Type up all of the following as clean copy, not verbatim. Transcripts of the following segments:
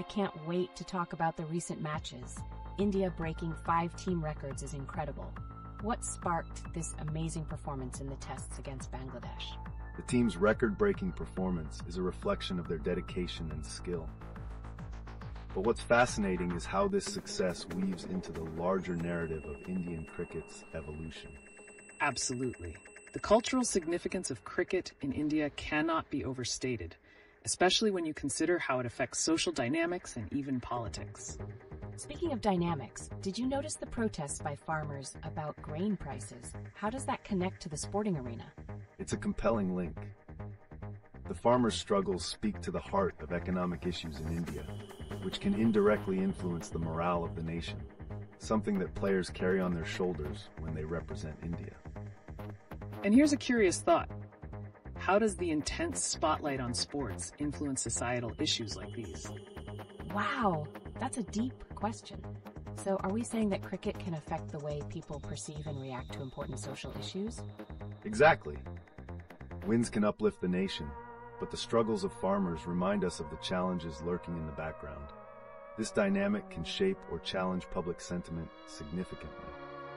can't wait to talk about the recent matches. India breaking 5 team records is incredible. What sparked this amazing performance in the tests against Bangladesh? The team's record-breaking performance is a reflection of their dedication and skill. But what's fascinating is how this success weaves into the larger narrative of Indian cricket's evolution. Absolutely. The cultural significance of cricket in India cannot be overstated, especially when you consider how it affects social dynamics and even politics. Speaking of dynamics, did you notice the protests by farmers about grain prices? How does that connect to the sporting arena? It's a compelling link. The farmers' struggles speak to the heart of economic issues in India, which can indirectly influence the morale of the nation, something that players carry on their shoulders when they represent India. And here's a curious thought. How does the intense spotlight on sports influence societal issues like these? Wow, that's a deep question. So are we saying that cricket can affect the way people perceive and react to important social issues? Exactly. Wins can uplift the nation, but the struggles of farmers remind us of the challenges lurking in the background. This dynamic can shape or challenge public sentiment significantly.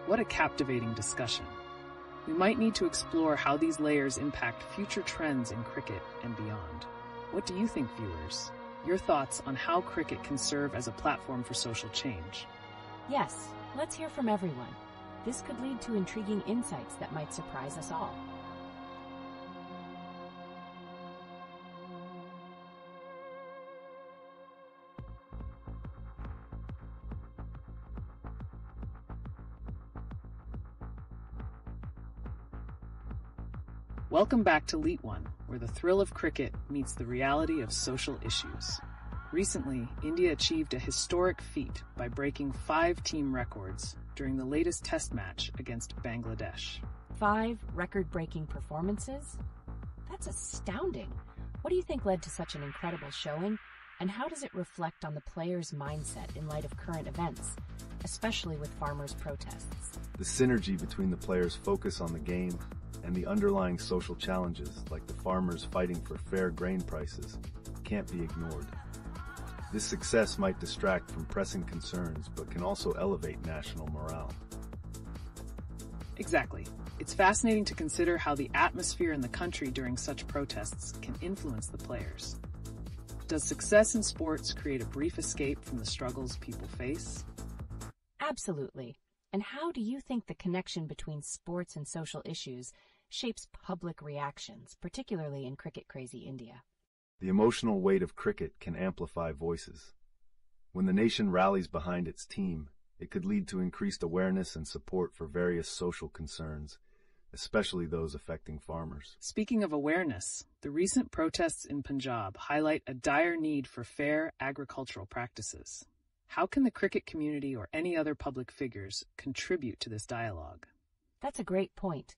What a captivating discussion. We might need to explore how these layers impact future trends in cricket and beyond. What do you think, viewers? Your thoughts on how cricket can serve as a platform for social change? Yes, let's hear from everyone. This could lead to intriguing insights that might surprise us all. Welcome back to LeetOne, where the thrill of cricket meets the reality of social issues. Recently, India achieved a historic feat by breaking 5 team records during the latest test match against Bangladesh. 5 record-breaking performances? That's astounding. What do you think led to such an incredible showing, and how does it reflect on the players' mindset in light of current events, especially with farmers' protests? The synergy between the players' focus on the game and the underlying social challenges, like the farmers fighting for fair grain prices, can't be ignored. This success might distract from pressing concerns, but can also elevate national morale. Exactly. It's fascinating to consider how the atmosphere in the country during such protests can influence the players. Does success in sports create a brief escape from the struggles people face? Absolutely. And how do you think the connection between sports and social issues shapes public reactions, particularly in cricket-crazy India? The emotional weight of cricket can amplify voices. When the nation rallies behind its team, it could lead to increased awareness and support for various social concerns, especially those affecting farmers. Speaking of awareness, the recent protests in Punjab highlight a dire need for fair agricultural practices. How can the cricket community or any other public figures contribute to this dialogue? That's a great point.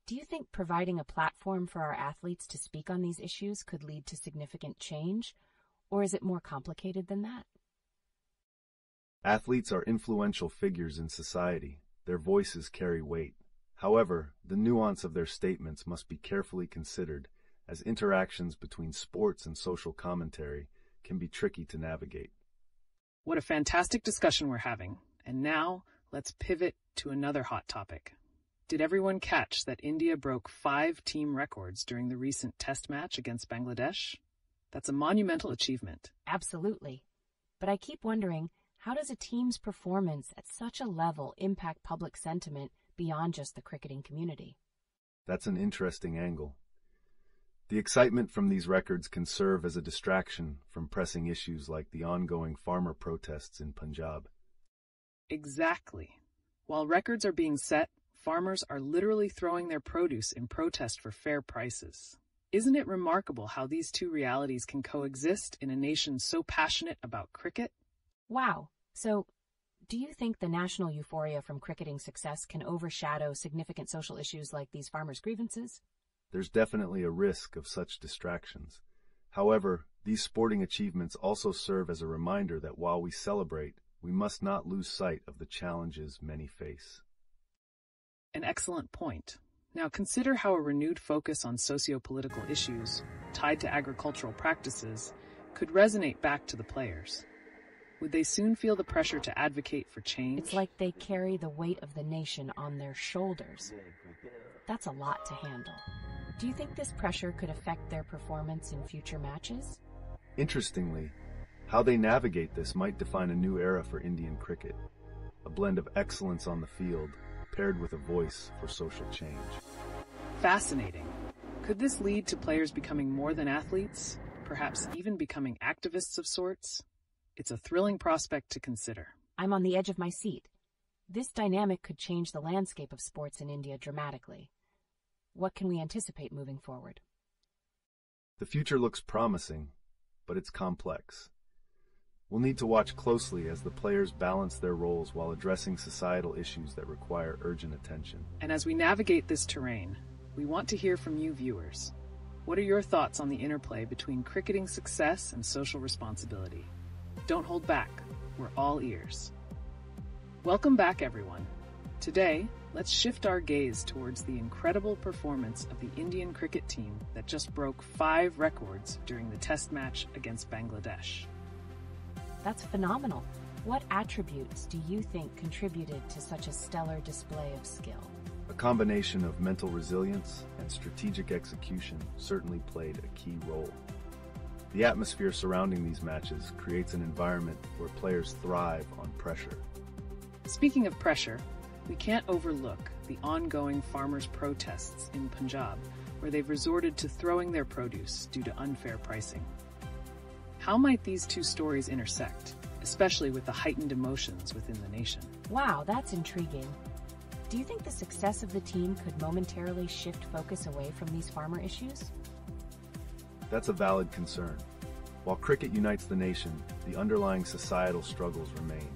Do you think providing a platform for our athletes to speak on these issues could lead to significant change, or is it more complicated than that? Athletes are influential figures in society. Their voices carry weight. However, the nuance of their statements must be carefully considered, as interactions between sports and social commentary can be tricky to navigate. What a fantastic discussion we're having. And now, let's pivot to another hot topic. Did everyone catch that India broke 5 team records during the recent test match against Bangladesh? That's a monumental achievement. Absolutely. But I keep wondering, how does a team's performance at such a level impact public sentiment beyond just the cricketing community? That's an interesting angle. The excitement from these records can serve as a distraction from pressing issues like the ongoing farmer protests in Punjab. Exactly. While records are being set, farmers are literally throwing their produce in protest for fair prices. Isn't it remarkable how these two realities can coexist in a nation so passionate about cricket? Wow. So, do you think the national euphoria from cricketing success can overshadow significant social issues like these farmers' grievances? There's definitely a risk of such distractions. However, these sporting achievements also serve as a reminder that while we celebrate, we must not lose sight of the challenges many face. An excellent point. Now consider how a renewed focus on socio-political issues, tied to agricultural practices, could resonate back to the players. Would they soon feel the pressure to advocate for change? It's like they carry the weight of the nation on their shoulders. That's a lot to handle. Do you think this pressure could affect their performance in future matches? Interestingly, how they navigate this might define a new era for Indian cricket, a blend of excellence on the field paired with a voice for social change. Fascinating. Could this lead to players becoming more than athletes, perhaps even becoming activists of sorts? It's a thrilling prospect to consider. I'm on the edge of my seat. This dynamic could change the landscape of sports in India dramatically. What can we anticipate moving forward? The future looks promising, but it's complex. We'll need to watch closely as the players balance their roles while addressing societal issues that require urgent attention. And as we navigate this terrain, we want to hear from you viewers. What are your thoughts on the interplay between cricketing success and social responsibility? Don't hold back. We're all ears. Welcome back, everyone. Today, let's shift our gaze towards the incredible performance of the Indian cricket team that just broke 5 records during the test match against Bangladesh. That's phenomenal. What attributes do you think contributed to such a stellar display of skill? A combination of mental resilience and strategic execution certainly played a key role. The atmosphere surrounding these matches creates an environment where players thrive on pressure. Speaking of pressure, we can't overlook the ongoing farmers' protests in Punjab, where they've resorted to throwing their produce due to unfair pricing. How might these two stories intersect, especially with the heightened emotions within the nation? Wow, that's intriguing. Do you think the success of the team could momentarily shift focus away from these farmer issues? That's a valid concern. While cricket unites the nation, the underlying societal struggles remain.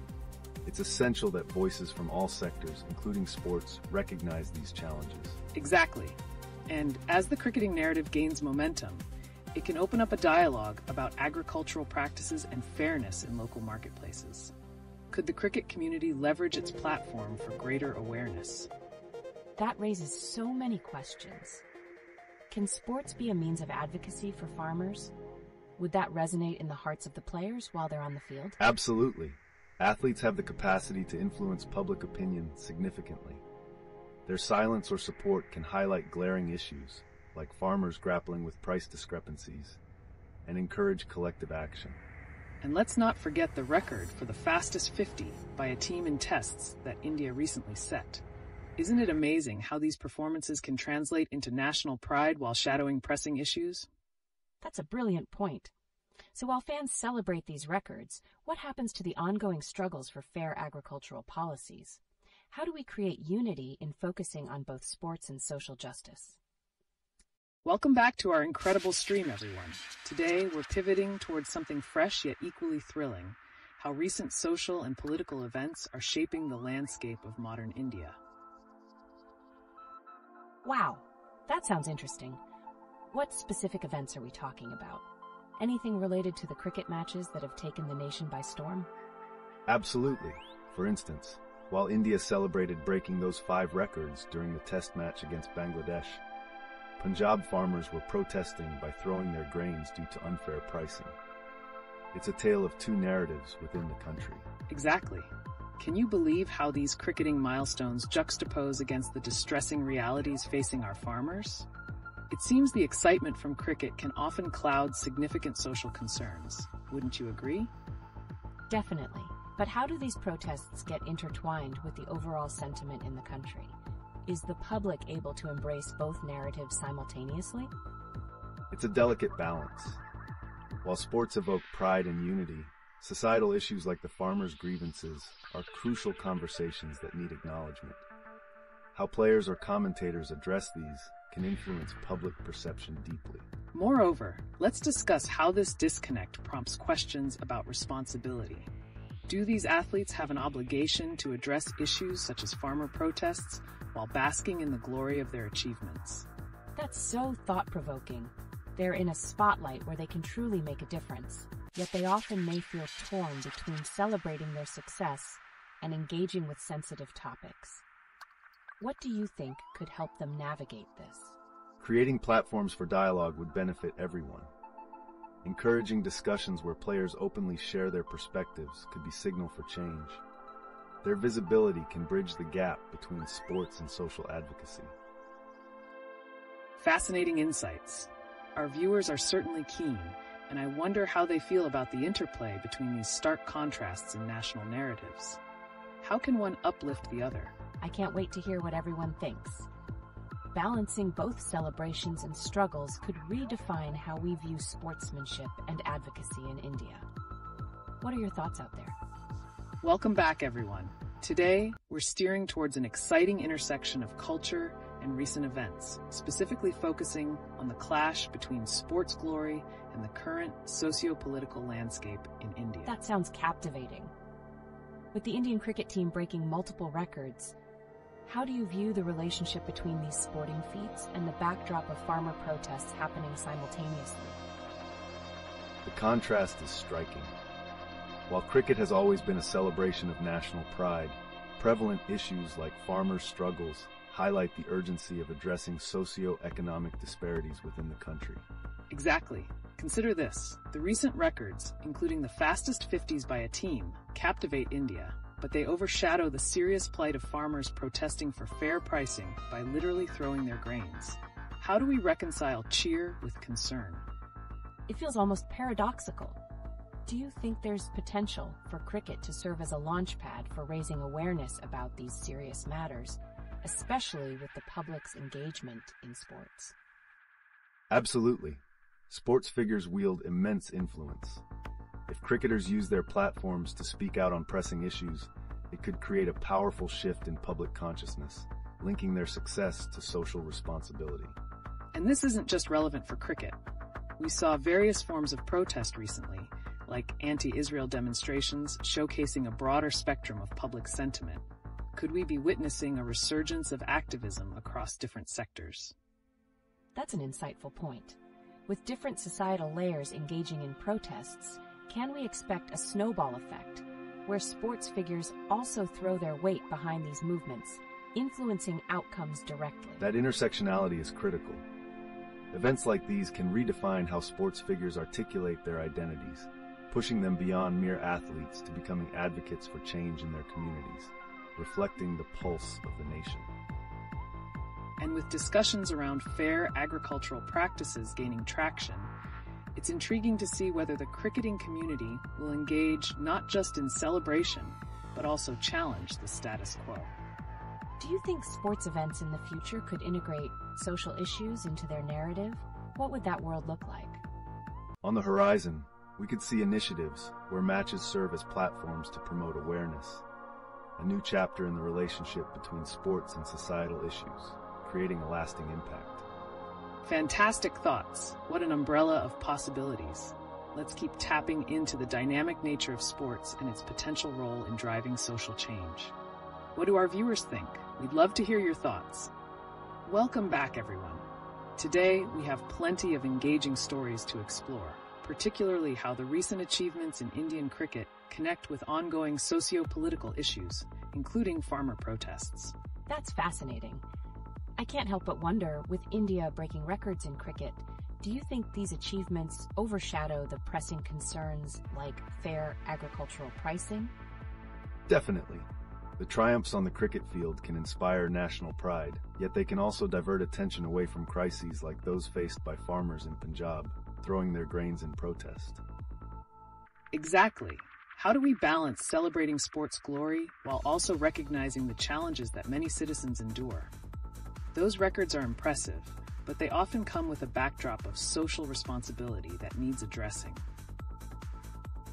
It's essential that voices from all sectors, including sports, recognize these challenges. Exactly. And as the cricketing narrative gains momentum, it can open up a dialogue about agricultural practices and fairness in local marketplaces. Could the cricket community leverage its platform for greater awareness? That raises so many questions. Can sports be a means of advocacy for farmers? Would that resonate in the hearts of the players while they're on the field? Absolutely. Athletes have the capacity to influence public opinion significantly. Their silence or support can highlight glaring issues, like farmers grappling with price discrepancies, and encourage collective action. And let's not forget the record for the fastest 50 by a team in tests that India recently set. Isn't it amazing how these performances can translate into national pride while shadowing pressing issues? That's a brilliant point. So while fans celebrate these records, what happens to the ongoing struggles for fair agricultural policies? How do we create unity in focusing on both sports and social justice? Welcome back to our incredible stream, everyone. Today, we're pivoting towards something fresh yet equally thrilling, how recent social and political events are shaping the landscape of modern India. Wow, that sounds interesting. What specific events are we talking about? Anything related to the cricket matches that have taken the nation by storm? Absolutely. For instance, while India celebrated breaking those 5 records during the test match against Bangladesh, Punjab farmers were protesting by throwing their grains due to unfair pricing. It's a tale of 2 narratives within the country. Exactly. Can you believe how these cricketing milestones juxtapose against the distressing realities facing our farmers? It seems the excitement from cricket can often cloud significant social concerns. Wouldn't you agree? Definitely. But how do these protests get intertwined with the overall sentiment in the country? Is the public able to embrace both narratives simultaneously? It's a delicate balance. While sports evoke pride and unity, societal issues like the farmers' grievances are crucial conversations that need acknowledgement. How players or commentators address these can influence public perception deeply. Moreover, let's discuss how this disconnect prompts questions about responsibility. Do these athletes have an obligation to address issues such as farmer protests while basking in the glory of their achievements? That's so thought-provoking. They're in a spotlight where they can truly make a difference, yet they often may feel torn between celebrating their success and engaging with sensitive topics. What do you think could help them navigate this? Creating platforms for dialogue would benefit everyone. Encouraging discussions where players openly share their perspectives could be signal for change. Their visibility can bridge the gap between sports and social advocacy. Fascinating insights. Our viewers are certainly keen, and I wonder how they feel about the interplay between these stark contrasts in national narratives. How can one uplift the other? I can't wait to hear what everyone thinks. Balancing both celebrations and struggles could redefine how we view sportsmanship and advocacy in India. What are your thoughts out there? Welcome back, everyone. Today, we're steering towards an exciting intersection of culture and recent events, specifically focusing on the clash between sports glory and the current socio-political landscape in India. That sounds captivating. With the Indian cricket team breaking multiple records, how do you view the relationship between these sporting feats and the backdrop of farmer protests happening simultaneously? The contrast is striking. While cricket has always been a celebration of national pride, prevalent issues like farmers' struggles highlight the urgency of addressing socio-economic disparities within the country. Exactly. Consider this. The recent records, including the fastest 50s by a team, captivate India, but they overshadow the serious plight of farmers protesting for fair pricing by literally throwing their grains. How do we reconcile cheer with concern? It feels almost paradoxical. Do you think there's potential for cricket to serve as a launchpad for raising awareness about these serious matters, especially with the public's engagement in sports? Absolutely. Sports figures wield immense influence. If cricketers use their platforms to speak out on pressing issues, it could create a powerful shift in public consciousness, linking their success to social responsibility. And this isn't just relevant for cricket. We saw various forms of protest recently, like anti-Israel demonstrations showcasing a broader spectrum of public sentiment. Could we be witnessing a resurgence of activism across different sectors? That's an insightful point. With different societal layers engaging in protests, can we expect a snowball effect, where sports figures also throw their weight behind these movements, influencing outcomes directly? That intersectionality is critical. Events like these can redefine how sports figures articulate their identities, pushing them beyond mere athletes to becoming advocates for change in their communities, reflecting the pulse of the nation. And with discussions around fair agricultural practices gaining traction, it's intriguing to see whether the cricketing community will engage not just in celebration, but also challenge the status quo. Do you think sports events in the future could integrate social issues into their narrative? What would that world look like? On the horizon, we could see initiatives where matches serve as platforms to promote awareness, a new chapter in the relationship between sports and societal issues, creating a lasting impact. Fantastic thoughts. What an umbrella of possibilities. Let's keep tapping into the dynamic nature of sports and its potential role in driving social change. What do our viewers think? We'd love to hear your thoughts. Welcome back, everyone. Today, we have plenty of engaging stories to explore, particularly how the recent achievements in Indian cricket connect with ongoing socio-political issues, including farmer protests. That's fascinating. I can't help but wonder, with India breaking records in cricket, do you think these achievements overshadow the pressing concerns like fair agricultural pricing? Definitely. The triumphs on the cricket field can inspire national pride, yet they can also divert attention away from crises like those faced by farmers in Punjab, throwing their grains in protest. Exactly. How do we balance celebrating sports glory while also recognizing the challenges that many citizens endure? Those records are impressive, but they often come with a backdrop of social responsibility that needs addressing.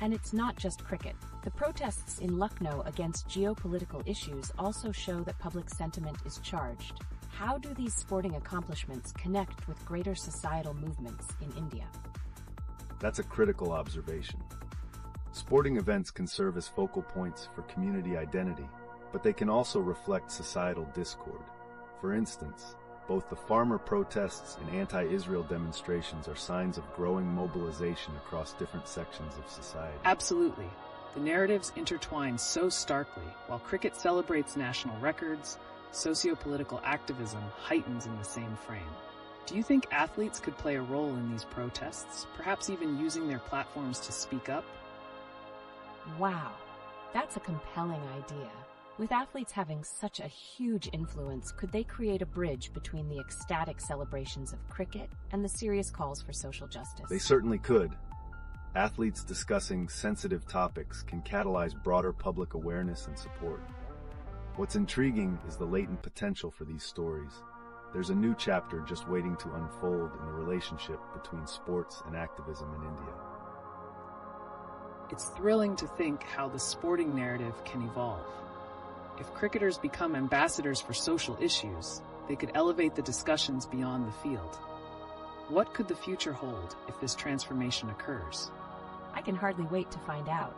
And it's not just cricket. The protests in Lucknow against geopolitical issues also show that public sentiment is charged. How do these sporting accomplishments connect with greater societal movements in India? That's a critical observation. Sporting events can serve as focal points for community identity, but they can also reflect societal discord. For instance, both the farmer protests and anti-Israel demonstrations are signs of growing mobilization across different sections of society. Absolutely. The narratives intertwine so starkly. While cricket celebrates national records, socio-political activism heightens in the same frame. Do you think athletes could play a role in these protests, perhaps even using their platforms to speak up? Wow, that's a compelling idea. With athletes having such a huge influence, could they create a bridge between the ecstatic celebrations of cricket and the serious calls for social justice? They certainly could. Athletes discussing sensitive topics can catalyze broader public awareness and support. What's intriguing is the latent potential for these stories. There's a new chapter just waiting to unfold in the relationship between sports and activism in India. It's thrilling to think how the sporting narrative can evolve. If cricketers become ambassadors for social issues, they could elevate the discussions beyond the field. What could the future hold if this transformation occurs? I can hardly wait to find out.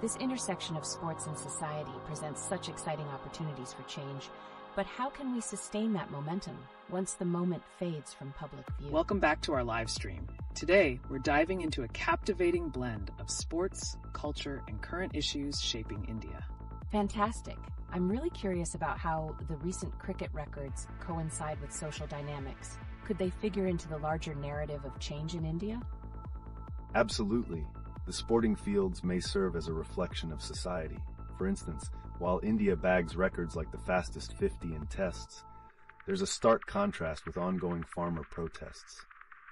This intersection of sports and society presents such exciting opportunities for change, but how can we sustain that momentum once the moment fades from public view? Welcome back to our live stream. Today, we're diving into a captivating blend of sports, culture, and current issues shaping India. Fantastic. I'm really curious about how the recent cricket records coincide with social dynamics. Could they figure into the larger narrative of change in India? Absolutely. The sporting fields may serve as a reflection of society. For instance, while India bags records like the fastest 50 in tests, there's a stark contrast with ongoing farmer protests.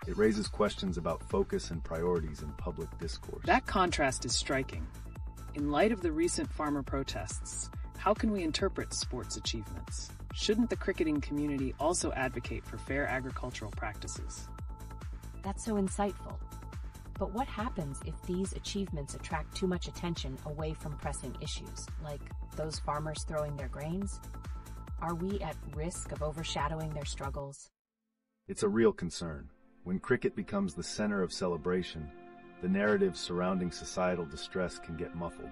It raises questions about focus and priorities in public discourse. That contrast is striking. In light of the recent farmer protests, how can we interpret sports achievements? Shouldn't the cricketing community also advocate for fair agricultural practices? That's so insightful. But what happens if these achievements attract too much attention away from pressing issues, like those farmers throwing their grains? Are we at risk of overshadowing their struggles? It's a real concern. When cricket becomes the center of celebration, the narrative surrounding societal distress can get muffled.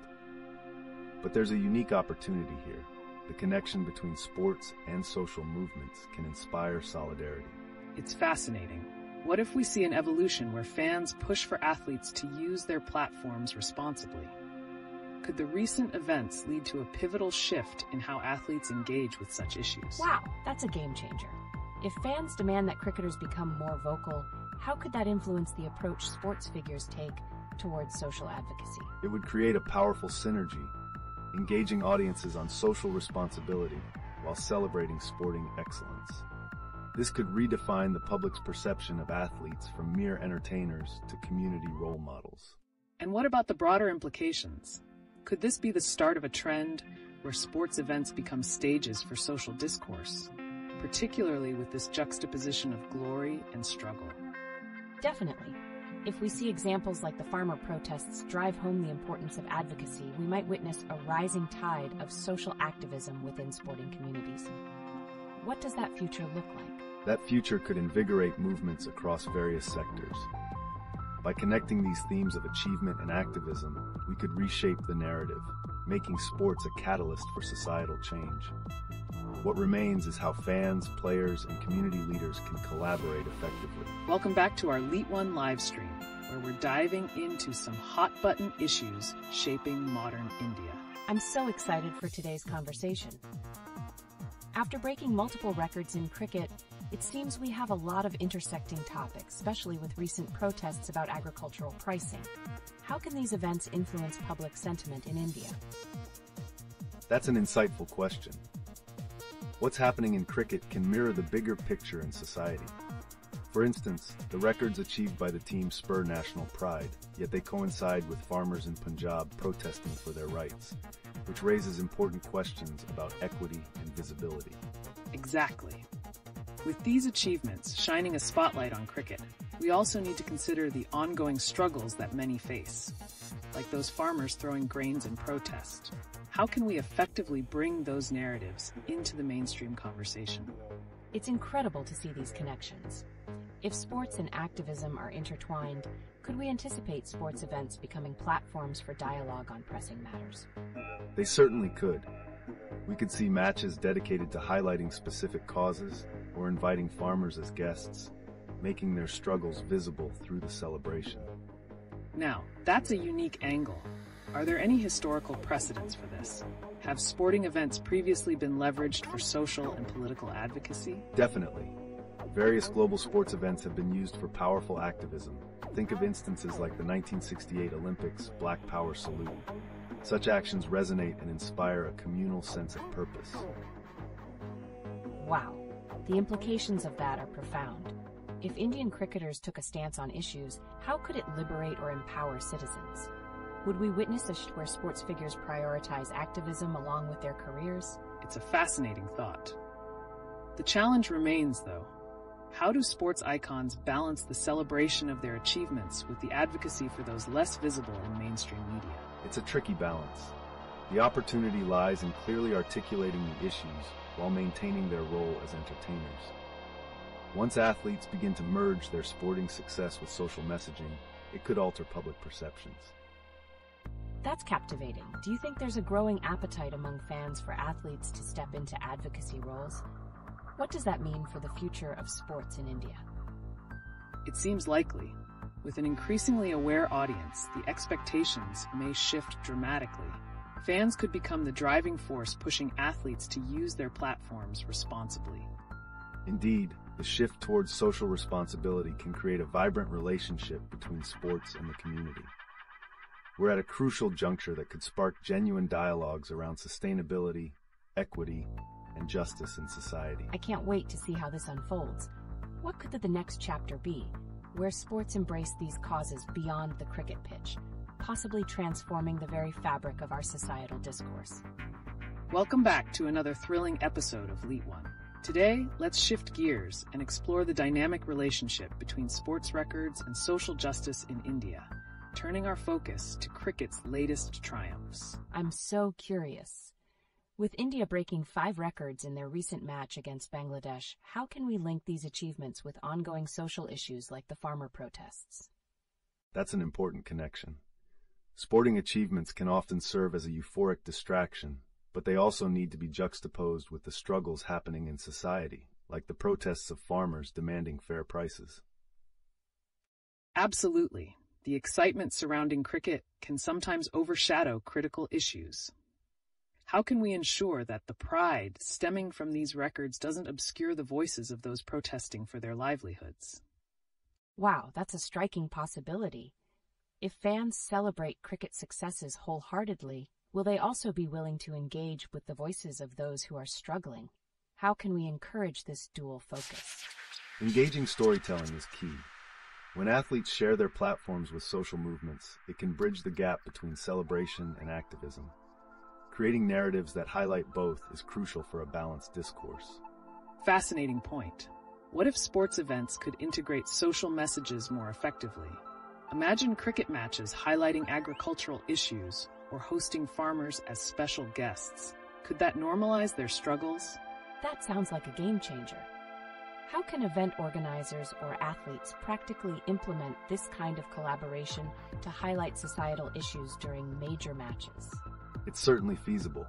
But there's a unique opportunity here. The connection between sports and social movements can inspire solidarity. It's fascinating. What if we see an evolution where fans push for athletes to use their platforms responsibly? Could the recent events lead to a pivotal shift in how athletes engage with such issues? Wow, that's a game changer. If fans demand that cricketers become more vocal, how could that influence the approach sports figures take towards social advocacy? It would create a powerful synergy, engaging audiences on social responsibility while celebrating sporting excellence. This could redefine the public's perception of athletes from mere entertainers to community role models. And what about the broader implications? Could this be the start of a trend where sports events become stages for social discourse, particularly with this juxtaposition of glory and struggle? Definitely. If we see examples like the farmer protests drive home the importance of advocacy, we might witness a rising tide of social activism within sporting communities. What does that future look like? That future could invigorate movements across various sectors. By connecting these themes of achievement and activism, we could reshape the narrative, making sports a catalyst for societal change. What remains is how fans, players, and community leaders can collaborate effectively. Welcome back to our LeetOne live stream, where we're diving into some hot-button issues shaping modern India. I'm so excited for today's conversation. After breaking multiple records in cricket, it seems we have a lot of intersecting topics, especially with recent protests about agricultural pricing. How can these events influence public sentiment in India? That's an insightful question. What's happening in cricket can mirror the bigger picture in society. For instance, the records achieved by the team spur national pride, yet they coincide with farmers in Punjab protesting for their rights, which raises important questions about equity and visibility. Exactly. With these achievements shining a spotlight on cricket, we also need to consider the ongoing struggles that many face, like those farmers throwing grains in protest. How can we effectively bring those narratives into the mainstream conversation? It's incredible to see these connections. If sports and activism are intertwined, could we anticipate sports events becoming platforms for dialogue on pressing matters? They certainly could. We could see matches dedicated to highlighting specific causes or inviting farmers as guests, making their struggles visible through the celebration. Now, that's a unique angle. Are there any historical precedents for this? Have sporting events previously been leveraged for social and political advocacy? Definitely. Various global sports events have been used for powerful activism. Think of instances like the 1968 Olympics Black Power Salute. Such actions resonate and inspire a communal sense of purpose. Wow, the implications of that are profound. If Indian cricketers took a stance on issues, how could it liberate or empower citizens? Would we witness a shift where sports figures prioritize activism along with their careers? It's a fascinating thought. The challenge remains, though. How do sports icons balance the celebration of their achievements with the advocacy for those less visible in mainstream media? It's a tricky balance. The opportunity lies in clearly articulating the issues while maintaining their role as entertainers. Once athletes begin to merge their sporting success with social messaging, it could alter public perceptions. That's captivating. Do you think there's a growing appetite among fans for athletes to step into advocacy roles? What does that mean for the future of sports in India? It seems likely. With an increasingly aware audience, the expectations may shift dramatically. Fans could become the driving force pushing athletes to use their platforms responsibly. Indeed, the shift towards social responsibility can create a vibrant relationship between sports and the community. We're at a crucial juncture that could spark genuine dialogues around sustainability, equity, and justice in society. I can't wait to see how this unfolds. What could the next chapter be, where sports embrace these causes beyond the cricket pitch, possibly transforming the very fabric of our societal discourse? Welcome back to another thrilling episode of LeetOne. Today, let's shift gears and explore the dynamic relationship between sports records and social justice in India, turning our focus to cricket's latest triumphs. I'm so curious. With India breaking 5 records in their recent match against Bangladesh, how can we link these achievements with ongoing social issues like the farmer protests? That's an important connection. Sporting achievements can often serve as a euphoric distraction, but they also need to be juxtaposed with the struggles happening in society, like the protests of farmers demanding fair prices. Absolutely. The excitement surrounding cricket can sometimes overshadow critical issues. How can we ensure that the pride stemming from these records doesn't obscure the voices of those protesting for their livelihoods? Wow, that's a striking possibility. If fans celebrate cricket successes wholeheartedly, will they also be willing to engage with the voices of those who are struggling? How can we encourage this dual focus? Engaging storytelling is key. When athletes share their platforms with social movements, it can bridge the gap between celebration and activism. Creating narratives that highlight both is crucial for a balanced discourse. Fascinating point. What if sports events could integrate social messages more effectively? Imagine cricket matches highlighting agricultural issues or hosting farmers as special guests. Could that normalize their struggles? That sounds like a game changer. How can event organizers or athletes practically implement this kind of collaboration to highlight societal issues during major matches? It's certainly feasible.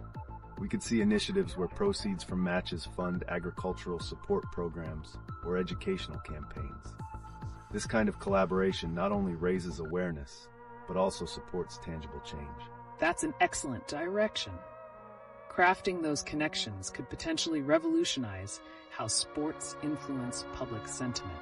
We could see initiatives where proceeds from matches fund agricultural support programs or educational campaigns. This kind of collaboration not only raises awareness, but also supports tangible change. That's an excellent direction. Crafting those connections could potentially revolutionize how sports influence public sentiment.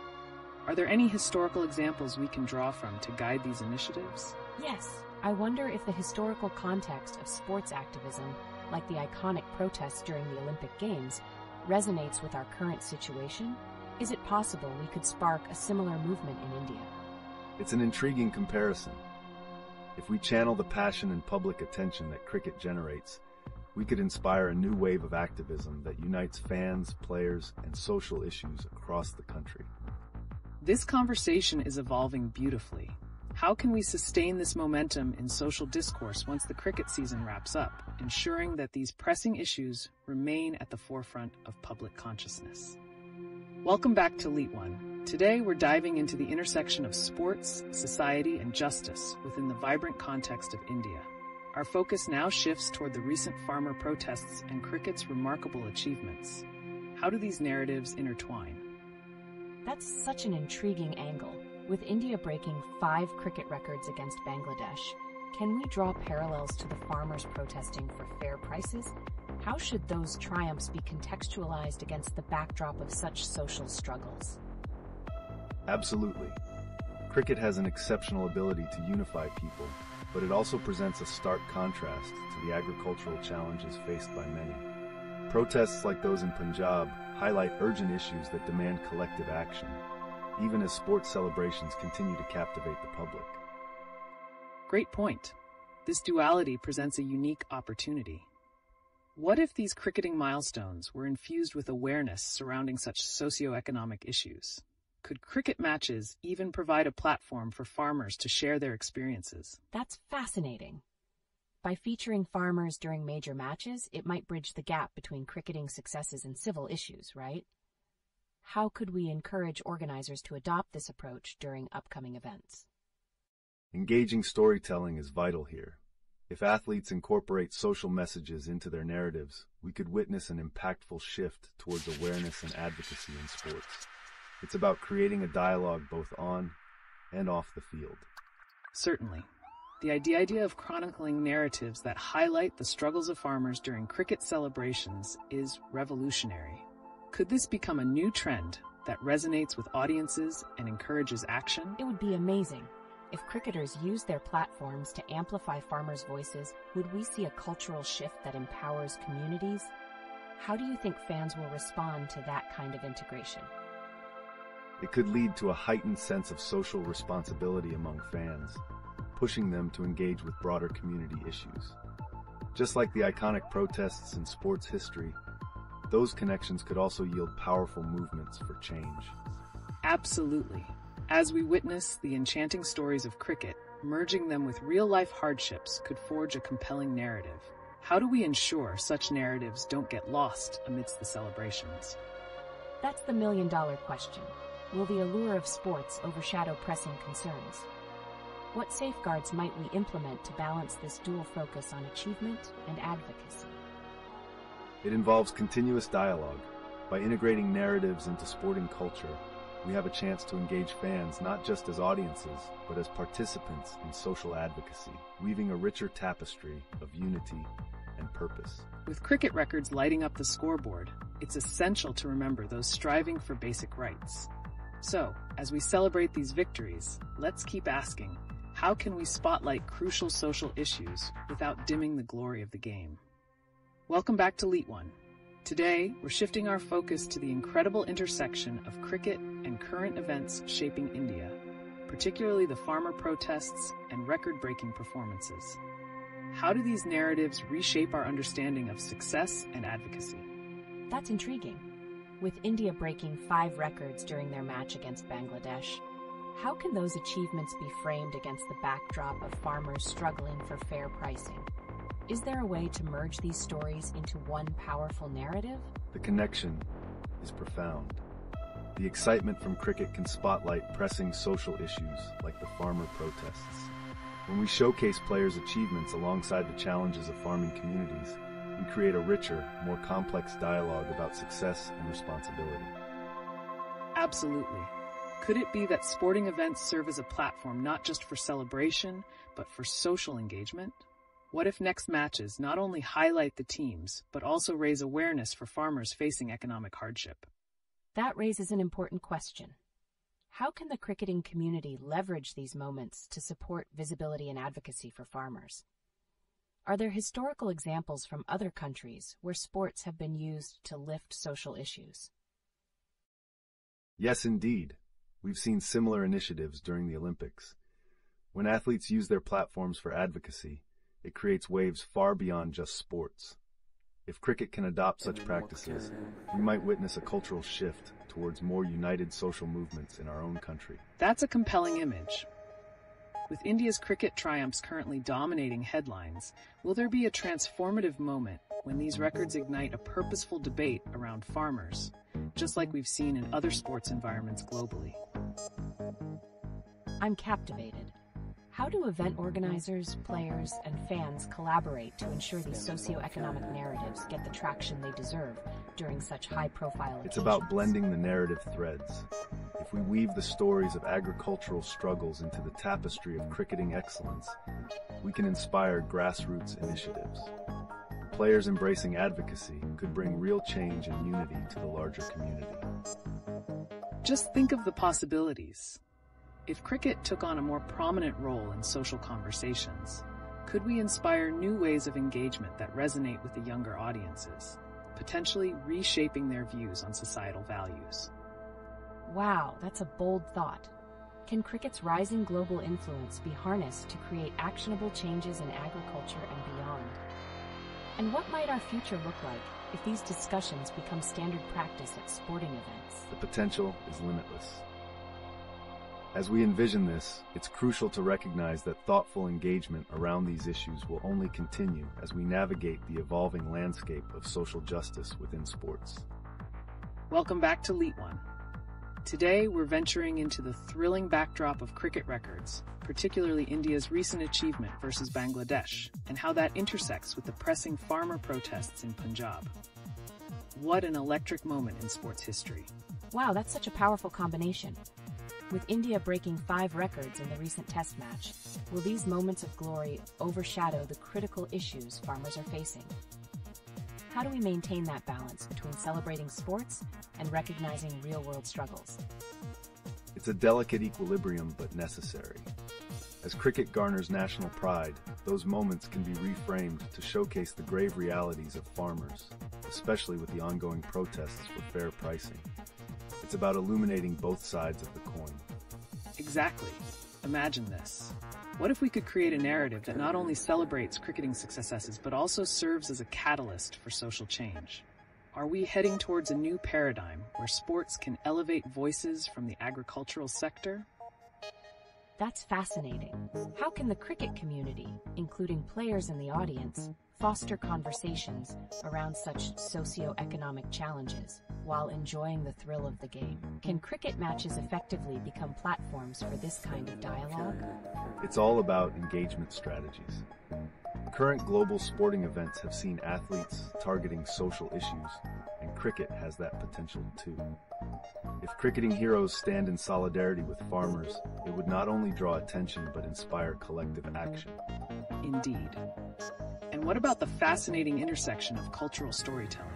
Are there any historical examples we can draw from to guide these initiatives? Yes. I wonder if the historical context of sports activism, like the iconic protests during the Olympic Games, resonates with our current situation. Is it possible we could spark a similar movement in India? It's an intriguing comparison. If we channel the passion and public attention that cricket generates, we could inspire a new wave of activism that unites fans, players, and social issues across the country. This conversation is evolving beautifully. How can we sustain this momentum in social discourse once the cricket season wraps up, ensuring that these pressing issues remain at the forefront of public consciousness? Welcome back to LeetOne. Today we're diving into the intersection of sports, society, and justice within the vibrant context of India. Our focus now shifts toward the recent farmer protests and cricket's remarkable achievements. How do these narratives intertwine? That's such an intriguing angle. With India breaking 5 cricket records against Bangladesh, can we draw parallels to the farmers protesting for fair prices? How should those triumphs be contextualized against the backdrop of such social struggles? Absolutely. Cricket has an exceptional ability to unify people, but it also presents a stark contrast to the agricultural challenges faced by many. Protests like those in Punjab highlight urgent issues that demand collective action, even as sports celebrations continue to captivate the public. Great point. This duality presents a unique opportunity. What if these cricketing milestones were infused with awareness surrounding such socioeconomic issues? Could cricket matches even provide a platform for farmers to share their experiences? That's fascinating. By featuring farmers during major matches, it might bridge the gap between cricketing successes and civil issues, right? How could we encourage organizers to adopt this approach during upcoming events? Engaging storytelling is vital here. If athletes incorporate social messages into their narratives, we could witness an impactful shift towards awareness and advocacy in sports. It's about creating a dialogue both on and off the field. Certainly. The idea of chronicling narratives that highlight the struggles of farmers during cricket celebrations is revolutionary. Could this become a new trend that resonates with audiences and encourages action? It would be amazing. If cricketers use their platforms to amplify farmers' voices, would we see a cultural shift that empowers communities? How do you think fans will respond to that kind of integration? It could lead to a heightened sense of social responsibility among fans, pushing them to engage with broader community issues. Just like the iconic protests in sports history, those connections could also yield powerful movements for change. Absolutely. As we witness the enchanting stories of cricket, merging them with real-life hardships could forge a compelling narrative. How do we ensure such narratives don't get lost amidst the celebrations? That's the million-dollar question. Will the allure of sports overshadow pressing concerns? What safeguards might we implement to balance this dual focus on achievement and advocacy? It involves continuous dialogue. By integrating narratives into sporting culture, we have a chance to engage fans not just as audiences, but as participants in social advocacy, weaving a richer tapestry of unity and purpose. With cricket records lighting up the scoreboard, it's essential to remember those striving for basic rights. So, as we celebrate these victories, let's keep asking, how can we spotlight crucial social issues without dimming the glory of the game? Welcome back to LeetOne. Today, we're shifting our focus to the incredible intersection of cricket and current events shaping India, particularly the farmer protests and record-breaking performances. How do these narratives reshape our understanding of success and advocacy? That's intriguing. With India breaking 5 records during their match against Bangladesh, how can those achievements be framed against the backdrop of farmers struggling for fair pricing? Is there a way to merge these stories into one powerful narrative? The connection is profound. The excitement from cricket can spotlight pressing social issues like the farmer protests. When we showcase players' achievements alongside the challenges of farming communities, we create a richer, more complex dialogue about success and responsibility. Absolutely. Could it be that sporting events serve as a platform not just for celebration, but for social engagement? What if next matches not only highlight the teams, but also raise awareness for farmers facing economic hardship? That raises an important question. How can the cricketing community leverage these moments to support visibility and advocacy for farmers? Are there historical examples from other countries where sports have been used to lift social issues? Yes, indeed. We've seen similar initiatives during the Olympics. When athletes use their platforms for advocacy, it creates waves far beyond just sports. If cricket can adopt such practices, we might witness a cultural shift towards more united social movements in our own country. That's a compelling image. With India's cricket triumphs currently dominating headlines, will there be a transformative moment when these records ignite a purposeful debate around farmers, just like we've seen in other sports environments globally? I'm captivated. How do event organizers, players, and fans collaborate to ensure these socioeconomic narratives get the traction they deserve during such high-profile occasions? It's about blending the narrative threads. If we weave the stories of agricultural struggles into the tapestry of cricketing excellence, we can inspire grassroots initiatives. players embracing advocacy could bring real change and unity to the larger community. Just think of the possibilities. If cricket took on a more prominent role in social conversations, could we inspire new ways of engagement that resonate with the younger audiences, potentially reshaping their views on societal values? Wow, that's a bold thought. Can cricket's rising global influence be harnessed to create actionable changes in agriculture and beyond? And what might our future look like if these discussions become standard practice at sporting events? The potential is limitless. As we envision this, it's crucial to recognize that thoughtful engagement around these issues will only continue as we navigate the evolving landscape of social justice within sports. Welcome back to LeetOne. Today, we're venturing into the thrilling backdrop of cricket records, particularly India's recent achievement versus Bangladesh, and how that intersects with the pressing farmer protests in Punjab. What an electric moment in sports history. Wow, that's such a powerful combination. With India breaking 5 records in the recent test match, will these moments of glory overshadow the critical issues farmers are facing? How do we maintain that balance between celebrating sports and recognizing real-world struggles? It's a delicate equilibrium, but necessary. As cricket garners national pride, those moments can be reframed to showcase the grave realities of farmers, especially with the ongoing protests for fair pricing. It's about illuminating both sides of the coin. Exactly. Imagine this. What if we could create a narrative that not only celebrates cricketing successes, but also serves as a catalyst for social change? Are we heading towards a new paradigm where sports can elevate voices from the agricultural sector? That's fascinating. How can the cricket community, including players in the audience, foster conversations around such socio-economic challenges while enjoying the thrill of the game? Can cricket matches effectively become platforms for this kind of dialogue? It's all about engagement strategies. Current global sporting events have seen athletes targeting social issues, and cricket has that potential too. If cricketing heroes stand in solidarity with farmers, it would not only draw attention but inspire collective action. Indeed. And what about the fascinating intersection of cultural storytelling?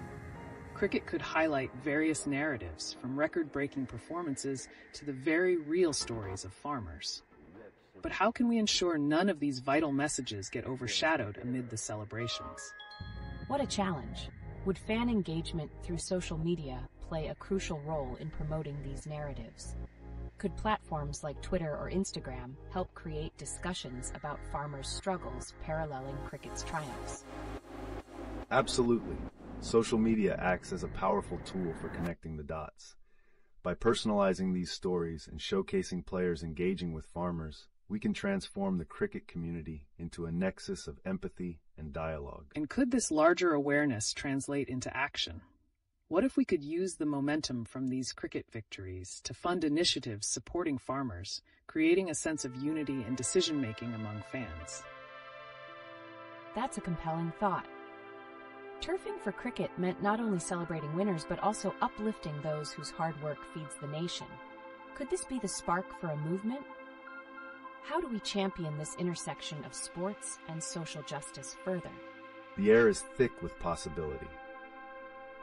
Cricket could highlight various narratives, from record-breaking performances to the very real stories of farmers. But how can we ensure none of these vital messages get overshadowed amid the celebrations? What a challenge. Would fan engagement through social media play a crucial role in promoting these narratives? Could platforms like Twitter or Instagram help create discussions about farmers' struggles paralleling cricket's triumphs? Absolutely. Social media acts as a powerful tool for connecting the dots. By personalizing these stories and showcasing players engaging with farmers, we can transform the cricket community into a nexus of empathy and dialogue. And could this larger awareness translate into action? What if we could use the momentum from these cricket victories to fund initiatives supporting farmers, creating a sense of unity and decision-making among fans? That's a compelling thought. Turfing for cricket meant not only celebrating winners, but also uplifting those whose hard work feeds the nation. Could this be the spark for a movement? How do we champion this intersection of sports and social justice further? The air is thick with possibility.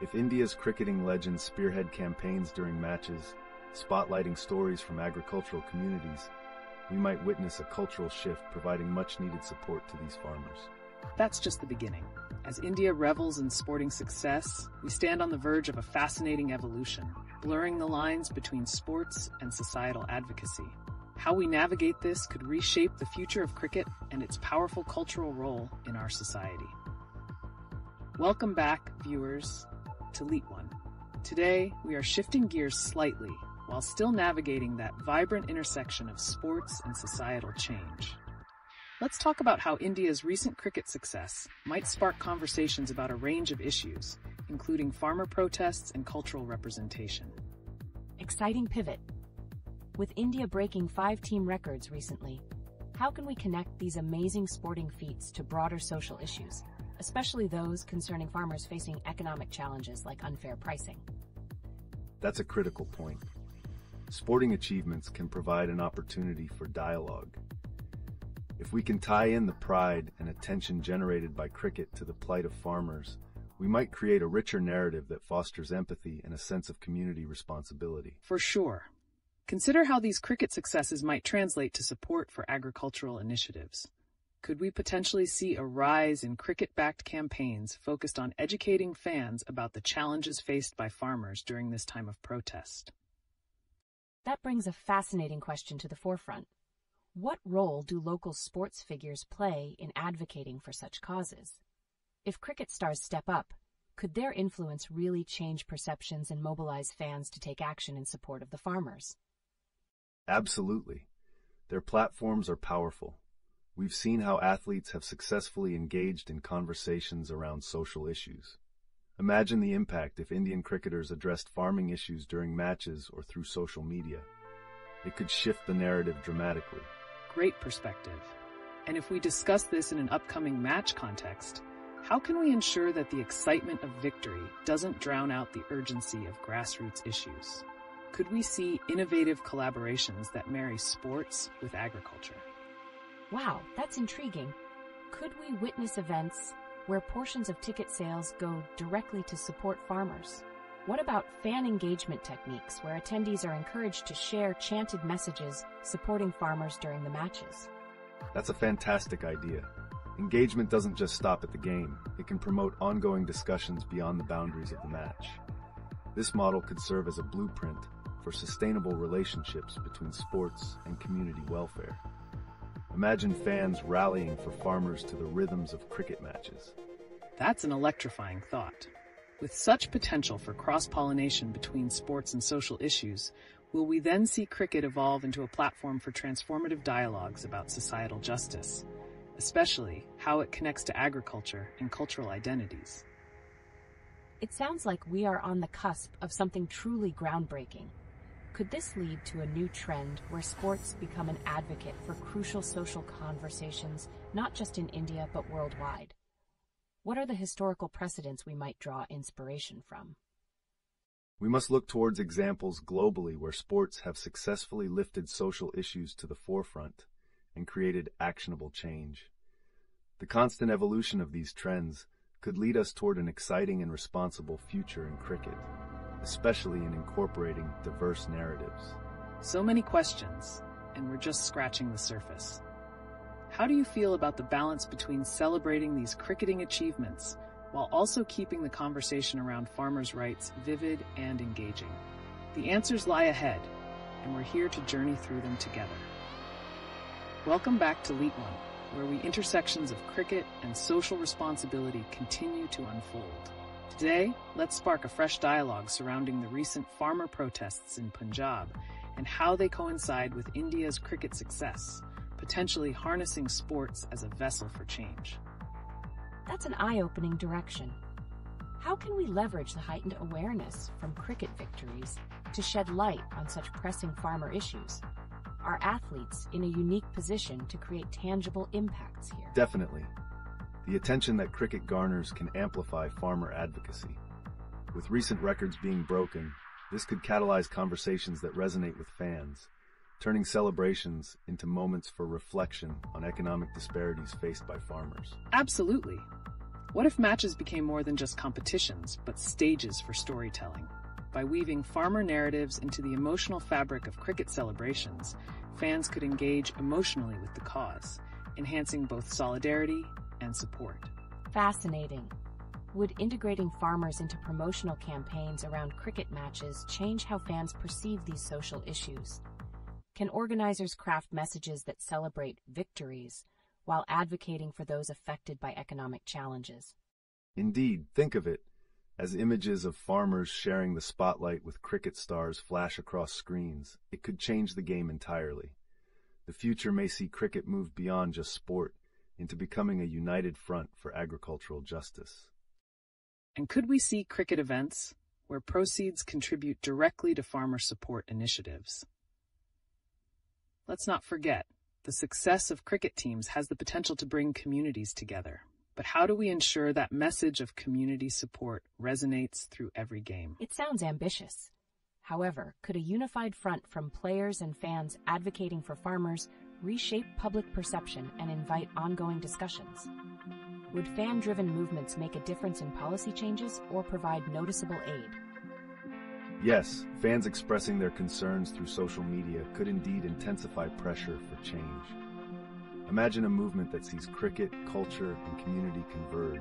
If India's cricketing legends spearhead campaigns during matches, spotlighting stories from agricultural communities, we might witness a cultural shift providing much-needed support to these farmers. That's just the beginning. As India revels in sporting success, we stand on the verge of a fascinating evolution, blurring the lines between sports and societal advocacy. How we navigate this could reshape the future of cricket and its powerful cultural role in our society. Welcome back, viewers, to LeetOne. Today, we are shifting gears slightly while still navigating that vibrant intersection of sports and societal change. Let's talk about how India's recent cricket success might spark conversations about a range of issues, including farmer protests and cultural representation. Exciting pivot. With India breaking 5 team records recently, how can we connect these amazing sporting feats to broader social issues, especially those concerning farmers facing economic challenges like unfair pricing? That's a critical point. Sporting achievements can provide an opportunity for dialogue. If we can tie in the pride and attention generated by cricket to the plight of farmers, we might create a richer narrative that fosters empathy and a sense of community responsibility. For sure. Consider how these cricket successes might translate to support for agricultural initiatives. Could we potentially see a rise in cricket-backed campaigns focused on educating fans about the challenges faced by farmers during this time of protest? That brings a fascinating question to the forefront. What role do local sports figures play in advocating for such causes? If cricket stars step up, could their influence really change perceptions and mobilize fans to take action in support of the farmers? Absolutely. Their platforms are powerful. We've seen how athletes have successfully engaged in conversations around social issues. Imagine the impact if Indian cricketers addressed farming issues during matches or through social media. It could shift the narrative dramatically. Great perspective. And if we discuss this in an upcoming match context, how can we ensure that the excitement of victory doesn't drown out the urgency of grassroots issues? Could we see innovative collaborations that marry sports with agriculture? Wow, that's intriguing. Could we witness events where portions of ticket sales go directly to support farmers? What about fan engagement techniques where attendees are encouraged to share chanted messages supporting farmers during the matches? That's a fantastic idea. Engagement doesn't just stop at the game. It can promote ongoing discussions beyond the boundaries of the match. This model could serve as a blueprint for sustainable relationships between sports and community welfare. Imagine fans rallying for farmers to the rhythms of cricket matches. That's an electrifying thought. With such potential for cross-pollination between sports and social issues, will we then see cricket evolve into a platform for transformative dialogues about societal justice, especially how it connects to agriculture and cultural identities? It sounds like we are on the cusp of something truly groundbreaking. Could this lead to a new trend where sports become an advocate for crucial social conversations, not just in India but worldwide? What are the historical precedents we might draw inspiration from? We must look towards examples globally where sports have successfully lifted social issues to the forefront and created actionable change. The constant evolution of these trends could lead us toward an exciting and responsible future in cricket, especially in incorporating diverse narratives. So many questions, and we're just scratching the surface. How do you feel about the balance between celebrating these cricketing achievements while also keeping the conversation around farmers' rights vivid and engaging? The answers lie ahead, and we're here to journey through them together. Welcome back to LeetOne, where we intersections of cricket and social responsibility continue to unfold. Today, let's spark a fresh dialogue surrounding the recent farmer protests in Punjab and how they coincide with India's cricket success, potentially harnessing sports as a vessel for change. That's an eye-opening direction. How can we leverage the heightened awareness from cricket victories to shed light on such pressing farmer issues? Are athletes in a unique position to create tangible impacts here? Definitely. The attention that cricket garners can amplify farmer advocacy. With recent records being broken, this could catalyze conversations that resonate with fans, turning celebrations into moments for reflection on economic disparities faced by farmers. Absolutely. What if matches became more than just competitions, but stages for storytelling? By weaving farmer narratives into the emotional fabric of cricket celebrations, fans could engage emotionally with the cause, enhancing both solidarity and support. Fascinating. Would integrating farmers into promotional campaigns around cricket matches change how fans perceive these social issues? Can organizers craft messages that celebrate victories while advocating for those affected by economic challenges? Indeed, think of it as images of farmers sharing the spotlight with cricket stars flash across screens. It could change the game entirely. The future may see cricket move beyond just sport into becoming a united front for agricultural justice. And could we see cricket events where proceeds contribute directly to farmer support initiatives? Let's not forget, the success of cricket teams has the potential to bring communities together. But how do we ensure that message of community support resonates through every game? It sounds ambitious. However, could a unified front from players and fans advocating for farmers reshape public perception and invite ongoing discussions? Would fan-driven movements make a difference in policy changes or provide noticeable aid? Yes, fans expressing their concerns through social media could indeed intensify pressure for change. Imagine a movement that sees cricket, culture, and community converge.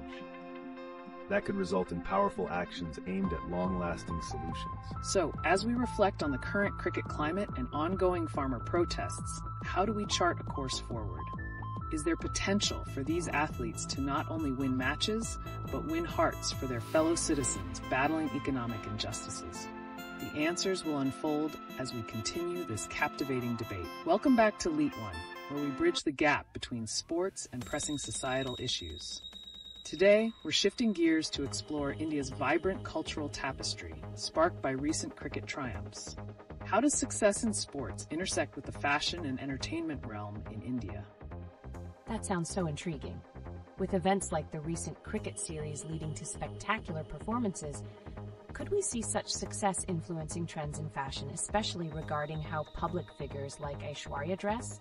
That could result in powerful actions aimed at long-lasting solutions. So, as we reflect on the current cricket climate and ongoing farmer protests, how do we chart a course forward? Is there potential for these athletes to not only win matches, but win hearts for their fellow citizens battling economic injustices? The answers will unfold as we continue this captivating debate. Welcome back to LeetOne, where we bridge the gap between sports and pressing societal issues. Today, we're shifting gears to explore India's vibrant cultural tapestry, sparked by recent cricket triumphs. How does success in sports intersect with the fashion and entertainment realm in India? That sounds so intriguing. With events like the recent cricket series leading to spectacular performances, could we see such success influencing trends in fashion, especially regarding how public figures like Aishwarya dress?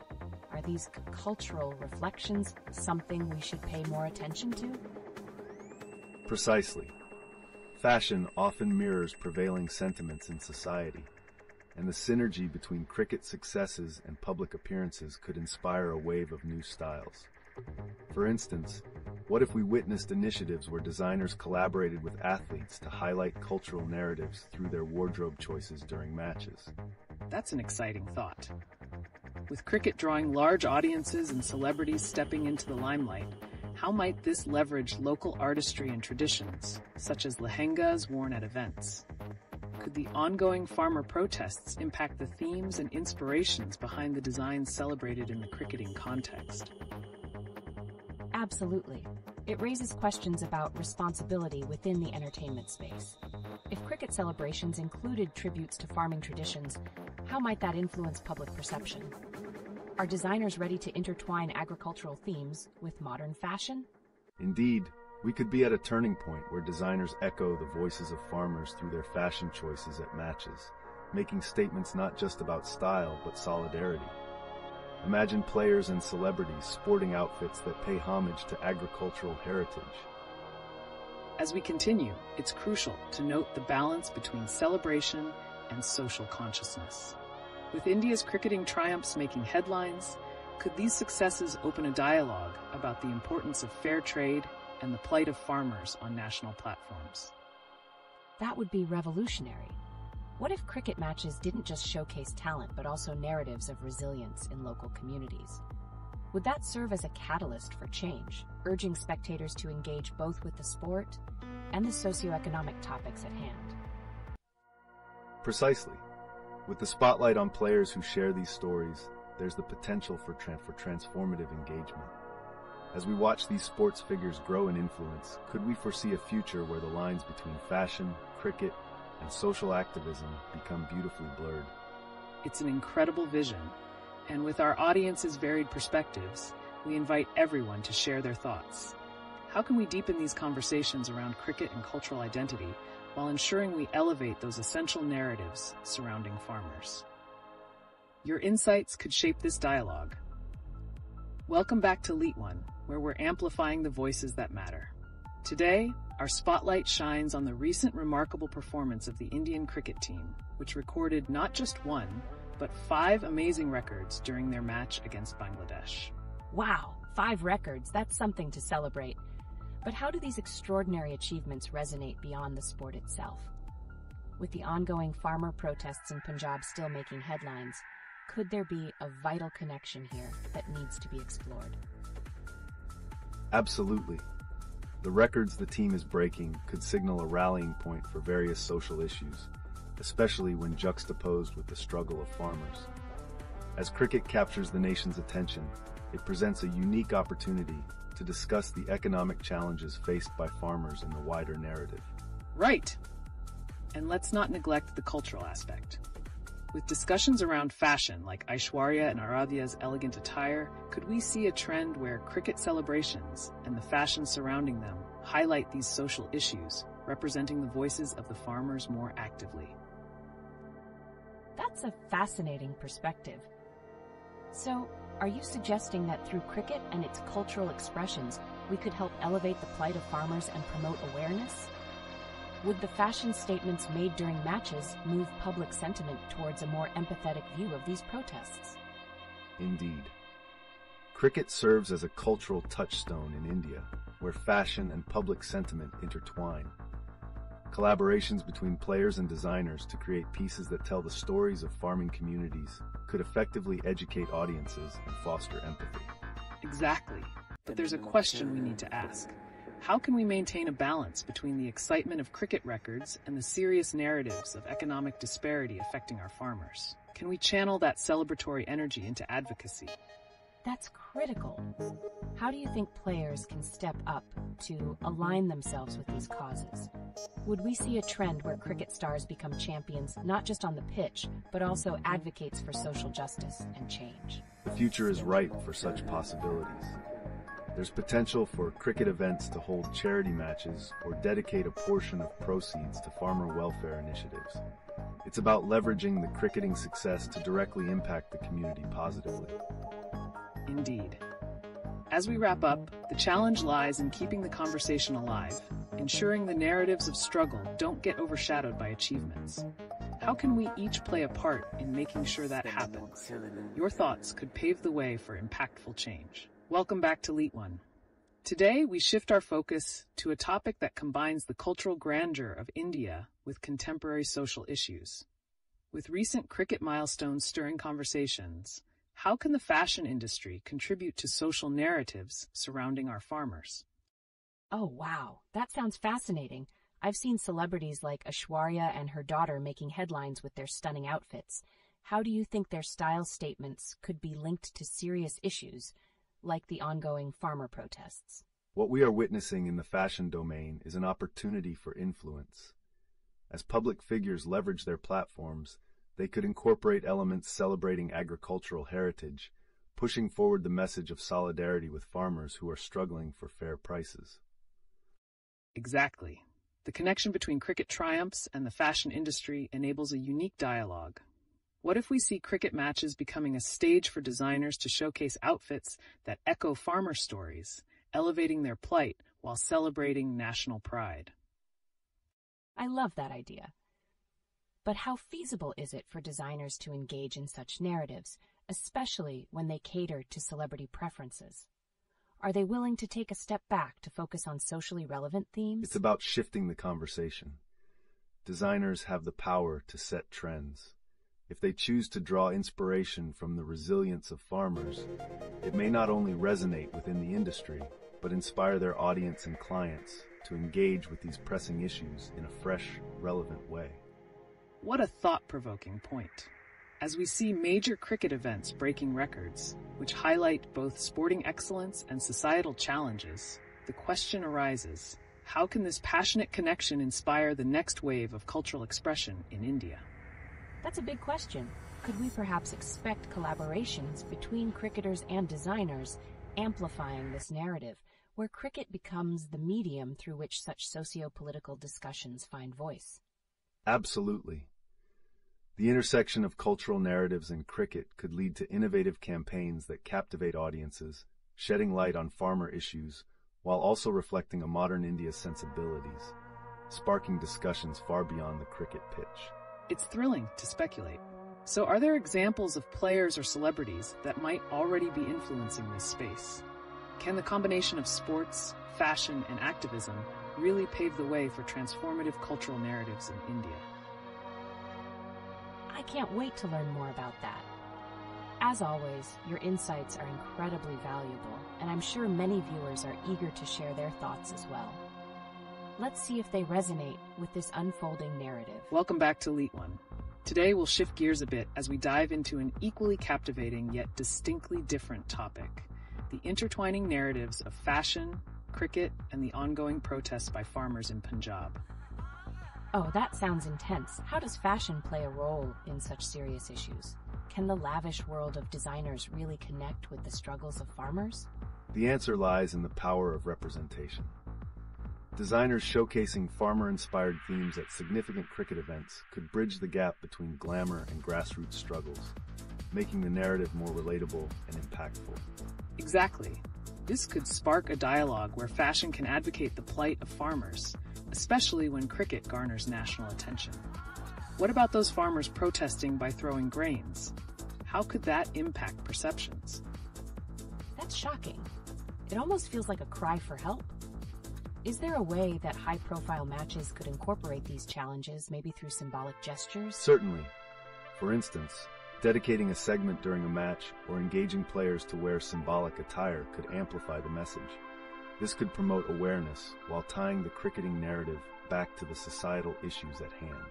Are these cultural reflections something we should pay more attention to? Precisely. Fashion often mirrors prevailing sentiments in society, and the synergy between cricket successes and public appearances could inspire a wave of new styles. For instance, what if we witnessed initiatives where designers collaborated with athletes to highlight cultural narratives through their wardrobe choices during matches? That's an exciting thought. With cricket drawing large audiences and celebrities stepping into the limelight, how might this leverage local artistry and traditions, such as lehengas worn at events? Could the ongoing farmer protests impact the themes and inspirations behind the designs celebrated in the cricketing context? Absolutely. It raises questions about responsibility within the entertainment space. If cricket celebrations included tributes to farming traditions, how might that influence public perception? Are designers ready to intertwine agricultural themes with modern fashion? Indeed, we could be at a turning point where designers echo the voices of farmers through their fashion choices at matches, making statements not just about style but solidarity. Imagine players and celebrities sporting outfits that pay homage to agricultural heritage. As we continue, it's crucial to note the balance between celebration and social consciousness. With India's cricketing triumphs making headlines, could these successes open a dialogue about the importance of fair trade and the plight of farmers on national platforms? That would be revolutionary. What if cricket matches didn't just showcase talent, but also narratives of resilience in local communities? Would that serve as a catalyst for change, urging spectators to engage both with the sport and the socioeconomic topics at hand? Precisely. With the spotlight on players who share these stories, there's the potential for transformative engagement. As we watch these sports figures grow in influence, could we foresee a future where the lines between fashion, cricket, and social activism become beautifully blurred? It's an incredible vision, and with our audience's varied perspectives, we invite everyone to share their thoughts. How can we deepen these conversations around cricket and cultural identity while ensuring we elevate those essential narratives surrounding farmers? Your insights could shape this dialogue. Welcome back to LeetOne, where we're amplifying the voices that matter. Today, our spotlight shines on the recent remarkable performance of the Indian cricket team, which recorded not just one, but 5 amazing records during their match against Bangladesh. Wow, 5 records, that's something to celebrate. But how do these extraordinary achievements resonate beyond the sport itself? With the ongoing farmer protests in Punjab still making headlines, could there be a vital connection here that needs to be explored? Absolutely. The records the team is breaking could signal a rallying point for various social issues, especially when juxtaposed with the struggle of farmers. As cricket captures the nation's attention, it presents a unique opportunity to discuss the economic challenges faced by farmers in the wider narrative. Right! And let's not neglect the cultural aspect. With discussions around fashion, like Aishwarya and Aradhya's elegant attire, could we see a trend where cricket celebrations and the fashion surrounding them highlight these social issues, representing the voices of the farmers more actively? That's a fascinating perspective. So, Are you suggesting that through cricket and its cultural expressions, we could help elevate the plight of farmers and promote awareness? Would the fashion statements made during matches move public sentiment towards a more empathetic view of these protests? Indeed. Cricket serves as a cultural touchstone in India, where fashion and public sentiment intertwine. Collaborations between players and designers to create pieces that tell the stories of farming communities could effectively educate audiences and foster empathy. Exactly. But there's a question we need to ask. How can we maintain a balance between the excitement of cricket records and the serious narratives of economic disparity affecting our farmers? Can we channel that celebratory energy into advocacy? That's critical. How do you think players can step up to align themselves with these causes? Would we see a trend where cricket stars become champions not just on the pitch, but also advocates for social justice and change? The future is ripe for such possibilities. There's potential for cricket events to hold charity matches or dedicate a portion of proceeds to farmer welfare initiatives. It's about leveraging the cricketing success to directly impact the community positively. Indeed. As we wrap up, the challenge lies in keeping the conversation alive, ensuring the narratives of struggle don't get overshadowed by achievements. How can we each play a part in making sure that happens? Your thoughts could pave the way for impactful change. Welcome back to LeetOne. Today, we shift our focus to a topic that combines the cultural grandeur of India with contemporary social issues. With recent cricket milestones stirring conversations, how can the fashion industry contribute to social narratives surrounding our farmers? Oh, wow. That sounds fascinating. I've seen celebrities like Aishwarya and her daughter making headlines with their stunning outfits. How do you think their style statements could be linked to serious issues, like the ongoing farmer protests? What we are witnessing in the fashion domain is an opportunity for influence. As public figures leverage their platforms, they could incorporate elements celebrating agricultural heritage, pushing forward the message of solidarity with farmers who are struggling for fair prices. Exactly. The connection between cricket triumphs and the fashion industry enables a unique dialogue. What if we see cricket matches becoming a stage for designers to showcase outfits that echo farmer stories, elevating their plight while celebrating national pride? I love that idea. But how feasible is it for designers to engage in such narratives, especially when they cater to celebrity preferences? Are they willing to take a step back to focus on socially relevant themes? It's about shifting the conversation. Designers have the power to set trends. If they choose to draw inspiration from the resilience of farmers, it may not only resonate within the industry, but inspire their audience and clients to engage with these pressing issues in a fresh, relevant way. What a thought-provoking point. As we see major cricket events breaking records, which highlight both sporting excellence and societal challenges, the question arises, how can this passionate connection inspire the next wave of cultural expression in India? That's a big question. Could we perhaps expect collaborations between cricketers and designers, amplifying this narrative, where cricket becomes the medium through which such socio-political discussions find voice? Absolutely. The intersection of cultural narratives and cricket could lead to innovative campaigns that captivate audiences, shedding light on farmer issues, while also reflecting a modern India's sensibilities, sparking discussions far beyond the cricket pitch. It's thrilling to speculate. So are there examples of players or celebrities that might already be influencing this space? Can the combination of sports, fashion, and activism really pave the way for transformative cultural narratives in India? I can't wait to learn more about that. As always, your insights are incredibly valuable, and I'm sure many viewers are eager to share their thoughts as well. Let's see if they resonate with this unfolding narrative. Welcome back to LeetOne. Today we'll shift gears a bit as we dive into an equally captivating yet distinctly different topic: the intertwining narratives of fashion, cricket, and the ongoing protests by farmers in Punjab. Oh, that sounds intense. How does fashion play a role in such serious issues? Can the lavish world of designers really connect with the struggles of farmers? The answer lies in the power of representation. Designers showcasing farmer-inspired themes at significant cricket events could bridge the gap between glamour and grassroots struggles. making the narrative more relatable and impactful. Exactly. This could spark a dialogue where fashion can advocate the plight of farmers, especially when cricket garners national attention. What about those farmers protesting by throwing grains? How could that impact perceptions? That's shocking. It almost feels like a cry for help. Is there a way that high-profile matches could incorporate these challenges, maybe through symbolic gestures? Certainly. For instance, dedicating a segment during a match or engaging players to wear symbolic attire could amplify the message. This could promote awareness while tying the cricketing narrative back to the societal issues at hand.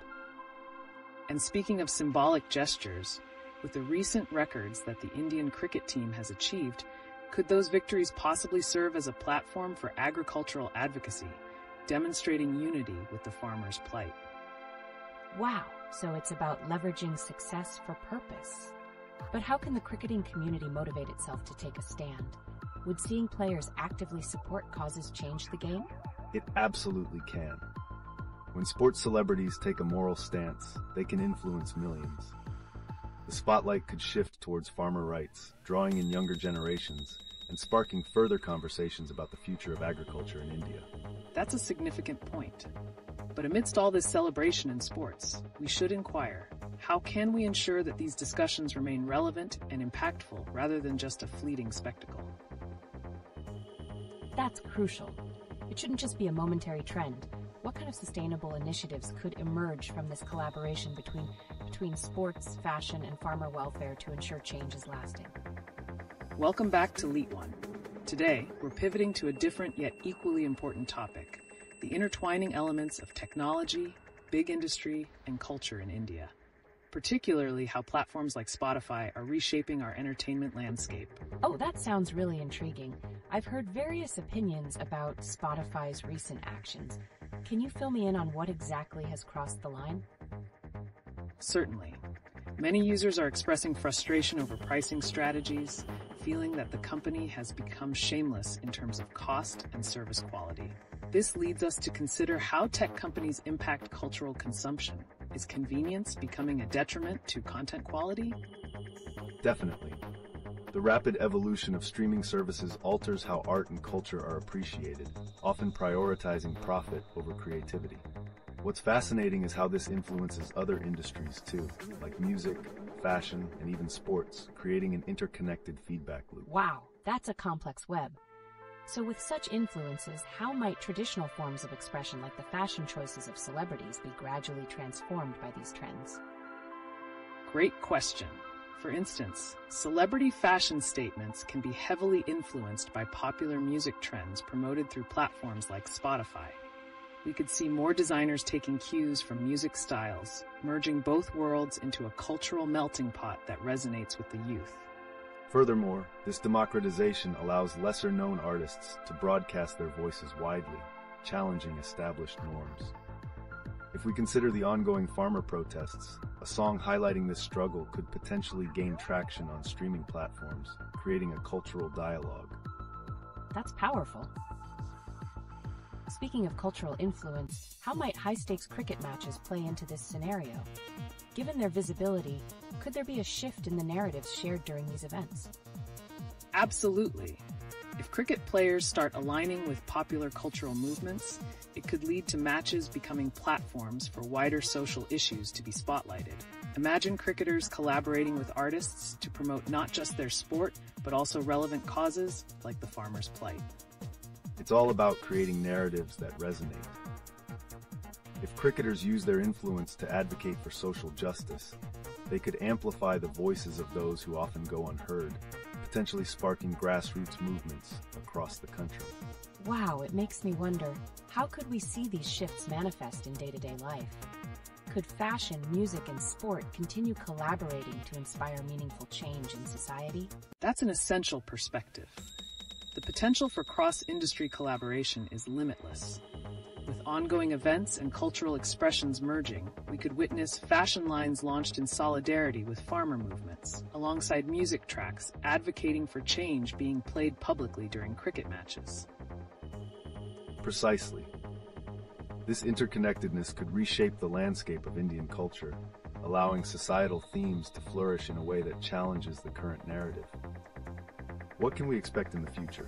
And speaking of symbolic gestures, with the recent records that the Indian cricket team has achieved, could those victories possibly serve as a platform for agricultural advocacy, demonstrating unity with the farmers' plight? Wow, so it's about leveraging success for purpose. But how can the cricketing community motivate itself to take a stand? Would seeing players actively support causes change the game? It absolutely can. When sports celebrities take a moral stance, they can influence millions. The spotlight could shift towards farmer rights, drawing in younger generations and sparking further conversations about the future of agriculture in India. That's a significant point. But amidst all this celebration in sports, we should inquire, how can we ensure that these discussions remain relevant and impactful rather than just a fleeting spectacle? That's crucial. It shouldn't just be a momentary trend. What kind of sustainable initiatives could emerge from this collaboration between sports, fashion, and farmer welfare to ensure change is lasting? Welcome back to LeetOne. Today, we're pivoting to a different yet equally important topic, the intertwining elements of technology, big industry, and culture in India, particularly how platforms like Spotify are reshaping our entertainment landscape. Oh, that sounds really intriguing. I've heard various opinions about Spotify's recent actions. Can you fill me in on what exactly has crossed the line? Certainly. Many users are expressing frustration over pricing strategies, feeling that the company has become shameless in terms of cost and service quality. This leads us to consider how tech companies impact cultural consumption. Is convenience becoming a detriment to content quality? Definitely. The rapid evolution of streaming services alters how art and culture are appreciated, often prioritizing profit over creativity. What's fascinating is how this influences other industries too, like music, fashion, and even sports, creating an interconnected feedback loop. Wow, that's a complex web. So with such influences, how might traditional forms of expression like the fashion choices of celebrities be gradually transformed by these trends? Great question. For instance, celebrity fashion statements can be heavily influenced by popular music trends promoted through platforms like Spotify. We could see more designers taking cues from music styles, merging both worlds into a cultural melting pot that resonates with the youth. Furthermore, this democratization allows lesser-known artists to broadcast their voices widely, challenging established norms. If we consider the ongoing farmer protests, a song highlighting this struggle could potentially gain traction on streaming platforms, creating a cultural dialogue. That's powerful. Speaking of cultural influence, how might high-stakes cricket matches play into this scenario? Given their visibility, could there be a shift in the narratives shared during these events? Absolutely. If cricket players start aligning with popular cultural movements, it could lead to matches becoming platforms for wider social issues to be spotlighted. Imagine cricketers collaborating with artists to promote not just their sport, but also relevant causes like the farmers' plight. It's all about creating narratives that resonate. If cricketers use their influence to advocate for social justice, they could amplify the voices of those who often go unheard, potentially sparking grassroots movements across the country. Wow, it makes me wonder, how could we see these shifts manifest in day-to-day life? Could fashion, music, and sport continue collaborating to inspire meaningful change in society? That's an essential perspective. The potential for cross-industry collaboration is limitless. With ongoing events and cultural expressions merging, we could witness fashion lines launched in solidarity with farmer movements, alongside music tracks advocating for change being played publicly during cricket matches. Precisely. This interconnectedness could reshape the landscape of Indian culture, allowing societal themes to flourish in a way that challenges the current narrative. What can we expect in the future?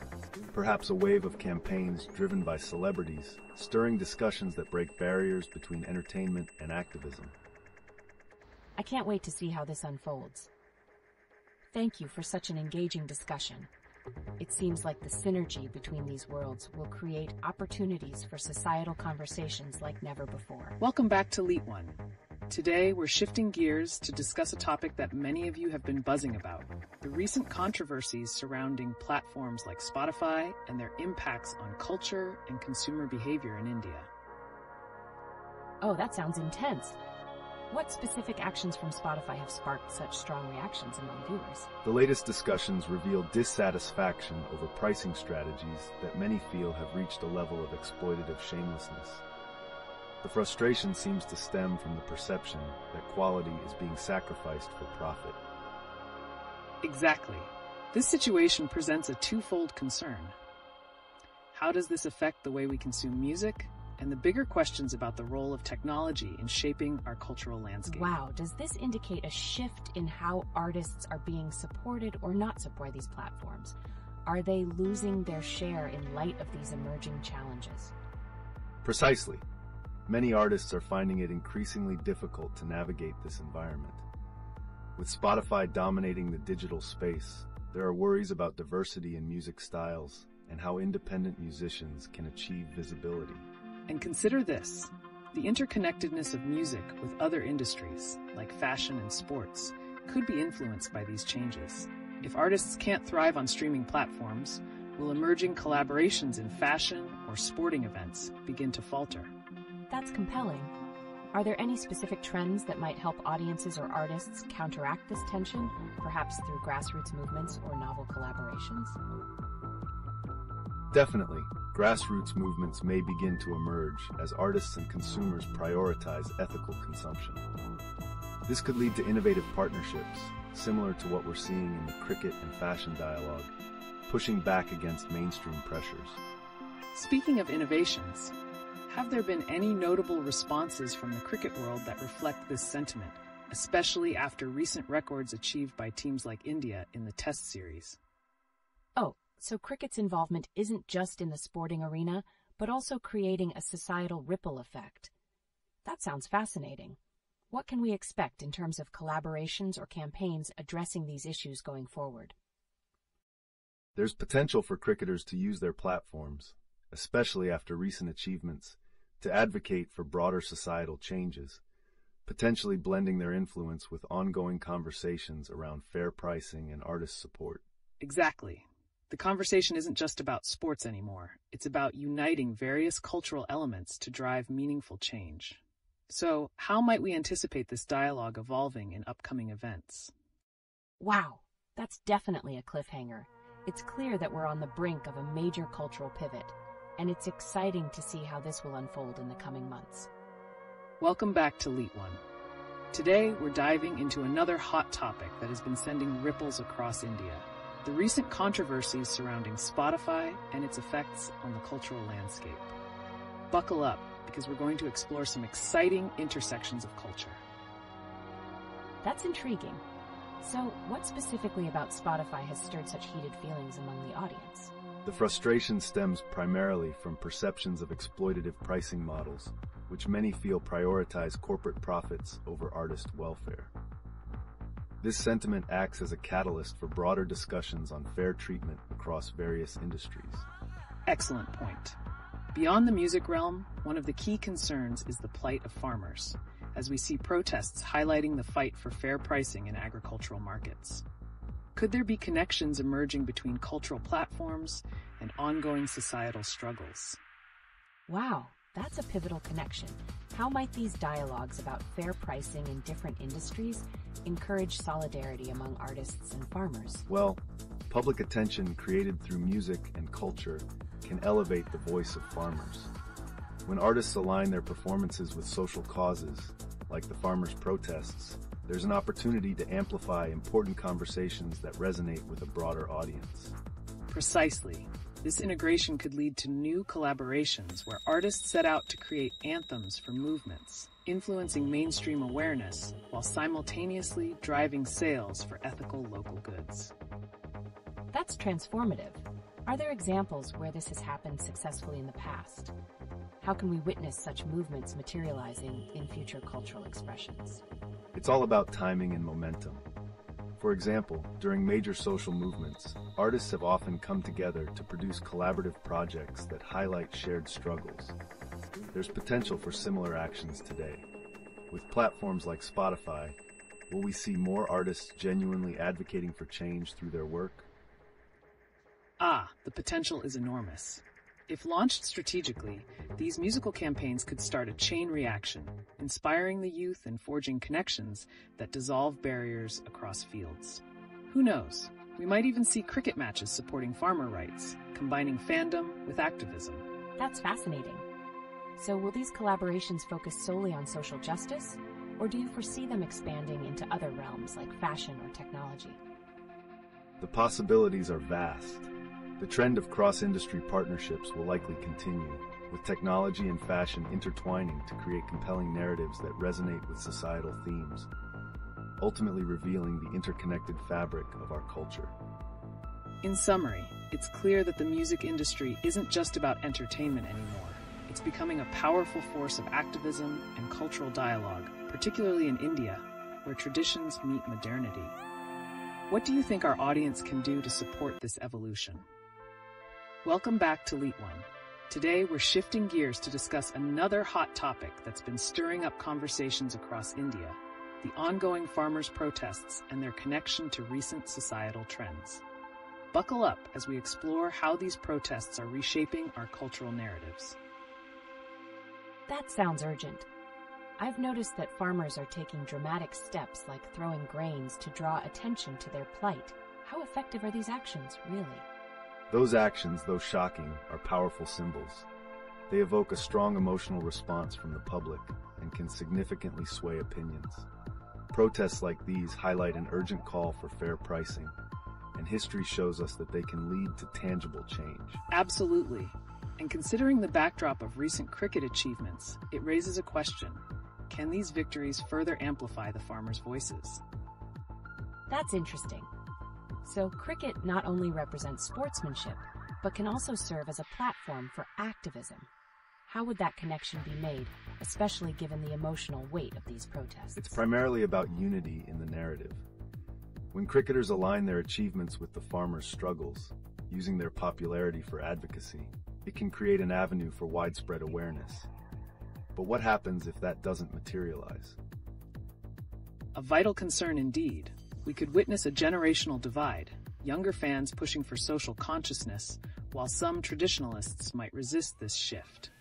Perhaps a wave of campaigns driven by celebrities, stirring discussions that break barriers between entertainment and activism. I can't wait to see how this unfolds. Thank you for such an engaging discussion. It seems like the synergy between these worlds will create opportunities for societal conversations like never before. Welcome back to LeetOne. Today, we're shifting gears to discuss a topic that many of you have been buzzing about: the recent controversies surrounding platforms like Spotify and their impacts on culture and consumer behavior in India. Oh, that sounds intense. What specific actions from Spotify have sparked such strong reactions among viewers? The latest discussions reveal dissatisfaction over pricing strategies that many feel have reached a level of exploitative shamelessness. The frustration seems to stem from the perception that quality is being sacrificed for profit. Exactly. This situation presents a twofold concern. How does this affect the way we consume music? And the bigger questions about the role of technology in shaping our cultural landscape. Wow, does this indicate a shift in how artists are being supported or not supported these platforms? Are they losing their share in light of these emerging challenges? Precisely. Many artists are finding it increasingly difficult to navigate this environment. With Spotify dominating the digital space, there are worries about diversity in music styles and how independent musicians can achieve visibility. And consider this: the interconnectedness of music with other industries, like fashion and sports, could be influenced by these changes. If artists can't thrive on streaming platforms, will emerging collaborations in fashion or sporting events begin to falter? That's compelling. Are there any specific trends that might help audiences or artists counteract this tension, perhaps through grassroots movements or novel collaborations? Definitely. Grassroots movements may begin to emerge as artists and consumers prioritize ethical consumption. This could lead to innovative partnerships, similar to what we're seeing in the cricket and fashion dialogue, pushing back against mainstream pressures. Speaking of innovations, have there been any notable responses from the cricket world that reflect this sentiment, especially after recent records achieved by teams like India in the Test series? Oh, so cricket's involvement isn't just in the sporting arena, but also creating a societal ripple effect. That sounds fascinating. What can we expect in terms of collaborations or campaigns addressing these issues going forward? There's potential for cricketers to use their platforms, especially after recent achievements, to advocate for broader societal changes, potentially blending their influence with ongoing conversations around fair pricing and artist support. Exactly. The conversation isn't just about sports anymore. It's about uniting various cultural elements to drive meaningful change. So, how might we anticipate this dialogue evolving in upcoming events? Wow, that's definitely a cliffhanger. It's clear that we're on the brink of a major cultural pivot, and it's exciting to see how this will unfold in the coming months. Welcome back to LeetOne. Today, we're diving into another hot topic that has been sending ripples across India: the recent controversies surrounding Spotify and its effects on the cultural landscape. Buckle up, because we're going to explore some exciting intersections of culture. That's intriguing. So, what specifically about Spotify has stirred such heated feelings among the audience? The frustration stems primarily from perceptions of exploitative pricing models, which many feel prioritize corporate profits over artist welfare. This sentiment acts as a catalyst for broader discussions on fair treatment across various industries. Excellent point. Beyond the music realm, one of the key concerns is the plight of farmers, as we see protests highlighting the fight for fair pricing in agricultural markets. Could there be connections emerging between cultural platforms and ongoing societal struggles? Wow, that's a pivotal connection. How might these dialogues about fair pricing in different industries encourage solidarity among artists and farmers? Well, public attention created through music and culture can elevate the voice of farmers. When artists align their performances with social causes, like the farmers' protests, there's an opportunity to amplify important conversations that resonate with a broader audience. Precisely. This integration could lead to new collaborations where artists set out to create anthems for movements, influencing mainstream awareness while simultaneously driving sales for ethical local goods. That's transformative. Are there examples where this has happened successfully in the past? How can we witness such movements materializing in future cultural expressions? It's all about timing and momentum. For example, during major social movements, artists have often come together to produce collaborative projects that highlight shared struggles. There's potential for similar actions today. With platforms like Spotify, will we see more artists genuinely advocating for change through their work? The potential is enormous. If launched strategically, these musical campaigns could start a chain reaction, inspiring the youth and forging connections that dissolve barriers across fields. Who knows? We might even see cricket matches supporting farmer rights, combining fandom with activism. That's fascinating. So will these collaborations focus solely on social justice, or do you foresee them expanding into other realms like fashion or technology? The possibilities are vast. The trend of cross-industry partnerships will likely continue, with technology and fashion intertwining to create compelling narratives that resonate with societal themes, ultimately revealing the interconnected fabric of our culture. In summary, it's clear that the music industry isn't just about entertainment anymore. It's becoming a powerful force of activism and cultural dialogue, particularly in India, where traditions meet modernity. What do you think our audience can do to support this evolution? Welcome back to LeetOne. Today, we're shifting gears to discuss another hot topic that's been stirring up conversations across India, the ongoing farmers' protests and their connection to recent societal trends. Buckle up as we explore how these protests are reshaping our cultural narratives. That sounds urgent. I've noticed that farmers are taking dramatic steps like throwing grains to draw attention to their plight. How effective are these actions, really? Those actions, though shocking, are powerful symbols. They evoke a strong emotional response from the public and can significantly sway opinions. Protests like these highlight an urgent call for fair pricing, and history shows us that they can lead to tangible change. Absolutely. And considering the backdrop of recent cricket achievements, it raises a question. Can these victories further amplify the farmers' voices? That's interesting. So cricket not only represents sportsmanship, but can also serve as a platform for activism. How would that connection be made, especially given the emotional weight of these protests? It's primarily about unity in the narrative. When cricketers align their achievements with the farmers' struggles, using their popularity for advocacy, it can create an avenue for widespread awareness. But what happens if that doesn't materialize? A vital concern indeed. We could witness a generational divide, younger fans pushing for social consciousness, while some traditionalists might resist this shift.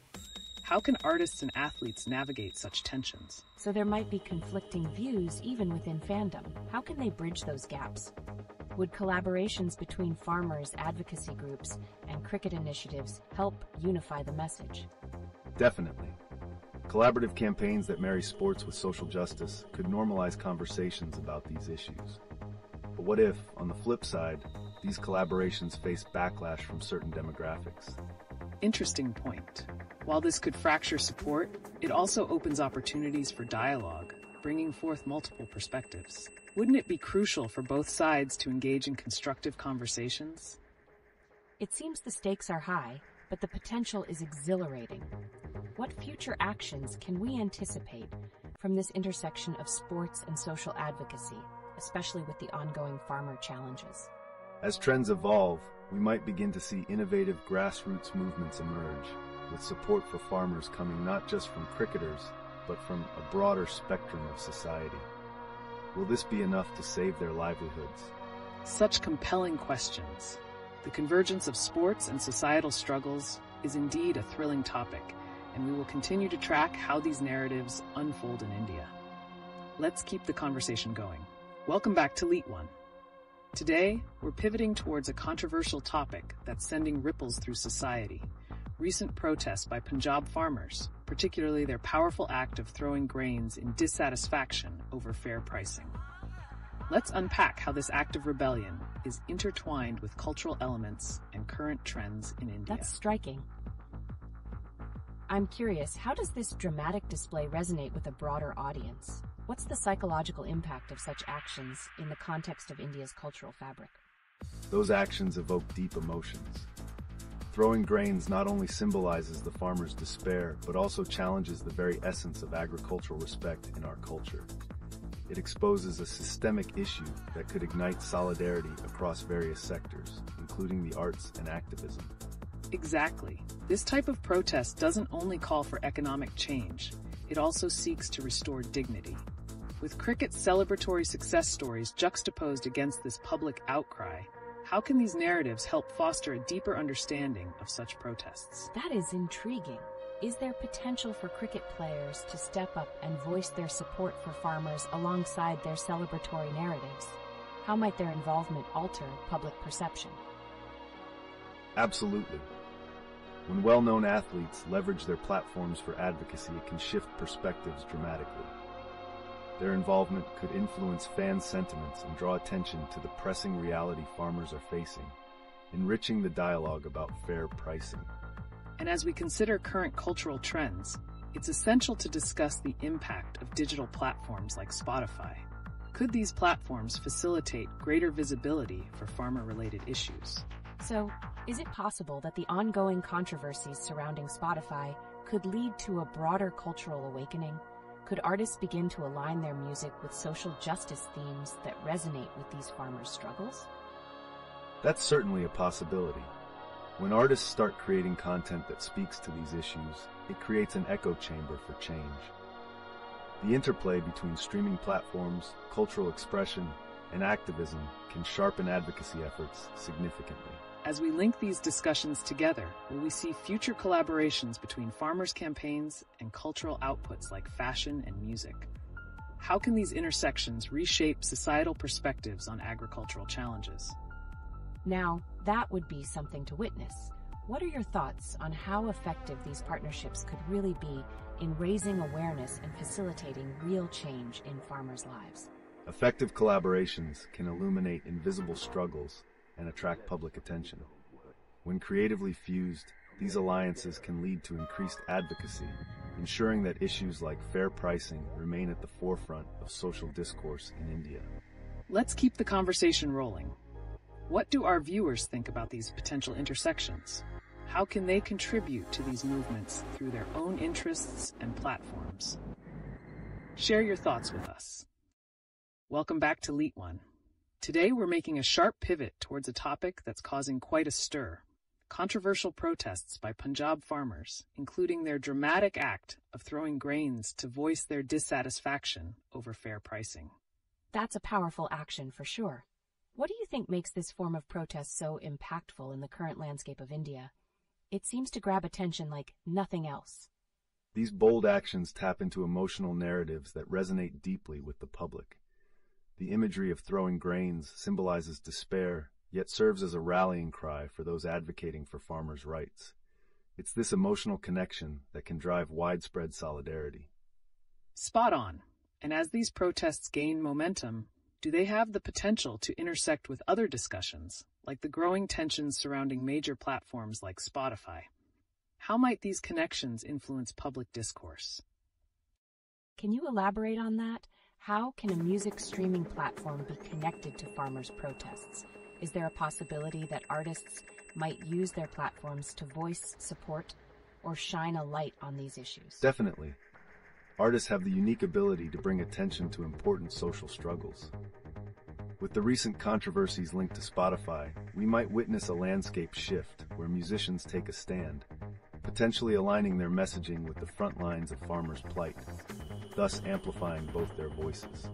How can artists and athletes navigate such tensions? So there might be conflicting views even within fandom. How can they bridge those gaps? Would collaborations between farmers, advocacy groups, and cricket initiatives help unify the message? Definitely. Collaborative campaigns that marry sports with social justice could normalize conversations about these issues. But what if, on the flip side, these collaborations face backlash from certain demographics? Interesting point. While this could fracture support, it also opens opportunities for dialogue, bringing forth multiple perspectives. Wouldn't it be crucial for both sides to engage in constructive conversations? It seems the stakes are high, but the potential is exhilarating. What future actions can we anticipate from this intersection of sports and social advocacy, especially with the ongoing farmer challenges? As trends evolve, we might begin to see innovative grassroots movements emerge, with support for farmers coming not just from cricketers, but from a broader spectrum of society. Will this be enough to save their livelihoods? Such compelling questions. The convergence of sports and societal struggles is indeed a thrilling topic, and we will continue to track how these narratives unfold in India. Let's keep the conversation going. Welcome back to LeetOne. Today, we're pivoting towards a controversial topic that's sending ripples through society. Recent protests by Punjab farmers, particularly their powerful act of throwing grains in dissatisfaction over fair pricing. Let's unpack how this act of rebellion is intertwined with cultural elements and current trends in India. That's striking. I'm curious, how does this dramatic display resonate with a broader audience? What's the psychological impact of such actions in the context of India's cultural fabric? Those actions evoke deep emotions. Throwing grains not only symbolizes the farmer's despair, but also challenges the very essence of agricultural respect in our culture. It exposes a systemic issue that could ignite solidarity across various sectors, including the arts and activism. Exactly. This type of protest doesn't only call for economic change, it also seeks to restore dignity. With cricket's celebratory success stories juxtaposed against this public outcry, how can these narratives help foster a deeper understanding of such protests? That is intriguing. Is there potential for cricket players to step up and voice their support for farmers alongside their celebratory narratives? How might their involvement alter public perception? Absolutely. When well-known athletes leverage their platforms for advocacy, it can shift perspectives dramatically. Their involvement could influence fan sentiments and draw attention to the pressing reality farmers are facing, enriching the dialogue about fair pricing. And as we consider current cultural trends, it's essential to discuss the impact of digital platforms like Spotify. Could these platforms facilitate greater visibility for farmer-related issues? So, is it possible that the ongoing controversies surrounding Spotify could lead to a broader cultural awakening? Could artists begin to align their music with social justice themes that resonate with these farmers' struggles? That's certainly a possibility. When artists start creating content that speaks to these issues, it creates an echo chamber for change. The interplay between streaming platforms, cultural expression, and activism can sharpen advocacy efforts significantly. As we link these discussions together, will we see future collaborations between farmers' campaigns and cultural outputs like fashion and music? How can these intersections reshape societal perspectives on agricultural challenges? Now, that would be something to witness. What are your thoughts on how effective these partnerships could really be in raising awareness and facilitating real change in farmers' lives? Effective collaborations can illuminate invisible struggles and attract public attention. When creatively fused, these alliances can lead to increased advocacy, ensuring that issues like fair pricing remain at the forefront of social discourse in India. Let's keep the conversation rolling. What do our viewers think about these potential intersections? How can they contribute to these movements through their own interests and platforms? Share your thoughts with us. Welcome back to LeetOne. Today we're making a sharp pivot towards a topic that's causing quite a stir: controversial protests by Punjab farmers, including their dramatic act of throwing grains to voice their dissatisfaction over fair pricing. That's a powerful action for sure. What do you think makes this form of protest so impactful in the current landscape of India? It seems to grab attention like nothing else. These bold actions tap into emotional narratives that resonate deeply with the public. The imagery of throwing grains symbolizes despair, yet serves as a rallying cry for those advocating for farmers' rights. It's this emotional connection that can drive widespread solidarity. Spot on. And as these protests gain momentum, do they have the potential to intersect with other discussions, like the growing tensions surrounding major platforms like Spotify? How might these connections influence public discourse? Can you elaborate on that? How can a music streaming platform be connected to farmers' protests? Is there a possibility that artists might use their platforms to voice, support, or shine a light on these issues? Definitely. Artists have the unique ability to bring attention to important social struggles. With the recent controversies linked to Spotify, we might witness a landscape shift where musicians take a stand, potentially aligning their messaging with the front lines of farmers' plight, thus amplifying both their voices.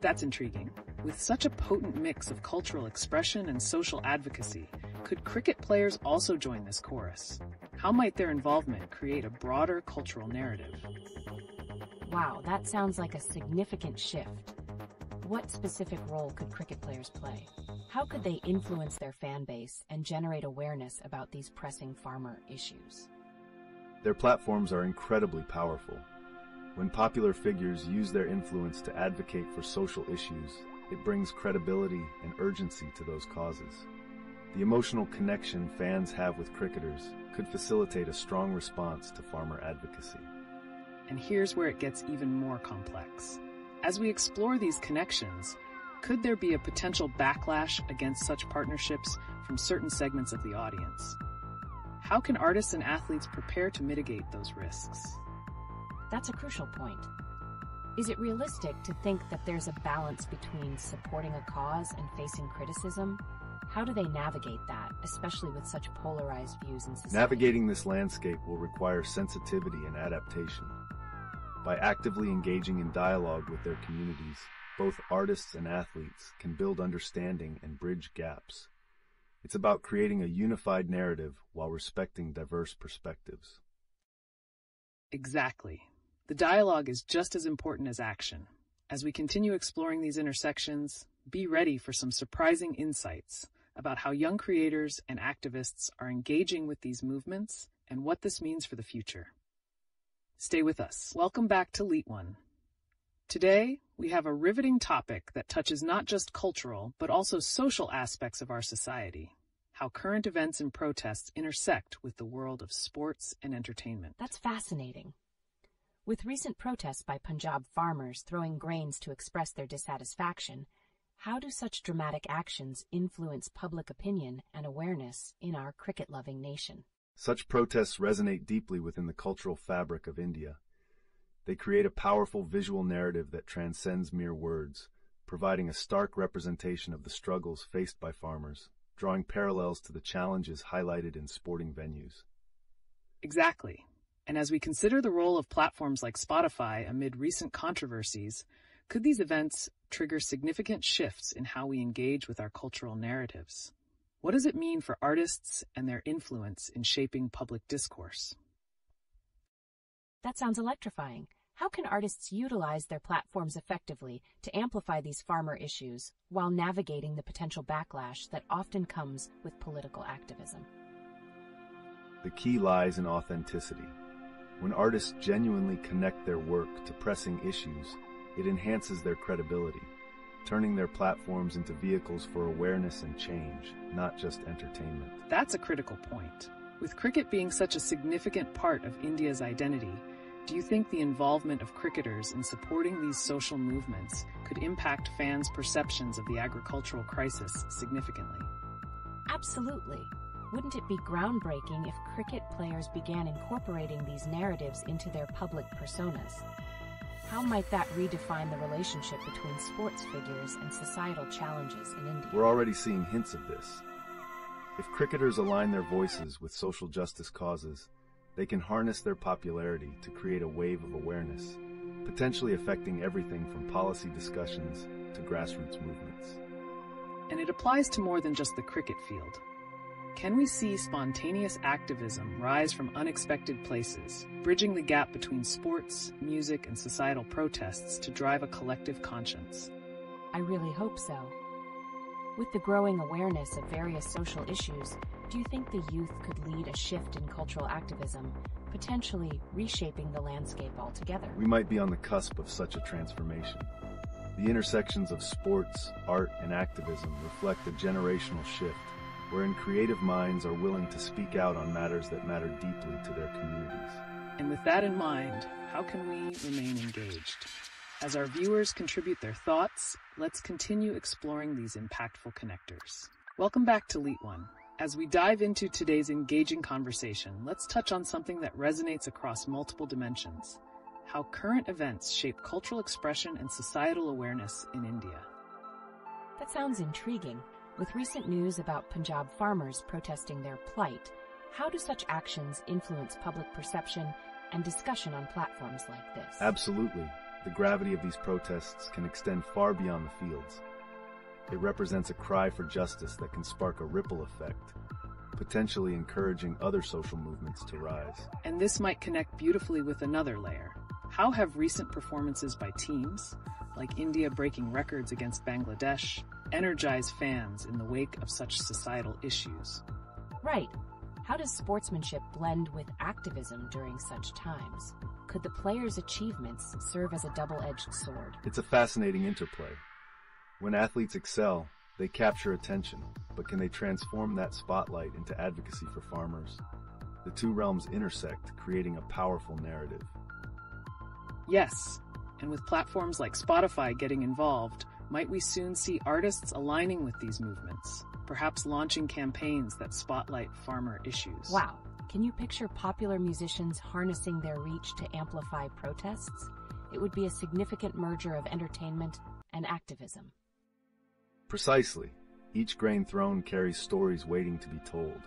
That's intriguing. With such a potent mix of cultural expression and social advocacy, could cricket players also join this chorus? How might their involvement create a broader cultural narrative? Wow, that sounds like a significant shift. What specific role could cricket players play? How could they influence their fan base and generate awareness about these pressing farmer issues? Their platforms are incredibly powerful. When popular figures use their influence to advocate for social issues, It brings credibility and urgency to those causes. The emotional connection fans have with cricketers could facilitate a strong response to farmer advocacy. And here's where it gets even more complex. As we explore these connections, could there be a potential backlash against such partnerships from certain segments of the audience? How can artists and athletes prepare to mitigate those risks? That's a crucial point. Is it realistic to think that there's a balance between supporting a cause and facing criticism? How do they navigate that, especially with such polarized views in society? Navigating this landscape will require sensitivity and adaptation. By actively engaging in dialogue with their communities, both artists and athletes can build understanding and bridge gaps. It's about creating a unified narrative while respecting diverse perspectives. Exactly. The dialogue is just as important as action. As we continue exploring these intersections, be ready for some surprising insights about how young creators and activists are engaging with these movements and what this means for the future. Stay with us. Welcome back to LeetOne. Today, we have a riveting topic that touches not just cultural, but also social aspects of our society: how current events and protests intersect with the world of sports and entertainment. That's fascinating. With recent protests by Punjab farmers throwing grains to express their dissatisfaction, how do such dramatic actions influence public opinion and awareness in our cricket-loving nation? Such protests resonate deeply within the cultural fabric of India. They create a powerful visual narrative that transcends mere words, providing a stark representation of the struggles faced by farmers, drawing parallels to the challenges highlighted in sporting venues. Exactly. And as we consider the role of platforms like Spotify amid recent controversies, could these events trigger significant shifts in how we engage with our cultural narratives? What does it mean for artists and their influence in shaping public discourse? That sounds electrifying. How can artists utilize their platforms effectively to amplify these farmer issues while navigating the potential backlash that often comes with political activism? The key lies in authenticity. When artists genuinely connect their work to pressing issues, it enhances their credibility, turning their platforms into vehicles for awareness and change, not just entertainment. That's a critical point. With cricket being such a significant part of India's identity, do you think the involvement of cricketers in supporting these social movements could impact fans' perceptions of the agricultural crisis significantly? Absolutely. Wouldn't it be groundbreaking if cricket players began incorporating these narratives into their public personas? How might that redefine the relationship between sports figures and societal challenges in India? We're already seeing hints of this. If cricketers align their voices with social justice causes, they can harness their popularity to create a wave of awareness, potentially affecting everything from policy discussions to grassroots movements. And it applies to more than just the cricket field. Can we see spontaneous activism rise from unexpected places, bridging the gap between sports, music, and societal protests to drive a collective conscience? I really hope so. With the growing awareness of various social issues, do you think the youth could lead a shift in cultural activism, potentially reshaping the landscape altogether? We might be on the cusp of such a transformation. The intersections of sports, art, and activism reflect a generational shift, wherein creative minds are willing to speak out on matters that matter deeply to their communities. And with that in mind, how can we remain engaged? As our viewers contribute their thoughts, let's continue exploring these impactful connectors. Welcome back to LeetOne. As we dive into today's engaging conversation, let's touch on something that resonates across multiple dimensions: how current events shape cultural expression and societal awareness in India. That sounds intriguing. With recent news about Punjab farmers protesting their plight, how do such actions influence public perception and discussion on platforms like this? Absolutely. The gravity of these protests can extend far beyond the fields. It represents a cry for justice that can spark a ripple effect, potentially encouraging other social movements to rise. And this might connect beautifully with another layer. How have recent performances by teams, like India breaking records against Bangladesh, energize fans in the wake of such societal issues? Right. How does sportsmanship blend with activism during such times? Could the players' achievements serve as a double-edged sword? It's a fascinating interplay. When athletes excel, they capture attention, but can they transform that spotlight into advocacy for farmers? The two realms intersect, creating a powerful narrative. Yes, and with platforms like Spotify getting involved, might we soon see artists aligning with these movements, perhaps launching campaigns that spotlight farmer issues? Wow. Can you picture popular musicians harnessing their reach to amplify protests? It would be a significant merger of entertainment and activism. Precisely. Each grain thrown carries stories waiting to be told.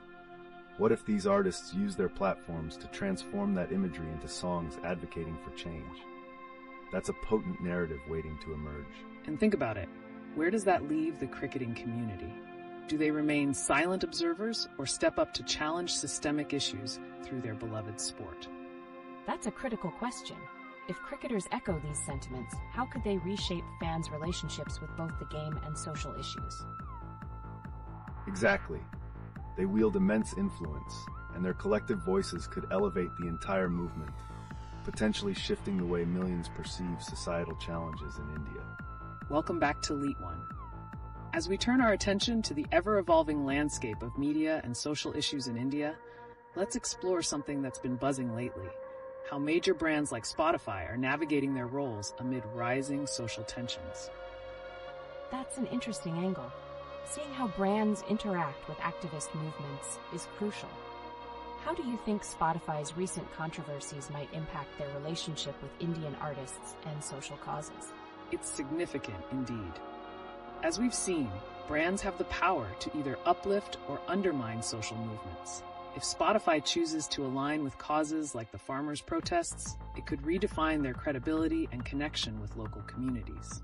What if these artists use their platforms to transform that imagery into songs advocating for change? That's a potent narrative waiting to emerge. And think about it. Where does that leave the cricketing community? Do they remain silent observers or step up to challenge systemic issues through their beloved sport? That's a critical question. If cricketers echo these sentiments, how could they reshape fans' relationships with both the game and social issues? Exactly. They wield immense influence, and their collective voices could elevate the entire movement, potentially shifting the way millions perceive societal challenges in India. Welcome back to LeetOne. As we turn our attention to the ever-evolving landscape of media and social issues in India, let's explore something that's been buzzing lately: how major brands like Spotify are navigating their roles amid rising social tensions. That's an interesting angle. Seeing how brands interact with activist movements is crucial. How do you think Spotify's recent controversies might impact their relationship with Indian artists and social causes? It's significant indeed. As we've seen, brands have the power to either uplift or undermine social movements. If Spotify chooses to align with causes like the farmers' protests, it could redefine their credibility and connection with local communities.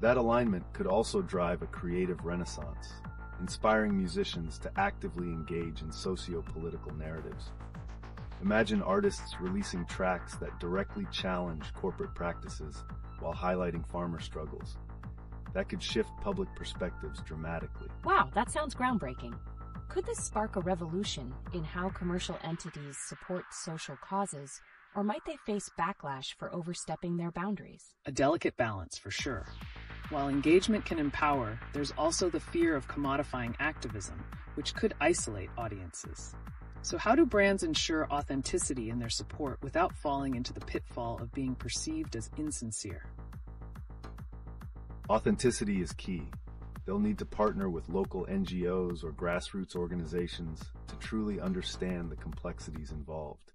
That alignment could also drive a creative renaissance, inspiring musicians to actively engage in socio-political narratives. Imagine artists releasing tracks that directly challenge corporate practices while highlighting farmer struggles. That could shift public perspectives dramatically. Wow, that sounds groundbreaking. Could this spark a revolution in how commercial entities support social causes, or might they face backlash for overstepping their boundaries? A delicate balance, for sure. While engagement can empower, there's also the fear of commodifying activism, which could isolate audiences. So how do brands ensure authenticity in their support without falling into the pitfall of being perceived as insincere? Authenticity is key. They'll need to partner with local NGOs or grassroots organizations to truly understand the complexities involved.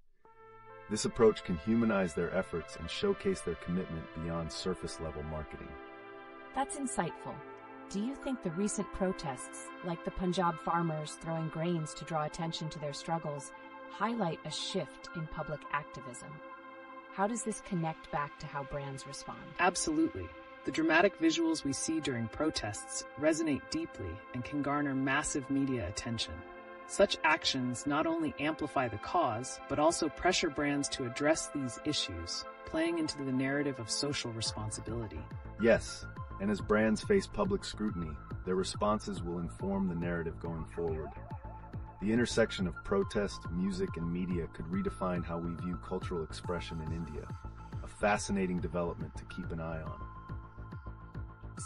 This approach can humanize their efforts and showcase their commitment beyond surface-level marketing. That's insightful. Do you think the recent protests, like the Punjab farmers throwing grains to draw attention to their struggles, highlight a shift in public activism? How does this connect back to how brands respond? Absolutely. The dramatic visuals we see during protests resonate deeply and can garner massive media attention. Such actions not only amplify the cause, but also pressure brands to address these issues, playing into the narrative of social responsibility. Yes, and as brands face public scrutiny, their responses will inform the narrative going forward. The intersection of protest, music, and media could redefine how we view cultural expression in India, a fascinating development to keep an eye on.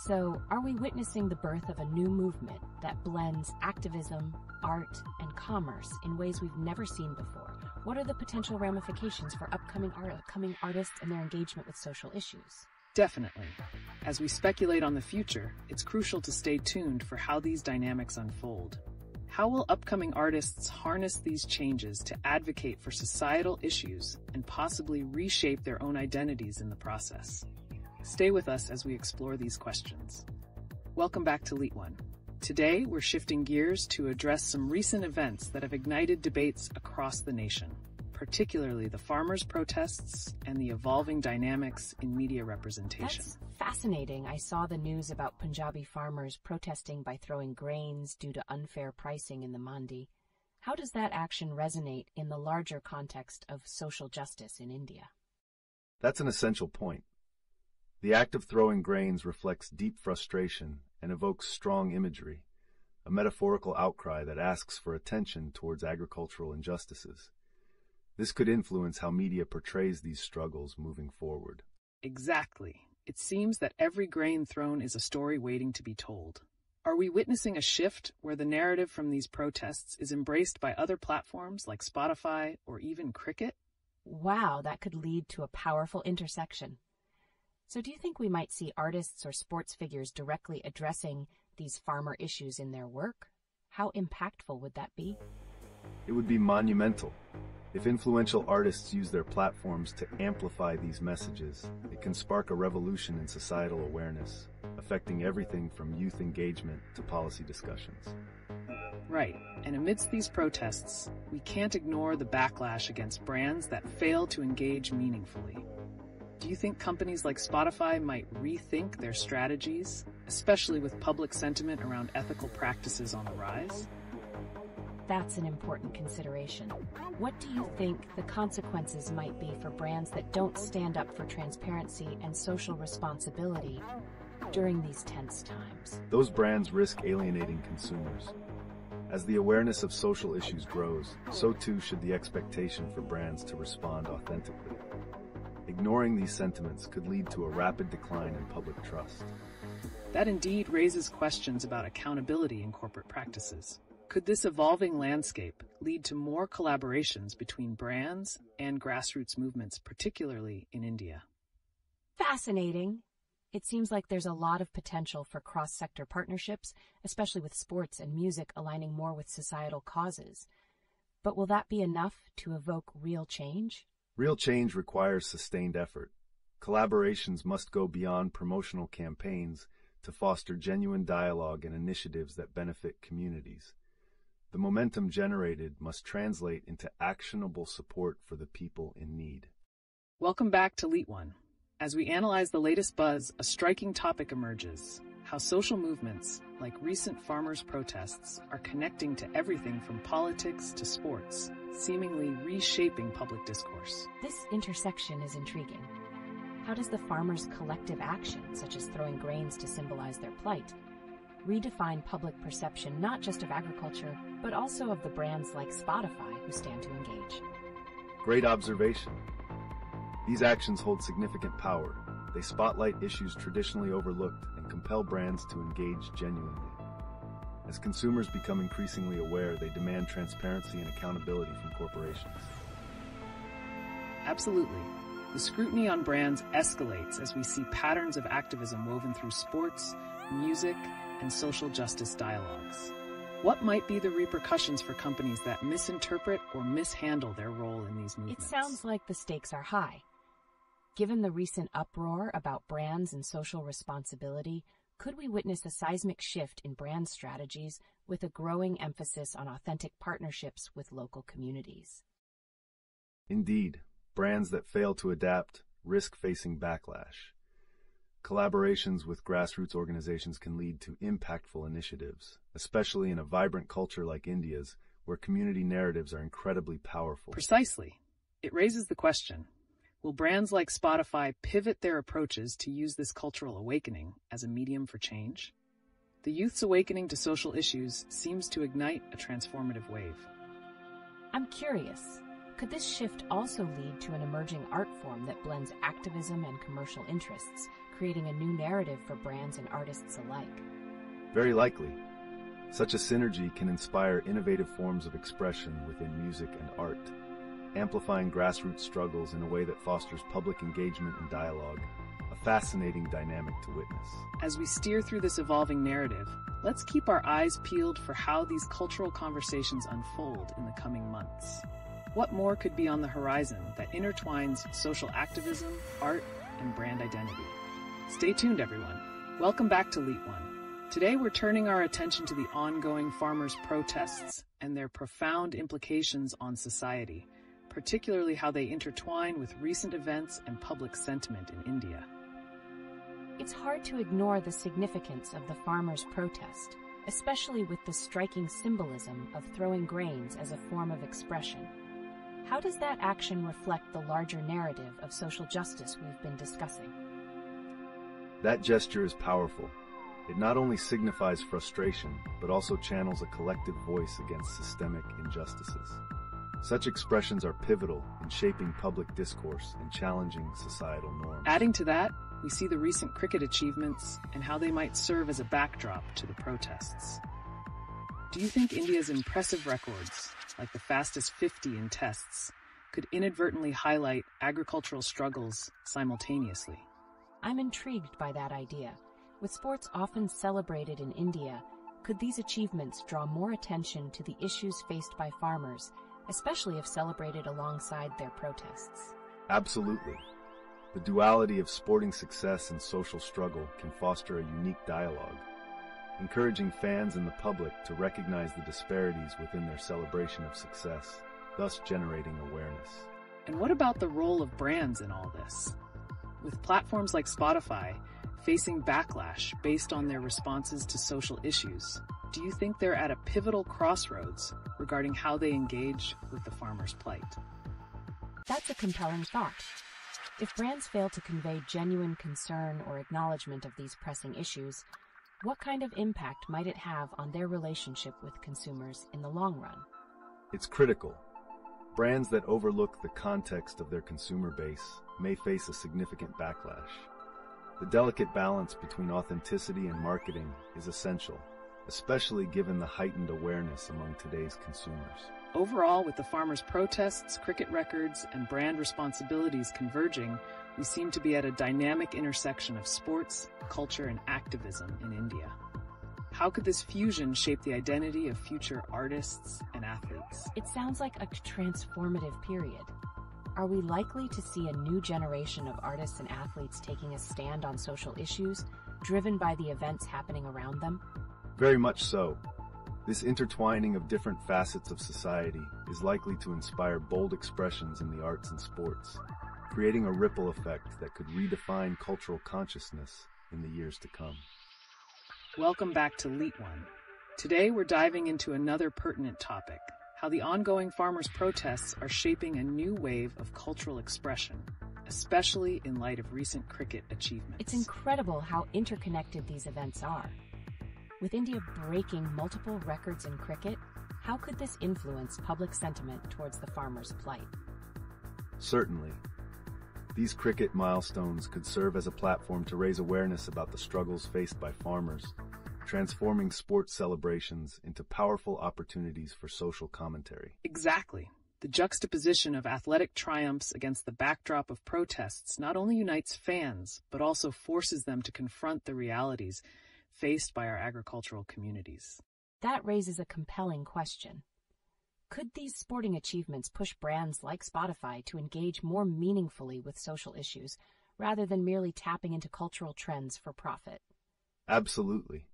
So, are we witnessing the birth of a new movement that blends activism, art, and commerce in ways we've never seen before? What are the potential ramifications for upcoming artists and their engagement with social issues? Definitely. As we speculate on the future, it's crucial to stay tuned for how these dynamics unfold. How will upcoming artists harness these changes to advocate for societal issues and possibly reshape their own identities in the process? Stay with us as we explore these questions. Welcome back to LeetOne. Today, we're shifting gears to address some recent events that have ignited debates across the nation, particularly the farmers' protests and the evolving dynamics in media representation. That's fascinating. I saw the news about Punjabi farmers protesting by throwing grains due to unfair pricing in the mandi. How does that action resonate in the larger context of social justice in India? That's an essential point. The act of throwing grains reflects deep frustration and evokes strong imagery, a metaphorical outcry that asks for attention towards agricultural injustices. This could influence how media portrays these struggles moving forward. Exactly. it seems that every grain thrown is a story waiting to be told. Are we witnessing a shift where the narrative from these protests is embraced by other platforms like Spotify or even Cricket? Wow, that could lead to a powerful intersection. So do you think we might see artists or sports figures directly addressing these farmer issues in their work? How impactful would that be? It would be monumental. If influential artists use their platforms to amplify these messages, it can spark a revolution in societal awareness, affecting everything from youth engagement to policy discussions. Right, and amidst these protests, we can't ignore the backlash against brands that fail to engage meaningfully. Do you think companies like Spotify might rethink their strategies, especially with public sentiment around ethical practices on the rise? That's an important consideration. What do you think the consequences might be for brands that don't stand up for transparency and social responsibility during these tense times? Those brands risk alienating consumers. As the awareness of social issues grows, so too should the expectation for brands to respond authentically. Ignoring these sentiments could lead to a rapid decline in public trust. That indeed raises questions about accountability in corporate practices. Could this evolving landscape lead to more collaborations between brands and grassroots movements, particularly in India? Fascinating. It seems like there's a lot of potential for cross-sector partnerships, especially with sports and music aligning more with societal causes. But will that be enough to evoke real change? Real change requires sustained effort. Collaborations must go beyond promotional campaigns to foster genuine dialogue and initiatives that benefit communities. The momentum generated must translate into actionable support for the people in need. Welcome back to LeetOne. As we analyze the latest buzz, a striking topic emerges: how social movements, like recent farmers' protests, are connecting to everything from politics to sports, seemingly reshaping public discourse. This intersection is intriguing. How does the farmers' collective action, such as throwing grains to symbolize their plight, redefine public perception not just of agriculture, but also of the brands like Spotify who stand to engage? Great observation. These actions hold significant power. They spotlight issues traditionally overlooked and compel brands to engage genuinely. As consumers become increasingly aware, they demand transparency and accountability from corporations. Absolutely. The scrutiny on brands escalates as we see patterns of activism woven through sports, music, and social justice dialogues. What might be the repercussions for companies that misinterpret or mishandle their role in these movements? It sounds like the stakes are high. Given the recent uproar about brands and social responsibility, could we witness a seismic shift in brand strategies with a growing emphasis on authentic partnerships with local communities? Indeed, brands that fail to adapt risk facing backlash. Collaborations with grassroots organizations can lead to impactful initiatives, especially in a vibrant culture like India's, where community narratives are incredibly powerful. Precisely. It raises the question: will brands like Spotify pivot their approaches to use this cultural awakening as a medium for change? The youth's awakening to social issues seems to ignite a transformative wave. I'm curious, could this shift also lead to an emerging art form that blends activism and commercial interests, creating a new narrative for brands and artists alike? Very likely. Such a synergy can inspire innovative forms of expression within music and art, amplifying grassroots struggles in a way that fosters public engagement and dialogue, a fascinating dynamic to witness. As we steer through this evolving narrative, let's keep our eyes peeled for how these cultural conversations unfold in the coming months. What more could be on the horizon that intertwines social activism, art, and brand identity? Stay tuned, everyone. Welcome back to LeetOne. Today we're turning our attention to the ongoing farmers' protests and their profound implications on society, particularly how they intertwine with recent events and public sentiment in India. It's hard to ignore the significance of the farmers' protest, especially with the striking symbolism of throwing grains as a form of expression. How does that action reflect the larger narrative of social justice we've been discussing? That gesture is powerful. It not only signifies frustration, but also channels a collective voice against systemic injustices. Such expressions are pivotal in shaping public discourse and challenging societal norms. Adding to that, we see the recent cricket achievements and how they might serve as a backdrop to the protests. Do you think India's impressive records, like the fastest 50 in tests, could inadvertently highlight agricultural struggles simultaneously? I'm intrigued by that idea. With sports often celebrated in India, could these achievements draw more attention to the issues faced by farmers, especially if celebrated alongside their protests? Absolutely. The duality of sporting success and social struggle can foster a unique dialogue, encouraging fans and the public to recognize the disparities within their celebration of success, thus generating awareness. And what about the role of brands in all this? With platforms like Spotify facing backlash based on their responses to social issues, do you think they're at a pivotal crossroads regarding how they engage with the farmers' plight? That's a compelling thought. If brands fail to convey genuine concern or acknowledgement of these pressing issues, what kind of impact might it have on their relationship with consumers in the long run? It's critical. Brands that overlook the context of their consumer base may face a significant backlash. The delicate balance between authenticity and marketing is essential, especially given the heightened awareness among today's consumers. Overall, with the farmers' protests, cricket records, and brand responsibilities converging, we seem to be at a dynamic intersection of sports, culture, and activism in India. How could this fusion shape the identity of future artists and athletes? It sounds like a transformative period. Are we likely to see a new generation of artists and athletes taking a stand on social issues, driven by the events happening around them? Very much so. This intertwining of different facets of society is likely to inspire bold expressions in the arts and sports, creating a ripple effect that could redefine cultural consciousness in the years to come. Welcome back to LeetOne. Today we're diving into another pertinent topic, how the ongoing farmers' protests are shaping a new wave of cultural expression, especially in light of recent cricket achievements. It's incredible how interconnected these events are. With India breaking multiple records in cricket, how could this influence public sentiment towards the farmers' plight? Certainly. These cricket milestones could serve as a platform to raise awareness about the struggles faced by farmers, transforming sports celebrations into powerful opportunities for social commentary. Exactly. The juxtaposition of athletic triumphs against the backdrop of protests not only unites fans, but also forces them to confront the realities faced by our agricultural communities. That raises a compelling question. Could these sporting achievements push brands like Spotify to engage more meaningfully with social issues, rather than merely tapping into cultural trends for profit? Absolutely.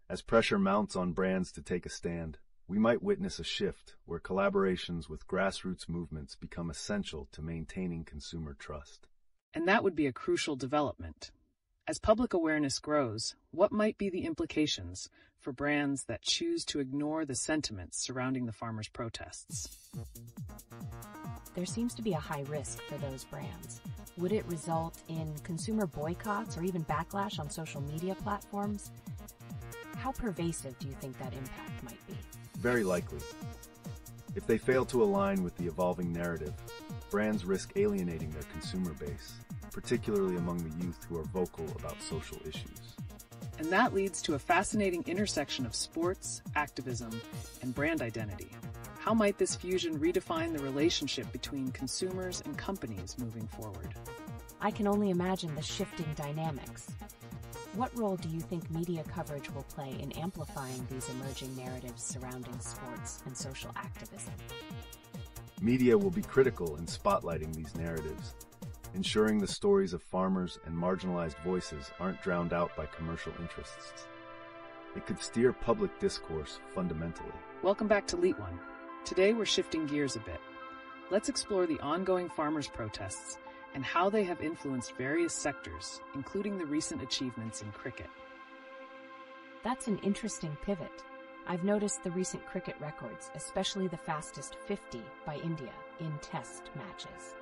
As pressure mounts on brands to take a stand, we might witness a shift where collaborations with grassroots movements become essential to maintaining consumer trust. And that would be a crucial development. As public awareness grows, what might be the implications for brands that choose to ignore the sentiments surrounding the farmers' protests? There seems to be a high risk for those brands. Would it result in consumer boycotts or even backlash on social media platforms? How pervasive do you think that impact might be? Very likely. If they fail to align with the evolving narrative, brands risk alienating their consumer base, particularly among the youth who are vocal about social issues. And that leads to a fascinating intersection of sports, activism, and brand identity. How might this fusion redefine the relationship between consumers and companies moving forward? I can only imagine the shifting dynamics. What role do you think media coverage will play in amplifying these emerging narratives surrounding sports and social activism? Media will be critical in spotlighting these narratives, ensuring the stories of farmers and marginalized voices aren't drowned out by commercial interests. It could steer public discourse fundamentally. Welcome back to LeetOne. Today we're shifting gears a bit. Let's explore the ongoing farmers' protests and how they have influenced various sectors, including the recent achievements in cricket. That's an interesting pivot. I've noticed the recent cricket records, especially the fastest 50 by India in test matches.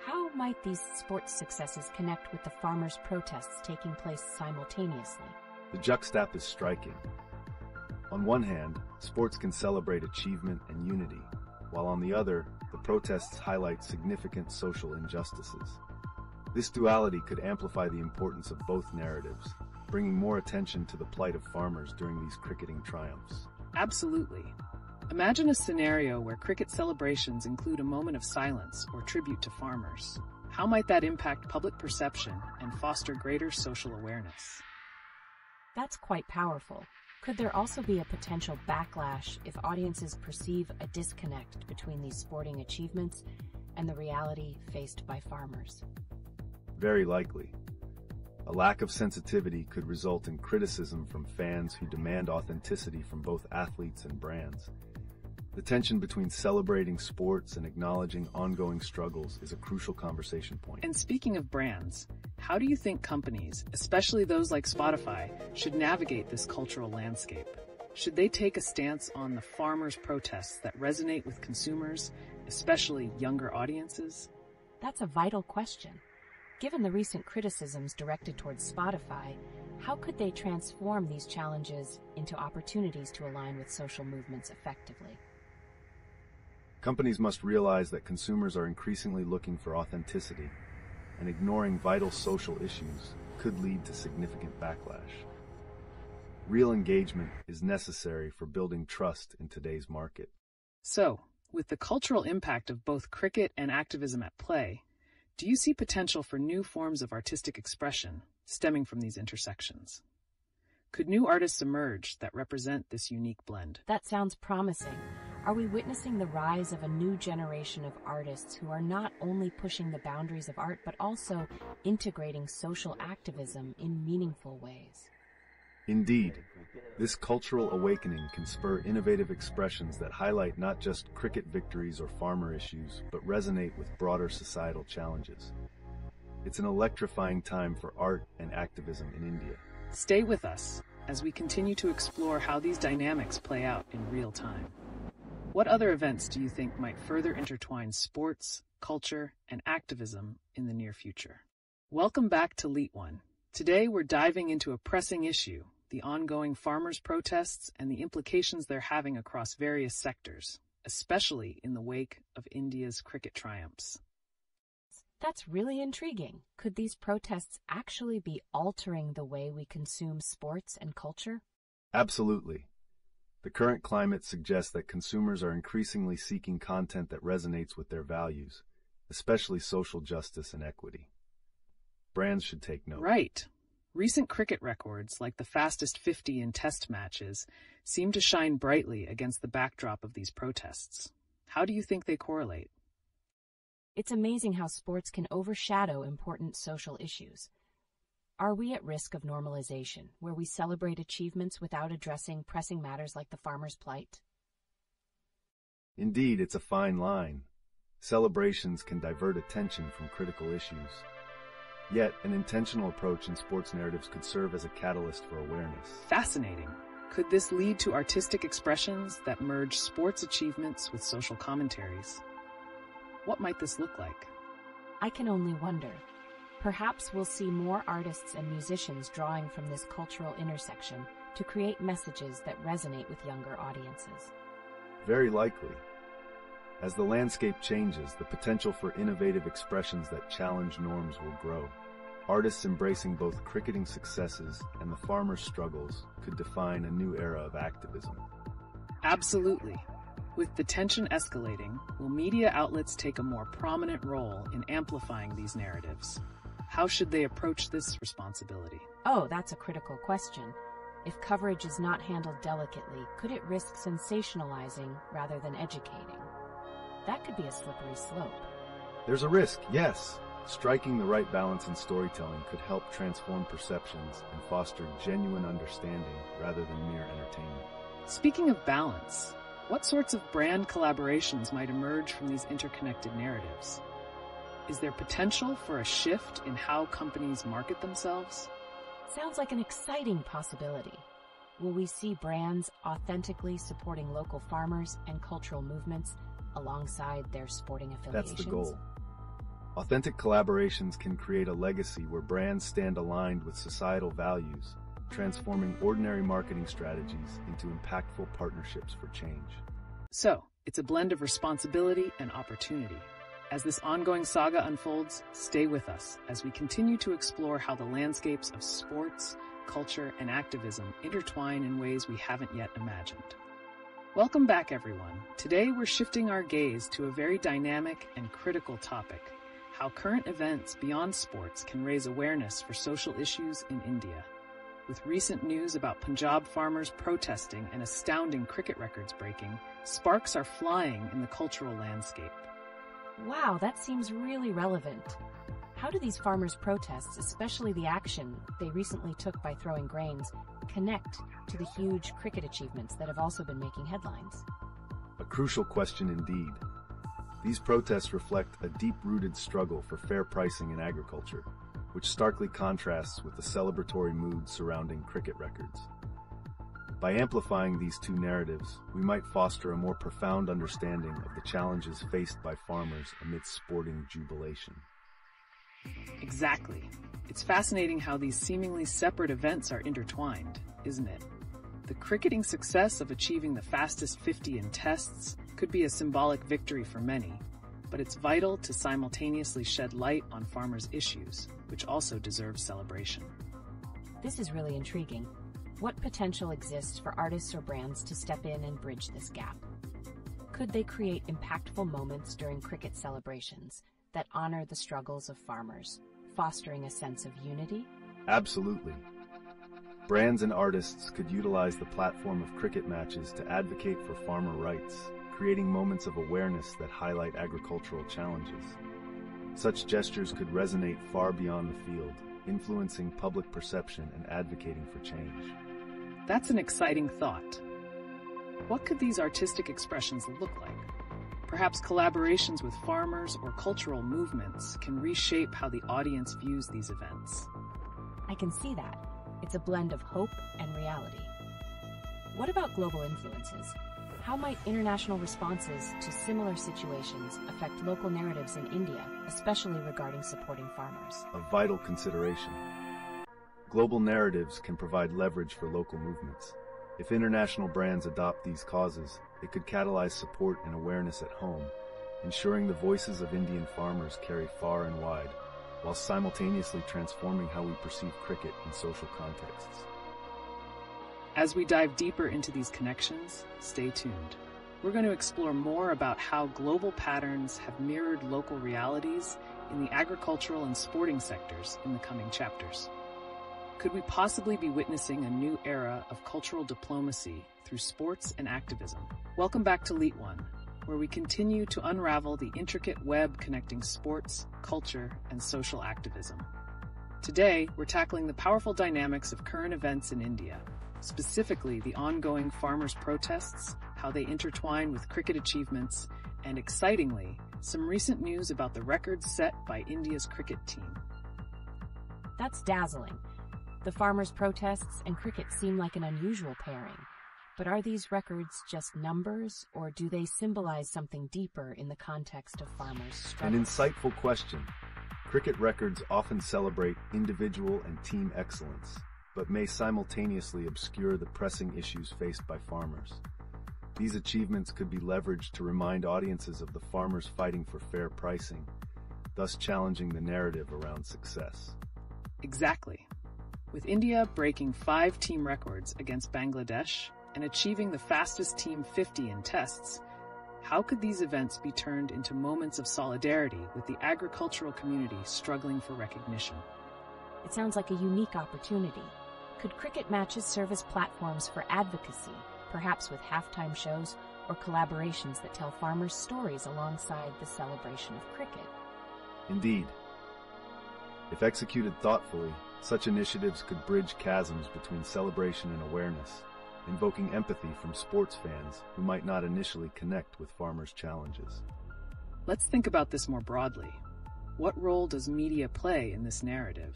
How might these sports successes connect with the farmers' protests taking place simultaneously? The juxtap is striking. On one hand, sports can celebrate achievement and unity, while on the other, the protests highlight significant social injustices. This duality could amplify the importance of both narratives, bringing more attention to the plight of farmers during these cricketing triumphs. Absolutely. Imagine a scenario where cricket celebrations include a moment of silence or tribute to farmers. How might that impact public perception and foster greater social awareness? That's quite powerful. Could there also be a potential backlash if audiences perceive a disconnect between these sporting achievements and the reality faced by farmers? Very likely. A lack of sensitivity could result in criticism from fans who demand authenticity from both athletes and brands. The tension between celebrating sports and acknowledging ongoing struggles is a crucial conversation point. And speaking of brands, how do you think companies, especially those like Spotify, should navigate this cultural landscape? Should they take a stance on the farmers' protests that resonate with consumers, especially younger audiences? That's a vital question. Given the recent criticisms directed towards Spotify, how could they transform these challenges into opportunities to align with social movements effectively? Companies must realize that consumers are increasingly looking for authenticity, and ignoring vital social issues could lead to significant backlash. Real engagement is necessary for building trust in today's market. So, with the cultural impact of both cricket and activism at play, do you see potential for new forms of artistic expression stemming from these intersections? Could new artists emerge that represent this unique blend? That sounds promising. Are we witnessing the rise of a new generation of artists who are not only pushing the boundaries of art, but also integrating social activism in meaningful ways? Indeed, this cultural awakening can spur innovative expressions that highlight not just cricket victories or farmer issues, but resonate with broader societal challenges. It's an electrifying time for art and activism in India. Stay with us as we continue to explore how these dynamics play out in real time. What other events do you think might further intertwine sports, culture, and activism in the near future? Welcome back to LeetOne. Today we're diving into a pressing issue, the ongoing farmers' protests and the implications they're having across various sectors, especially in the wake of India's cricket triumphs. That's really intriguing. Could these protests actually be altering the way we consume sports and culture? Absolutely. The current climate suggests that consumers are increasingly seeking content that resonates with their values, especially social justice and equity. Brands should take note. Right. Recent cricket records, like the fastest 50 in test matches, seem to shine brightly against the backdrop of these protests. How do you think they correlate? It's amazing how sports can overshadow important social issues. Are we at risk of normalization, where we celebrate achievements without addressing pressing matters like the farmer's plight? Indeed, it's a fine line. Celebrations can divert attention from critical issues. Yet, an intentional approach in sports narratives could serve as a catalyst for awareness. Fascinating. Could this lead to artistic expressions that merge sports achievements with social commentaries? What might this look like? I can only wonder. Perhaps we'll see more artists and musicians drawing from this cultural intersection to create messages that resonate with younger audiences. Very likely. As the landscape changes, the potential for innovative expressions that challenge norms will grow. Artists embracing both cricketing successes and the farmers' struggles could define a new era of activism. Absolutely. With the tension escalating, will media outlets take a more prominent role in amplifying these narratives? How should they approach this responsibility? Oh, that's a critical question. If coverage is not handled delicately, could it risk sensationalizing rather than educating? That could be a slippery slope. There's a risk, yes. Striking the right balance in storytelling could help transform perceptions and foster genuine understanding rather than mere entertainment. Speaking of balance, what sorts of brand collaborations might emerge from these interconnected narratives? Is there potential for a shift in how companies market themselves? Sounds like an exciting possibility. Will we see brands authentically supporting local farmers and cultural movements alongside their sporting affiliations? That's the goal. Authentic collaborations can create a legacy where brands stand aligned with societal values, transforming ordinary marketing strategies into impactful partnerships for change. So, it's a blend of responsibility and opportunity. As this ongoing saga unfolds, stay with us as we continue to explore how the landscapes of sports, culture, and activism intertwine in ways we haven't yet imagined. Welcome back, everyone. Today, we're shifting our gaze to a very dynamic and critical topic: how current events beyond sports can raise awareness for social issues in India. With recent news about Punjab farmers protesting and astounding cricket records breaking, sparks are flying in the cultural landscape. Wow, that seems really relevant. How do these farmers' protests, especially the action they recently took by throwing grains, connect to the huge cricket achievements that have also been making headlines? A crucial question indeed. These protests reflect a deep-rooted struggle for fair pricing in agriculture, which starkly contrasts with the celebratory mood surrounding cricket records. By amplifying these two narratives, we might foster a more profound understanding of the challenges faced by farmers amidst sporting jubilation. Exactly. It's fascinating how these seemingly separate events are intertwined, isn't it? The cricketing success of achieving the fastest 50 in tests could be a symbolic victory for many, but it's vital to simultaneously shed light on farmers' issues, which also deserve celebration. This is really intriguing. What potential exists for artists or brands to step in and bridge this gap? Could they create impactful moments during cricket celebrations that honor the struggles of farmers, fostering a sense of unity? Absolutely. Brands and artists could utilize the platform of cricket matches to advocate for farmer rights, creating moments of awareness that highlight agricultural challenges. Such gestures could resonate far beyond the field, influencing public perception and advocating for change. That's an exciting thought. What could these artistic expressions look like? Perhaps collaborations with farmers or cultural movements can reshape how the audience views these events. I can see that. It's a blend of hope and reality. What about global influences? How might international responses to similar situations affect local narratives in India, especially regarding supporting farmers? A vital consideration. Global narratives can provide leverage for local movements. If international brands adopt these causes, it could catalyze support and awareness at home, ensuring the voices of Indian farmers carry far and wide, while simultaneously transforming how we perceive cricket in social contexts. As we dive deeper into these connections, stay tuned. We're going to explore more about how global patterns have mirrored local realities in the agricultural and sporting sectors in the coming chapters. Could we possibly be witnessing a new era of cultural diplomacy through sports and activism? Welcome back to LeetOne, where we continue to unravel the intricate web connecting sports, culture, and social activism. Today, we're tackling the powerful dynamics of current events in India, specifically the ongoing farmers' protests, how they intertwine with cricket achievements, and excitingly, some recent news about the records set by India's cricket team. That's dazzling. The farmers' protests and cricket seem like an unusual pairing. But are these records just numbers, or do they symbolize something deeper in the context of farmers' struggles? An insightful question. Cricket records often celebrate individual and team excellence, but may simultaneously obscure the pressing issues faced by farmers. These achievements could be leveraged to remind audiences of the farmers fighting for fair pricing, thus challenging the narrative around success. Exactly. With India breaking 5 team records against Bangladesh and achieving the fastest team 50 in tests, how could these events be turned into moments of solidarity with the agricultural community struggling for recognition? It sounds like a unique opportunity. Could cricket matches serve as platforms for advocacy, perhaps with halftime shows or collaborations that tell farmers' stories alongside the celebration of cricket? Indeed. If executed thoughtfully, such initiatives could bridge chasms between celebration and awareness, invoking empathy from sports fans who might not initially connect with farmers' challenges. Let's think about this more broadly. What role does media play in this narrative?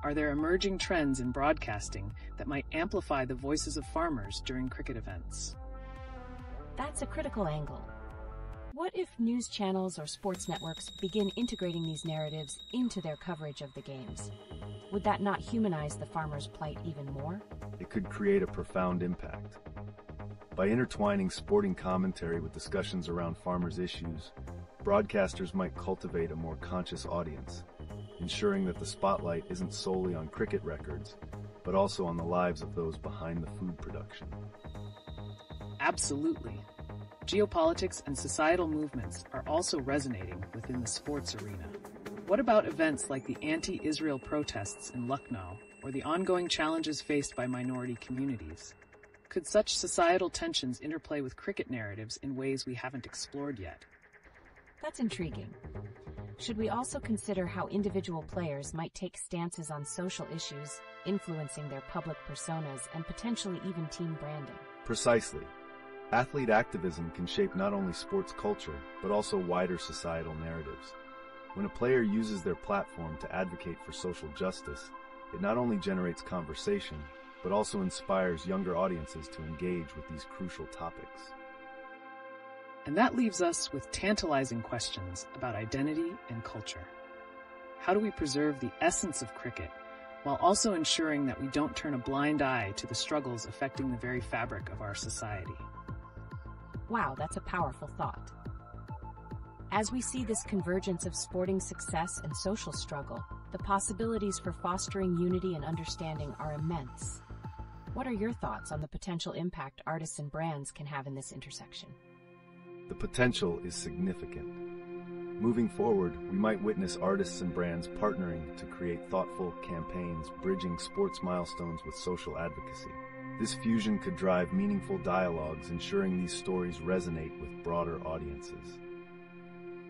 Are there emerging trends in broadcasting that might amplify the voices of farmers during cricket events? That's a critical angle. What if news channels or sports networks begin integrating these narratives into their coverage of the games? Would that not humanize the farmers' plight even more? It could create a profound impact. By intertwining sporting commentary with discussions around farmers' issues, Broadcasters might cultivate a more conscious audience, ensuring that the spotlight isn't solely on cricket records, but also on the lives of those behind the food production. Absolutely. Geopolitics and societal movements are also resonating within the sports arena. What about events like the anti-Israel protests in Lucknow or the ongoing challenges faced by minority communities? Could such societal tensions interplay with cricket narratives in ways we haven't explored yet? That's intriguing. Should we also consider how individual players might take stances on social issues, influencing their public personas and potentially even team branding? Precisely. Athlete activism can shape not only sports culture, but also wider societal narratives. When a player uses their platform to advocate for social justice, it not only generates conversation, but also inspires younger audiences to engage with these crucial topics. And that leaves us with tantalizing questions about identity and culture. How do we preserve the essence of cricket while also ensuring that we don't turn a blind eye to the struggles affecting the very fabric of our society? Wow, that's a powerful thought. As we see this convergence of sporting success and social struggle, the possibilities for fostering unity and understanding are immense. What are your thoughts on the potential impact artists and brands can have in this intersection? The potential is significant. Moving forward, we might witness artists and brands partnering to create thoughtful campaigns bridging sports milestones with social advocacy. This fusion could drive meaningful dialogues, ensuring these stories resonate with broader audiences.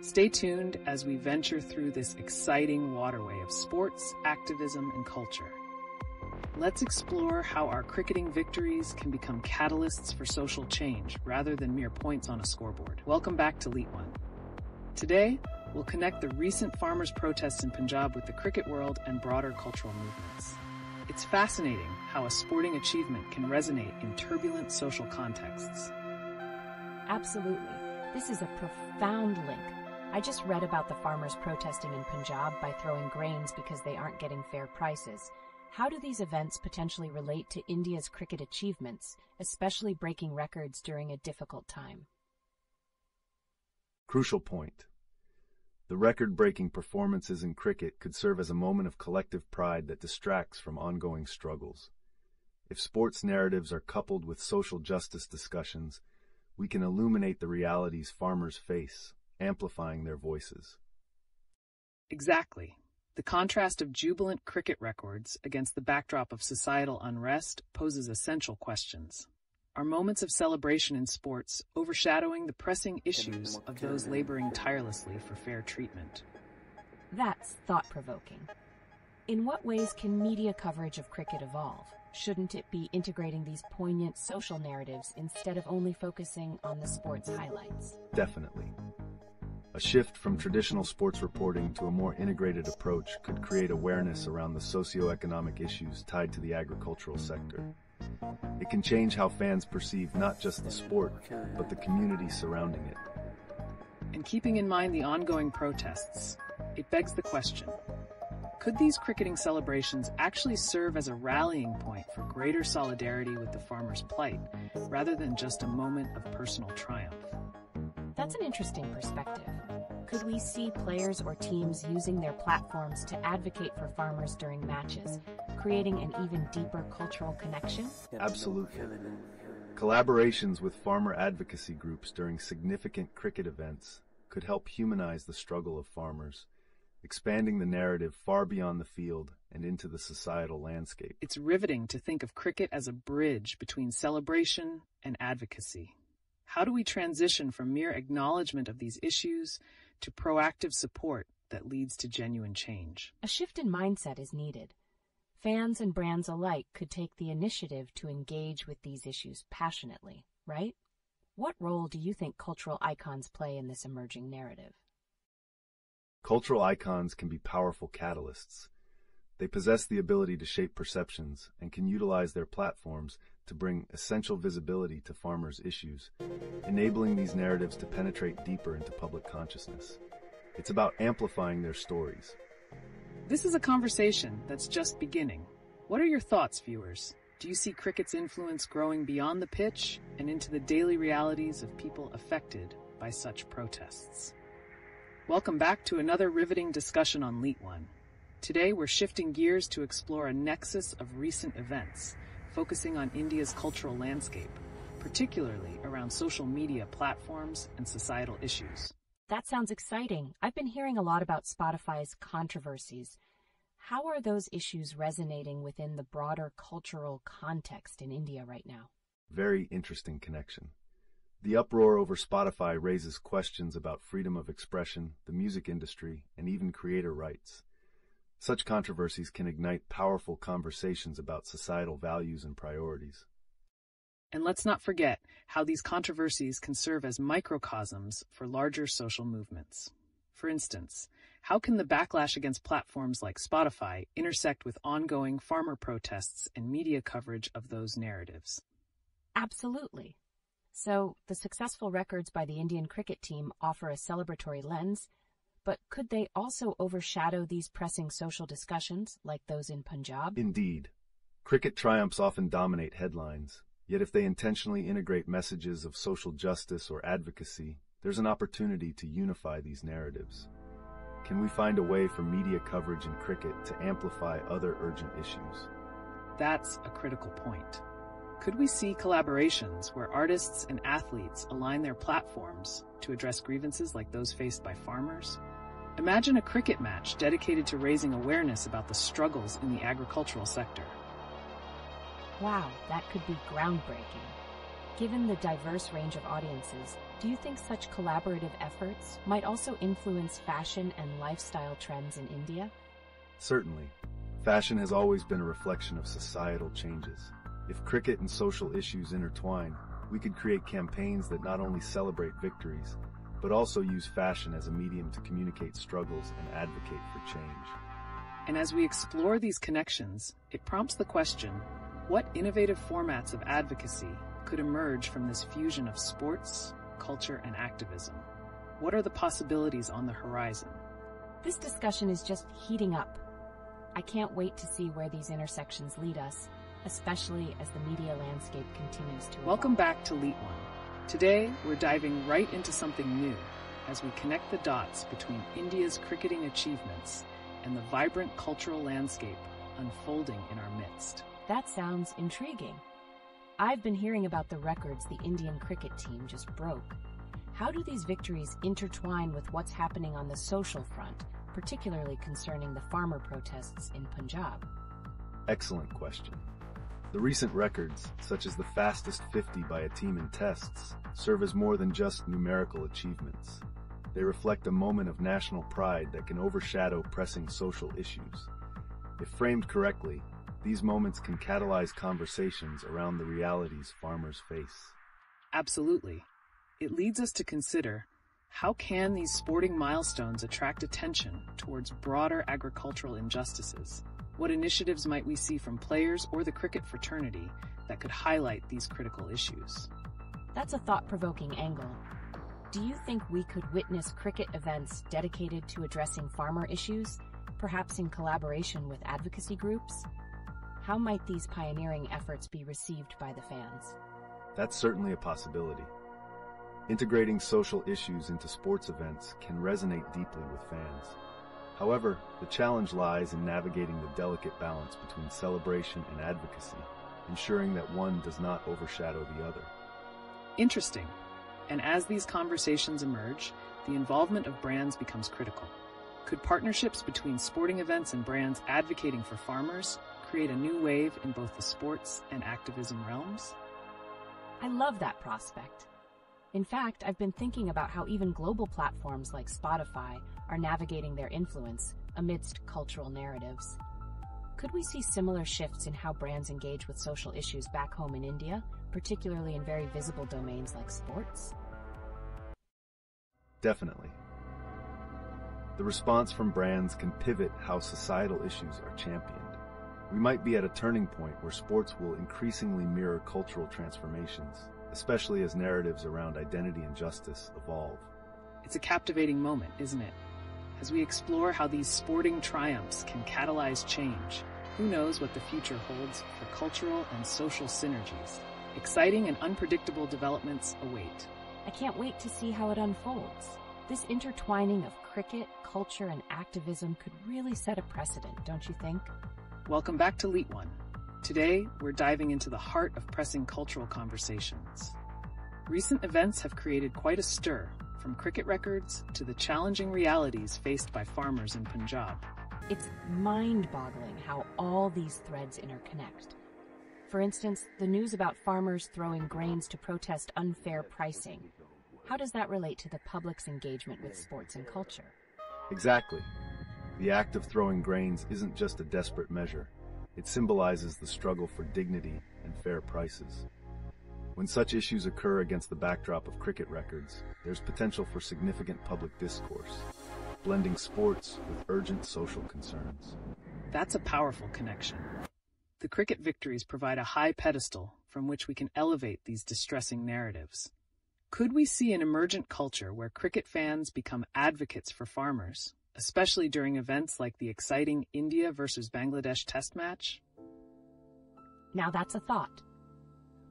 Stay tuned as we venture through this exciting waterway of sports, activism, and culture. Let's explore how our cricketing victories can become catalysts for social change rather than mere points on a scoreboard. Welcome back to LeetOne. Today, we'll connect the recent farmers' protests in Punjab with the cricket world and broader cultural movements. It's fascinating how a sporting achievement can resonate in turbulent social contexts. Absolutely. This is a profound link. I just read about the farmers protesting in Punjab by throwing grains because they aren't getting fair prices. How do these events potentially relate to India's cricket achievements, especially breaking records during a difficult time? Crucial point. The record-breaking performances in cricket could serve as a moment of collective pride that distracts from ongoing struggles. If sports narratives are coupled with social justice discussions, we can illuminate the realities farmers face, amplifying their voices. Exactly. The contrast of jubilant cricket records against the backdrop of societal unrest poses essential questions. Are moments of celebration in sports overshadowing the pressing issues of those laboring tirelessly for fair treatment? That's thought-provoking. In what ways can media coverage of cricket evolve? Shouldn't it be integrating these poignant social narratives instead of only focusing on the sport's highlights? Definitely. A shift from traditional sports reporting to a more integrated approach could create awareness around the socio-economic issues tied to the agricultural sector. It can change how fans perceive not just the sport, but the community surrounding it. And keeping in mind the ongoing protests, it begs the question, could these cricketing celebrations actually serve as a rallying point for greater solidarity with the farmers' plight, rather than just a moment of personal triumph? That's an interesting perspective. Could we see players or teams using their platforms to advocate for farmers during matches, creating an even deeper cultural connection? Absolutely. Collaborations with farmer advocacy groups during significant cricket events could help humanize the struggle of farmers, expanding the narrative far beyond the field and into the societal landscape. It's riveting to think of cricket as a bridge between celebration and advocacy. How do we transition from mere acknowledgement of these issues to proactive support that leads to genuine change? A shift in mindset is needed. Fans and brands alike could take the initiative to engage with these issues passionately, right? What role do you think cultural icons play in this emerging narrative? Cultural icons can be powerful catalysts. They possess the ability to shape perceptions and can utilize their platforms to bring essential visibility to farmers' issues, enabling these narratives to penetrate deeper into public consciousness. It's about amplifying their stories. This is a conversation that's just beginning. What are your thoughts, viewers? Do you see cricket's influence growing beyond the pitch and into the daily realities of people affected by such protests? Welcome back to another riveting discussion on LeetOne. Today we're shifting gears to explore a nexus of recent events, focusing on India's cultural landscape, particularly around social media platforms and societal issues. That sounds exciting. I've been hearing a lot about Spotify's controversies. How are those issues resonating within the broader cultural context in India right now? Very interesting connection. The uproar over Spotify raises questions about freedom of expression, the music industry, and even creator rights. Such controversies can ignite powerful conversations about societal values and priorities. And let's not forget how these controversies can serve as microcosms for larger social movements. For instance, how can the backlash against platforms like Spotify intersect with ongoing farmer protests and media coverage of those narratives? Absolutely. So, the successful records by the Indian cricket team offer a celebratory lens, but could they also overshadow these pressing social discussions, like those in Punjab? Indeed. Cricket triumphs often dominate headlines, yet if they intentionally integrate messages of social justice or advocacy, there's an opportunity to unify these narratives. Can we find a way for media coverage in cricket to amplify other urgent issues? That's a critical point. Could we see collaborations where artists and athletes align their platforms to address grievances like those faced by farmers? Imagine a cricket match dedicated to raising awareness about the struggles in the agricultural sector. Wow, that could be groundbreaking. Given the diverse range of audiences, do you think such collaborative efforts might also influence fashion and lifestyle trends in India? Certainly. Fashion has always been a reflection of societal changes. If cricket and social issues intertwine, we could create campaigns that not only celebrate victories, but also use fashion as a medium to communicate struggles and advocate for change. And as we explore these connections, it prompts the question, what innovative formats of advocacy could emerge from this fusion of sports, culture, and activism? What are the possibilities on the horizon? This discussion is just heating up. I can't wait to see where these intersections lead us, especially as the media landscape continues to evolve. Welcome back to LeetOne. Today, we're diving right into something new as we connect the dots between India's cricketing achievements and the vibrant cultural landscape unfolding in our midst. That sounds intriguing. I've been hearing about the records the Indian cricket team just broke. How do these victories intertwine with what's happening on the social front, particularly concerning the farmer protests in Punjab? Excellent question. The recent records, such as the fastest 50 by a team in tests, serve as more than just numerical achievements. They reflect a moment of national pride that can overshadow pressing social issues. If framed correctly, these moments can catalyze conversations around the realities farmers face. Absolutely. It leads us to consider, how can these sporting milestones attract attention towards broader agricultural injustices? What initiatives might we see from players or the cricket fraternity that could highlight these critical issues? That's a thought-provoking angle. Do you think we could witness cricket events dedicated to addressing farmer issues, perhaps in collaboration with advocacy groups? How might these pioneering efforts be received by the fans? That's certainly a possibility. Integrating social issues into sports events can resonate deeply with fans. However, the challenge lies in navigating the delicate balance between celebration and advocacy, ensuring that one does not overshadow the other. Interesting. And as these conversations emerge, the involvement of brands becomes critical. Could partnerships between sporting events and brands advocating for farmers create a new wave in both the sports and activism realms? I love that prospect. In fact, I've been thinking about how even global platforms like Spotify are navigating their influence amidst cultural narratives. Could we see similar shifts in how brands engage with social issues back home in India, particularly in very visible domains like sports? Definitely. The response from brands can pivot how societal issues are championed. We might be at a turning point where sports will increasingly mirror cultural transformations, especially as narratives around identity and justice evolve. It's a captivating moment, isn't it? As we explore how these sporting triumphs can catalyze change, who knows what the future holds for cultural and social synergies. Exciting and unpredictable developments await. I can't wait to see how it unfolds. This intertwining of cricket, culture, and activism could really set a precedent, don't you think? Welcome back to LeetOne. Today, we're diving into the heart of pressing cultural conversations. Recent events have created quite a stir, from cricket records to the challenging realities faced by farmers in Punjab. It's mind-boggling how all these threads interconnect. For instance, the news about farmers throwing grains to protest unfair pricing. How does that relate to the public's engagement with sports and culture? Exactly. The act of throwing grains isn't just a desperate measure. It symbolizes the struggle for dignity and fair prices. When such issues occur against the backdrop of cricket records, there's potential for significant public discourse, blending sports with urgent social concerns. That's a powerful connection. The cricket victories provide a high pedestal from which we can elevate these distressing narratives. Could we see an emergent culture where cricket fans become advocates for farmers, especially during events like the exciting India versus Bangladesh test match? Now that's a thought.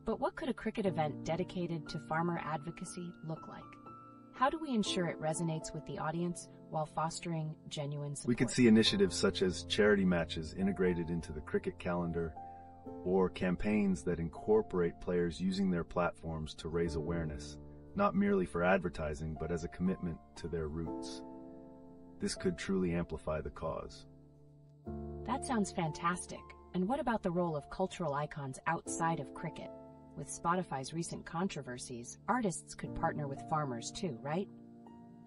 But what could a cricket event dedicated to farmer advocacy look like? How do we ensure it resonates with the audience while fostering genuine support? We could see initiatives such as charity matches integrated into the cricket calendar, or campaigns that incorporate players using their platforms to raise awareness, not merely for advertising, but as a commitment to their roots. This could truly amplify the cause. That sounds fantastic. And what about the role of cultural icons outside of cricket? With Spotify's recent controversies, artists could partner with farmers too, right?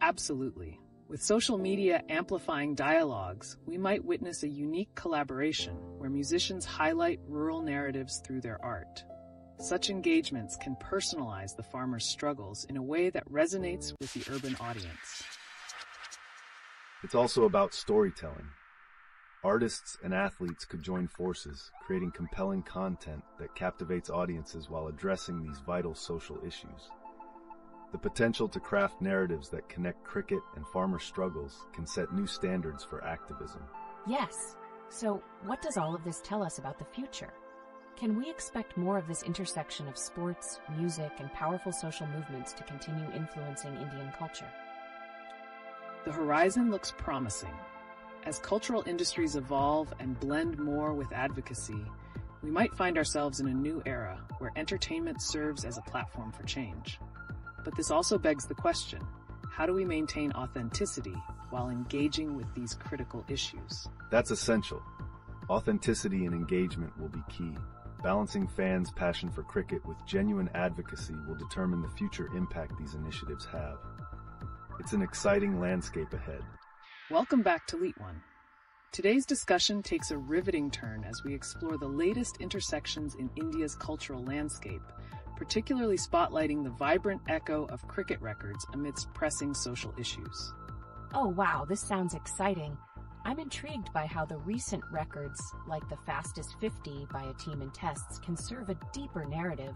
Absolutely. With social media amplifying dialogues, we might witness a unique collaboration where musicians highlight rural narratives through their art. Such engagements can personalize the farmers' struggles in a way that resonates with the urban audience. It's also about storytelling. Artists and athletes could join forces, creating compelling content that captivates audiences while addressing these vital social issues. The potential to craft narratives that connect cricket and farmer struggles can set new standards for activism. Yes. So, what does all of this tell us about the future? Can we expect more of this intersection of sports, music, and powerful social movements to continue influencing Indian culture? The horizon looks promising. As cultural industries evolve and blend more with advocacy, we might find ourselves in a new era where entertainment serves as a platform for change. But this also begs the question, how do we maintain authenticity while engaging with these critical issues? That's essential. Authenticity and engagement will be key. Balancing fans' passion for cricket with genuine advocacy will determine the future impact these initiatives have. It's an exciting landscape ahead. Welcome back to LeetOne. Today's discussion takes a riveting turn as we explore the latest intersections in India's cultural landscape, particularly spotlighting the vibrant echo of cricket records amidst pressing social issues. Oh wow, this sounds exciting. I'm intrigued by how the recent records, like the fastest 50 by a team in tests, can serve a deeper narrative,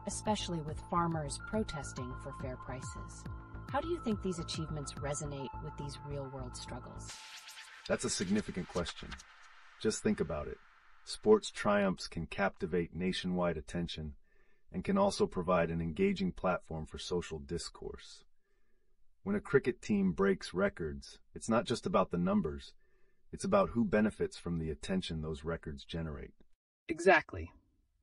especially with farmers protesting for fair prices. How do you think these achievements resonate with these real-world struggles? That's a significant question. Just think about it. Sports triumphs can captivate nationwide attention and can also provide an engaging platform for social discourse. When a cricket team breaks records, it's not just about the numbers, it's about who benefits from the attention those records generate. Exactly.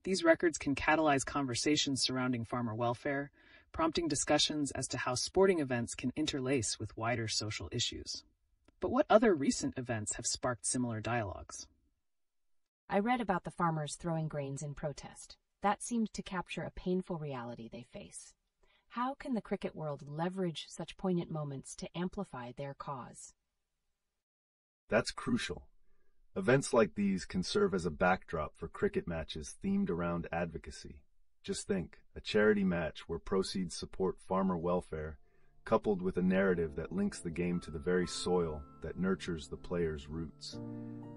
These records can catalyze conversations surrounding farmer welfare, prompting discussions as to how sporting events can interlace with wider social issues. But what other recent events have sparked similar dialogues? I read about the farmers throwing grains in protest. That seemed to capture a painful reality they face. How can the cricket world leverage such poignant moments to amplify their cause? That's crucial. Events like these can serve as a backdrop for cricket matches themed around advocacy. Just think, a charity match where proceeds support farmer welfare, coupled with a narrative that links the game to the very soil that nurtures the players' roots.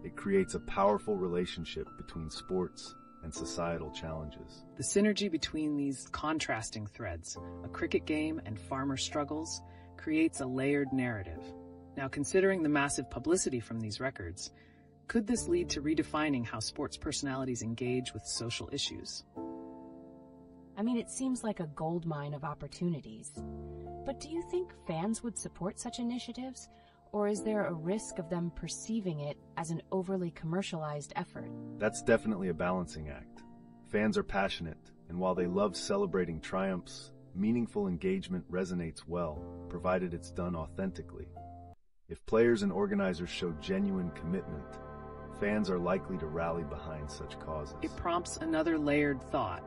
It creates a powerful relationship between sports and societal challenges. The synergy between these contrasting threads, a cricket game and farmer struggles, creates a layered narrative. Now, considering the massive publicity from these records, could this lead to redefining how sports personalities engage with social issues? I mean, it seems like a goldmine of opportunities. But do you think fans would support such initiatives, or is there a risk of them perceiving it as an overly commercialized effort? That's definitely a balancing act. Fans are passionate, and while they love celebrating triumphs, meaningful engagement resonates well, provided it's done authentically. If players and organizers show genuine commitment, fans are likely to rally behind such causes. It prompts another layered thought.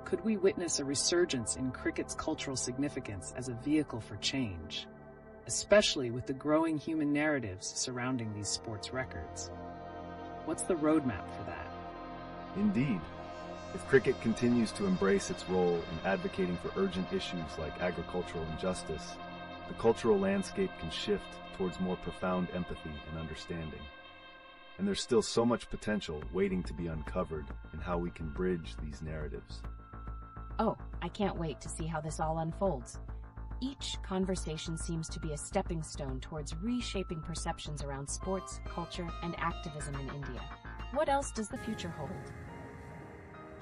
Could we witness a resurgence in cricket's cultural significance as a vehicle for change, especially with the growing human narratives surrounding these sports records? What's the roadmap for that? Indeed. If cricket continues to embrace its role in advocating for urgent issues like agricultural injustice, the cultural landscape can shift towards more profound empathy and understanding. And there's still so much potential waiting to be uncovered in how we can bridge these narratives. Oh, I can't wait to see how this all unfolds. Each conversation seems to be a stepping stone towards reshaping perceptions around sports, culture, and activism in India. What else does the future hold?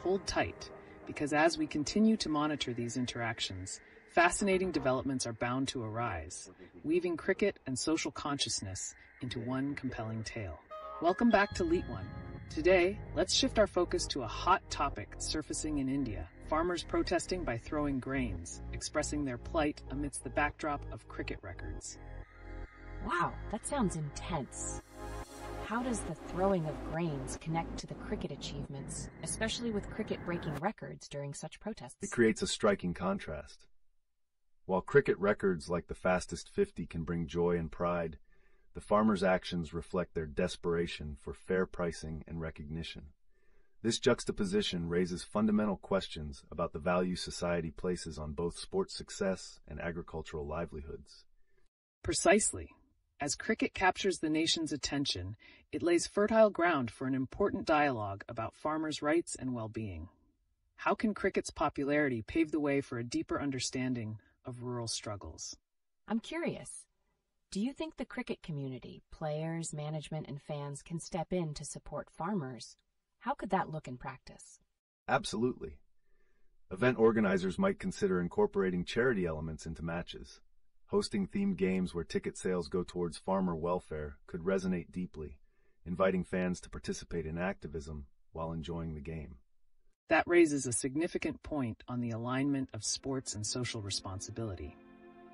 Hold tight, because as we continue to monitor these interactions, fascinating developments are bound to arise, weaving cricket and social consciousness into one compelling tale. Welcome back to LeetOne. Today, let's shift our focus to a hot topic surfacing in India: farmers protesting by throwing grains, expressing their plight amidst the backdrop of cricket records. Wow, that sounds intense. How does the throwing of grains connect to the cricket achievements, especially with cricket breaking records during such protests? It creates a striking contrast. While cricket records like the fastest 50 can bring joy and pride, the farmers' actions reflect their desperation for fair pricing and recognition. This juxtaposition raises fundamental questions about the value society places on both sports success and agricultural livelihoods. Precisely. As cricket captures the nation's attention, it lays fertile ground for an important dialogue about farmers' rights and well-being. How can cricket's popularity pave the way for a deeper understanding of rural struggles? I'm curious. Do you think the cricket community, players, management, and fans can step in to support farmers? How could that look in practice? Absolutely. Event organizers might consider incorporating charity elements into matches. Hosting themed games where ticket sales go towards farmer welfare could resonate deeply, inviting fans to participate in activism while enjoying the game. That raises a significant point on the alignment of sports and social responsibility.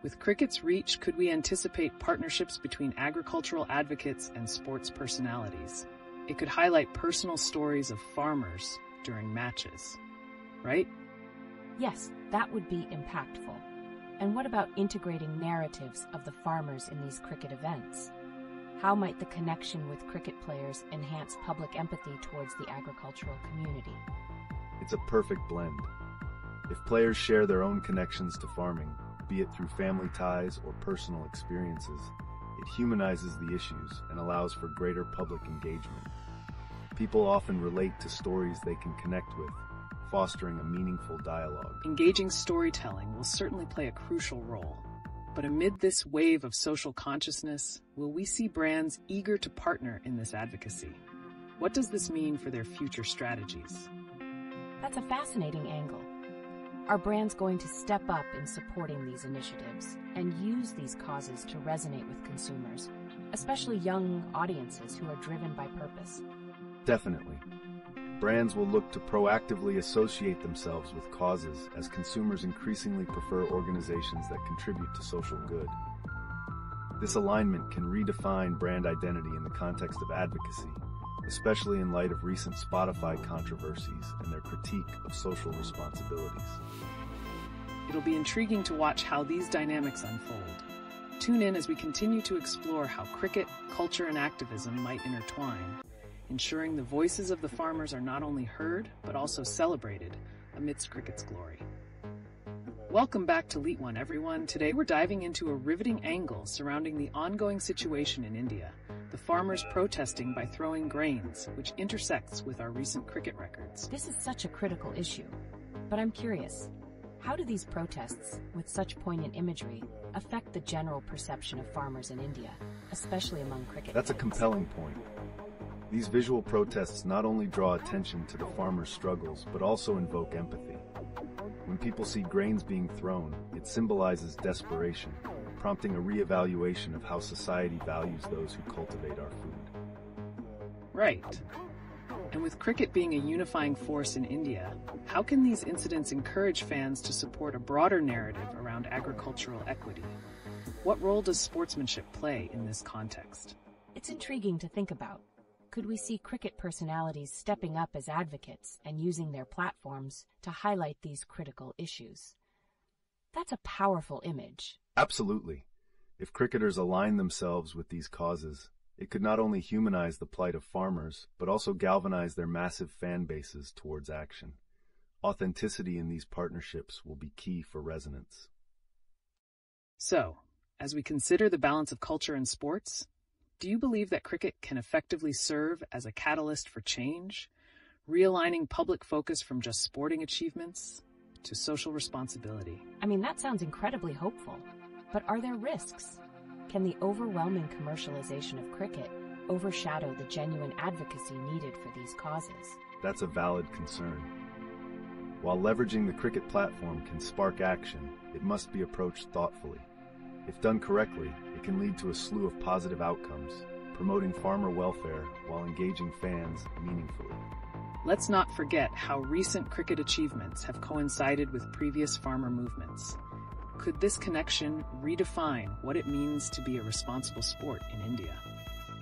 With cricket's reach, could we anticipate partnerships between agricultural advocates and sports personalities? It could highlight personal stories of farmers during matches, right? Yes, that would be impactful. And what about integrating narratives of the farmers in these cricket events? How might the connection with cricket players enhance public empathy towards the agricultural community? It's a perfect blend. If players share their own connections to farming, be it through family ties or personal experiences, it humanizes the issues and allows for greater public engagement. People often relate to stories they can connect with, fostering a meaningful dialogue. Engaging storytelling will certainly play a crucial role. But amid this wave of social consciousness, will we see brands eager to partner in this advocacy? What does this mean for their future strategies? That's a fascinating angle. Are brands going to step up in supporting these initiatives and use these causes to resonate with consumers, especially young audiences who are driven by purpose? Definitely. Brands will look to proactively associate themselves with causes as consumers increasingly prefer organizations that contribute to social good. This alignment can redefine brand identity in the context of advocacy, especially in light of recent Spotify controversies and their critique of social responsibilities. It'll be intriguing to watch how these dynamics unfold. Tune in as we continue to explore how cricket, culture, and activism might intertwine, ensuring the voices of the farmers are not only heard, but also celebrated amidst cricket's glory. Welcome back to LeetOne, everyone. Today we're diving into a riveting angle surrounding the ongoing situation in India, the farmers protesting by throwing grains, which intersects with our recent cricket records. This is such a critical issue, but I'm curious, how do these protests, with such poignant imagery, affect the general perception of farmers in India, especially among cricket That's a fans? compelling point. These visual protests not only draw attention to the farmers' struggles, but also invoke empathy. When people see grains being thrown, it symbolizes desperation, prompting a re-evaluation of how society values those who cultivate our food. Right. And with cricket being a unifying force in India, how can these incidents encourage fans to support a broader narrative around agricultural equity? What role does sportsmanship play in this context? It's intriguing to think about. Could we see cricket personalities stepping up as advocates and using their platforms to highlight these critical issues? That's a powerful image. Absolutely. If cricketers align themselves with these causes, it could not only humanize the plight of farmers, but also galvanize their massive fan bases towards action. Authenticity in these partnerships will be key for resonance. So, as we consider the balance of culture and sports, do you believe that cricket can effectively serve as a catalyst for change, realigning public focus from just sporting achievements to social responsibility? I mean, that sounds incredibly hopeful. But are there risks? Can the overwhelming commercialization of cricket overshadow the genuine advocacy needed for these causes? That's a valid concern. While leveraging the cricket platform can spark action, it must be approached thoughtfully. If done correctly, it can lead to a slew of positive outcomes, promoting farmer welfare while engaging fans meaningfully. Let's not forget how recent cricket achievements have coincided with previous farmer movements. Could this connection redefine what it means to be a responsible sport in India?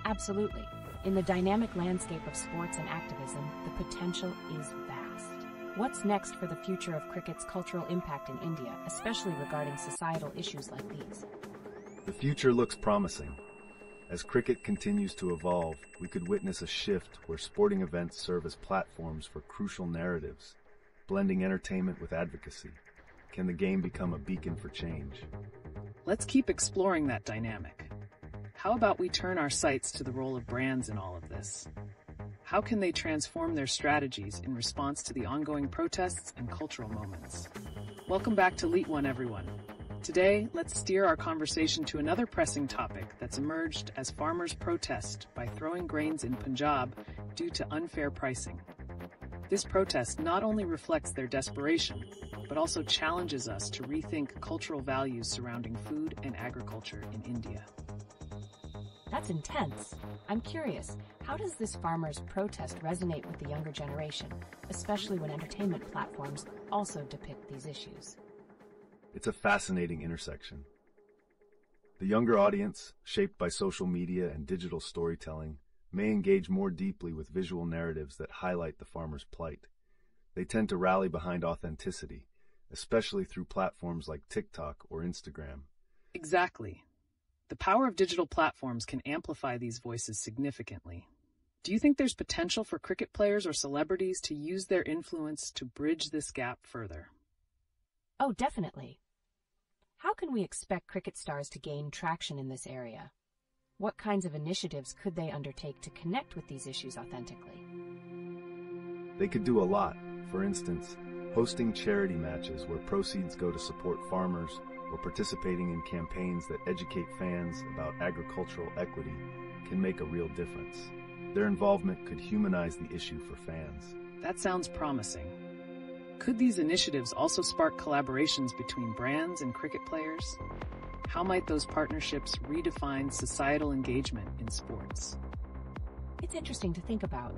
Absolutely. In the dynamic landscape of sports and activism, the potential is vast. What's next for the future of cricket's cultural impact in India, especially regarding societal issues like these? The future looks promising. As cricket continues to evolve, we could witness a shift where sporting events serve as platforms for crucial narratives, blending entertainment with advocacy. Can the game become a beacon for change? Let's keep exploring that dynamic. How about we turn our sights to the role of brands in all of this? How can they transform their strategies in response to the ongoing protests and cultural moments? Welcome back to LeetOne, everyone. Today, let's steer our conversation to another pressing topic that's emerged as farmers protest by throwing grains in Punjab due to unfair pricing. This protest not only reflects their desperation, but also challenges us to rethink cultural values surrounding food and agriculture in India. That's intense. I'm curious, how does this farmers' protest resonate with the younger generation, especially when entertainment platforms also depict these issues? It's a fascinating intersection. The younger audience, shaped by social media and digital storytelling, may engage more deeply with visual narratives that highlight the farmer's plight. They tend to rally behind authenticity, especially through platforms like TikTok or Instagram. Exactly. The power of digital platforms can amplify these voices significantly. Do you think there's potential for cricket players or celebrities to use their influence to bridge this gap further? Oh, definitely. How can we expect cricket stars to gain traction in this area? What kinds of initiatives could they undertake to connect with these issues authentically? They could do a lot. For instance, hosting charity matches where proceeds go to support farmers, or participating in campaigns that educate fans about agricultural equity can make a real difference. Their involvement could humanize the issue for fans. That sounds promising. Could these initiatives also spark collaborations between brands and cricket players? How might those partnerships redefine societal engagement in sports? It's interesting to think about.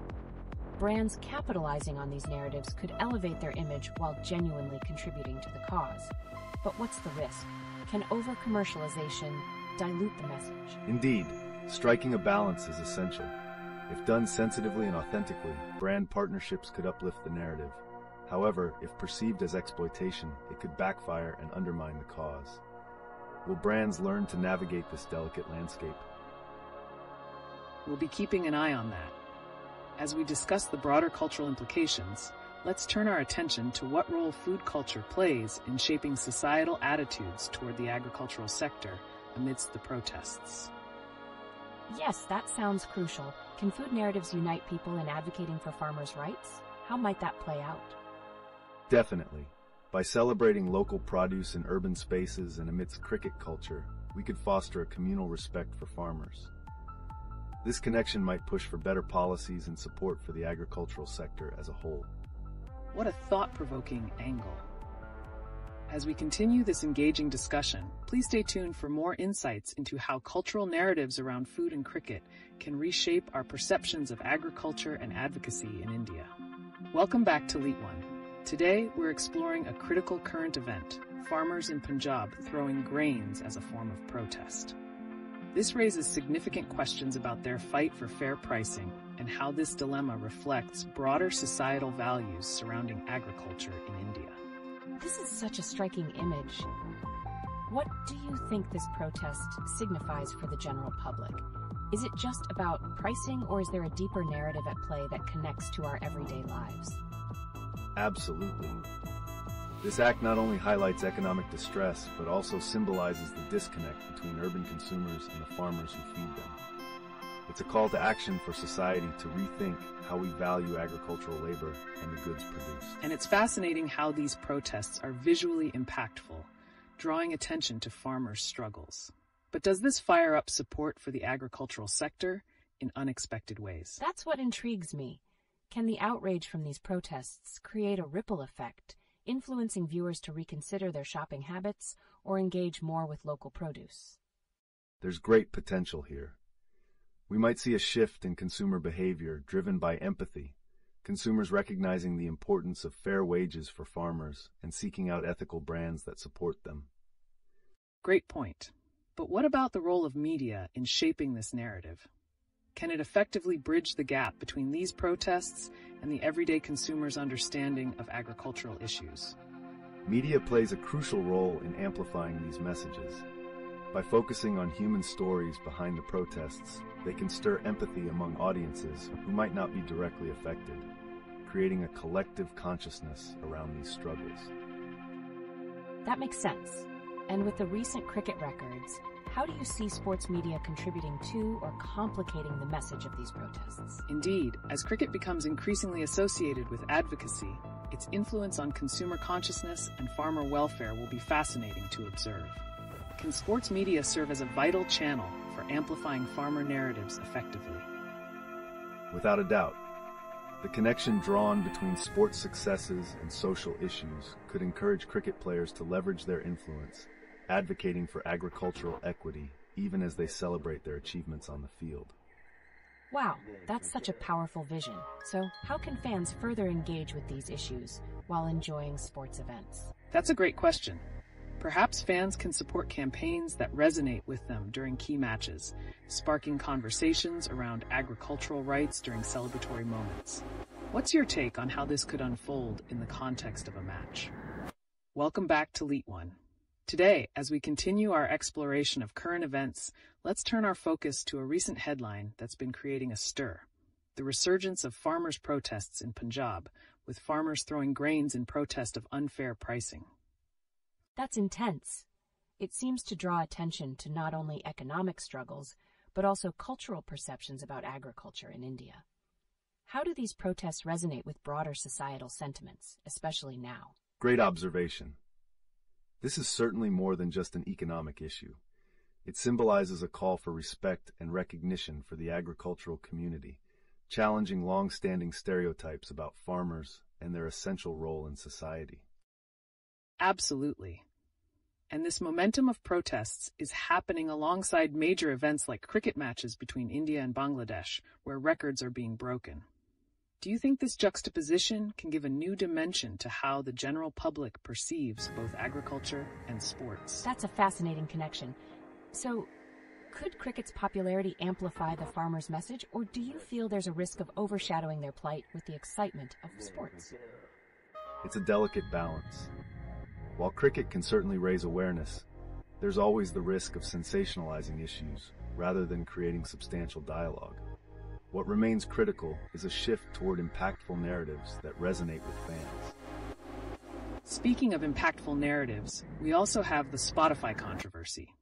Brands capitalizing on these narratives could elevate their image while genuinely contributing to the cause. But what's the risk? Can over-commercialization dilute the message? Indeed, striking a balance is essential. If done sensitively and authentically, brand partnerships could uplift the narrative. However, if perceived as exploitation, it could backfire and undermine the cause. Will brands learn to navigate this delicate landscape? We'll be keeping an eye on that. As we discuss the broader cultural implications, let's turn our attention to what role food culture plays in shaping societal attitudes toward the agricultural sector amidst the protests. Yes, that sounds crucial. Can food narratives unite people in advocating for farmers' rights? How might that play out? Definitely. By celebrating local produce in urban spaces and amidst cricket culture, we could foster a communal respect for farmers. This connection might push for better policies and support for the agricultural sector as a whole. What a thought-provoking angle. As we continue this engaging discussion, please stay tuned for more insights into how cultural narratives around food and cricket can reshape our perceptions of agriculture and advocacy in India. Welcome back to LeetOne. Today, we're exploring a critical current event, farmers in Punjab throwing grains as a form of protest. This raises significant questions about their fight for fair pricing and how this dilemma reflects broader societal values surrounding agriculture in India. This is such a striking image. What do you think this protest signifies for the general public? Is it just about pricing, or is there a deeper narrative at play that connects to our everyday lives? Absolutely. This act not only highlights economic distress, but also symbolizes the disconnect between urban consumers and the farmers who feed them. It's a call to action for society to rethink how we value agricultural labor and the goods produced. And it's fascinating how these protests are visually impactful, drawing attention to farmers' struggles. But does this fire up support for the agricultural sector in unexpected ways? That's what intrigues me. Can the outrage from these protests create a ripple effect, influencing viewers to reconsider their shopping habits or engage more with local produce? There's great potential here. We might see a shift in consumer behavior driven by empathy, consumers recognizing the importance of fair wages for farmers and seeking out ethical brands that support them. Great point. But what about the role of media in shaping this narrative? Can it effectively bridge the gap between these protests and the everyday consumer's understanding of agricultural issues? Media plays a crucial role in amplifying these messages. By focusing on human stories behind the protests, they can stir empathy among audiences who might not be directly affected, creating a collective consciousness around these struggles. That makes sense. And with the recent cricket records, how do you see sports media contributing to or complicating the message of these protests? Indeed, as cricket becomes increasingly associated with advocacy, its influence on consumer consciousness and farmer welfare will be fascinating to observe. Can sports media serve as a vital channel for amplifying farmer narratives effectively? Without a doubt, the connection drawn between sports successes and social issues could encourage cricket players to leverage their influence, advocating for agricultural equity even as they celebrate their achievements on the field. Wow, that's such a powerful vision. So how can fans further engage with these issues while enjoying sports events? That's a great question. Perhaps fans can support campaigns that resonate with them during key matches, sparking conversations around agricultural rights during celebratory moments. What's your take on how this could unfold in the context of a match? Welcome back to LeetOne. Today, as we continue our exploration of current events, let's turn our focus to a recent headline that's been creating a stir: the resurgence of farmers' protests in Punjab, with farmers throwing grains in protest of unfair pricing. That's intense. It seems to draw attention to not only economic struggles, but also cultural perceptions about agriculture in India. How do these protests resonate with broader societal sentiments, especially now? Great observation. This is certainly more than just an economic issue. It symbolizes a call for respect and recognition for the agricultural community, challenging long-standing stereotypes about farmers and their essential role in society. Absolutely. And this momentum of protests is happening alongside major events like cricket matches between India and Bangladesh, where records are being broken. Do you think this juxtaposition can give a new dimension to how the general public perceives both agriculture and sports? That's a fascinating connection. So, could cricket's popularity amplify the farmers' message, or do you feel there's a risk of overshadowing their plight with the excitement of sports? It's a delicate balance. While cricket can certainly raise awareness, there's always the risk of sensationalizing issues rather than creating substantial dialogue. What remains critical is a shift toward impactful narratives that resonate with fans. Speaking of impactful narratives, we also have the Spotify controversy.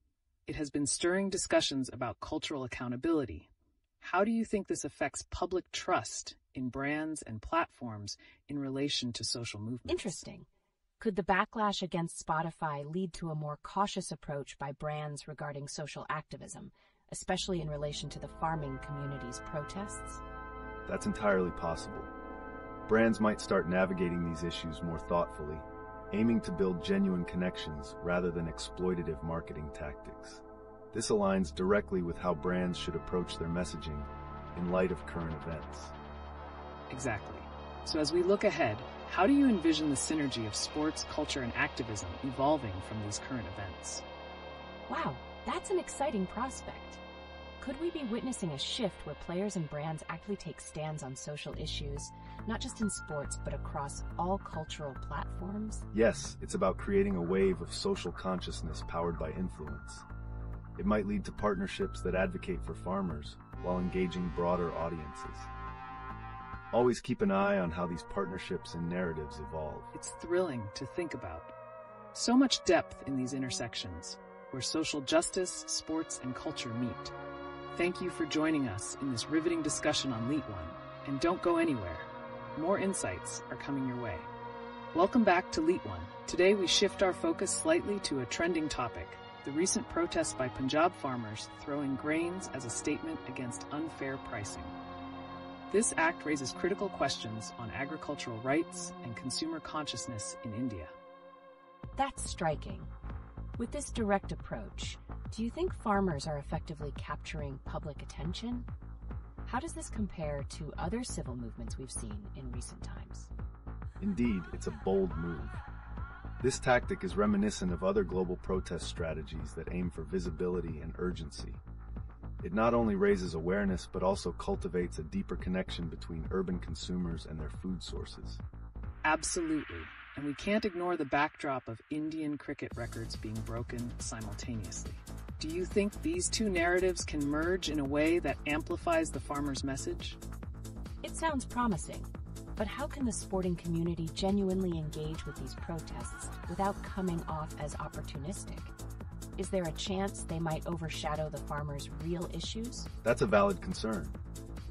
It has been stirring discussions about cultural accountability. How do you think this affects public trust in brands and platforms in relation to social movements? Interesting. Could the backlash against Spotify lead to a more cautious approach by brands regarding social activism, especially in relation to the farming community's protests? That's entirely possible. Brands might start navigating these issues more thoughtfully, aiming to build genuine connections rather than exploitative marketing tactics. This aligns directly with how brands should approach their messaging in light of current events. Exactly. So as we look ahead, how do you envision the synergy of sports, culture, and activism evolving from these current events? Wow, that's an exciting prospect. Could we be witnessing a shift where players and brands actually take stands on social issues, not just in sports, but across all cultural platforms? Yes, it's about creating a wave of social consciousness powered by influence. It might lead to partnerships that advocate for farmers while engaging broader audiences. Always keep an eye on how these partnerships and narratives evolve. It's thrilling to think about. So much depth in these intersections, where social justice, sports, and culture meet. Thank you for joining us in this riveting discussion on LeetOne, and don't go anywhere. More insights are coming your way. Welcome back to LeetOne. Today we shift our focus slightly to a trending topic, the recent protests by Punjab farmers throwing grains as a statement against unfair pricing. This act raises critical questions on agricultural rights and consumer consciousness in India. That's striking. With this direct approach, do you think farmers are effectively capturing public attention? How does this compare to other civil movements we've seen in recent times? Indeed, it's a bold move. This tactic is reminiscent of other global protest strategies that aim for visibility and urgency. It not only raises awareness, but also cultivates a deeper connection between urban consumers and their food sources. Absolutely. And we can't ignore the backdrop of Indian cricket records being broken simultaneously. Do you think these two narratives can merge in a way that amplifies the farmer's message? It sounds promising, but how can the sporting community genuinely engage with these protests without coming off as opportunistic? Is there a chance they might overshadow the farmers' real issues? That's a valid concern.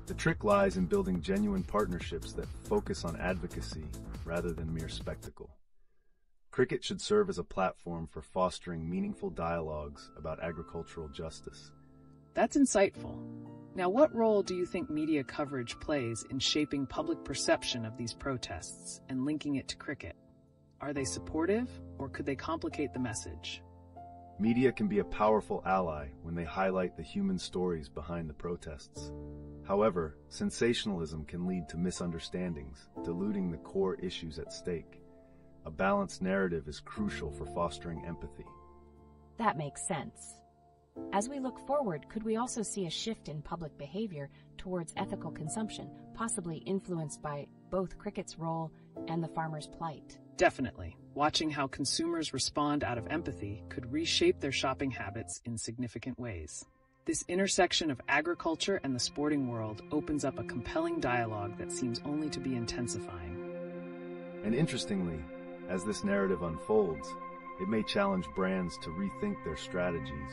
The trick lies in building genuine partnerships that focus on advocacy rather than mere spectacle. Cricket should serve as a platform for fostering meaningful dialogues about agricultural justice. That's insightful. Now, what role do you think media coverage plays in shaping public perception of these protests and linking it to cricket? Are they supportive, or could they complicate the message? Media can be a powerful ally when they highlight the human stories behind the protests. However, sensationalism can lead to misunderstandings, diluting the core issues at stake. A balanced narrative is crucial for fostering empathy. That makes sense. As we look forward, could we also see a shift in public behavior towards ethical consumption, possibly influenced by both cricket's role and the farmer's plight? Definitely. Watching how consumers respond out of empathy could reshape their shopping habits in significant ways. This intersection of agriculture and the sporting world opens up a compelling dialogue that seems only to be intensifying. And interestingly, as this narrative unfolds, it may challenge brands to rethink their strategies,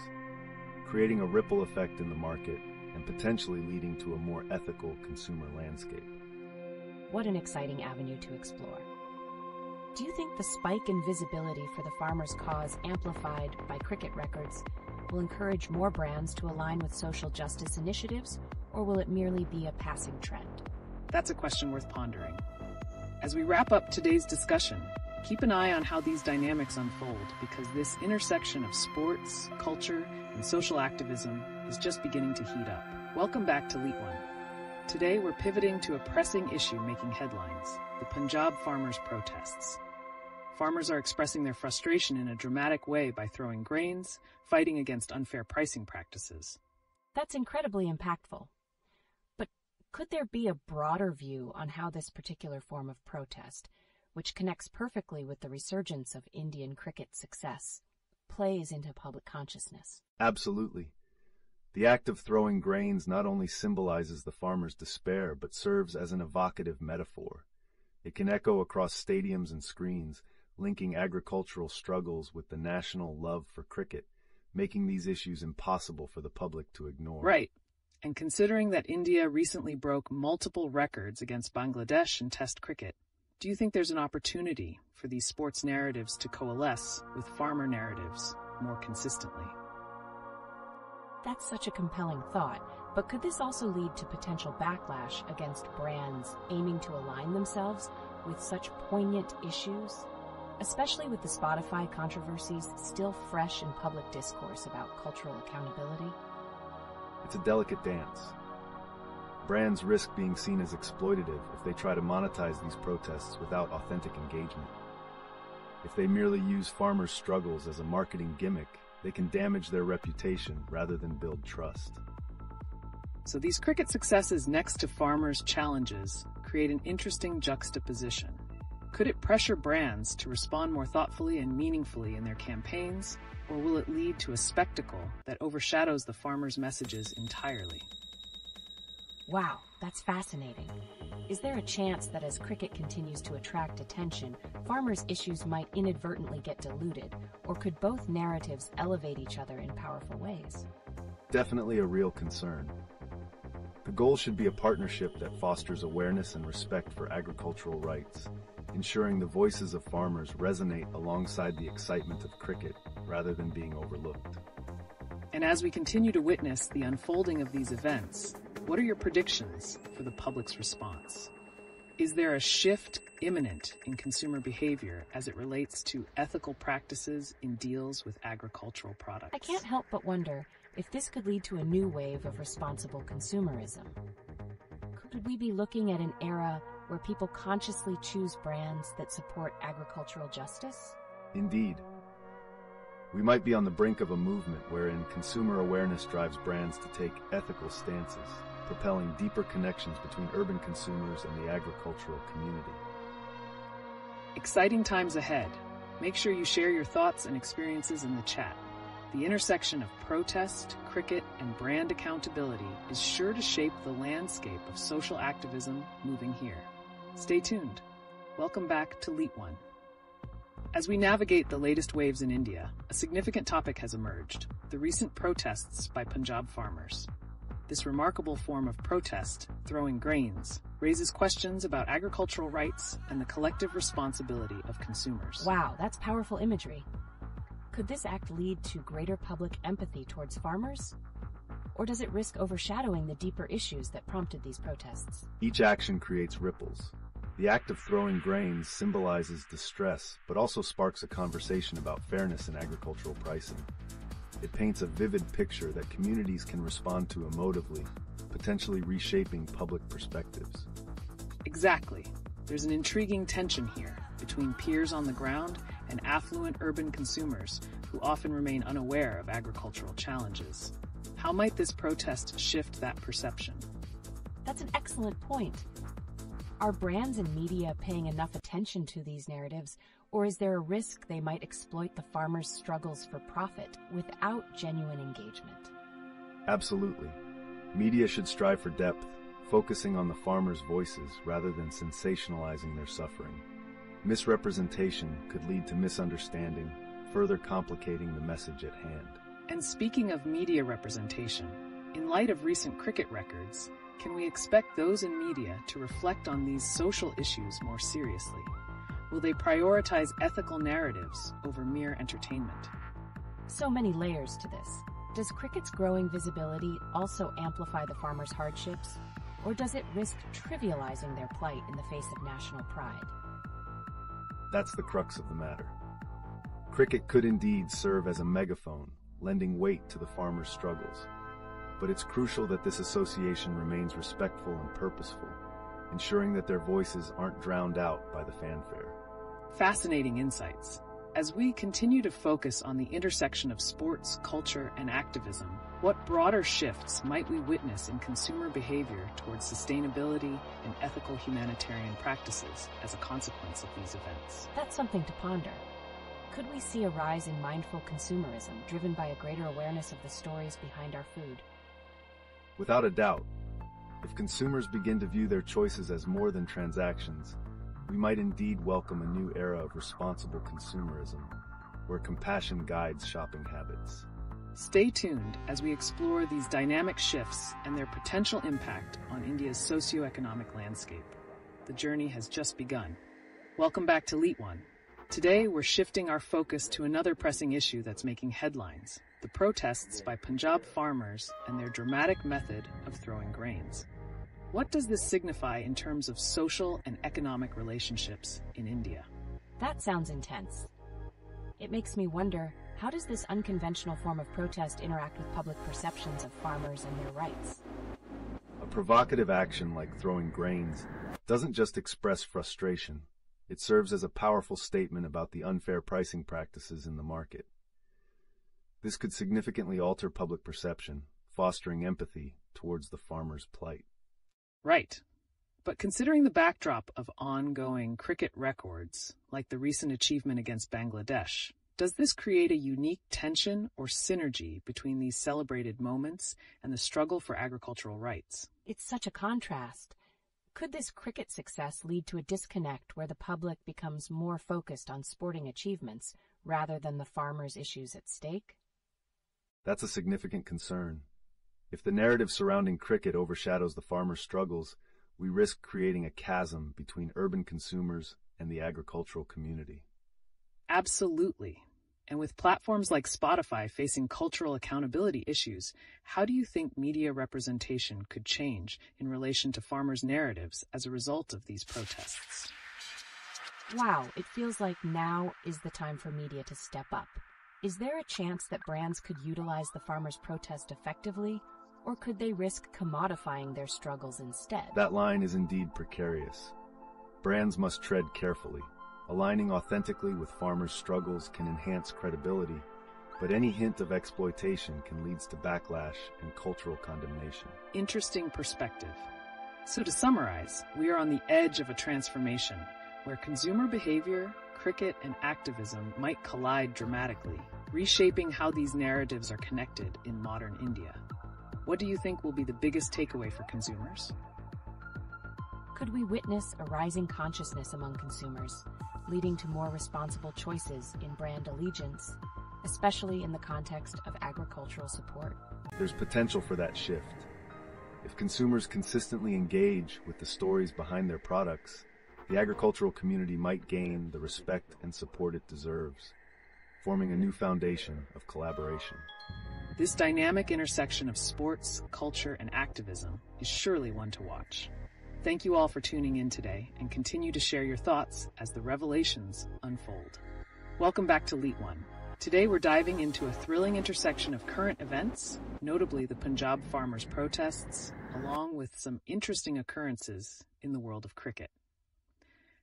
creating a ripple effect in the market and potentially leading to a more ethical consumer landscape. What an exciting avenue to explore. Do you think the spike in visibility for the farmers' cause amplified by cricket records will encourage more brands to align with social justice initiatives, or will it merely be a passing trend? That's a question worth pondering. As we wrap up today's discussion, keep an eye on how these dynamics unfold, because this intersection of sports, culture, and social activism is just beginning to heat up. Welcome back to LeetOne. Today we're pivoting to a pressing issue making headlines, the Punjab farmers' protests. Farmers are expressing their frustration in a dramatic way by throwing grains, fighting against unfair pricing practices. That's incredibly impactful. But could there be a broader view on how this particular form of protest, which connects perfectly with the resurgence of Indian cricket's success, plays into public consciousness? Absolutely. The act of throwing grains not only symbolizes the farmer's despair, but serves as an evocative metaphor. It can echo across stadiums and screens, linking agricultural struggles with the national love for cricket, making these issues impossible for the public to ignore. Right. And considering that India recently broke multiple records against Bangladesh in Test cricket, do you think there's an opportunity for these sports narratives to coalesce with farmer narratives more consistently? That's such a compelling thought, but could this also lead to potential backlash against brands aiming to align themselves with such poignant issues? especially with the Spotify controversies still fresh in public discourse about cultural accountability? It's a delicate dance. Brands risk being seen as exploitative if they try to monetize these protests without authentic engagement. If they merely use farmers' struggles as a marketing gimmick, they can damage their reputation rather than build trust. So these cricket successes next to farmers' challenges create an interesting juxtaposition. Could it pressure brands to respond more thoughtfully and meaningfully in their campaigns, or will it lead to a spectacle that overshadows the farmers' messages entirely? Wow, that's fascinating. Is there a chance that as cricket continues to attract attention, farmers' issues might inadvertently get diluted, or could both narratives elevate each other in powerful ways? Definitely a real concern. The goal should be a partnership that fosters awareness and respect for agricultural rights, ensuring the voices of farmers resonate alongside the excitement of cricket rather than being overlooked. And as we continue to witness the unfolding of these events, what are your predictions for the public's response? Is there a shift imminent in consumer behavior as it relates to ethical practices in deals with agricultural products? I can't help but wonder if this could lead to a new wave of responsible consumerism. Could we be looking at an era where people consciously choose brands that support agricultural justice? Indeed. We might be on the brink of a movement wherein consumer awareness drives brands to take ethical stances, propelling deeper connections between urban consumers and the agricultural community. Exciting times ahead. Make sure you share your thoughts and experiences in the chat. The intersection of protest, cricket, and brand accountability is sure to shape the landscape of social activism moving here. Stay tuned. Welcome back to LeetOne. As we navigate the latest waves in India, a significant topic has emerged: the recent protests by Punjab farmers. This remarkable form of protest, throwing grains, raises questions about agricultural rights and the collective responsibility of consumers. Wow, that's powerful imagery. Could this act lead to greater public empathy towards farmers? Or does it risk overshadowing the deeper issues that prompted these protests? Each action creates ripples. The act of throwing grains symbolizes distress, but also sparks a conversation about fairness in agricultural pricing. It paints a vivid picture that communities can respond to emotively, potentially reshaping public perspectives. Exactly. There's an intriguing tension here between peers on the ground and affluent urban consumers who often remain unaware of agricultural challenges. How might this protest shift that perception? That's an excellent point. Are brands and media paying enough attention to these narratives, or is there a risk they might exploit the farmers' struggles for profit without genuine engagement? Absolutely. Media should strive for depth, focusing on the farmers' voices rather than sensationalizing their suffering. Misrepresentation could lead to misunderstanding, further complicating the message at hand. And speaking of media representation, in light of recent cricket records, can we expect those in media to reflect on these social issues more seriously? Will they prioritize ethical narratives over mere entertainment? So many layers to this. Does cricket's growing visibility also amplify the farmers' hardships, or does it risk trivializing their plight in the face of national pride? That's the crux of the matter. Cricket could indeed serve as a megaphone, lending weight to the farmers' struggles. But it's crucial that this association remains respectful and purposeful, ensuring that their voices aren't drowned out by the fanfare. Fascinating insights. As we continue to focus on the intersection of sports, culture, and activism, what broader shifts might we witness in consumer behavior towards sustainability and ethical humanitarian practices as a consequence of these events? That's something to ponder. Could we see a rise in mindful consumerism driven by a greater awareness of the stories behind our food? Without a doubt, if consumers begin to view their choices as more than transactions, we might indeed welcome a new era of responsible consumerism, where compassion guides shopping habits. Stay tuned as we explore these dynamic shifts and their potential impact on India's socioeconomic landscape. The journey has just begun. Welcome back to LeetOne. Today, we're shifting our focus to another pressing issue that's making headlines: the protests by Punjab farmers and their dramatic method of throwing grains. What does this signify in terms of social and economic relationships in India? That sounds intense. It makes me wonder, how does this unconventional form of protest interact with public perceptions of farmers and their rights? A provocative action like throwing grains doesn't just express frustration. It serves as a powerful statement about the unfair pricing practices in the market. This could significantly alter public perception, fostering empathy towards the farmer's plight. Right. But considering the backdrop of ongoing cricket records, like the recent achievement against Bangladesh, does this create a unique tension or synergy between these celebrated moments and the struggle for agricultural rights? It's such a contrast. Could this cricket success lead to a disconnect where the public becomes more focused on sporting achievements rather than the farmers' issues at stake? That's a significant concern. If the narrative surrounding cricket overshadows the farmers' struggles, we risk creating a chasm between urban consumers and the agricultural community. Absolutely. And with platforms like Spotify facing cultural accountability issues, how do you think media representation could change in relation to farmers' narratives as a result of these protests? Wow, it feels like now is the time for media to step up. Is there a chance that brands could utilize the farmers' protest effectively, or could they risk commodifying their struggles instead? That line is indeed precarious. Brands must tread carefully. Aligning authentically with farmers' struggles can enhance credibility, but any hint of exploitation can lead to backlash and cultural condemnation. Interesting perspective. So to summarize, we are on the edge of a transformation where consumer behavior, cricket, and activism might collide dramatically, reshaping how these narratives are connected in modern India. What do you think will be the biggest takeaway for consumers? Could we witness a rising consciousness among consumers, leading to more responsible choices in brand allegiance, especially in the context of agricultural support? There's potential for that shift. If consumers consistently engage with the stories behind their products, the agricultural community might gain the respect and support it deserves, forming a new foundation of collaboration. This dynamic intersection of sports, culture, and activism is surely one to watch. Thank you all for tuning in today, and continue to share your thoughts as the revelations unfold. Welcome back to LeetOne. Today we're diving into a thrilling intersection of current events, notably the Punjab farmers' protests, along with some interesting occurrences in the world of cricket.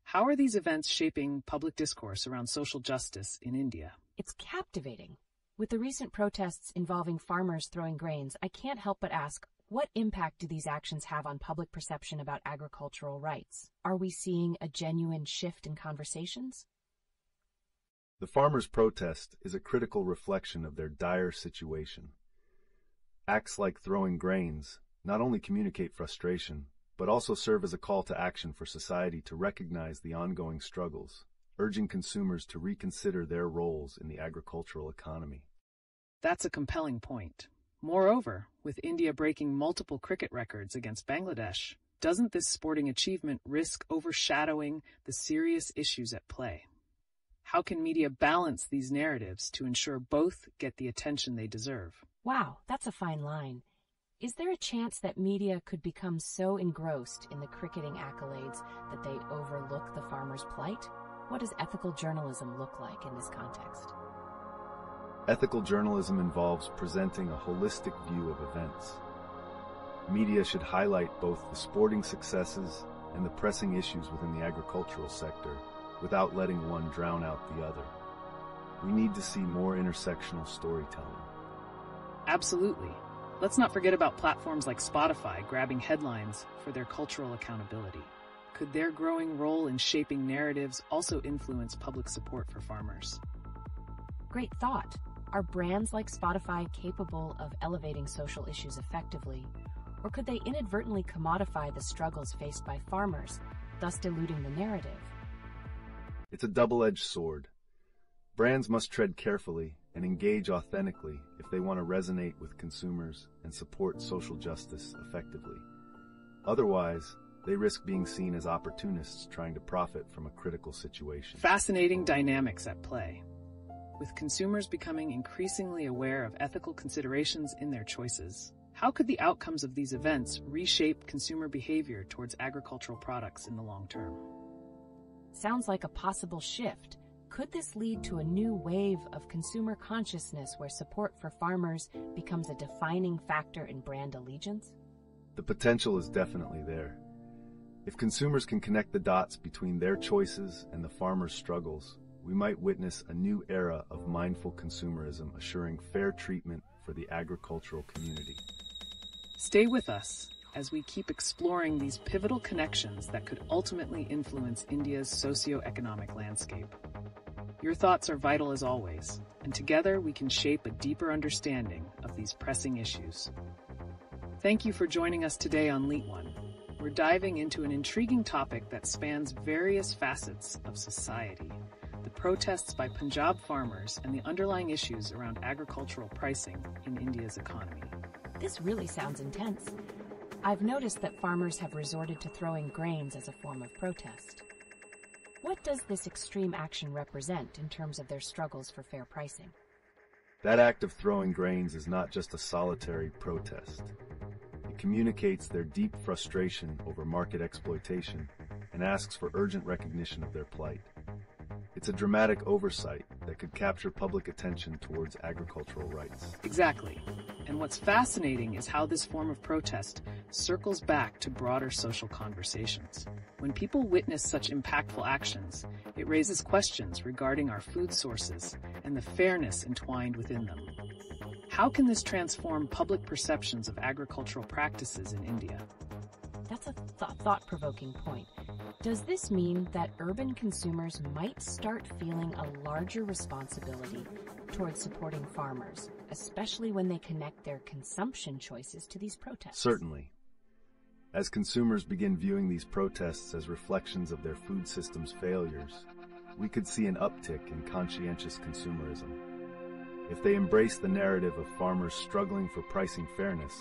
How are these events shaping public discourse around social justice in India? It's captivating. With the recent protests involving farmers throwing grains, I can't help but ask, what impact do these actions have on public perception about agricultural rights? Are we seeing a genuine shift in conversations? The farmers' protest is a critical reflection of their dire situation. Acts like throwing grains not only communicate frustration, but also serve as a call to action for society to recognize the ongoing struggles, urging consumers to reconsider their roles in the agricultural economy. That's a compelling point. Moreover, with India breaking multiple cricket records against Bangladesh, doesn't this sporting achievement risk overshadowing the serious issues at play? How can media balance these narratives to ensure both get the attention they deserve? Wow, that's a fine line. Is there a chance that media could become so engrossed in the cricketing accolades that they overlook the farmers' plight? What does ethical journalism look like in this context? Ethical journalism involves presenting a holistic view of events. Media should highlight both the sporting successes and the pressing issues within the agricultural sector without letting one drown out the other. We need to see more intersectional storytelling. Absolutely. Let's not forget about platforms like Spotify grabbing headlines for their cultural accountability. Could their growing role in shaping narratives also influence public support for farmers? Great thought. Are brands like Spotify capable of elevating social issues effectively, or could they inadvertently commodify the struggles faced by farmers, thus diluting the narrative? It's a double-edged sword. Brands must tread carefully and engage authentically if they want to resonate with consumers and support social justice effectively. Otherwise, they risk being seen as opportunists trying to profit from a critical situation. Fascinating dynamics at play. With consumers becoming increasingly aware of ethical considerations in their choices, how could the outcomes of these events reshape consumer behavior towards agricultural products in the long term? Sounds like a possible shift. Could this lead to a new wave of consumer consciousness where support for farmers becomes a defining factor in brand allegiance? The potential is definitely there. If consumers can connect the dots between their choices and the farmers' struggles, we might witness a new era of mindful consumerism assuring fair treatment for the agricultural community. Stay with us as we keep exploring these pivotal connections that could ultimately influence India's socio-economic landscape. Your thoughts are vital as always, and together we can shape a deeper understanding of these pressing issues. Thank you for joining us today on LeetOne. We're diving into an intriguing topic that spans various facets of society: the protests by Punjab farmers and the underlying issues around agricultural pricing in India's economy. This really sounds intense. I've noticed that farmers have resorted to throwing grains as a form of protest. What does this extreme action represent in terms of their struggles for fair pricing? That act of throwing grains is not just a solitary protest. It communicates their deep frustration over market exploitation and asks for urgent recognition of their plight. It's a dramatic oversight that could capture public attention towards agricultural rights. Exactly. And what's fascinating is how this form of protest circles back to broader social conversations. When people witness such impactful actions, it raises questions regarding our food sources and the fairness entwined within them. How can this transform public perceptions of agricultural practices in India? That's a thought-provoking point. Does this mean that urban consumers might start feeling a larger responsibility towards supporting farmers, especially when they connect their consumption choices to these protests? Certainly. As consumers begin viewing these protests as reflections of their food system's failures, we could see an uptick in conscientious consumerism. If they embrace the narrative of farmers struggling for pricing fairness,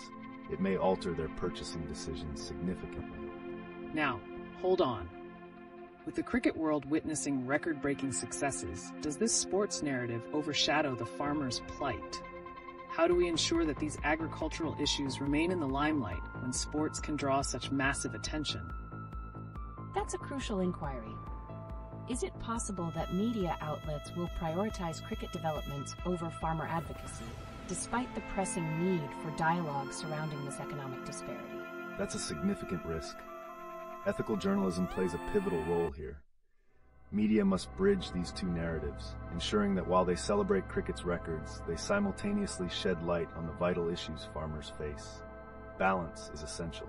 it may alter their purchasing decisions significantly. Now, hold on. With the cricket world witnessing record-breaking successes, does this sports narrative overshadow the farmer's plight? How do we ensure that these agricultural issues remain in the limelight when sports can draw such massive attention? That's a crucial inquiry. Is it possible that media outlets will prioritize cricket developments over farmer advocacy, despite the pressing need for dialogue surrounding this economic disparity? That's a significant risk. Ethical journalism plays a pivotal role here. Media must bridge these two narratives, ensuring that while they celebrate cricket's records, they simultaneously shed light on the vital issues farmers face. Balance is essential.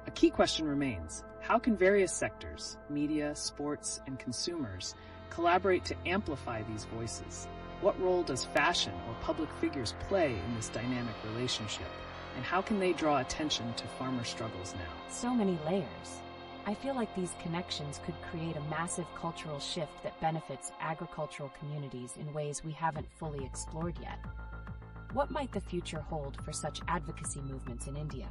A key question remains: how can various sectors, media, sports, and consumers, collaborate to amplify these voices? What role does fashion or public figures play in this dynamic relationship? And how can they draw attention to farmer struggles now? So many layers. I feel like these connections could create a massive cultural shift that benefits agricultural communities in ways we haven't fully explored yet. What might the future hold for such advocacy movements in India?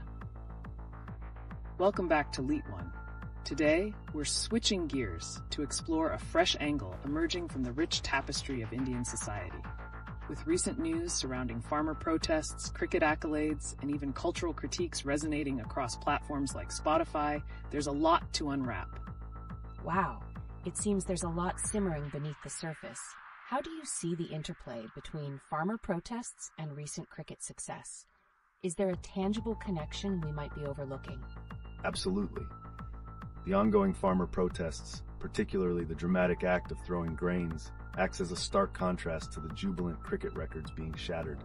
Welcome back to LeetOne. Today, we're switching gears to explore a fresh angle emerging from the rich tapestry of Indian society. With recent news surrounding farmer protests, cricket accolades, and even cultural critiques resonating across platforms like Spotify, there's a lot to unwrap. Wow, it seems there's a lot simmering beneath the surface. How do you see the interplay between farmer protests and recent cricket success? Is there a tangible connection we might be overlooking? Absolutely. The ongoing farmer protests, particularly the dramatic act of throwing grains, acts as a stark contrast to the jubilant cricket records being shattered.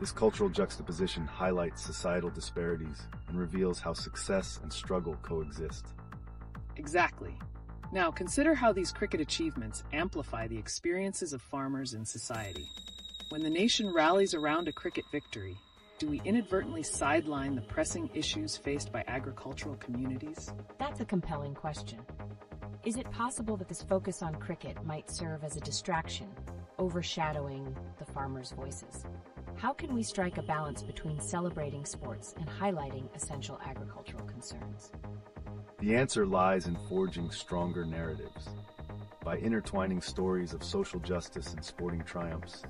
This cultural juxtaposition highlights societal disparities and reveals how success and struggle coexist. Exactly. Now, consider how these cricket achievements amplify the experiences of farmers in society. When the nation rallies around a cricket victory, do we inadvertently sideline the pressing issues faced by agricultural communities? That's a compelling question. Is it possible that this focus on cricket might serve as a distraction, overshadowing the farmers' voices? How can we strike a balance between celebrating sports and highlighting essential agricultural concerns? The answer lies in forging stronger narratives. By intertwining stories of social justice and sporting triumphs,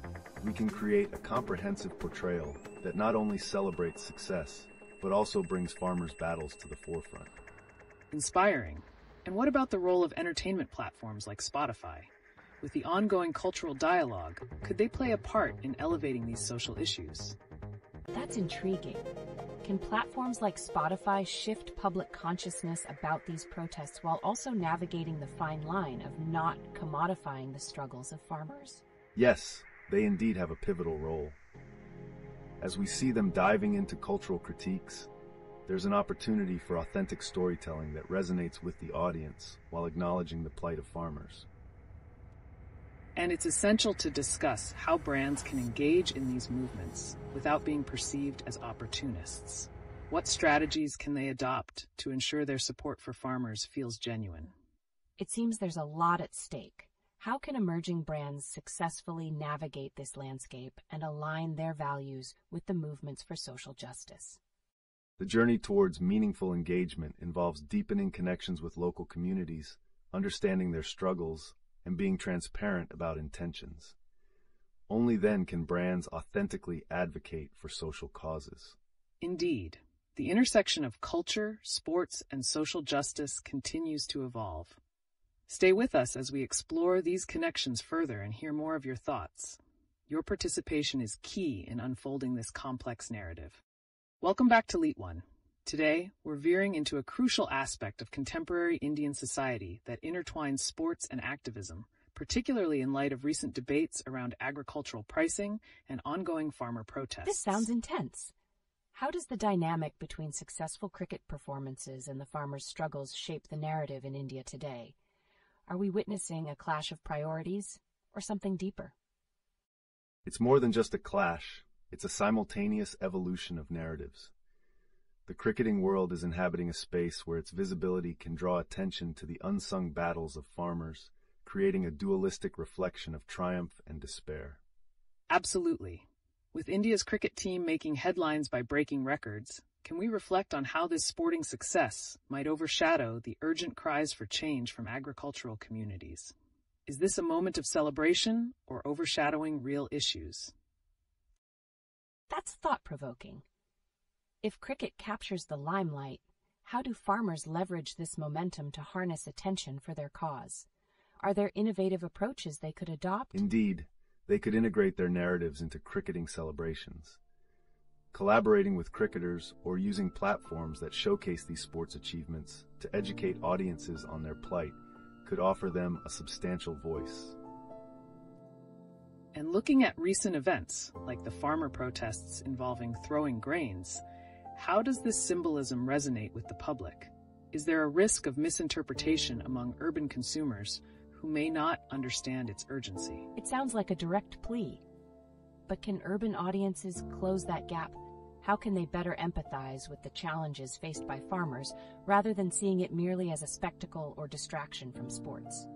we can create a comprehensive portrayal that not only celebrates success, but also brings farmers' battles to the forefront. Inspiring. And what about the role of entertainment platforms like Spotify? With the ongoing cultural dialogue, could they play a part in elevating these social issues? That's intriguing. Can platforms like Spotify shift public consciousness about these protests while also navigating the fine line of not commodifying the struggles of farmers? Yes, they indeed have a pivotal role. As we see them diving into cultural critiques, there's an opportunity for authentic storytelling that resonates with the audience while acknowledging the plight of farmers. And it's essential to discuss how brands can engage in these movements without being perceived as opportunists. What strategies can they adopt to ensure their support for farmers feels genuine? It seems there's a lot at stake. How can emerging brands successfully navigate this landscape and align their values with the movements for social justice? The journey towards meaningful engagement involves deepening connections with local communities, understanding their struggles, and being transparent about intentions. Only then can brands authentically advocate for social causes. Indeed, the intersection of culture, sports, and social justice continues to evolve. Stay with us as we explore these connections further and hear more of your thoughts. Your participation is key in unfolding this complex narrative. Welcome back to LeetOne. Today, we're veering into a crucial aspect of contemporary Indian society that intertwines sports and activism, particularly in light of recent debates around agricultural pricing and ongoing farmer protests. This sounds intense. How does the dynamic between successful cricket performances and the farmers' struggles shape the narrative in India today? Are we witnessing a clash of priorities or something deeper? It's more than just a clash. It's a simultaneous evolution of narratives. The cricketing world is inhabiting a space where its visibility can draw attention to the unsung battles of farmers, creating a dualistic reflection of triumph and despair. Absolutely. With India's cricket team making headlines by breaking records, can we reflect on how this sporting success might overshadow the urgent cries for change from agricultural communities? Is this a moment of celebration or overshadowing real issues? That's thought-provoking. If cricket captures the limelight, how do farmers leverage this momentum to harness attention for their cause? Are there innovative approaches they could adopt? Indeed, they could integrate their narratives into cricketing celebrations. Collaborating with cricketers or using platforms that showcase these sports achievements to educate audiences on their plight could offer them a substantial voice. And looking at recent events, like the farmer protests involving throwing grains, how does this symbolism resonate with the public? Is there a risk of misinterpretation among urban consumers who may not understand its urgency? It sounds like a direct plea. But can urban audiences close that gap? How can they better empathize with the challenges faced by farmers rather than seeing it merely as a spectacle or distraction from sports?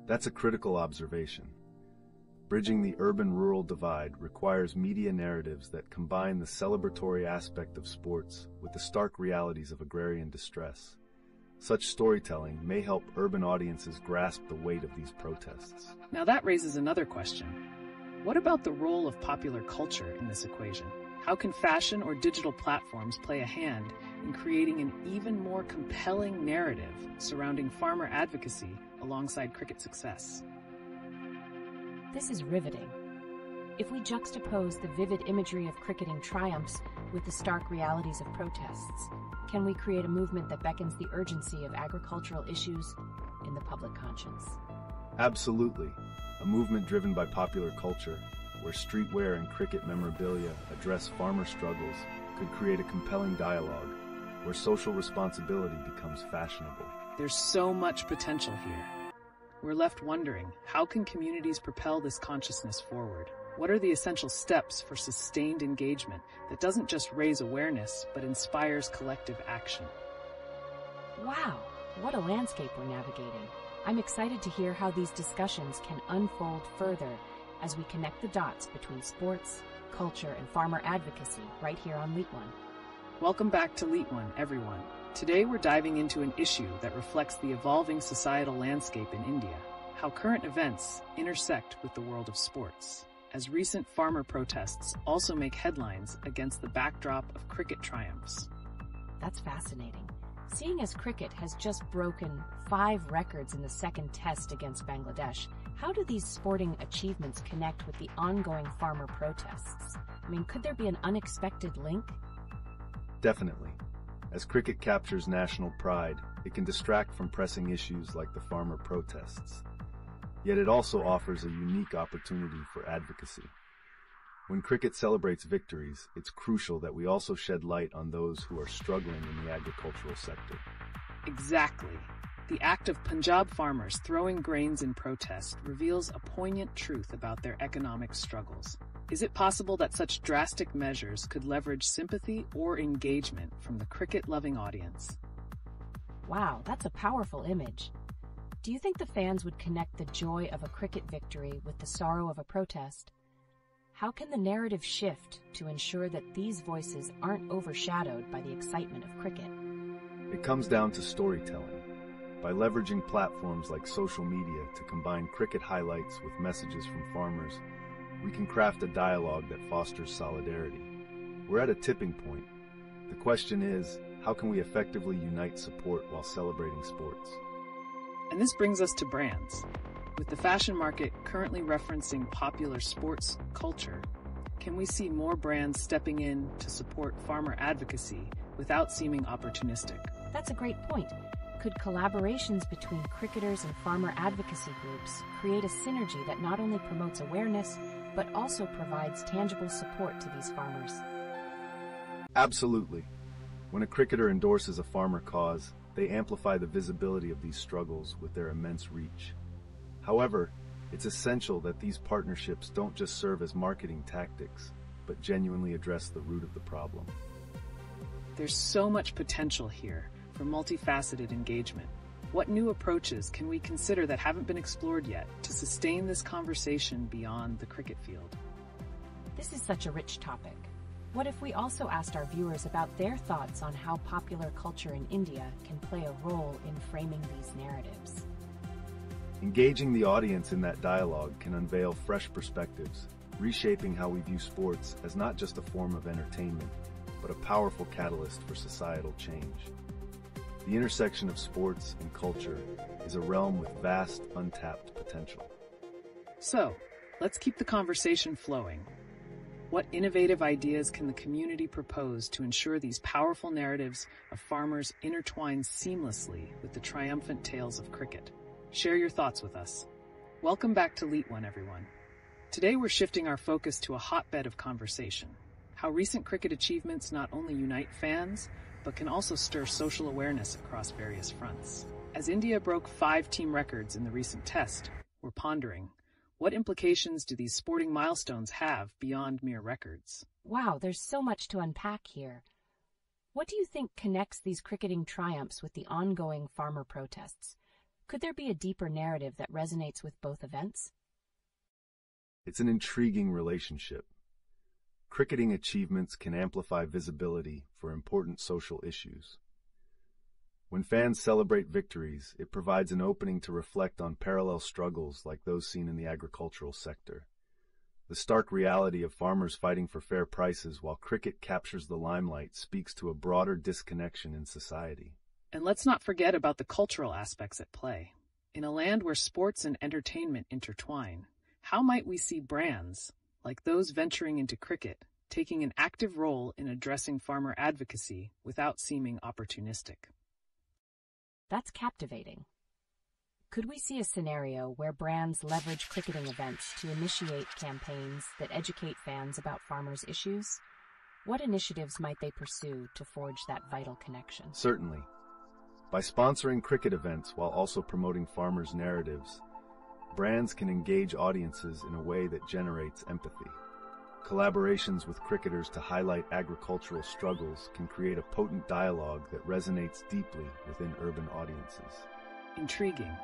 That's a critical observation. Bridging the urban-rural divide requires media narratives that combine the celebratory aspect of sports with the stark realities of agrarian distress. Such storytelling may help urban audiences grasp the weight of these protests. Now that raises another question. What about the role of popular culture in this equation? How can fashion or digital platforms play a hand in creating an even more compelling narrative surrounding farmer advocacy alongside cricket success? This is riveting. If we juxtapose the vivid imagery of cricketing triumphs with the stark realities of protests, can we create a movement that beckons the urgency of agricultural issues in the public conscience? Absolutely. A movement driven by popular culture, where streetwear and cricket memorabilia address farmer struggles, could create a compelling dialogue, where social responsibility becomes fashionable. There's so much potential here. We're left wondering, how can communities propel this consciousness forward? What are the essential steps for sustained engagement that doesn't just raise awareness, but inspires collective action? Wow, what a landscape we're navigating. I'm excited to hear how these discussions can unfold further as we connect the dots between sports, culture, and farmer advocacy right here on LeetOne. Welcome back to LeetOne, everyone. Today we're diving into an issue that reflects the evolving societal landscape in India, how current events intersect with the world of sports, as recent farmer protests also make headlines against the backdrop of cricket triumphs. That's fascinating. Seeing as cricket has just broken 5 records in the second test against Bangladesh, how do these sporting achievements connect with the ongoing farmer protests? I mean, could there be an unexpected link? Definitely. As cricket captures national pride, it can distract from pressing issues like the farmer protests. Yet it also offers a unique opportunity for advocacy. When cricket celebrates victories, it's crucial that we also shed light on those who are struggling in the agricultural sector. Exactly. The act of Punjab farmers throwing grains in protest reveals a poignant truth about their economic struggles. Is it possible that such drastic measures could leverage sympathy or engagement from the cricket-loving audience? Wow, that's a powerful image. Do you think the fans would connect the joy of a cricket victory with the sorrow of a protest? How can the narrative shift to ensure that these voices aren't overshadowed by the excitement of cricket? It comes down to storytelling. By leveraging platforms like social media to combine cricket highlights with messages from farmers, we can craft a dialogue that fosters solidarity. We're at a tipping point. The question is, how can we effectively unite support while celebrating sports? And this brings us to brands. With the fashion market currently referencing popular sports culture, can we see more brands stepping in to support farmer advocacy without seeming opportunistic? That's a great point. Could collaborations between cricketers and farmer advocacy groups create a synergy that not only promotes awareness, but also provides tangible support to these farmers? Absolutely. When a cricketer endorses a farmer cause, they amplify the visibility of these struggles with their immense reach. However, it's essential that these partnerships don't just serve as marketing tactics, but genuinely address the root of the problem. There's so much potential here for multifaceted engagement. What new approaches can we consider that haven't been explored yet to sustain this conversation beyond the cricket field? This is such a rich topic. What if we also asked our viewers about their thoughts on how popular culture in India can play a role in framing these narratives? Engaging the audience in that dialogue can unveil fresh perspectives, reshaping how we view sports as not just a form of entertainment, but a powerful catalyst for societal change. The intersection of sports and culture is a realm with vast, untapped potential. So, let's keep the conversation flowing. What innovative ideas can the community propose to ensure these powerful narratives of farmers intertwine seamlessly with the triumphant tales of cricket? Share your thoughts with us. Welcome back to LeetOne, everyone. Today we're shifting our focus to a hotbed of conversation. How recent cricket achievements not only unite fans, but can also stir social awareness across various fronts. As India broke 5 team records in the recent test, we're pondering, what implications do these sporting milestones have beyond mere records? Wow, there's so much to unpack here. What do you think connects these cricketing triumphs with the ongoing farmer protests? Could there be a deeper narrative that resonates with both events? It's an intriguing relationship. Cricketing achievements can amplify visibility for important social issues. When fans celebrate victories, it provides an opening to reflect on parallel struggles like those seen in the agricultural sector. The stark reality of farmers fighting for fair prices while cricket captures the limelight speaks to a broader disconnection in society. And let's not forget about the cultural aspects at play. In a land where sports and entertainment intertwine, how might we see brands, like those venturing into cricket, taking an active role in addressing farmer advocacy without seeming opportunistic? That's captivating. Could we see a scenario where brands leverage cricketing events to initiate campaigns that educate fans about farmers' issues? What initiatives might they pursue to forge that vital connection? Certainly. By sponsoring cricket events while also promoting farmers' narratives, brands can engage audiences in a way that generates empathy. Collaborations with cricketers to highlight agricultural struggles can create a potent dialogue that resonates deeply within urban audiences. Intriguing.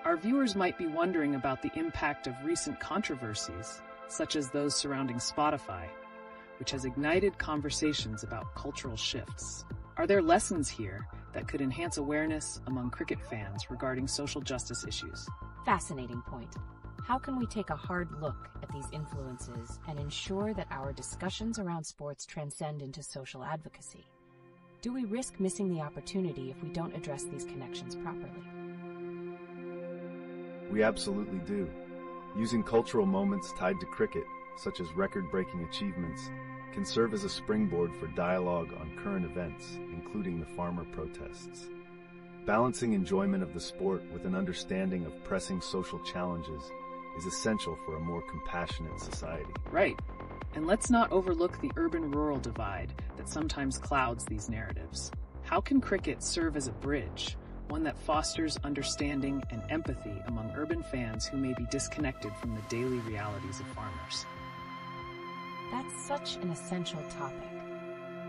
Our viewers might be wondering about the impact of recent controversies, such as those surrounding Spotify, which has ignited conversations about cultural shifts. Are there lessons here that could enhance awareness among cricket fans regarding social justice issues? Fascinating point. How can we take a hard look at these influences and ensure that our discussions around sports transcend into social advocacy? Do we risk missing the opportunity if we don't address these connections properly? We absolutely do. Using cultural moments tied to cricket, such as record-breaking achievements, can serve as a springboard for dialogue on current events, including the farmer protests. Balancing enjoyment of the sport with an understanding of pressing social challenges is essential for a more compassionate society. Right. And let's not overlook the urban-rural divide that sometimes clouds these narratives. How can cricket serve as a bridge, one that fosters understanding and empathy among urban fans who may be disconnected from the daily realities of farmers? That's such an essential topic.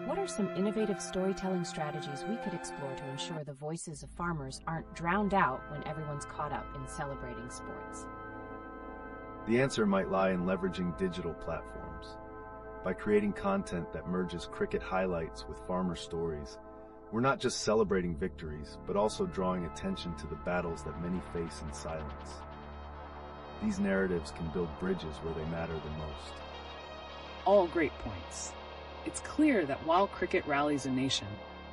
What are some innovative storytelling strategies we could explore to ensure the voices of farmers aren't drowned out when everyone's caught up in celebrating sports? The answer might lie in leveraging digital platforms. By creating content that merges cricket highlights with farmer stories, we're not just celebrating victories, but also drawing attention to the battles that many face in silence. These narratives can build bridges where they matter the most. All great points. It's clear that while cricket rallies a nation,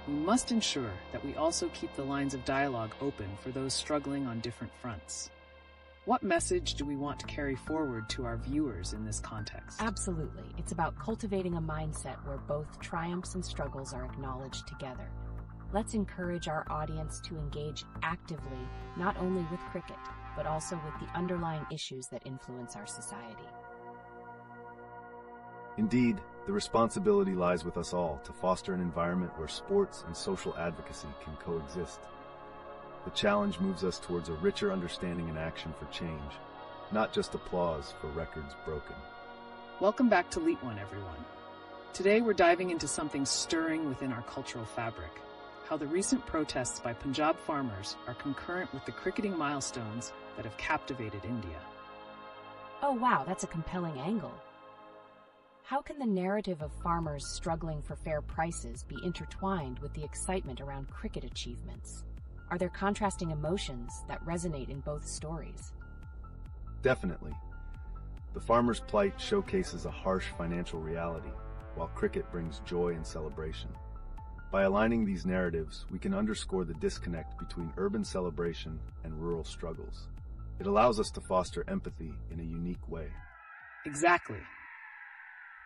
we must ensure that we also keep the lines of dialogue open for those struggling on different fronts. What message do we want to carry forward to our viewers in this context? Absolutely. It's about cultivating a mindset where both triumphs and struggles are acknowledged together. Let's encourage our audience to engage actively, not only with cricket, but also with the underlying issues that influence our society. Indeed, the responsibility lies with us all to foster an environment where sports and social advocacy can coexist. The challenge moves us towards a richer understanding and action for change, not just applause for records broken. Welcome back to LeetOne, everyone. Today we're diving into something stirring within our cultural fabric, how the recent protests by Punjab farmers are concurrent with the cricketing milestones that have captivated India. Oh wow, that's a compelling angle. How can the narrative of farmers struggling for fair prices be intertwined with the excitement around cricket achievements? Are there contrasting emotions that resonate in both stories? Definitely. The farmer's plight showcases a harsh financial reality, while cricket brings joy and celebration. By aligning these narratives, we can underscore the disconnect between urban celebration and rural struggles. It allows us to foster empathy in a unique way. Exactly.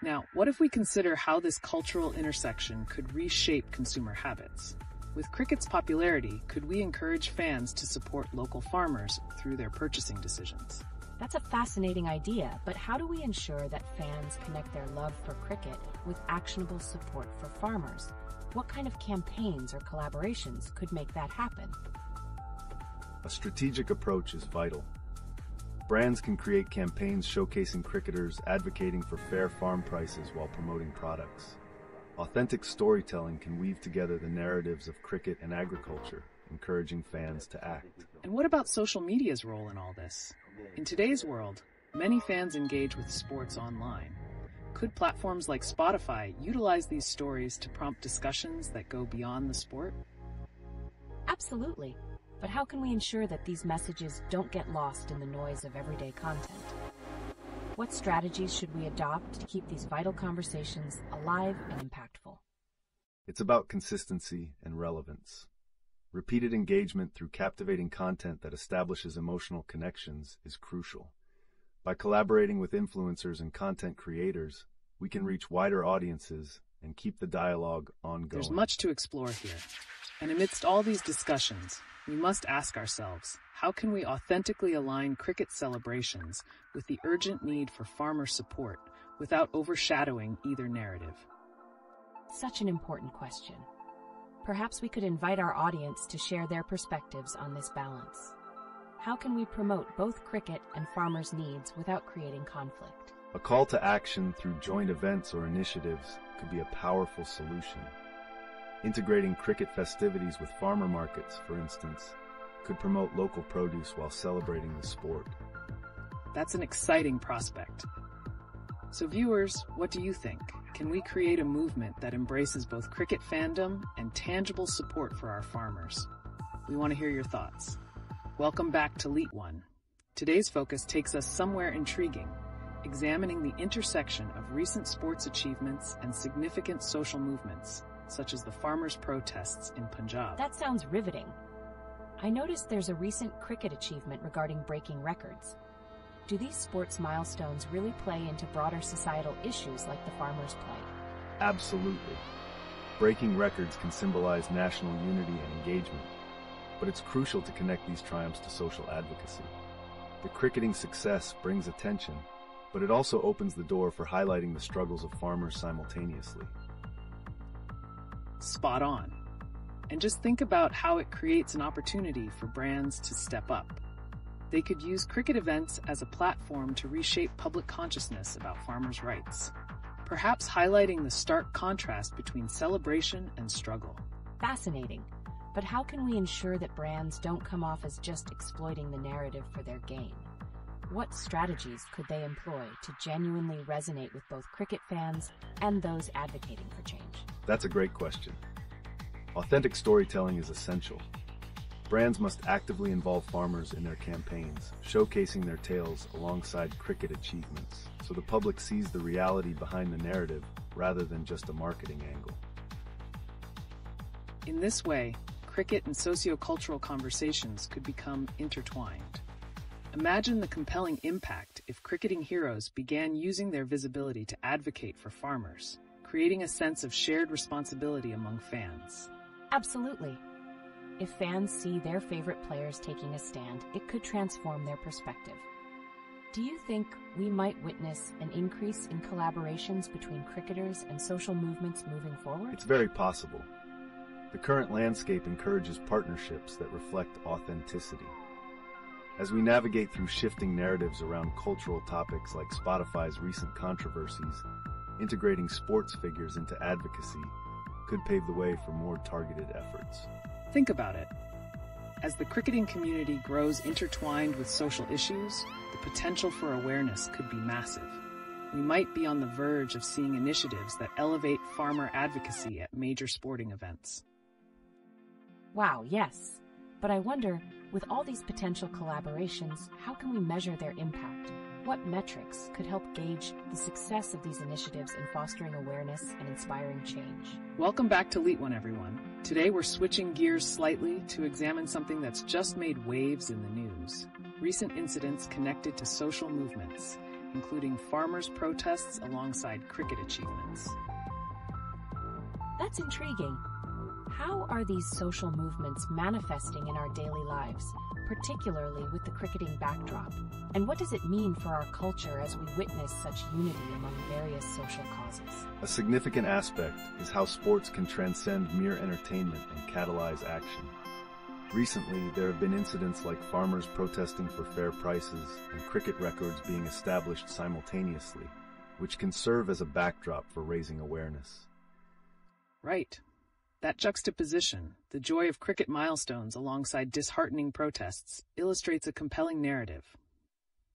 Now, what if we consider how this cultural intersection could reshape consumer habits? With cricket's popularity, could we encourage fans to support local farmers through their purchasing decisions? That's a fascinating idea, but how do we ensure that fans connect their love for cricket with actionable support for farmers? What kind of campaigns or collaborations could make that happen? A strategic approach is vital. Brands can create campaigns showcasing cricketers advocating for fair farm prices while promoting products. Authentic storytelling can weave together the narratives of cricket and agriculture, encouraging fans to act. And what about social media's role in all this? In today's world, many fans engage with sports online. Could platforms like Spotify utilize these stories to prompt discussions that go beyond the sport? Absolutely. But how can we ensure that these messages don't get lost in the noise of everyday content? What strategies should we adopt to keep these vital conversations alive and impactful? It's about consistency and relevance. Repeated engagement through captivating content that establishes emotional connections is crucial. By collaborating with influencers and content creators, we can reach wider audiences and keep the dialogue ongoing. There's much to explore here. And amidst all these discussions, we must ask ourselves, how can we authentically align cricket celebrations with the urgent need for farmer support without overshadowing either narrative? Such an important question. Perhaps we could invite our audience to share their perspectives on this balance. How can we promote both cricket and farmers' needs without creating conflict? A call to action through joint events or initiatives could be a powerful solution. Integrating cricket festivities with farmer markets, for instance, could promote local produce while celebrating the sport. That's an exciting prospect. So viewers, what do you think? Can we create a movement that embraces both cricket fandom and tangible support for our farmers? We want to hear your thoughts. Welcome back to LeetOne. Today's focus takes us somewhere intriguing, examining the intersection of recent sports achievements and significant social movements. such as the farmers' protests in Punjab. That sounds riveting. I noticed there's a recent cricket achievement regarding breaking records. Do these sports milestones really play into broader societal issues like the farmers' play? Absolutely. Breaking records can symbolize national unity and engagement, but it's crucial to connect these triumphs to social advocacy. The cricketing success brings attention, but it also opens the door for highlighting the struggles of farmers simultaneously. Spot on. And just think about how it creates an opportunity for brands to step up. They could use cricket events as a platform to reshape public consciousness about farmers' rights, perhaps highlighting the stark contrast between celebration and struggle. Fascinating. But how can we ensure that brands don't come off as just exploiting the narrative for their gain? What strategies could they employ to genuinely resonate with both cricket fans and those advocating for change? That's a great question. Authentic storytelling is essential. Brands must actively involve farmers in their campaigns, showcasing their tales alongside cricket achievements, so the public sees the reality behind the narrative rather than just a marketing angle. In this way, cricket and socio-cultural conversations could become intertwined. Imagine the compelling impact if cricketing heroes began using their visibility to advocate for farmers, creating a sense of shared responsibility among fans. Absolutely. If fans see their favorite players taking a stand, it could transform their perspective. Do you think we might witness an increase in collaborations between cricketers and social movements moving forward? It's very possible. The current landscape encourages partnerships that reflect authenticity. As we navigate through shifting narratives around cultural topics like Spotify's recent controversies, integrating sports figures into advocacy could pave the way for more targeted efforts. Think about it. As the cricketing community grows intertwined with social issues, the potential for awareness could be massive. We might be on the verge of seeing initiatives that elevate farmer advocacy at major sporting events. Wow, yes. But I wonder, with all these potential collaborations, how can we measure their impact? What metrics could help gauge the success of these initiatives in fostering awareness and inspiring change? Welcome back to LeetOne, everyone. Today we're switching gears slightly to examine something that's just made waves in the news. Recent incidents connected to social movements, including farmers' protests alongside cricket achievements. That's intriguing. How are these social movements manifesting in our daily lives, particularly with the cricketing backdrop? And what does it mean for our culture as we witness such unity among various social causes? A significant aspect is how sports can transcend mere entertainment and catalyze action. Recently, there have been incidents like farmers protesting for fair prices and cricket records being established simultaneously, which can serve as a backdrop for raising awareness. Right. That juxtaposition, the joy of cricket milestones alongside disheartening protests, illustrates a compelling narrative.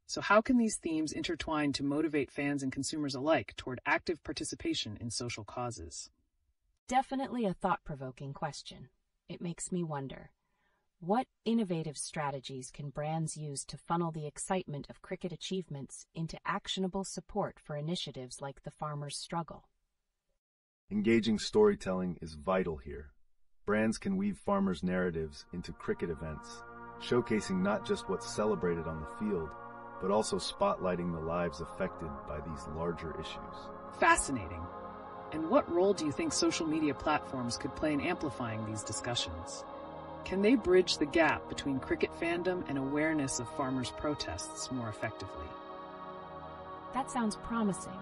So how can these themes intertwine to motivate fans and consumers alike toward active participation in social causes? Definitely a thought-provoking question. It makes me wonder, what innovative strategies can brands use to funnel the excitement of cricket achievements into actionable support for initiatives like the farmers' struggle? Engaging storytelling is vital here. Brands can weave farmers' narratives into cricket events, showcasing not just what's celebrated on the field, but also spotlighting the lives affected by these larger issues. Fascinating. And what role do you think social media platforms could play in amplifying these discussions? Can they bridge the gap between cricket fandom and awareness of farmers' protests more effectively? That sounds promising.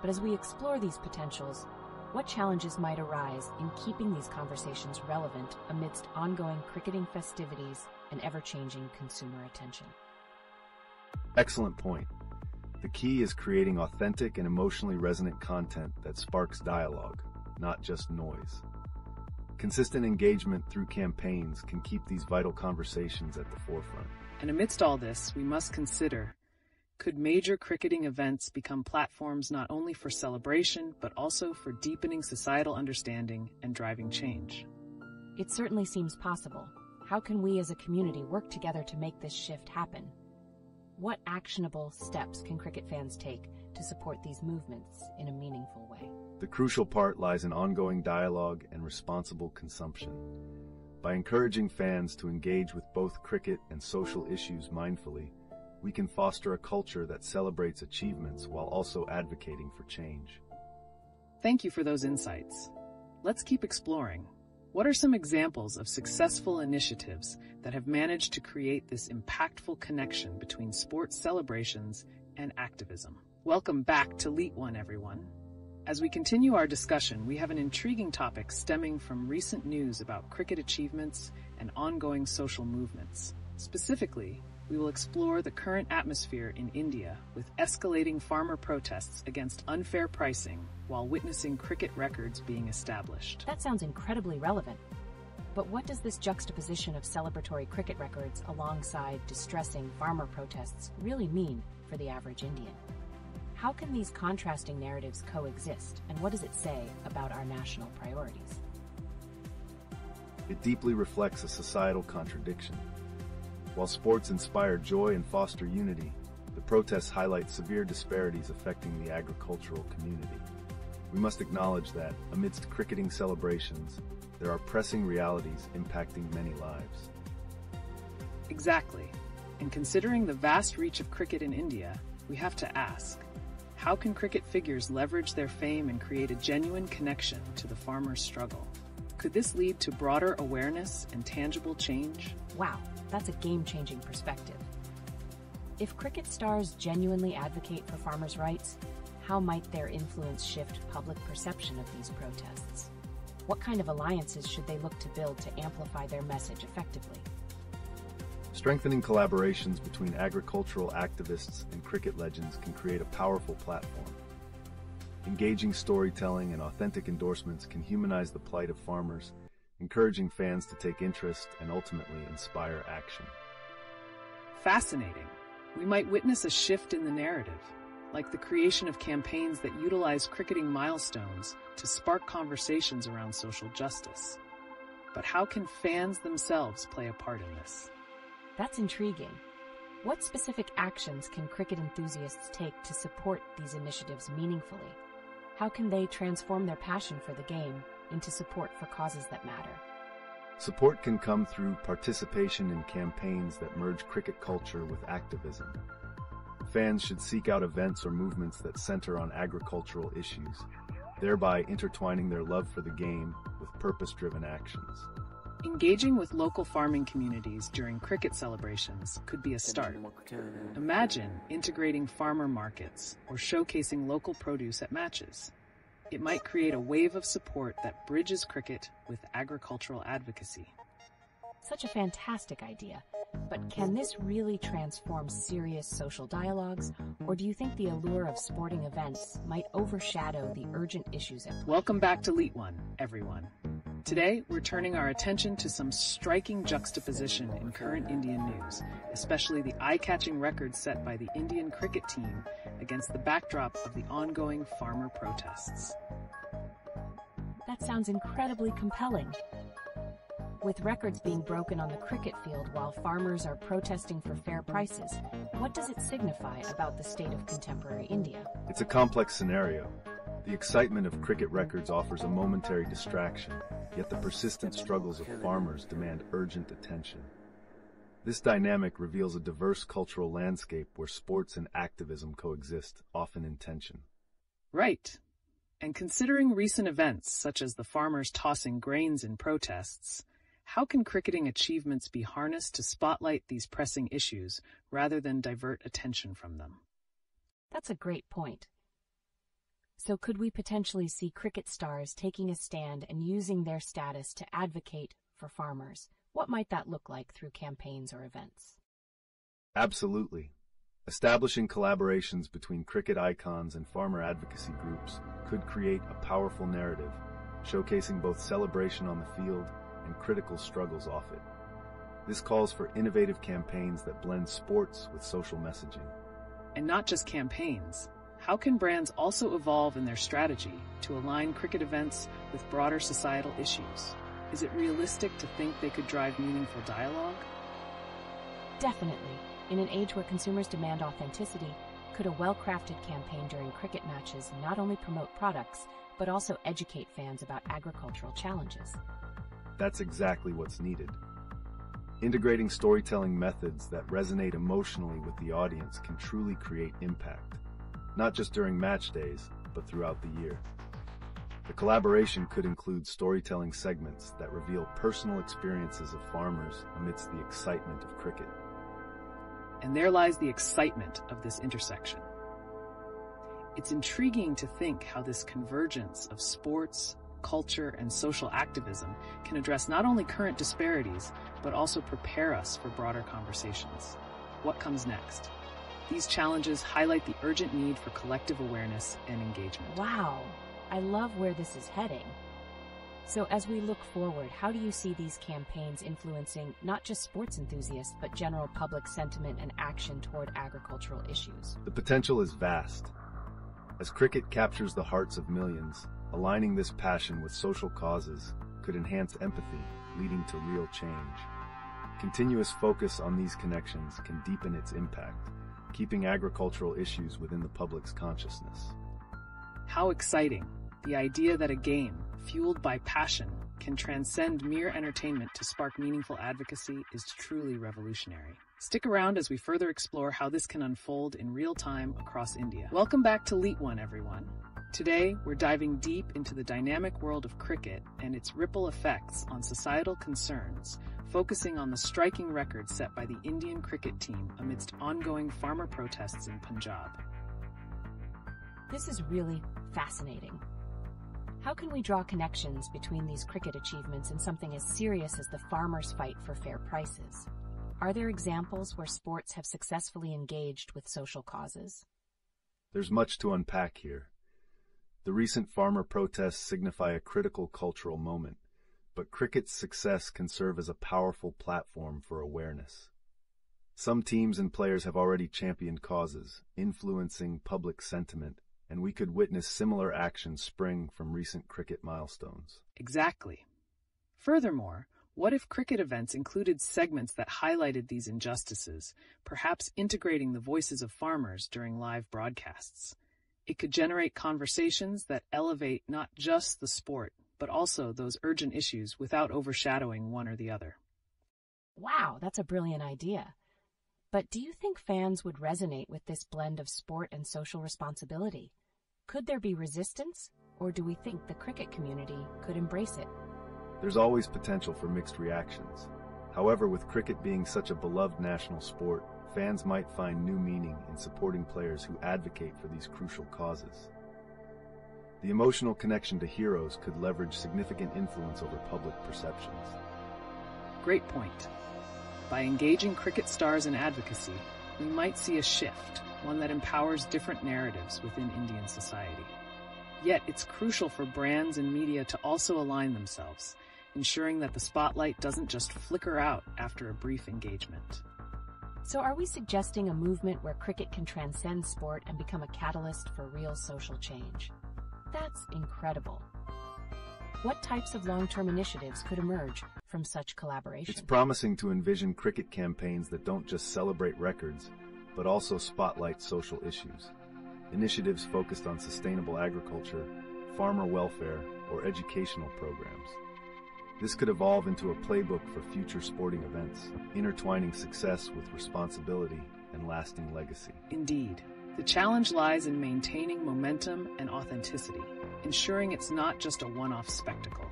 But as we explore these potentials, what challenges might arise in keeping these conversations relevant amidst ongoing cricketing festivities and ever-changing consumer attention? Excellent point. The key is creating authentic and emotionally resonant content that sparks dialogue, not just noise. Consistent engagement through campaigns can keep these vital conversations at the forefront. And amidst all this, we must consider, could major cricketing events become platforms not only for celebration, but also for deepening societal understanding and driving change? It certainly seems possible. How can we as a community work together to make this shift happen? What actionable steps can cricket fans take to support these movements in a meaningful way? The crucial part lies in ongoing dialogue and responsible consumption. By encouraging fans to engage with both cricket and social issues mindfully, we can foster a culture that celebrates achievements while also advocating for change. Thank you for those insights. Let's keep exploring. What are some examples of successful initiatives that have managed to create this impactful connection between sports celebrations and activism? Welcome back to LeetOne, everyone. As we continue our discussion, we have an intriguing topic stemming from recent news about cricket achievements and ongoing social movements. Specifically, we will explore the current atmosphere in India with escalating farmer protests against unfair pricing while witnessing cricket records being established. That sounds incredibly relevant. But what does this juxtaposition of celebratory cricket records alongside distressing farmer protests really mean for the average Indian? How can these contrasting narratives coexist, and what does it say about our national priorities? It deeply reflects a societal contradiction. While sports inspire joy and foster unity, the protests highlight severe disparities affecting the agricultural community. We must acknowledge that, amidst cricketing celebrations, there are pressing realities impacting many lives. Exactly. And considering the vast reach of cricket in India, we have to ask, how can cricket figures leverage their fame and create a genuine connection to the farmers' struggle? Could this lead to broader awareness and tangible change? Wow, that's a game-changing perspective. If cricket stars genuinely advocate for farmers' rights, how might their influence shift public perception of these protests? What kind of alliances should they look to build to amplify their message effectively? Strengthening collaborations between agricultural activists and cricket legends can create a powerful platform. Engaging storytelling and authentic endorsements can humanize the plight of farmers, encouraging fans to take interest and ultimately inspire action. Fascinating. We might witness a shift in the narrative, like the creation of campaigns that utilize cricketing milestones to spark conversations around social justice. But how can fans themselves play a part in this? That's intriguing. What specific actions can cricket enthusiasts take to support these initiatives meaningfully? How can they transform their passion for the game into support for causes that matter? Support can come through participation in campaigns that merge cricket culture with activism. Fans should seek out events or movements that center on agricultural issues, thereby intertwining their love for the game with purpose-driven actions. Engaging with local farming communities during cricket celebrations could be a start. Imagine integrating farmer markets or showcasing local produce at matches. It might create a wave of support that bridges cricket with agricultural advocacy. Such a fantastic idea. But can this really transform serious social dialogues, or do you think the allure of sporting events might overshadow the urgent issues at play? Welcome back to LeetOne, everyone. Today, we're turning our attention to some striking juxtaposition in current Indian news, especially the eye-catching records set by the Indian cricket team against the backdrop of the ongoing farmer protests. That sounds incredibly compelling. With records being broken on the cricket field while farmers are protesting for fair prices, what does it signify about the state of contemporary India? It's a complex scenario. The excitement of cricket records offers a momentary distraction, yet the persistent struggles of farmers demand urgent attention. This dynamic reveals a diverse cultural landscape where sports and activism coexist, often in tension. Right. And considering recent events, such as the farmers tossing grains in protests, how can cricketing achievements be harnessed to spotlight these pressing issues rather than divert attention from them? That's a great point. So could we potentially see cricket stars taking a stand and using their status to advocate for farmers? What might that look like through campaigns or events? Absolutely. Establishing collaborations between cricket icons and farmer advocacy groups could create a powerful narrative, showcasing both celebration on the field and critical struggles off it. This calls for innovative campaigns that blend sports with social messaging. And not just campaigns. How can brands also evolve in their strategy to align cricket events with broader societal issues? Is it realistic to think they could drive meaningful dialogue? Definitely. In an age where consumers demand authenticity, could a well-crafted campaign during cricket matches not only promote products, but also educate fans about agricultural challenges. That's exactly what's needed. Integrating storytelling methods that resonate emotionally with the audience can truly create impact, not just during match days, but throughout the year. The collaboration could include storytelling segments that reveal personal experiences of farmers amidst the excitement of cricket. And there lies the excitement of this intersection. It's intriguing to think how this convergence of sports, culture, and social activism can address not only current disparities, but also prepare us for broader conversations. What comes next? These challenges highlight the urgent need for collective awareness and engagement. Wow, I love where this is heading. So as we look forward, how do you see these campaigns influencing not just sports enthusiasts, but general public sentiment and action toward agricultural issues? The potential is vast. As cricket captures the hearts of millions, aligning this passion with social causes could enhance empathy, leading to real change. Continuous focus on these connections can deepen its impact, keeping agricultural issues within the public's consciousness. How exciting! The idea that a game, fueled by passion, can transcend mere entertainment to spark meaningful advocacy is truly revolutionary. Stick around as we further explore how this can unfold in real time across India. Welcome back to LeetOne, everyone. Today, we're diving deep into the dynamic world of cricket and its ripple effects on societal concerns, focusing on the striking record set by the Indian cricket team amidst ongoing farmer protests in Punjab. This is really fascinating. How can we draw connections between these cricket achievements and something as serious as the farmers' fight for fair prices? Are there examples where sports have successfully engaged with social causes? There's much to unpack here. The recent farmer protests signify a critical cultural moment, but cricket's success can serve as a powerful platform for awareness. Some teams and players have already championed causes, influencing public sentiment, and we could witness similar actions spring from recent cricket milestones. Exactly. Furthermore, what if cricket events included segments that highlighted these injustices, perhaps integrating the voices of farmers during live broadcasts? It could generate conversations that elevate not just the sport, but also those urgent issues without overshadowing one or the other. Wow, that's a brilliant idea. But do you think fans would resonate with this blend of sport and social responsibility? Could there be resistance, or do we think the cricket community could embrace it? There's always potential for mixed reactions. However, with cricket being such a beloved national sport, fans might find new meaning in supporting players who advocate for these crucial causes. The emotional connection to heroes could leverage significant influence over public perceptions. Great point. By engaging cricket stars in advocacy, we might see a shift, one that empowers different narratives within Indian society. Yet it's crucial for brands and media to also align themselves, ensuring that the spotlight doesn't just flicker out after a brief engagement. So are we suggesting a movement where cricket can transcend sport and become a catalyst for real social change? That's incredible. What types of long-term initiatives could emerge from such collaboration? It's promising to envision cricket campaigns that don't just celebrate records, but also spotlight social issues. Initiatives focused on sustainable agriculture, farmer welfare, or educational programs. This could evolve into a playbook for future sporting events, intertwining success with responsibility and lasting legacy. Indeed. The challenge lies in maintaining momentum and authenticity, ensuring it's not just a one-off spectacle.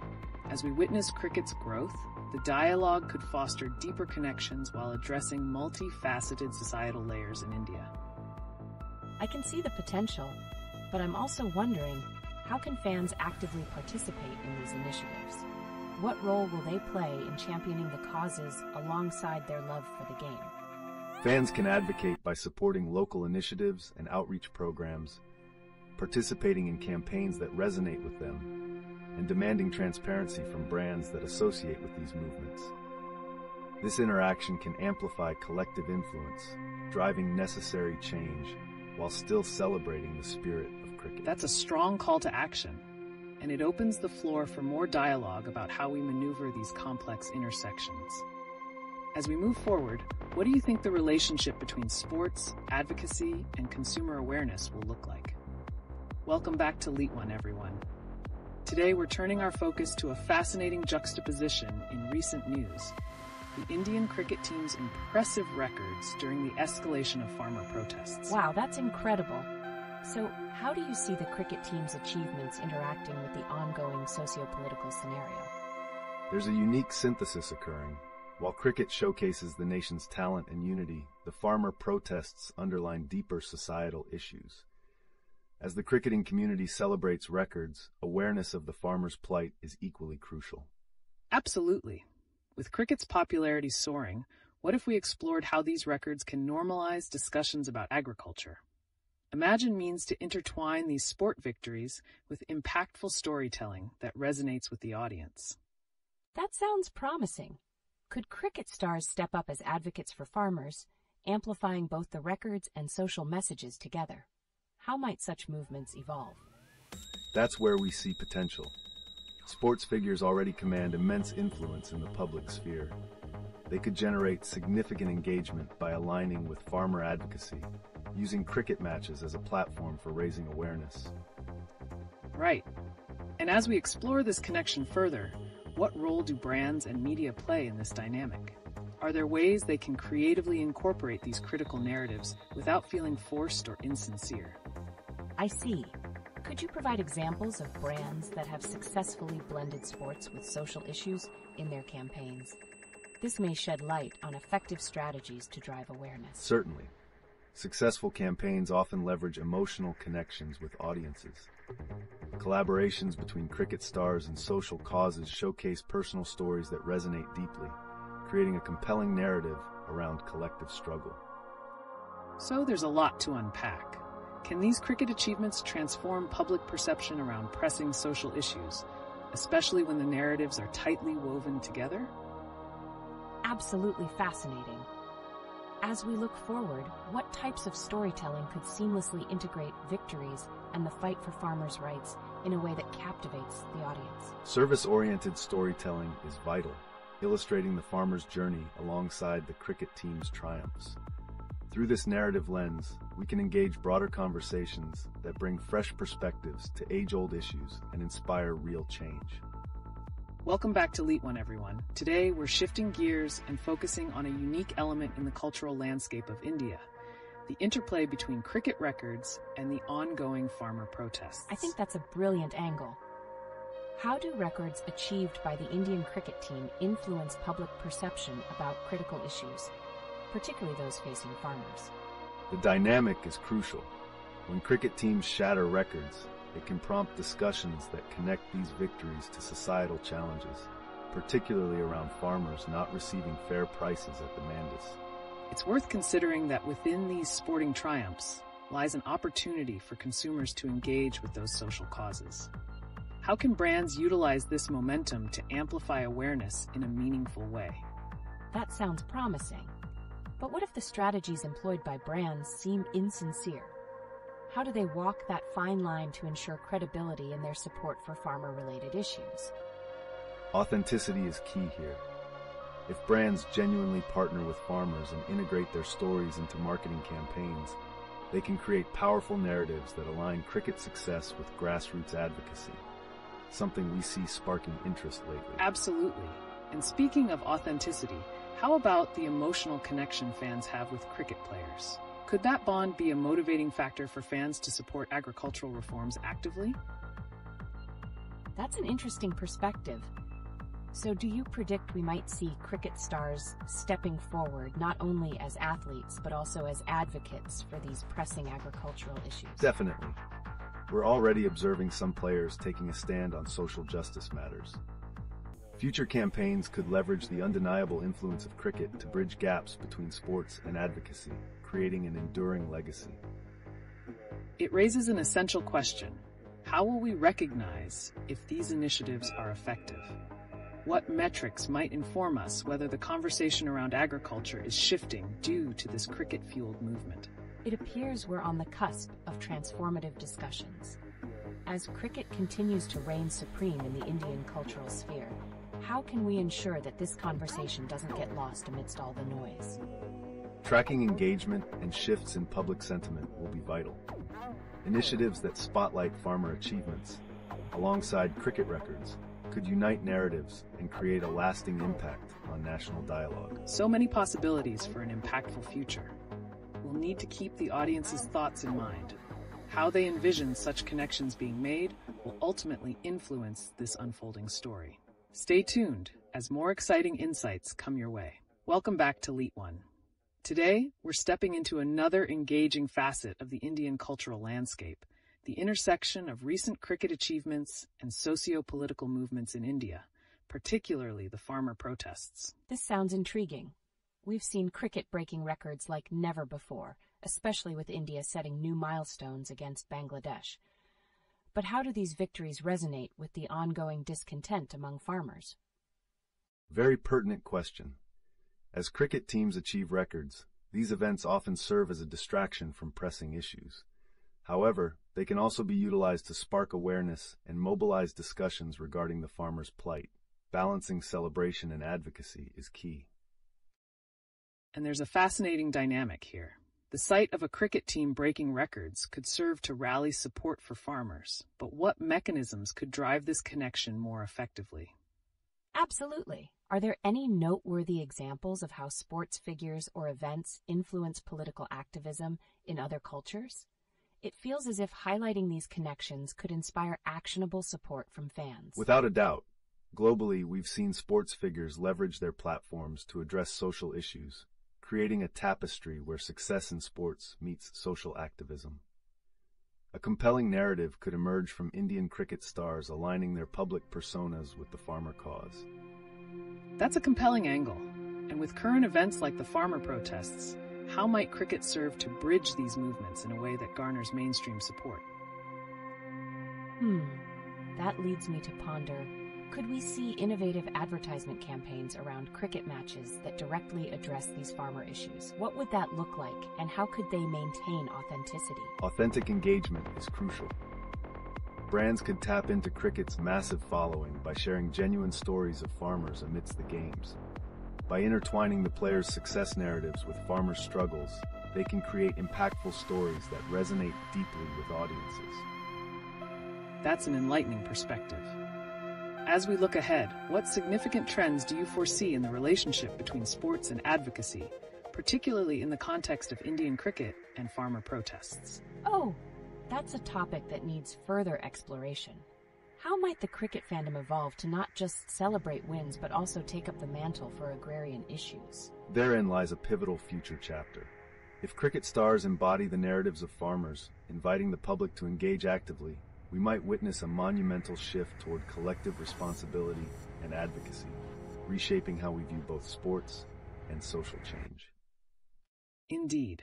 As we witness cricket's growth, the dialogue could foster deeper connections while addressing multifaceted societal layers in India. I can see the potential, but I'm also wondering, how can fans actively participate in these initiatives? What role will they play in championing the causes alongside their love for the game? Fans can advocate by supporting local initiatives and outreach programs, participating in campaigns that resonate with them, and demanding transparency from brands that associate with these movements. This interaction can amplify collective influence, driving necessary change while still celebrating the spirit of cricket. That's a strong call to action, and it opens the floor for more dialogue about how we maneuver these complex intersections. As we move forward, what do you think the relationship between sports, advocacy, and consumer awareness will look like? Welcome back to LeetOne, everyone. Today we're turning our focus to a fascinating juxtaposition in recent news: the Indian cricket team's impressive records during the escalation of farmer protests. Wow, that's incredible. So, how do you see the cricket team's achievements interacting with the ongoing socio-political scenario? There's a unique synthesis occurring. While cricket showcases the nation's talent and unity, the farmer protests underline deeper societal issues. As the cricketing community celebrates records, awareness of the farmer's plight is equally crucial. Absolutely. With cricket's popularity soaring, what if we explored how these records can normalize discussions about agriculture? Imagine means to intertwine these sport victories with impactful storytelling that resonates with the audience. That sounds promising. Could cricket stars step up as advocates for farmers, amplifying both the records and social messages together? How might such movements evolve? That's where we see potential. Sports figures already command immense influence in the public sphere. They could generate significant engagement by aligning with farmer advocacy, using cricket matches as a platform for raising awareness. Right. And as we explore this connection further, what role do brands and media play in this dynamic? Are there ways they can creatively incorporate these critical narratives without feeling forced or insincere? I see. Could you provide examples of brands that have successfully blended sports with social issues in their campaigns? This may shed light on effective strategies to drive awareness. Certainly. Successful campaigns often leverage emotional connections with audiences. Collaborations between cricket stars and social causes showcase personal stories that resonate deeply, creating a compelling narrative around collective struggle. So there's a lot to unpack. Can these cricket achievements transform public perception around pressing social issues, especially when the narratives are tightly woven together? Absolutely fascinating. As we look forward, what types of storytelling could seamlessly integrate victories and the fight for farmers' rights in a way that captivates the audience? Service-oriented storytelling is vital, illustrating the farmer's journey alongside the cricket team's triumphs. Through this narrative lens, we can engage broader conversations that bring fresh perspectives to age-old issues and inspire real change. Welcome back to LeetOne, everyone. Today, we're shifting gears and focusing on a unique element in the cultural landscape of India: the interplay between cricket records and the ongoing farmer protests. I think that's a brilliant angle. How do records achieved by the Indian cricket team influence public perception about critical issues, particularly those facing farmers? The dynamic is crucial. When cricket teams shatter records, it can prompt discussions that connect these victories to societal challenges, particularly around farmers not receiving fair prices at the mandis. It's worth considering that within these sporting triumphs lies an opportunity for consumers to engage with those social causes. How can brands utilize this momentum to amplify awareness in a meaningful way? That sounds promising. But what if the strategies employed by brands seem insincere? How do they walk that fine line to ensure credibility in their support for farmer-related issues? Authenticity is key here. If brands genuinely partner with farmers and integrate their stories into marketing campaigns, they can create powerful narratives that align cricket success with grassroots advocacy, something we see sparking interest lately. Absolutely. And speaking of authenticity, how about the emotional connection fans have with cricket players? Could that bond be a motivating factor for fans to support agricultural reforms actively? That's an interesting perspective. So do you predict we might see cricket stars stepping forward not only as athletes but also as advocates for these pressing agricultural issues? Definitely. We're already observing some players taking a stand on social justice matters. Future campaigns could leverage the undeniable influence of cricket to bridge gaps between sports and advocacy, creating an enduring legacy. It raises an essential question. How will we recognize if these initiatives are effective? What metrics might inform us whether the conversation around agriculture is shifting due to this cricket-fueled movement? It appears we're on the cusp of transformative discussions. As cricket continues to reign supreme in the Indian cultural sphere, how can we ensure that this conversation doesn't get lost amidst all the noise? Tracking engagement and shifts in public sentiment will be vital. Initiatives that spotlight farmer achievements, alongside cricket records, could unite narratives and create a lasting impact on national dialogue. So many possibilities for an impactful future. We'll need to keep the audience's thoughts in mind. How they envision such connections being made will ultimately influence this unfolding story. Stay tuned as more exciting insights come your way. Welcome back to LeetOne. Today, we're stepping into another engaging facet of the Indian cultural landscape, the intersection of recent cricket achievements and socio-political movements in India, particularly the farmer protests. This sounds intriguing. We've seen cricket breaking records like never before, especially with India setting new milestones against Bangladesh. But how do these victories resonate with the ongoing discontent among farmers? Very pertinent question. As cricket teams achieve records, these events often serve as a distraction from pressing issues. However, they can also be utilized to spark awareness and mobilize discussions regarding the farmers' plight. Balancing celebration and advocacy is key. And there's a fascinating dynamic here. The sight of a cricket team breaking records could serve to rally support for farmers, but what mechanisms could drive this connection more effectively? Absolutely. Are there any noteworthy examples of how sports figures or events influence political activism in other cultures? It feels as if highlighting these connections could inspire actionable support from fans. Without a doubt, globally, we've seen sports figures leverage their platforms to address social issues, creating a tapestry where success in sports meets social activism. A compelling narrative could emerge from Indian cricket stars aligning their public personas with the farmer cause. That's a compelling angle. And with current events like the farmer protests, how might cricket serve to bridge these movements in a way that garners mainstream support? That leads me to ponder, could we see innovative advertisement campaigns around cricket matches that directly address these farmer issues? What would that look like, and how could they maintain authenticity? Authentic engagement is crucial. Brands could tap into cricket's massive following by sharing genuine stories of farmers amidst the games. By intertwining the players' success narratives with farmers' struggles, they can create impactful stories that resonate deeply with audiences. That's an enlightening perspective. As we look ahead, what significant trends do you foresee in the relationship between sports and advocacy, particularly in the context of Indian cricket and farmer protests? Oh, that's a topic that needs further exploration. How might the cricket fandom evolve to not just celebrate wins but also take up the mantle for agrarian issues? Therein lies a pivotal future chapter. If cricket stars embody the narratives of farmers, inviting the public to engage actively, we might witness a monumental shift toward collective responsibility and advocacy, reshaping how we view both sports and social change. Indeed.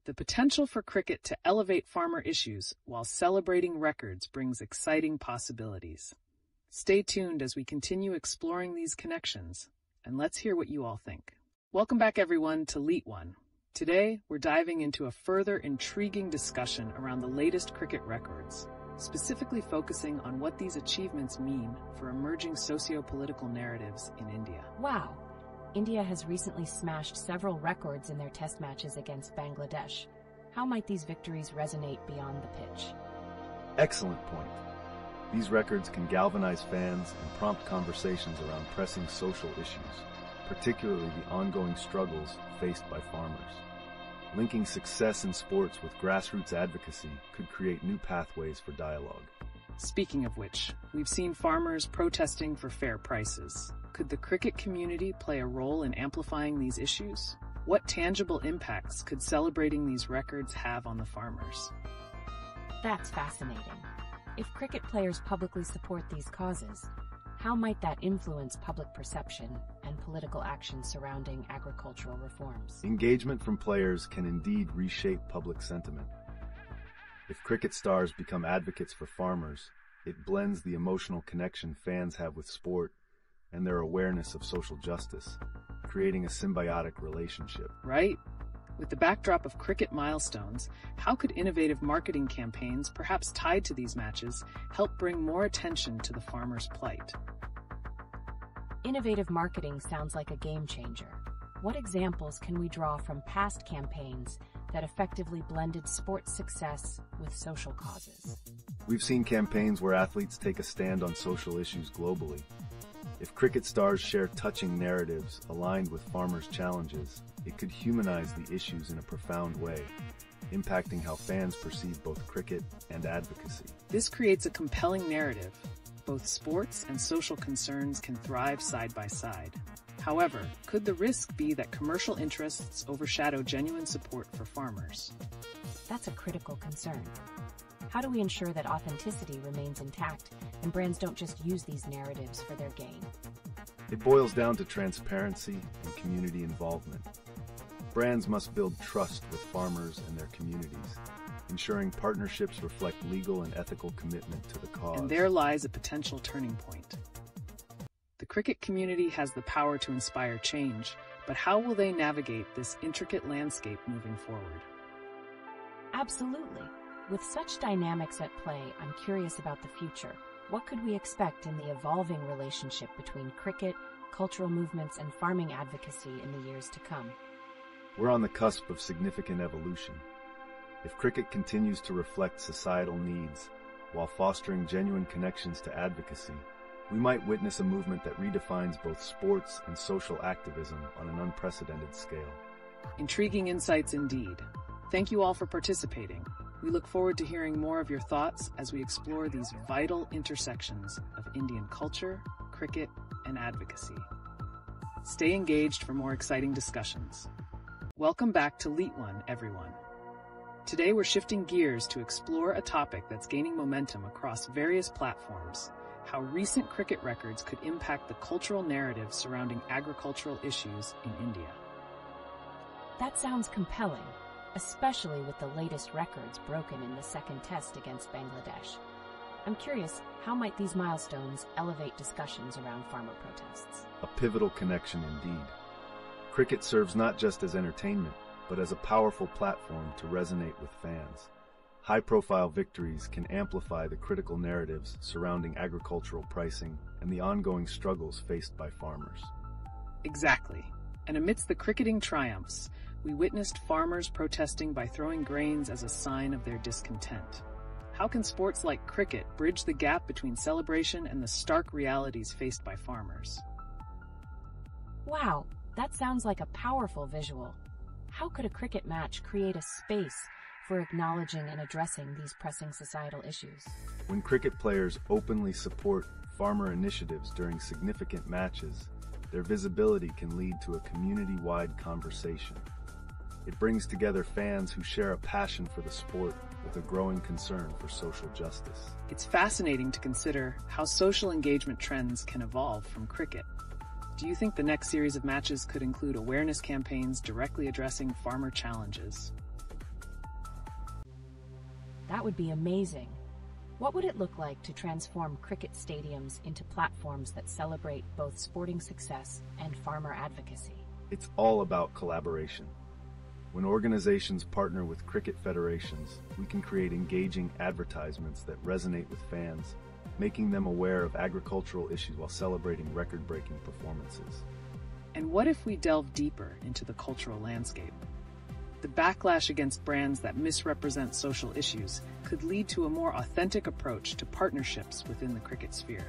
The potential for cricket to elevate farmer issues while celebrating records brings exciting possibilities. Stay tuned as we continue exploring these connections, and let's hear what you all think. Welcome back, everyone, to LeetOne. Today, we're diving into a further intriguing discussion around the latest cricket records, specifically focusing on what these achievements mean for emerging socio-political narratives in India. Wow. India has recently smashed several records in their test matches against Bangladesh. How might these victories resonate beyond the pitch? Excellent point. These records can galvanize fans and prompt conversations around pressing social issues, particularly the ongoing struggles faced by farmers. Linking success in sports with grassroots advocacy could create new pathways for dialogue. Speaking of which, we've seen farmers protesting for fair prices. Could the cricket community play a role in amplifying these issues? What tangible impacts could celebrating these records have on the farmers? That's fascinating. If cricket players publicly support these causes, how might that influence public perception and political action surrounding agricultural reforms? Engagement from players can indeed reshape public sentiment. If cricket stars become advocates for farmers, it blends the emotional connection fans have with sport and their awareness of social justice, creating a symbiotic relationship. Right. With the backdrop of cricket milestones, how could innovative marketing campaigns, perhaps tied to these matches, help bring more attention to the farmers' plight? Innovative marketing sounds like a game changer. What examples can we draw from past campaigns that effectively blended sports success with social causes? We've seen campaigns where athletes take a stand on social issues globally. If cricket stars share touching narratives aligned with farmers' challenges, it could humanize the issues in a profound way, impacting how fans perceive both cricket and advocacy. This creates a compelling narrative. Both sports and social concerns can thrive side by side. However, could the risk be that commercial interests overshadow genuine support for farmers? That's a critical concern. How do we ensure that authenticity remains intact and brands don't just use these narratives for their gain? It boils down to transparency and community involvement. Brands must build trust with farmers and their communities, ensuring partnerships reflect legal and ethical commitment to the cause. And there lies a potential turning point. The cricket community has the power to inspire change, but how will they navigate this intricate landscape moving forward? Absolutely. With such dynamics at play, I'm curious about the future. What could we expect in the evolving relationship between cricket, cultural movements, and farming advocacy in the years to come? We're on the cusp of significant evolution. If cricket continues to reflect societal needs while fostering genuine connections to advocacy, we might witness a movement that redefines both sports and social activism on an unprecedented scale. Intriguing insights indeed. Thank you all for participating. We look forward to hearing more of your thoughts as we explore these vital intersections of Indian culture, cricket, and advocacy. Stay engaged for more exciting discussions. Welcome back to LeetOne, everyone. Today we're shifting gears to explore a topic that's gaining momentum across various platforms: how recent cricket records could impact the cultural narrative surrounding agricultural issues in India. That sounds compelling, especially with the latest records broken in the second test against Bangladesh. I'm curious, how might these milestones elevate discussions around farmer protests? A pivotal connection indeed. Cricket serves not just as entertainment, but as a powerful platform to resonate with fans. High-profile victories can amplify the critical narratives surrounding agricultural pricing and the ongoing struggles faced by farmers. Exactly. And amidst the cricketing triumphs, we witnessed farmers protesting by throwing grains as a sign of their discontent. How can sports like cricket bridge the gap between celebration and the stark realities faced by farmers? Wow, that sounds like a powerful visual. How could a cricket match create a space for acknowledging and addressing these pressing societal issues? When cricket players openly support farmer initiatives during significant matches, their visibility can lead to a community-wide conversation. It brings together fans who share a passion for the sport with a growing concern for social justice. It's fascinating to consider how social engagement trends can evolve from cricket. Do you think the next series of matches could include awareness campaigns directly addressing farmer challenges? That would be amazing. What would it look like to transform cricket stadiums into platforms that celebrate both sporting success and farmer advocacy? It's all about collaboration. When organizations partner with cricket federations, we can create engaging advertisements that resonate with fans, making them aware of agricultural issues while celebrating record-breaking performances. And what if we delve deeper into the cultural landscape? The backlash against brands that misrepresent social issues could lead to a more authentic approach to partnerships within the cricket sphere.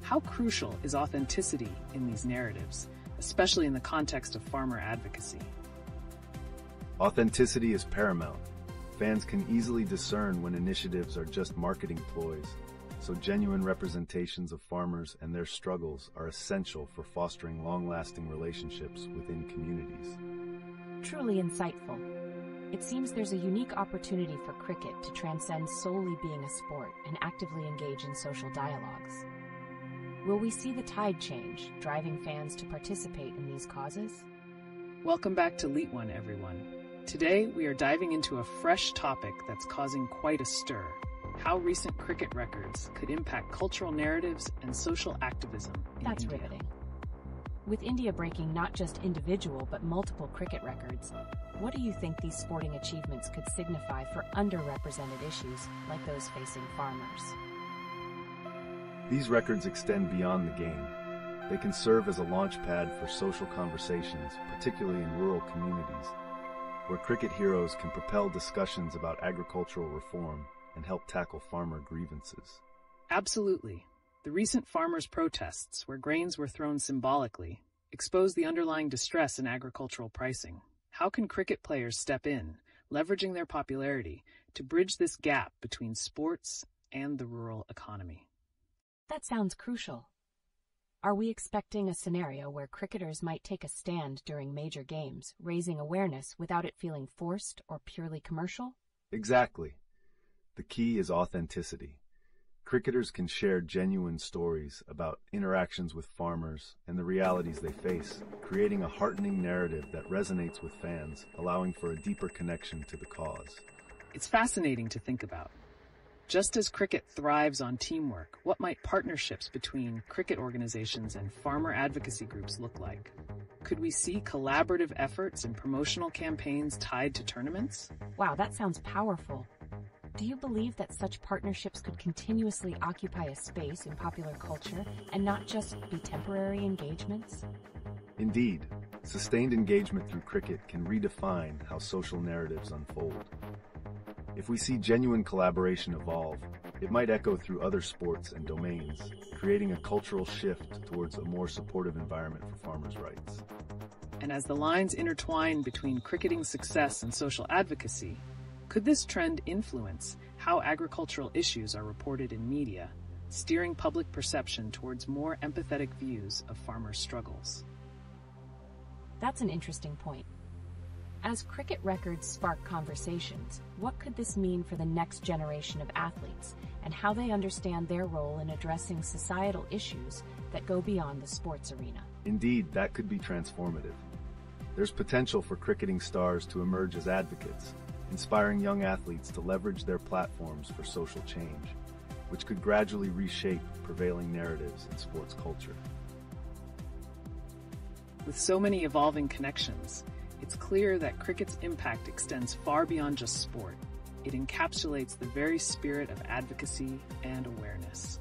How crucial is authenticity in these narratives, especially in the context of farmer advocacy? Authenticity is paramount. Fans can easily discern when initiatives are just marketing ploys, so genuine representations of farmers and their struggles are essential for fostering long-lasting relationships within communities. Truly insightful. It seems there's a unique opportunity for cricket to transcend solely being a sport and actively engage in social dialogues. Will we see the tide change, driving fans to participate in these causes? Welcome back to LeetOne, everyone. Today, we are diving into a fresh topic that's causing quite a stir: how recent cricket records could impact cultural narratives and social activism in That's India. riveting. With India breaking not just individual but multiple cricket records, what do you think these sporting achievements could signify for underrepresented issues like those facing farmers? These records extend beyond the game. They can serve as a launchpad for social conversations, particularly in rural communities, where cricket heroes can propel discussions about agricultural reform and help tackle farmer grievances. Absolutely. The recent farmers' protests, where grains were thrown symbolically, exposed the underlying distress in agricultural pricing. How can cricket players step in, leveraging their popularity, to bridge this gap between sports and the rural economy? That sounds crucial. Are we expecting a scenario where cricketers might take a stand during major games, raising awareness without it feeling forced or purely commercial? Exactly. The key is authenticity. Cricketers can share genuine stories about interactions with farmers and the realities they face, creating a heartening narrative that resonates with fans, allowing for a deeper connection to the cause. It's fascinating to think about. Just as cricket thrives on teamwork, what might partnerships between cricket organizations and farmer advocacy groups look like? Could we see collaborative efforts and promotional campaigns tied to tournaments? Wow, that sounds powerful. Do you believe that such partnerships could continuously occupy a space in popular culture and not just be temporary engagements? Indeed, sustained engagement through cricket can redefine how social narratives unfold. If we see genuine collaboration evolve, it might echo through other sports and domains, creating a cultural shift towards a more supportive environment for farmers' rights. And as the lines intertwine between cricketing success and social advocacy, could this trend influence how agricultural issues are reported in media, steering public perception towards more empathetic views of farmers' struggles? That's an interesting point. As cricket records spark conversations, what could this mean for the next generation of athletes and how they understand their role in addressing societal issues that go beyond the sports arena? Indeed, that could be transformative. There's potential for cricketing stars to emerge as advocates, inspiring young athletes to leverage their platforms for social change, which could gradually reshape prevailing narratives in sports culture. With so many evolving connections, it's clear that cricket's impact extends far beyond just sport. It encapsulates the very spirit of advocacy and awareness.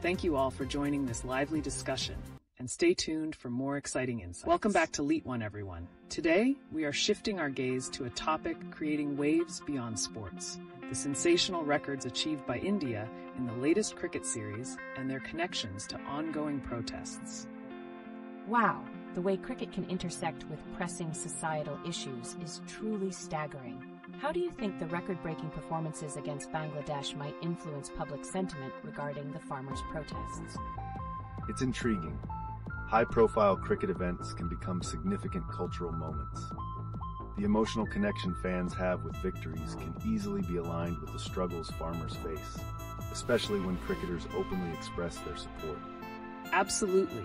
Thank you all for joining this lively discussion, and stay tuned for more exciting insights. Welcome back to LeetOne, everyone. Today, we are shifting our gaze to a topic creating waves beyond sports: the sensational records achieved by India in the latest cricket series and their connections to ongoing protests. Wow, the way cricket can intersect with pressing societal issues is truly staggering. How do you think the record-breaking performances against Bangladesh might influence public sentiment regarding the farmers' protests? It's intriguing. High-profile cricket events can become significant cultural moments. The emotional connection fans have with victories can easily be aligned with the struggles farmers face, especially when cricketers openly express their support. Absolutely.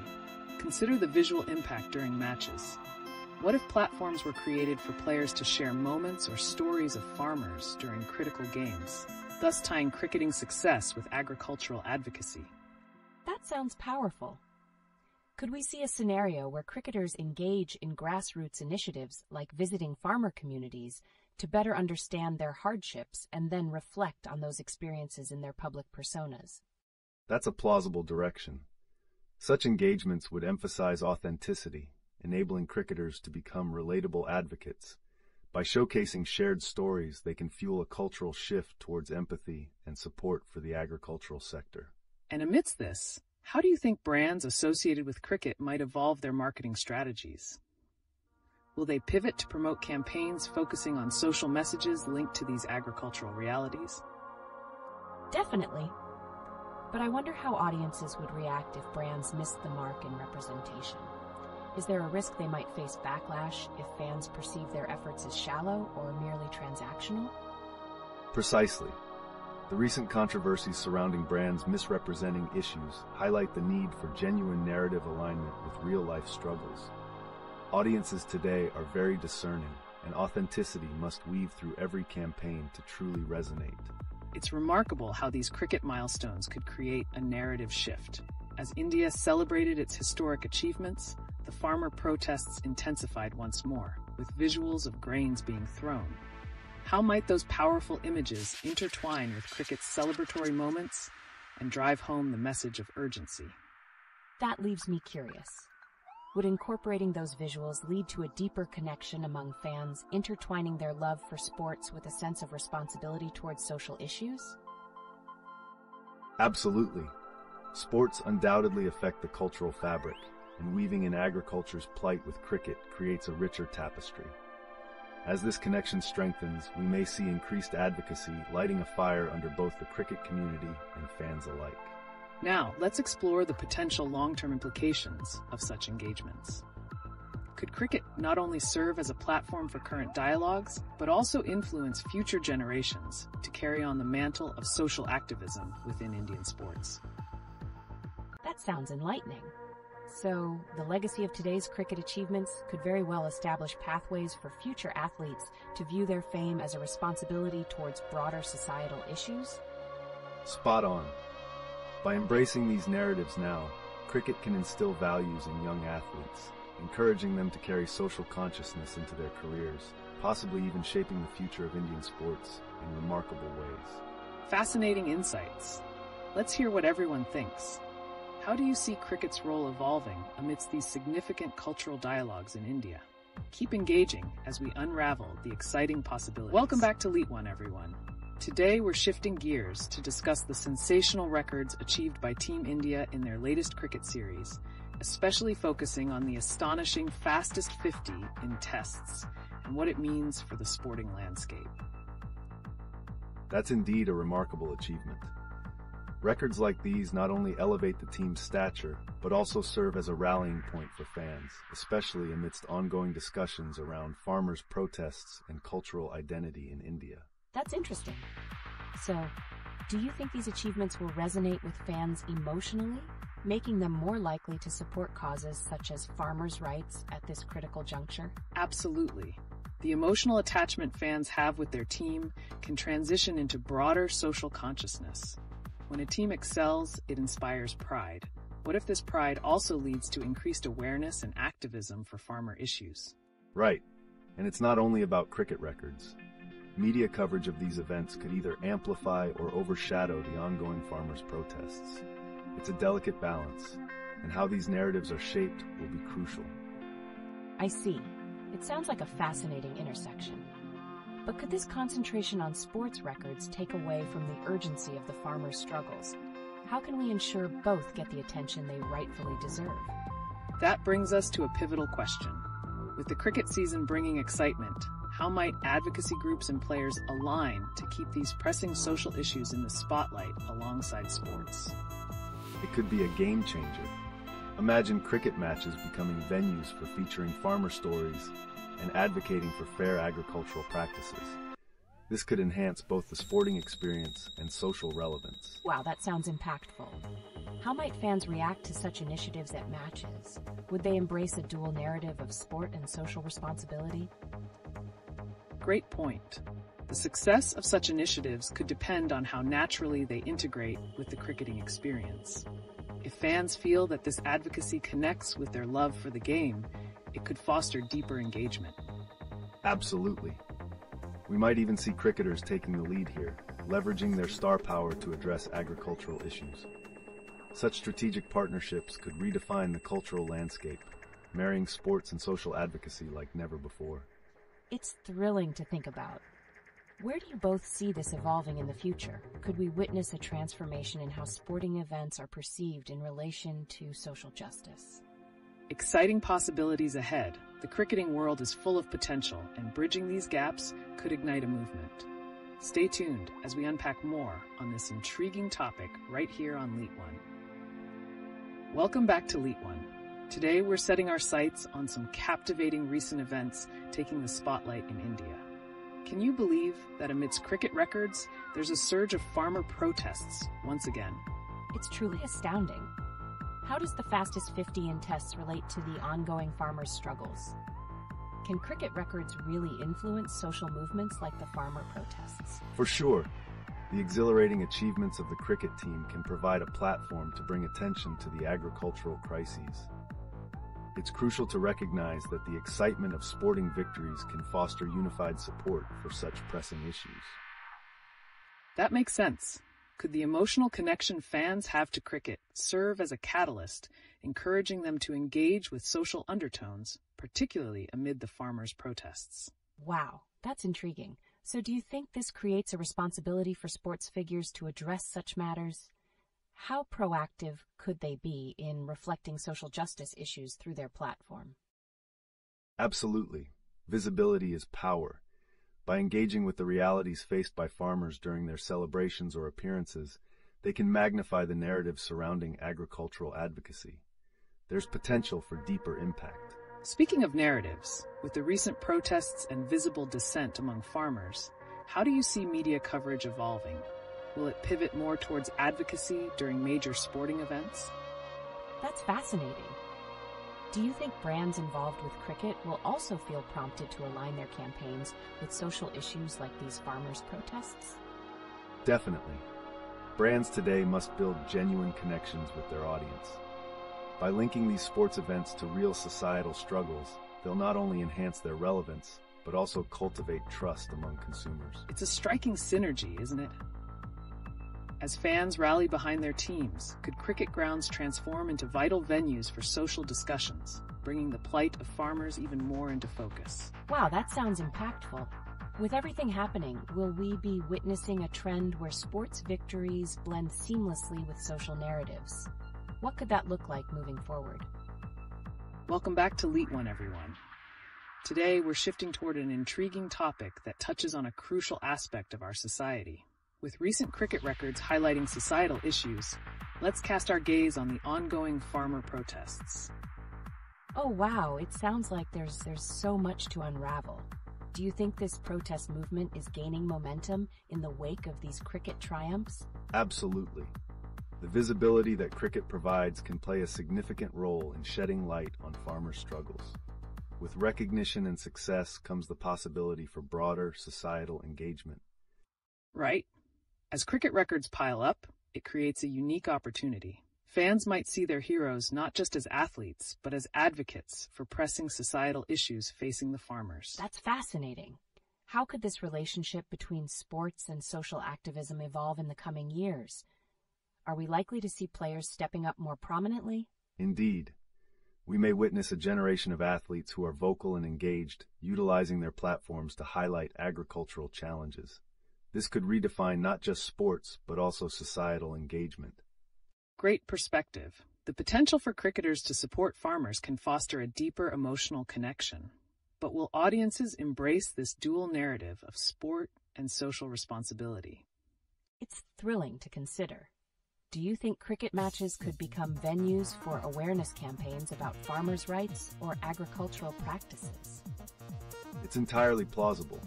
Consider the visual impact during matches. What if platforms were created for players to share moments or stories of farmers during critical games, thus tying cricketing success with agricultural advocacy? That sounds powerful. Could we see a scenario where cricketers engage in grassroots initiatives like visiting farmer communities to better understand their hardships and then reflect on those experiences in their public personas? That's a plausible direction. Such engagements would emphasize authenticity, enabling cricketers to become relatable advocates. By showcasing shared stories, they can fuel a cultural shift towards empathy and support for the agricultural sector. And amidst this, how do you think brands associated with cricket might evolve their marketing strategies? Will they pivot to promote campaigns focusing on social messages linked to these agricultural realities? Definitely. But I wonder how audiences would react if brands missed the mark in representation. Is there a risk they might face backlash if fans perceive their efforts as shallow or merely transactional? Precisely. The recent controversies surrounding brands misrepresenting issues highlight the need for genuine narrative alignment with real-life struggles. Audiences today are very discerning, and authenticity must weave through every campaign to truly resonate. It's remarkable how these cricket milestones could create a narrative shift. As India celebrated its historic achievements, the farmer protests intensified once more, with visuals of grains being thrown. How might those powerful images intertwine with cricket's celebratory moments and drive home the message of urgency? That leaves me curious. Would incorporating those visuals lead to a deeper connection among fans, intertwining their love for sports with a sense of responsibility towards social issues? Absolutely. Sports undoubtedly affect the cultural fabric, and weaving in agriculture's plight with cricket creates a richer tapestry. As this connection strengthens, we may see increased advocacy lighting a fire under both the cricket community and fans alike. Now, let's explore the potential long-term implications of such engagements. Could cricket not only serve as a platform for current dialogues, but also influence future generations to carry on the mantle of social activism within Indian sports? That sounds enlightening. So, the legacy of today's cricket achievements could very well establish pathways for future athletes to view their fame as a responsibility towards broader societal issues? Spot on. By embracing these narratives now, cricket can instill values in young athletes, encouraging them to carry social consciousness into their careers, possibly even shaping the future of Indian sports in remarkable ways. Fascinating insights. Let's hear what everyone thinks. How do you see cricket's role evolving amidst these significant cultural dialogues in India? Keep engaging as we unravel the exciting possibilities. Welcome back to LeetOne, everyone. Today we're shifting gears to discuss the sensational records achieved by Team India in their latest cricket series, especially focusing on the astonishing fastest 50 in tests and what it means for the sporting landscape. That's indeed a remarkable achievement. Records like these not only elevate the team's stature, but also serve as a rallying point for fans, especially amidst ongoing discussions around farmers' protests and cultural identity in India. That's interesting. So, do you think these achievements will resonate with fans emotionally, making them more likely to support causes such as farmers' rights at this critical juncture? Absolutely. The emotional attachment fans have with their team can transition into broader social consciousness. When a team excels, it inspires pride. What if this pride also leads to increased awareness and activism for farmer issues? Right. And it's not only about cricket records. Media coverage of these events could either amplify or overshadow the ongoing farmers' protests. It's a delicate balance, and how these narratives are shaped will be crucial. I see. It sounds like a fascinating intersection. But could this concentration on sports records take away from the urgency of the farmers' struggles? How can we ensure both get the attention they rightfully deserve? That brings us to a pivotal question. With the cricket season bringing excitement, how might advocacy groups and players align to keep these pressing social issues in the spotlight alongside sports? It could be a game changer. Imagine cricket matches becoming venues for featuring farmer stories and advocating for fair agricultural practices. This could enhance both the sporting experience and social relevance. Wow, that sounds impactful. How might fans react to such initiatives at matches? Would they embrace a dual narrative of sport and social responsibility? Great point. The success of such initiatives could depend on how naturally they integrate with the cricketing experience. If fans feel that this advocacy connects with their love for the game, it could foster deeper engagement. Absolutely. We might even see cricketers taking the lead here, leveraging their star power to address agricultural issues. Such strategic partnerships could redefine the cultural landscape, marrying sports and social advocacy like never before. It's thrilling to think about. Where do you both see this evolving in the future? Could we witness a transformation in how sporting events are perceived in relation to social justice? Exciting possibilities ahead. The cricketing world is full of potential, and bridging these gaps could ignite a movement. Stay tuned as we unpack more on this intriguing topic right here on LeetOne. Welcome back to LeetOne. Today we're setting our sights on some captivating recent events taking the spotlight in India. Can you believe that amidst cricket records, there's a surge of farmer protests once again? It's truly astounding. How does the fastest 50 in tests relate to the ongoing farmers' struggles? Can cricket records really influence social movements like the farmer protests? For sure. The exhilarating achievements of the cricket team can provide a platform to bring attention to the agricultural crises. It's crucial to recognize that the excitement of sporting victories can foster unified support for such pressing issues. That makes sense. Could the emotional connection fans have to cricket serve as a catalyst, encouraging them to engage with social undertones, particularly amid the farmers' protests? Wow, that's intriguing. So do you think this creates a responsibility for sports figures to address such matters? How proactive could they be in reflecting social justice issues through their platform? Absolutely. Visibility is power. By engaging with the realities faced by farmers during their celebrations or appearances, they can magnify the narrative surrounding agricultural advocacy. There's potential for deeper impact. Speaking of narratives, with the recent protests and visible dissent among farmers, how do you see media coverage evolving? Will it pivot more towards advocacy during major sporting events? That's fascinating. Do you think brands involved with cricket will also feel prompted to align their campaigns with social issues like these farmers' protests? Definitely. Brands today must build genuine connections with their audience. By linking these sports events to real societal struggles, they'll not only enhance their relevance, but also cultivate trust among consumers. It's a striking synergy, isn't it? As fans rally behind their teams, could cricket grounds transform into vital venues for social discussions, bringing the plight of farmers even more into focus? Wow, that sounds impactful. With everything happening, will we be witnessing a trend where sports victories blend seamlessly with social narratives? What could that look like moving forward? Welcome back to LeetOne, everyone. Today, we're shifting toward an intriguing topic that touches on a crucial aspect of our society. With recent cricket records highlighting societal issues, let's cast our gaze on the ongoing farmer protests. Oh wow, it sounds like there's so much to unravel. Do you think this protest movement is gaining momentum in the wake of these cricket triumphs? Absolutely. The visibility that cricket provides can play a significant role in shedding light on farmers' struggles. With recognition and success comes the possibility for broader societal engagement. Right. As cricket records pile up, it creates a unique opportunity. Fans might see their heroes not just as athletes, but as advocates for pressing societal issues facing the farmers. That's fascinating. How could this relationship between sports and social activism evolve in the coming years? Are we likely to see players stepping up more prominently? Indeed. We may witness a generation of athletes who are vocal and engaged, utilizing their platforms to highlight agricultural challenges. This could redefine not just sports, but also societal engagement. Great perspective. The potential for cricketers to support farmers can foster a deeper emotional connection. But will audiences embrace this dual narrative of sport and social responsibility? It's thrilling to consider. Do you think cricket matches could become venues for awareness campaigns about farmers' rights or agricultural practices? It's entirely plausible.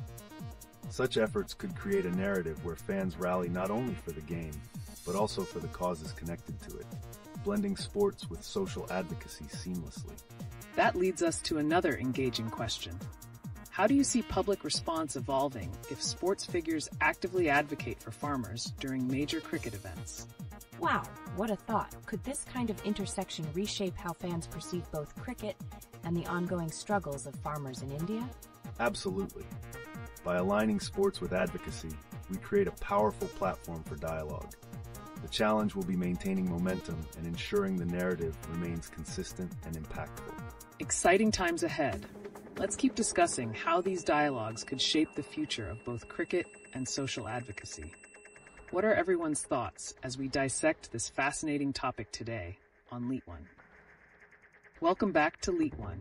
Such efforts could create a narrative where fans rally not only for the game, but also for the causes connected to it, blending sports with social advocacy seamlessly. That leads us to another engaging question. How do you see public response evolving if sports figures actively advocate for farmers during major cricket events? Wow, what a thought. Could this kind of intersection reshape how fans perceive both cricket and the ongoing struggles of farmers in India? Absolutely. By aligning sports with advocacy, we create a powerful platform for dialogue. The challenge will be maintaining momentum and ensuring the narrative remains consistent and impactful. Exciting times ahead. Let's keep discussing how these dialogues could shape the future of both cricket and social advocacy. What are everyone's thoughts as we dissect this fascinating topic today on LeetOne? Welcome back to LeetOne.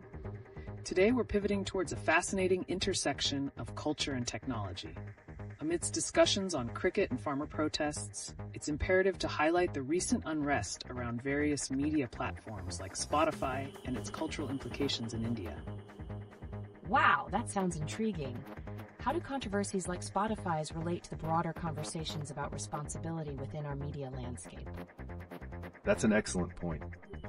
Today we're pivoting towards a fascinating intersection of culture and technology. Amidst discussions on cricket and farmer protests, it's imperative to highlight the recent unrest around various media platforms like Spotify and its cultural implications in India. Wow, that sounds intriguing. How do controversies like Spotify's relate to the broader conversations about responsibility within our media landscape? That's an excellent point.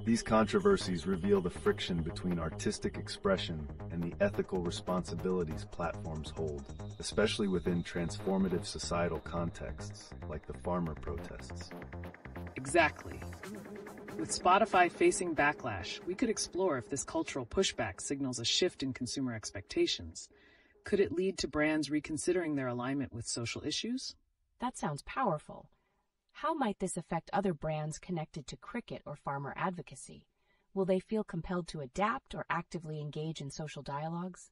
These controversies reveal the friction between artistic expression and the ethical responsibilities platforms hold, especially within transformative societal contexts like the farmer protests. Exactly. With Spotify facing backlash, we could explore if this cultural pushback signals a shift in consumer expectations. Could it lead to brands reconsidering their alignment with social issues? That sounds powerful. How might this affect other brands connected to cricket or farmer advocacy? Will they feel compelled to adapt or actively engage in social dialogues?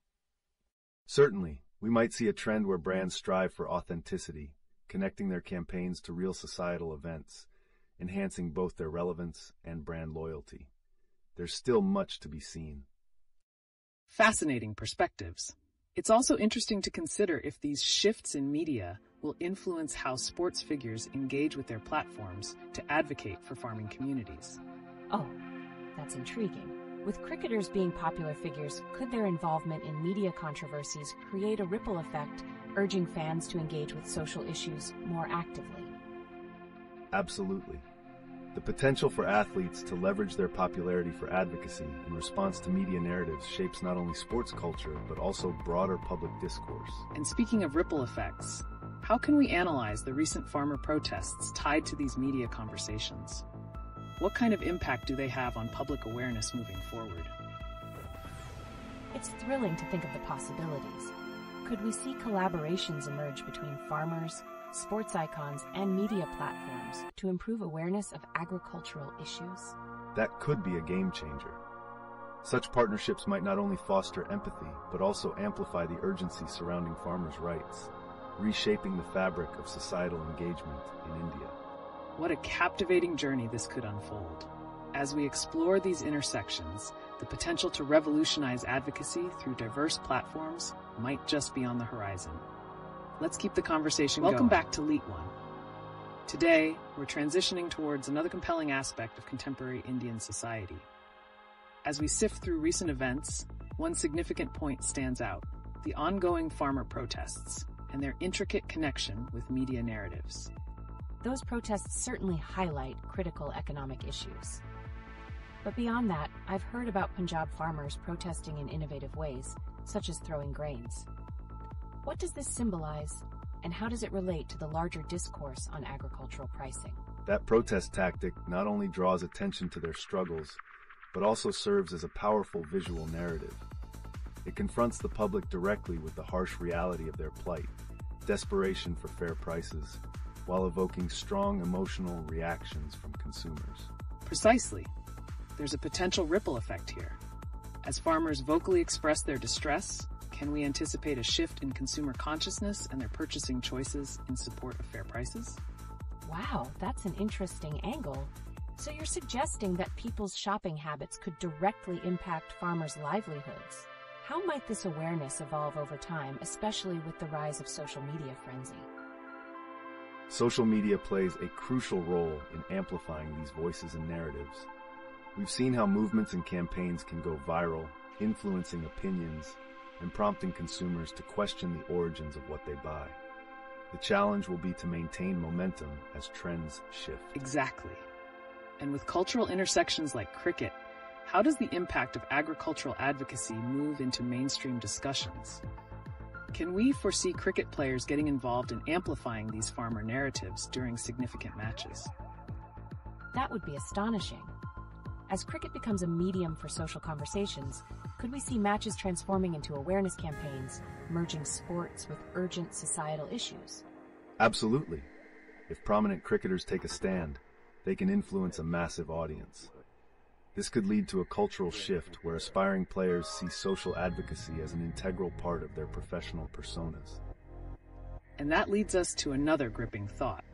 Certainly, we might see a trend where brands strive for authenticity, connecting their campaigns to real societal events, enhancing both their relevance and brand loyalty. There's still much to be seen. Fascinating perspectives. It's also interesting to consider if these shifts in media will influence how sports figures engage with their platforms to advocate for farming communities. Oh, that's intriguing. With cricketers being popular figures, could their involvement in media controversies create a ripple effect, urging fans to engage with social issues more actively? Absolutely. The potential for athletes to leverage their popularity for advocacy in response to media narratives shapes not only sports culture, but also broader public discourse. And speaking of ripple effects, how can we analyze the recent farmer protests tied to these media conversations? What kind of impact do they have on public awareness moving forward? It's thrilling to think of the possibilities. Could we see collaborations emerge between farmers, sports icons, and media platforms to improve awareness of agricultural issues? That could be a game changer. Such partnerships might not only foster empathy, but also amplify the urgency surrounding farmers' rights, reshaping the fabric of societal engagement in India. What a captivating journey this could unfold. As we explore these intersections, the potential to revolutionize advocacy through diverse platforms might just be on the horizon. Let's keep the conversation going. Welcome back to LeetOne. Today, we're transitioning towards another compelling aspect of contemporary Indian society. As we sift through recent events, one significant point stands out: the ongoing farmer protests and their intricate connection with media narratives. Those protests certainly highlight critical economic issues. But beyond that, I've heard about Punjab farmers protesting in innovative ways, such as throwing grains. What does this symbolize, and how does it relate to the larger discourse on agricultural pricing? That protest tactic not only draws attention to their struggles, but also serves as a powerful visual narrative. It confronts the public directly with the harsh reality of their plight, desperation for fair prices, while evoking strong emotional reactions from consumers. Precisely. There's a potential ripple effect here. As farmers vocally express their distress, can we anticipate a shift in consumer consciousness and their purchasing choices in support of fair prices? Wow, that's an interesting angle. So you're suggesting that people's shopping habits could directly impact farmers' livelihoods. How might this awareness evolve over time, especially with the rise of social media frenzy? Social media plays a crucial role in amplifying these voices and narratives. We've seen how movements and campaigns can go viral, influencing opinions and prompting consumers to question the origins of what they buy. The challenge will be to maintain momentum as trends shift. Exactly. And with cultural intersections like cricket, how does the impact of agricultural advocacy move into mainstream discussions? Can we foresee cricket players getting involved in amplifying these farmer narratives during significant matches? That would be astonishing. As cricket becomes a medium for social conversations, could we see matches transforming into awareness campaigns, merging sports with urgent societal issues? Absolutely. If prominent cricketers take a stand, they can influence a massive audience. This could lead to a cultural shift where aspiring players see social advocacy as an integral part of their professional personas. And that leads us to another gripping thought.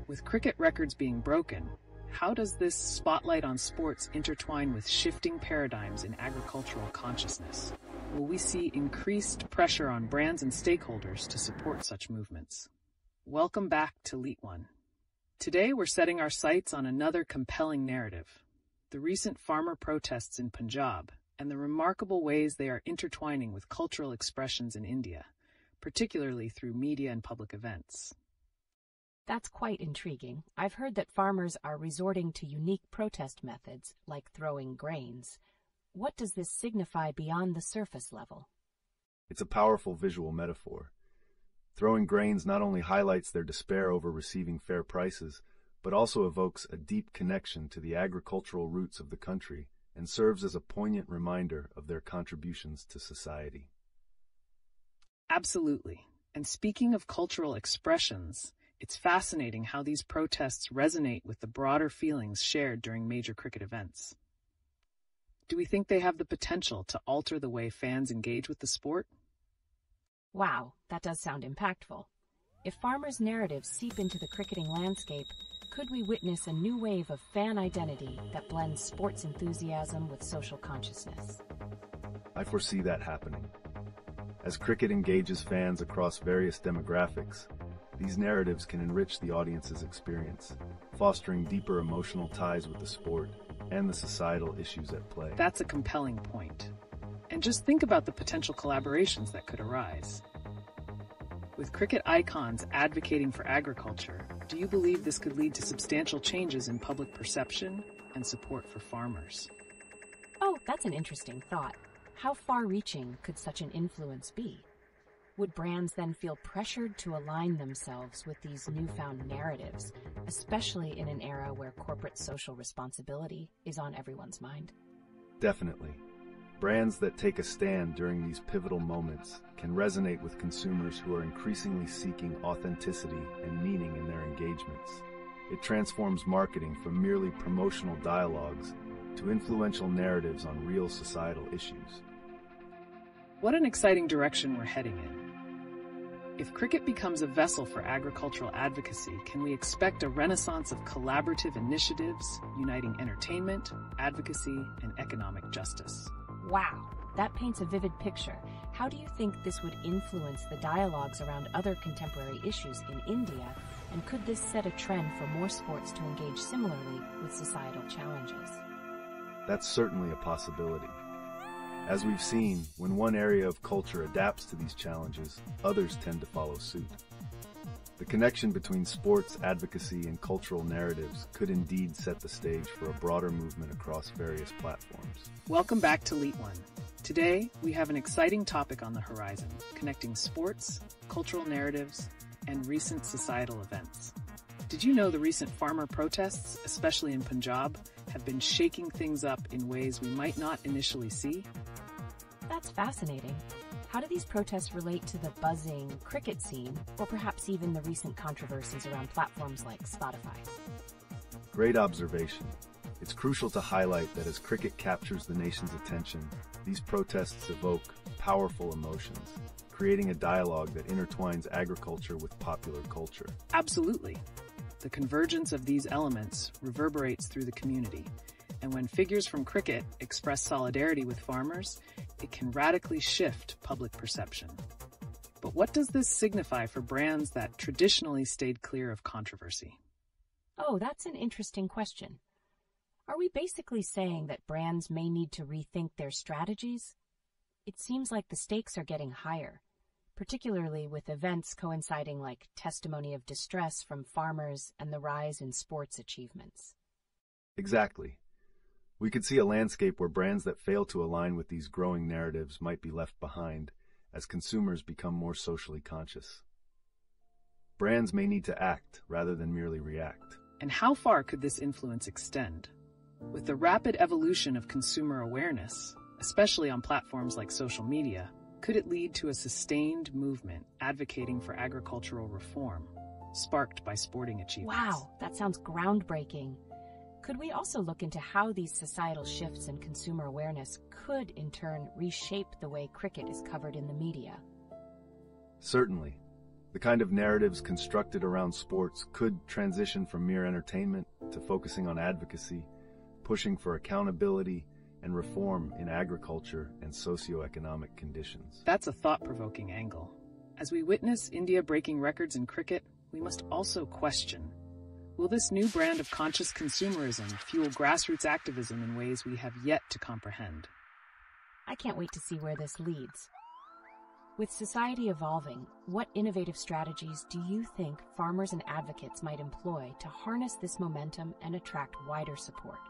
With cricket records being broken, how does this spotlight on sports intertwine with shifting paradigms in agricultural consciousness? Will we see increased pressure on brands and stakeholders to support such movements? Welcome back to LeetOne. Today we're setting our sights on another compelling narrative: the recent farmer protests in Punjab and the remarkable ways they are intertwining with cultural expressions in India, particularly through media and public events. That's quite intriguing. I've heard that farmers are resorting to unique protest methods, like throwing grains. What does this signify beyond the surface level? It's a powerful visual metaphor. Throwing grains not only highlights their despair over receiving fair prices, but also evokes a deep connection to the agricultural roots of the country and serves as a poignant reminder of their contributions to society. Absolutely. And speaking of cultural expressions, It's fascinating how these protests resonate with the broader feelings shared during major cricket events. Do we think they have the potential to alter the way fans engage with the sport? Wow, that does sound impactful. If farmers' narratives seep into the cricketing landscape, could we witness a new wave of fan identity that blends sports enthusiasm with social consciousness? I foresee that happening. As cricket engages fans across various demographics, these narratives can enrich the audience's experience, fostering deeper emotional ties with the sport and the societal issues at play. That's a compelling point. And just think about the potential collaborations that could arise. With cricket icons advocating for agriculture, do you believe this could lead to substantial changes in public perception and support for farmers? Oh, that's an interesting thought. How far-reaching could such an influence be? Would brands then feel pressured to align themselves with these newfound narratives, especially in an era where corporate social responsibility is on everyone's mind? Definitely. Brands that take a stand during these pivotal moments can resonate with consumers who are increasingly seeking authenticity and meaning in their engagements. It transforms marketing from merely promotional dialogues to influential narratives on real societal issues. What an exciting direction we're heading in. If cricket becomes a vessel for agricultural advocacy, can we expect a renaissance of collaborative initiatives uniting entertainment, advocacy, and economic justice? Wow, that paints a vivid picture. How do you think this would influence the dialogues around other contemporary issues in India, and could this set a trend for more sports to engage similarly with societal challenges? That's certainly a possibility. As we've seen, when one area of culture adapts to these challenges, others tend to follow suit. The connection between sports, advocacy, and cultural narratives could indeed set the stage for a broader movement across various platforms. Welcome back to LeetOne. Today, we have an exciting topic on the horizon, connecting sports, cultural narratives, and recent societal events. Did you know the recent farmer protests, especially in Punjab, have been shaking things up in ways we might not initially see? That's fascinating. How do these protests relate to the buzzing cricket scene, or perhaps even the recent controversies around platforms like Spotify? Great observation. It's crucial to highlight that as cricket captures the nation's attention, these protests evoke powerful emotions, creating a dialogue that intertwines agriculture with popular culture. Absolutely. The convergence of these elements reverberates through the community, and when figures from cricket express solidarity with farmers, it can radically shift public perception. But what does this signify for brands that traditionally stayed clear of controversy? Oh, that's an interesting question. Are we basically saying that brands may need to rethink their strategies? It seems like the stakes are getting higher, particularly with events coinciding like testimony of distress from farmers and the rise in sports achievements. Exactly. We could see a landscape where brands that fail to align with these growing narratives might be left behind as consumers become more socially conscious. Brands may need to act rather than merely react. And how far could this influence extend? With the rapid evolution of consumer awareness, especially on platforms like social media, could it lead to a sustained movement advocating for agricultural reform, sparked by sporting achievements? Wow, that sounds groundbreaking. Could we also look into how these societal shifts in consumer awareness could, in turn, reshape the way cricket is covered in the media? Certainly. The kind of narratives constructed around sports could transition from mere entertainment to focusing on advocacy, pushing for accountability and reform in agriculture and socioeconomic conditions. That's a thought-provoking angle. As we witness India breaking records in cricket, we must also question: will this new brand of conscious consumerism fuel grassroots activism in ways we have yet to comprehend? I can't wait to see where this leads. With society evolving, what innovative strategies do you think farmers and advocates might employ to harness this momentum and attract wider support?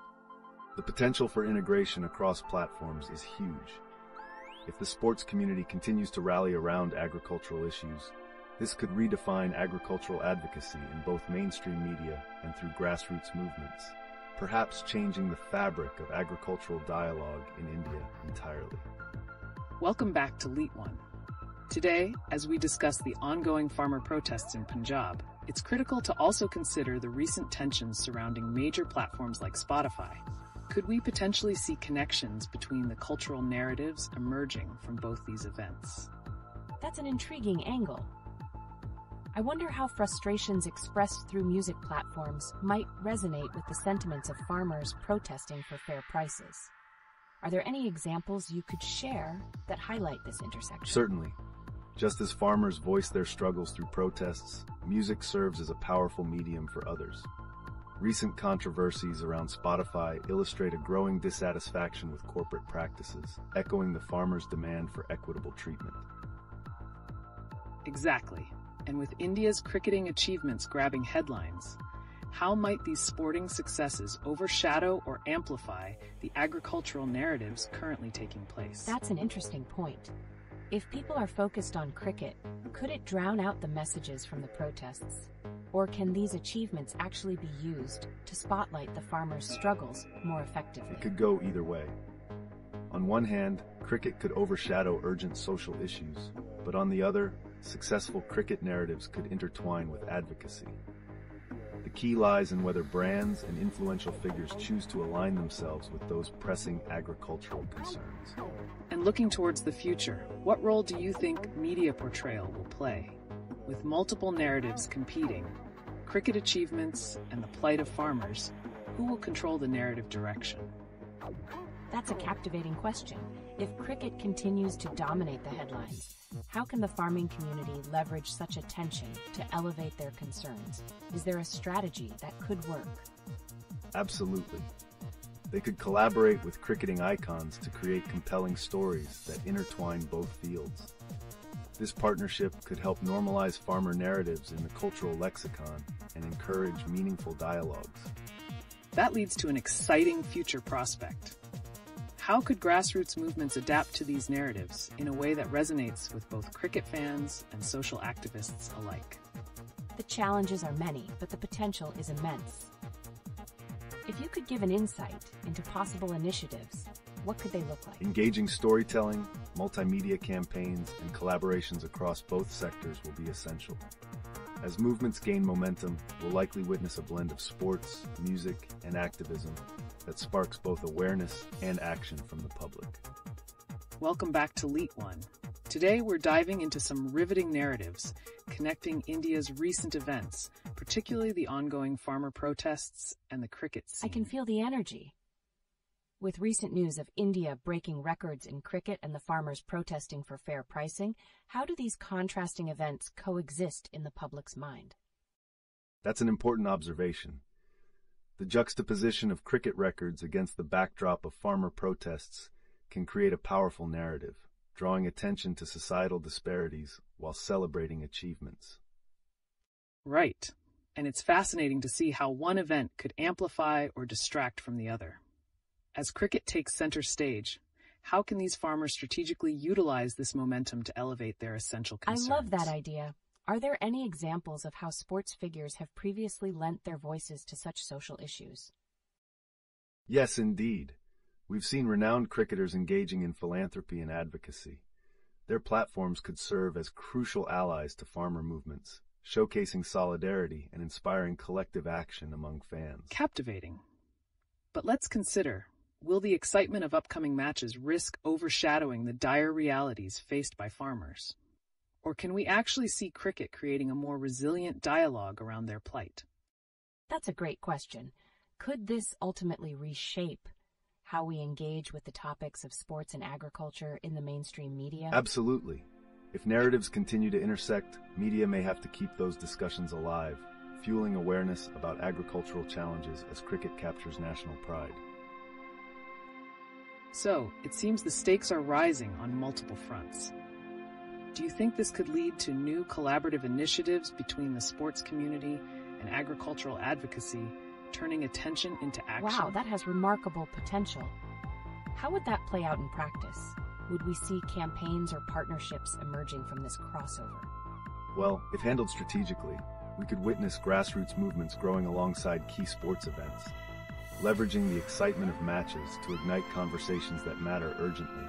The potential for integration across platforms is huge. If the sports community continues to rally around agricultural issues, this could redefine agricultural advocacy in both mainstream media and through grassroots movements, perhaps changing the fabric of agricultural dialogue in India entirely. Welcome back to LeetOne. Today, as we discuss the ongoing farmer protests in Punjab, it's critical to also consider the recent tensions surrounding major platforms like Spotify. Could we potentially see connections between the cultural narratives emerging from both these events? That's an intriguing angle. I wonder how frustrations expressed through music platforms might resonate with the sentiments of farmers protesting for fair prices. Are there any examples you could share that highlight this intersection? Certainly. Just as farmers voice their struggles through protests, music serves as a powerful medium for others. Recent controversies around Spotify illustrate a growing dissatisfaction with corporate practices, echoing the farmers' demand for equitable treatment. Exactly. And with India's cricketing achievements grabbing headlines, how might these sporting successes overshadow or amplify the agricultural narratives currently taking place? That's an interesting point. If people are focused on cricket, could it drown out the messages from the protests? Or can these achievements actually be used to spotlight the farmers' struggles more effectively? It could go either way. On one hand, cricket could overshadow urgent social issues, but on the other, successful cricket narratives could intertwine with advocacy. The key lies in whether brands and influential figures choose to align themselves with those pressing agricultural concerns. And looking towards the future, what role do you think media portrayal will play? With multiple narratives competing, cricket achievements and the plight of farmers, who will control the narrative direction? That's a captivating question. If cricket continues to dominate the headlines, how can the farming community leverage such attention to elevate their concerns? Is there a strategy that could work? Absolutely. They could collaborate with cricketing icons to create compelling stories that intertwine both fields. This partnership could help normalize farmer narratives in the cultural lexicon and encourage meaningful dialogues. That leads to an exciting future prospect. How could grassroots movements adapt to these narratives in a way that resonates with both cricket fans and social activists alike? The challenges are many, but the potential is immense. If you could give an insight into possible initiatives, what could they look like? Engaging storytelling, multimedia campaigns, and collaborations across both sectors will be essential. As movements gain momentum, we'll likely witness a blend of sports, music, and activism that sparks both awareness and action from the public. Welcome back to LeetOne. Today we're diving into some riveting narratives connecting India's recent events, particularly the ongoing farmer protests and the cricket scene. I can feel the energy. With recent news of India breaking records in cricket and the farmers protesting for fair pricing, how do these contrasting events coexist in the public's mind? That's an important observation. The juxtaposition of cricket records against the backdrop of farmer protests can create a powerful narrative, drawing attention to societal disparities while celebrating achievements. Right. And it's fascinating to see how one event could amplify or distract from the other. As cricket takes center stage, how can these farmers strategically utilize this momentum to elevate their essential concerns? I love that idea. Are there any examples of how sports figures have previously lent their voices to such social issues? Yes, indeed. We've seen renowned cricketers engaging in philanthropy and advocacy. Their platforms could serve as crucial allies to farmer movements, showcasing solidarity and inspiring collective action among fans. Captivating. But let's consider, will the excitement of upcoming matches risk overshadowing the dire realities faced by farmers? Or can we actually see cricket creating a more resilient dialogue around their plight? That's a great question. Could this ultimately reshape how we engage with the topics of sports and agriculture in the mainstream media? Absolutely. If narratives continue to intersect, media may have to keep those discussions alive, fueling awareness about agricultural challenges as cricket captures national pride. So, it seems the stakes are rising on multiple fronts. Do you think this could lead to new collaborative initiatives between the sports community and agricultural advocacy, turning attention into action? Wow, that has remarkable potential. How would that play out in practice? Would we see campaigns or partnerships emerging from this crossover? Well, if handled strategically, we could witness grassroots movements growing alongside key sports events, leveraging the excitement of matches to ignite conversations that matter urgently,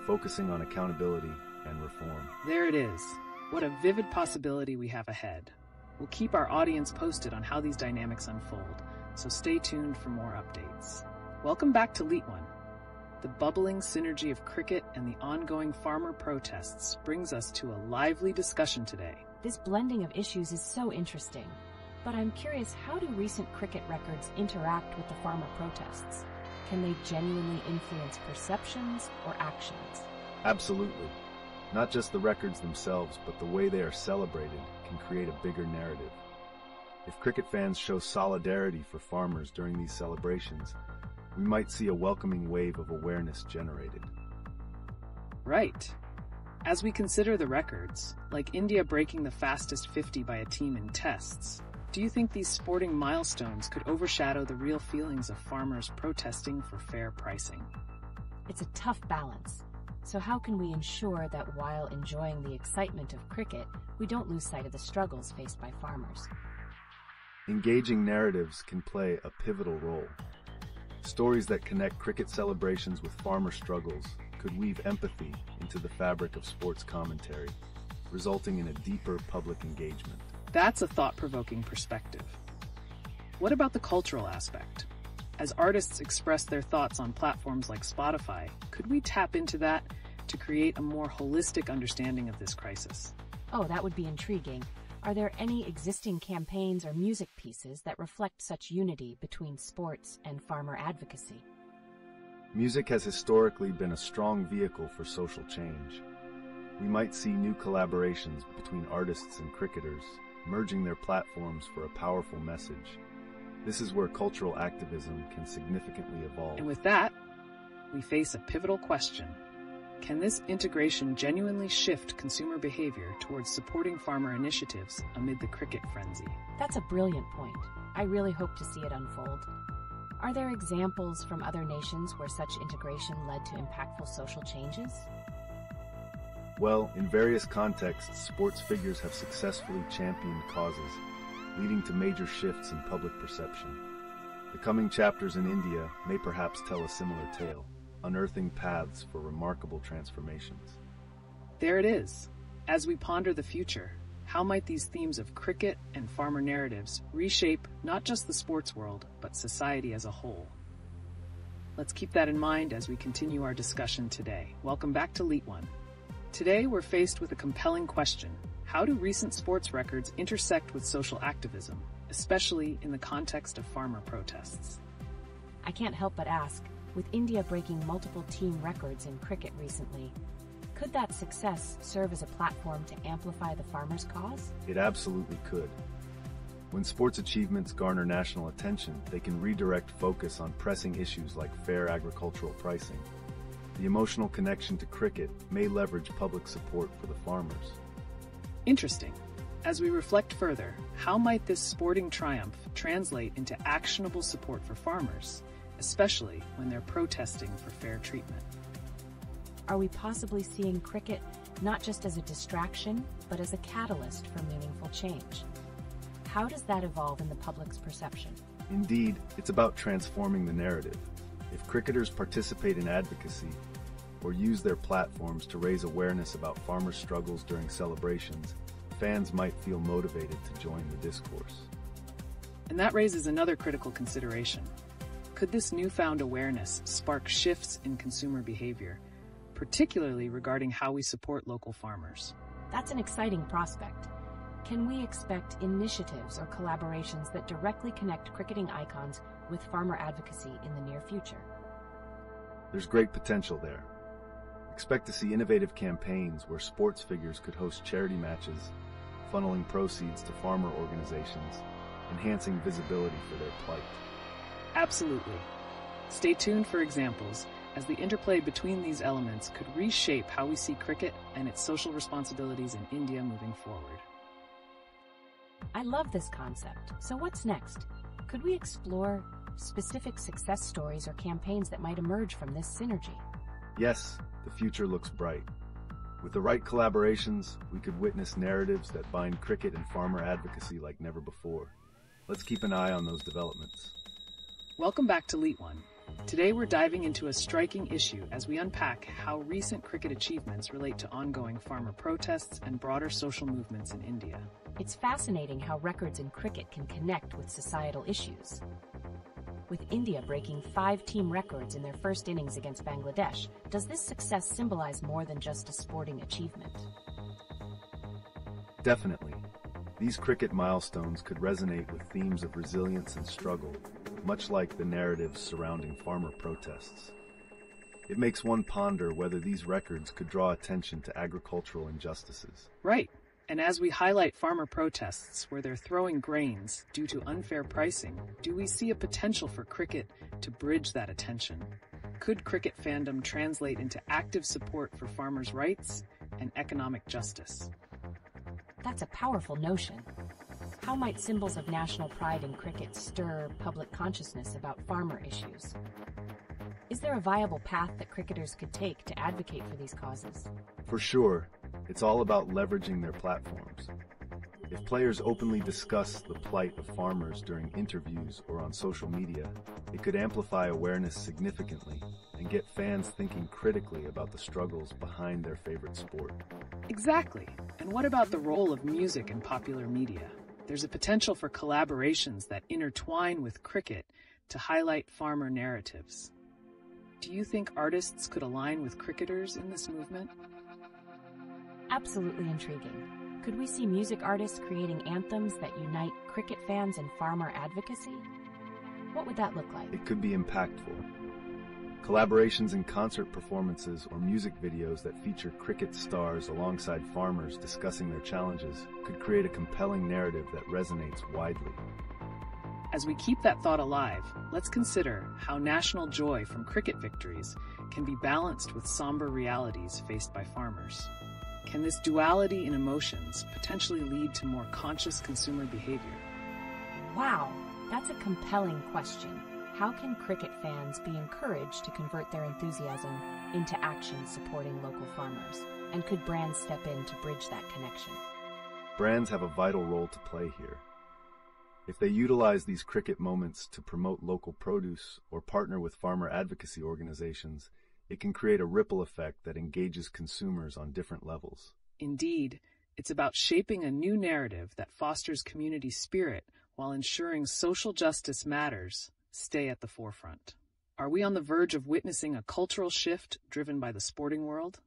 focusing on accountability and reform. There it is. What a vivid possibility we have ahead. We'll keep our audience posted on how these dynamics unfold, so stay tuned for more updates. Welcome back to LeetOne. The bubbling synergy of cricket and the ongoing farmer protests brings us to a lively discussion today. This blending of issues is so interesting, but I'm curious, how do recent cricket records interact with the farmer protests? Can they genuinely influence perceptions or actions? Absolutely. Not just the records themselves, but the way they are celebrated can create a bigger narrative. If cricket fans show solidarity for farmers during these celebrations, we might see a welcoming wave of awareness generated. Right. As we consider the records, like India breaking the fastest 50 by a team in tests, do you think these sporting milestones could overshadow the real feelings of farmers protesting for fair pricing? It's a tough balance. So how can we ensure that while enjoying the excitement of cricket, we don't lose sight of the struggles faced by farmers? Engaging narratives can play a pivotal role. Stories that connect cricket celebrations with farmer struggles could weave empathy into the fabric of sports commentary, resulting in a deeper public engagement. That's a thought-provoking perspective. What about the cultural aspect? As artists express their thoughts on platforms like Spotify, could we tap into that to create a more holistic understanding of this crisis? Oh, that would be intriguing. Are there any existing campaigns or music pieces that reflect such unity between sports and farmer advocacy? Music has historically been a strong vehicle for social change. We might see new collaborations between artists and cricketers, merging their platforms for a powerful message. This is where cultural activism can significantly evolve. And with that, we face a pivotal question. Can this integration genuinely shift consumer behavior towards supporting farmer initiatives amid the cricket frenzy? That's a brilliant point. I really hope to see it unfold. Are there examples from other nations where such integration led to impactful social changes? Well, in various contexts, sports figures have successfully championed causes, leading to major shifts in public perception. The coming chapters in India may perhaps tell a similar tale, unearthing paths for remarkable transformations. There it is. As we ponder the future, how might these themes of cricket and farmer narratives reshape not just the sports world, but society as a whole? Let's keep that in mind as we continue our discussion today. Welcome back to LeetOne. Today, we're faced with a compelling question. How do recent sports records intersect with social activism, especially in the context of farmer protests? I can't help but ask, with India breaking multiple team records in cricket recently, could that success serve as a platform to amplify the farmers' cause? It absolutely could. When sports achievements garner national attention, they can redirect focus on pressing issues like fair agricultural pricing. The emotional connection to cricket may leverage public support for the farmers. Interesting. As we reflect further, how might this sporting triumph translate into actionable support for farmers, especially when they're protesting for fair treatment? Are we possibly seeing cricket not just as a distraction, but as a catalyst for meaningful change? How does that evolve in the public's perception? Indeed, it's about transforming the narrative. If cricketers participate in advocacy or use their platforms to raise awareness about farmers' struggles during celebrations, fans might feel motivated to join the discourse. And that raises another critical consideration. Could this newfound awareness spark shifts in consumer behavior, particularly regarding how we support local farmers? That's an exciting prospect. Can we expect initiatives or collaborations that directly connect cricketing icons with farmer advocacy in the near future? There's great potential there. Expect to see innovative campaigns where sports figures could host charity matches, funneling proceeds to farmer organizations, enhancing visibility for their plight. Absolutely. Stay tuned for examples, as the interplay between these elements could reshape how we see cricket and its social responsibilities in India moving forward. I love this concept. So what's next? Could we explore specific success stories or campaigns that might emerge from this synergy? Yes, the future looks bright. With the right collaborations, we could witness narratives that bind cricket and farmer advocacy like never before. Let's keep an eye on those developments. Welcome back to LeetOne. Today we're diving into a striking issue as we unpack how recent cricket achievements relate to ongoing farmer protests and broader social movements in India. It's fascinating how records in cricket can connect with societal issues. With India breaking 5 team records in their first innings against Bangladesh, does this success symbolize more than just a sporting achievement? Definitely. These cricket milestones could resonate with themes of resilience and struggle, much like the narratives surrounding farmer protests. It makes one ponder whether these records could draw attention to agricultural injustices. Right. And as we highlight farmer protests where they're throwing grains due to unfair pricing, do we see a potential for cricket to bridge that attention? Could cricket fandom translate into active support for farmers' rights and economic justice? That's a powerful notion. How might symbols of national pride in cricket stir public consciousness about farmer issues? Is there a viable path that cricketers could take to advocate for these causes? For sure, it's all about leveraging their platforms. If players openly discuss the plight of farmers during interviews or on social media, it could amplify awareness significantly and get fans thinking critically about the struggles behind their favorite sport. Exactly. And what about the role of music in popular media? There's a potential for collaborations that intertwine with cricket to highlight farmer narratives. Do you think artists could align with cricketers in this movement? Absolutely intriguing. Could we see music artists creating anthems that unite cricket fans and farmer advocacy? What would that look like? It could be impactful. Collaborations in concert performances or music videos that feature cricket stars alongside farmers discussing their challenges could create a compelling narrative that resonates widely. As we keep that thought alive, let's consider how national joy from cricket victories can be balanced with somber realities faced by farmers. Can this duality in emotions potentially lead to more conscious consumer behavior? Wow, that's a compelling question. How can cricket fans be encouraged to convert their enthusiasm into action supporting local farmers? And could brands step in to bridge that connection? Brands have a vital role to play here. If they utilize these cricket moments to promote local produce or partner with farmer advocacy organizations, it can create a ripple effect that engages consumers on different levels. Indeed, it's about shaping a new narrative that fosters community spirit while ensuring social justice matters stay at the forefront. Are we on the verge of witnessing a cultural shift driven by the sporting world?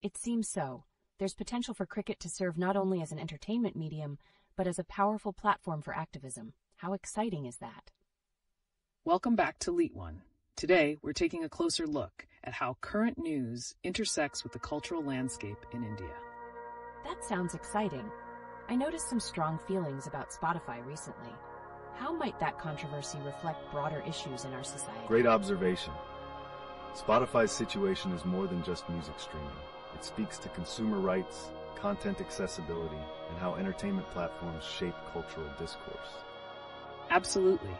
It seems so. There's potential for cricket to serve not only as an entertainment medium, but as a powerful platform for activism. How exciting is that? Welcome back to LeetOne. Today, we're taking a closer look at how current news intersects with the cultural landscape in India. That sounds exciting. I noticed some strong feelings about Spotify recently. How might that controversy reflect broader issues in our society? Great observation. Spotify's situation is more than just music streaming. It speaks to consumer rights, content accessibility, and how entertainment platforms shape cultural discourse. Absolutely.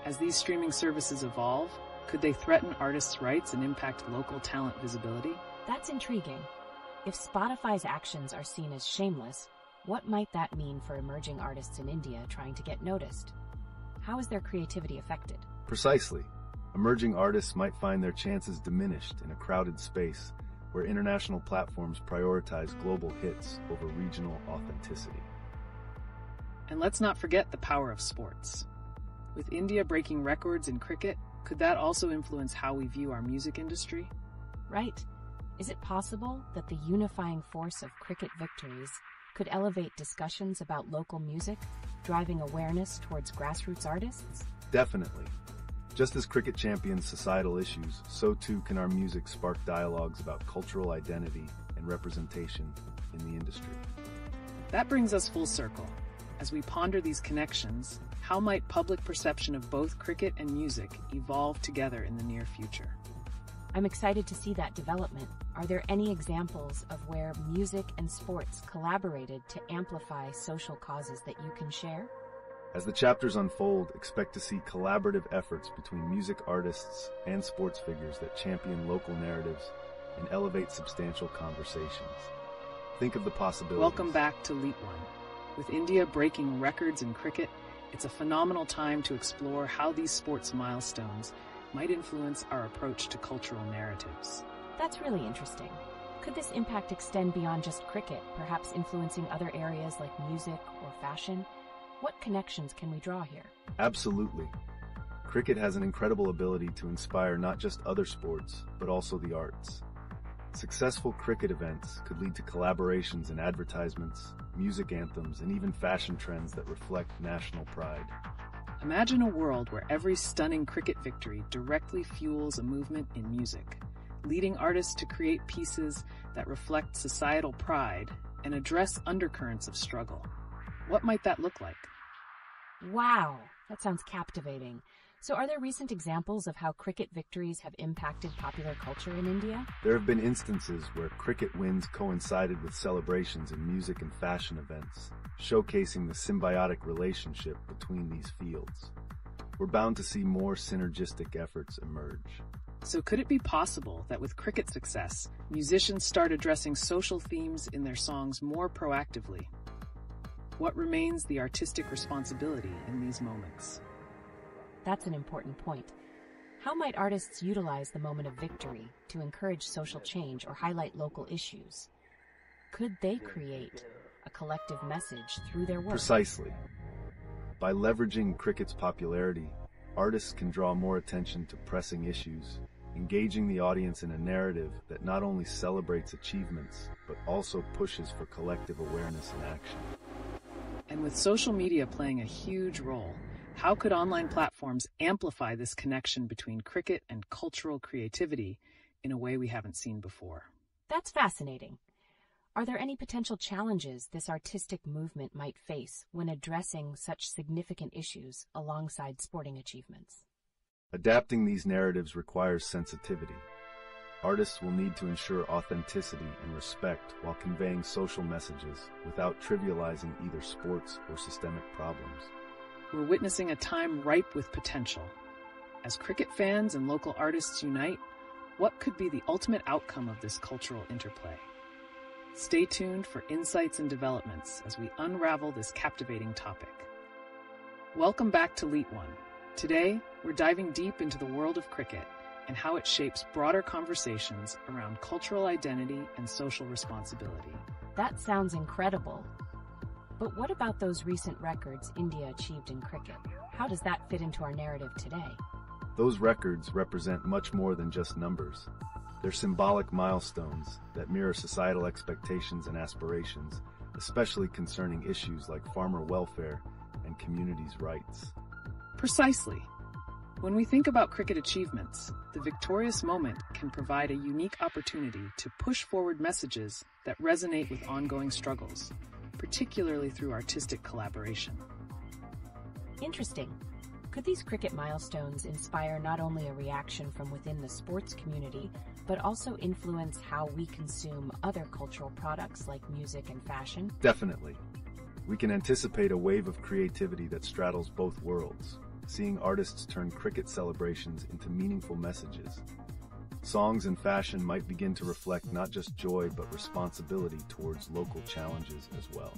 As these streaming services evolve, could they threaten artists' rights and impact local talent visibility? That's intriguing. If Spotify's actions are seen as shameless, what might that mean for emerging artists in India trying to get noticed? How is their creativity affected? Precisely. Emerging artists might find their chances diminished in a crowded space where international platforms prioritize global hits over regional authenticity. And let's not forget the power of sports. With India breaking records in cricket, could that also influence how we view our music industry? Right. Is it possible that the unifying force of cricket victories could elevate discussions about local music, driving awareness towards grassroots artists? Definitely. Just as cricket champions societal issues, so too can our music spark dialogues about cultural identity and representation in the industry. That brings us full circle. As we ponder these connections, how might public perception of both cricket and music evolve together in the near future? I'm excited to see that development. Are there any examples of where music and sports collaborated to amplify social causes that you can share? As the chapters unfold, expect to see collaborative efforts between music artists and sports figures that champion local narratives and elevate substantial conversations. Think of the possibilities. Welcome back to LeetOne. With India breaking records in cricket, it's a phenomenal time to explore how these sports milestones might influence our approach to cultural narratives. That's really interesting. Could this impact extend beyond just cricket, perhaps influencing other areas like music or fashion? What connections can we draw here? Absolutely. Cricket has an incredible ability to inspire not just other sports, but also the arts. Successful cricket events could lead to collaborations in advertisements, music anthems, and even fashion trends that reflect national pride. Imagine a world where every stunning cricket victory directly fuels a movement in music, leading artists to create pieces that reflect societal pride and address undercurrents of struggle. What might that look like? Wow, that sounds captivating. So are there recent examples of how cricket victories have impacted popular culture in India? There have been instances where cricket wins coincided with celebrations in music and fashion events, showcasing the symbiotic relationship between these fields. We're bound to see more synergistic efforts emerge. So could it be possible that with cricket success, musicians start addressing social themes in their songs more proactively? What remains the artistic responsibility in these moments? That's an important point. How might artists utilize the moment of victory to encourage social change or highlight local issues? Could they create a collective message through their work? Precisely. By leveraging cricket's popularity, artists can draw more attention to pressing issues, engaging the audience in a narrative that not only celebrates achievements, but also pushes for collective awareness and action. And with social media playing a huge role, how could online platforms amplify this connection between cricket and cultural creativity in a way we haven't seen before? That's fascinating. Are there any potential challenges this artistic movement might face when addressing such significant issues alongside sporting achievements? Adapting these narratives requires sensitivity. Artists will need to ensure authenticity and respect while conveying social messages without trivializing either sports or systemic problems. We're witnessing a time ripe with potential. As cricket fans and local artists unite, what could be the ultimate outcome of this cultural interplay? Stay tuned for insights and developments as we unravel this captivating topic. Welcome back to LeetOne. Today, we're diving deep into the world of cricket and how it shapes broader conversations around cultural identity and social responsibility. That sounds incredible. But what about those recent records India achieved in cricket? How does that fit into our narrative today? Those records represent much more than just numbers. They're symbolic milestones that mirror societal expectations and aspirations, especially concerning issues like farmer welfare and communities' rights. Precisely. When we think about cricket achievements, the victorious moment can provide a unique opportunity to push forward messages that resonate with ongoing struggles, particularly through artistic collaboration. Interesting. Could these cricket milestones inspire not only a reaction from within the sports community, but also influence how we consume other cultural products like music and fashion? Definitely. We can anticipate a wave of creativity that straddles both worlds, seeing artists turn cricket celebrations into meaningful messages. Songs and fashion might begin to reflect not just joy but responsibility towards local challenges as well.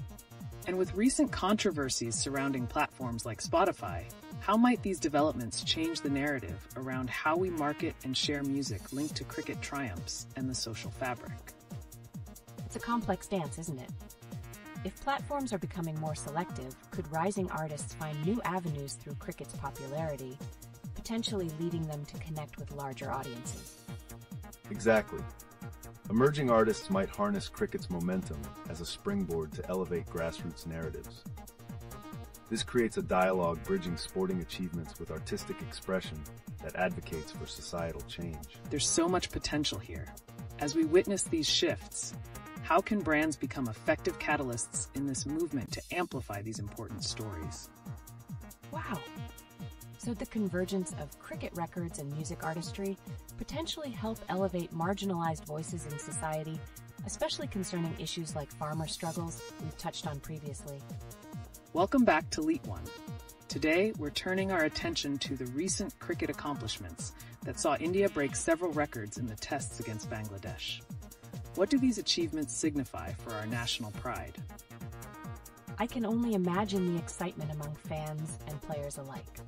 And with recent controversies surrounding platforms like Spotify, how might these developments change the narrative around how we market and share music linked to cricket triumphs and the social fabric? It's a complex dance, isn't it? If platforms are becoming more selective, could rising artists find new avenues through cricket's popularity, potentially leading them to connect with larger audiences? Exactly. Emerging artists might harness cricket's momentum as a springboard to elevate grassroots narratives. This creates a dialogue bridging sporting achievements with artistic expression that advocates for societal change. There's so much potential here. As we witness these shifts, how can brands become effective catalysts in this movement to amplify these important stories? Wow. So the convergence of cricket records and music artistry potentially help elevate marginalized voices in society, especially concerning issues like farmer struggles we've touched on previously. Welcome back to LeetOne. Today, we're turning our attention to the recent cricket accomplishments that saw India break several records in the tests against Bangladesh. What do these achievements signify for our national pride? I can only imagine the excitement among fans and players alike.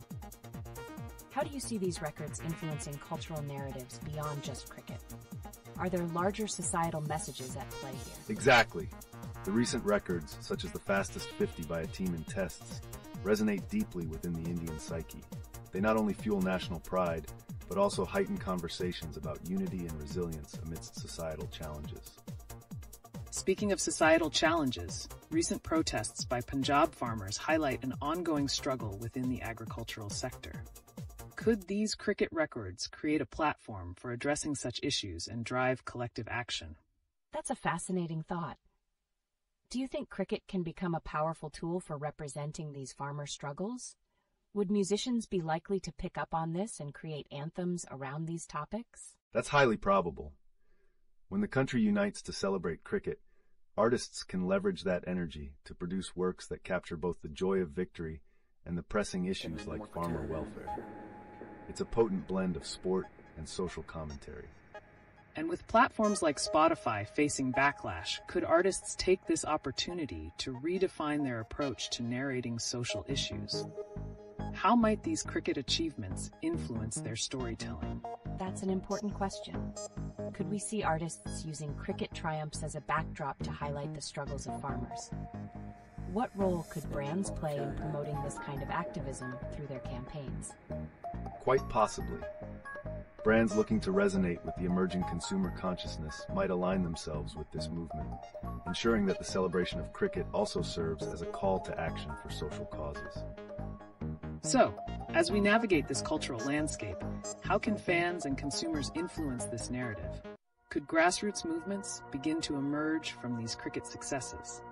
How do you see these records influencing cultural narratives beyond just cricket? Are there larger societal messages at play here? Exactly. The recent records, such as the fastest 50 by a team in tests, resonate deeply within the Indian psyche. They not only fuel national pride, but also heighten conversations about unity and resilience amidst societal challenges. Speaking of societal challenges, recent protests by Punjab farmers highlight an ongoing struggle within the agricultural sector. Could these cricket records create a platform for addressing such issues and drive collective action? That's a fascinating thought. Do you think cricket can become a powerful tool for representing these farmer struggles? Would musicians be likely to pick up on this and create anthems around these topics? That's highly probable. When the country unites to celebrate cricket, artists can leverage that energy to produce works that capture both the joy of victory and the pressing issues like farmer welfare. It's a potent blend of sport and social commentary. And with platforms like Spotify facing backlash, could artists take this opportunity to redefine their approach to narrating social issues? How might these cricket achievements influence their storytelling? That's an important question. Could we see artists using cricket triumphs as a backdrop to highlight the struggles of farmers? What role could brands play in promoting this kind of activism through their campaigns? Quite possibly. Brands looking to resonate with the emerging consumer consciousness might align themselves with this movement, ensuring that the celebration of cricket also serves as a call to action for social causes. So, as we navigate this cultural landscape, how can fans and consumers influence this narrative? Could grassroots movements begin to emerge from these cricket successes?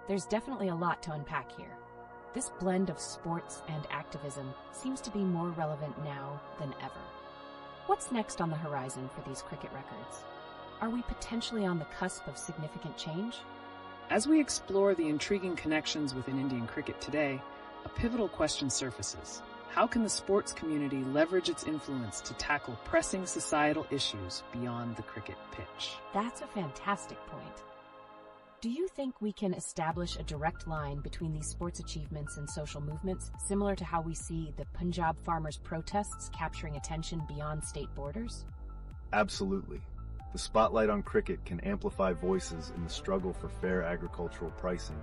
There's definitely a lot to unpack here. This blend of sports and activism seems to be more relevant now than ever. What's next on the horizon for these cricket records? Are we potentially on the cusp of significant change? As we explore the intriguing connections within Indian cricket today, a pivotal question surfaces. How can the sports community leverage its influence to tackle pressing societal issues beyond the cricket pitch? That's a fantastic point. Do you think we can establish a direct line between these sports achievements and social movements, similar to how we see the Punjab farmers' protests capturing attention beyond state borders? Absolutely. The spotlight on cricket can amplify voices in the struggle for fair agricultural pricing,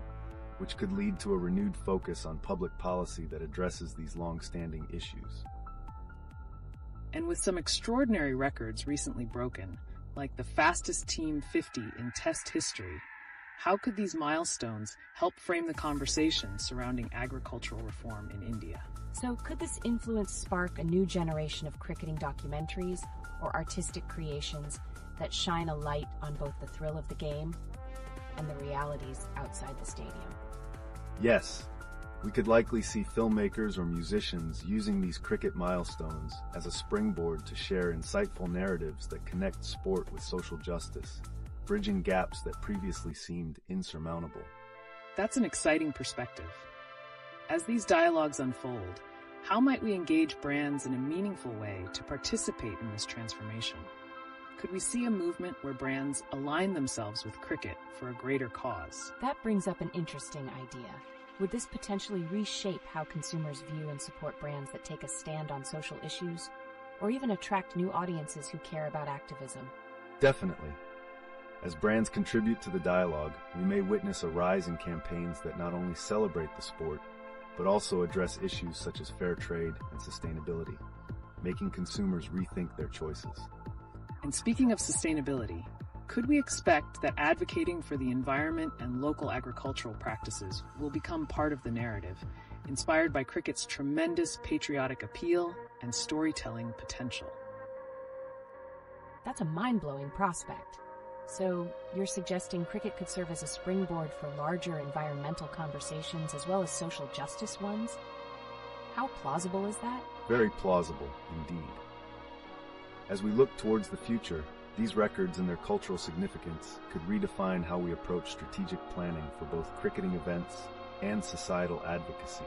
which could lead to a renewed focus on public policy that addresses these long-standing issues. And with some extraordinary records recently broken, like the fastest team 50 in Test history, how could these milestones help frame the conversation surrounding agricultural reform in India? So could this influence spark a new generation of cricketing documentaries or artistic creations that shine a light on both the thrill of the game and the realities outside the stadium? Yes, we could likely see filmmakers or musicians using these cricket milestones as a springboard to share insightful narratives that connect sport with social justice, bridging gaps that previously seemed insurmountable. That's an exciting perspective. As these dialogues unfold, how might we engage brands in a meaningful way to participate in this transformation? Could we see a movement where brands align themselves with cricket for a greater cause? That brings up an interesting idea. Would this potentially reshape how consumers view and support brands that take a stand on social issues, or even attract new audiences who care about activism? Definitely. As brands contribute to the dialogue, we may witness a rise in campaigns that not only celebrate the sport, but also address issues such as fair trade and sustainability, making consumers rethink their choices. And speaking of sustainability, could we expect that advocating for the environment and local agricultural practices will become part of the narrative, inspired by cricket's tremendous patriotic appeal and storytelling potential? That's a mind-blowing prospect. So, you're suggesting cricket could serve as a springboard for larger environmental conversations as well as social justice ones? How plausible is that? Very plausible, indeed. As we look towards the future, these records and their cultural significance could redefine how we approach strategic planning for both cricketing events and societal advocacy,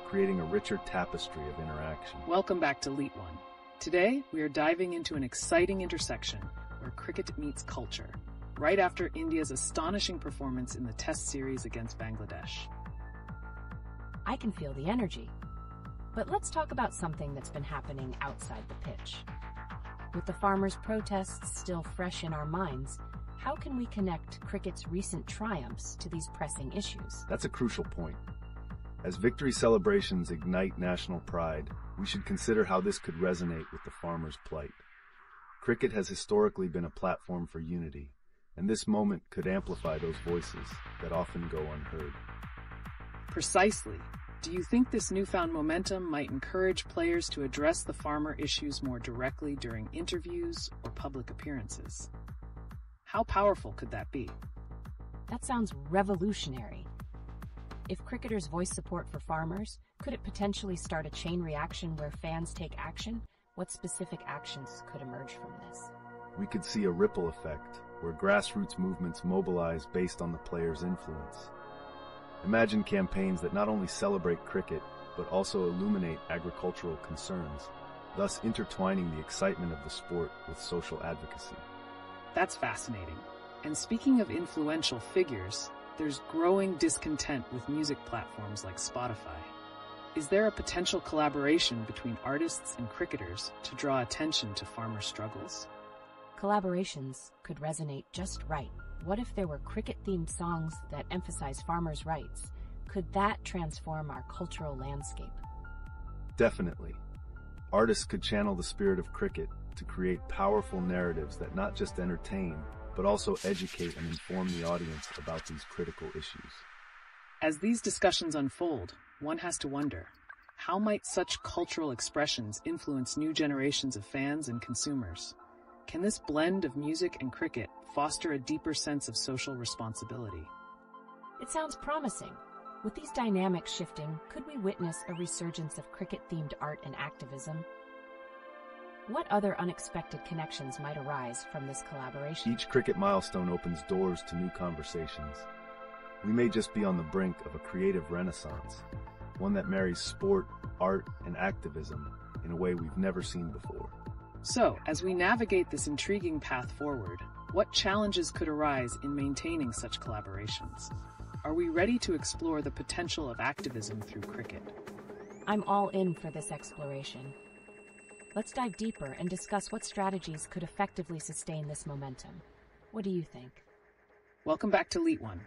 creating a richer tapestry of interaction. Welcome back to LeetOne. Today, we are diving into an exciting intersection where cricket meets culture, right after India's astonishing performance in the Test series against Bangladesh. I can feel the energy. But let's talk about something that's been happening outside the pitch. With the farmers' protests still fresh in our minds, how can we connect cricket's recent triumphs to these pressing issues? That's a crucial point. As victory celebrations ignite national pride, we should consider how this could resonate with the farmers' plight. Cricket has historically been a platform for unity, and this moment could amplify those voices that often go unheard. Precisely. Do you think this newfound momentum might encourage players to address the farmer issues more directly during interviews or public appearances? How powerful could that be? That sounds revolutionary. If cricketers voice support for farmers, could it potentially start a chain reaction where fans take action? What specific actions could emerge from this? We could see a ripple effect, where grassroots movements mobilize based on the players' influence. Imagine campaigns that not only celebrate cricket, but also illuminate agricultural concerns, thus intertwining the excitement of the sport with social advocacy. That's fascinating. And speaking of influential figures, there's growing discontent with music platforms like Spotify. Is there a potential collaboration between artists and cricketers to draw attention to farmer struggles? Collaborations could resonate just right. What if there were cricket-themed songs that emphasize farmers' rights? Could that transform our cultural landscape? Definitely. Artists could channel the spirit of cricket to create powerful narratives that not just entertain, but also educate and inform the audience about these critical issues. As these discussions unfold, one has to wonder, how might such cultural expressions influence new generations of fans and consumers? Can this blend of music and cricket foster a deeper sense of social responsibility? It sounds promising. With these dynamics shifting, could we witness a resurgence of cricket-themed art and activism? What other unexpected connections might arise from this collaboration? Each cricket milestone opens doors to new conversations. We may just be on the brink of a creative renaissance, one that marries sport, art, and activism in a way we've never seen before. So, as we navigate this intriguing path forward, what challenges could arise in maintaining such collaborations? Are we ready to explore the potential of activism through cricket? I'm all in for this exploration. Let's dive deeper and discuss what strategies could effectively sustain this momentum. What do you think? Welcome back to LeetOne.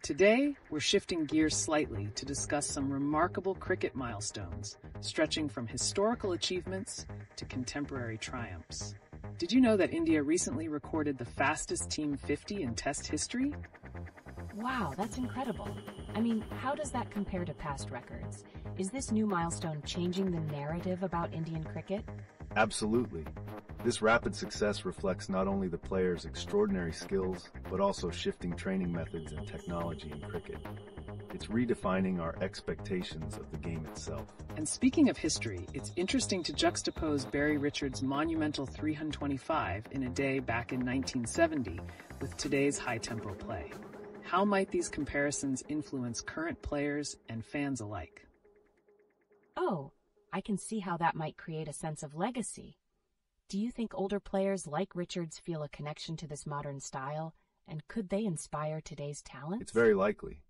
Today, we're shifting gears slightly to discuss some remarkable cricket milestones, stretching from historical achievements to contemporary triumphs. Did you know that India recently recorded the fastest Team 50 in Test history? Wow, that's incredible. I mean, how does that compare to past records? Is this new milestone changing the narrative about Indian cricket? Absolutely. This rapid success reflects not only the players' extraordinary skills, but also shifting training methods and technology in cricket. It's redefining our expectations of the game itself. And speaking of history, it's interesting to juxtapose Barry Richards' monumental 325 in a day back in 1970 with today's high-tempo play. How might these comparisons influence current players and fans alike? Oh, I can see how that might create a sense of legacy. Do you think older players like Richards feel a connection to this modern style, and could they inspire today's talents? It's very likely.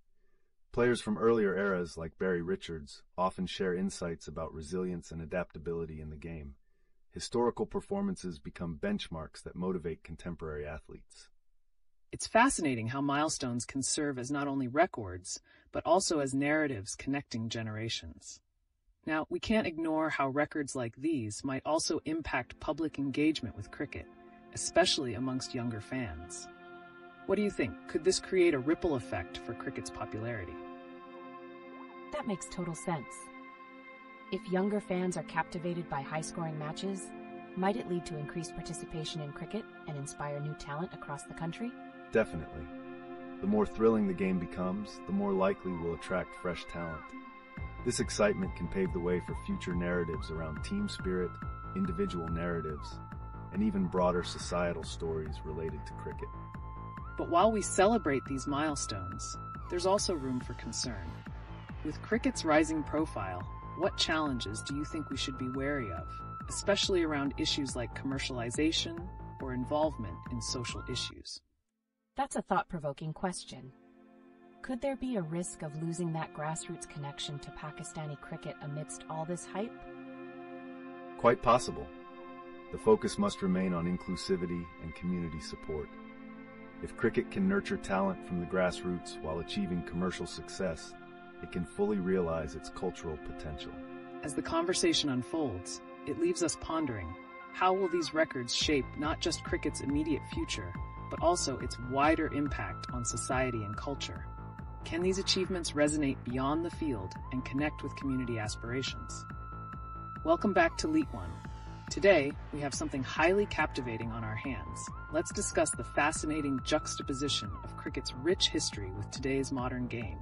Players from earlier eras like Barry Richards often share insights about resilience and adaptability in the game. Historical performances become benchmarks that motivate contemporary athletes. It's fascinating how milestones can serve as not only records, but also as narratives connecting generations. Now, we can't ignore how records like these might also impact public engagement with cricket, especially amongst younger fans. What do you think? Could this create a ripple effect for cricket's popularity? That makes total sense. If younger fans are captivated by high-scoring matches, might it lead to increased participation in cricket and inspire new talent across the country? Definitely. The more thrilling the game becomes, the more likely we'll attract fresh talent. This excitement can pave the way for future narratives around team spirit, individual narratives, and even broader societal stories related to cricket. But while we celebrate these milestones, there's also room for concern. With cricket's rising profile, what challenges do you think we should be wary of, especially around issues like commercialization or involvement in social issues? That's a thought-provoking question. Could there be a risk of losing that grassroots connection to Pakistani cricket amidst all this hype? Quite possible. The focus must remain on inclusivity and community support. If cricket can nurture talent from the grassroots while achieving commercial success, it can fully realize its cultural potential. As the conversation unfolds, it leaves us pondering, how will these records shape not just cricket's immediate future, but also its wider impact on society and culture? Can these achievements resonate beyond the field and connect with community aspirations? Welcome back to LeetOne. Today, we have something highly captivating on our hands. Let's discuss the fascinating juxtaposition of cricket's rich history with today's modern game,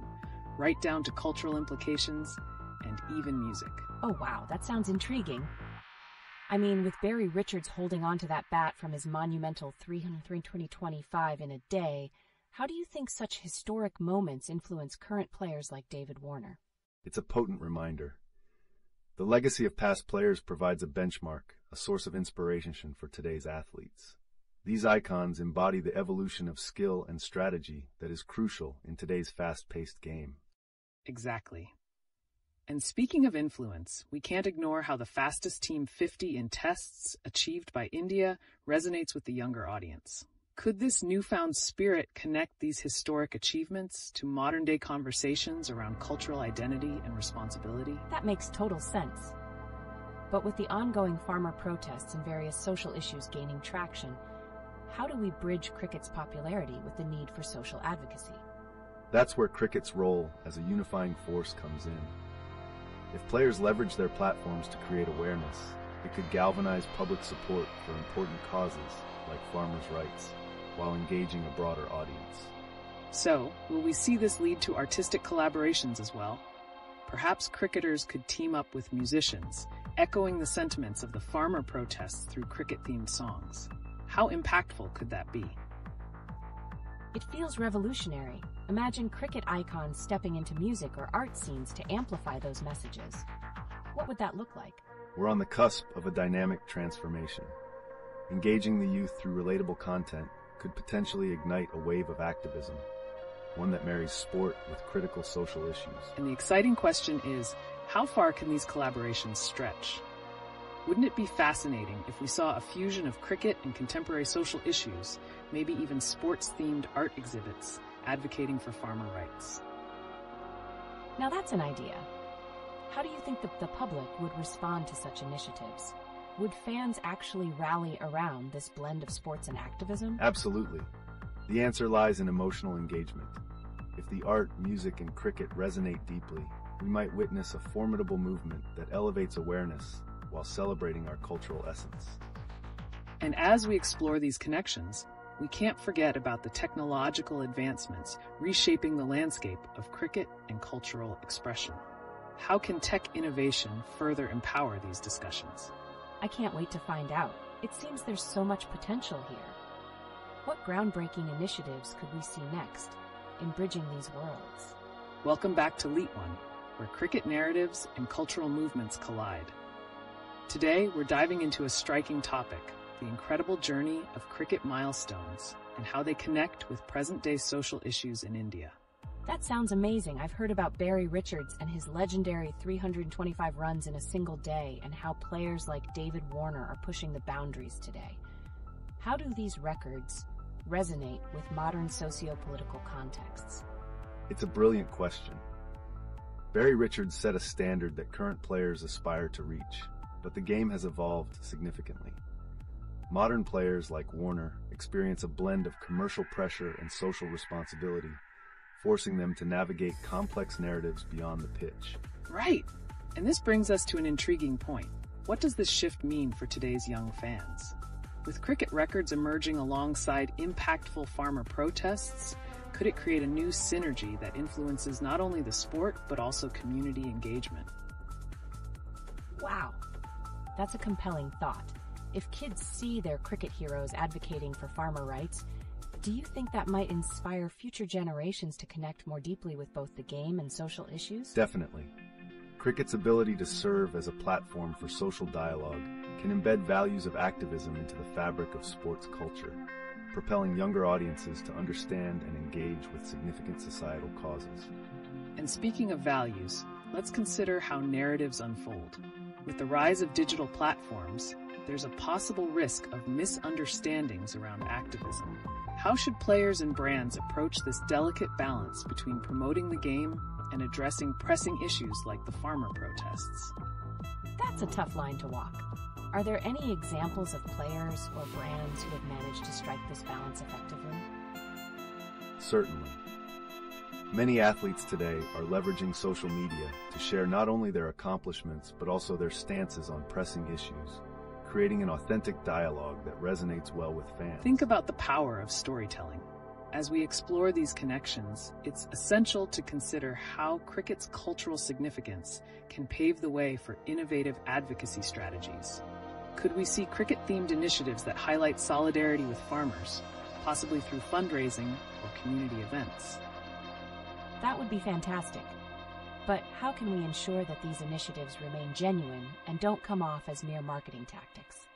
right down to cultural implications and even music. Oh wow, that sounds intriguing. I mean, with Barry Richards holding on to that bat from his monumental 325 in a day, how do you think such historic moments influence current players like David Warner? It's a potent reminder. The legacy of past players provides a benchmark, a source of inspiration for today's athletes. These icons embody the evolution of skill and strategy that is crucial in today's fast-paced game. Exactly. And speaking of influence, we can't ignore how the fastest team 50 in tests achieved by India resonates with the younger audience. Could this newfound spirit connect these historic achievements to modern-day conversations around cultural identity and responsibility? That makes total sense. But with the ongoing farmer protests and various social issues gaining traction, how do we bridge cricket's popularity with the need for social advocacy? That's where cricket's role as a unifying force comes in. If players leverage their platforms to create awareness, it could galvanize public support for important causes like farmers' rights, while engaging a broader audience. So, will we see this lead to artistic collaborations as well? Perhaps cricketers could team up with musicians, echoing the sentiments of the farmer protests through cricket-themed songs. How impactful could that be? It feels revolutionary. Imagine cricket icons stepping into music or art scenes to amplify those messages. What would that look like? We're on the cusp of a dynamic transformation. Engaging the youth through relatable content could potentially ignite a wave of activism, one that marries sport with critical social issues. And the exciting question is, how far can these collaborations stretch? Wouldn't it be fascinating if we saw a fusion of cricket and contemporary social issues, maybe even sports-themed art exhibits advocating for farmer rights? Now that's an idea. How do you think the public would respond to such initiatives? Would fans actually rally around this blend of sports and activism? Absolutely. The answer lies in emotional engagement. If the art, music, and cricket resonate deeply, we might witness a formidable movement that elevates awareness while celebrating our cultural essence. And as we explore these connections, we can't forget about the technological advancements reshaping the landscape of cricket and cultural expression. How can tech innovation further empower these discussions? I can't wait to find out. It seems there's so much potential here. What groundbreaking initiatives could we see next in bridging these worlds? Welcome back to LeetOne, where cricket narratives and cultural movements collide. Today, we're diving into a striking topic, the incredible journey of cricket milestones and how they connect with present-day social issues in India. That sounds amazing. I've heard about Barry Richards and his legendary 325 runs in a single day and how players like David Warner are pushing the boundaries today. How do these records resonate with modern socio-political contexts? It's a brilliant question. Barry Richards set a standard that current players aspire to reach, but the game has evolved significantly. Modern players like Warner experience a blend of commercial pressure and social responsibility, forcing them to navigate complex narratives beyond the pitch. Right. And this brings us to an intriguing point. What does this shift mean for today's young fans? With cricket records emerging alongside impactful farmer protests, could it create a new synergy that influences not only the sport, but also community engagement? Wow, that's a compelling thought. If kids see their cricket heroes advocating for farmer rights, do you think that might inspire future generations to connect more deeply with both the game and social issues? Definitely. Cricket's ability to serve as a platform for social dialogue can embed values of activism into the fabric of sports culture. propelling younger audiences to understand and engage with significant societal causes. And speaking of values, let's consider how narratives unfold. With the rise of digital platforms, there's a possible risk of misunderstandings around activism. How should players and brands approach this delicate balance between promoting the game and addressing pressing issues like the farmer protests? That's a tough line to walk. Are there any examples of players or brands who have managed to strike this balance effectively? Certainly. Many athletes today are leveraging social media to share not only their accomplishments but also their stances on pressing issues, creating an authentic dialogue that resonates well with fans. Think about the power of storytelling. As we explore these connections, it's essential to consider how cricket's cultural significance can pave the way for innovative advocacy strategies. Could we see cricket-themed initiatives that highlight solidarity with farmers, possibly through fundraising or community events? That would be fantastic. But how can we ensure that these initiatives remain genuine and don't come off as mere marketing tactics?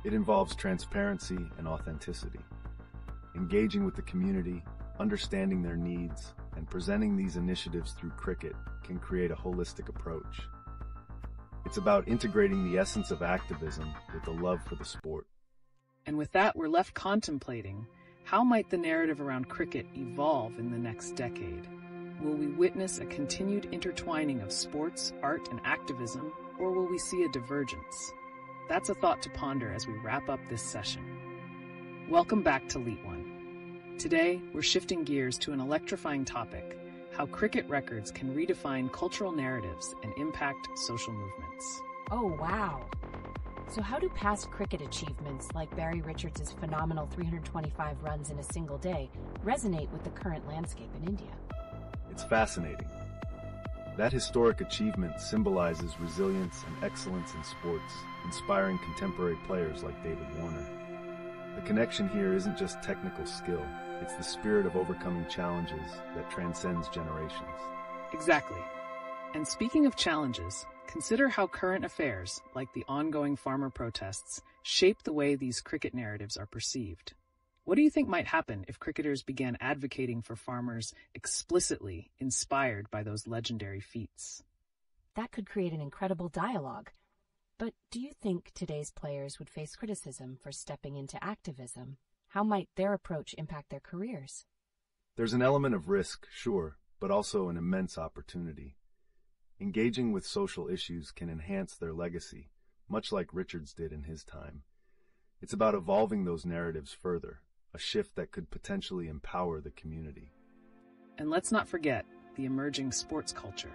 It involves transparency and authenticity. Engaging with the community, understanding their needs, and presenting these initiatives through cricket can create a holistic approach. It's about integrating the essence of activism with the love for the sport. And with that, we're left contemplating, how might the narrative around cricket evolve in the next decade? Will we witness a continued intertwining of sports, art, and activism, or will we see a divergence? That's a thought to ponder as we wrap up this session. Welcome back to LeetOne. Today, we're shifting gears to an electrifying topic: how cricket records can redefine cultural narratives and impact social movements. Oh, wow. So how do past cricket achievements like Barry Richards' phenomenal 325 runs in a single day resonate with the current landscape in India? It's fascinating. That historic achievement symbolizes resilience and excellence in sports, inspiring contemporary players like David Warner. The connection here isn't just technical skill, it's the spirit of overcoming challenges that transcends generations. Exactly. And speaking of challenges, consider how current affairs, like the ongoing farmer protests, shape the way these cricket narratives are perceived. What do you think might happen if cricketers began advocating for farmers explicitly inspired by those legendary feats? That could create an incredible dialogue. But do you think today's players would face criticism for stepping into activism? How might their approach impact their careers? There's an element of risk, sure, but also an immense opportunity. Engaging with social issues can enhance their legacy, much like Richards did in his time. It's about evolving those narratives further, a shift that could potentially empower the community. And let's not forget the emerging sports culture.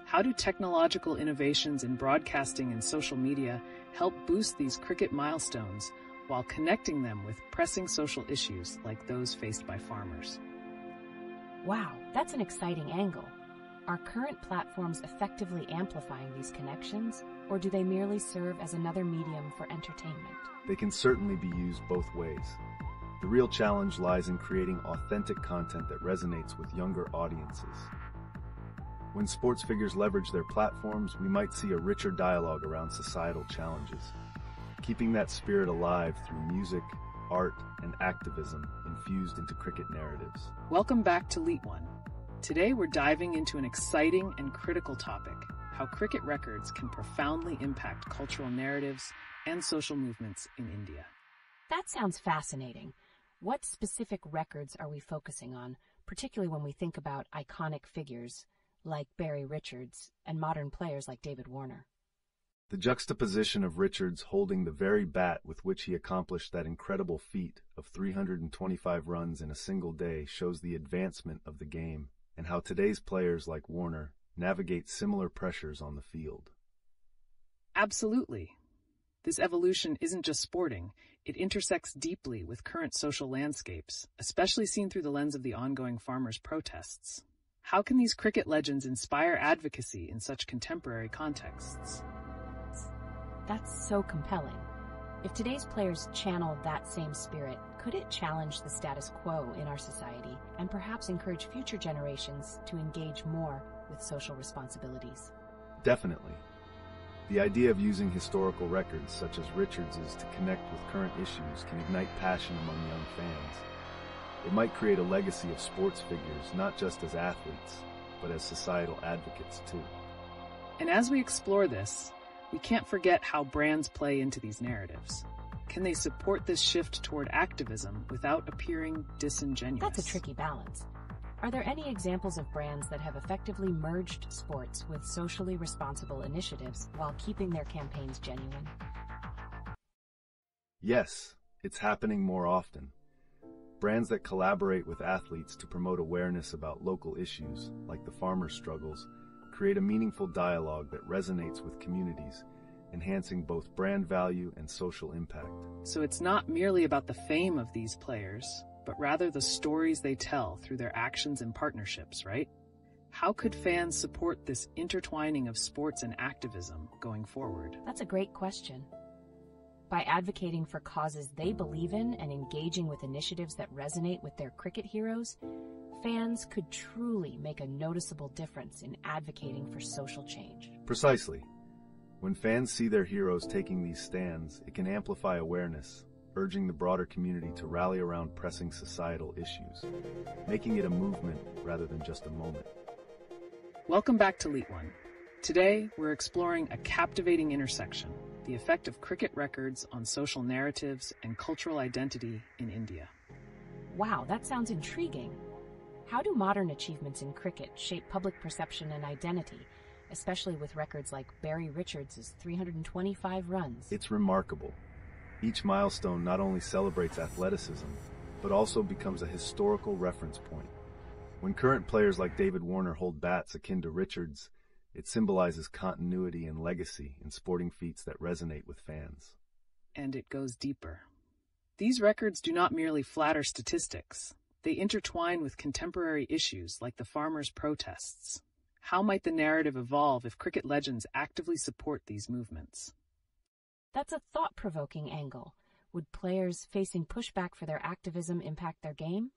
How do technological innovations in broadcasting and social media help boost these cricket milestones while connecting them with pressing social issues like those faced by farmers? Wow, that's an exciting angle. Are current platforms effectively amplifying these connections, or do they merely serve as another medium for entertainment? They can certainly be used both ways. The real challenge lies in creating authentic content that resonates with younger audiences. When sports figures leverage their platforms, we might see a richer dialogue around societal challenges, keeping that spirit alive through music, art, and activism infused into cricket narratives. Welcome back to LeetOne. Today we're diving into an exciting and critical topic: how cricket records can profoundly impact cultural narratives and social movements in India. That sounds fascinating. What specific records are we focusing on, particularly when we think about iconic figures like Barry Richards and modern players like David Warner? The juxtaposition of Richards holding the very bat with which he accomplished that incredible feat of 325 runs in a single day shows the advancement of the game and how today's players like Warner navigate similar pressures on the field. Absolutely. This evolution isn't just sporting, it intersects deeply with current social landscapes, especially seen through the lens of the ongoing farmers' protests. How can these cricket legends inspire advocacy in such contemporary contexts? That's so compelling. If today's players channeled that same spirit, could it challenge the status quo in our society and perhaps encourage future generations to engage more with social responsibilities? Definitely. The idea of using historical records such as Richards's to connect with current issues can ignite passion among young fans. It might create a legacy of sports figures not just as athletes, but as societal advocates too. And as we explore this, we can't forget how brands play into these narratives. Can they support this shift toward activism without appearing disingenuous? That's a tricky balance. Are there any examples of brands that have effectively merged sports with socially responsible initiatives while keeping their campaigns genuine? Yes, it's happening more often. Brands that collaborate with athletes to promote awareness about local issues, like the farmers' struggles, create a meaningful dialogue that resonates with communities, enhancing both brand value and social impact. So it's not merely about the fame of these players, but rather the stories they tell through their actions and partnerships, right? How could fans support this intertwining of sports and activism going forward? That's a great question. By advocating for causes they believe in and engaging with initiatives that resonate with their cricket heroes, fans could truly make a noticeable difference in advocating for social change. Precisely. When fans see their heroes taking these stands, it can amplify awareness, urging the broader community to rally around pressing societal issues, making it a movement rather than just a moment. Welcome back to LeetOne. Today, we're exploring a captivating intersection, the effect of cricket records on social narratives and cultural identity in India. Wow, that sounds intriguing. How do modern achievements in cricket shape public perception and identity, especially with records like Barry Richards' 325 runs? It's remarkable. Each milestone not only celebrates athleticism, but also becomes a historical reference point. When current players like David Warner hold bats akin to Richards, it symbolizes continuity and legacy in sporting feats that resonate with fans. And it goes deeper. These records do not merely flatter statistics. They intertwine with contemporary issues like the farmers' protests. How might the narrative evolve if cricket legends actively support these movements? That's a thought-provoking angle. Would players facing pushback for their activism impact their game?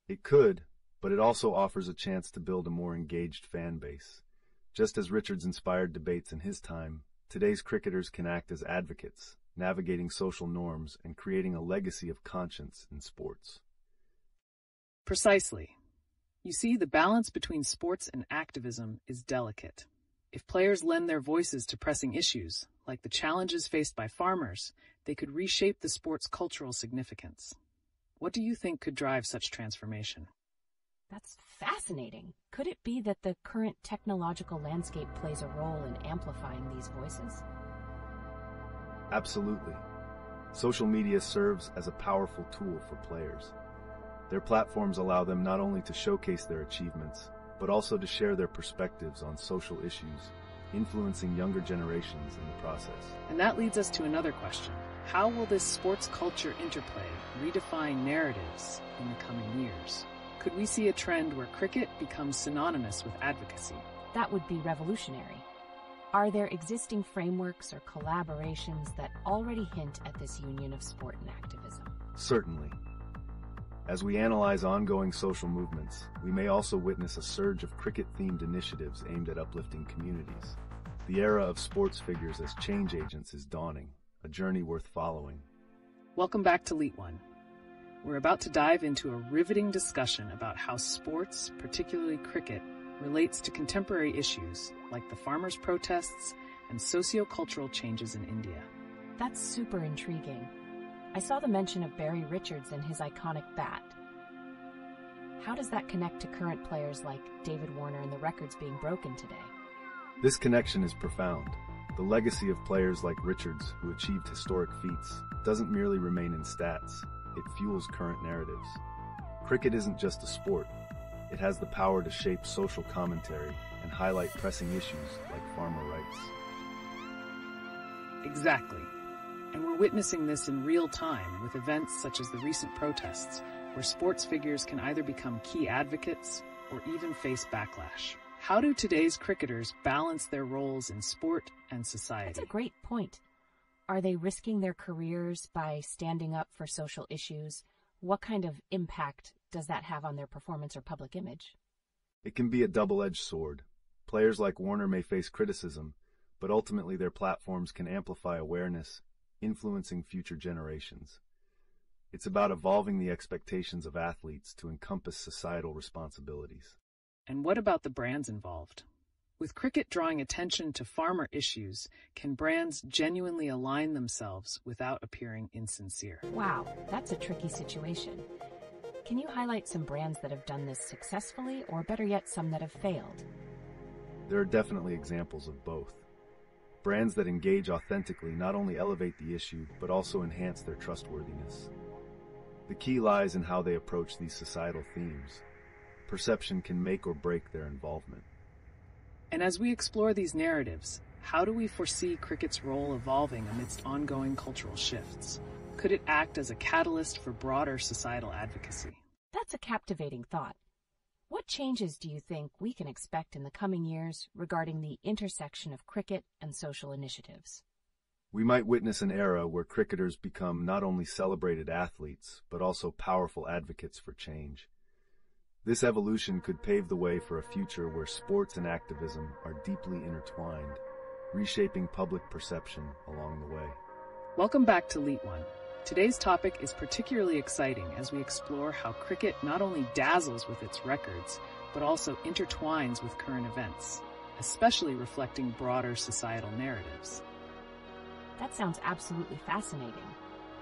It could, but it also offers a chance to build a more engaged fan base. Just as Richards inspired debates in his time, today's cricketers can act as advocates, navigating social norms and creating a legacy of conscience in sports. Precisely. You see, the balance between sports and activism is delicate. If players lend their voices to pressing issues, like the challenges faced by farmers, they could reshape the sport's cultural significance. What do you think could drive such transformation? That's fascinating. Could it be that the current technological landscape plays a role in amplifying these voices? Absolutely. Social media serves as a powerful tool for players. Their platforms allow them not only to showcase their achievements, but also to share their perspectives on social issues, influencing younger generations in the process. And that leads us to another question. How will this sports culture interplay redefine narratives in the coming years? Could we see a trend where cricket becomes synonymous with advocacy? That would be revolutionary. Are there existing frameworks or collaborations that already hint at this union of sport and activism? Certainly. As we analyze ongoing social movements, we may also witness a surge of cricket-themed initiatives aimed at uplifting communities. The era of sports figures as change agents is dawning, a journey worth following. Welcome back to LeetOne. We're about to dive into a riveting discussion about how sports, particularly cricket, relates to contemporary issues like the farmers' protests and socio-cultural changes in India. That's super intriguing. I saw the mention of Barry Richards and his iconic bat. How does that connect to current players like David Warner and the records being broken today? This connection is profound. The legacy of players like Richards, who achieved historic feats, doesn't merely remain in stats. It fuels current narratives. Cricket isn't just a sport. It has the power to shape social commentary and highlight pressing issues like farmer rights. Exactly. And we're witnessing this in real time with events such as the recent protests, where sports figures can either become key advocates or even face backlash. How do today's cricketers balance their roles in sport and society? That's a great point. Are they risking their careers by standing up for social issues? What kind of impact does that have on their performance or public image? It can be a double-edged sword. Players like Warner may face criticism, but ultimately their platforms can amplify awareness, influencing future generations. It's about evolving the expectations of athletes to encompass societal responsibilities. And what about the brands involved? With cricket drawing attention to farmer issues, can brands genuinely align themselves without appearing insincere? Wow, that's a tricky situation. Can you highlight some brands that have done this successfully, or better yet, some that have failed? There are definitely examples of both. Brands that engage authentically not only elevate the issue, but also enhance their trustworthiness. The key lies in how they approach these societal themes. Perception can make or break their involvement. And as we explore these narratives, how do we foresee cricket's role evolving amidst ongoing cultural shifts? Could it act as a catalyst for broader societal advocacy? That's a captivating thought. What changes do you think we can expect in the coming years regarding the intersection of cricket and social initiatives? We might witness an era where cricketers become not only celebrated athletes, but also powerful advocates for change. This evolution could pave the way for a future where sports and activism are deeply intertwined, reshaping public perception along the way. Welcome back to LeetOne. Today's topic is particularly exciting as we explore how cricket not only dazzles with its records, but also intertwines with current events, especially reflecting broader societal narratives. That sounds absolutely fascinating.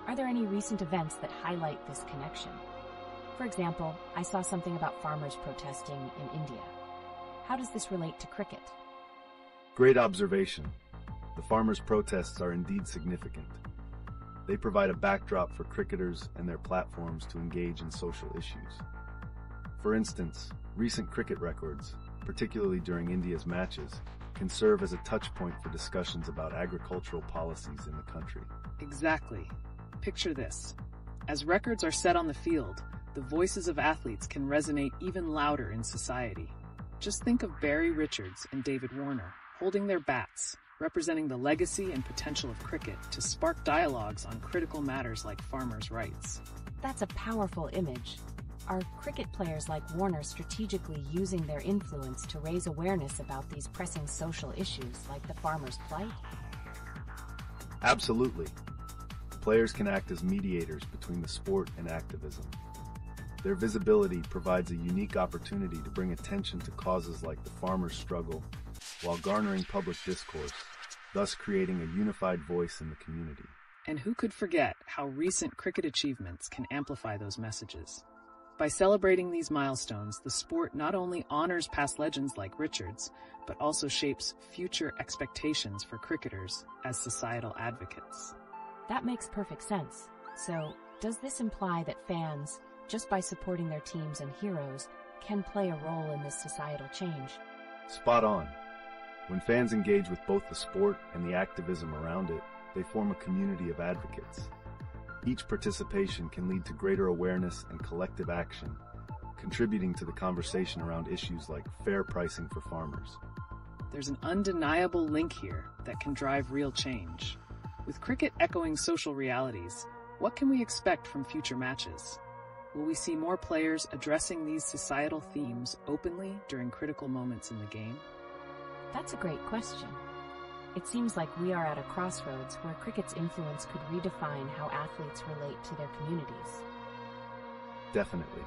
Are there any recent events that highlight this connection? For example, I saw something about farmers protesting in India. How does this relate to cricket? Great observation. The farmers' protests are indeed significant. They provide a backdrop for cricketers and their platforms to engage in social issues. For instance, recent cricket records, particularly during India's matches, can serve as a touch point for discussions about agricultural policies in the country. Exactly. Picture this. As records are set on the field, the voices of athletes can resonate even louder in society. Just think of Barry Richards and David Warner holding their bats, representing the legacy and potential of cricket to spark dialogues on critical matters like farmers' rights. That's a powerful image. Are cricket players like Warner strategically using their influence to raise awareness about these pressing social issues like the farmers' plight? Absolutely. Players can act as mediators between the sport and activism. Their visibility provides a unique opportunity to bring attention to causes like the farmers' struggle while garnering public discourse, thus creating a unified voice in the community. And who could forget how recent cricket achievements can amplify those messages? By celebrating these milestones, the sport not only honors past legends like Richards, but also shapes future expectations for cricketers as societal advocates. That makes perfect sense. So, does this imply that fans, just by supporting their teams and heroes, can play a role in this societal change? Spot on. When fans engage with both the sport and the activism around it, they form a community of advocates. Each participation can lead to greater awareness and collective action, contributing to the conversation around issues like fair pricing for farmers. There's an undeniable link here that can drive real change. With cricket echoing social realities, what can we expect from future matches? Will we see more players addressing these societal themes openly during critical moments in the game? That's a great question. It seems like we are at a crossroads where cricket's influence could redefine how athletes relate to their communities. Definitely.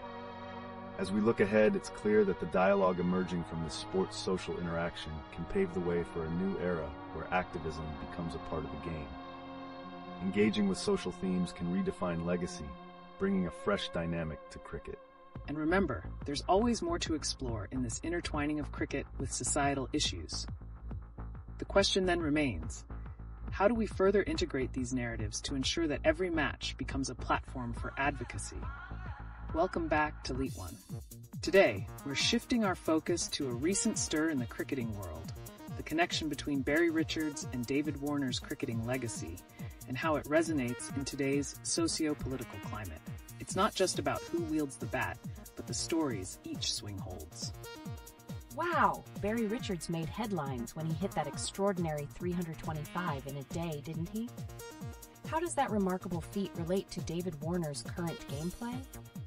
As we look ahead, it's clear that the dialogue emerging from the sport's social interaction can pave the way for a new era where activism becomes a part of the game. Engaging with social themes can redefine legacy, bringing a fresh dynamic to cricket. And remember, there's always more to explore in this intertwining of cricket with societal issues. The question then remains, how do we further integrate these narratives to ensure that every match becomes a platform for advocacy? Welcome back to LeetOne. Today, we're shifting our focus to a recent stir in the cricketing world, the connection between Barry Richards and David Warner's cricketing legacy, and how it resonates in today's socio-political climate. It's not just about who wields the bat, but the stories each swing holds. Wow, Barry Richards made headlines when he hit that extraordinary 325 in a day, didn't he? How does that remarkable feat relate to David Warner's current gameplay?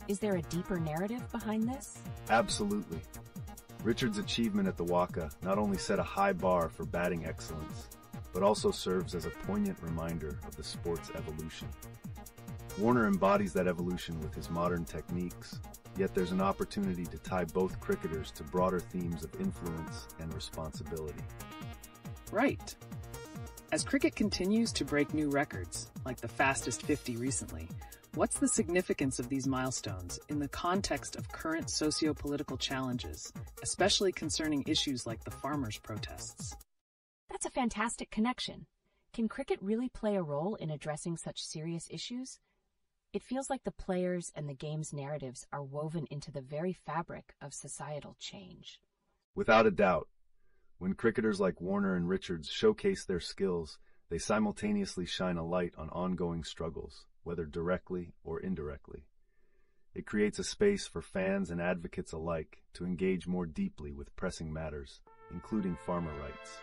Is there a deeper narrative behind this? Absolutely. Richards' achievement at the Waka not only set a high bar for batting excellence, but also serves as a poignant reminder of the sport's evolution. Warner embodies that evolution with his modern techniques, yet there's an opportunity to tie both cricketers to broader themes of influence and responsibility. Right. As cricket continues to break new records, like the fastest 50 recently, what's the significance of these milestones in the context of current socio-political challenges, especially concerning issues like the farmers' protests? That's a fantastic connection. Can cricket really play a role in addressing such serious issues? It feels like the players and the game's narratives are woven into the very fabric of societal change. Without a doubt, when cricketers like Warner and Richards showcase their skills, they simultaneously shine a light on ongoing struggles, whether directly or indirectly. It creates a space for fans and advocates alike to engage more deeply with pressing matters, including farmer rights.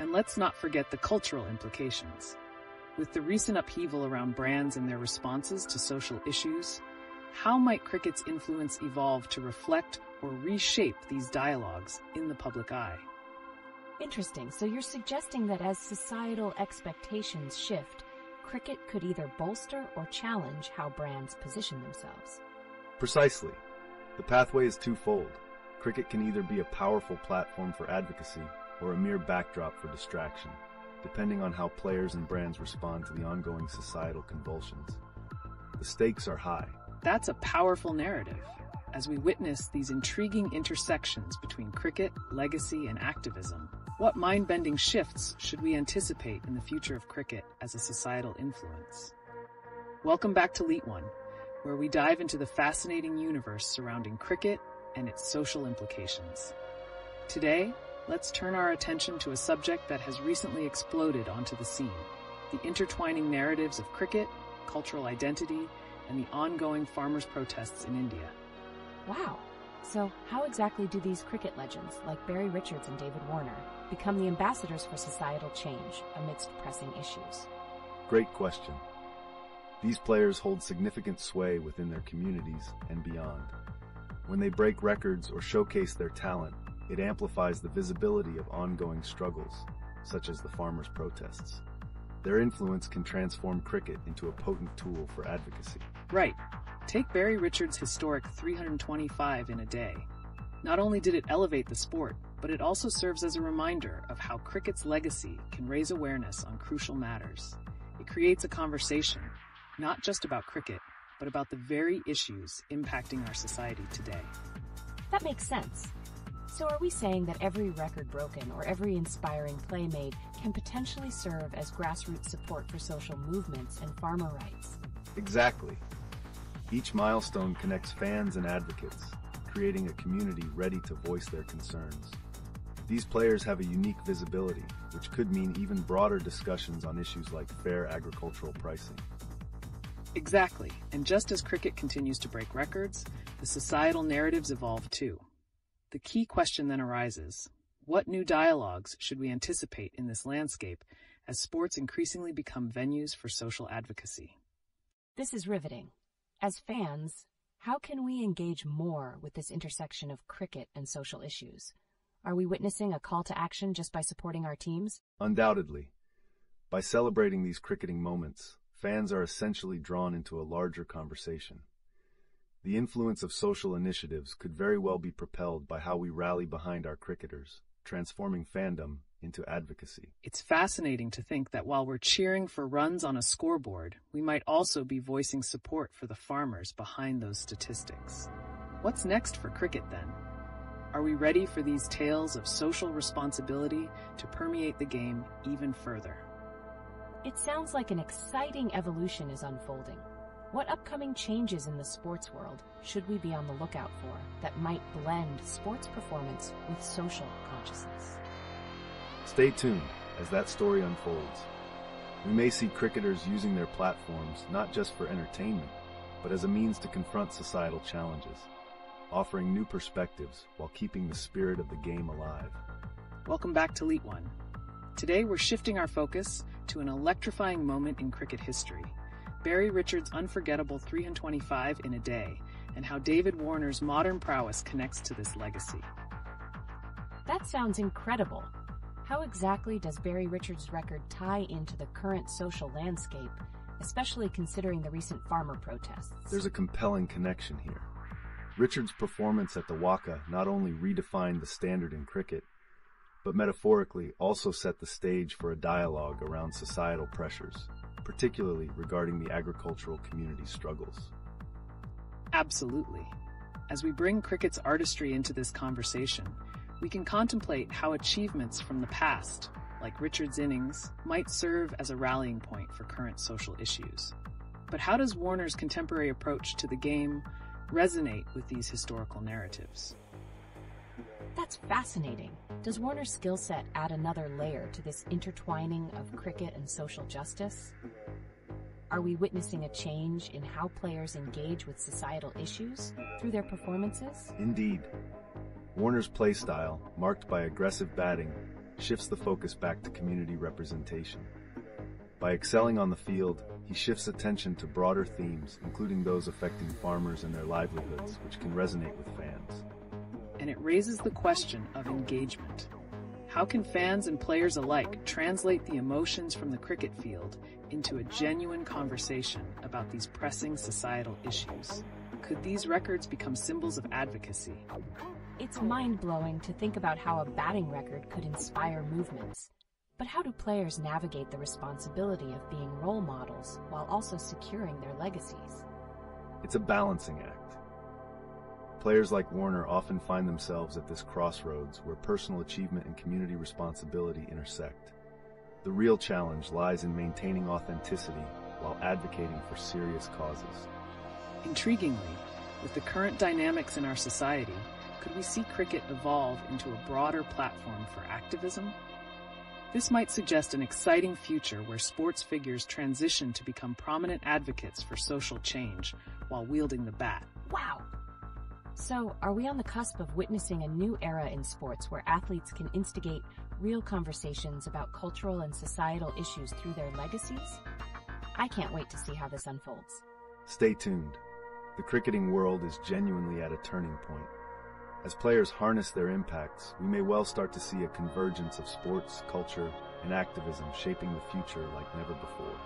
And let's not forget the cultural implications. With the recent upheaval around brands and their responses to social issues, how might cricket's influence evolve to reflect or reshape these dialogues in the public eye? Interesting. So you're suggesting that as societal expectations shift, cricket could either bolster or challenge how brands position themselves. Precisely. The pathway is twofold. Cricket can either be a powerful platform for advocacy or a mere backdrop for distraction, depending on how players and brands respond to the ongoing societal convulsions. The stakes are high. That's a powerful narrative. As we witness these intriguing intersections between cricket, legacy, and activism, what mind-bending shifts should we anticipate in the future of cricket as a societal influence? Welcome back to LeetOne, where we dive into the fascinating universe surrounding cricket and its social implications. Today, let's turn our attention to a subject that has recently exploded onto the scene: the intertwining narratives of cricket, cultural identity, and the ongoing farmers' protests in India. Wow. So how exactly do these cricket legends, like Barry Richards and David Warner, become the ambassadors for societal change amidst pressing issues? Great question. These players hold significant sway within their communities and beyond. When they break records or showcase their talent, it amplifies the visibility of ongoing struggles, such as the farmers' protests. Their influence can transform cricket into a potent tool for advocacy. Right. Take Barry Richards' historic 325 in a day. Not only did it elevate the sport, but it also serves as a reminder of how cricket's legacy can raise awareness on crucial matters. It creates a conversation, not just about cricket, but about the very issues impacting our society today. That makes sense. So are we saying that every record broken or every inspiring play made can potentially serve as grassroots support for social movements and farmer rights? Exactly. Each milestone connects fans and advocates, creating a community ready to voice their concerns. These players have a unique visibility, which could mean even broader discussions on issues like fair agricultural pricing. Exactly. And just as cricket continues to break records, the societal narratives evolve too. The key question then arises: what new dialogues should we anticipate in this landscape as sports increasingly become venues for social advocacy? This is riveting. As fans, how can we engage more with this intersection of cricket and social issues? Are we witnessing a call to action just by supporting our teams? Undoubtedly. By celebrating these cricketing moments, fans are essentially drawn into a larger conversation. The influence of social initiatives could very well be propelled by how we rally behind our cricketers, transforming fandom into advocacy. It's fascinating to think that while we're cheering for runs on a scoreboard, we might also be voicing support for the farmers behind those statistics. What's next for cricket then? Are we ready for these tales of social responsibility to permeate the game even further? It sounds like an exciting evolution is unfolding. What upcoming changes in the sports world should we be on the lookout for that might blend sports performance with social consciousness? Stay tuned as that story unfolds. We may see cricketers using their platforms not just for entertainment, but as a means to confront societal challenges, offering new perspectives while keeping the spirit of the game alive. Welcome back to LeetOne. Today we're shifting our focus to an electrifying moment in cricket history: Barry Richards' unforgettable 325 in a day, and how David Warner's modern prowess connects to this legacy. That sounds incredible. How exactly does Barry Richards' record tie into the current social landscape, especially considering the recent farmer protests? There's a compelling connection here. Richards' performance at the Waka not only redefined the standard in cricket, but metaphorically also set the stage for a dialogue around societal pressures, particularly regarding the agricultural community's struggles. Absolutely. As we bring cricket's artistry into this conversation, we can contemplate how achievements from the past, like Richards' innings, might serve as a rallying point for current social issues. But how does Warner's contemporary approach to the game resonate with these historical narratives? That's fascinating. Does Warner's skill set add another layer to this intertwining of cricket and social justice? Are we witnessing a change in how players engage with societal issues through their performances? Indeed. Warner's play style, marked by aggressive batting, shifts the focus back to community representation. By excelling on the field, he shifts attention to broader themes, including those affecting farmers and their livelihoods, which can resonate with fans. And it raises the question of engagement. How can fans and players alike translate the emotions from the cricket field into a genuine conversation about these pressing societal issues? Could these records become symbols of advocacy? It's mind-blowing to think about how a batting record could inspire movements. But how do players navigate the responsibility of being role models while also securing their legacies? It's a balancing act. Players like Warner often find themselves at this crossroads where personal achievement and community responsibility intersect. The real challenge lies in maintaining authenticity while advocating for serious causes. Intriguingly, with the current dynamics in our society, could we see cricket evolve into a broader platform for activism? This might suggest an exciting future where sports figures transition to become prominent advocates for social change while wielding the bat. Wow! So, are we on the cusp of witnessing a new era in sports where athletes can instigate real conversations about cultural and societal issues through their legacies? I can't wait to see how this unfolds. Stay tuned. The cricketing world is genuinely at a turning point. As players harness their impacts, we may well start to see a convergence of sports, culture, and activism shaping the future like never before.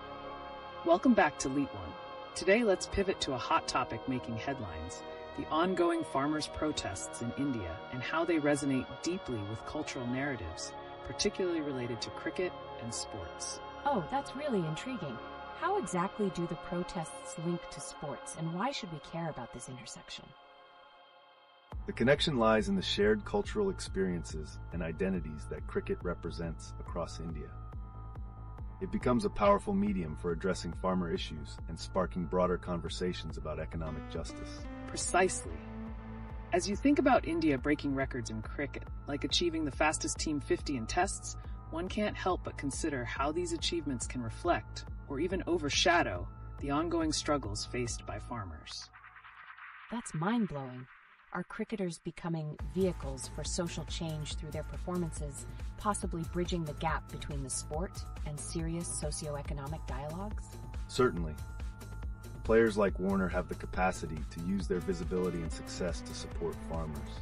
Welcome back to LeetOne. Today, let's pivot to a hot topic making headlines: the ongoing farmers' protests in India and how they resonate deeply with cultural narratives, particularly related to cricket and sports. Oh, that's really intriguing. How exactly do the protests link to sports, and why should we care about this intersection? The connection lies in the shared cultural experiences and identities that cricket represents across India. It becomes a powerful medium for addressing farmer issues and sparking broader conversations about economic justice. Precisely. As you think about India breaking records in cricket, like achieving the fastest Team 50 in tests, one can't help but consider how these achievements can reflect, or even overshadow, the ongoing struggles faced by farmers. That's mind-blowing. Are cricketers becoming vehicles for social change through their performances, possibly bridging the gap between the sport and serious socioeconomic dialogues? Certainly. Players like Warner have the capacity to use their visibility and success to support farmers.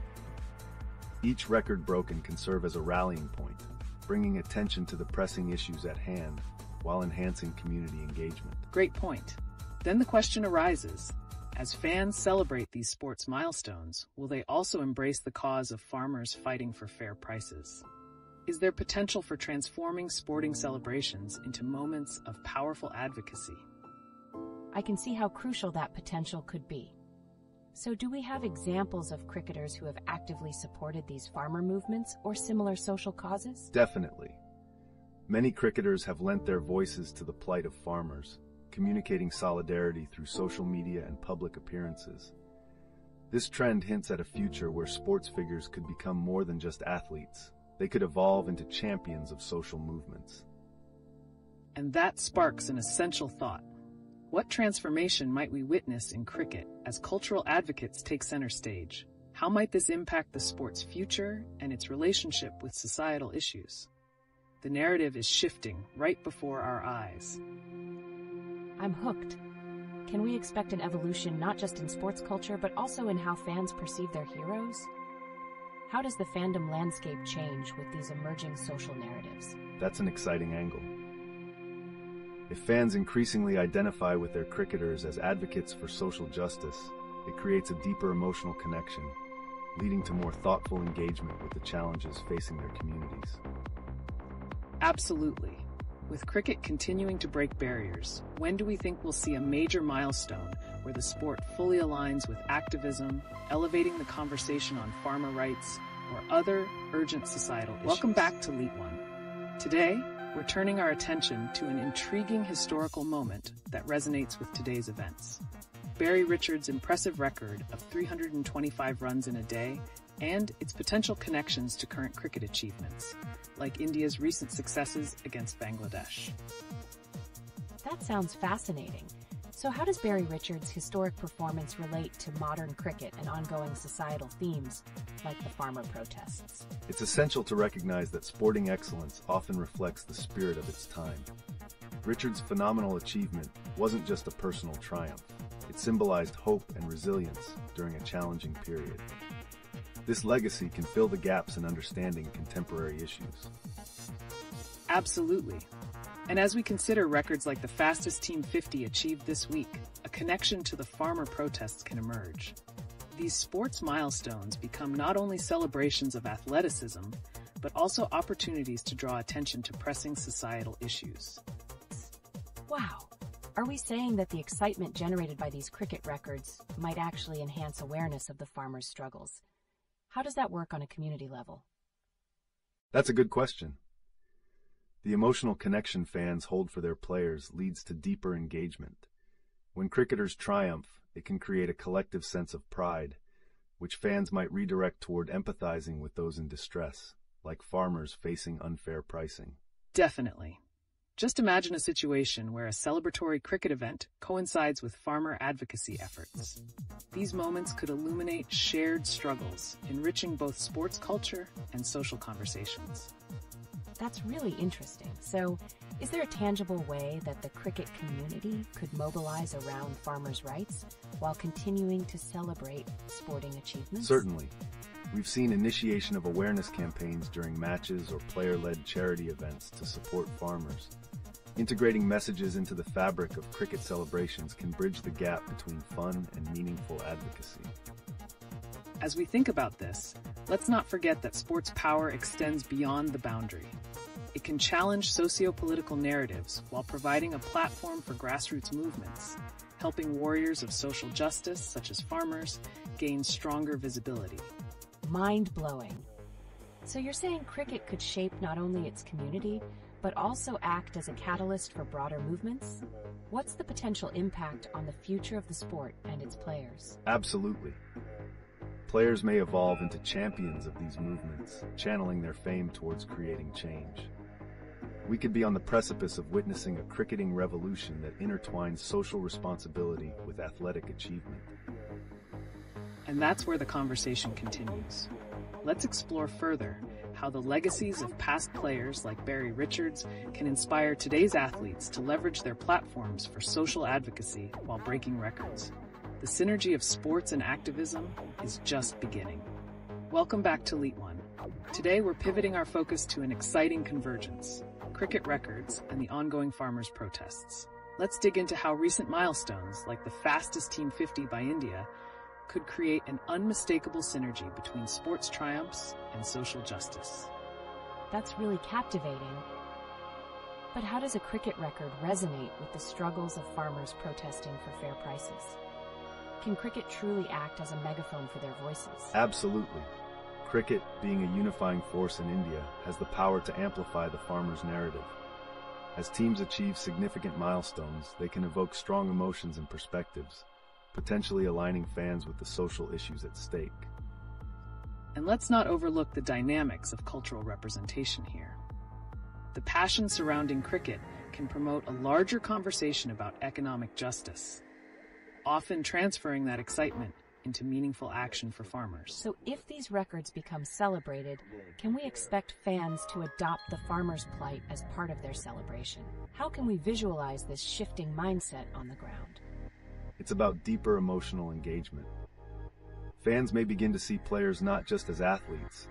Each record broken can serve as a rallying point, bringing attention to the pressing issues at hand while enhancing community engagement. Great point. Then the question arises: as fans celebrate these sports milestones, will they also embrace the cause of farmers fighting for fair prices? Is there potential for transforming sporting celebrations into moments of powerful advocacy? I can see how crucial that potential could be. So do we have examples of cricketers who have actively supported these farmer movements or similar social causes? Definitely. Many cricketers have lent their voices to the plight of farmers, communicating solidarity through social media and public appearances. This trend hints at a future where sports figures could become more than just athletes. They could evolve into champions of social movements. And that sparks an essential thought. What transformation might we witness in cricket as cultural advocates take center stage? How might this impact the sport's future and its relationship with societal issues? The narrative is shifting right before our eyes. I'm hooked. Can we expect an evolution not just in sports culture, but also in how fans perceive their heroes? How does the fandom landscape change with these emerging social narratives? That's an exciting angle. If fans increasingly identify with their cricketers as advocates for social justice, it creates a deeper emotional connection, leading to more thoughtful engagement with the challenges facing their communities. Absolutely. With cricket continuing to break barriers, when do we think we'll see a major milestone where the sport fully aligns with activism, elevating the conversation on farmer rights, or other urgent societal issues? Welcome back to LeetOne. Today, we're turning our attention to an intriguing historical moment that resonates with today's events. Barry Richards' impressive record of 325 runs in a day and its potential connections to current cricket achievements, like India's recent successes against Bangladesh. That sounds fascinating. So how does Barry Richards' historic performance relate to modern cricket and ongoing societal themes, like the farmer protests? It's essential to recognize that sporting excellence often reflects the spirit of its time. Richards' phenomenal achievement wasn't just a personal triumph. It symbolized hope and resilience during a challenging period. This legacy can fill the gaps in understanding contemporary issues. Absolutely. And as we consider records like the fastest Team 50 achieved this week, a connection to the farmer protests can emerge. These sports milestones become not only celebrations of athleticism, but also opportunities to draw attention to pressing societal issues. Wow. Are we saying that the excitement generated by these cricket records might actually enhance awareness of the farmers' struggles? How does that work on a community level? That's a good question. The emotional connection fans hold for their players leads to deeper engagement. When cricketers triumph, it can create a collective sense of pride, which fans might redirect toward empathizing with those in distress, like farmers facing unfair pricing. Definitely. Just imagine a situation where a celebratory cricket event coincides with farmer advocacy efforts. These moments could illuminate shared struggles, enriching both sports culture and social conversations. That's really interesting. So, is there a tangible way that the cricket community could mobilize around farmers' rights while continuing to celebrate sporting achievements? Certainly. We've seen initiation of awareness campaigns during matches or player-led charity events to support farmers. Integrating messages into the fabric of cricket celebrations can bridge the gap between fun and meaningful advocacy. As we think about this, let's not forget that sports power extends beyond the boundary. It can challenge socio-political narratives while providing a platform for grassroots movements, helping warriors of social justice, such as farmers, gain stronger visibility. Mind-blowing. So you're saying cricket could shape not only its community, but also act as a catalyst for broader movements? What's the potential impact on the future of the sport and its players? Absolutely. Players may evolve into champions of these movements, channeling their fame towards creating change. We could be on the precipice of witnessing a cricketing revolution that intertwines social responsibility with athletic achievement. And that's where the conversation continues. Let's explore further how the legacies of past players like Barry Richards can inspire today's athletes to leverage their platforms for social advocacy while breaking records. The synergy of sports and activism is just beginning. Welcome back to LeetOne. Today we're pivoting our focus to an exciting convergence: cricket records and the ongoing farmers' protests. Let's dig into how recent milestones, like the fastest Team 50 by India, could create an unmistakable synergy between sports triumphs and social justice. That's really captivating. But how does a cricket record resonate with the struggles of farmers protesting for fair prices? Can cricket truly act as a megaphone for their voices? Absolutely. Cricket, being a unifying force in India, has the power to amplify the farmers' narrative. As teams achieve significant milestones, they can evoke strong emotions and perspectives, potentially aligning fans with the social issues at stake. And let's not overlook the dynamics of cultural representation here. The passion surrounding cricket can promote a larger conversation about economic justice, often transferring that excitement into meaningful action for farmers. So if these records become celebrated, can we expect fans to adopt the farmers' plight as part of their celebration? How can we visualize this shifting mindset on the ground? It's about deeper emotional engagement. Fans may begin to see players not just as athletes,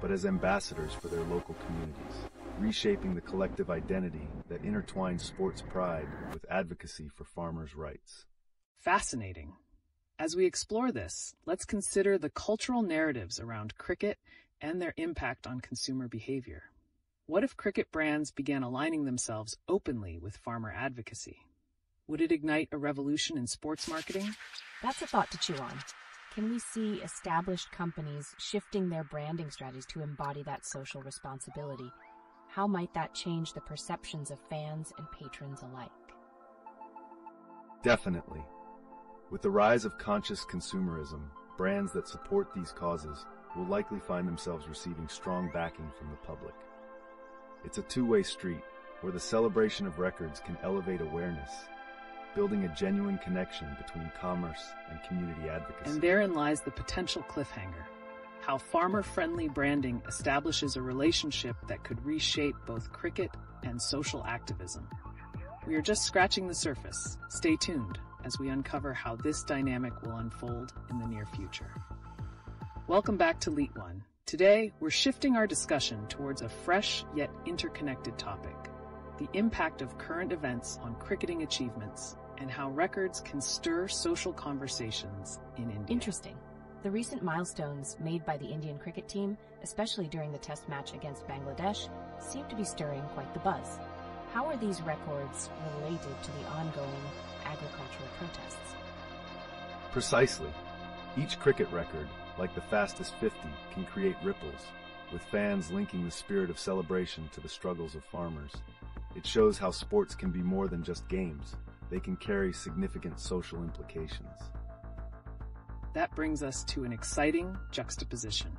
but as ambassadors for their local communities, reshaping the collective identity that intertwines sports pride with advocacy for farmers' rights. Fascinating. As we explore this, let's consider the cultural narratives around cricket and their impact on consumer behavior. What if cricket brands began aligning themselves openly with farmer advocacy? Would it ignite a revolution in sports marketing? That's a thought to chew on. Can we see established companies shifting their branding strategies to embody that social responsibility? How might that change the perceptions of fans and patrons alike? Definitely. With the rise of conscious consumerism, brands that support these causes will likely find themselves receiving strong backing from the public. It's a two-way street where the celebration of records can elevate awareness, building a genuine connection between commerce and community advocacy. And therein lies the potential cliffhanger: how farmer-friendly branding establishes a relationship that could reshape both cricket and social activism. We are just scratching the surface. Stay tuned as we uncover how this dynamic will unfold in the near future. Welcome back to LeetOne. Today, we're shifting our discussion towards a fresh yet interconnected topic: the impact of current events on cricketing achievements and how records can stir social conversations in India. Interesting. The recent milestones made by the Indian cricket team, especially during the test match against Bangladesh, seem to be stirring quite the buzz. How are these records related to the ongoing agricultural protests? Precisely. Each cricket record, like the fastest 50, can create ripples, with fans linking the spirit of celebration to the struggles of farmers. It shows how sports can be more than just games. They can carry significant social implications. That brings us to an exciting juxtaposition.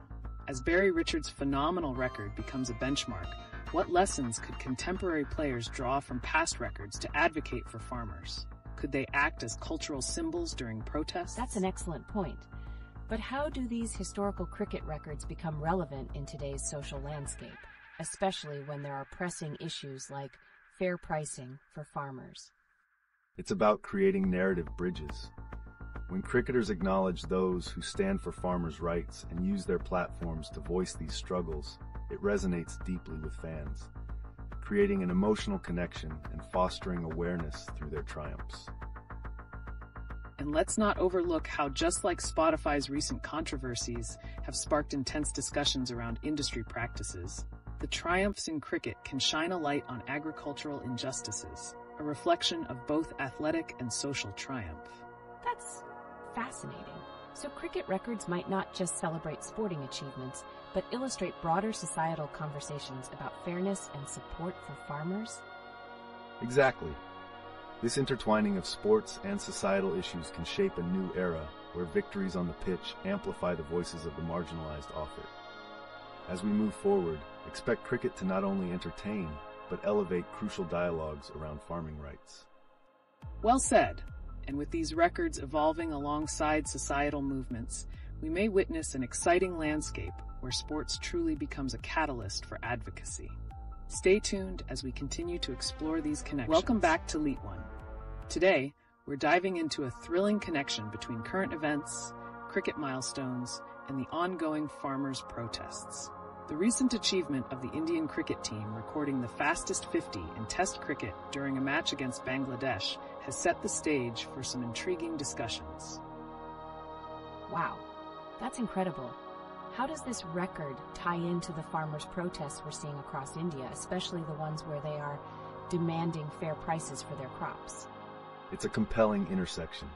As Barry Richards' phenomenal record becomes a benchmark, what lessons could contemporary players draw from past records to advocate for farmers? Could they act as cultural symbols during protests? That's an excellent point. But how do these historical cricket records become relevant in today's social landscape, especially when there are pressing issues like fair pricing for farmers? It's about creating narrative bridges. When cricketers acknowledge those who stand for farmers' rights and use their platforms to voice these struggles, it resonates deeply with fans, creating an emotional connection and fostering awareness through their triumphs. And let's not overlook how, just like Spotify's recent controversies have sparked intense discussions around industry practices, the triumphs in cricket can shine a light on agricultural injustices, a reflection of both athletic and social triumph. That's fascinating. So cricket records might not just celebrate sporting achievements, but illustrate broader societal conversations about fairness and support for farmers? Exactly. This intertwining of sports and societal issues can shape a new era where victories on the pitch amplify the voices of the marginalized off it. As we move forward, expect cricket to not only entertain, but elevate crucial dialogues around farming rights. Well said. And with these records evolving alongside societal movements, we may witness an exciting landscape where sports truly becomes a catalyst for advocacy. Stay tuned as we continue to explore these connections. Welcome back to LeetOne. Today, we're diving into a thrilling connection between current events, cricket milestones, and the ongoing farmers' protests. The recent achievement of the Indian cricket team recording the fastest 50 in Test cricket during a match against Bangladesh has set the stage for some intriguing discussions. Wow, that's incredible. How does this record tie into the farmers' protests we're seeing across India, especially the ones where they are demanding fair prices for their crops? It's a compelling intersection.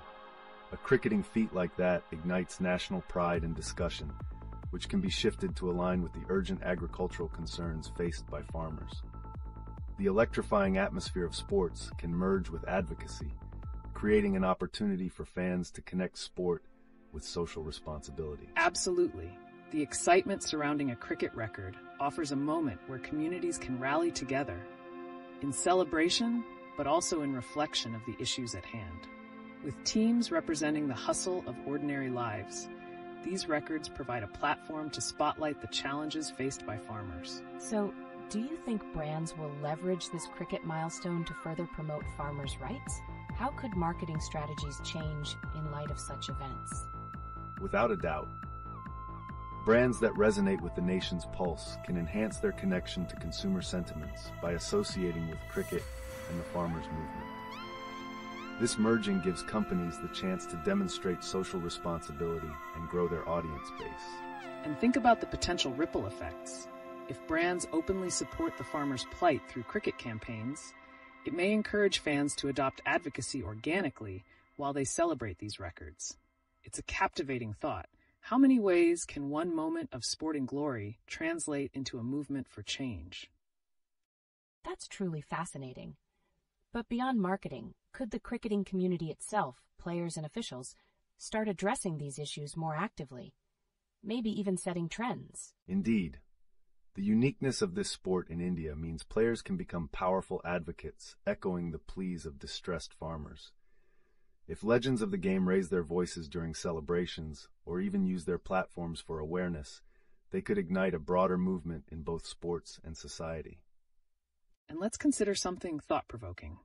A cricketing feat like that ignites national pride and discussion, which can be shifted to align with the urgent agricultural concerns faced by farmers. The electrifying atmosphere of sports can merge with advocacy, creating an opportunity for fans to connect sport with social responsibility. Absolutely. The excitement surrounding a cricket record offers a moment where communities can rally together in celebration, but also in reflection of the issues at hand. With teams representing the hustle of ordinary lives, these records provide a platform to spotlight the challenges faced by farmers. So, do you think brands will leverage this cricket milestone to further promote farmers' rights? How could marketing strategies change in light of such events? Without a doubt, brands that resonate with the nation's pulse can enhance their connection to consumer sentiments by associating with cricket and the farmers' movement. This merging gives companies the chance to demonstrate social responsibility and grow their audience base. And think about the potential ripple effects. If brands openly support the farmers' plight through cricket campaigns, it may encourage fans to adopt advocacy organically while they celebrate these records. It's a captivating thought. How many ways can one moment of sporting glory translate into a movement for change? That's truly fascinating. But beyond marketing, could the cricketing community itself, players and officials, start addressing these issues more actively? Maybe even setting trends? Indeed. The uniqueness of this sport in India means players can become powerful advocates, echoing the pleas of distressed farmers. If legends of the game raise their voices during celebrations, or even use their platforms for awareness, they could ignite a broader movement in both sports and society. And let's consider something thought-provoking.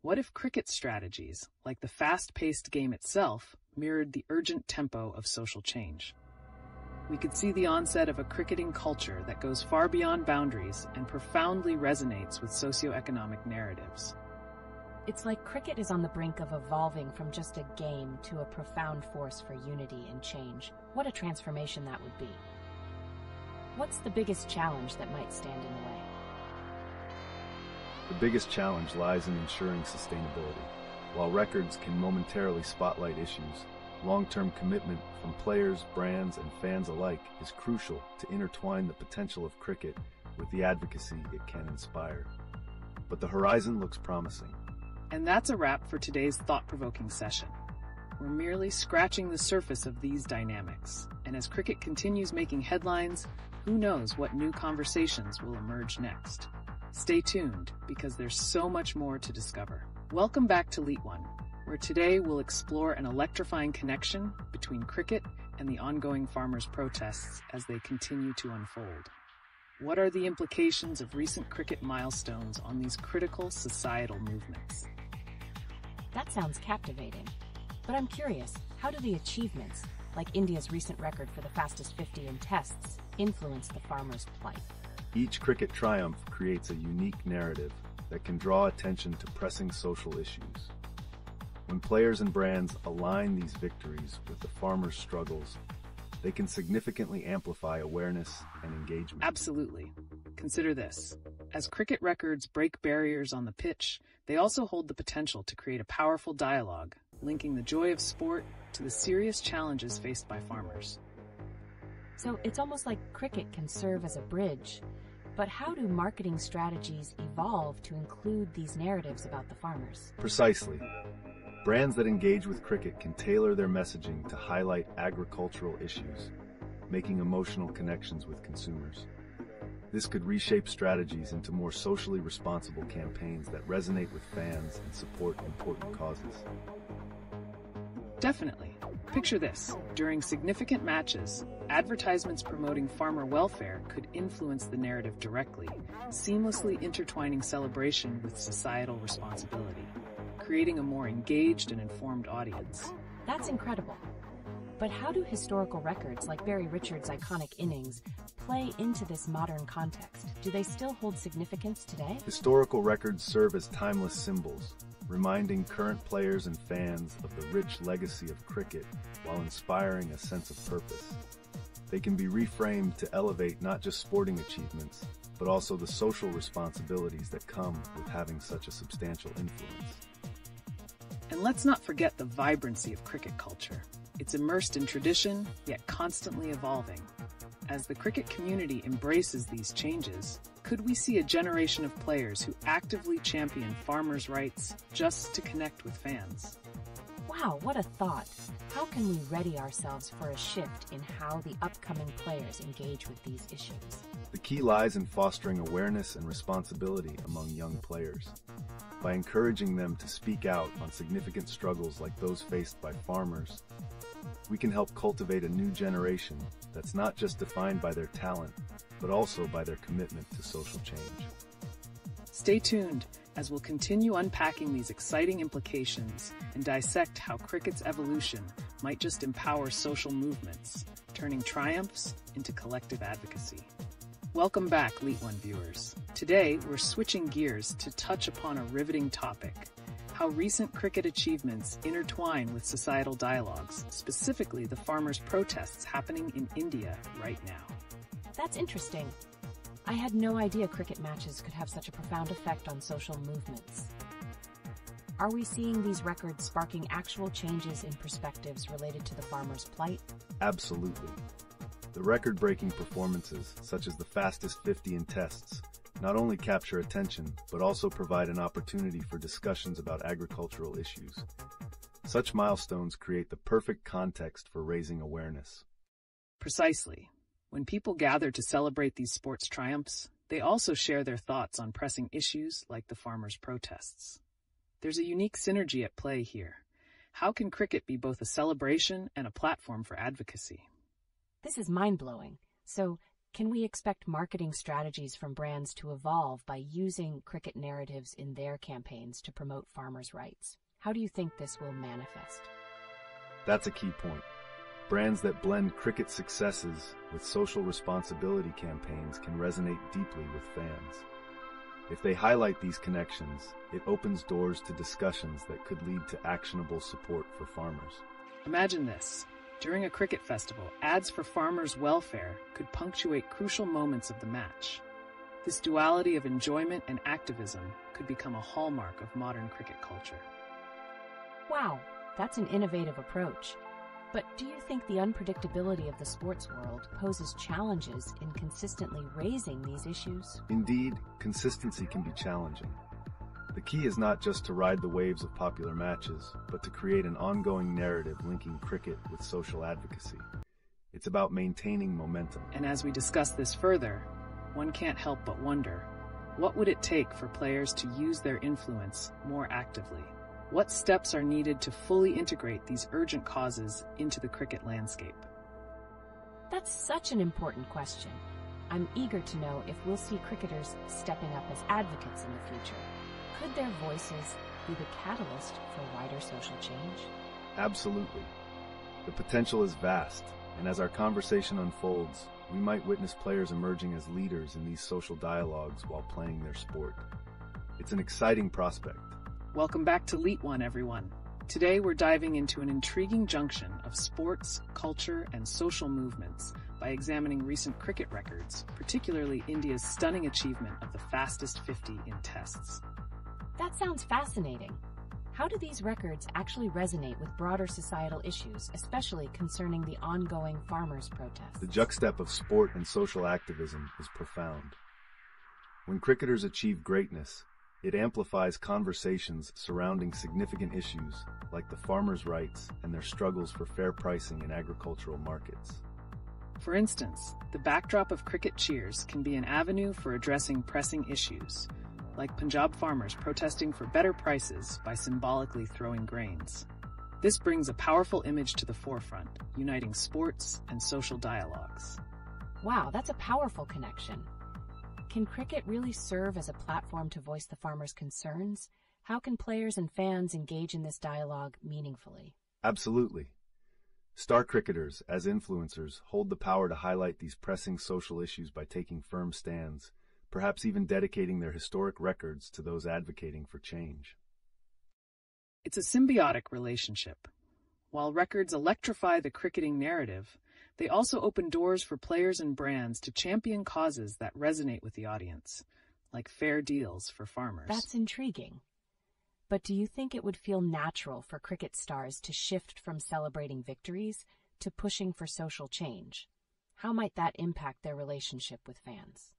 What if cricket strategies, like the fast-paced game itself, mirrored the urgent tempo of social change? We could see the onset of a cricketing culture that goes far beyond boundaries and profoundly resonates with socioeconomic narratives. It's like cricket is on the brink of evolving from just a game to a profound force for unity and change. What a transformation that would be. What's the biggest challenge that might stand in the way? The biggest challenge lies in ensuring sustainability. While records can momentarily spotlight issues, long-term commitment from players, brands, and fans alike is crucial to intertwine the potential of cricket with the advocacy it can inspire. But the horizon looks promising. And that's a wrap for today's thought-provoking session. We're merely scratching the surface of these dynamics, and as cricket continues making headlines, who knows what new conversations will emerge next. Stay tuned, because there's so much more to discover. Welcome back to LeetOne, where today we'll explore an electrifying connection between cricket and the ongoing farmers' protests as they continue to unfold. What are the implications of recent cricket milestones on these critical societal movements? That sounds captivating. But I'm curious, how do the achievements, like India's recent record for the fastest 50 in tests, influence the farmers' plight? Each cricket triumph creates a unique narrative that can draw attention to pressing social issues. When players and brands align these victories with the farmers' struggles, they can significantly amplify awareness and engagement. Absolutely. Consider this. As cricket records break barriers on the pitch, they also hold the potential to create a powerful dialogue, linking the joy of sport to the serious challenges faced by farmers. So it's almost like cricket can serve as a bridge. But how do marketing strategies evolve to include these narratives about the farmers? Precisely. Brands that engage with cricket can tailor their messaging to highlight agricultural issues, making emotional connections with consumers. This could reshape strategies into more socially responsible campaigns that resonate with fans and support important causes. Definitely. Picture this. During significant matches, advertisements promoting farmer welfare could influence the narrative directly, seamlessly intertwining celebration with societal responsibility, creating a more engaged and informed audience. That's incredible. But how do historical records like Barry Richards' iconic innings play into this modern context? Do they still hold significance today? Historical records serve as timeless symbols, reminding current players and fans of the rich legacy of cricket while inspiring a sense of purpose. They can be reframed to elevate not just sporting achievements, but also the social responsibilities that come with having such a substantial influence. And let's not forget the vibrancy of cricket culture. It's immersed in tradition, yet constantly evolving. As the cricket community embraces these changes, could we see a generation of players who actively champion farmers' rights just to connect with fans? Wow, what a thought. How can we ready ourselves for a shift in how the upcoming players engage with these issues? The key lies in fostering awareness and responsibility among young players. By encouraging them to speak out on significant struggles like those faced by farmers, we can help cultivate a new generation that's not just defined by their talent, but also by their commitment to social change. Stay tuned as we'll continue unpacking these exciting implications and dissect how cricket's evolution might just empower social movements, turning triumphs into collective advocacy. Welcome back, LeetOne viewers. Today, we're switching gears to touch upon a riveting topic: how recent cricket achievements intertwine with societal dialogues, specifically the farmers' protests happening in India right now. That's interesting. I had no idea cricket matches could have such a profound effect on social movements. Are we seeing these records sparking actual changes in perspectives related to the farmers' plight? Absolutely. The record-breaking performances, such as the fastest 50 in tests, not only capture attention, but also provide an opportunity for discussions about agricultural issues. Such milestones create the perfect context for raising awareness. Precisely. When people gather to celebrate these sports triumphs, they also share their thoughts on pressing issues like the farmers' protests. There's a unique synergy at play here. How can cricket be both a celebration and a platform for advocacy? This is mind-blowing. So, can we expect marketing strategies from brands to evolve by using cricket narratives in their campaigns to promote farmers' rights? How do you think this will manifest? That's a key point. Brands that blend cricket successes with social responsibility campaigns can resonate deeply with fans. If they highlight these connections, it opens doors to discussions that could lead to actionable support for farmers. Imagine this. During a cricket festival, ads for farmers' welfare could punctuate crucial moments of the match. This duality of enjoyment and activism could become a hallmark of modern cricket culture. Wow, that's an innovative approach. But do you think the unpredictability of the sports world poses challenges in consistently raising these issues? Indeed, consistency can be challenging. The key is not just to ride the waves of popular matches, but to create an ongoing narrative linking cricket with social advocacy. It's about maintaining momentum. And as we discuss this further, one can't help but wonder, what would it take for players to use their influence more actively? What steps are needed to fully integrate these urgent causes into the cricket landscape? That's such an important question. I'm eager to know if we'll see cricketers stepping up as advocates in the future. Could their voices be the catalyst for wider social change? Absolutely. The potential is vast, and as our conversation unfolds, we might witness players emerging as leaders in these social dialogues while playing their sport. It's an exciting prospect. Welcome back to LeetOne, everyone. Today we're diving into an intriguing junction of sports, culture, and social movements by examining recent cricket records, particularly India's stunning achievement of the fastest 50 in tests. That sounds fascinating. How do these records actually resonate with broader societal issues, especially concerning the ongoing farmers' protests? The juxtap of sport and social activism is profound. When cricketers achieve greatness, it amplifies conversations surrounding significant issues like the farmers' rights and their struggles for fair pricing in agricultural markets. For instance, the backdrop of cricket cheers can be an avenue for addressing pressing issues, like Punjab farmers protesting for better prices by symbolically throwing grains. This brings a powerful image to the forefront, uniting sports and social dialogues. Wow, that's a powerful connection. Can cricket really serve as a platform to voice the farmers' concerns? How can players and fans engage in this dialogue meaningfully? Absolutely. Star cricketers, as influencers, hold the power to highlight these pressing social issues by taking firm stands, perhaps even dedicating their historic records to those advocating for change. It's a symbiotic relationship. While records electrify the cricketing narrative, they also open doors for players and brands to champion causes that resonate with the audience, like fair deals for farmers. That's intriguing. But do you think it would feel natural for cricket stars to shift from celebrating victories to pushing for social change? How might that impact their relationship with fans?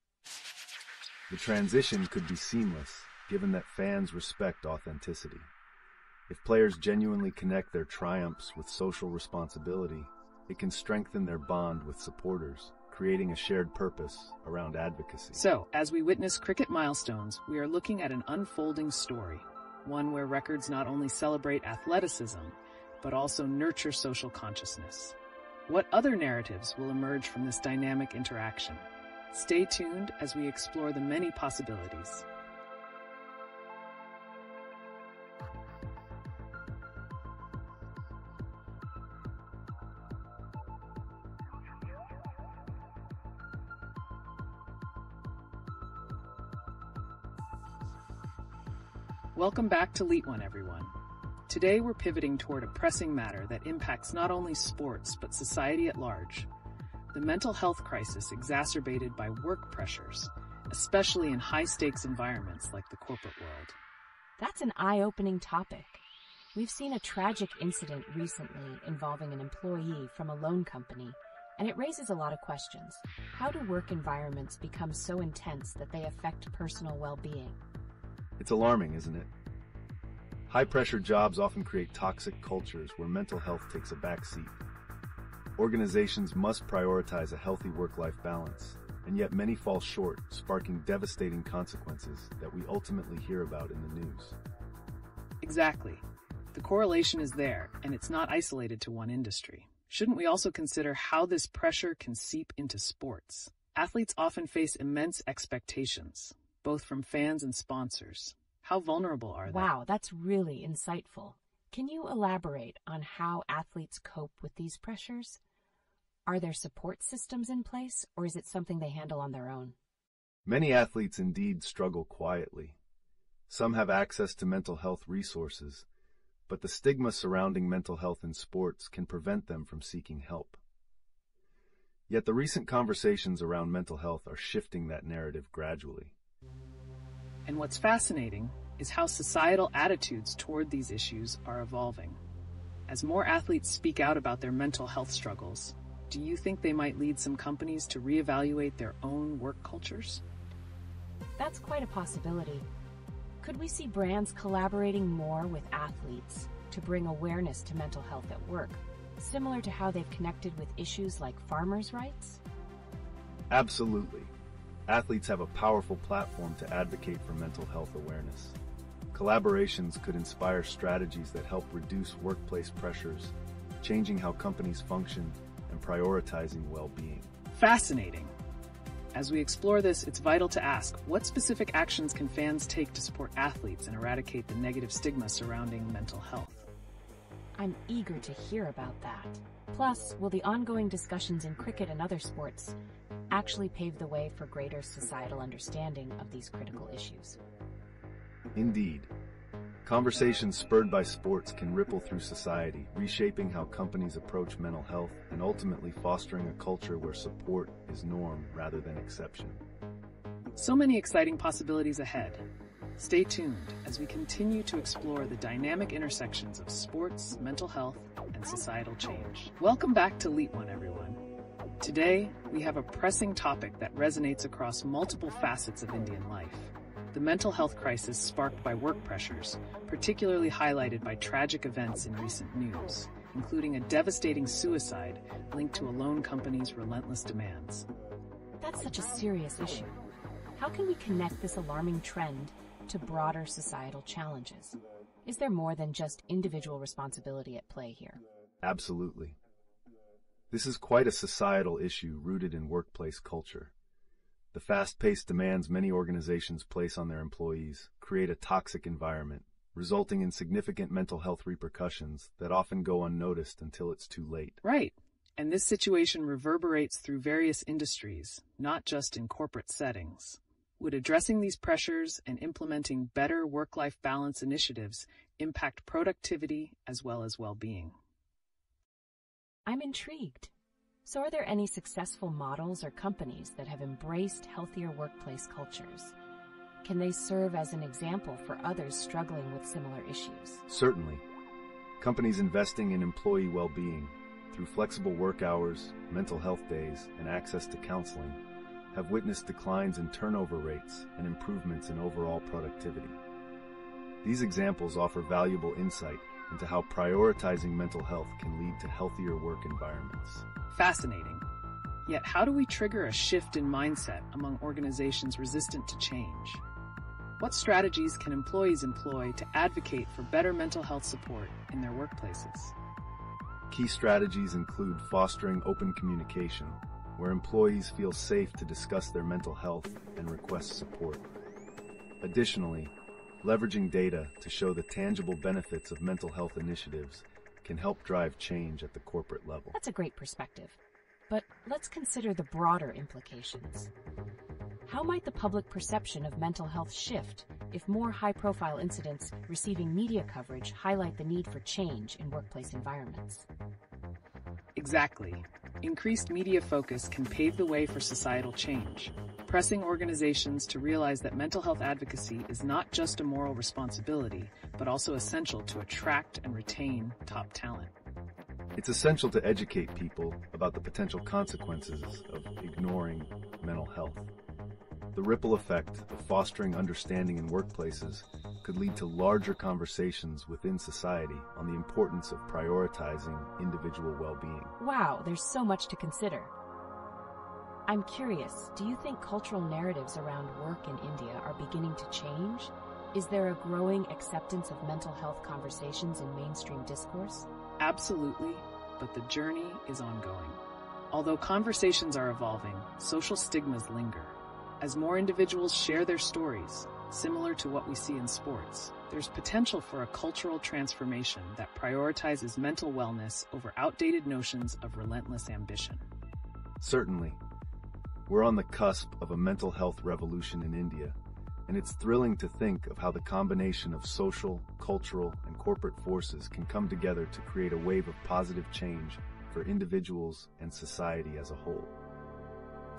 The transition could be seamless, given that fans respect authenticity. If players genuinely connect their triumphs with social responsibility, it can strengthen their bond with supporters, creating a shared purpose around advocacy. So, as we witness cricket milestones, we are looking at an unfolding story, one where records not only celebrate athleticism, but also nurture social consciousness. What other narratives will emerge from this dynamic interaction? Stay tuned as we explore the many possibilities. Welcome back to LeetOne, everyone. Today we're pivoting toward a pressing matter that impacts not only sports but society at large. The mental health crisis exacerbated by work pressures, especially in high-stakes environments like the corporate world. That's an eye-opening topic. We've seen a tragic incident recently involving an employee from a loan company, and it raises a lot of questions. How do work environments become so intense that they affect personal well-being? It's alarming, isn't it? High-pressure jobs often create toxic cultures where mental health takes a back seat. Organizations must prioritize a healthy work-life balance, and yet many fall short, sparking devastating consequences that we ultimately hear about in the news. Exactly. The correlation is there, and it's not isolated to one industry. Shouldn't we also consider how this pressure can seep into sports? Athletes often face immense expectations, both from fans and sponsors. How vulnerable are they? Wow, that's really insightful. Can you elaborate on how athletes cope with these pressures? Are there support systems in place, or is it something they handle on their own? Many athletes indeed struggle quietly. Some have access to mental health resources, but the stigma surrounding mental health in sports can prevent them from seeking help. Yet the recent conversations around mental health are shifting that narrative gradually. And what's fascinating is how societal attitudes toward these issues are evolving. As more athletes speak out about their mental health struggles, do you think they might lead some companies to reevaluate their own work cultures? That's quite a possibility. Could we see brands collaborating more with athletes to bring awareness to mental health at work, similar to how they've connected with issues like farmers' rights? Absolutely. Athletes have a powerful platform to advocate for mental health awareness. Collaborations could inspire strategies that help reduce workplace pressures, changing how companies function and prioritizing well-being. Fascinating. As we explore this, it's vital to ask, what specific actions can fans take to support athletes and eradicate the negative stigma surrounding mental health? I'm eager to hear about that. Plus, will the ongoing discussions in cricket and other sports actually pave the way for greater societal understanding of these critical issues? Indeed. Conversations spurred by sports can ripple through society, reshaping how companies approach mental health and ultimately fostering a culture where support is norm rather than exception. So many exciting possibilities ahead. Stay tuned as we continue to explore the dynamic intersections of sports, mental health, and societal change. Welcome back to LeetOne, everyone. Today, we have a pressing topic that resonates across multiple facets of Indian life. The mental health crisis sparked by work pressures, particularly highlighted by tragic events in recent news, including a devastating suicide linked to a loan company's relentless demands. That's such a serious issue. How can we connect this alarming trend to broader societal challenges? Is there more than just individual responsibility at play here? Absolutely. This is quite a societal issue rooted in workplace culture. The fast-paced demands many organizations place on their employees create a toxic environment, resulting in significant mental health repercussions that often go unnoticed until it's too late. Right. And this situation reverberates through various industries, not just in corporate settings. Would addressing these pressures and implementing better work-life balance initiatives impact productivity as well as well-being? I'm intrigued. So are there any successful models or companies that have embraced healthier workplace cultures? Can they serve as an example for others struggling with similar issues? Certainly. Companies investing in employee well-being through flexible work hours, mental health days, and access to counseling have witnessed declines in turnover rates and improvements in overall productivity. These examples offer valuable insight into how prioritizing mental health can lead to healthier work environments. Fascinating. Yet how do we trigger a shift in mindset among organizations resistant to change? What strategies can employees employ to advocate for better mental health support in their workplaces? Key strategies include fostering open communication, where employees feel safe to discuss their mental health and request support. Additionally, leveraging data to show the tangible benefits of mental health initiatives can help drive change at the corporate level. That's a great perspective. But let's consider the broader implications. How might the public perception of mental health shift if more high-profile incidents receiving media coverage highlight the need for change in workplace environments? Exactly. Increased media focus can pave the way for societal change, pressing organizations to realize that mental health advocacy is not just a moral responsibility, but also essential to attract and retain top talent. It's essential to educate people about the potential consequences of ignoring mental health. The ripple effect of fostering understanding in workplaces could lead to larger conversations within society on the importance of prioritizing individual well-being. Wow, there's so much to consider. I'm curious, do you think cultural narratives around work in India are beginning to change? Is there a growing acceptance of mental health conversations in mainstream discourse? Absolutely, but the journey is ongoing. Although conversations are evolving, social stigmas linger. As more individuals share their stories, similar to what we see in sports, there's potential for a cultural transformation that prioritizes mental wellness over outdated notions of relentless ambition. Certainly. We're on the cusp of a mental health revolution in India, and it's thrilling to think of how the combination of social, cultural, and corporate forces can come together to create a wave of positive change for individuals and society as a whole.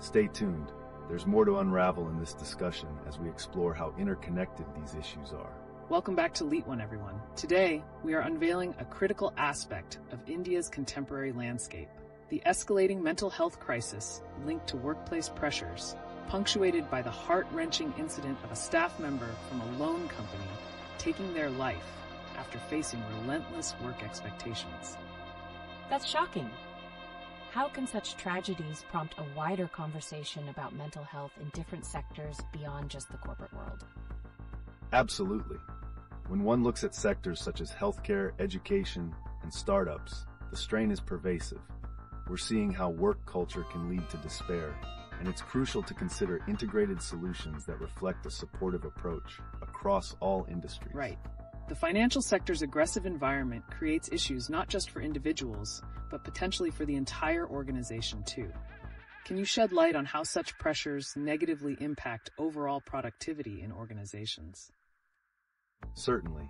Stay tuned. There's more to unravel in this discussion as we explore how interconnected these issues are. Welcome back to LeetOne, everyone. Today, we are unveiling a critical aspect of India's contemporary landscape, the escalating mental health crisis linked to workplace pressures, punctuated by the heart-wrenching incident of a staff member from a loan company taking their life after facing relentless work expectations. That's shocking. How can such tragedies prompt a wider conversation about mental health in different sectors beyond just the corporate world? Absolutely. When one looks at sectors such as healthcare, education, and startups, the strain is pervasive. We're seeing how work culture can lead to despair, and it's crucial to consider integrated solutions that reflect a supportive approach across all industries. Right. The financial sector's aggressive environment creates issues not just for individuals, but potentially for the entire organization too. Can you shed light on how such pressures negatively impact overall productivity in organizations? Certainly.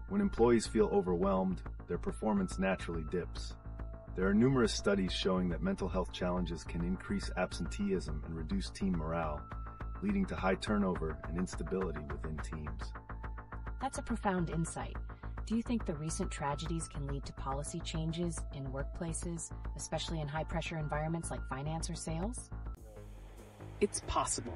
When employees feel overwhelmed, their performance naturally dips. There are numerous studies showing that mental health challenges can increase absenteeism and reduce team morale, leading to high turnover and instability within teams. That's a profound insight. Do you think the recent tragedies can lead to policy changes in workplaces, especially in high-pressure environments like finance or sales? It's possible.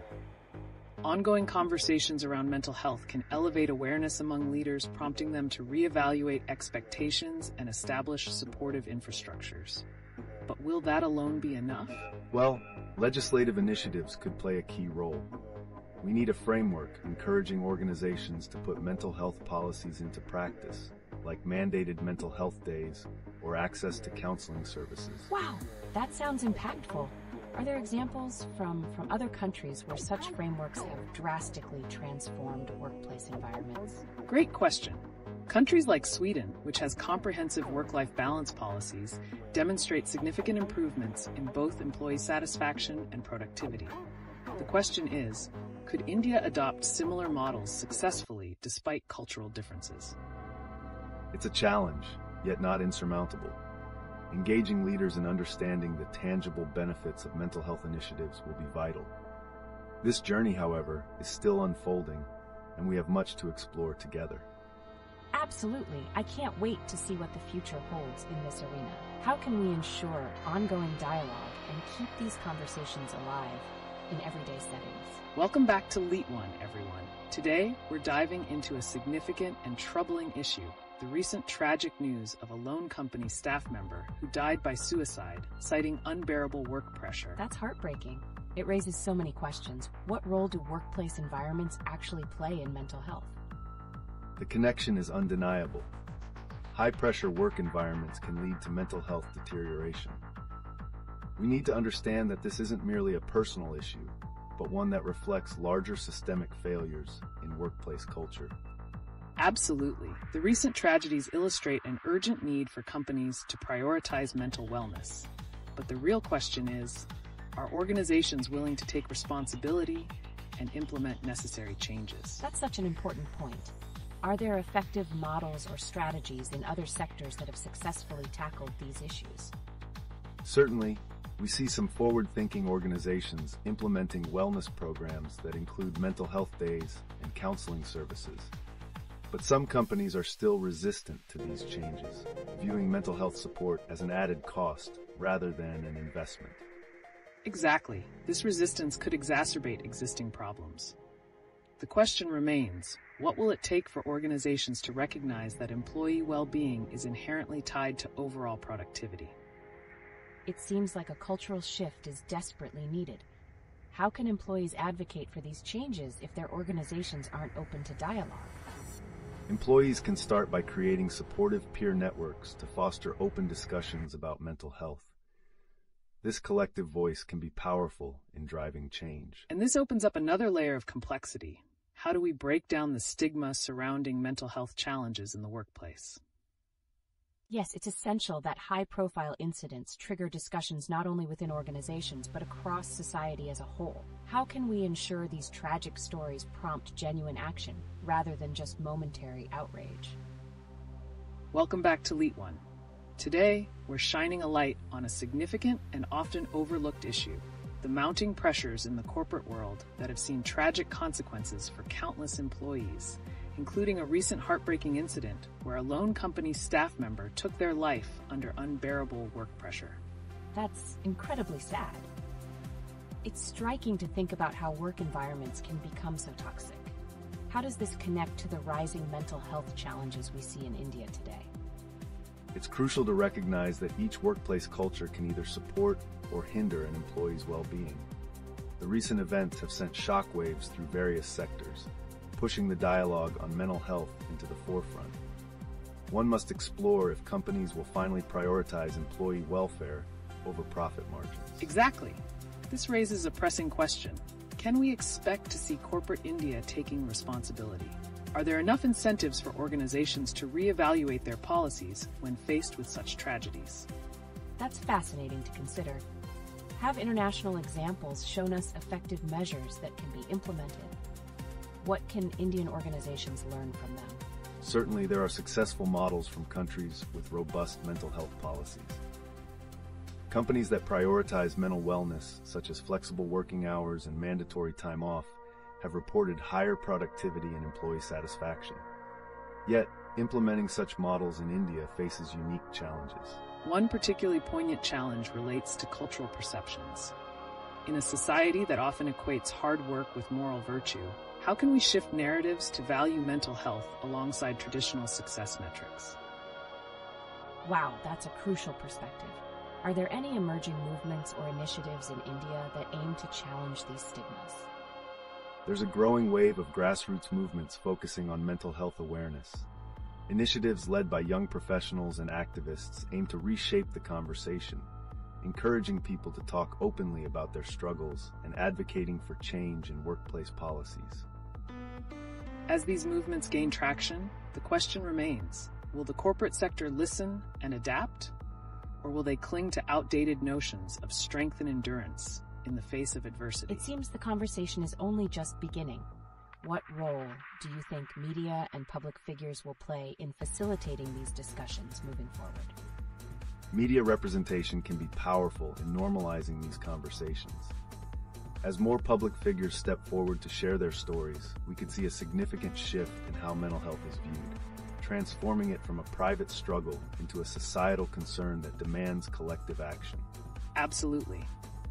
Ongoing conversations around mental health can elevate awareness among leaders, prompting them to reevaluate expectations and establish supportive infrastructures. But will that alone be enough? Well, legislative initiatives could play a key role. We need a framework encouraging organizations to put mental health policies into practice, like mandated mental health days or access to counseling services. Wow, that sounds impactful. Are there examples from other countries where such frameworks have drastically transformed workplace environments? Great question. Countries like Sweden, which has comprehensive work-life balance policies, demonstrate significant improvements in both employee satisfaction and productivity. The question is, could India adopt similar models successfully despite cultural differences? It's a challenge, yet not insurmountable. Engaging leaders in understanding the tangible benefits of mental health initiatives will be vital. This journey, however, is still unfolding, and we have much to explore together. Absolutely. I can't wait to see what the future holds in this arena. How can we ensure ongoing dialogue and keep these conversations alive in everyday settings? Welcome back to LeetOne, everyone. Today, we're diving into a significant and troubling issue, the recent tragic news of a loan company staff member who died by suicide, citing unbearable work pressure. That's heartbreaking. It raises so many questions. What role do workplace environments actually play in mental health? The connection is undeniable. High-pressure work environments can lead to mental health deterioration. We need to understand that this isn't merely a personal issue, but one that reflects larger systemic failures in workplace culture. Absolutely. The recent tragedies illustrate an urgent need for companies to prioritize mental wellness. But the real question is, Are organizations willing to take responsibility and implement necessary changes? That's such an important point. Are there effective models or strategies in other sectors that have successfully tackled these issues? Certainly, we see some forward-thinking organizations implementing wellness programs that include mental health days and counseling services. But some companies are still resistant to these changes, viewing mental health support as an added cost rather than an investment. Exactly. This resistance could exacerbate existing problems. The question remains, what will it take for organizations to recognize that employee well-being is inherently tied to overall productivity? It seems like a cultural shift is desperately needed. How can employees advocate for these changes if their organizations aren't open to dialogue? Employees can start by creating supportive peer networks to foster open discussions about mental health. This collective voice can be powerful in driving change. And this opens up another layer of complexity. How do we break down the stigma surrounding mental health challenges in the workplace? Yes, it's essential that high-profile incidents trigger discussions not only within organizations, but across society as a whole. How can we ensure these tragic stories prompt genuine action, rather than just momentary outrage? Welcome back to LeetOne. Today, we're shining a light on a significant and often overlooked issue: the mounting pressures in the corporate world that have seen tragic consequences for countless employees, including a recent heartbreaking incident where a lone company staff member took their life under unbearable work pressure. That's incredibly sad. It's striking to think about how work environments can become so toxic. How does this connect to the rising mental health challenges we see in India today? It's crucial to recognize that each workplace culture can either support or hinder an employee's well-being. The recent events have sent shockwaves through various sectors, pushing the dialogue on mental health into the forefront. One must explore if companies will finally prioritize employee welfare over profit margins. Exactly. This raises a pressing question. Can we expect to see corporate India taking responsibility? Are there enough incentives for organizations to reevaluate their policies when faced with such tragedies? That's fascinating to consider. Have international examples shown us effective measures that can be implemented? What can Indian organizations learn from them? Certainly, there are successful models from countries with robust mental health policies. Companies that prioritize mental wellness, such as flexible working hours and mandatory time off, have reported higher productivity and employee satisfaction. Yet, implementing such models in India faces unique challenges. One particularly poignant challenge relates to cultural perceptions. In a society that often equates hard work with moral virtue, how can we shift narratives to value mental health alongside traditional success metrics? Wow, that's a crucial perspective. Are there any emerging movements or initiatives in India that aim to challenge these stigmas? There's a growing wave of grassroots movements focusing on mental health awareness. Initiatives led by young professionals and activists aim to reshape the conversation, encouraging people to talk openly about their struggles and advocating for change in workplace policies. As these movements gain traction, the question remains, will the corporate sector listen and adapt, or will they cling to outdated notions of strength and endurance in the face of adversity? It seems the conversation is only just beginning. What role do you think media and public figures will play in facilitating these discussions moving forward? Media representation can be powerful in normalizing these conversations. As more public figures step forward to share their stories, we could see a significant shift in how mental health is viewed, transforming it from a private struggle into a societal concern that demands collective action. Absolutely.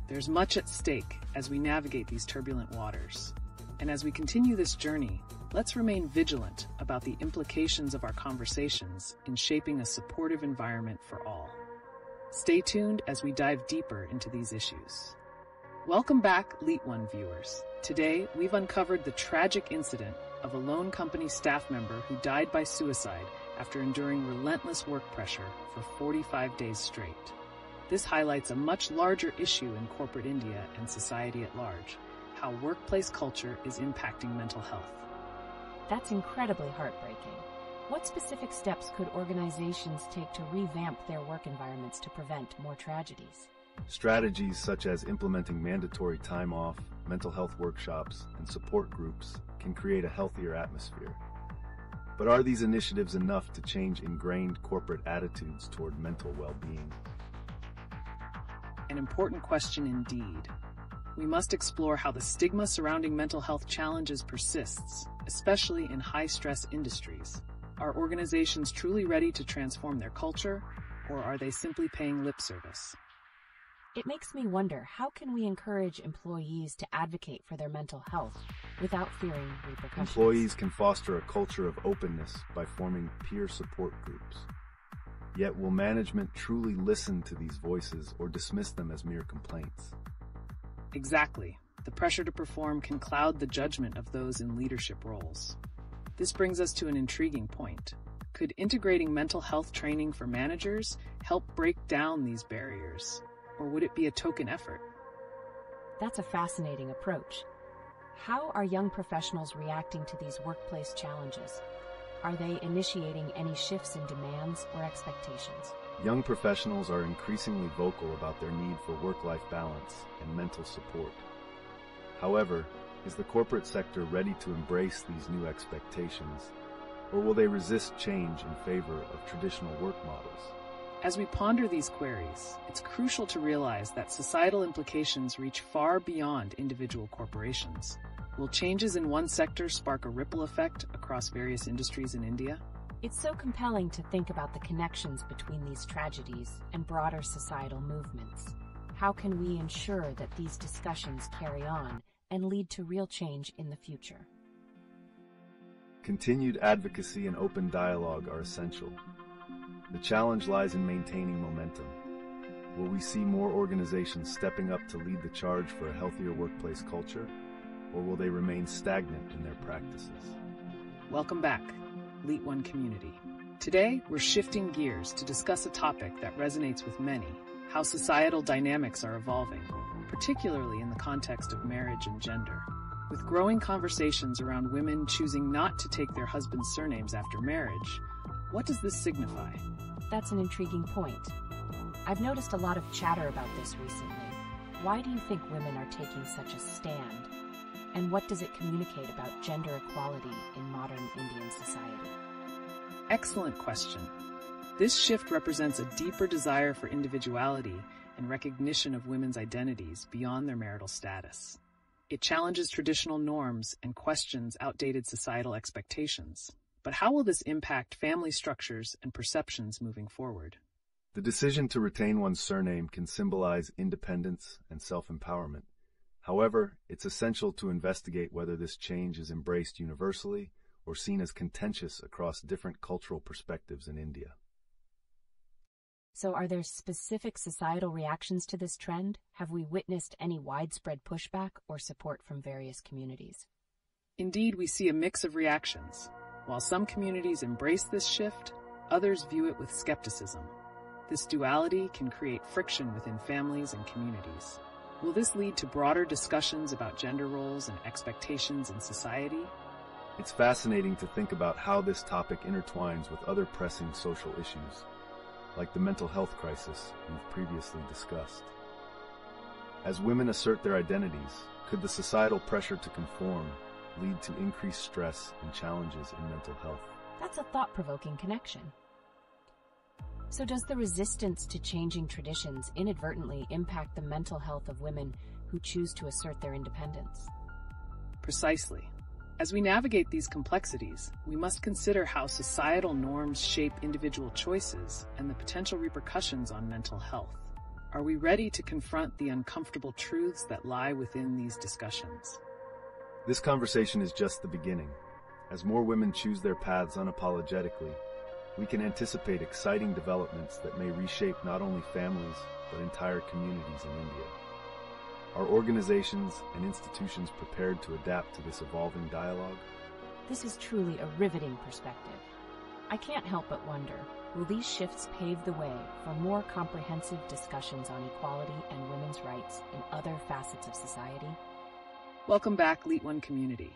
There's much at stake as we navigate these turbulent waters. And as we continue this journey, let's remain vigilant about the implications of our conversations in shaping a supportive environment for all. Stay tuned as we dive deeper into these issues. Welcome back, LeetOne viewers. Today, we've uncovered the tragic incident of a lone company staff member who died by suicide after enduring relentless work pressure for 45 days straight. This highlights a much larger issue in corporate India and society at large: how workplace culture is impacting mental health. That's incredibly heartbreaking. What specific steps could organizations take to revamp their work environments to prevent more tragedies? Strategies such as implementing mandatory time off, mental health workshops, and support groups can create a healthier atmosphere. But are these initiatives enough to change ingrained corporate attitudes toward mental well-being? An important question indeed. We must explore how the stigma surrounding mental health challenges persists, especially in high-stress industries. Are organizations truly ready to transform their culture, or are they simply paying lip service? It makes me wonder, how can we encourage employees to advocate for their mental health without fearing repercussions? Employees can foster a culture of openness by forming peer support groups. Yet will management truly listen to these voices or dismiss them as mere complaints? Exactly. The pressure to perform can cloud the judgment of those in leadership roles. This brings us to an intriguing point. Could integrating mental health training for managers help break down these barriers? Or would it be a token effort? That's a fascinating approach. How are young professionals reacting to these workplace challenges? Are they initiating any shifts in demands or expectations? Young professionals are increasingly vocal about their need for work-life balance and mental support. However, is the corporate sector ready to embrace these new expectations, or will they resist change in favor of traditional work models? As we ponder these queries, it's crucial to realize that societal implications reach far beyond individual corporations. Will changes in one sector spark a ripple effect across various industries in India? It's so compelling to think about the connections between these tragedies and broader societal movements. How can we ensure that these discussions carry on and lead to real change in the future? Continued advocacy and open dialogue are essential. The challenge lies in maintaining momentum. Will we see more organizations stepping up to lead the charge for a healthier workplace culture, or will they remain stagnant in their practices? Welcome back, LeetOne community. Today, we're shifting gears to discuss a topic that resonates with many: how societal dynamics are evolving, particularly in the context of marriage and gender. With growing conversations around women choosing not to take their husband's surnames after marriage, what does this signify? That's an intriguing point. I've noticed a lot of chatter about this recently. Why do you think women are taking such a stand? And what does it communicate about gender equality in modern Indian society? Excellent question. This shift represents a deeper desire for individuality and recognition of women's identities beyond their marital status. It challenges traditional norms and questions outdated societal expectations. But how will this impact family structures and perceptions moving forward? The decision to retain one's surname can symbolize independence and self-empowerment. However, it's essential to investigate whether this change is embraced universally or seen as contentious across different cultural perspectives in India. So are there specific societal reactions to this trend? Have we witnessed any widespread pushback or support from various communities? Indeed, we see a mix of reactions. While some communities embrace this shift, others view it with skepticism. This duality can create friction within families and communities. Will this lead to broader discussions about gender roles and expectations in society? It's fascinating to think about how this topic intertwines with other pressing social issues, like the mental health crisis we've previously discussed. As women assert their identities, could the societal pressure to conform lead to increased stress and challenges in mental health? That's a thought-provoking connection. So does the resistance to changing traditions inadvertently impact the mental health of women who choose to assert their independence? Precisely. As we navigate these complexities, we must consider how societal norms shape individual choices and the potential repercussions on mental health. Are we ready to confront the uncomfortable truths that lie within these discussions? This conversation is just the beginning. As more women choose their paths unapologetically, we can anticipate exciting developments that may reshape not only families, but entire communities in India. Are organizations and institutions prepared to adapt to this evolving dialogue? This is truly a riveting perspective. I can't help but wonder, will these shifts pave the way for more comprehensive discussions on equality and women's rights in other facets of society? Welcome back, LeetOne community.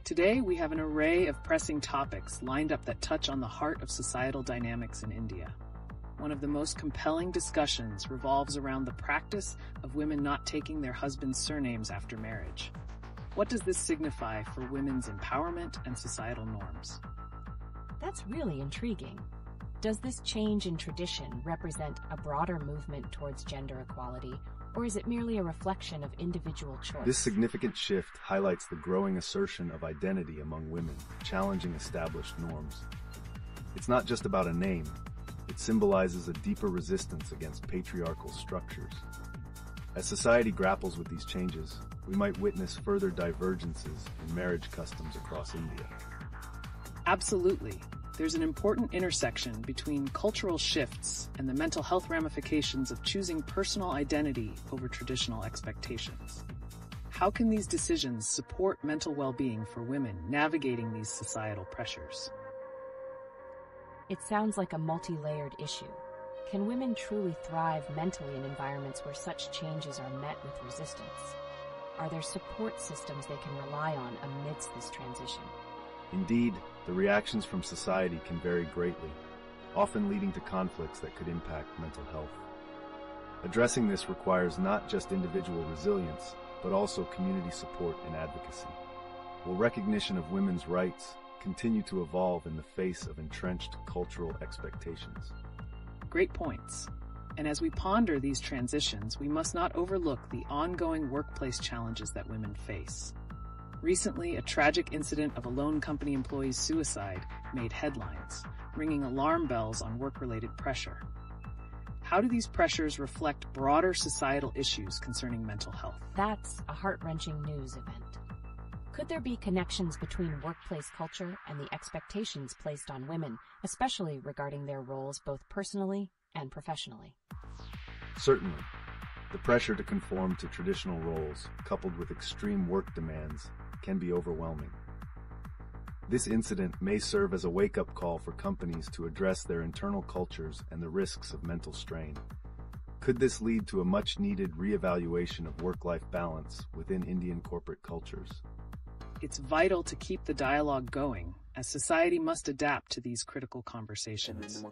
Today, we have an array of pressing topics lined up that touch on the heart of societal dynamics in India. one of the most compelling discussions revolves around the practice of women not taking their husbands' surnames after marriage. What does this signify for women's empowerment and societal norms? That's really intriguing. Does this change in tradition represent a broader movement towards gender equality, or is it merely a reflection of individual choice? This significant shift highlights the growing assertion of identity among women, challenging established norms. It's not just about a name. It symbolizes a deeper resistance against patriarchal structures. As society grapples with these changes, we might witness further divergences in marriage customs across India. Absolutely. There's an important intersection between cultural shifts and the mental health ramifications of choosing personal identity over traditional expectations. How can these decisions support mental well-being for women navigating these societal pressures? It sounds like a multi-layered issue. Can women truly thrive mentally in environments where such changes are met with resistance? Are there support systems they can rely on amidst this transition? Indeed, the reactions from society can vary greatly, often leading to conflicts that could impact mental health. Addressing this requires not just individual resilience, but also community support and advocacy. Will recognition of women's rights continue to evolve in the face of entrenched cultural expectations? Great points. And as we ponder these transitions, we must not overlook the ongoing workplace challenges that women face. Recently, a tragic incident of a loan company employee's suicide made headlines, ringing alarm bells on work-related pressure. How do these pressures reflect broader societal issues concerning mental health? That's a heart-wrenching news event. Could there be connections between workplace culture and the expectations placed on women, especially regarding their roles both personally and professionally? Certainly. The pressure to conform to traditional roles, coupled with extreme work demands, can be overwhelming. This incident may serve as a wake-up call for companies to address their internal cultures and the risks of mental strain. Could this lead to a much-needed reevaluation of work-life balance within Indian corporate cultures? It's vital to keep the dialogue going, as society must adapt to these critical conversations.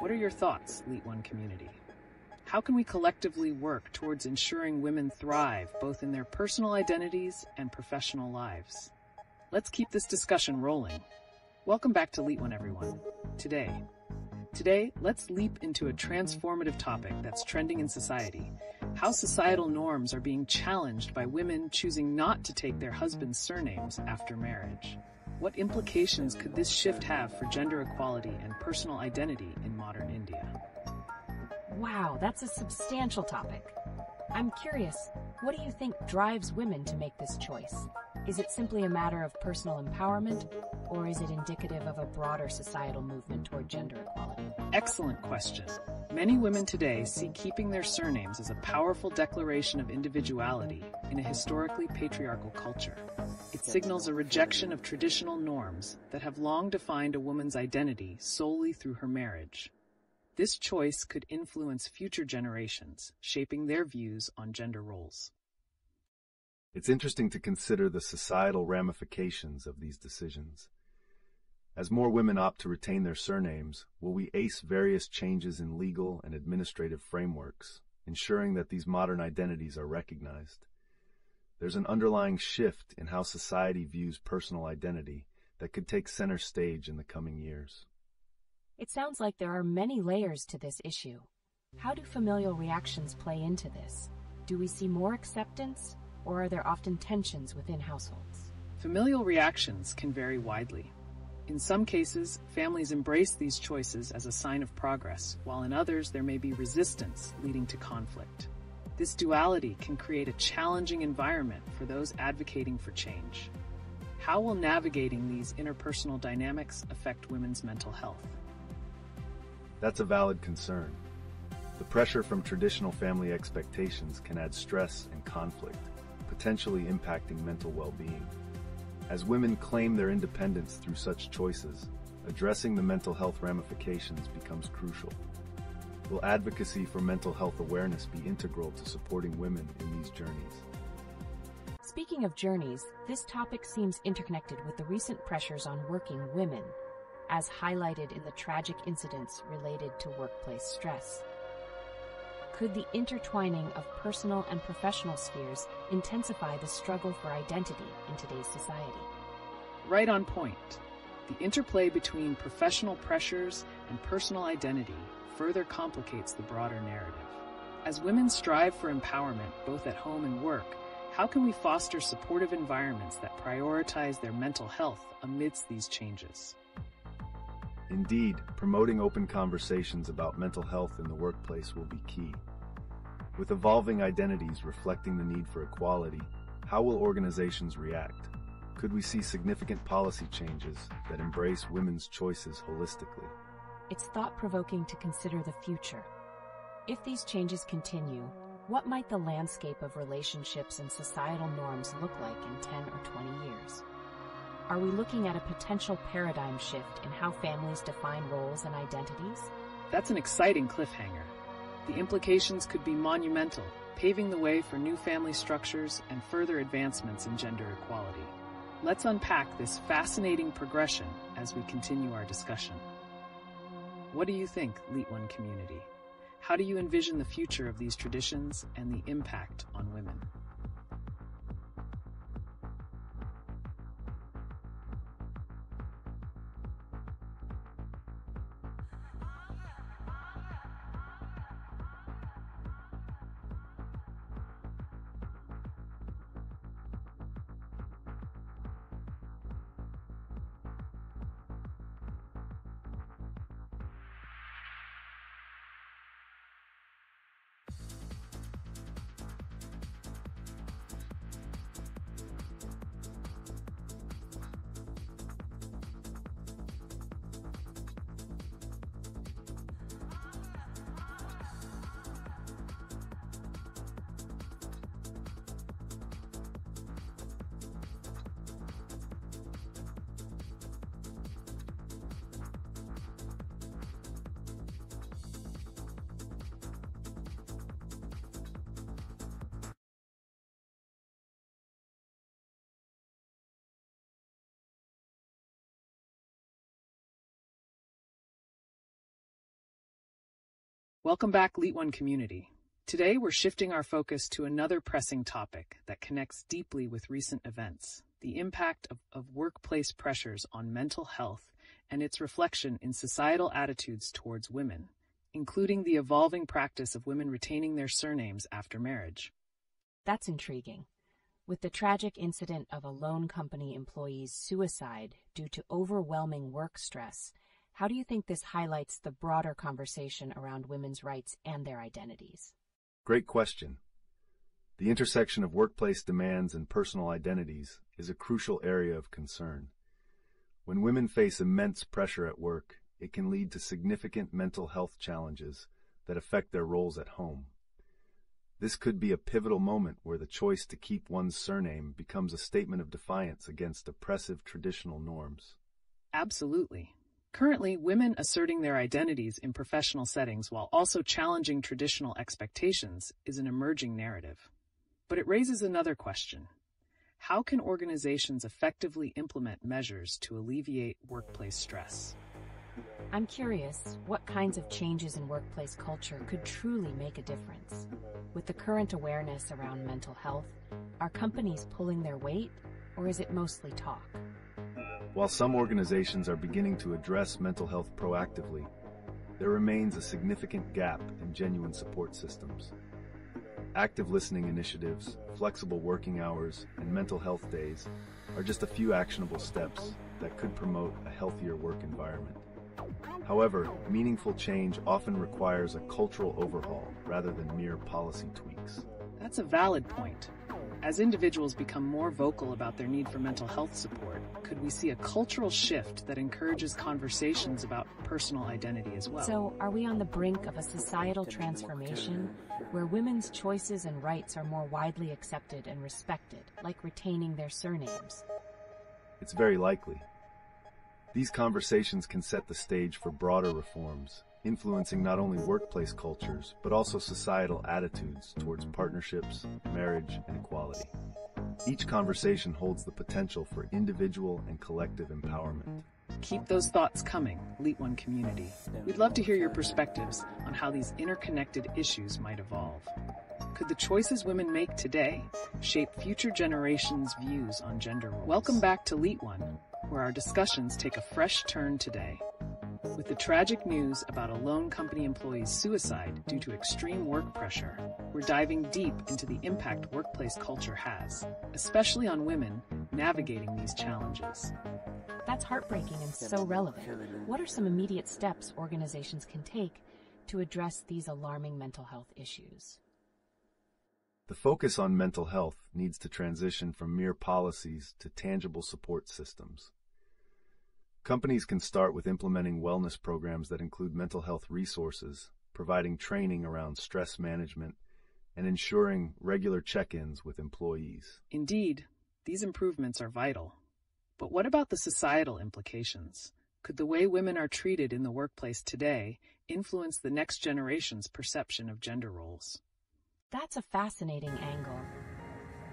What are your thoughts, LeetOne community? How can we collectively work towards ensuring women thrive both in their personal identities and professional lives? Let's keep this discussion rolling. Welcome back to LeetOne, everyone. Today, let's leap into a transformative topic that's trending in society: how societal norms are being challenged by women choosing not to take their husbands' surnames after marriage. What implications could this shift have for gender equality and personal identity in modern India? Wow, that's a substantial topic. I'm curious, what do you think drives women to make this choice? Is it simply a matter of personal empowerment, or is it indicative of a broader societal movement toward gender equality? Excellent question. Many women today see keeping their surnames as a powerful declaration of individuality in a historically patriarchal culture. It signals a rejection of traditional norms that have long defined a woman's identity solely through her marriage. This choice could influence future generations, shaping their views on gender roles. It's interesting to consider the societal ramifications of these decisions. As more women opt to retain their surnames, will we ace various changes in legal and administrative frameworks, ensuring that these modern identities are recognized? There's an underlying shift in how society views personal identity that could take center stage in the coming years. It sounds like there are many layers to this issue. How do familial reactions play into this? Do we see more acceptance, or are there often tensions within households? Familial reactions can vary widely. In some cases, families embrace these choices as a sign of progress, while in others there may be resistance leading to conflict. This duality can create a challenging environment for those advocating for change. How will navigating these interpersonal dynamics affect women's mental health? That's a valid concern. The pressure from traditional family expectations can add stress and conflict, potentially impacting mental well-being. As women claim their independence through such choices, addressing the mental health ramifications becomes crucial. Will advocacy for mental health awareness be integral to supporting women in these journeys? Speaking of journeys, this topic seems interconnected with the recent pressures on working women. as highlighted in the tragic incidents related to workplace stress? Could the intertwining of personal and professional spheres intensify the struggle for identity in today's society? Right on point. The interplay between professional pressures and personal identity further complicates the broader narrative. As women strive for empowerment both at home and work, how can we foster supportive environments that prioritize their mental health amidst these changes? Indeed, promoting open conversations about mental health in the workplace will be key. With evolving identities reflecting the need for equality, how will organizations react? Could we see significant policy changes that embrace women's choices holistically? It's thought-provoking to consider the future. If these changes continue, what might the landscape of relationships and societal norms look like in 10 or 20 years? Are we looking at a potential paradigm shift in how families define roles and identities? That's an exciting cliffhanger. The implications could be monumental, paving the way for new family structures and further advancements in gender equality. Let's unpack this fascinating progression as we continue our discussion. What do you think, LeetOne community? How do you envision the future of these traditions and the impact on women? Welcome back, LeetOne community. Today, we're shifting our focus to another pressing topic that connects deeply with recent events, the impact of workplace pressures on mental health and its reflection in societal attitudes towards women, including the evolving practice of women retaining their surnames after marriage. That's intriguing. With the tragic incident of a loan company employee's suicide due to overwhelming work stress, how do you think this highlights the broader conversation around women's rights and their identities? Great question. The intersection of workplace demands and personal identities is a crucial area of concern. When women face immense pressure at work, it can lead to significant mental health challenges that affect their roles at home. This could be a pivotal moment where the choice to keep one's surname becomes a statement of defiance against oppressive traditional norms. Absolutely. Currently, women asserting their identities in professional settings while also challenging traditional expectations is an emerging narrative. But it raises another question. How can organizations effectively implement measures to alleviate workplace stress? I'm curious, what kinds of changes in workplace culture could truly make a difference? With the current awareness around mental health, are companies pulling their weight, or is it mostly talk? While some organizations are beginning to address mental health proactively, there remains a significant gap in genuine support systems. Active listening initiatives, flexible working hours, and mental health days are just a few actionable steps that could promote a healthier work environment. However, meaningful change often requires a cultural overhaul rather than mere policy tweaks. That's a valid point. As individuals become more vocal about their need for mental health support, could we see a cultural shift that encourages conversations about personal identity as well? So, are we on the brink of a societal transformation where women's choices and rights are more widely accepted and respected, like retaining their surnames? It's very likely. These conversations can set the stage for broader reforms, influencing not only workplace cultures, but also societal attitudes towards partnerships, marriage, and equality. Each conversation holds the potential for individual and collective empowerment. Keep those thoughts coming, LeetOne community. We'd love to hear your perspectives on how these interconnected issues might evolve. Could the choices women make today shape future generations' views on gender roles? Welcome back to LeetOne, where our discussions take a fresh turn today. With the tragic news about a lone company employee's suicide due to extreme work pressure, we're diving deep into the impact workplace culture has, especially on women navigating these challenges. That's heartbreaking and so relevant. What are some immediate steps organizations can take to address these alarming mental health issues? The focus on mental health needs to transition from mere policies to tangible support systems. Companies can start with implementing wellness programs that include mental health resources, providing training around stress management, and ensuring regular check-ins with employees. Indeed, these improvements are vital. But what about the societal implications? Could the way women are treated in the workplace today influence the next generation's perception of gender roles? That's a fascinating angle.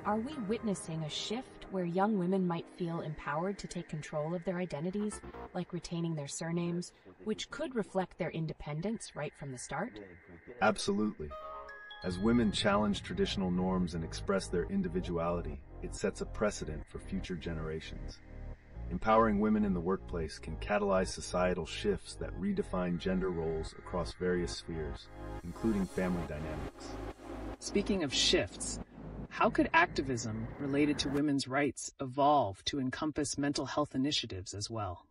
Are we witnessing a shift where young women might feel empowered to take control of their identities, like retaining their surnames, which could reflect their independence right from the start? Absolutely. As women challenge traditional norms and express their individuality, it sets a precedent for future generations. Empowering women in the workplace can catalyze societal shifts that redefine gender roles across various spheres, including family dynamics. Speaking of shifts, how could activism related to women's rights evolve to encompass mental health initiatives as well?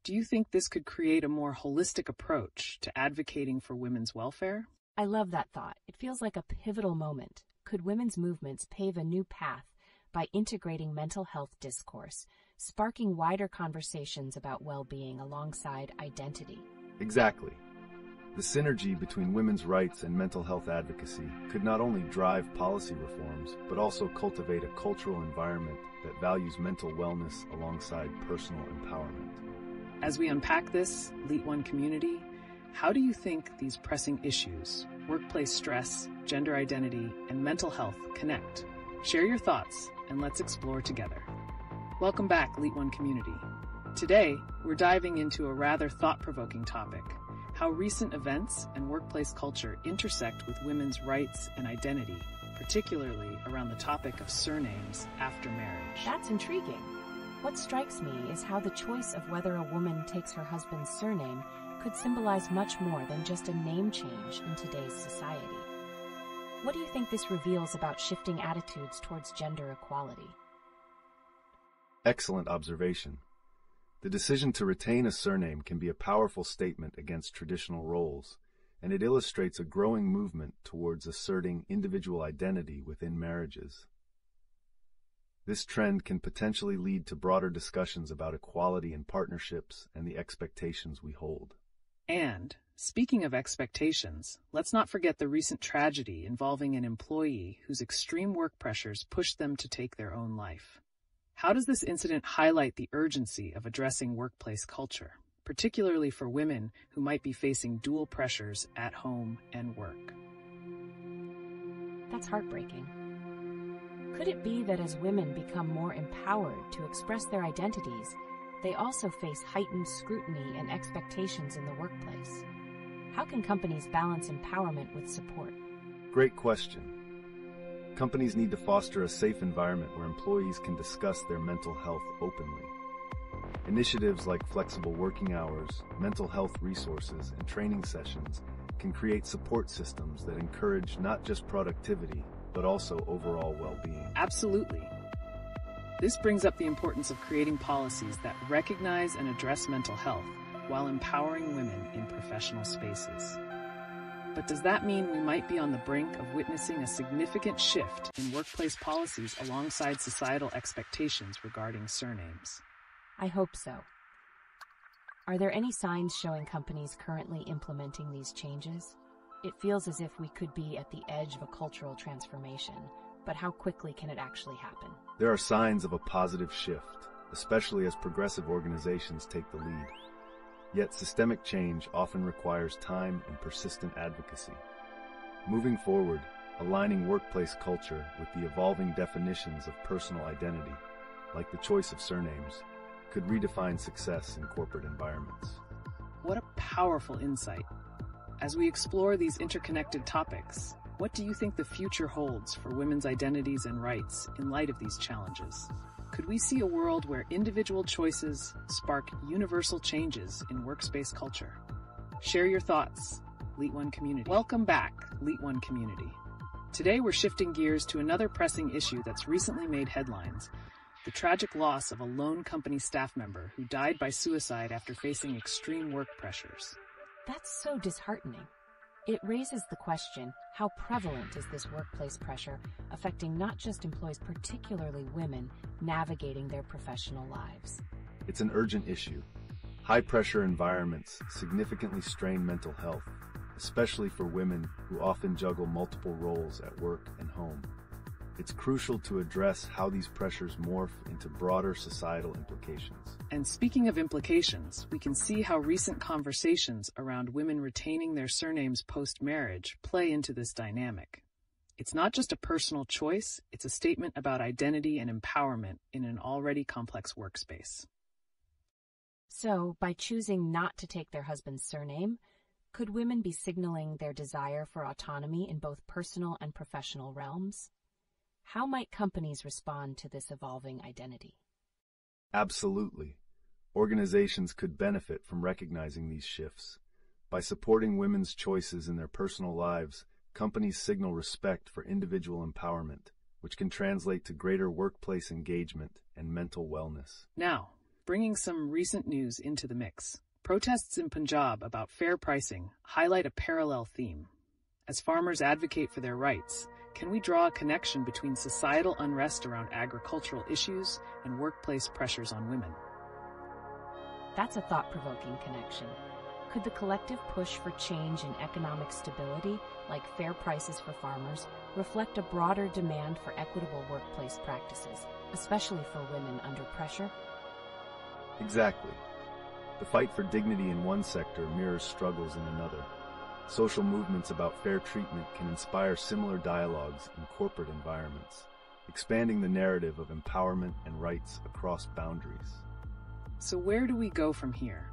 Do you think this could create a more holistic approach to advocating for women's welfare? I love that thought. It feels like a pivotal moment. Could women's movements pave a new path by integrating mental health discourse, sparking wider conversations about well-being alongside identity? Exactly. The synergy between women's rights and mental health advocacy could not only drive policy reforms, but also cultivate a cultural environment that values mental wellness alongside personal empowerment. As we unpack this, LeetOne community, how do you think these pressing issues, workplace stress, gender identity, and mental health connect? Share your thoughts and let's explore together. Welcome back, LeetOne community. Today, we're diving into a rather thought-provoking topic: how recent events and workplace culture intersect with women's rights and identity, particularly around the topic of surnames after marriage. That's intriguing. What strikes me is how the choice of whether a woman takes her husband's surname could symbolize much more than just a name change in today's society. What do you think this reveals about shifting attitudes towards gender equality? Excellent observation. The decision to retain a surname can be a powerful statement against traditional roles, and it illustrates a growing movement towards asserting individual identity within marriages. This trend can potentially lead to broader discussions about equality in partnerships and the expectations we hold. And, speaking of expectations, let's not forget the recent tragedy involving an employee whose extreme work pressures pushed them to take their own life. How does this incident highlight the urgency of addressing workplace culture, particularly for women who might be facing dual pressures at home and work? That's heartbreaking. Could it be that as women become more empowered to express their identities, they also face heightened scrutiny and expectations in the workplace? How can companies balance empowerment with support? Great question. Companies need to foster a safe environment where employees can discuss their mental health openly. Initiatives like flexible working hours, mental health resources, and training sessions can create support systems that encourage not just productivity, but also overall well-being. Absolutely. This brings up the importance of creating policies that recognize and address mental health while empowering women in professional spaces. But does that mean we might be on the brink of witnessing a significant shift in workplace policies alongside societal expectations regarding surnames? I hope so. Are there any signs showing companies currently implementing these changes? It feels as if we could be at the edge of a cultural transformation, but how quickly can it actually happen? There are signs of a positive shift, especially as progressive organizations take the lead. Yet systemic change often requires time and persistent advocacy. Moving forward, aligning workplace culture with the evolving definitions of personal identity, like the choice of surnames, could redefine success in corporate environments. What a powerful insight. As we explore these interconnected topics, what do you think the future holds for women's identities and rights in light of these challenges? Could we see a world where individual choices spark universal changes in workspace culture? Share your thoughts, LeetOne community. Welcome back, LeetOne community. Today we're shifting gears to another pressing issue that's recently made headlines: the tragic loss of a lone company staff member who died by suicide after facing extreme work pressures. That's so disheartening. It raises the question, how prevalent is this workplace pressure affecting not just employees, particularly women, navigating their professional lives? It's an urgent issue. High-pressure environments significantly strain mental health, especially for women who often juggle multiple roles at work and home. It's crucial to address how these pressures morph into broader societal implications. And speaking of implications, we can see how recent conversations around women retaining their surnames post-marriage play into this dynamic. It's not just a personal choice, it's a statement about identity and empowerment in an already complex workspace. So, by choosing not to take their husband's surname, could women be signaling their desire for autonomy in both personal and professional realms? How might companies respond to this evolving identity? Absolutely. Organizations could benefit from recognizing these shifts. By supporting women's choices in their personal lives, companies signal respect for individual empowerment, which can translate to greater workplace engagement and mental wellness. Now, bringing some recent news into the mix. Protests in Punjab about fair pricing highlight a parallel theme. As farmers advocate for their rights, can we draw a connection between societal unrest around agricultural issues and workplace pressures on women? That's a thought-provoking connection. Could the collective push for change in economic stability, like fair prices for farmers, reflect a broader demand for equitable workplace practices, especially for women under pressure? Exactly. The fight for dignity in one sector mirrors struggles in another. Social movements about fair treatment can inspire similar dialogues in corporate environments, expanding the narrative of empowerment and rights across boundaries. So where do we go from here?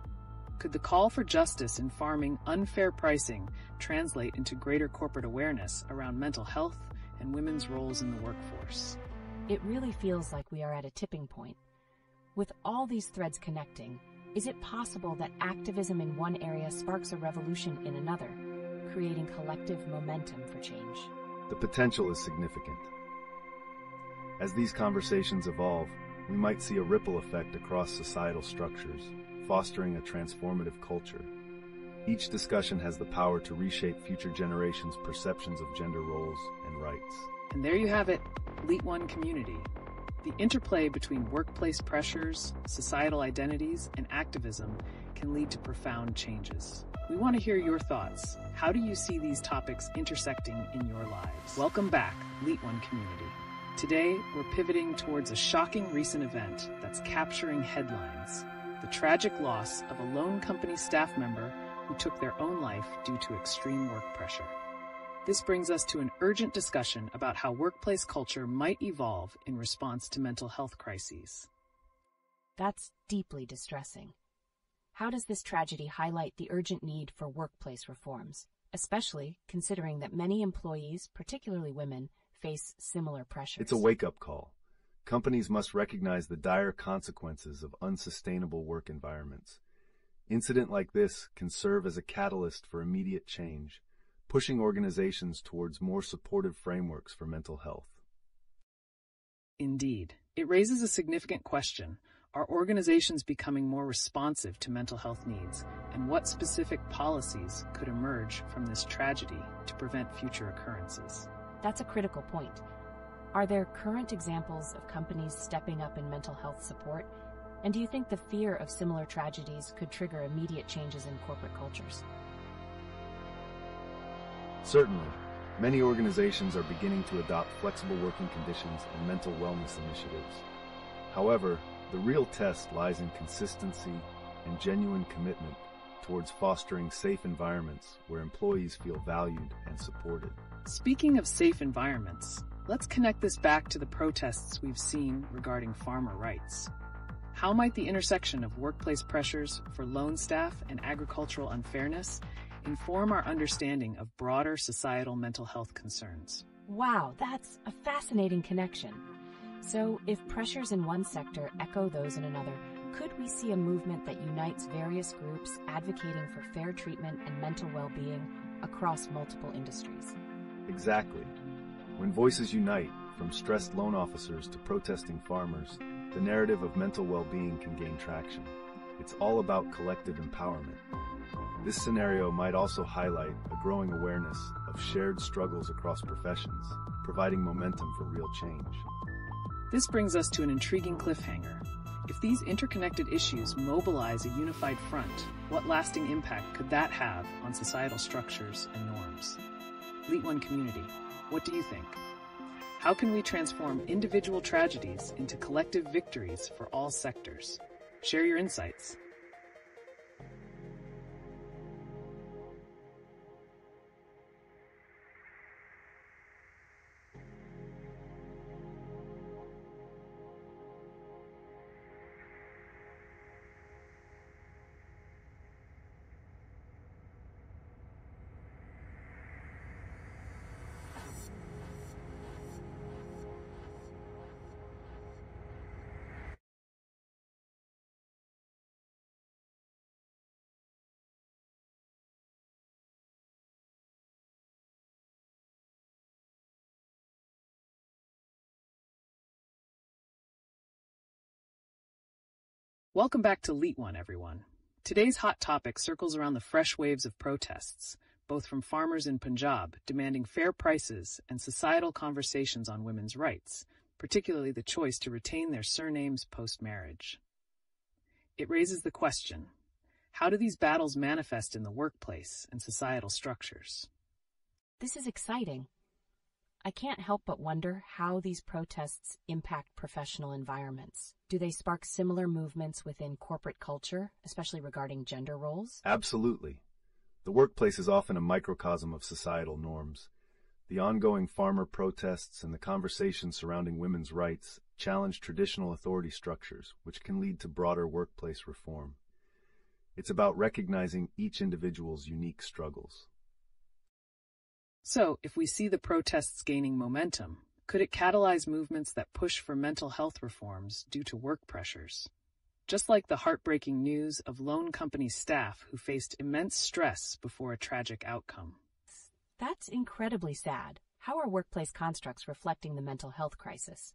Could the call for justice in farming unfair pricing translate into greater corporate awareness around mental health and women's roles in the workforce? It really feels like we are at a tipping point. With all these threads connecting, is it possible that activism in one area sparks a revolution in another, creating collective momentum for change? The potential is significant. As these conversations evolve, we might see a ripple effect across societal structures, fostering a transformative culture. Each discussion has the power to reshape future generations' perceptions of gender roles and rights. And there you have it, LeetOne community. The interplay between workplace pressures, societal identities, and activism can lead to profound changes. We want to hear your thoughts. How do you see these topics intersecting in your lives? Welcome back, LeetOne community. Today, we're pivoting towards a shocking recent event that's capturing headlines: the tragic loss of a lone company staff member who took their own life due to extreme work pressure. This brings us to an urgent discussion about how workplace culture might evolve in response to mental health crises. That's deeply distressing. How does this tragedy highlight the urgent need for workplace reforms, especially considering that many employees, particularly women, face similar pressures? It's a wake-up call. Companies must recognize the dire consequences of unsustainable work environments. Incident like this can serve as a catalyst for immediate change, pushing organizations towards more supportive frameworks for mental health. Indeed, it raises a significant question. Are organizations becoming more responsive to mental health needs, and what specific policies could emerge from this tragedy to prevent future occurrences? That's a critical point. Are there current examples of companies stepping up in mental health support? And do you think the fear of similar tragedies could trigger immediate changes in corporate cultures? Certainly, many organizations are beginning to adopt flexible working conditions and mental wellness initiatives. However, the real test lies in consistency and genuine commitment towards fostering safe environments where employees feel valued and supported. Speaking of safe environments, let's connect this back to the protests we've seen regarding farmer rights. How might the intersection of workplace pressures for lone staff and agricultural unfairness inform our understanding of broader societal mental health concerns? Wow, that's a fascinating connection. So, if pressures in one sector echo those in another, could we see a movement that unites various groups advocating for fair treatment and mental well-being across multiple industries? Exactly. When voices unite, from stressed loan officers to protesting farmers, the narrative of mental well-being can gain traction. It's all about collective empowerment. This scenario might also highlight a growing awareness of shared struggles across professions, providing momentum for real change. This brings us to an intriguing cliffhanger. If these interconnected issues mobilize a unified front, what lasting impact could that have on societal structures and norms? LeetOne community, what do you think? How can we transform individual tragedies into collective victories for all sectors? Share your insights. Welcome back to LeetOne, everyone. Today's hot topic circles around the fresh waves of protests, both from farmers in Punjab demanding fair prices and societal conversations on women's rights, particularly the choice to retain their surnames post-marriage. It raises the question, how do these battles manifest in the workplace and societal structures? This is exciting. I can't help but wonder how these protests impact professional environments. Do they spark similar movements within corporate culture, especially regarding gender roles? Absolutely. The workplace is often a microcosm of societal norms. The ongoing farmer protests and the conversations surrounding women's rights challenge traditional authority structures, which can lead to broader workplace reform. It's about recognizing each individual's unique struggles. So, if we see the protests gaining momentum, could it catalyze movements that push for mental health reforms due to work pressures? Just like the heartbreaking news of loan company staff who faced immense stress before a tragic outcome. That's incredibly sad. How are workplace constructs reflecting the mental health crisis?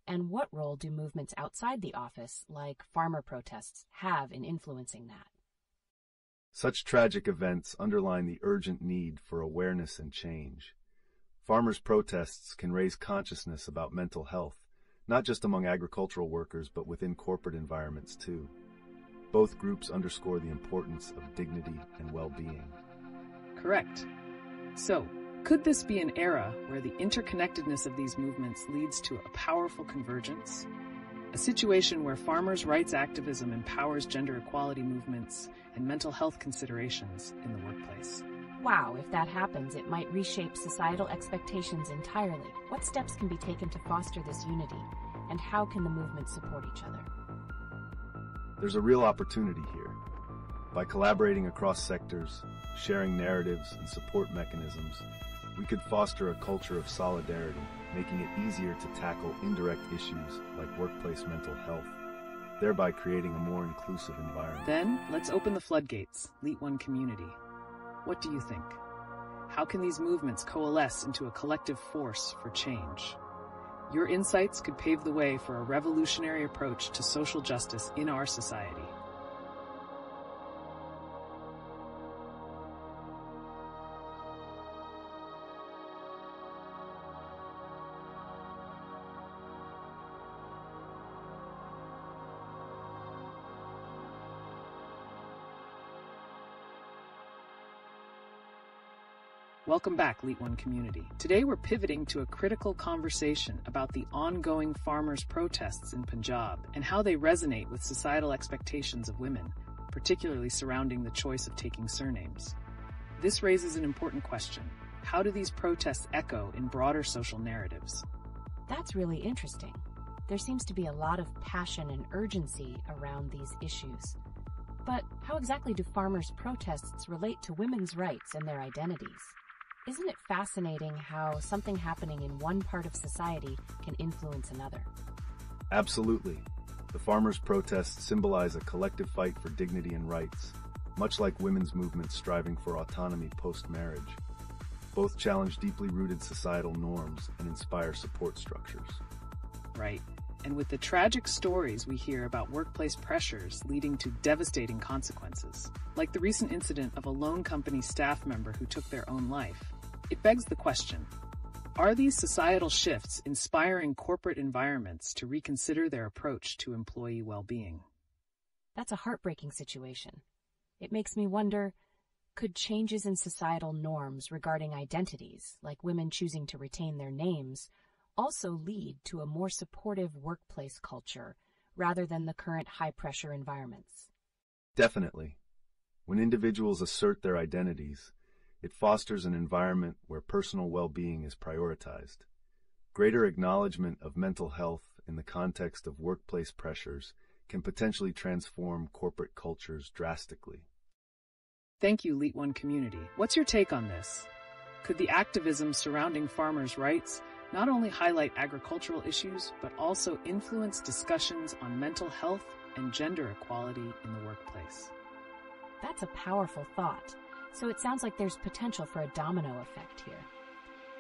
And what role do movements outside the office, like farmer protests, have in influencing that? Such tragic events underline the urgent need for awareness and change. Farmers' protests can raise consciousness about mental health, not just among agricultural workers, but within corporate environments too. Both groups underscore the importance of dignity and well-being. Correct. So, could this be an era where the interconnectedness of these movements leads to a powerful convergence? A situation where farmers' rights activism empowers gender equality movements and mental health considerations in the workplace. Wow, if that happens, it might reshape societal expectations entirely. What steps can be taken to foster this unity, and how can the movements support each other? There's a real opportunity here. By collaborating across sectors, sharing narratives and support mechanisms, we could foster a culture of solidarity, making it easier to tackle indirect issues like workplace mental health, thereby creating a more inclusive environment. Then, let's open the floodgates, LeetOne community. What do you think? How can these movements coalesce into a collective force for change? Your insights could pave the way for a revolutionary approach to social justice in our society. Welcome back, LeetOne community. Today we're pivoting to a critical conversation about the ongoing farmers' protests in Punjab and how they resonate with societal expectations of women, particularly surrounding the choice of taking surnames. This raises an important question. How do these protests echo in broader social narratives? That's really interesting. There seems to be a lot of passion and urgency around these issues. But how exactly do farmers' protests relate to women's rights and their identities? Isn't it fascinating how something happening in one part of society can influence another? Absolutely. The farmers' protests symbolize a collective fight for dignity and rights, much like women's movements striving for autonomy post-marriage. Both challenge deeply rooted societal norms and inspire support structures. Right. And with the tragic stories we hear about workplace pressures leading to devastating consequences, like the recent incident of a loan company staff member who took their own life, it begs the question, are these societal shifts inspiring corporate environments to reconsider their approach to employee well-being? That's a heartbreaking situation. It makes me wonder, could changes in societal norms regarding identities, like women choosing to retain their names, also lead to a more supportive workplace culture rather than the current high-pressure environments? Definitely. When individuals assert their identities, it fosters an environment where personal well-being is prioritized. Greater acknowledgement of mental health in the context of workplace pressures can potentially transform corporate cultures drastically. Thank you, LeetOne community. What's your take on this? Could the activism surrounding farmers' rights not only highlight agricultural issues, but also influence discussions on mental health and gender equality in the workplace? That's a powerful thought. So it sounds like there's potential for a domino effect here.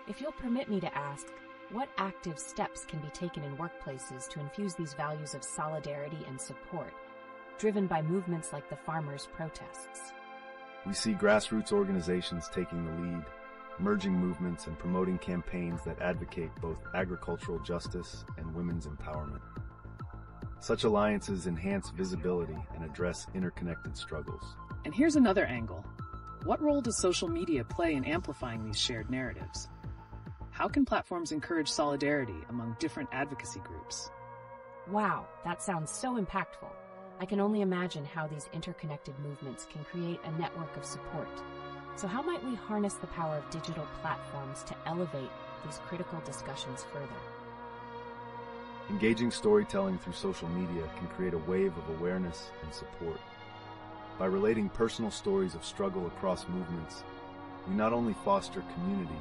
If you'll permit me to ask, what active steps can be taken in workplaces to infuse these values of solidarity and support, driven by movements like the farmers' protests? We see grassroots organizations taking the lead, merging movements and promoting campaigns that advocate both agricultural justice and women's empowerment. Such alliances enhance visibility and address interconnected struggles. And here's another angle. What role does social media play in amplifying these shared narratives? How can platforms encourage solidarity among different advocacy groups? Wow, that sounds so impactful. I can only imagine how these interconnected movements can create a network of support. So how might we harness the power of digital platforms to elevate these critical discussions further? Engaging storytelling through social media can create a wave of awareness and support. By relating personal stories of struggle across movements, we not only foster community,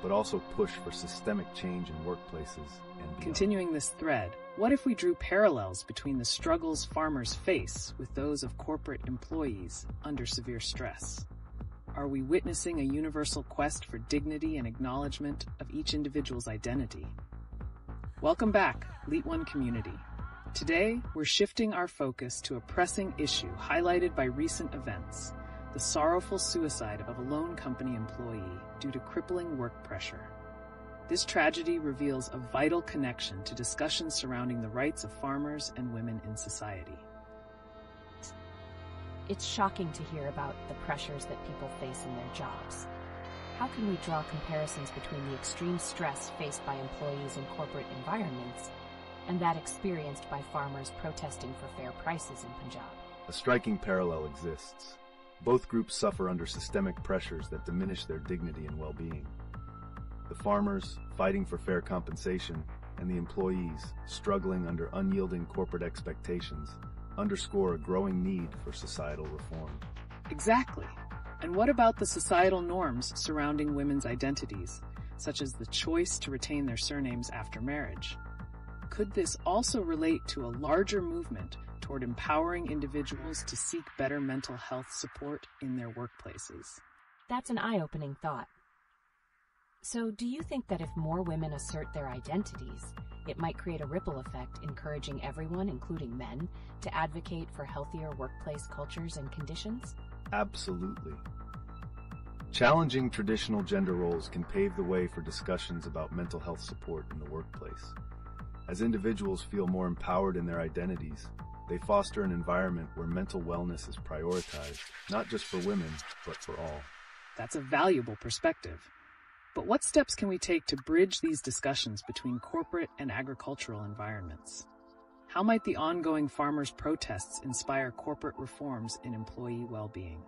but also push for systemic change in workplaces and beyond. Continuing this thread, what if we drew parallels between the struggles farmers face with those of corporate employees under severe stress? Are we witnessing a universal quest for dignity and acknowledgement of each individual's identity? Welcome back, LeetOne community. Today, we're shifting our focus to a pressing issue highlighted by recent events, the sorrowful suicide of a loan company employee due to crippling work pressure. This tragedy reveals a vital connection to discussions surrounding the rights of farmers and women in society. It's shocking to hear about the pressures that people face in their jobs. How can we draw comparisons between the extreme stress faced by employees in corporate environments and that experienced by farmers protesting for fair prices in Punjab? A striking parallel exists. Both groups suffer under systemic pressures that diminish their dignity and well-being. The farmers, fighting for fair compensation, and the employees, struggling under unyielding corporate expectations, underscore a growing need for societal reform. Exactly. And what about the societal norms surrounding women's identities, such as the choice to retain their surnames after marriage? Could this also relate to a larger movement toward empowering individuals to seek better mental health support in their workplaces? That's an eye-opening thought. So, do you think that if more women assert their identities, it might create a ripple effect encouraging everyone, including men, to advocate for healthier workplace cultures and conditions? Absolutely. Challenging traditional gender roles can pave the way for discussions about mental health support in the workplace. As individuals feel more empowered in their identities, they foster an environment where mental wellness is prioritized, not just for women, but for all. That's a valuable perspective. But what steps can we take to bridge these discussions between corporate and agricultural environments? How might the ongoing farmers' protests inspire corporate reforms in employee well-being?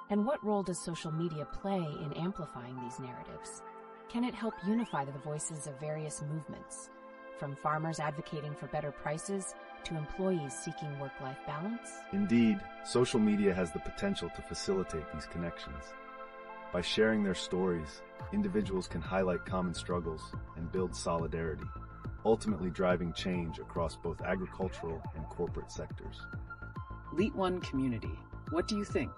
And what role does social media play in amplifying these narratives? Can it help unify the voices of various movements, from farmers advocating for better prices to employees seeking work-life balance? Indeed, social media has the potential to facilitate these connections. By sharing their stories, individuals can highlight common struggles and build solidarity, ultimately driving change across both agricultural and corporate sectors. LeetOne community, what do you think?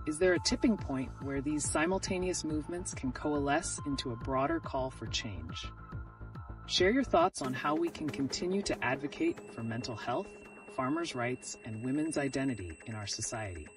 Is there a tipping point where these simultaneous movements can coalesce into a broader call for change? Share your thoughts on how we can continue to advocate for mental health, farmers' rights, and women's identity in our society.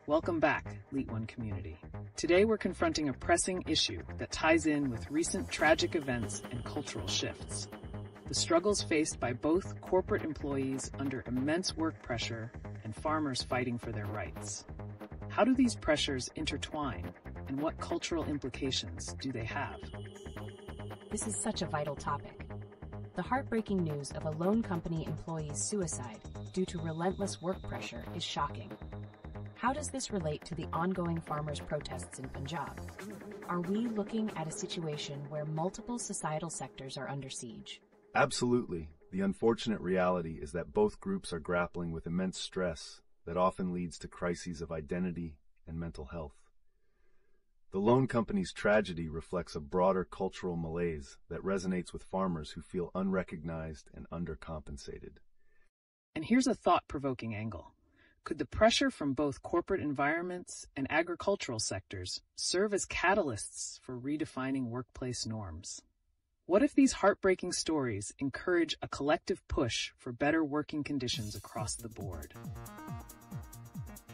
Welcome back, LeetOne community. Today we're confronting a pressing issue that ties in with recent tragic events and cultural shifts. The struggles faced by both corporate employees under immense work pressure and farmers fighting for their rights. How do these pressures intertwine, and what cultural implications do they have? This is such a vital topic. The heartbreaking news of a lone company employee's suicide due to relentless work pressure is shocking. How does this relate to the ongoing farmers' protests in Punjab? Are we looking at a situation where multiple societal sectors are under siege? Absolutely. The unfortunate reality is that both groups are grappling with immense stress that often leads to crises of identity and mental health. The loan company's tragedy reflects a broader cultural malaise that resonates with farmers who feel unrecognized and undercompensated. And here's a thought-provoking angle. Could the pressure from both corporate environments and agricultural sectors serve as catalysts for redefining workplace norms? What if these heartbreaking stories encourage a collective push for better working conditions across the board?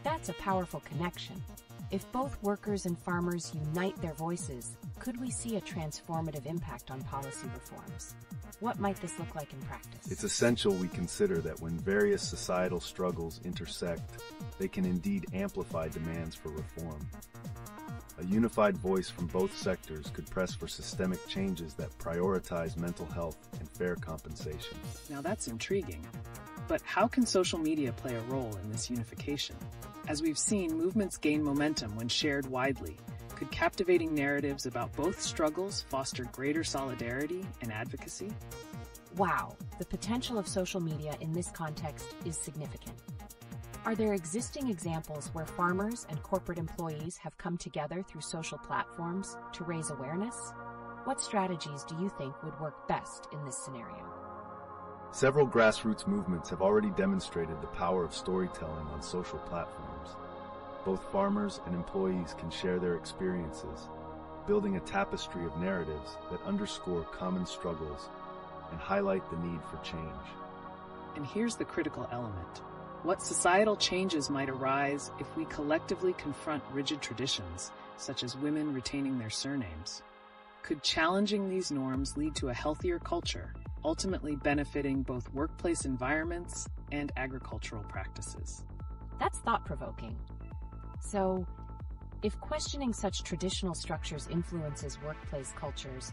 That's a powerful connection. If both workers and farmers unite their voices, could we see a transformative impact on policy reforms? What might this look like in practice? It's essential we consider that when various societal struggles intersect, they can indeed amplify demands for reform. A unified voice from both sectors could press for systemic changes that prioritize mental health and fair compensation. Now that's intriguing. But how can social media play a role in this unification? As we've seen, movements gain momentum when shared widely. Could captivating narratives about both struggles foster greater solidarity and advocacy? Wow, the potential of social media in this context is significant. Are there existing examples where farmers and corporate employees have come together through social platforms to raise awareness? What strategies do you think would work best in this scenario? Several grassroots movements have already demonstrated the power of storytelling on social platforms. Both farmers and employees can share their experiences, building a tapestry of narratives that underscore common struggles and highlight the need for change. And here's the critical element. What societal changes might arise if we collectively confront rigid traditions, such as women retaining their surnames? Could challenging these norms lead to a healthier culture, ultimately benefiting both workplace environments and agricultural practices? That's thought-provoking. So, if questioning such traditional structures influences workplace cultures,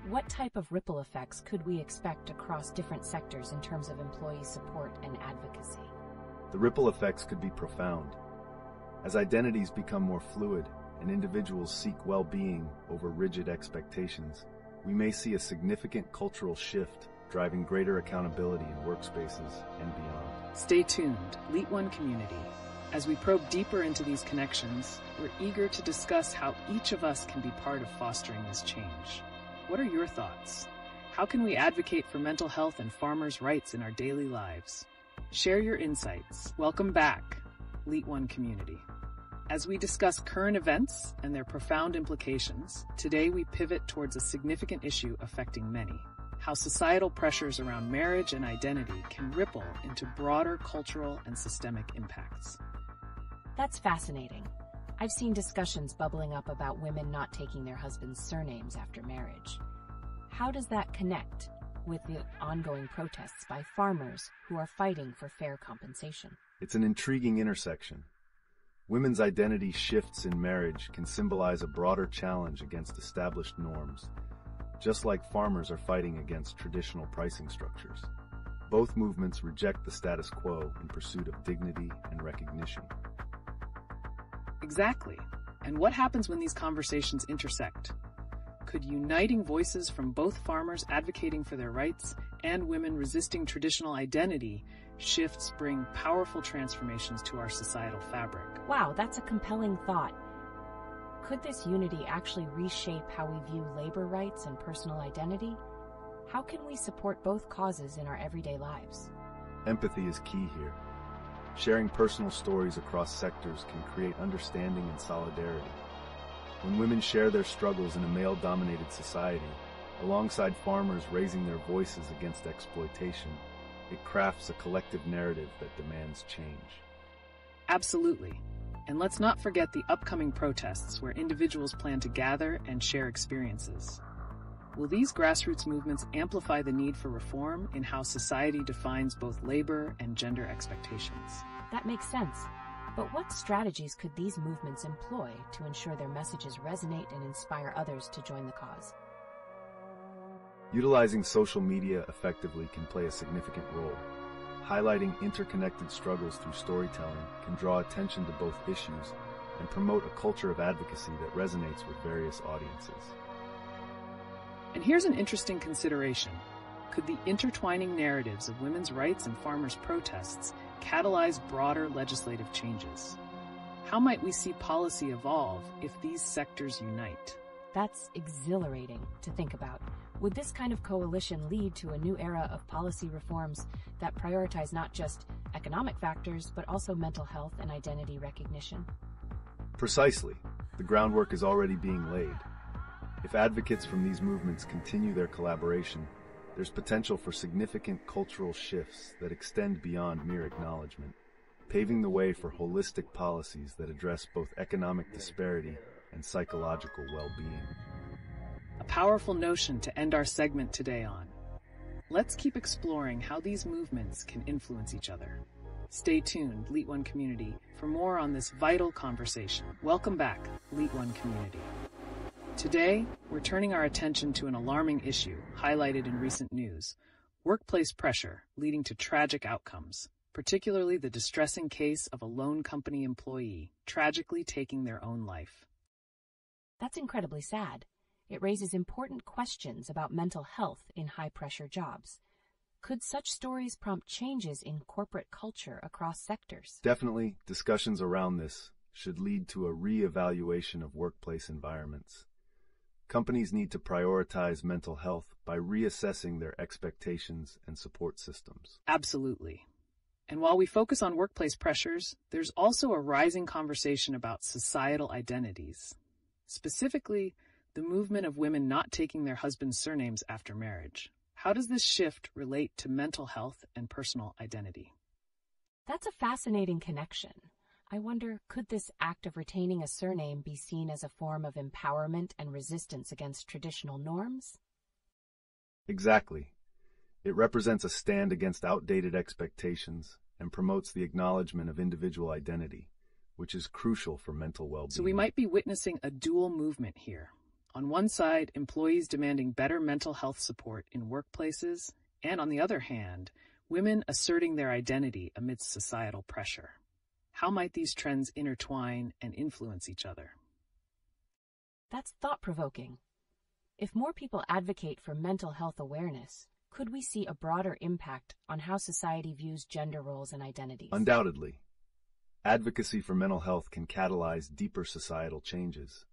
what type of ripple effects could we expect across different sectors in terms of employee support and advocacy? The ripple effects could be profound. As identities become more fluid and individuals seek well-being over rigid expectations, we may see a significant cultural shift driving greater accountability in workspaces and beyond. Stay tuned, LeetOne community. As we probe deeper into these connections, we're eager to discuss how each of us can be part of fostering this change. What are your thoughts? How can we advocate for mental health and farmers' rights in our daily lives? Share your insights. Welcome back, LeetOne community. As we discuss current events and their profound implications, today we pivot towards a significant issue affecting many: how societal pressures around marriage and identity can ripple into broader cultural and systemic impacts. That's fascinating. I've seen discussions bubbling up about women not taking their husbands' surnames after marriage. How does that connect with the ongoing protests by farmers who are fighting for fair compensation? It's an intriguing intersection. Women's identity shifts in marriage can symbolize a broader challenge against established norms, just like farmers are fighting against traditional pricing structures. Both movements reject the status quo in pursuit of dignity and recognition. Exactly. And what happens when these conversations intersect? Could uniting voices from both farmers advocating for their rights and women resisting traditional identity shifts bring powerful transformations to our societal fabric? Wow, that's a compelling thought. Could this unity actually reshape how we view labor rights and personal identity? How can we support both causes in our everyday lives? Empathy is key here. Sharing personal stories across sectors can create understanding and solidarity. When women share their struggles in a male-dominated society, alongside farmers raising their voices against exploitation, it crafts a collective narrative that demands change. Absolutely. And let's not forget the upcoming protests where individuals plan to gather and share experiences. Will these grassroots movements amplify the need for reform in how society defines both labor and gender expectations? That makes sense. But what strategies could these movements employ to ensure their messages resonate and inspire others to join the cause? Utilizing social media effectively can play a significant role. Highlighting interconnected struggles through storytelling can draw attention to both issues and promote a culture of advocacy that resonates with various audiences. And here's an interesting consideration. Could the intertwining narratives of women's rights and farmers' protests catalyze broader legislative changes? How might we see policy evolve if these sectors unite? That's exhilarating to think about. Would this kind of coalition lead to a new era of policy reforms that prioritize not just economic factors, but also mental health and identity recognition? Precisely. The groundwork is already being laid. If advocates from these movements continue their collaboration, there's potential for significant cultural shifts that extend beyond mere acknowledgement, paving the way for holistic policies that address both economic disparity and psychological well-being. A powerful notion to end our segment today on. Let's keep exploring how these movements can influence each other. Stay tuned, LeetOne community, for more on this vital conversation. Welcome back, LeetOne community. Today, we're turning our attention to an alarming issue highlighted in recent news: workplace pressure leading to tragic outcomes, particularly the distressing case of a loan company employee tragically taking their own life. That's incredibly sad. It raises important questions about mental health in high-pressure jobs. Could such stories prompt changes in corporate culture across sectors? Definitely, discussions around this should lead to a re-evaluation of workplace environments. Companies need to prioritize mental health by reassessing their expectations and support systems. Absolutely. And while we focus on workplace pressures, there's also a rising conversation about societal identities. Specifically, the movement of women not taking their husbands' surnames after marriage. How does this shift relate to mental health and personal identity? That's a fascinating connection. I wonder, could this act of retaining a surname be seen as a form of empowerment and resistance against traditional norms? Exactly. It represents a stand against outdated expectations and promotes the acknowledgement of individual identity, which is crucial for mental well-being. So we might be witnessing a dual movement here. On one side, employees demanding better mental health support in workplaces, and on the other hand, women asserting their identity amidst societal pressure. How might these trends intertwine and influence each other? That's thought-provoking. If more people advocate for mental health awareness, could we see a broader impact on how society views gender roles and identities? Undoubtedly. Advocacy for mental health can catalyze deeper societal changes.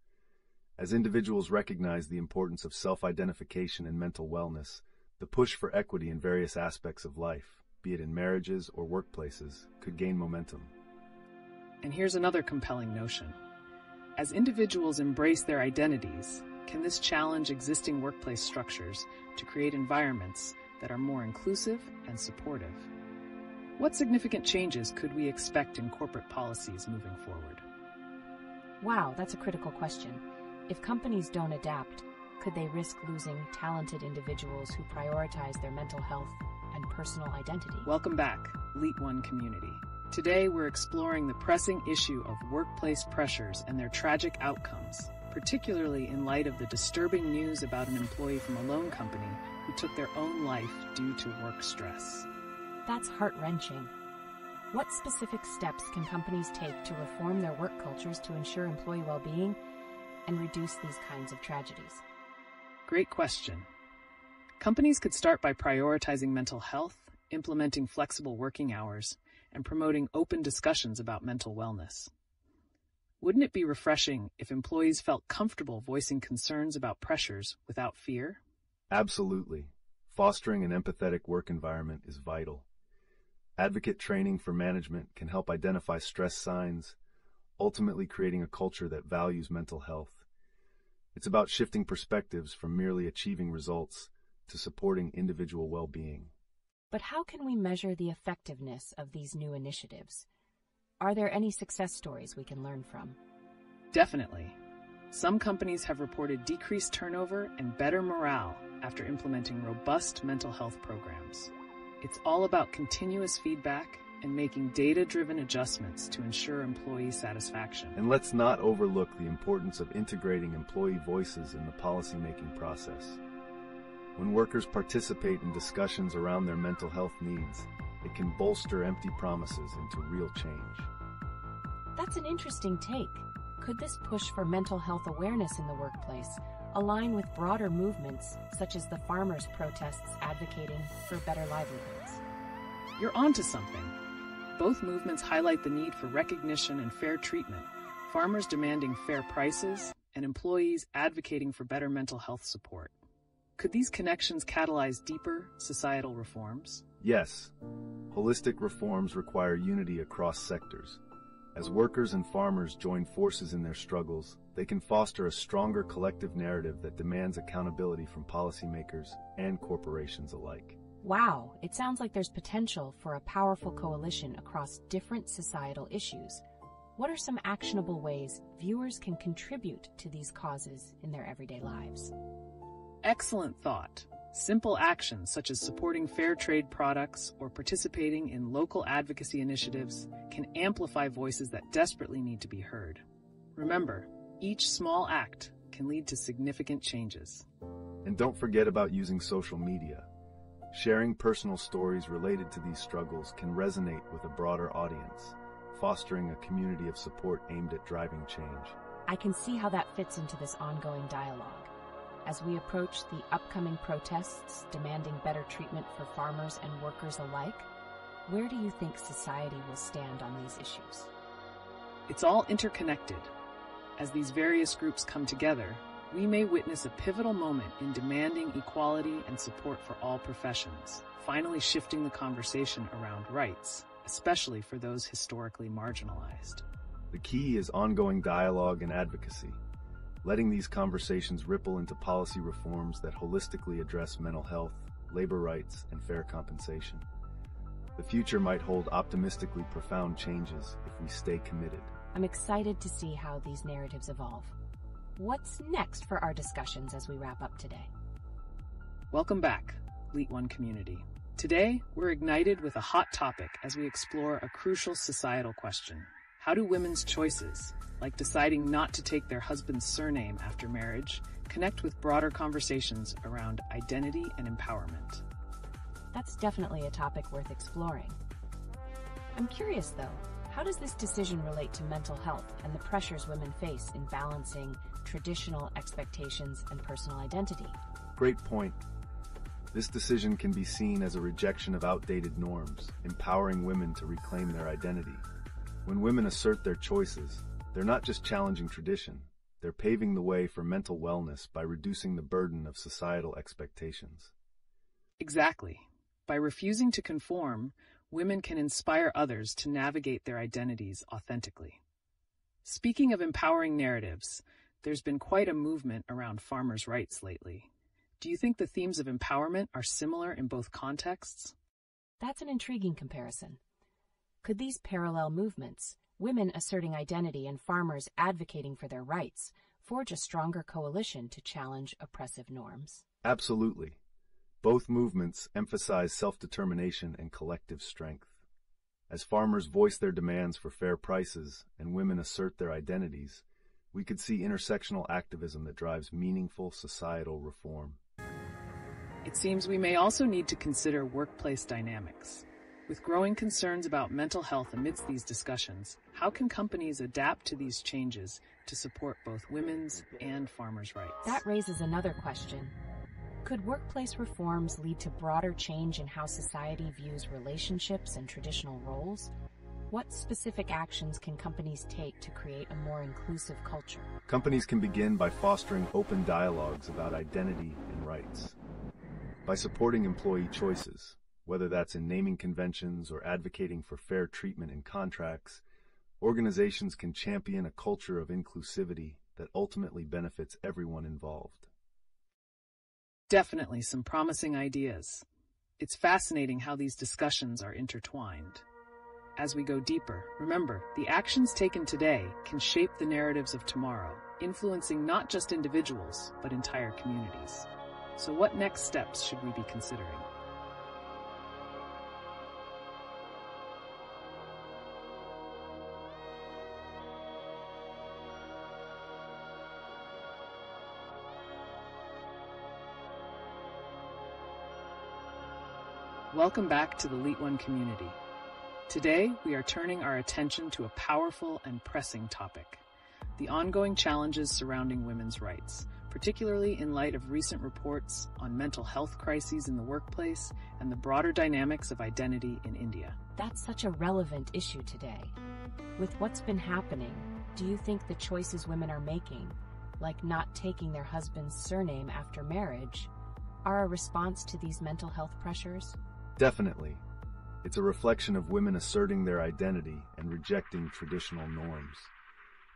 As individuals recognize the importance of self-identification and mental wellness, the push for equity in various aspects of life, be it in marriages or workplaces, could gain momentum. And here's another compelling notion. As individuals embrace their identities, can this challenge existing workplace structures to create environments that are more inclusive and supportive? What significant changes could we expect in corporate policies moving forward? Wow, that's a critical question. If companies don't adapt, could they risk losing talented individuals who prioritize their mental health and personal identity? Welcome back, LeetOne community. Today, we're exploring the pressing issue of workplace pressures and their tragic outcomes, particularly in light of the disturbing news about an employee from a loan company who took their own life due to work stress. That's heart-wrenching. What specific steps can companies take to reform their work cultures to ensure employee well-being and reduce these kinds of tragedies? Great question. Companies could start by prioritizing mental health, implementing flexible working hours, and promoting open discussions about mental wellness. Wouldn't it be refreshing if employees felt comfortable voicing concerns about pressures without fear? Absolutely. Fostering an empathetic work environment is vital. Advocate training for management can help identify stress signs, ultimately creating a culture that values mental health. It's about shifting perspectives from merely achieving results to supporting individual well-being. But how can we measure the effectiveness of these new initiatives? Are there any success stories we can learn from? Definitely. Some companies have reported decreased turnover and better morale after implementing robust mental health programs. It's all about continuous feedback and making data-driven adjustments to ensure employee satisfaction. And let's not overlook the importance of integrating employee voices in the policymaking process. When workers participate in discussions around their mental health needs, it can bolster empty promises into real change. That's an interesting take. Could this push for mental health awareness in the workplace align with broader movements such as the farmers' protests advocating for better livelihoods? You're onto something. Both movements highlight the need for recognition and fair treatment, farmers demanding fair prices, and employees advocating for better mental health support. Could these connections catalyze deeper societal reforms? Yes. Holistic reforms require unity across sectors. As workers and farmers join forces in their struggles, they can foster a stronger collective narrative that demands accountability from policymakers and corporations alike. Wow, it sounds like there's potential for a powerful coalition across different societal issues. What are some actionable ways viewers can contribute to these causes in their everyday lives? Excellent thought. Simple actions such as supporting fair trade products or participating in local advocacy initiatives can amplify voices that desperately need to be heard. Remember, each small act can lead to significant changes. And don't forget about using social media. Sharing personal stories related to these struggles can resonate with a broader audience, fostering a community of support aimed at driving change. I can see how that fits into this ongoing dialogue. As we approach the upcoming protests demanding better treatment for farmers and workers alike, where do you think society will stand on these issues? It's all interconnected. As these various groups come together, we may witness a pivotal moment in demanding equality and support for all professions, finally shifting the conversation around rights, especially for those historically marginalized. The key is ongoing dialogue and advocacy, letting these conversations ripple into policy reforms that holistically address mental health, labor rights, and fair compensation. The future might hold optimistically profound changes if we stay committed. I'm excited to see how these narratives evolve. What's next for our discussions as we wrap up today? Welcome back, LeetOne community. Today, we're ignited with a hot topic as we explore a crucial societal question. How do women's choices, like deciding not to take their husband's surname after marriage, connect with broader conversations around identity and empowerment? That's definitely a topic worth exploring. I'm curious, though, how does this decision relate to mental health and the pressures women face in balancing traditional expectations and personal identity? Great point. This decision can be seen as a rejection of outdated norms, empowering women to reclaim their identity. When women assert their choices, they're not just challenging tradition, they're paving the way for mental wellness by reducing the burden of societal expectations. Exactly. By refusing to conform, women can inspire others to navigate their identities authentically. Speaking of empowering narratives, there's been quite a movement around farmers' rights lately. Do you think the themes of empowerment are similar in both contexts? That's an intriguing comparison. Could these parallel movements, women asserting identity and farmers advocating for their rights, forge a stronger coalition to challenge oppressive norms? Absolutely. Both movements emphasize self-determination and collective strength. As farmers voice their demands for fair prices and women assert their identities, We could see intersectional activism that drives meaningful societal reform. It seems we may also need to consider workplace dynamics. With growing concerns about mental health amidst these discussions, how can companies adapt to these changes to support both women's and farmers' rights? That raises another question. Could workplace reforms lead to broader change in how society views relationships and traditional roles? What specific actions can companies take to create a more inclusive culture? Companies can begin by fostering open dialogues about identity and rights. By supporting employee choices, whether that's in naming conventions or advocating for fair treatment in contracts, organizations can champion a culture of inclusivity that ultimately benefits everyone involved. Definitely some promising ideas. It's fascinating how these discussions are intertwined. As we go deeper, remember, the actions taken today can shape the narratives of tomorrow, influencing not just individuals, but entire communities. So what next steps should we be considering? Welcome back to the LeetOne community. Today, we are turning our attention to a powerful and pressing topic: the ongoing challenges surrounding women's rights, particularly in light of recent reports on mental health crises in the workplace and the broader dynamics of identity in India. That's such a relevant issue today. With what's been happening, do you think the choices women are making, like not taking their husband's surname after marriage, are a response to these mental health pressures? Definitely. It's a reflection of women asserting their identity and rejecting traditional norms.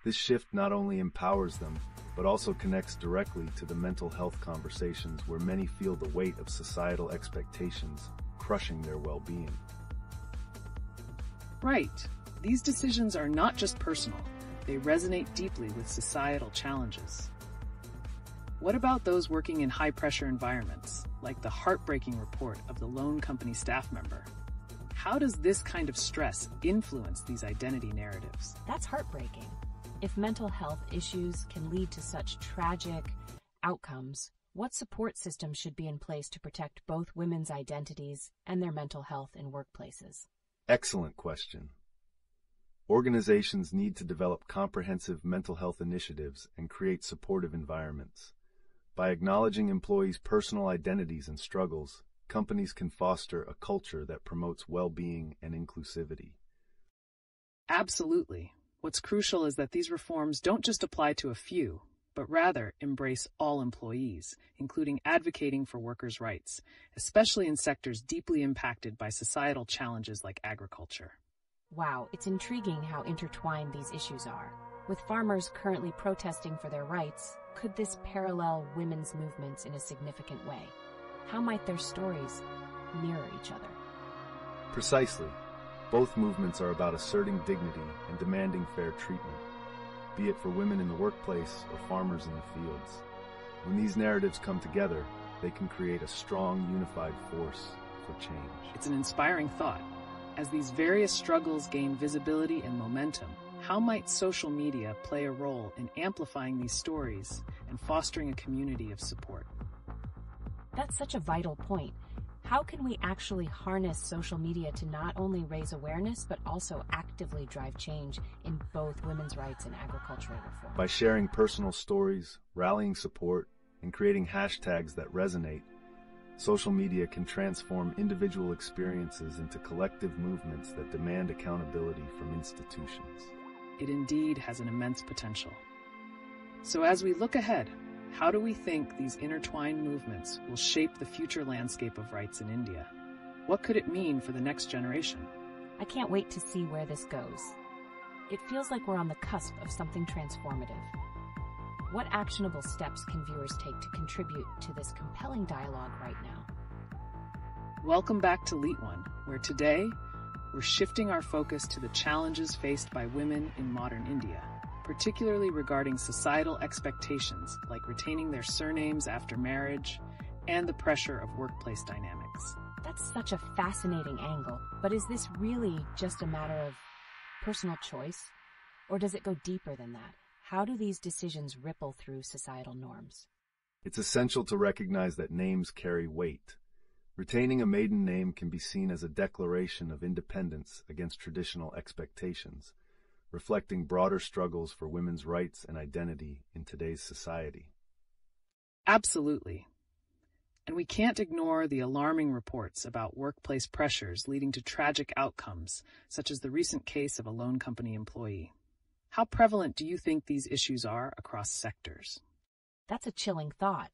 This shift not only empowers them, but also connects directly to the mental health conversations where many feel the weight of societal expectations crushing their well-being. Right. These decisions are not just personal. They resonate deeply with societal challenges. What about those working in high-pressure environments, like the heartbreaking report of the loan company staff member? How does this kind of stress influence these identity narratives? That's heartbreaking. If mental health issues can lead to such tragic outcomes, what support systems should be in place to protect both women's identities and their mental health in workplaces? Excellent question. Organizations need to develop comprehensive mental health initiatives and create supportive environments. By acknowledging employees' personal identities and struggles, companies can foster a culture that promotes well-being and inclusivity. Absolutely. What's crucial is that these reforms don't just apply to a few, but rather embrace all employees, including advocating for workers' rights, especially in sectors deeply impacted by societal challenges like agriculture. Wow, it's intriguing how intertwined these issues are. With farmers currently protesting for their rights, could this parallel women's movements in a significant way? How might their stories mirror each other? Precisely. Both movements are about asserting dignity and demanding fair treatment, be it for women in the workplace or farmers in the fields. When these narratives come together, they can create a strong, unified force for change. It's an inspiring thought. As these various struggles gain visibility and momentum, how might social media play a role in amplifying these stories and fostering a community of support? That's such a vital point. How can we actually harness social media to not only raise awareness, but also actively drive change in both women's rights and agricultural reform? By sharing personal stories, rallying support, and creating hashtags that resonate, social media can transform individual experiences into collective movements that demand accountability from institutions. It indeed has an immense potential. So as we look ahead, how do we think these intertwined movements will shape the future landscape of rights in India? What could it mean for the next generation? I can't wait to see where this goes. It feels like we're on the cusp of something transformative. What actionable steps can viewers take to contribute to this compelling dialogue right now? Welcome back to LeetOne, where today we're shifting our focus to the challenges faced by women in modern India, particularly regarding societal expectations like retaining their surnames after marriage and the pressure of workplace dynamics. That's such a fascinating angle, but is this really just a matter of personal choice? Or does it go deeper than that? how do these decisions ripple through societal norms? It's essential to recognize that names carry weight. Retaining a maiden name can be seen as a declaration of independence against traditional expectations, reflecting broader struggles for women's rights and identity in today's society. Absolutely. And we can't ignore the alarming reports about workplace pressures leading to tragic outcomes, such as the recent case of a loan company employee. How prevalent do you think these issues are across sectors? That's a chilling thought.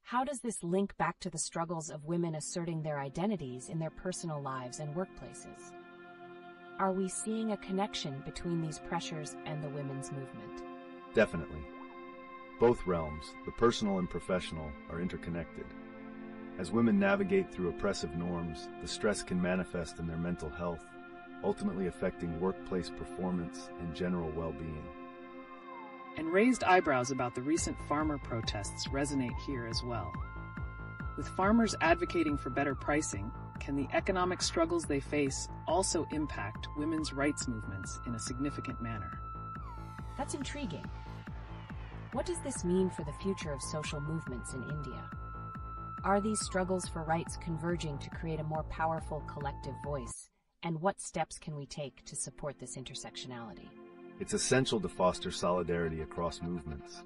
How does this link back to the struggles of women asserting their identities in their personal lives and workplaces? Are we seeing a connection between these pressures and the women's movement? Definitely. Both realms, the personal and professional, are interconnected. As women navigate through oppressive norms, the stress can manifest in their mental health, ultimately affecting workplace performance and general well-being. And raised eyebrows about the recent farmer protests resonate here as well. With farmers advocating for better pricing, can the economic struggles they face also impact women's rights movements in a significant manner? That's intriguing. What does this mean for the future of social movements in India? Are these struggles for rights converging to create a more powerful collective voice? And what steps can we take to support this intersectionality? It's essential to foster solidarity across movements.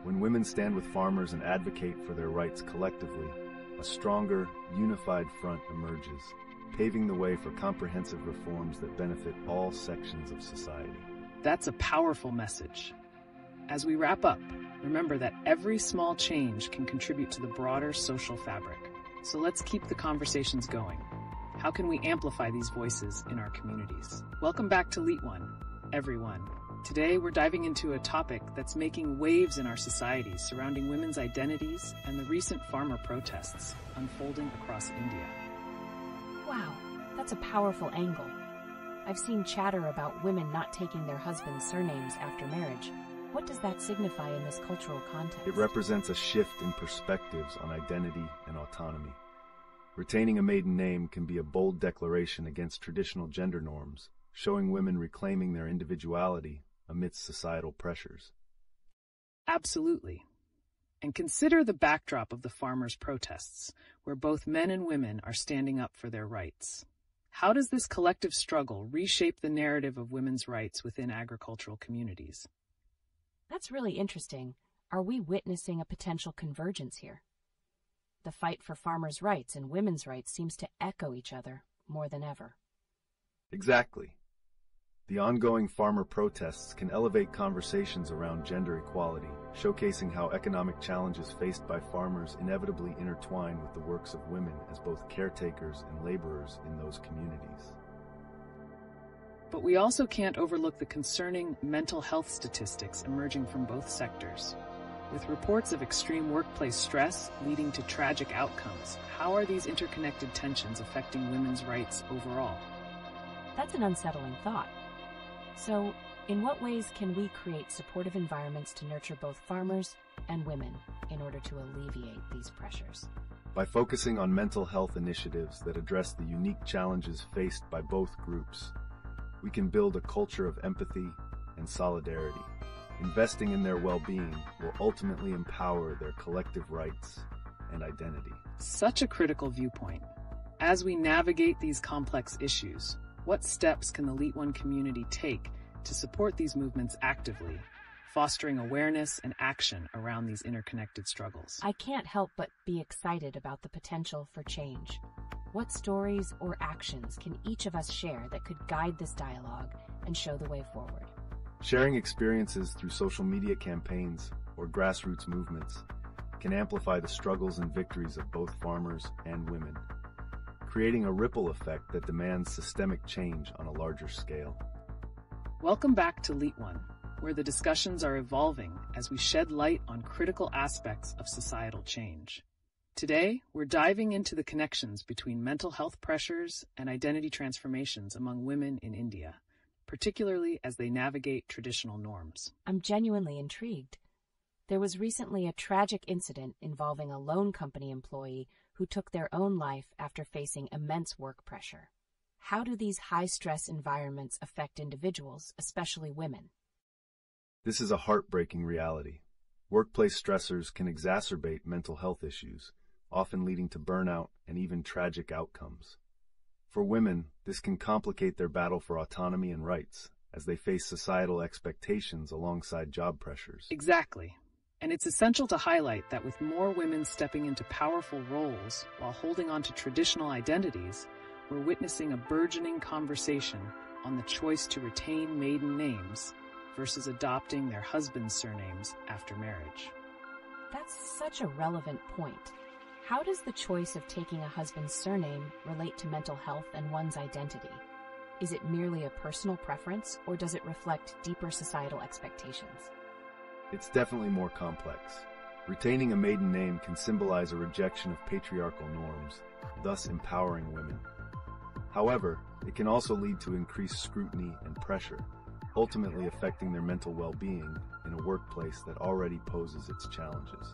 When women stand with farmers and advocate for their rights collectively, a stronger, unified front emerges, paving the way for comprehensive reforms that benefit all sections of society. That's a powerful message. As we wrap up, remember that every small change can contribute to the broader social fabric. So let's keep the conversations going. How can we amplify these voices in our communities? Welcome back to LeetOne, everyone. Today, we're diving into a topic that's making waves in our society surrounding women's identities and the recent farmer protests unfolding across India. Wow, that's a powerful angle. I've seen chatter about women not taking their husband's surnames after marriage. What does that signify in this cultural context? It represents a shift in perspectives on identity and autonomy. Retaining a maiden name can be a bold declaration against traditional gender norms, showing women reclaiming their individuality amidst societal pressures. Absolutely. And consider the backdrop of the farmers' protests, where both men and women are standing up for their rights. How does this collective struggle reshape the narrative of women's rights within agricultural communities? That's really interesting. Are we witnessing a potential convergence here? The fight for farmers' rights and women's rights seems to echo each other more than ever. Exactly. The ongoing farmer protests can elevate conversations around gender equality, showcasing how economic challenges faced by farmers inevitably intertwine with the works of women as both caretakers and laborers in those communities. But we also can't overlook the concerning mental health statistics emerging from both sectors. With reports of extreme workplace stress leading to tragic outcomes, how are these interconnected tensions affecting women's rights overall? That's an unsettling thought. So, in what ways can we create supportive environments to nurture both farmers and women in order to alleviate these pressures? By focusing on mental health initiatives that address the unique challenges faced by both groups, we can build a culture of empathy and solidarity. Investing in their well-being will ultimately empower their collective rights and identity. Such a critical viewpoint. As we navigate these complex issues, what steps can the LeetOne community take to support these movements actively, fostering awareness and action around these interconnected struggles? I can't help but be excited about the potential for change. What stories or actions can each of us share that could guide this dialogue and show the way forward? Sharing experiences through social media campaigns or grassroots movements can amplify the struggles and victories of both farmers and women, creating a ripple effect that demands systemic change on a larger scale. Welcome back to LeetOne, where the discussions are evolving as we shed light on critical aspects of societal change. Today, we're diving into the connections between mental health pressures and identity transformations among women in India, particularly as they navigate traditional norms. I'm genuinely intrigued. There was recently a tragic incident involving a loan company employee who took their own life after facing immense work pressure. How do these high-stress environments affect individuals, especially women? This is a heartbreaking reality. Workplace stressors can exacerbate mental health issues, often leading to burnout and even tragic outcomes. For women, this can complicate their battle for autonomy and rights, as they face societal expectations alongside job pressures. Exactly. And it's essential to highlight that with more women stepping into powerful roles while holding on to traditional identities, we're witnessing a burgeoning conversation on the choice to retain maiden names versus adopting their husband's surnames after marriage. That's such a relevant point. How does the choice of taking a husband's surname relate to mental health and one's identity? Is it merely a personal preference, or does it reflect deeper societal expectations? It's definitely more complex. Retaining a maiden name can symbolize a rejection of patriarchal norms, thus empowering women. However, it can also lead to increased scrutiny and pressure, ultimately affecting their mental well-being in a workplace that already poses its challenges.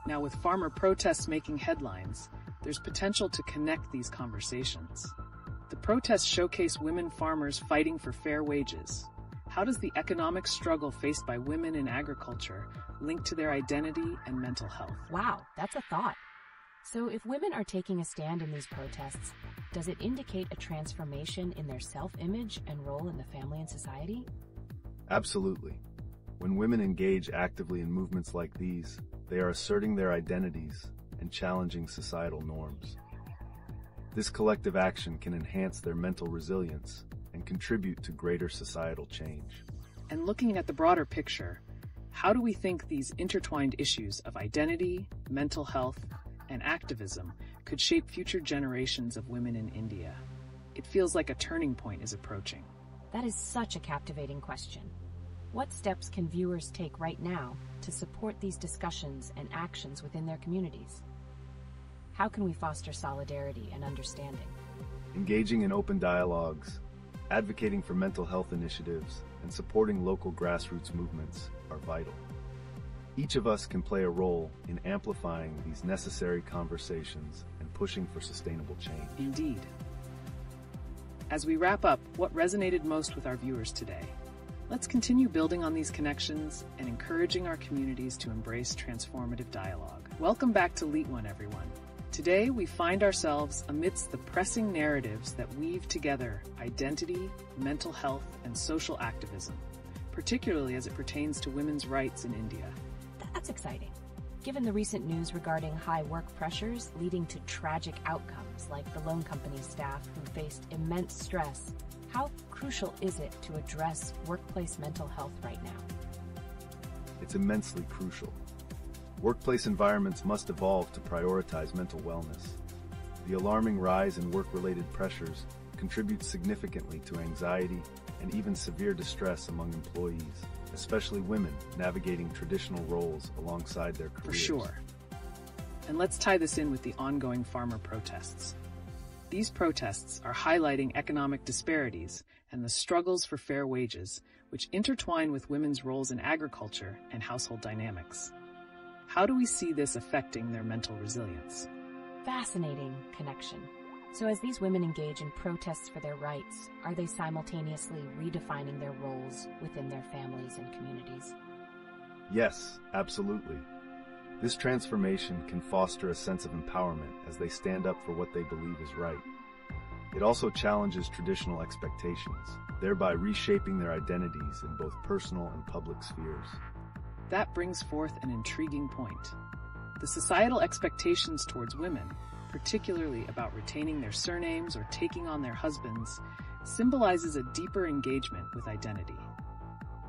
Now, with farmer protests making headlines, there's potential to connect these conversations. The protests showcase women farmers fighting for fair wages. How does the economic struggle faced by women in agriculture link to their identity and mental health? Wow, that's a thought. So if women are taking a stand in these protests, does it indicate a transformation in their self-image and role in the family and society? Absolutely. When women engage actively in movements like these, they are asserting their identities and challenging societal norms. This collective action can enhance their mental resilience and contribute to greater societal change. And looking at the broader picture, how do we think these intertwined issues of identity, mental health, and activism could shape future generations of women in India? It feels like a turning point is approaching. That is such a captivating question. What steps can viewers take right now to support these discussions and actions within their communities? How can we foster solidarity and understanding? Engaging in open dialogues, advocating for mental health initiatives, and supporting local grassroots movements are vital. Each of us can play a role in amplifying these necessary conversations and pushing for sustainable change. Indeed. As we wrap up, what resonated most with our viewers today? Let's continue building on these connections and encouraging our communities to embrace transformative dialogue. Welcome back to LeetOne, everyone. Today, we find ourselves amidst the pressing narratives that weave together identity, mental health, and social activism, particularly as it pertains to women's rights in India. That's exciting. Given the recent news regarding high work pressures leading to tragic outcomes like the loan company staff who faced immense stress, how crucial is it to address workplace mental health right now? It's immensely crucial. Workplace environments must evolve to prioritize mental wellness. The alarming rise in work-related pressures contributes significantly to anxiety and even severe distress among employees, especially women navigating traditional roles alongside their careers. For sure. And let's tie this in with the ongoing farmer protests. These protests are highlighting economic disparities and the struggles for fair wages, which intertwine with women's roles in agriculture and household dynamics. How do we see this affecting their mental resilience? Fascinating connection. So as these women engage in protests for their rights, are they simultaneously redefining their roles within their families and communities? Yes, absolutely. This transformation can foster a sense of empowerment as they stand up for what they believe is right. It also challenges traditional expectations, thereby reshaping their identities in both personal and public spheres. That brings forth an intriguing point. The societal expectations towards women, particularly about retaining their surnames or taking on their husbands, symbolizes a deeper engagement with identity.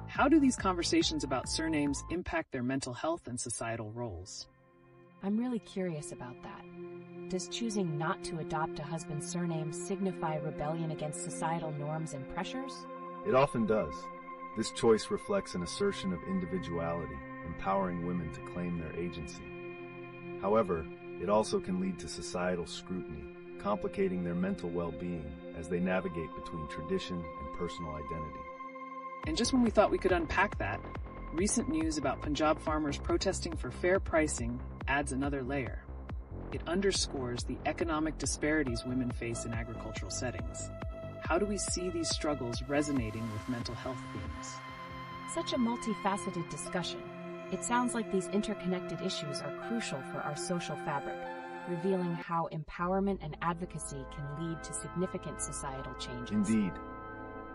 How do these conversations about surnames impact their mental health and societal roles? I'm really curious about that. Does choosing not to adopt a husband's surname signify rebellion against societal norms and pressures? It often does. This choice reflects an assertion of individuality, empowering women to claim their agency. However, it also can lead to societal scrutiny, complicating their mental well-being as they navigate between tradition and personal identity. And just when we thought we could unpack that, recent news about Punjab farmers protesting for fair pricing adds another layer. It underscores the economic disparities women face in agricultural settings. How do we see these struggles resonating with mental health themes? Such a multifaceted discussion. It sounds like these interconnected issues are crucial for our social fabric, revealing how empowerment and advocacy can lead to significant societal changes. Indeed.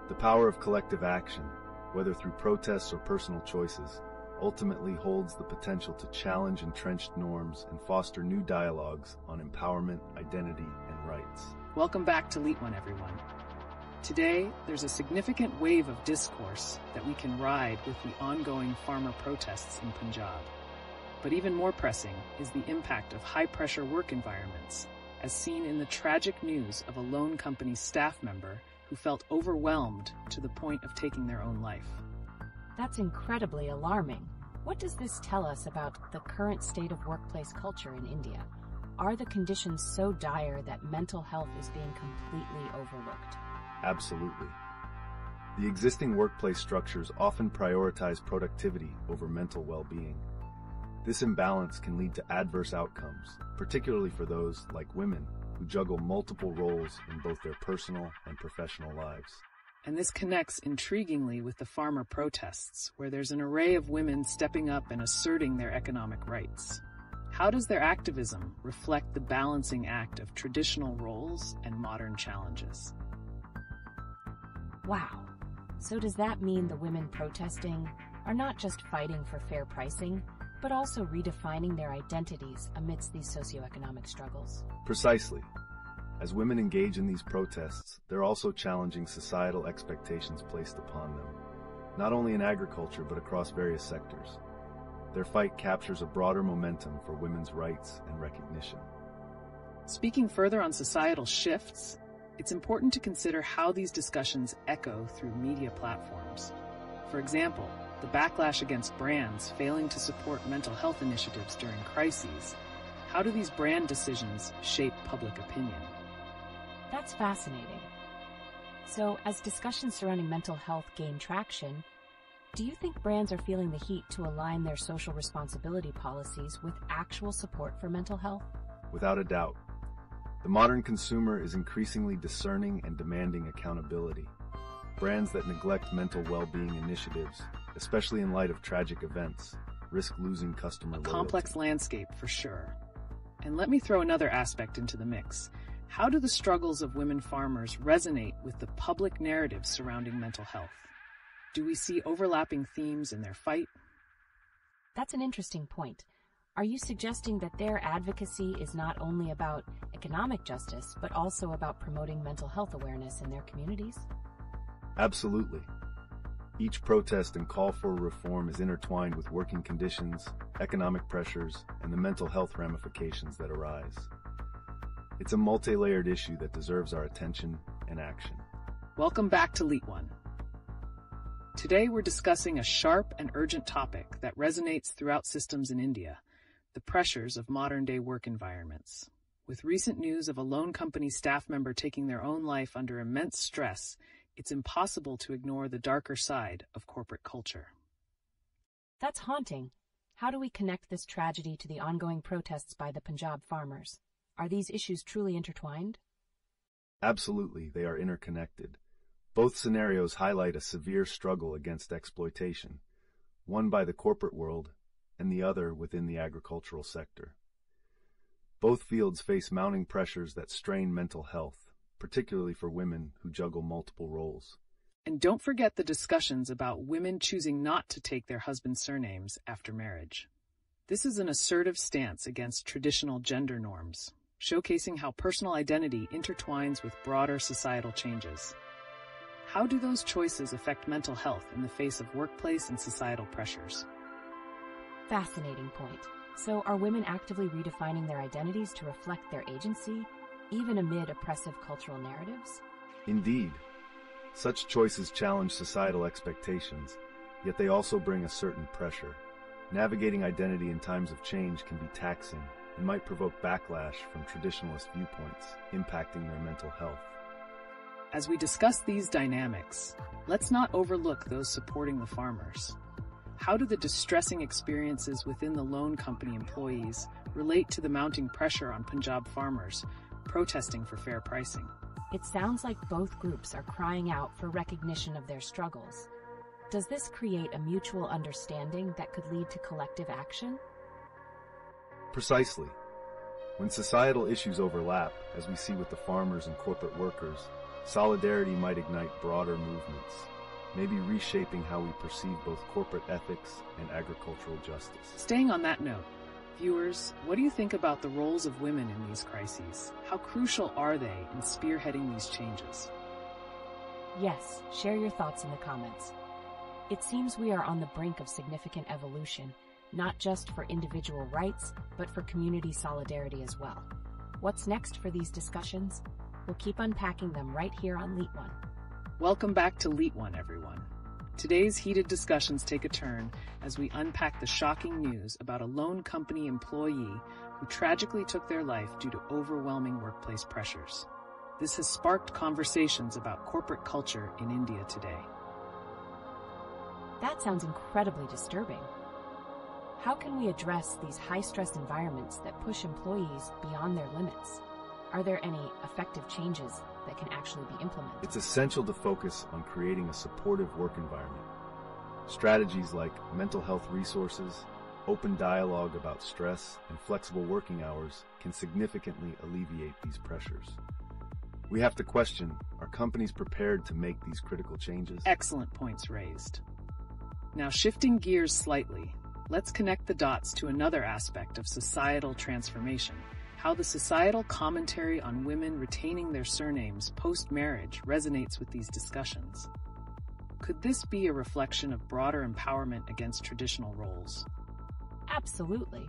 The power of collective action, whether through protests or personal choices, ultimately holds the potential to challenge entrenched norms and foster new dialogues on empowerment, identity, and rights. Welcome back to LeetOne, everyone. Today, there's a significant wave of discourse that we can ride with the ongoing farmer protests in Punjab. But even more pressing is the impact of high-pressure work environments, as seen in the tragic news of a loan company's staff member who felt overwhelmed to the point of taking their own life. That's incredibly alarming. What does this tell us about the current state of workplace culture in India? Are the conditions so dire that mental health is being completely overlooked? Absolutely. The existing workplace structures often prioritize productivity over mental well-being. This imbalance can lead to adverse outcomes, particularly for those, like women, who juggle multiple roles in both their personal and professional lives. And this connects intriguingly with the farmer protests, where there's an array of women stepping up and asserting their economic rights. How does their activism reflect the balancing act of traditional roles and modern challenges? Wow. So does that mean the women protesting are not just fighting for fair pricing, but also redefining their identities amidst these socioeconomic struggles? Precisely. As women engage in these protests, they're also challenging societal expectations placed upon them, not only in agriculture but across various sectors. Their fight captures a broader momentum for women's rights and recognition. Speaking further on societal shifts, it's important to consider how these discussions echo through media platforms. For example, the backlash against brands failing to support mental health initiatives during crises. How do these brand decisions shape public opinion? That's fascinating. So, as discussions surrounding mental health gain traction, do you think brands are feeling the heat to align their social responsibility policies with actual support for mental health? Without a doubt. The modern consumer is increasingly discerning and demanding accountability. Brands that neglect mental well-being initiatives, especially in light of tragic events, risk losing customer loyalty. A complex landscape for sure. And let me throw another aspect into the mix. How do the struggles of women farmers resonate with the public narrative surrounding mental health? Do we see overlapping themes in their fight? That's an interesting point. Are you suggesting that their advocacy is not only about economic justice, but also about promoting mental health awareness in their communities? Absolutely. Each protest and call for reform is intertwined with working conditions, economic pressures, and the mental health ramifications that arise. It's a multi-layered issue that deserves our attention and action. Welcome back to LeetOne. Today we're discussing a sharp and urgent topic that resonates throughout systems in India: the pressures of modern-day work environments. With recent news of a loan company staff member taking their own life under immense stress, it's impossible to ignore the darker side of corporate culture. That's haunting. How do we connect this tragedy to the ongoing protests by the Punjab farmers? Are these issues truly intertwined? Absolutely, they are interconnected. Both scenarios highlight a severe struggle against exploitation, one by the corporate world and the other within the agricultural sector. Both fields face mounting pressures that strain mental health, particularly for women who juggle multiple roles. And don't forget the discussions about women choosing not to take their husband's surnames after marriage. This is an assertive stance against traditional gender norms, showcasing how personal identity intertwines with broader societal changes. How do those choices affect mental health in the face of workplace and societal pressures? Fascinating point. So are women actively redefining their identities to reflect their agency, even amid oppressive cultural narratives? Indeed. Such choices challenge societal expectations, yet they also bring a certain pressure. Navigating identity in times of change can be taxing and might provoke backlash from traditionalist viewpoints, impacting their mental health. As we discuss these dynamics, let's not overlook those supporting the farmers. How do the distressing experiences within the loan company employees relate to the mounting pressure on Punjab farmers protesting for fair pricing? It sounds like both groups are crying out for recognition of their struggles. Does this create a mutual understanding that could lead to collective action? Precisely. When societal issues overlap, as we see with the farmers and corporate workers, solidarity might ignite broader movements, maybe reshaping how we perceive both corporate ethics and agricultural justice. Staying on that note, viewers, what do you think about the roles of women in these crises? How crucial are they in spearheading these changes? Yes, share your thoughts in the comments. It seems we are on the brink of significant evolution, not just for individual rights, but for community solidarity as well. What's next for these discussions? We'll keep unpacking them right here on LeetOne. Welcome back to LeetOne, everyone. Today's heated discussions take a turn as we unpack the shocking news about a lone company employee who tragically took their life due to overwhelming workplace pressures. This has sparked conversations about corporate culture in India today. That sounds incredibly disturbing. How can we address these high-stress environments that push employees beyond their limits? Are there any effective changes that can actually be implemented? It's essential to focus on creating a supportive work environment. Strategies like mental health resources, open dialogue about stress, and flexible working hours can significantly alleviate these pressures. We have to question, are companies prepared to make these critical changes? Excellent points raised. Now, shifting gears slightly, let's connect the dots to another aspect of societal transformation, how the societal commentary on women retaining their surnames post-marriage resonates with these discussions. Could this be a reflection of broader empowerment against traditional roles? Absolutely.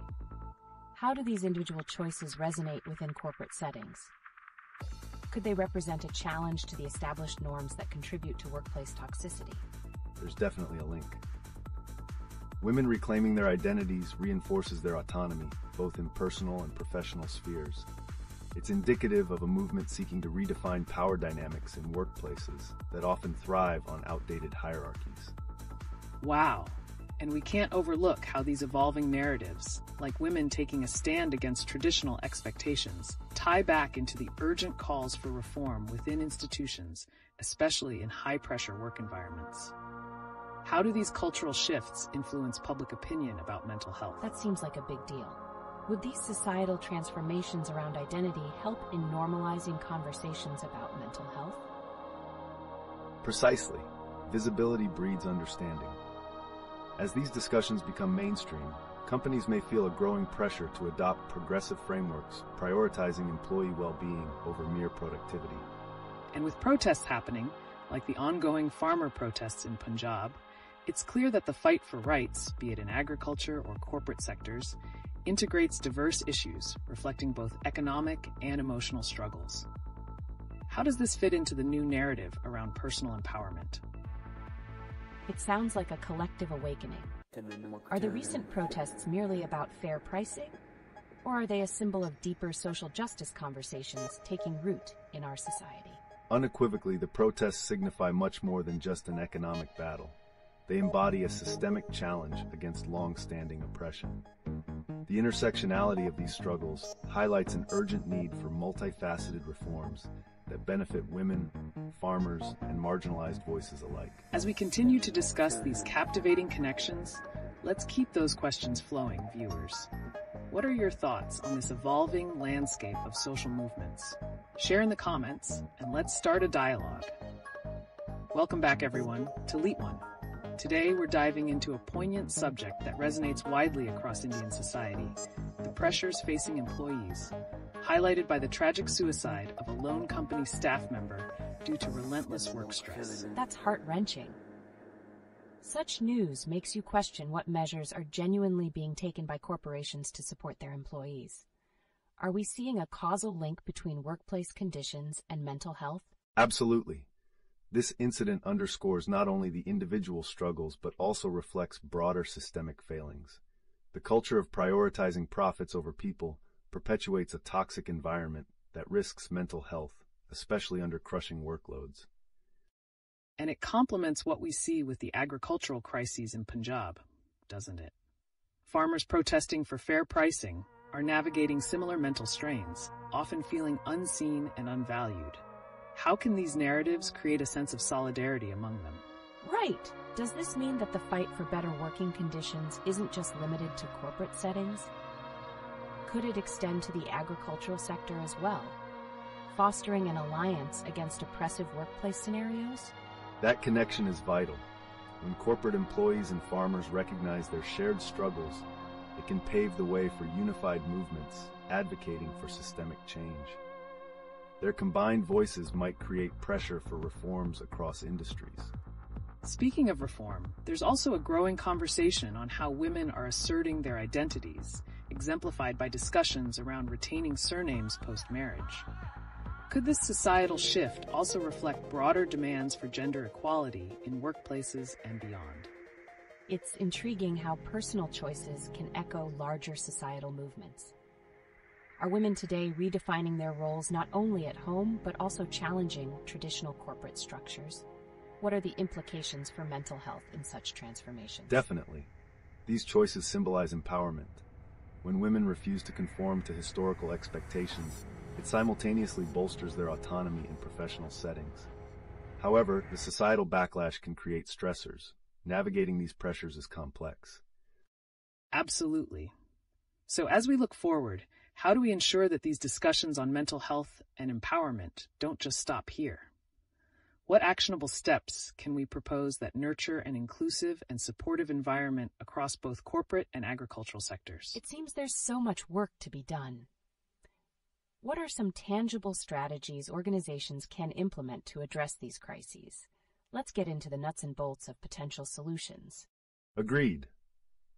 How do these individual choices resonate within corporate settings? Could they represent a challenge to the established norms that contribute to workplace toxicity? There's definitely a link. Women reclaiming their identities reinforces their autonomy, both in personal and professional spheres. It's indicative of a movement seeking to redefine power dynamics in workplaces that often thrive on outdated hierarchies. Wow. And we can't overlook how these evolving narratives, like women taking a stand against traditional expectations, tie back into the urgent calls for reform within institutions, especially in high-pressure work environments. How do these cultural shifts influence public opinion about mental health? That seems like a big deal. Would these societal transformations around identity help in normalizing conversations about mental health? Precisely. Visibility breeds understanding. As these discussions become mainstream, companies may feel a growing pressure to adopt progressive frameworks, prioritizing employee well-being over mere productivity. And with protests happening, like the ongoing farmer protests in Punjab, it's clear that the fight for rights, be it in agriculture or corporate sectors, integrates diverse issues, reflecting both economic and emotional struggles. How does this fit into the new narrative around personal empowerment? It sounds like a collective awakening. Are the recent protests merely about fair pricing? Or are they a symbol of deeper social justice conversations taking root in our society? Unequivocally, the protests signify much more than just an economic battle. They embody a systemic challenge against long-standing oppression. The intersectionality of these struggles highlights an urgent need for multifaceted reforms that benefit women, farmers, and marginalized voices alike. As we continue to discuss these captivating connections, let's keep those questions flowing, viewers. What are your thoughts on this evolving landscape of social movements? Share in the comments, and let's start a dialogue. Welcome back, everyone, to LeetOne. Today, we're diving into a poignant subject that resonates widely across Indian society, the pressures facing employees, highlighted by the tragic suicide of a lone company staff member due to relentless work stress. That's heart-wrenching. Such news makes you question what measures are genuinely being taken by corporations to support their employees. Are we seeing a causal link between workplace conditions and mental health? Absolutely. This incident underscores not only the individual struggles, but also reflects broader systemic failings. The culture of prioritizing profits over people perpetuates a toxic environment that risks mental health, especially under crushing workloads. And it complements what we see with the agricultural crises in Punjab, doesn't it? Farmers protesting for fair pricing are navigating similar mental strains, often feeling unseen and unvalued. How can these narratives create a sense of solidarity among them? Right. Does this mean that the fight for better working conditions isn't just limited to corporate settings? Could it extend to the agricultural sector as well, fostering an alliance against oppressive workplace scenarios? That connection is vital. When corporate employees and farmers recognize their shared struggles, it can pave the way for unified movements advocating for systemic change. Their combined voices might create pressure for reforms across industries. Speaking of reform, there's also a growing conversation on how women are asserting their identities, exemplified by discussions around retaining surnames post-marriage. Could this societal shift also reflect broader demands for gender equality in workplaces and beyond? It's intriguing how personal choices can echo larger societal movements. Are women today redefining their roles not only at home, but also challenging traditional corporate structures? What are the implications for mental health in such transformations? Definitely. These choices symbolize empowerment. When women refuse to conform to historical expectations, it simultaneously bolsters their autonomy in professional settings. However, the societal backlash can create stressors. Navigating these pressures is complex. Absolutely. So as we look forward, how do we ensure that these discussions on mental health and empowerment don't just stop here? What actionable steps can we propose that nurture an inclusive and supportive environment across both corporate and agricultural sectors? It seems there's so much work to be done. What are some tangible strategies organizations can implement to address these crises? Let's get into the nuts and bolts of potential solutions. Agreed.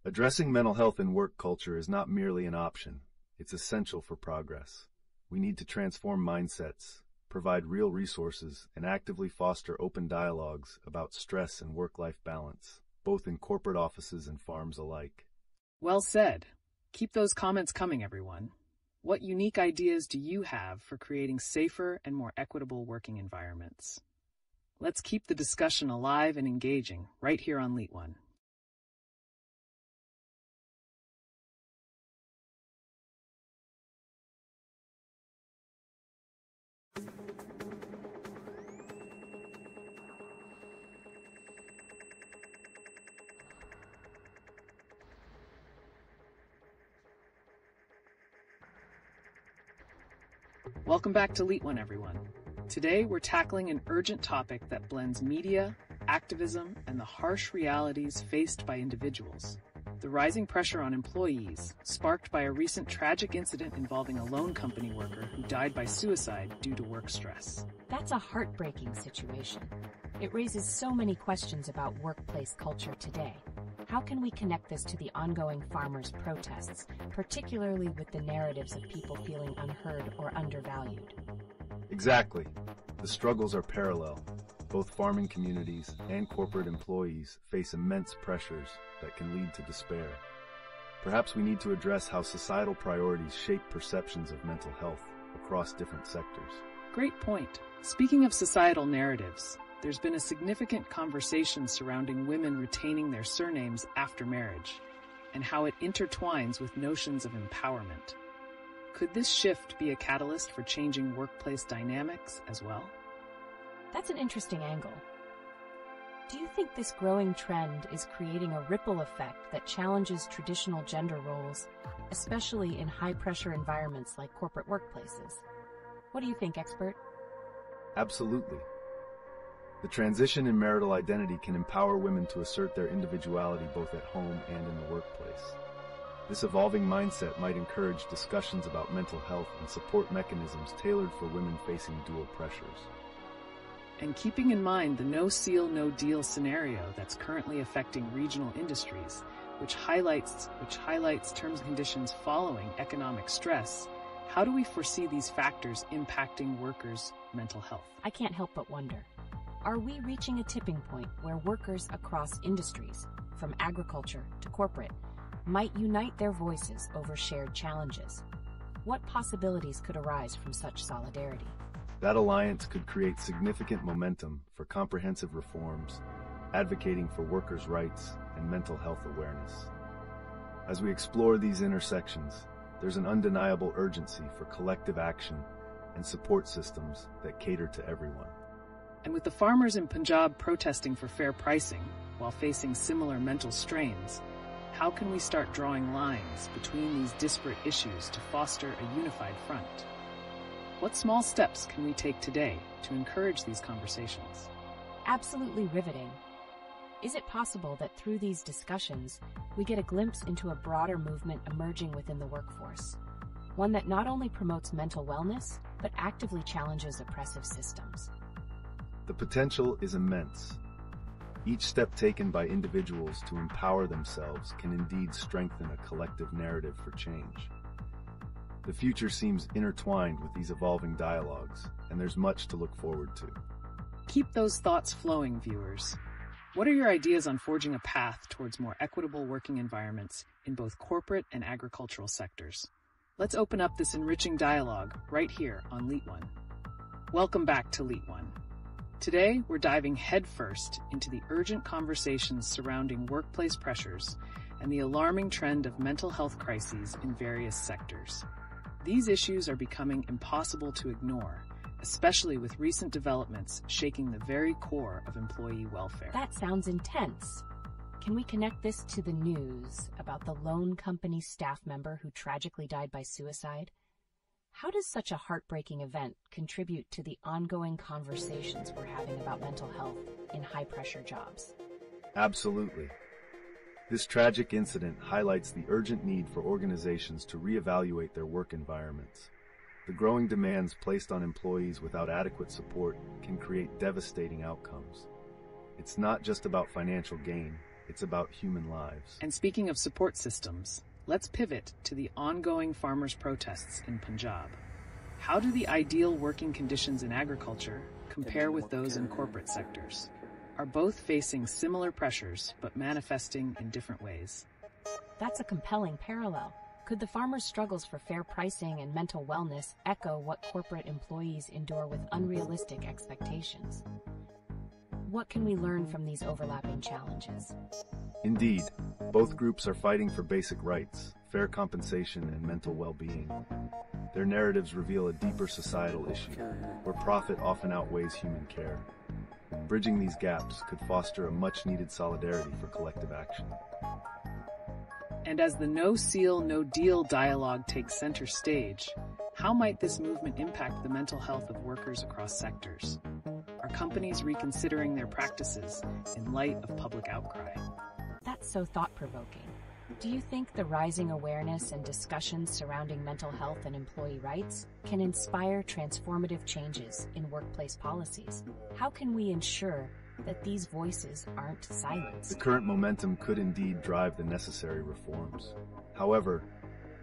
Addressing mental health in work culture is not merely an option. It's essential for progress. We need to transform mindsets, provide real resources, and actively foster open dialogues about stress and work-life balance, both in corporate offices and farms alike. Well said. Keep those comments coming, everyone. What unique ideas do you have for creating safer and more equitable working environments? Let's keep the discussion alive and engaging right here on LeetOne. Welcome back to LeetOne, everyone. Today, we're tackling an urgent topic that blends media, activism, and the harsh realities faced by individuals. The rising pressure on employees, sparked by a recent tragic incident involving a loan company worker who died by suicide due to work stress. That's a heartbreaking situation. It raises so many questions about workplace culture today. How can we connect this to the ongoing farmers' protests, particularly with the narratives of people feeling unheard or undervalued? Exactly. The struggles are parallel. Both farming communities and corporate employees face immense pressures that can lead to despair. Perhaps we need to address how societal priorities shape perceptions of mental health across different sectors. Great point. Speaking of societal narratives, there's been a significant conversation surrounding women retaining their surnames after marriage, and how it intertwines with notions of empowerment. Could this shift be a catalyst for changing workplace dynamics as well? That's an interesting angle. Do you think this growing trend is creating a ripple effect that challenges traditional gender roles, especially in high-pressure environments like corporate workplaces? What do you think, expert? Absolutely. The transition in marital identity can empower women to assert their individuality both at home and in the workplace. This evolving mindset might encourage discussions about mental health and support mechanisms tailored for women facing dual pressures. And keeping in mind the no-seal, no-deal scenario that's currently affecting regional industries, which highlights terms and conditions following economic stress, how do we foresee these factors impacting workers' mental health? I can't help but wonder, are we reaching a tipping point where workers across industries, from agriculture to corporate, might unite their voices over shared challenges? What possibilities could arise from such solidarity? That alliance could create significant momentum for comprehensive reforms, advocating for workers' rights and mental health awareness. As we explore these intersections, there's an undeniable urgency for collective action and support systems that cater to everyone. And with the farmers in Punjab protesting for fair pricing, while facing similar mental strains, how can we start drawing lines between these disparate issues to foster a unified front? What small steps can we take today to encourage these conversations? Absolutely riveting. Is it possible that through these discussions, we get a glimpse into a broader movement emerging within the workforce? One that not only promotes mental wellness, but actively challenges oppressive systems. The potential is immense. Each step taken by individuals to empower themselves can indeed strengthen a collective narrative for change. The future seems intertwined with these evolving dialogues, and there's much to look forward to. Keep those thoughts flowing, viewers. What are your ideas on forging a path towards more equitable working environments in both corporate and agricultural sectors? Let's open up this enriching dialogue right here on LeetOne. Welcome back to LeetOne. Today, we're diving headfirst into the urgent conversations surrounding workplace pressures and the alarming trend of mental health crises in various sectors. These issues are becoming impossible to ignore, especially with recent developments shaking the very core of employee welfare. That sounds intense. Can we connect this to the news about the loan company staff member who tragically died by suicide? How does such a heartbreaking event contribute to the ongoing conversations we're having about mental health in high-pressure jobs? Absolutely. This tragic incident highlights the urgent need for organizations to reevaluate their work environments. The growing demands placed on employees without adequate support can create devastating outcomes. It's not just about financial gain, it's about human lives. And speaking of support systems, let's pivot to the ongoing farmers' protests in Punjab. How do the ideal working conditions in agriculture compare with those in corporate sectors? Are both facing similar pressures but manifesting in different ways? That's a compelling parallel. Could the farmers' struggles for fair pricing and mental wellness echo what corporate employees endure with unrealistic expectations? What can we learn from these overlapping challenges? Indeed, both groups are fighting for basic rights, fair compensation, and mental well-being. Their narratives reveal a deeper societal issue, where profit often outweighs human care. Bridging these gaps could foster a much-needed solidarity for collective action. And as the no-seal, no-deal dialogue takes center stage, how might this movement impact the mental health of workers across sectors? Are companies reconsidering their practices in light of public outcry? That's so thought-provoking. Do you think the rising awareness and discussions surrounding mental health and employee rights can inspire transformative changes in workplace policies? How can we ensure that these voices aren't silenced? The current momentum could indeed drive the necessary reforms. However,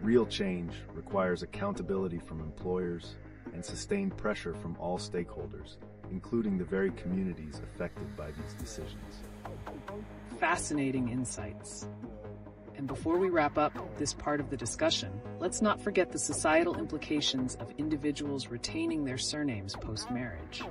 real change requires accountability from employers and sustained pressure from all stakeholders, including the very communities affected by these decisions. Fascinating insights. And before we wrap up this part of the discussion, let's not forget the societal implications of individuals retaining their surnames post-marriage.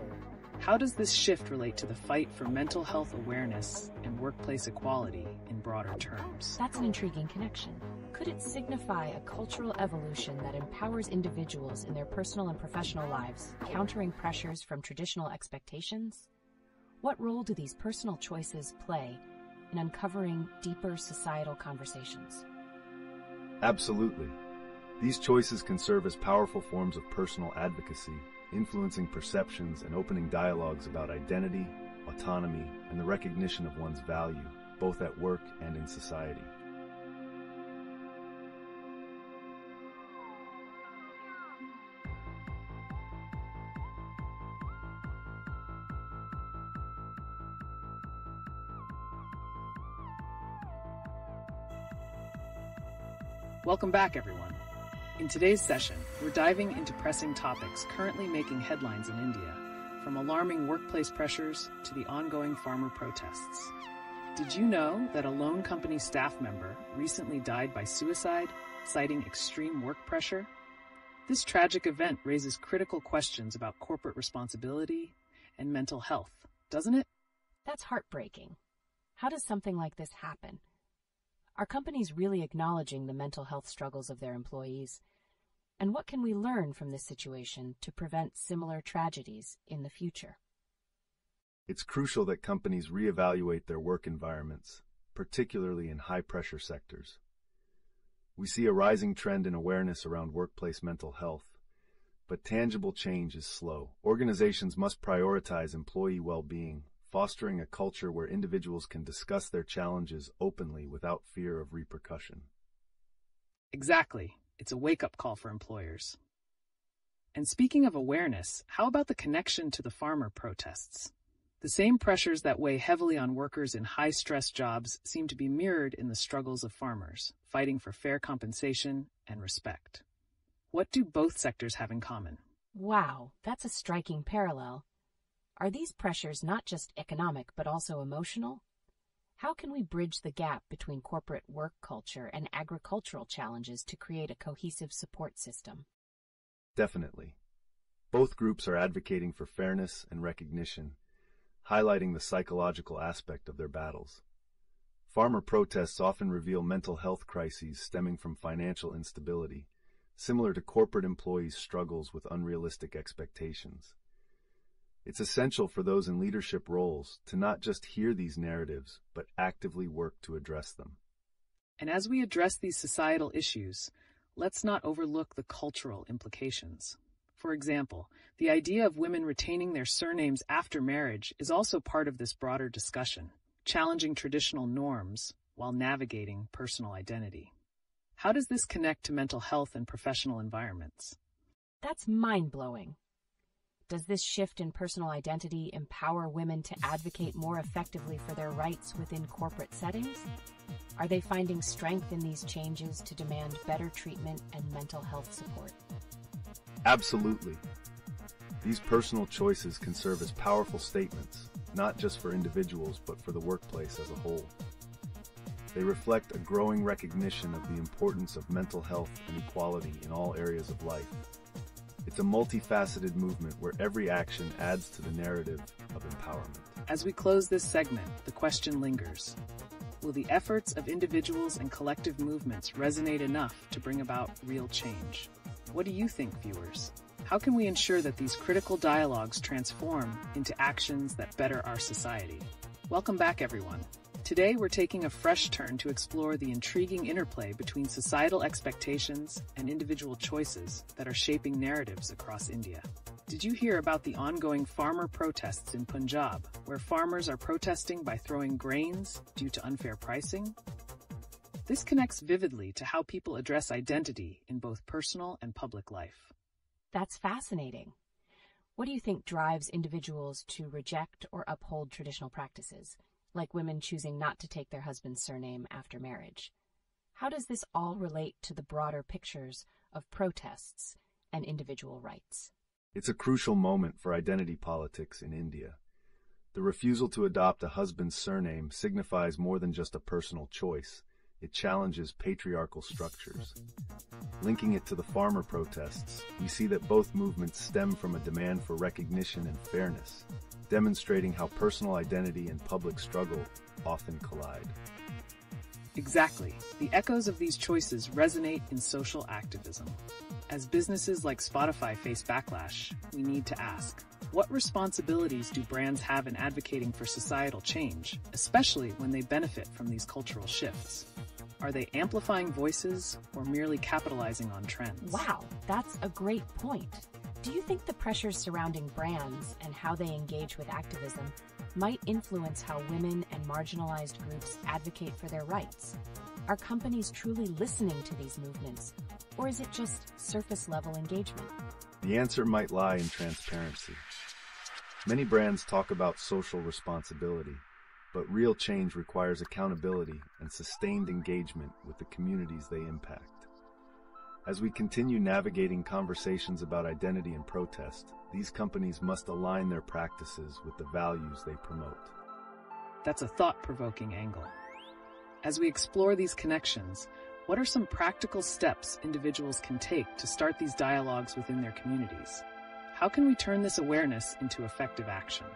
How does this shift relate to the fight for mental health awareness and workplace equality in broader terms? That's an intriguing connection. Could it signify a cultural evolution that empowers individuals in their personal and professional lives, countering pressures from traditional expectations? What role do these personal choices play in uncovering deeper societal conversations? Absolutely. These choices can serve as powerful forms of personal advocacy, influencing perceptions and opening dialogues about identity, autonomy, and the recognition of one's value, both at work and in society. Welcome back, everyone. In today's session, we're diving into pressing topics currently making headlines in India, from alarming workplace pressures to the ongoing farmer protests. Did you know that a loan company staff member recently died by suicide, citing extreme work pressure? This tragic event raises critical questions about corporate responsibility and mental health, doesn't it? That's heartbreaking. How does something like this happen? Are companies really acknowledging the mental health struggles of their employees? And what can we learn from this situation to prevent similar tragedies in the future? It's crucial that companies reevaluate their work environments, particularly in high-pressure sectors. We see a rising trend in awareness around workplace mental health, but tangible change is slow. Organizations must prioritize employee well-being, fostering a culture where individuals can discuss their challenges openly without fear of repercussion. Exactly. It's a wake-up call for employers. And speaking of awareness, how about the connection to the farmer protests? The same pressures that weigh heavily on workers in high-stress jobs seem to be mirrored in the struggles of farmers, fighting for fair compensation and respect. What do both sectors have in common? Wow, that's a striking parallel. Are these pressures not just economic but also emotional? How can we bridge the gap between corporate work culture and agricultural challenges to create a cohesive support system? Definitely. Both groups are advocating for fairness and recognition, highlighting the psychological aspect of their battles. Farmer protests often reveal mental health crises stemming from financial instability, similar to corporate employees' struggles with unrealistic expectations. It's essential for those in leadership roles to not just hear these narratives, but actively work to address them. And as we address these societal issues, let's not overlook the cultural implications. For example, the idea of women retaining their surnames after marriage is also part of this broader discussion, challenging traditional norms while navigating personal identity. How does this connect to mental health and professional environments? That's mind-blowing. Does this shift in personal identity empower women to advocate more effectively for their rights within corporate settings? Are they finding strength in these changes to demand better treatment and mental health support? Absolutely. These personal choices can serve as powerful statements, not just for individuals, but for the workplace as a whole. They reflect a growing recognition of the importance of mental health and equality in all areas of life. It's a multifaceted movement where every action adds to the narrative of empowerment. As we close this segment, the question lingers. Will the efforts of individuals and collective movements resonate enough to bring about real change? What do you think, viewers? How can we ensure that these critical dialogues transform into actions that better our society? Welcome back, everyone. Today, we're taking a fresh turn to explore the intriguing interplay between societal expectations and individual choices that are shaping narratives across India. Did you hear about the ongoing farmer protests in Punjab, where farmers are protesting by throwing grains due to unfair pricing? This connects vividly to how people address identity in both personal and public life. That's fascinating. What do you think drives individuals to reject or uphold traditional practices, like women choosing not to take their husband's surname after marriage? How does this all relate to the broader pictures of protests and individual rights? It's a crucial moment for identity politics in India. The refusal to adopt a husband's surname signifies more than just a personal choice. It challenges patriarchal structures. Linking it to the farmer protests, we see that both movements stem from a demand for recognition and fairness, demonstrating how personal identity and public struggle often collide. Exactly. The echoes of these choices resonate in social activism. As businesses like Spotify face backlash, we need to ask, what responsibilities do brands have in advocating for societal change, especially when they benefit from these cultural shifts? Are they amplifying voices or merely capitalizing on trends? Wow, that's a great point. Do you think the pressures surrounding brands and how they engage with activism might influence how women and marginalized groups advocate for their rights? Are companies truly listening to these movements, or is it just surface-level engagement? The answer might lie in transparency. Many brands talk about social responsibility, but real change requires accountability and sustained engagement with the communities they impact. As we continue navigating conversations about identity and protest, these companies must align their practices with the values they promote. That's a thought-provoking angle. As we explore these connections, what are some practical steps individuals can take to start these dialogues within their communities? How can we turn this awareness into effective action?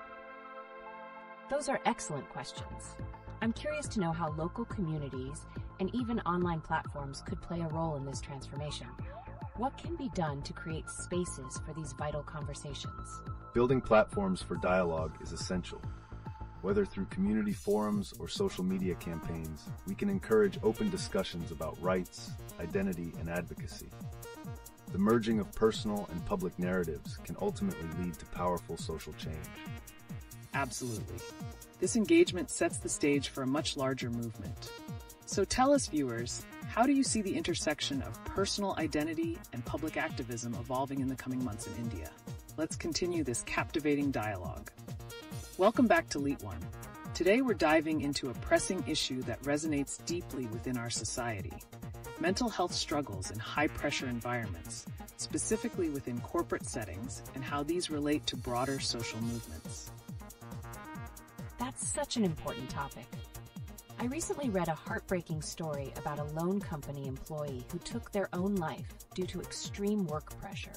Those are excellent questions. I'm curious to know how local communities and even online platforms could play a role in this transformation. What can be done to create spaces for these vital conversations? Building platforms for dialogue is essential. Whether through community forums or social media campaigns, we can encourage open discussions about rights, identity, and advocacy. The merging of personal and public narratives can ultimately lead to powerful social change. Absolutely. This engagement sets the stage for a much larger movement. So tell us, viewers, how do you see the intersection of personal identity and public activism evolving in the coming months in India? Let's continue this captivating dialogue. Welcome back to LeetOne. Today we're diving into a pressing issue that resonates deeply within our society: mental health struggles in high-pressure environments, specifically within corporate settings, and how these relate to broader social movements. That's such an important topic. I recently read a heartbreaking story about a loan company employee who took their own life due to extreme work pressure.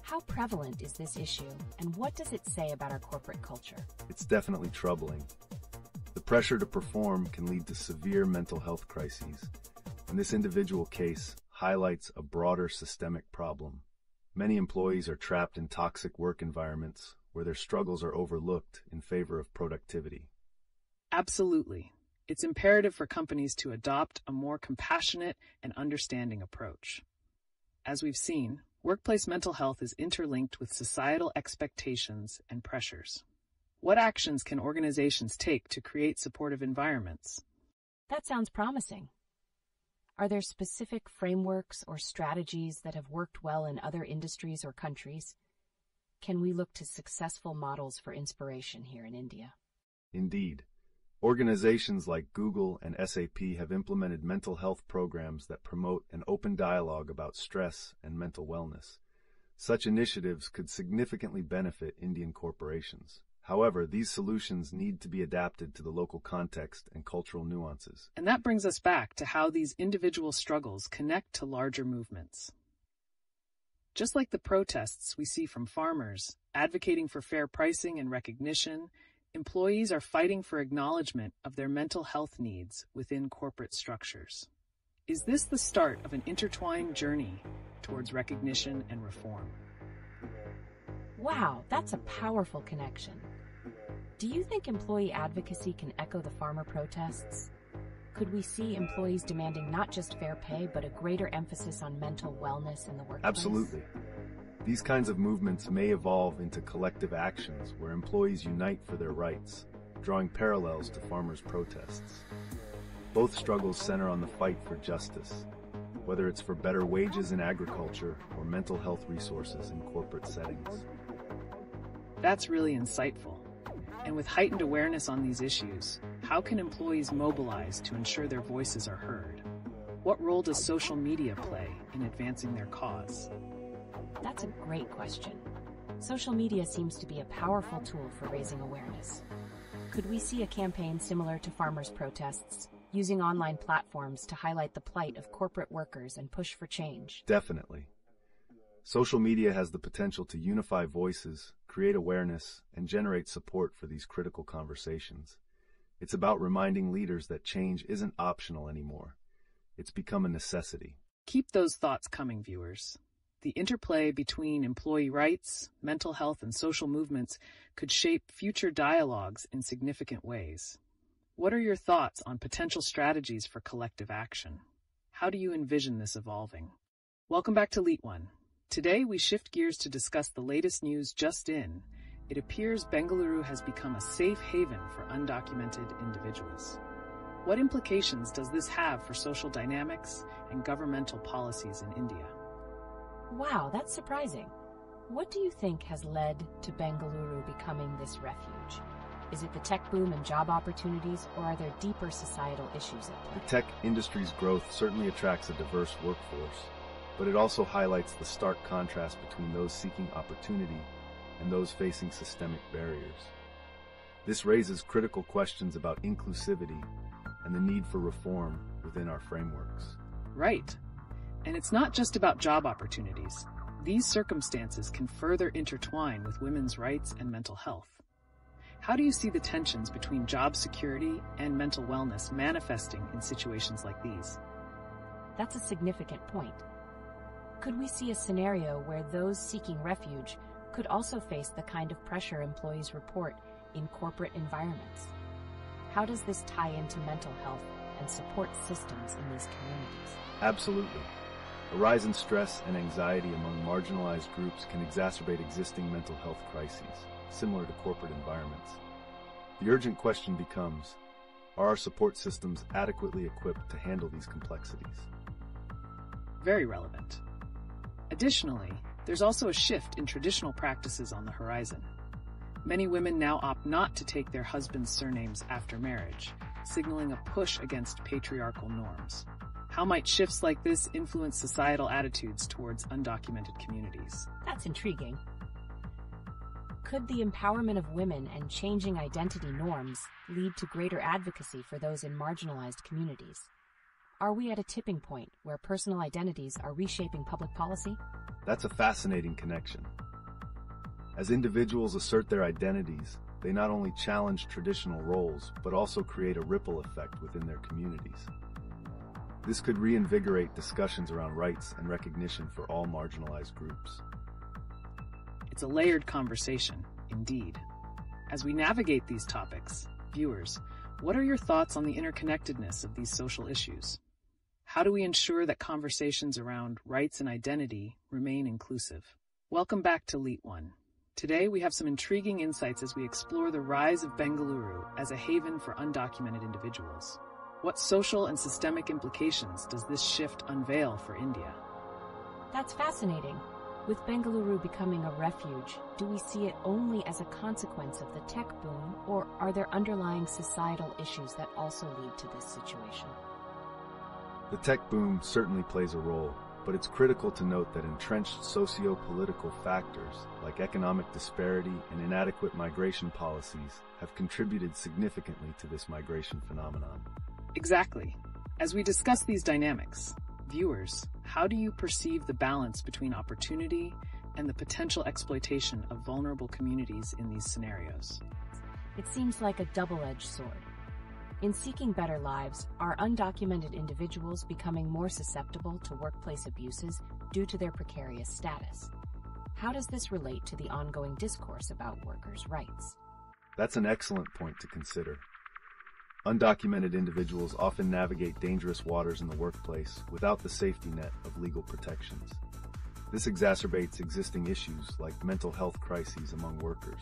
How prevalent is this issue, and what does it say about our corporate culture? It's definitely troubling. The pressure to perform can lead to severe mental health crises, and this individual case highlights a broader systemic problem. Many employees are trapped in toxic work environments where their struggles are overlooked in favor of productivity. Absolutely. It's imperative for companies to adopt a more compassionate and understanding approach. As we've seen, workplace mental health is interlinked with societal expectations and pressures. What actions can organizations take to create supportive environments? That sounds promising. Are there specific frameworks or strategies that have worked well in other industries or countries? Can we look to successful models for inspiration here in India? Indeed. Organizations like Google and SAP have implemented mental health programs that promote an open dialogue about stress and mental wellness. Such initiatives could significantly benefit Indian corporations. However, these solutions need to be adapted to the local context and cultural nuances. And that brings us back to how these individual struggles connect to larger movements. Just like the protests we see from farmers advocating for fair pricing and recognition, employees are fighting for acknowledgement of their mental health needs within corporate structures. Is this the start of an intertwined journey towards recognition and reform? Wow, that's a powerful connection. Do you think employee advocacy can echo the farmer protests? Could we see employees demanding not just fair pay, but a greater emphasis on mental wellness in the workplace? Absolutely. These kinds of movements may evolve into collective actions where employees unite for their rights, drawing parallels to farmers' protests. Both struggles center on the fight for justice, whether it's for better wages in agriculture or mental health resources in corporate settings. That's really insightful. And with heightened awareness on these issues, how can employees mobilize to ensure their voices are heard? What role does social media play in advancing their cause? That's a great question. Social media seems to be a powerful tool for raising awareness. Could we see a campaign similar to farmers' protests, using online platforms to highlight the plight of corporate workers and push for change? Definitely. Social media has the potential to unify voices, create awareness, and generate support for these critical conversations. It's about reminding leaders that change isn't optional anymore. It's become a necessity. Keep those thoughts coming, viewers. The interplay between employee rights, mental health, and social movements could shape future dialogues in significant ways. What are your thoughts on potential strategies for collective action? How do you envision this evolving? Welcome back to LeetOne. Today, we shift gears to discuss the latest news just in. It appears Bengaluru has become a safe haven for undocumented individuals. What implications does this have for social dynamics and governmental policies in India? Wow, that's surprising. What do you think has led to Bengaluru becoming this refuge? Is it the tech boom and job opportunities, or are there deeper societal issues at play? The tech industry's growth certainly attracts a diverse workforce, but it also highlights the stark contrast between those seeking opportunity and those facing systemic barriers. This raises critical questions about inclusivity and the need for reform within our frameworks. Right. And it's not just about job opportunities. These circumstances can further intertwine with women's rights and mental health. How do you see the tensions between job security and mental wellness manifesting in situations like these? That's a significant point. Could we see a scenario where those seeking refuge could also face the kind of pressure employees report in corporate environments. How does this tie into mental health and support systems in these communities? Absolutely. A rise in stress and anxiety among marginalized groups can exacerbate existing mental health crises, similar to corporate environments. The urgent question becomes, are our support systems adequately equipped to handle these complexities? Very relevant. Additionally, there's also a shift in traditional practices on the horizon. Many women now opt not to take their husband's surnames after marriage, signaling a push against patriarchal norms. How might shifts like this influence societal attitudes towards undocumented communities? That's intriguing. Could the empowerment of women and changing identity norms lead to greater advocacy for those in marginalized communities? Are we at a tipping point where personal identities are reshaping public policy? That's a fascinating connection. As individuals assert their identities, they not only challenge traditional roles, but also create a ripple effect within their communities. This could reinvigorate discussions around rights and recognition for all marginalized groups. It's a layered conversation, indeed. As we navigate these topics, viewers, what are your thoughts on the interconnectedness of these social issues? How do we ensure that conversations around rights and identity remain inclusive? Welcome back to LeetOne. Today, we have some intriguing insights as we explore the rise of Bengaluru as a haven for undocumented individuals. What social and systemic implications does this shift unveil for India? That's fascinating. With Bengaluru becoming a refuge, do we see it only as a consequence of the tech boom, or are there underlying societal issues that also lead to this situation? The tech boom certainly plays a role, but it's critical to note that entrenched socio-political factors like economic disparity and inadequate migration policies have contributed significantly to this migration phenomenon. Exactly. As we discuss these dynamics, viewers, how do you perceive the balance between opportunity and the potential exploitation of vulnerable communities in these scenarios? It seems like a double-edged sword. In seeking better lives, are undocumented individuals becoming more susceptible to workplace abuses due to their precarious status? How does this relate to the ongoing discourse about workers' rights? That's an excellent point to consider. Undocumented individuals often navigate dangerous waters in the workplace without the safety net of legal protections. This exacerbates existing issues like mental health crises among workers.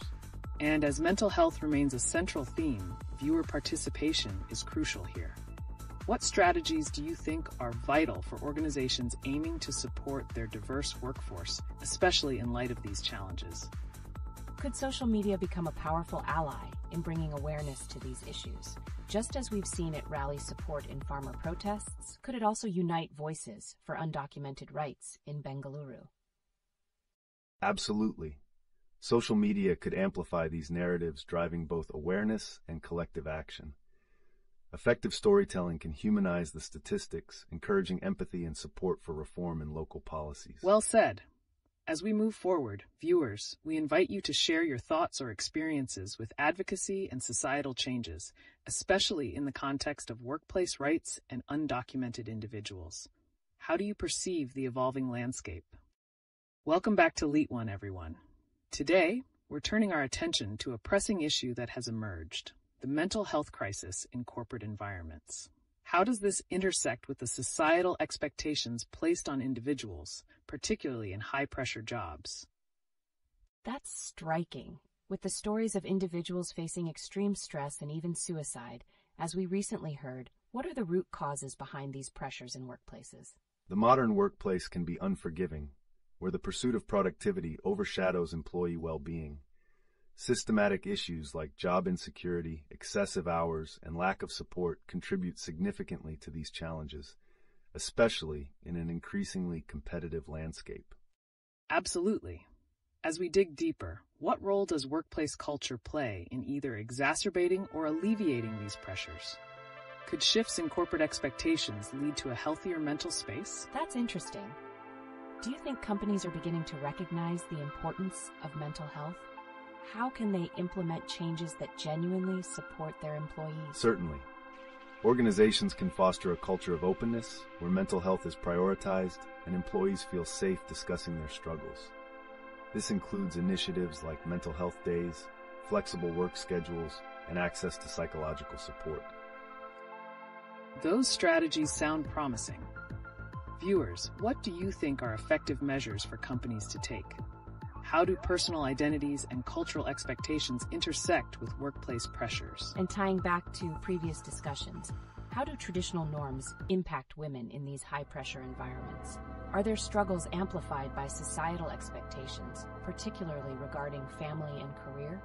And as mental health remains a central theme, viewer participation is crucial here. What strategies do you think are vital for organizations aiming to support their diverse workforce, especially in light of these challenges? Could social media become a powerful ally in bringing awareness to these issues? Just as we've seen it rally support in farmer protests, could it also unite voices for undocumented rights in Bengaluru? Absolutely. Social media could amplify these narratives, driving both awareness and collective action. Effective storytelling can humanize the statistics, encouraging empathy and support for reform in local policies. Well said. As we move forward, viewers, we invite you to share your thoughts or experiences with advocacy and societal changes, especially in the context of workplace rights and undocumented individuals. How do you perceive the evolving landscape? Welcome back to LeetOne, everyone. Today, we're turning our attention to a pressing issue that has emerged, the mental health crisis in corporate environments. How does this intersect with the societal expectations placed on individuals, particularly in high-pressure jobs? That's striking. With the stories of individuals facing extreme stress and even suicide, as we recently heard, what are the root causes behind these pressures in workplaces? The modern workplace can be unforgiving, where the pursuit of productivity overshadows employee well-being. Systematic issues like job insecurity, excessive hours, and lack of support contribute significantly to these challenges, especially in an increasingly competitive landscape. Absolutely. As we dig deeper, what role does workplace culture play in either exacerbating or alleviating these pressures? Could shifts in corporate expectations lead to a healthier mental space? That's interesting. Do you think companies are beginning to recognize the importance of mental health? How can they implement changes that genuinely support their employees? Certainly. Organizations can foster a culture of openness where mental health is prioritized and employees feel safe discussing their struggles. This includes initiatives like mental health days, flexible work schedules, and access to psychological support. Those strategies sound promising. Viewers, what do you think are effective measures for companies to take? How do personal identities and cultural expectations intersect with workplace pressures? And tying back to previous discussions, how do traditional norms impact women in these high-pressure environments? Are their struggles amplified by societal expectations, particularly regarding family and career?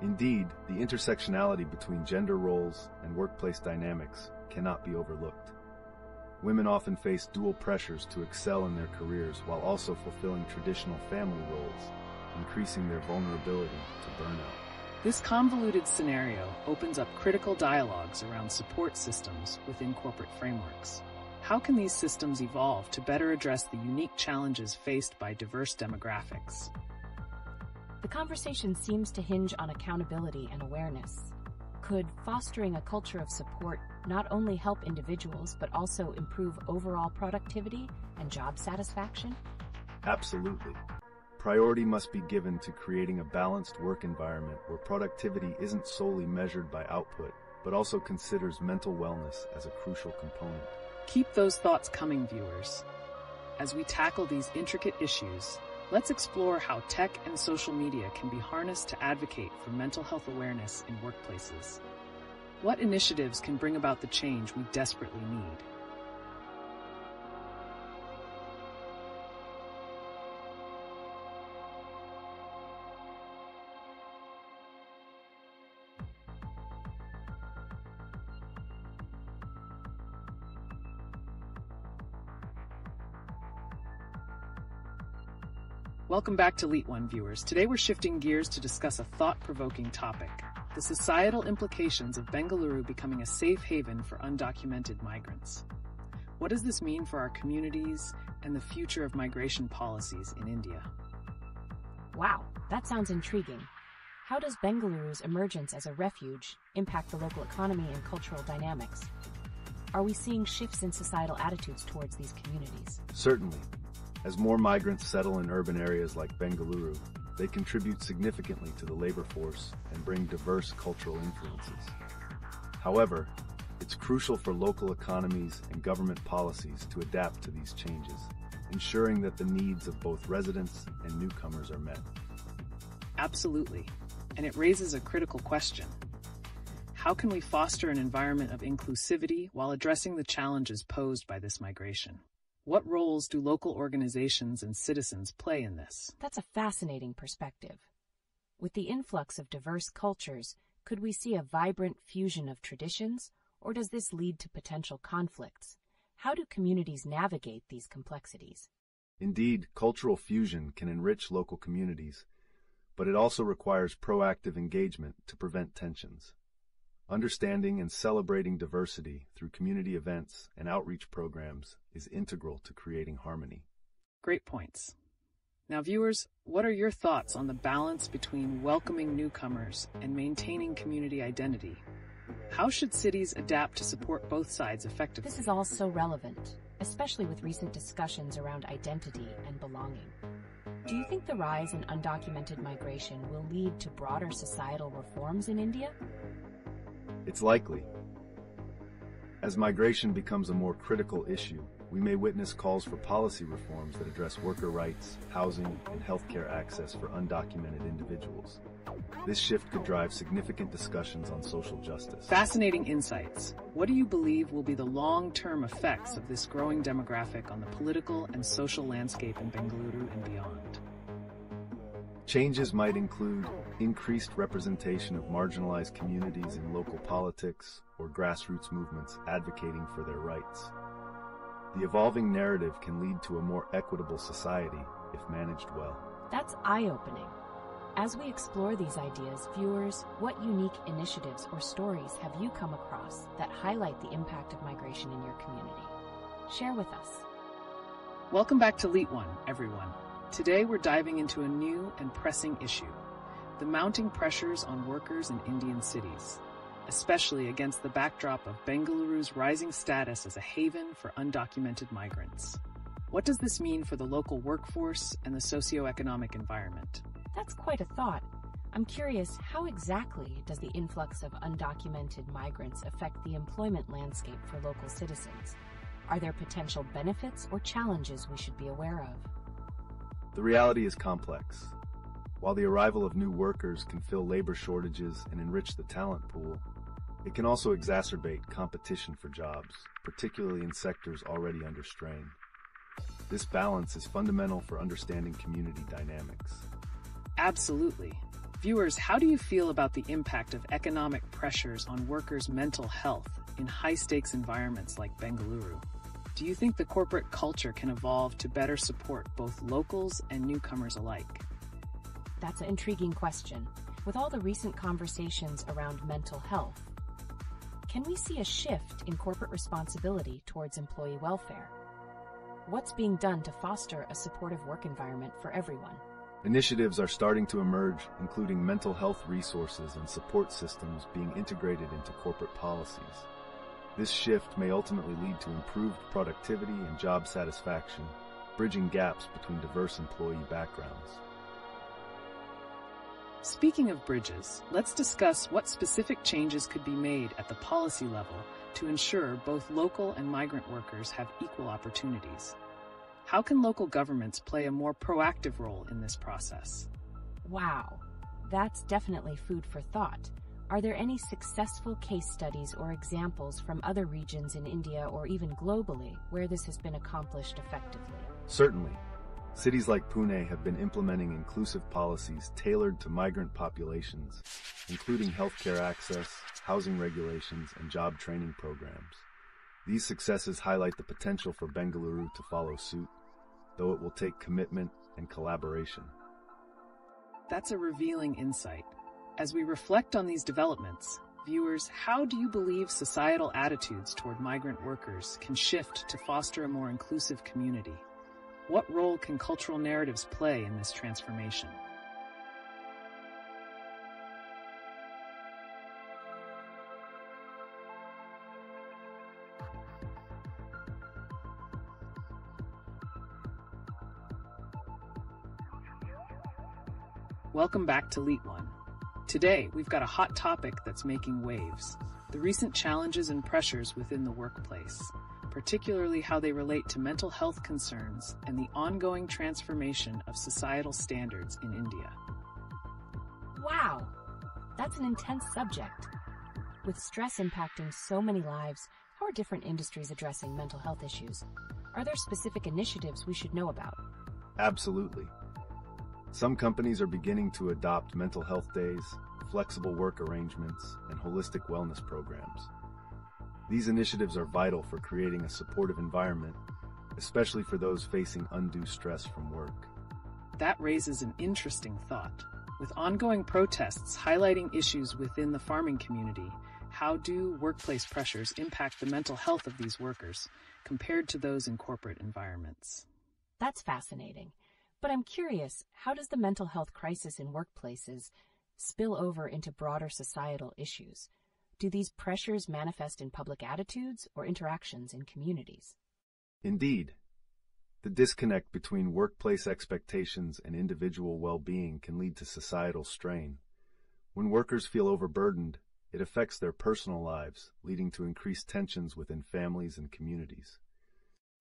Indeed, the intersectionality between gender roles and workplace dynamics cannot be overlooked. Women often face dual pressures to excel in their careers while also fulfilling traditional family roles, increasing their vulnerability to burnout. This convoluted scenario opens up critical dialogues around support systems within corporate frameworks. How can these systems evolve to better address the unique challenges faced by diverse demographics? The conversation seems to hinge on accountability and awareness. Could fostering a culture of support not only help individuals but also improve overall productivity and job satisfaction? Absolutely. Priority must be given to creating a balanced work environment where productivity isn't solely measured by output, but also considers mental wellness as a crucial component. Keep those thoughts coming, viewers. As we tackle these intricate issues, let's explore how tech and social media can be harnessed to advocate for mental health awareness in workplaces. What initiatives can bring about the change we desperately need? Welcome back to LeetOne, viewers. Today we're shifting gears to discuss a thought-provoking topic: the societal implications of Bengaluru becoming a safe haven for undocumented migrants. What does this mean for our communities and the future of migration policies in India? Wow, that sounds intriguing. How does Bengaluru's emergence as a refuge impact the local economy and cultural dynamics? Are we seeing shifts in societal attitudes towards these communities? Certainly. As more migrants settle in urban areas like Bengaluru, they contribute significantly to the labor force and bring diverse cultural influences. However, it's crucial for local economies and government policies to adapt to these changes, ensuring that the needs of both residents and newcomers are met. Absolutely. And it raises a critical question. How can we foster an environment of inclusivity while addressing the challenges posed by this migration? What roles do local organizations and citizens play in this? That's a fascinating perspective. With the influx of diverse cultures, could we see a vibrant fusion of traditions, or does this lead to potential conflicts? How do communities navigate these complexities? Indeed, cultural fusion can enrich local communities, but it also requires proactive engagement to prevent tensions. Understanding and celebrating diversity through community events and outreach programs is integral to creating harmony. Great points. Now, viewers, what are your thoughts on the balance between welcoming newcomers and maintaining community identity? How should cities adapt to support both sides effectively? This is all so relevant, especially with recent discussions around identity and belonging. Do you think the rise in undocumented migration will lead to broader societal reforms in India? It's likely. As migration becomes a more critical issue, we may witness calls for policy reforms that address worker rights, housing, and healthcare access for undocumented individuals. This shift could drive significant discussions on social justice. Fascinating insights. What do you believe will be the long-term effects of this growing demographic on the political and social landscape in Bengaluru and beyond? Changes might include increased representation of marginalized communities in local politics or grassroots movements advocating for their rights. The evolving narrative can lead to a more equitable society if managed well. That's eye-opening. As we explore these ideas, viewers, what unique initiatives or stories have you come across that highlight the impact of migration in your community? Share with us. Welcome back to LeetOne, everyone. Today we're diving into a new and pressing issue: the mounting pressures on workers in Indian cities, especially against the backdrop of Bengaluru's rising status as a haven for undocumented migrants. What does this mean for the local workforce and the socioeconomic environment? That's quite a thought. I'm curious, how exactly does the influx of undocumented migrants affect the employment landscape for local citizens? Are there potential benefits or challenges we should be aware of? The reality is complex. While the arrival of new workers can fill labor shortages and enrich the talent pool, it can also exacerbate competition for jobs, particularly in sectors already under strain. This balance is fundamental for understanding community dynamics. Absolutely. Viewers, how do you feel about the impact of economic pressures on workers' mental health in high-stakes environments like Bengaluru? Do you think the corporate culture can evolve to better support both locals and newcomers alike? That's an intriguing question. With all the recent conversations around mental health, can we see a shift in corporate responsibility towards employee welfare? What's being done to foster a supportive work environment for everyone? Initiatives are starting to emerge, including mental health resources and support systems being integrated into corporate policies. This shift may ultimately lead to improved productivity and job satisfaction, bridging gaps between diverse employee backgrounds. Speaking of bridges, let's discuss what specific changes could be made at the policy level to ensure both local and migrant workers have equal opportunities. How can local governments play a more proactive role in this process? Wow, that's definitely food for thought. Are there any successful case studies or examples from other regions in India or even globally where this has been accomplished effectively? Certainly. Cities like Pune have been implementing inclusive policies tailored to migrant populations, including healthcare access, housing regulations, and job training programs. These successes highlight the potential for Bengaluru to follow suit, though it will take commitment and collaboration. That's a revealing insight. As we reflect on these developments, viewers, how do you believe societal attitudes toward migrant workers can shift to foster a more inclusive community? What role can cultural narratives play in this transformation? Welcome back to LeetOne. Today, we've got a hot topic that's making waves: the recent challenges and pressures within the workplace, particularly how they relate to mental health concerns and the ongoing transformation of societal standards in India. Wow, that's an intense subject. With stress impacting so many lives, how are different industries addressing mental health issues? Are there specific initiatives we should know about? Absolutely. Some companies are beginning to adopt mental health days, flexible work arrangements, and holistic wellness programs. These initiatives are vital for creating a supportive environment, especially for those facing undue stress from work. That raises an interesting thought. With ongoing protests highlighting issues within the farming community, how do workplace pressures impact the mental health of these workers compared to those in corporate environments? That's fascinating. But I'm curious, how does the mental health crisis in workplaces spill over into broader societal issues? Do these pressures manifest in public attitudes or interactions in communities? Indeed. The disconnect between workplace expectations and individual well-being can lead to societal strain. When workers feel overburdened, it affects their personal lives, leading to increased tensions within families and communities.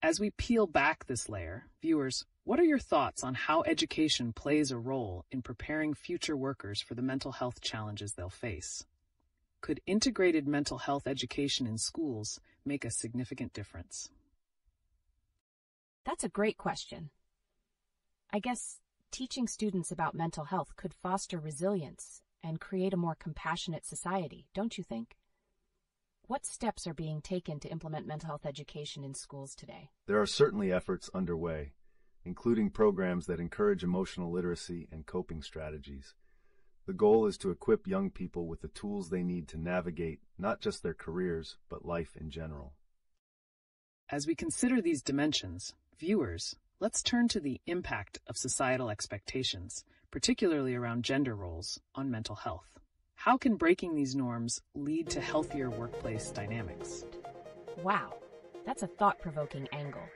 As we peel back this layer, viewers, what are your thoughts on how education plays a role in preparing future workers for the mental health challenges they'll face? Could integrated mental health education in schools make a significant difference? That's a great question. I guess teaching students about mental health could foster resilience and create a more compassionate society, don't you think? What steps are being taken to implement mental health education in schools today? There are certainly efforts underway, including programs that encourage emotional literacy and coping strategies. The goal is to equip young people with the tools they need to navigate not just their careers, but life in general. As we consider these dimensions, viewers, let's turn to the impact of societal expectations, particularly around gender roles, on mental health. How can breaking these norms lead to healthier workplace dynamics? Wow, that's a thought-provoking angle.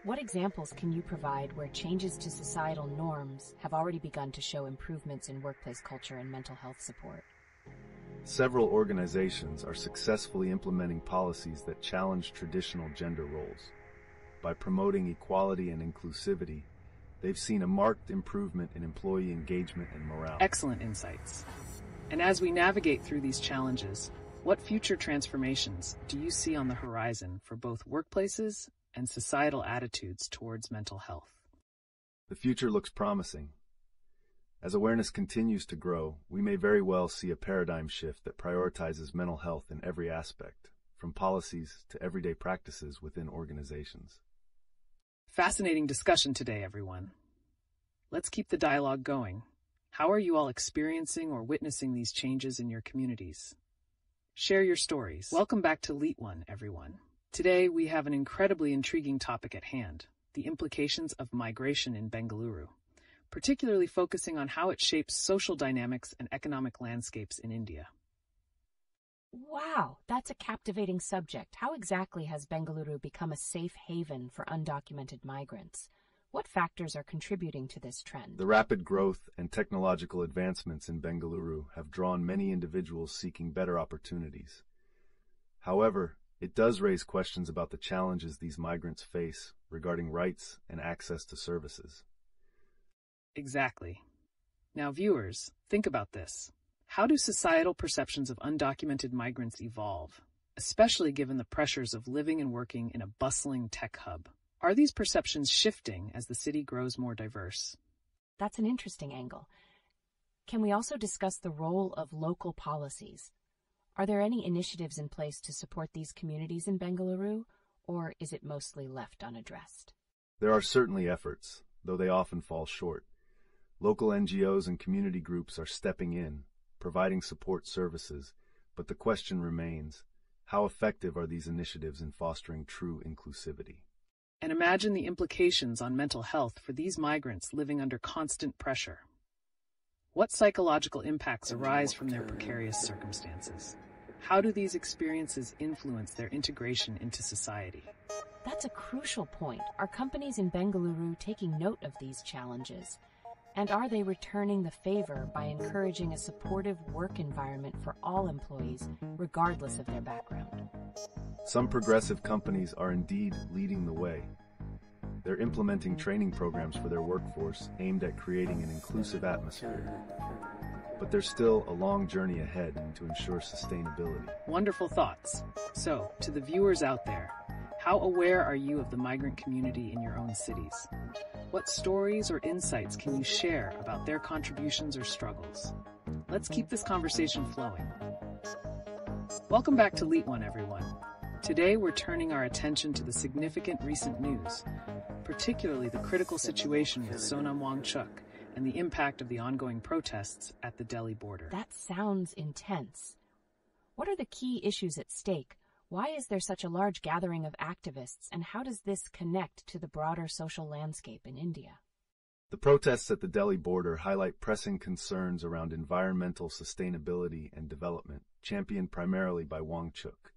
What examples can you provide where changes to societal norms have already begun to show improvements in workplace culture and mental health support? Several organizations are successfully implementing policies that challenge traditional gender roles. By promoting equality and inclusivity, they've seen a marked improvement in employee engagement and morale. Excellent insights. And as we navigate through these challenges, what future transformations do you see on the horizon for both workplaces and societal attitudes towards mental health? The future looks promising. As awareness continues to grow, we may very well see a paradigm shift that prioritizes mental health in every aspect, from policies to everyday practices within organizations. Fascinating discussion today, everyone. Let's keep the dialogue going. How are you all experiencing or witnessing these changes in your communities? Share your stories. Welcome back to LeetOne, everyone. Today, we have an incredibly intriguing topic at hand, the implications of migration in Bengaluru, particularly focusing on how it shapes social dynamics and economic landscapes in India. Wow, that's a captivating subject. How exactly has Bengaluru become a safe haven for undocumented migrants? What factors are contributing to this trend? The rapid growth and technological advancements in Bengaluru have drawn many individuals seeking better opportunities. However, it does raise questions about the challenges these migrants face regarding rights and access to services. Exactly. Now, viewers, think about this. How do societal perceptions of undocumented migrants evolve, especially given the pressures of living and working in a bustling tech hub? Are these perceptions shifting as the city grows more diverse? That's an interesting angle. Can we also discuss the role of local policies? Are there any initiatives in place to support these communities in Bengaluru, or is it mostly left unaddressed? There are certainly efforts, though they often fall short. Local NGOs and community groups are stepping in, providing support services, but the question remains, how effective are these initiatives in fostering true inclusivity? And imagine the implications on mental health for these migrants living under constant pressure. What psychological impacts arise from their precarious circumstances? How do these experiences influence their integration into society? That's a crucial point. Are companies in Bengaluru taking note of these challenges? And are they returning the favor by encouraging a supportive work environment for all employees, regardless of their background? Some progressive companies are indeed leading the way. They're implementing training programs for their workforce aimed at creating an inclusive atmosphere. But there's still a long journey ahead to ensure sustainability. Wonderful thoughts. So, to the viewers out there, how aware are you of the migrant community in your own cities? What stories or insights can you share about their contributions or struggles? Let's keep this conversation flowing. Welcome back to LeetOne, everyone. Today, we're turning our attention to the significant recent news, particularly the critical situation with Sonam Wangchuk and the impact of the ongoing protests at the Delhi border. That sounds intense. What are the key issues at stake? Why is there such a large gathering of activists, and how does this connect to the broader social landscape in India? The protests at the Delhi border highlight pressing concerns around environmental sustainability and development, championed primarily by Wangchuk.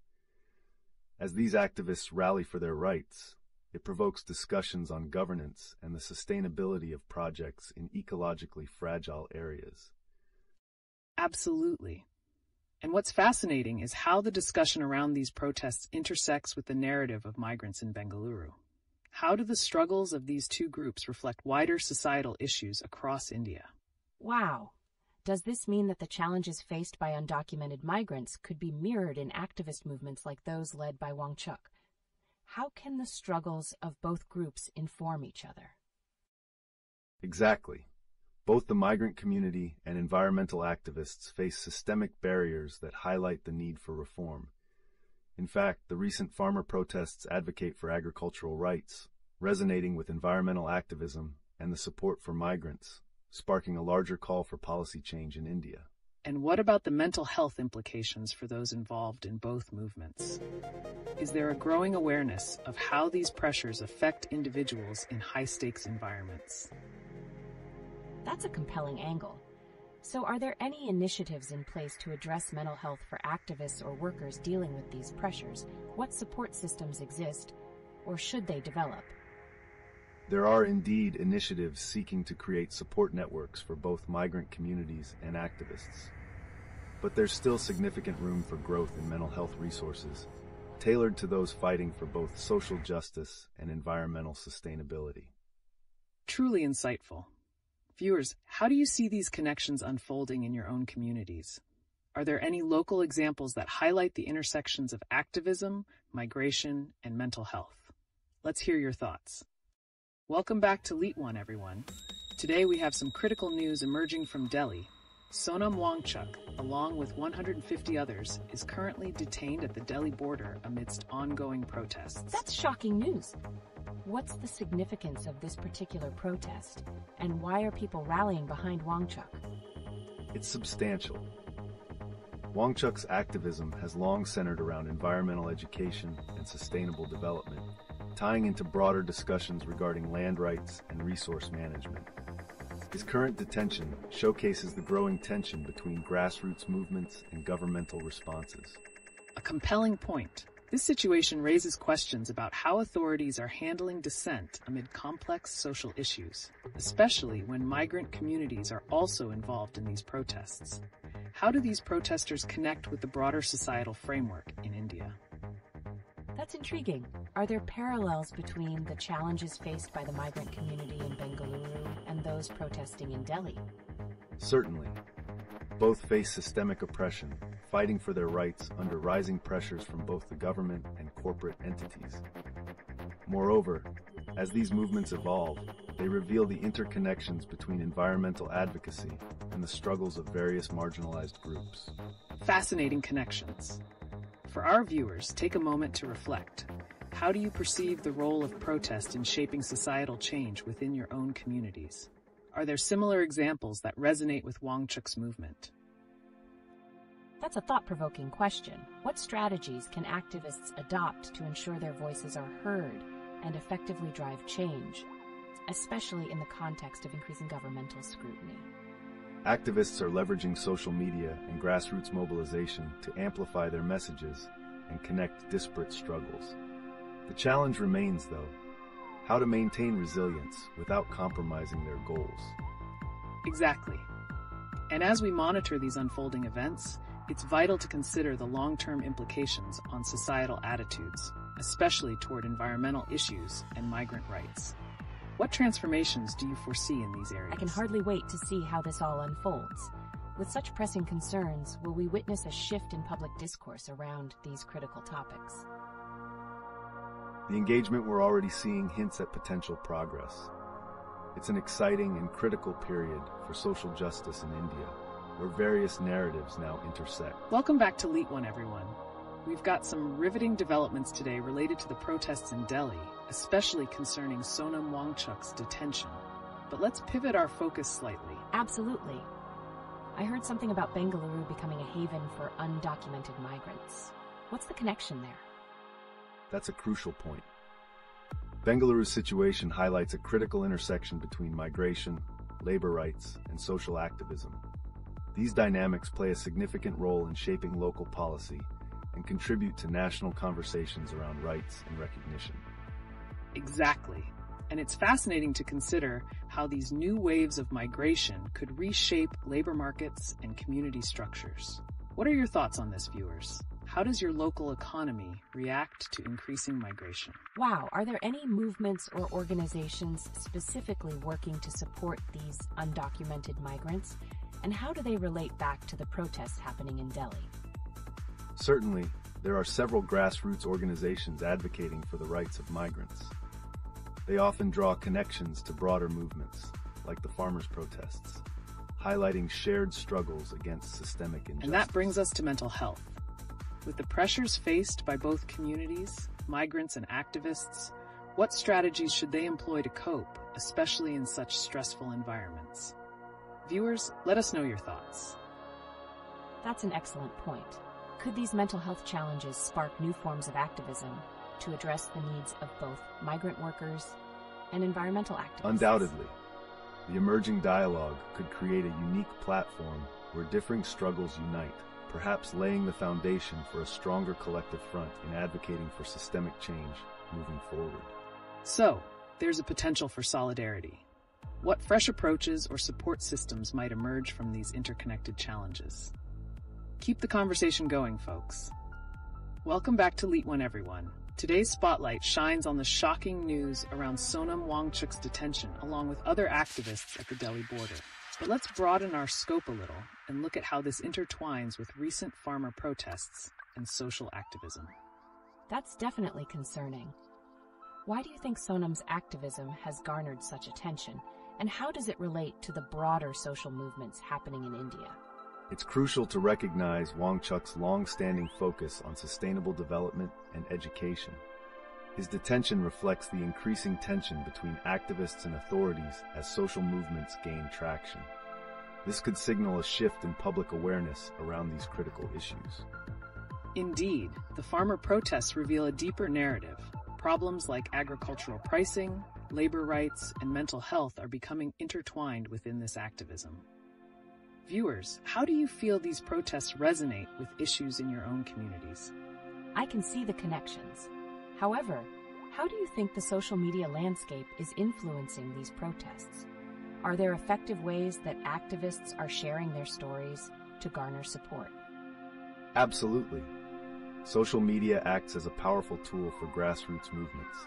As these activists rally for their rights, it provokes discussions on governance and the sustainability of projects in ecologically fragile areas. Absolutely. And what's fascinating is how the discussion around these protests intersects with the narrative of migrants in Bengaluru. How do the struggles of these two groups reflect wider societal issues across India? Wow. Does this mean that the challenges faced by undocumented migrants could be mirrored in activist movements like those led by Wangchuk? How can the struggles of both groups inform each other? Exactly. Both the migrant community and environmental activists face systemic barriers that highlight the need for reform. In fact, the recent farmer protests advocate for agricultural rights, resonating with environmental activism and the support for migrants, sparking a larger call for policy change in India. And what about the mental health implications for those involved in both movements? Is there a growing awareness of how these pressures affect individuals in high-stakes environments? That's a compelling angle. So are there any initiatives in place to address mental health for activists or workers dealing with these pressures? What support systems exist, or should they develop? There are indeed initiatives seeking to create support networks for both migrant communities and activists. But there's still significant room for growth in mental health resources, tailored to those fighting for both social justice and environmental sustainability. Truly insightful. Viewers, how do you see these connections unfolding in your own communities? Are there any local examples that highlight the intersections of activism, migration, and mental health? Let's hear your thoughts. Welcome back to LeetOne, everyone. Today we have some critical news emerging from Delhi. Sonam Wangchuk, along with 150 others, is currently detained at the Delhi border amidst ongoing protests. That's shocking news. What's the significance of this particular protest, and why are people rallying behind Wangchuk? It's substantial. Wangchuk's activism has long centered around environmental education and sustainable development, tying into broader discussions regarding land rights and resource management. His current detention showcases the growing tension between grassroots movements and governmental responses. A compelling point. This situation raises questions about how authorities are handling dissent amid complex social issues, especially when migrant communities are also involved in these protests. How do these protesters connect with the broader societal framework in India? That's intriguing. Are there parallels between the challenges faced by the migrant community in Bengaluru and those protesting in Delhi? Certainly. Both face systemic oppression, fighting for their rights under rising pressures from both the government and corporate entities. Moreover, as these movements evolve, they reveal the interconnections between environmental advocacy and the struggles of various marginalized groups. Fascinating connections. For our viewers, take a moment to reflect. How do you perceive the role of protest in shaping societal change within your own communities? Are there similar examples that resonate with Wangchuk's movement? That's a thought-provoking question. What strategies can activists adopt to ensure their voices are heard and effectively drive change, especially in the context of increasing governmental scrutiny? Activists are leveraging social media and grassroots mobilization to amplify their messages and connect disparate struggles. The challenge remains, though, how to maintain resilience without compromising their goals. Exactly. And as we monitor these unfolding events, it's vital to consider the long-term implications on societal attitudes, especially toward environmental issues and migrant rights. What transformations do you foresee in these areas? I can hardly wait to see how this all unfolds. With such pressing concerns, will we witness a shift in public discourse around these critical topics? The engagement we're already seeing hints at potential progress. It's an exciting and critical period for social justice in India, where various narratives now intersect. Welcome back to LeetOne, everyone. We've got some riveting developments today related to the protests in Delhi, especially concerning Sonam Wangchuk's detention. But let's pivot our focus slightly. Absolutely. I heard something about Bengaluru becoming a haven for undocumented migrants. What's the connection there? That's a crucial point. Bengaluru's situation highlights a critical intersection between migration, labor rights, and social activism. These dynamics play a significant role in shaping local policy and contribute to national conversations around rights and recognition. Exactly. And it's fascinating to consider how these new waves of migration could reshape labor markets and community structures. What are your thoughts on this, viewers? How does your local economy react to increasing migration? Wow, are there any movements or organizations specifically working to support these undocumented migrants? And how do they relate back to the protests happening in Delhi? Certainly, there are several grassroots organizations advocating for the rights of migrants. They often draw connections to broader movements, like the farmers' protests, highlighting shared struggles against systemic injustice. And that brings us to mental health. With the pressures faced by both communities, migrants and activists, what strategies should they employ to cope, especially in such stressful environments? Viewers, let us know your thoughts. That's an excellent point. Could these mental health challenges spark new forms of activism to address the needs of both migrant workers and environmental activists? Undoubtedly. The emerging dialogue could create a unique platform where differing struggles unite, perhaps laying the foundation for a stronger collective front in advocating for systemic change moving forward. So, there's a potential for solidarity. What fresh approaches or support systems might emerge from these interconnected challenges? Keep the conversation going, folks. Welcome back to LeetOne, everyone. Today's spotlight shines on the shocking news around Sonam Wangchuk's detention, along with other activists at the Delhi border. But let's broaden our scope a little and look at how this intertwines with recent farmer protests and social activism. That's definitely concerning. Why do you think Sonam's activism has garnered such attention, and how does it relate to the broader social movements happening in India? It's crucial to recognize Wangchuk's long-standing focus on sustainable development and education. His detention reflects the increasing tension between activists and authorities as social movements gain traction. This could signal a shift in public awareness around these critical issues. Indeed, the farmer protests reveal a deeper narrative. Problems like agricultural pricing, labor rights, and mental health are becoming intertwined within this activism. Viewers, how do you feel these protests resonate with issues in your own communities? I can see the connections. However, how do you think the social media landscape is influencing these protests? Are there effective ways that activists are sharing their stories to garner support? Absolutely. Social media acts as a powerful tool for grassroots movements.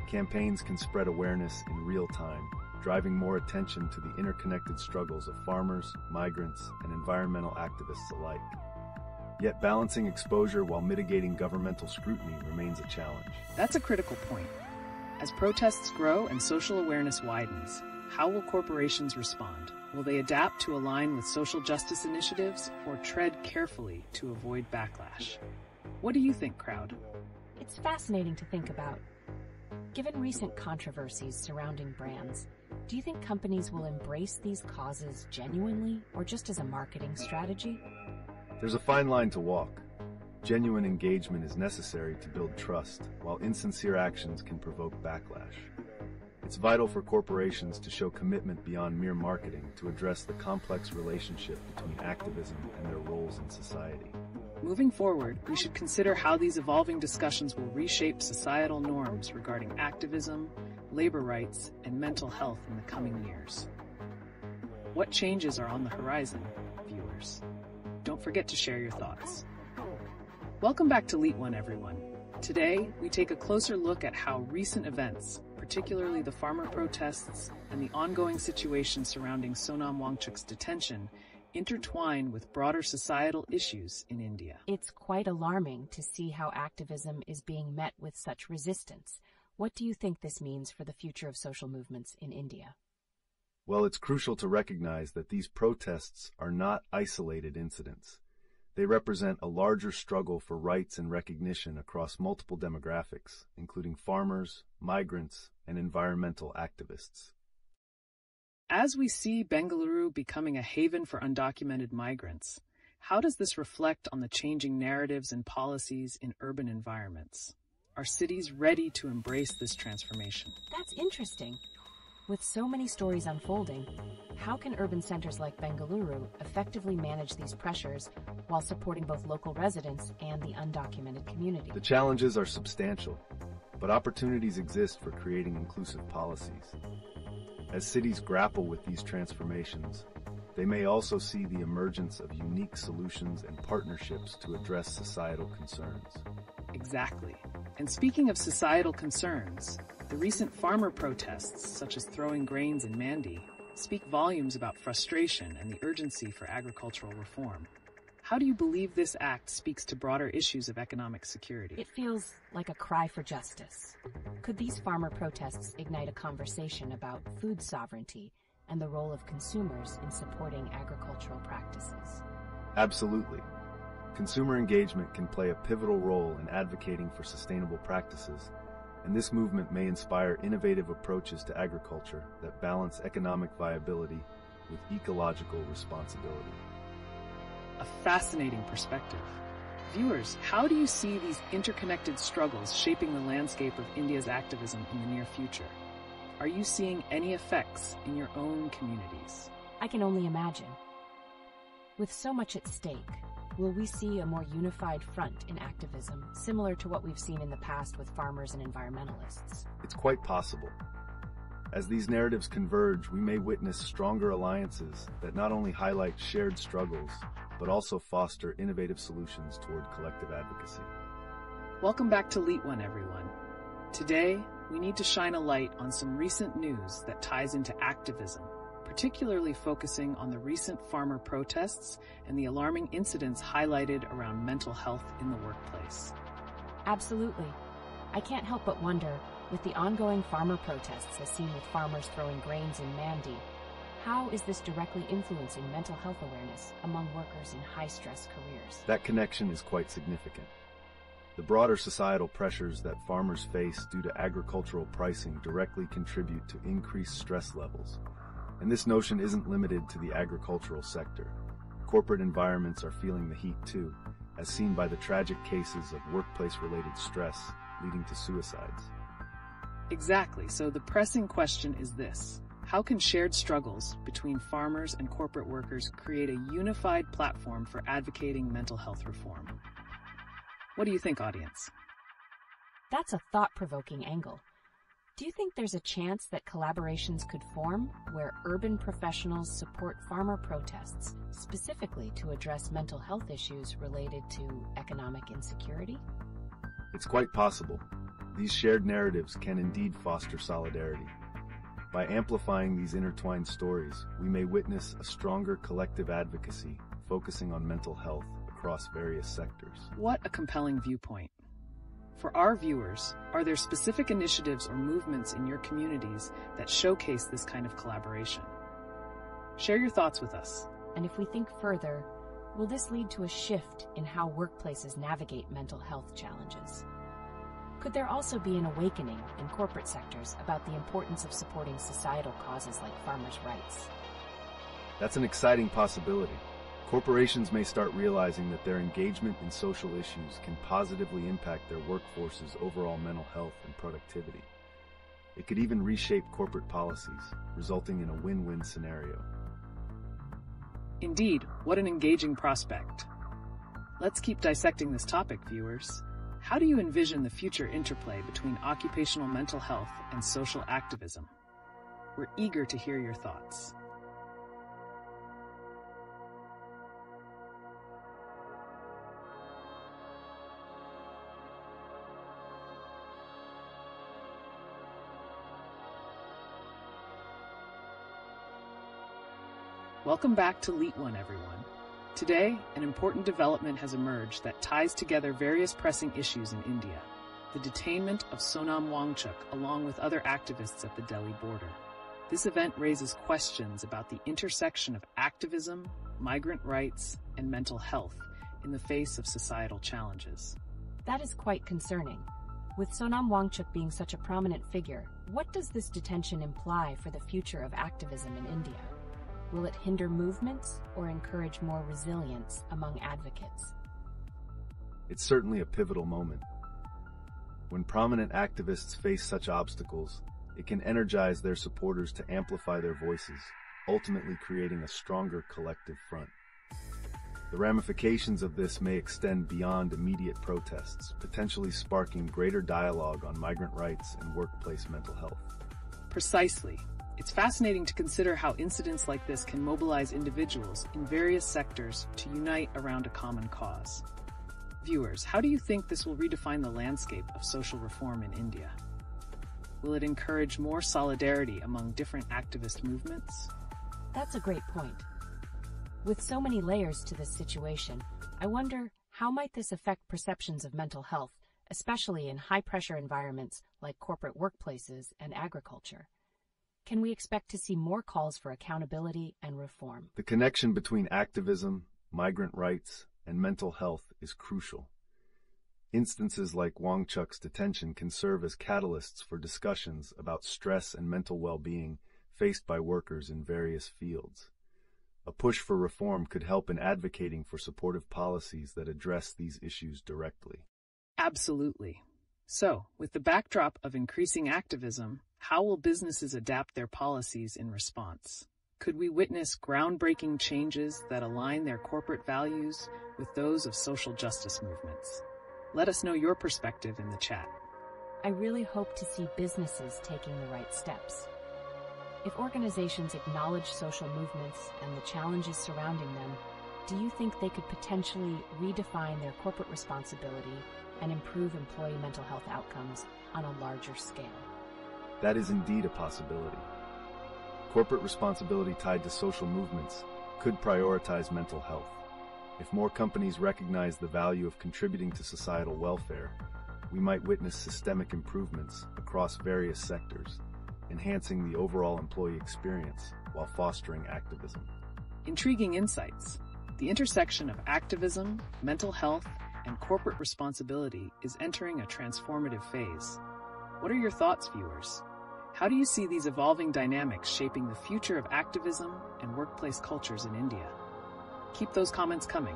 Campaigns can spread awareness in real time, driving more attention to the interconnected struggles of farmers, migrants, and environmental activists alike. Yet balancing exposure while mitigating governmental scrutiny remains a challenge. That's a critical point. As protests grow and social awareness widens, how will corporations respond? Will they adapt to align with social justice initiatives or tread carefully to avoid backlash? What do you think, crowd? It's fascinating to think about. Given recent controversies surrounding brands, do you think companies will embrace these causes genuinely or just as a marketing strategy? There's a fine line to walk. Genuine engagement is necessary to build trust, while insincere actions can provoke backlash. It's vital for corporations to show commitment beyond mere marketing to address the complex relationship between activism and their roles in society. Moving forward, we should consider how these evolving discussions will reshape societal norms regarding activism, labor rights, and mental health in the coming years. What changes are on the horizon, viewers? Don't forget to share your thoughts. Welcome back to LeetOne, everyone. Today, we take a closer look at how recent events, particularly the farmer protests and the ongoing situation surrounding Sonam Wangchuk's detention, intertwine with broader societal issues in India. It's quite alarming to see how activism is being met with such resistance. What do you think this means for the future of social movements in India? Well, it's crucial to recognize that these protests are not isolated incidents. They represent a larger struggle for rights and recognition across multiple demographics, including farmers, migrants, and environmental activists. As we see Bengaluru becoming a haven for undocumented migrants, how does this reflect on the changing narratives and policies in urban environments? Are cities ready to embrace this transformation? That's interesting. With so many stories unfolding, how can urban centers like Bengaluru effectively manage these pressures while supporting both local residents and the undocumented community? The challenges are substantial, but opportunities exist for creating inclusive policies. As cities grapple with these transformations, they may also see the emergence of unique solutions and partnerships to address societal concerns. Exactly. And speaking of societal concerns, the recent farmer protests, such as throwing grains in Mandi, speak volumes about frustration and the urgency for agricultural reform. How do you believe this act speaks to broader issues of economic security? It feels like a cry for justice. Could these farmer protests ignite a conversation about food sovereignty and the role of consumers in supporting agricultural practices? Absolutely. Consumer engagement can play a pivotal role in advocating for sustainable practices, and this movement may inspire innovative approaches to agriculture that balance economic viability with ecological responsibility. A fascinating perspective. Viewers, how do you see these interconnected struggles shaping the landscape of India's activism in the near future? Are you seeing any effects in your own communities? I can only imagine. With so much at stake, will we see a more unified front in activism, similar to what we've seen in the past with farmers and environmentalists? It's quite possible. As these narratives converge, we may witness stronger alliances that not only highlight shared struggles, but also foster innovative solutions toward collective advocacy. Welcome back to LeetOne, everyone. Today, we need to shine a light on some recent news that ties into activism, particularly focusing on the recent farmer protests and the alarming incidents highlighted around mental health in the workplace. Absolutely. I can't help but wonder, with the ongoing farmer protests as seen with farmers throwing grains in Mandi, how is this directly influencing mental health awareness among workers in high-stress careers? That connection is quite significant. The broader societal pressures that farmers face due to agricultural pricing directly contribute to increased stress levels. And this notion isn't limited to the agricultural sector. Corporate environments are feeling the heat too, as seen by the tragic cases of workplace-related stress leading to suicides. Exactly. So the pressing question is this: how can shared struggles between farmers and corporate workers create a unified platform for advocating mental health reform? What do you think, audience? That's a thought-provoking angle. Do you think there's a chance that collaborations could form where urban professionals support farmer protests, specifically to address mental health issues related to economic insecurity? It's quite possible. These shared narratives can indeed foster solidarity. By amplifying these intertwined stories, we may witness a stronger collective advocacy focusing on mental health across various sectors. What a compelling viewpoint. For our viewers, are there specific initiatives or movements in your communities that showcase this kind of collaboration? Share your thoughts with us. And if we think further, will this lead to a shift in how workplaces navigate mental health challenges? Could there also be an awakening in corporate sectors about the importance of supporting societal causes like farmers' rights? That's an exciting possibility. Corporations may start realizing that their engagement in social issues can positively impact their workforce's overall mental health and productivity. It could even reshape corporate policies, resulting in a win-win scenario. Indeed, what an engaging prospect. Let's keep dissecting this topic, viewers. How do you envision the future interplay between occupational mental health and social activism? We're eager to hear your thoughts. Welcome back to LeetOne, everyone. Today, an important development has emerged that ties together various pressing issues in India: the detainment of Sonam Wangchuk along with other activists at the Delhi border. This event raises questions about the intersection of activism, migrant rights, and mental health in the face of societal challenges. That is quite concerning. With Sonam Wangchuk being such a prominent figure, what does this detention imply for the future of activism in India? Will it hinder movements or encourage more resilience among advocates? It's certainly a pivotal moment. When prominent activists face such obstacles, it can energize their supporters to amplify their voices, ultimately creating a stronger collective front. The ramifications of this may extend beyond immediate protests, potentially sparking greater dialogue on migrant rights and workplace mental health. Precisely. It's fascinating to consider how incidents like this can mobilize individuals in various sectors to unite around a common cause. Viewers, how do you think this will redefine the landscape of social reform in India? Will it encourage more solidarity among different activist movements? That's a great point. With so many layers to this situation, I wonder, how might this affect perceptions of mental health, especially in high-pressure environments like corporate workplaces and agriculture? Can we expect to see more calls for accountability and reform? The connection between activism, migrant rights, and mental health is crucial. Instances like Wangchuk's detention can serve as catalysts for discussions about stress and mental well-being faced by workers in various fields. A push for reform could help in advocating for supportive policies that address these issues directly. Absolutely. So, with the backdrop of increasing activism, how will businesses adapt their policies in response? Could we witness groundbreaking changes that align their corporate values with those of social justice movements? Let us know your perspective in the chat. I really hope to see businesses taking the right steps. If organizations acknowledge social movements and the challenges surrounding them, do you think they could potentially redefine their corporate responsibility and improve employee mental health outcomes on a larger scale? That is indeed a possibility. Corporate responsibility tied to social movements could prioritize mental health. If more companies recognize the value of contributing to societal welfare, we might witness systemic improvements across various sectors, enhancing the overall employee experience while fostering activism. Intriguing insights. The intersection of activism, mental health, and corporate responsibility is entering a transformative phase. What are your thoughts, viewers? How do you see these evolving dynamics shaping the future of activism and workplace cultures in India? Keep those comments coming.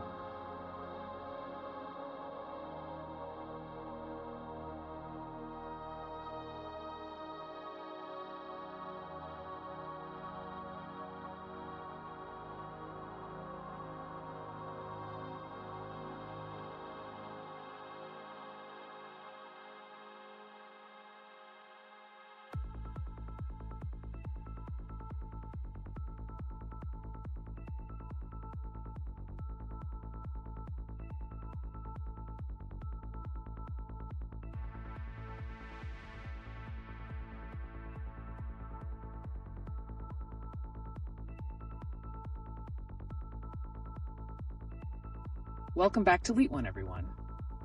Welcome back to LeetOne, everyone.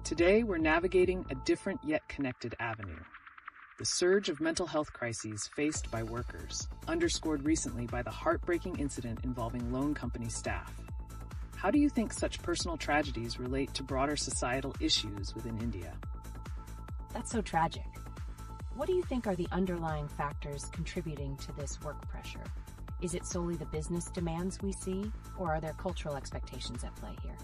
Today, we're navigating a different yet connected avenue. The surge of mental health crises faced by workers, underscored recently by the heartbreaking incident involving loan company staff. How do you think such personal tragedies relate to broader societal issues within India? That's so tragic. What do you think are the underlying factors contributing to this work pressure? Is it solely the business demands we see, or are there cultural expectations at play here?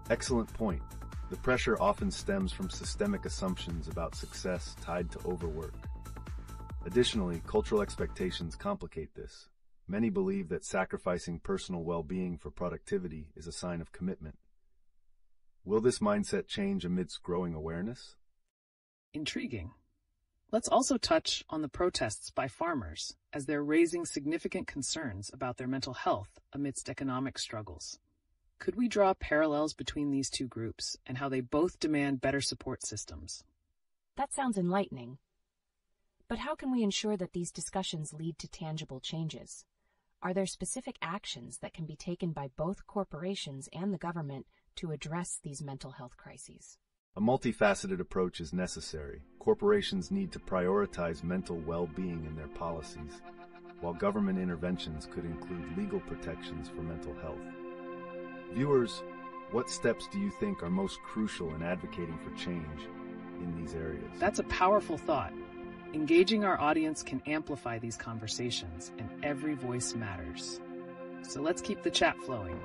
Excellent point. The pressure often stems from systemic assumptions about success tied to overwork. Additionally, cultural expectations complicate this. Many believe that sacrificing personal well-being for productivity is a sign of commitment. Will this mindset change amidst growing awareness? Intriguing. Let's also touch on the protests by farmers, as they're raising significant concerns about their mental health amidst economic struggles. Could we draw parallels between these two groups and how they both demand better support systems? That sounds enlightening. But how can we ensure that these discussions lead to tangible changes? Are there specific actions that can be taken by both corporations and the government to address these mental health crises? A multifaceted approach is necessary. Corporations need to prioritize mental well-being in their policies, while government interventions could include legal protections for mental health. Viewers, what steps do you think are most crucial in advocating for change in these areas? That's a powerful thought. Engaging our audience can amplify these conversations, and every voice matters. So let's keep the chat flowing.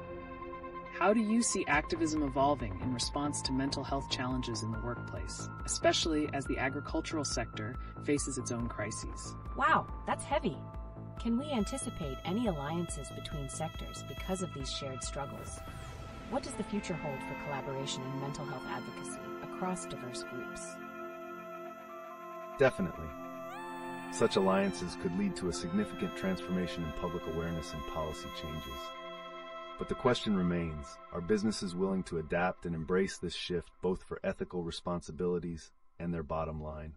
How do you see activism evolving in response to mental health challenges in the workplace, especially as the agricultural sector faces its own crises? Wow, that's heavy. Can we anticipate any alliances between sectors because of these shared struggles? What does the future hold for collaboration in mental health advocacy across diverse groups? Definitely. Such alliances could lead to a significant transformation in public awareness and policy changes. But the question remains, are businesses willing to adapt and embrace this shift both for ethical responsibilities and their bottom line?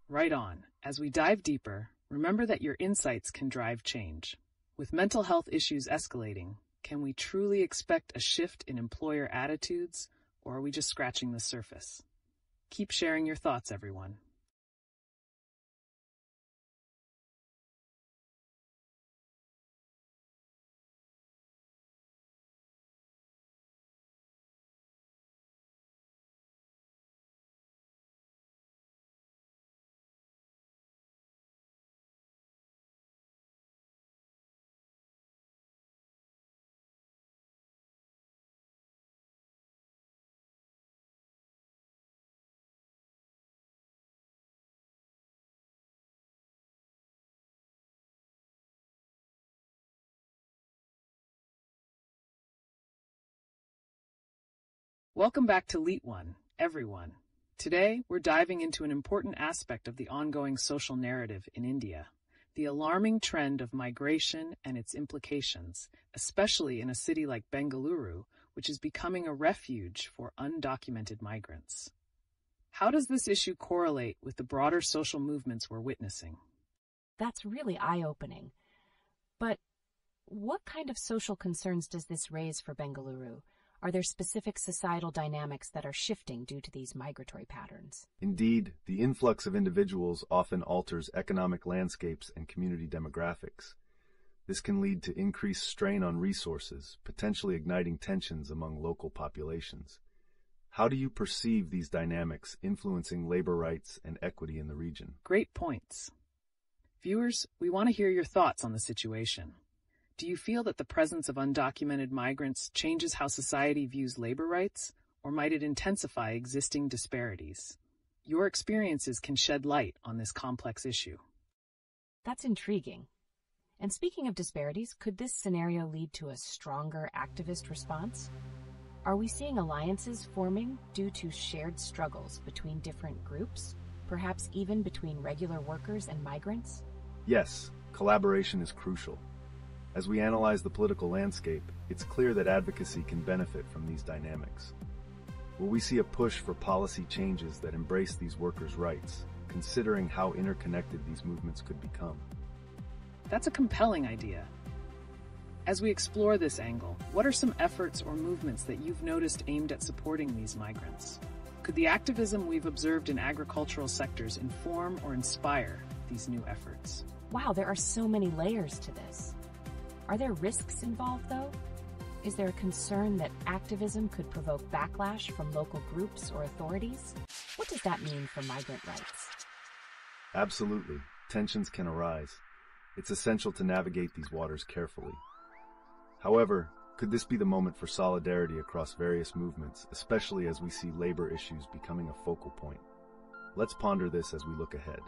Right on. As we dive deeper, remember that your insights can drive change. With mental health issues escalating, can we truly expect a shift in employer attitudes, or are we just scratching the surface? Keep sharing your thoughts, everyone. Welcome back to LeetOne, everyone. Today, we're diving into an important aspect of the ongoing social narrative in India, the alarming trend of migration and its implications, especially in a city like Bengaluru, which is becoming a refuge for undocumented migrants. How does this issue correlate with the broader social movements we're witnessing? That's really eye-opening. But what kind of social concerns does this raise for Bengaluru? Are there specific societal dynamics that are shifting due to these migratory patterns? Indeed, the influx of individuals often alters economic landscapes and community demographics. This can lead to increased strain on resources, potentially igniting tensions among local populations. How do you perceive these dynamics influencing labor rights and equity in the region? Great points. Viewers, we want to hear your thoughts on the situation. Do you feel that the presence of undocumented migrants changes how society views labor rights, or might it intensify existing disparities? Your experiences can shed light on this complex issue. That's intriguing. And speaking of disparities, could this scenario lead to a stronger activist response? Are we seeing alliances forming due to shared struggles between different groups, perhaps even between regular workers and migrants? Yes, collaboration is crucial. As we analyze the political landscape, it's clear that advocacy can benefit from these dynamics. Will we see a push for policy changes that embrace these workers' rights, considering how interconnected these movements could become? That's a compelling idea. As we explore this angle, what are some efforts or movements that you've noticed aimed at supporting these migrants? Could the activism we've observed in agricultural sectors inform or inspire these new efforts? Wow, there are so many layers to this. Are there risks involved, though? Is there a concern that activism could provoke backlash from local groups or authorities? What does that mean for migrant rights? Absolutely. Tensions can arise. It's essential to navigate these waters carefully. However, could this be the moment for solidarity across various movements, especially as we see labor issues becoming a focal point? Let's ponder this as we look ahead.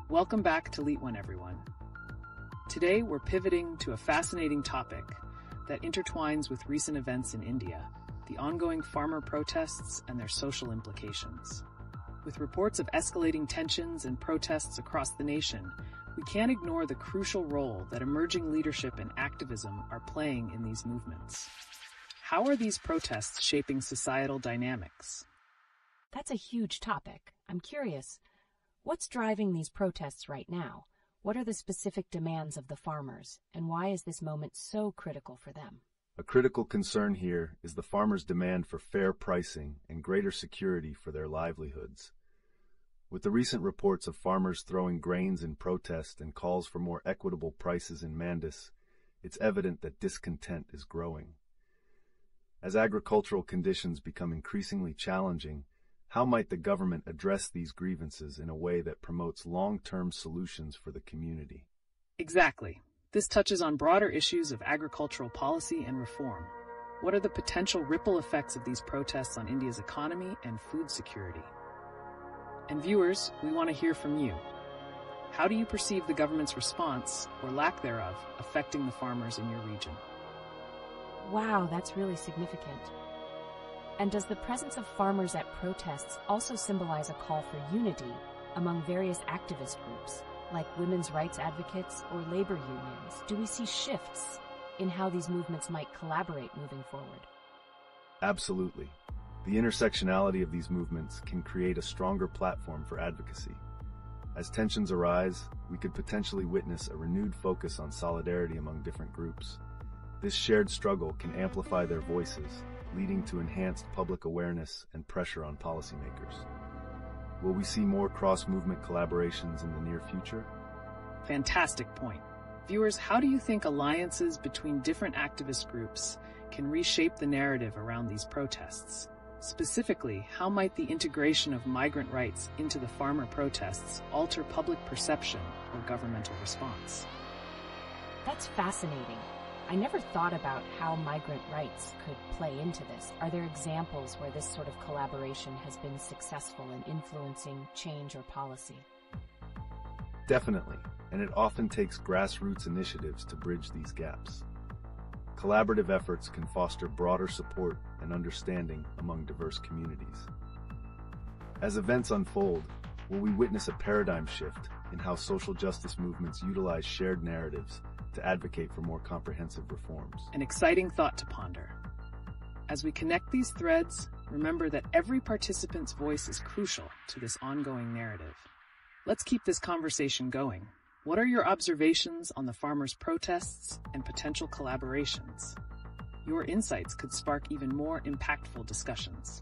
Welcome back to LeetOne, everyone. Today, we're pivoting to a fascinating topic that intertwines with recent events in India, the ongoing farmer protests and their social implications. With reports of escalating tensions and protests across the nation, we can't ignore the crucial role that emerging leadership and activism are playing in these movements. How are these protests shaping societal dynamics? That's a huge topic. I'm curious. What's driving these protests right now? What are the specific demands of the farmers, and why is this moment so critical for them? A critical concern here is the farmers' demand for fair pricing and greater security for their livelihoods. With the recent reports of farmers throwing grains in protest and calls for more equitable prices in Mandis, it's evident that discontent is growing. As agricultural conditions become increasingly challenging, how might the government address these grievances in a way that promotes long-term solutions for the community? Exactly. This touches on broader issues of agricultural policy and reform. What are the potential ripple effects of these protests on India's economy and food security? And viewers, we want to hear from you. How do you perceive the government's response, or lack thereof, affecting the farmers in your region? Wow, that's really significant. And does the presence of farmers at protests also symbolize a call for unity among various activist groups, like women's rights advocates or labor unions? Do we see shifts in how these movements might collaborate moving forward? Absolutely. The intersectionality of these movements can create a stronger platform for advocacy. As tensions arise, we could potentially witness a renewed focus on solidarity among different groups. This shared struggle can amplify their voices, leading to enhanced public awareness and pressure on policymakers. Will we see more cross-movement collaborations in the near future? Fantastic point. Viewers, how do you think alliances between different activist groups can reshape the narrative around these protests? Specifically, how might the integration of migrant rights into the farmer protests alter public perception or governmental response? That's fascinating. I never thought about how migrant rights could play into this. Are there examples where this sort of collaboration has been successful in influencing change or policy? Definitely, and it often takes grassroots initiatives to bridge these gaps. Collaborative efforts can foster broader support and understanding among diverse communities. As events unfold, will we witness a paradigm shift in how social justice movements utilize shared narratives to advocate for more comprehensive reforms? An exciting thought to ponder. As we connect these threads, remember that every participant's voice is crucial to this ongoing narrative. Let's keep this conversation going. What are your observations on the farmers' protests and potential collaborations? Your insights could spark even more impactful discussions.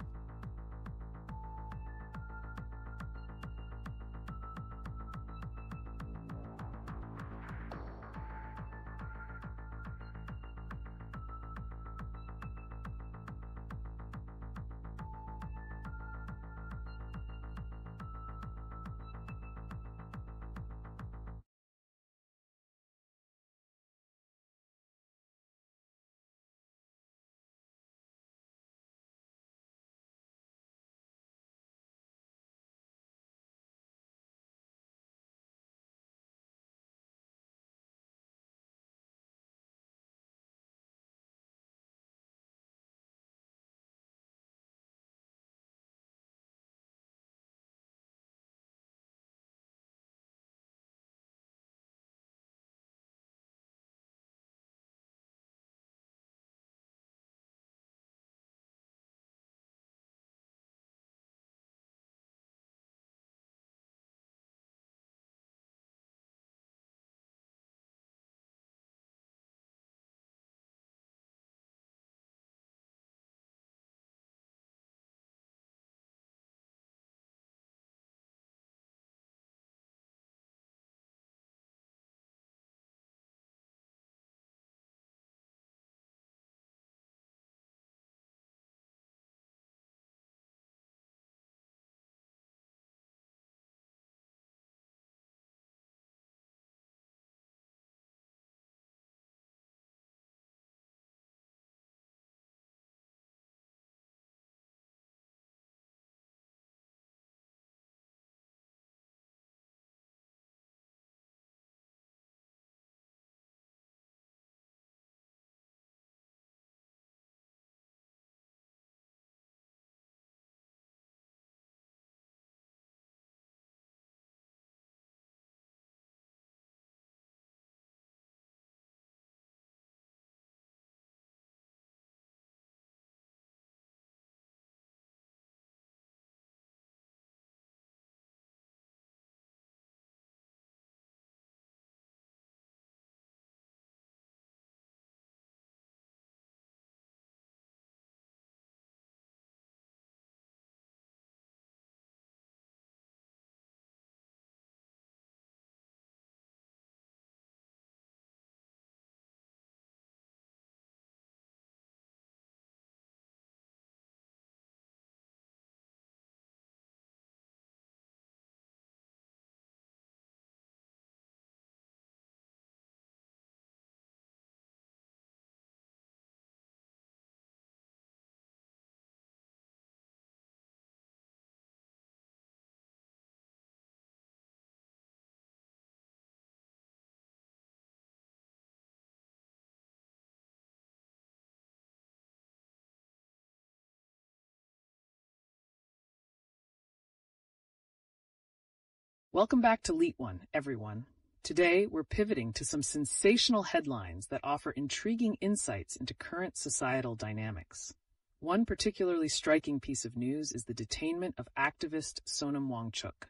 Welcome back to LeetOne, everyone. Today, we're pivoting to some sensational headlines that offer intriguing insights into current societal dynamics. One particularly striking piece of news is the detainment of activist Sonam Wangchuk,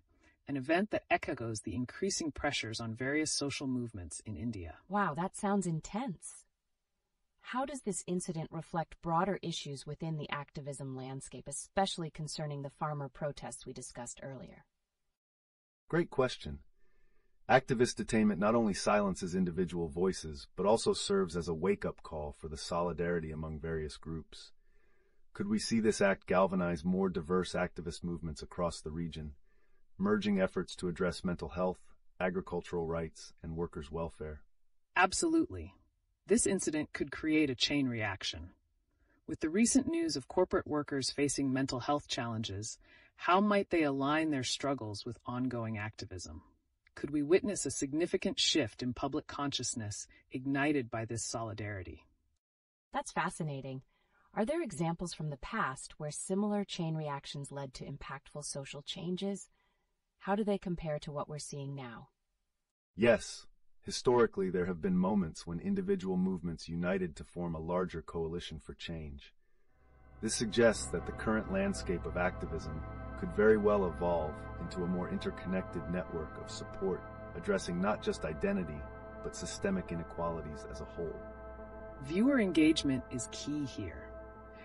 an event that echoes the increasing pressures on various social movements in India. Wow, that sounds intense. How does this incident reflect broader issues within the activism landscape, especially concerning the farmer protests we discussed earlier? Great question. Activist detainment not only silences individual voices, but also serves as a wake-up call for the solidarity among various groups. Could we see this act galvanize more diverse activist movements across the region, merging efforts to address mental health, agricultural rights, and workers' welfare? Absolutely. This incident could create a chain reaction. With the recent news of corporate workers facing mental health challenges, how might they align their struggles with ongoing activism? Could we witness a significant shift in public consciousness ignited by this solidarity? That's fascinating. Are there examples from the past where similar chain reactions led to impactful social changes? How do they compare to what we're seeing now? Yes. Historically, there have been moments when individual movements united to form a larger coalition for change. This suggests that the current landscape of activism could very well evolve into a more interconnected network of support, addressing not just identity, but systemic inequalities as a whole. Viewer engagement is key here.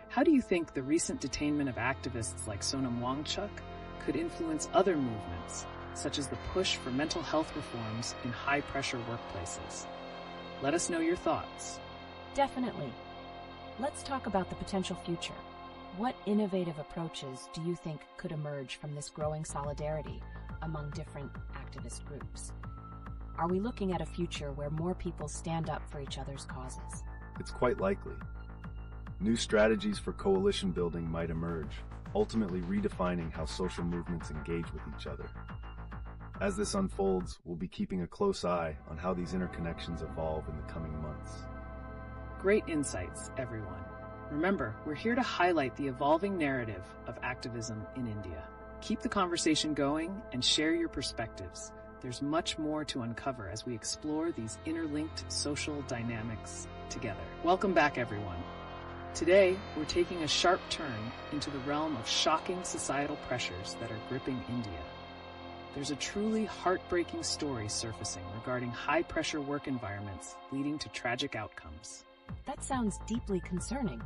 How do you think the recent detainment of activists like Sonam Wangchuk could influence other movements, such as the push for mental health reforms in high-pressure workplaces? Let us know your thoughts. Definitely. Let's talk about the potential future. What innovative approaches do you think could emerge from this growing solidarity among different activist groups? Are we looking at a future where more people stand up for each other's causes? It's quite likely. New strategies for coalition building might emerge, ultimately redefining how social movements engage with each other. As this unfolds, we'll be keeping a close eye on how these interconnections evolve in the coming months. Great insights, everyone. Remember, we're here to highlight the evolving narrative of activism in India. Keep the conversation going and share your perspectives. There's much more to uncover as we explore these interlinked social dynamics together. Welcome back, everyone. Today, we're taking a sharp turn into the realm of shocking societal pressures that are gripping India. There's a truly heartbreaking story surfacing regarding high-pressure work environments leading to tragic outcomes. That sounds deeply concerning.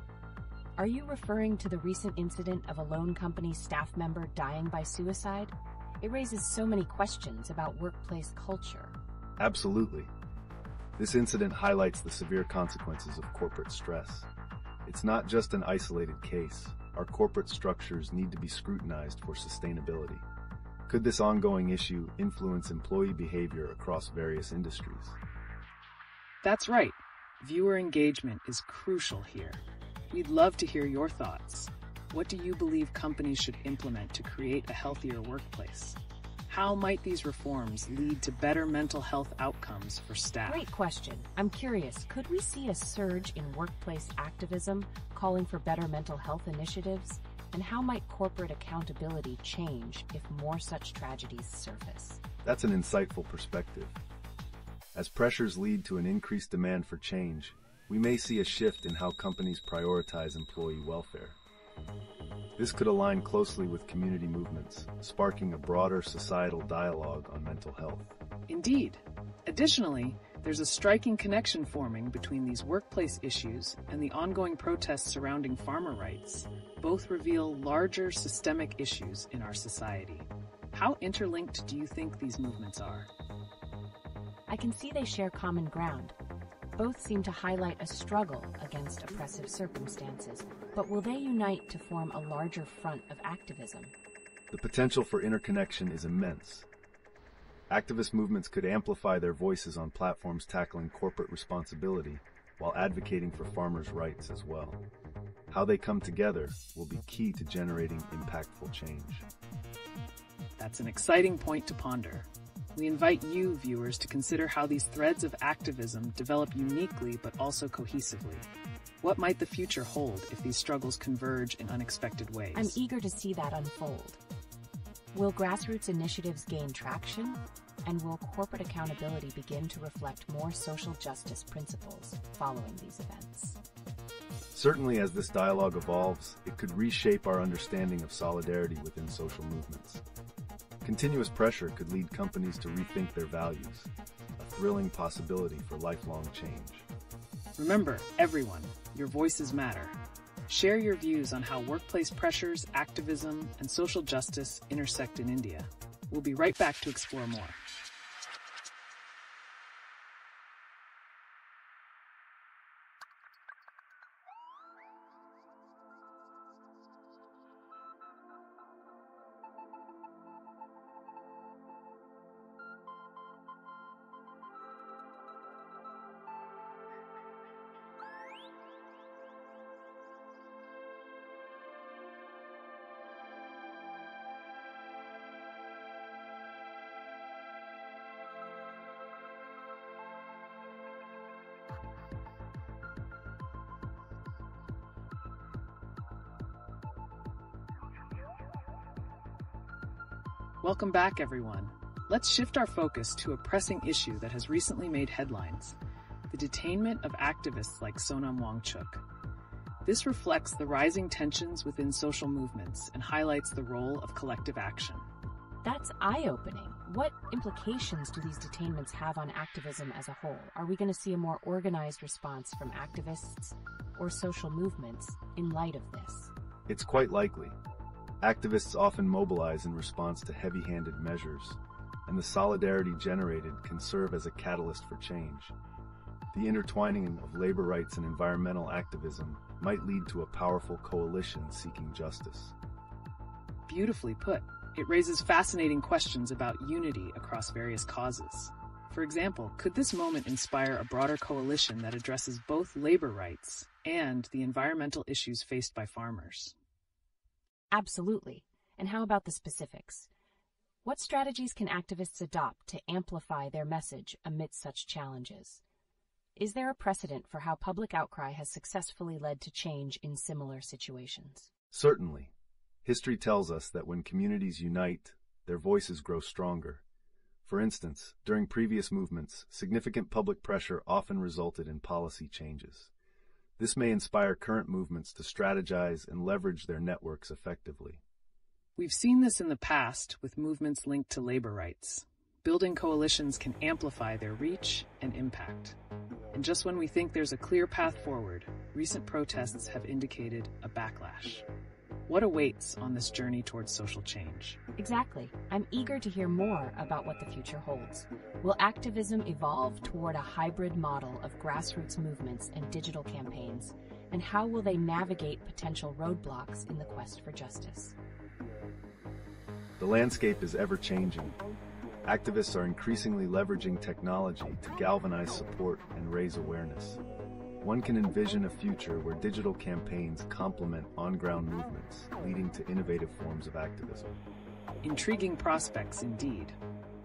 Are you referring to the recent incident of a loan company staff member dying by suicide? It raises so many questions about workplace culture. Absolutely. This incident highlights the severe consequences of corporate stress. It's not just an isolated case. Our corporate structures need to be scrutinized for sustainability. Could this ongoing issue influence employee behavior across various industries? That's right. Viewer engagement is crucial here. We'd love to hear your thoughts. What do you believe companies should implement to create a healthier workplace? How might these reforms lead to better mental health outcomes for staff? Great question. I'm curious, could we see a surge in workplace activism calling for better mental health initiatives? And how might corporate accountability change if more such tragedies surface? That's an insightful perspective. As pressures lead to an increased demand for change, we may see a shift in how companies prioritize employee welfare. This could align closely with community movements, sparking a broader societal dialogue on mental health. Indeed. Additionally, there's a striking connection forming between these workplace issues and the ongoing protests surrounding farmer rights. Both reveal larger systemic issues in our society. How interlinked do you think these movements are? I can see they share common ground. Both seem to highlight a struggle against oppressive circumstances, but will they unite to form a larger front of activism? The potential for interconnection is immense. Activist movements could amplify their voices on platforms tackling corporate responsibility while advocating for farmers' rights as well. How they come together will be key to generating impactful change. That's an exciting point to ponder. We invite you, viewers, to consider how these threads of activism develop uniquely but also cohesively. What might the future hold if these struggles converge in unexpected ways? I'm eager to see that unfold. Will grassroots initiatives gain traction? And will corporate accountability begin to reflect more social justice principles following these events? Certainly, as this dialogue evolves, it could reshape our understanding of solidarity within social movements. Continuous pressure could lead companies to rethink their values, a thrilling possibility for lifelong change. Remember, everyone, your voices matter. Share your views on how workplace pressures, activism, and social justice intersect in India. We'll be right back to explore more. Welcome back, everyone. Let's shift our focus to a pressing issue that has recently made headlines: the detainment of activists like Sonam Wangchuk. This reflects the rising tensions within social movements and highlights the role of collective action. That's eye-opening. What implications do these detainments have on activism as a whole? Are we going to see a more organized response from activists or social movements in light of this? It's quite likely. Activists often mobilize in response to heavy-handed measures, and the solidarity generated can serve as a catalyst for change. The intertwining of labor rights and environmental activism might lead to a powerful coalition seeking justice. Beautifully put. It raises fascinating questions about unity across various causes. For example, could this moment inspire a broader coalition that addresses both labor rights and the environmental issues faced by farmers? Absolutely. And how about the specifics? What strategies can activists adopt to amplify their message amidst such challenges? Is there a precedent for how public outcry has successfully led to change in similar situations? Certainly. History tells us that when communities unite, their voices grow stronger. For instance, during previous movements, significant public pressure often resulted in policy changes. This may inspire current movements to strategize and leverage their networks effectively. We've seen this in the past with movements linked to labor rights. Building coalitions can amplify their reach and impact. And just when we think there's a clear path forward, recent protests have indicated a backlash. What awaits on this journey towards social change? Exactly. I'm eager to hear more about what the future holds. Will activism evolve toward a hybrid model of grassroots movements and digital campaigns? And how will they navigate potential roadblocks in the quest for justice? The landscape is ever-changing. Activists are increasingly leveraging technology to galvanize support and raise awareness. One can envision a future where digital campaigns complement on-ground movements, leading to innovative forms of activism. Intriguing prospects indeed.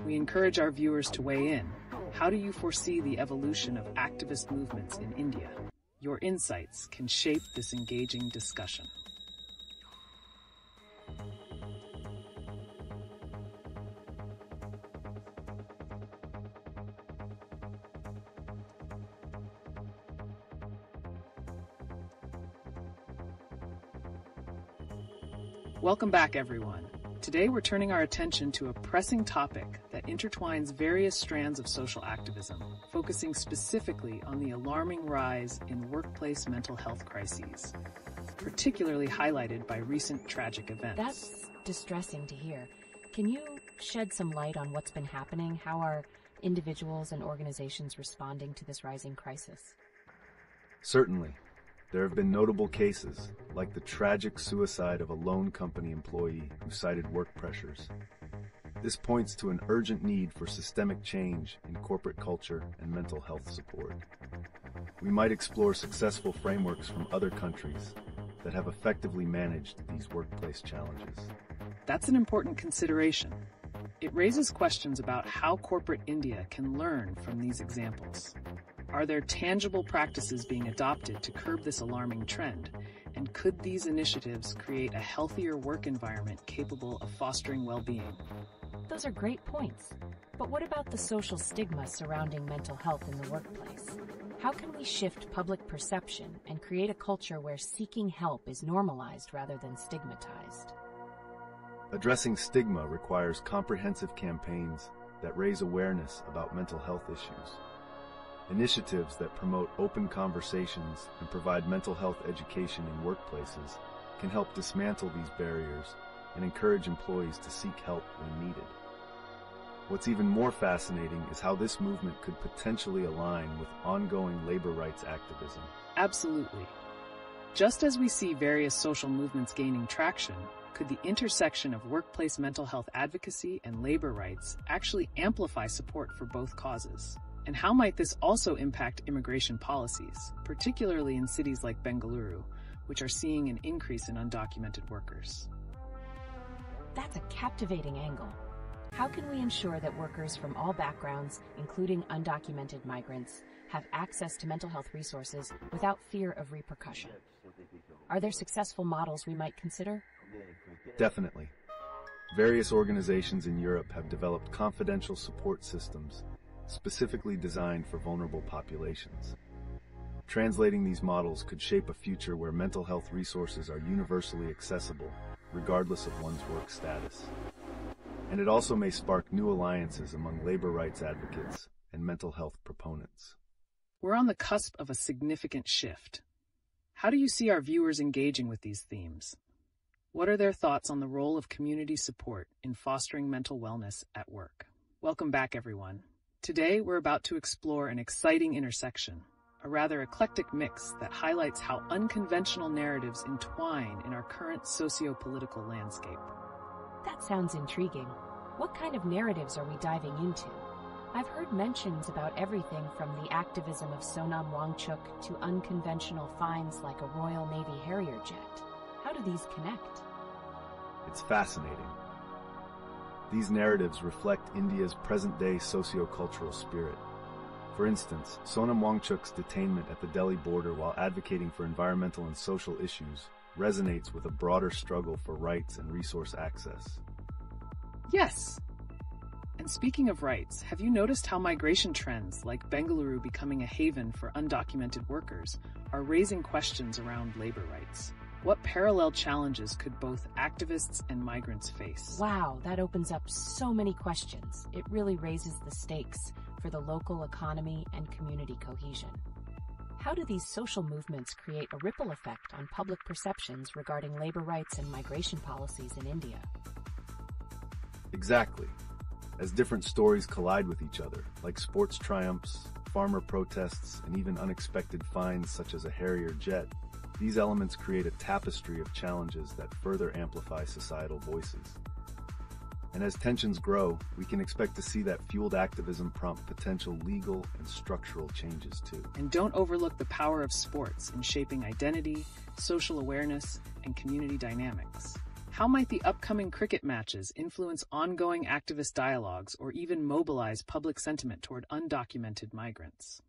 We encourage our viewers to weigh in. How do you foresee the evolution of activist movements in India? Your insights can shape this engaging discussion. Welcome back, everyone. Today we're turning our attention to a pressing topic that intertwines various strands of social activism, focusing specifically on the alarming rise in workplace mental health crises, particularly highlighted by recent tragic events. That's distressing to hear. Can you shed some light on what's been happening? How are individuals and organizations responding to this rising crisis? Certainly. There have been notable cases, like the tragic suicide of a loan company employee who cited work pressures. This points to an urgent need for systemic change in corporate culture and mental health support. We might explore successful frameworks from other countries that have effectively managed these workplace challenges. That's an important consideration. It raises questions about how corporate India can learn from these examples. Are there tangible practices being adopted to curb this alarming trend? And could these initiatives create a healthier work environment capable of fostering well-being? Those are great points. But what about the social stigma surrounding mental health in the workplace? How can we shift public perception and create a culture where seeking help is normalized rather than stigmatized? Addressing stigma requires comprehensive campaigns that raise awareness about mental health issues. Initiatives that promote open conversations and provide mental health education in workplaces can help dismantle these barriers and encourage employees to seek help when needed. What's even more fascinating is how this movement could potentially align with ongoing labor rights activism. Absolutely. Just as we see various social movements gaining traction, could the intersection of workplace mental health advocacy and labor rights actually amplify support for both causes? And how might this also impact immigration policies, particularly in cities like Bengaluru, which are seeing an increase in undocumented workers? That's a captivating angle. How can we ensure that workers from all backgrounds, including undocumented migrants, have access to mental health resources without fear of repercussion? Are there successful models we might consider? Definitely. Various organizations in Europe have developed confidential support systems specifically designed for vulnerable populations. Translating these models could shape a future where mental health resources are universally accessible, regardless of one's work status. And it also may spark new alliances among labor rights advocates and mental health proponents. We're on the cusp of a significant shift. How do you see our viewers engaging with these themes? What are their thoughts on the role of community support in fostering mental wellness at work? Welcome back, everyone. Today, we're about to explore an exciting intersection, a rather eclectic mix that highlights how unconventional narratives entwine in our current socio-political landscape. That sounds intriguing. What kind of narratives are we diving into? I've heard mentions about everything from the activism of Sonam Wangchuk to unconventional finds like a Royal Navy Harrier jet. How do these connect? It's fascinating. These narratives reflect India's present-day socio-cultural spirit. For instance, Sonam Wangchuk's detainment at the Delhi border while advocating for environmental and social issues resonates with a broader struggle for rights and resource access. Yes. And speaking of rights, have you noticed how migration trends, like Bengaluru becoming a haven for undocumented workers, are raising questions around labor rights? What parallel challenges could both activists and migrants face? Wow, that opens up so many questions. It really raises the stakes for the local economy and community cohesion. How do these social movements create a ripple effect on public perceptions regarding labor rights and migration policies in India? Exactly. As different stories collide with each other, like sports triumphs, farmer protests, and even unexpected finds such as a Harrier jet, these elements create a tapestry of challenges that further amplify societal voices. And as tensions grow, we can expect to see that fueled activism prompt potential legal and structural changes too. And don't overlook the power of sports in shaping identity, social awareness, and community dynamics. How might the upcoming cricket matches influence ongoing activist dialogues or even mobilize public sentiment toward undocumented migrants?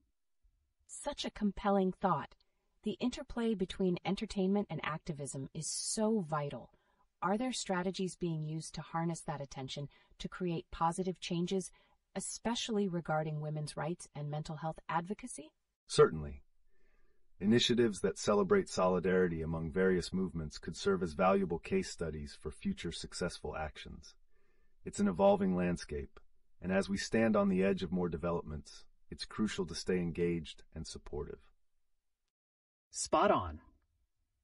Such a compelling thought. The interplay between entertainment and activism is so vital. Are there strategies being used to harness that attention to create positive changes, especially regarding women's rights and mental health advocacy? Certainly. Initiatives that celebrate solidarity among various movements could serve as valuable case studies for future successful actions. It's an evolving landscape, and as we stand on the edge of more developments, it's crucial to stay engaged and supportive. Spot on.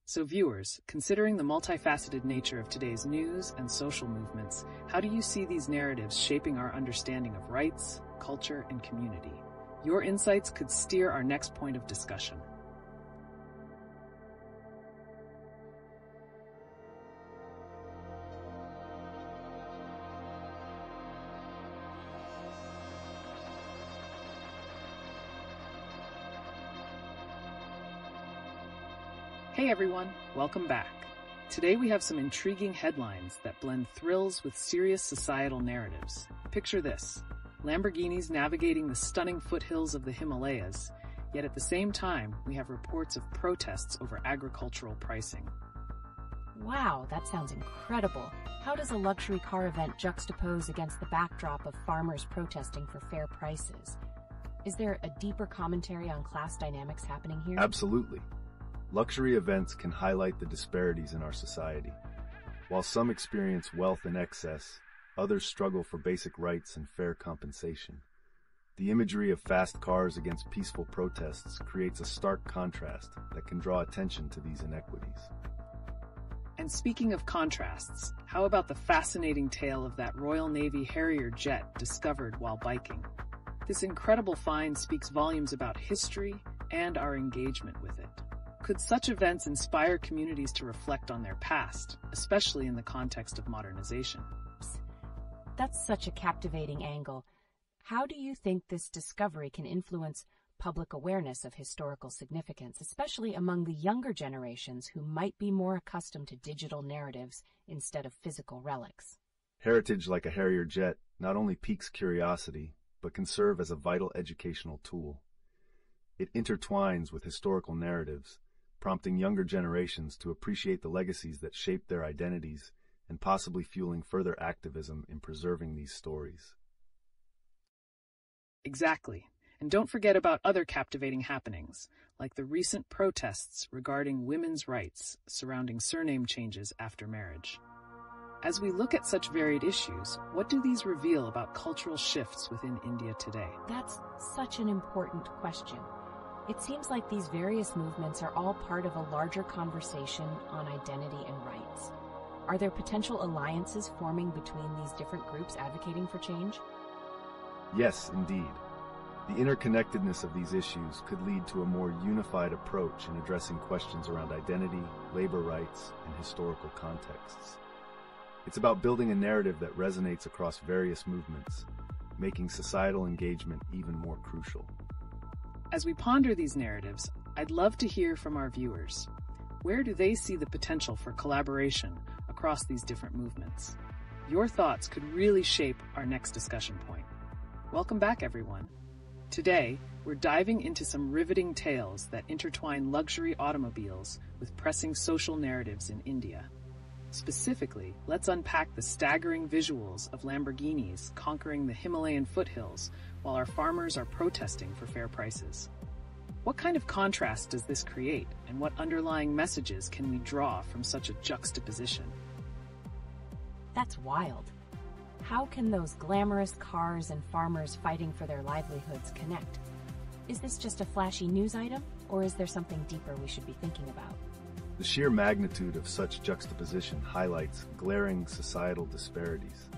So viewers, considering the multifaceted nature of today's news and social movements, how do you see these narratives shaping our understanding of rights, culture, and community? Your insights could steer our next point of discussion. Hey everyone, welcome back. Today we have some intriguing headlines that blend thrills with serious societal narratives. Picture this: Lamborghinis navigating the stunning foothills of the Himalayas, yet at the same time we have reports of protests over agricultural pricing. Wow, that sounds incredible. How does a luxury car event juxtapose against the backdrop of farmers protesting for fair prices? Is there a deeper commentary on class dynamics happening here? Absolutely. Luxury events can highlight the disparities in our society. While some experience wealth in excess, others struggle for basic rights and fair compensation. The imagery of fast cars against peaceful protests creates a stark contrast that can draw attention to these inequities. And speaking of contrasts, how about the fascinating tale of that Royal Navy Harrier jet discovered while biking? This incredible find speaks volumes about history and our engagement with it. Could such events inspire communities to reflect on their past, especially in the context of modernization? That's such a captivating angle. How do you think this discovery can influence public awareness of historical significance, especially among the younger generations who might be more accustomed to digital narratives instead of physical relics? Heritage like a Harrier jet not only piques curiosity, but can serve as a vital educational tool. It intertwines with historical narratives, prompting younger generations to appreciate the legacies that shaped their identities and possibly fueling further activism in preserving these stories. Exactly. And don't forget about other captivating happenings, like the recent protests regarding women's rights surrounding surname changes after marriage. As we look at such varied issues, what do these reveal about cultural shifts within India today? That's such an important question. It seems like these various movements are all part of a larger conversation on identity and rights. Are there potential alliances forming between these different groups advocating for change? Yes, indeed. The interconnectedness of these issues could lead to a more unified approach in addressing questions around identity, labor rights, and historical contexts. It's about building a narrative that resonates across various movements, making societal engagement even more crucial. As we ponder these narratives, I'd love to hear from our viewers. Where do they see the potential for collaboration across these different movements? Your thoughts could really shape our next discussion point. Welcome back, everyone. Today, we're diving into some riveting tales that intertwine luxury automobiles with pressing social narratives in India. Specifically, let's unpack the staggering visuals of Lamborghinis conquering the Himalayan foothills while our farmers are protesting for fair prices. What kind of contrast does this create, and what underlying messages can we draw from such a juxtaposition? That's wild. How can those glamorous cars and farmers fighting for their livelihoods connect? Is this just a flashy news item, or is there something deeper we should be thinking about? The sheer magnitude of such juxtaposition highlights glaring societal disparities.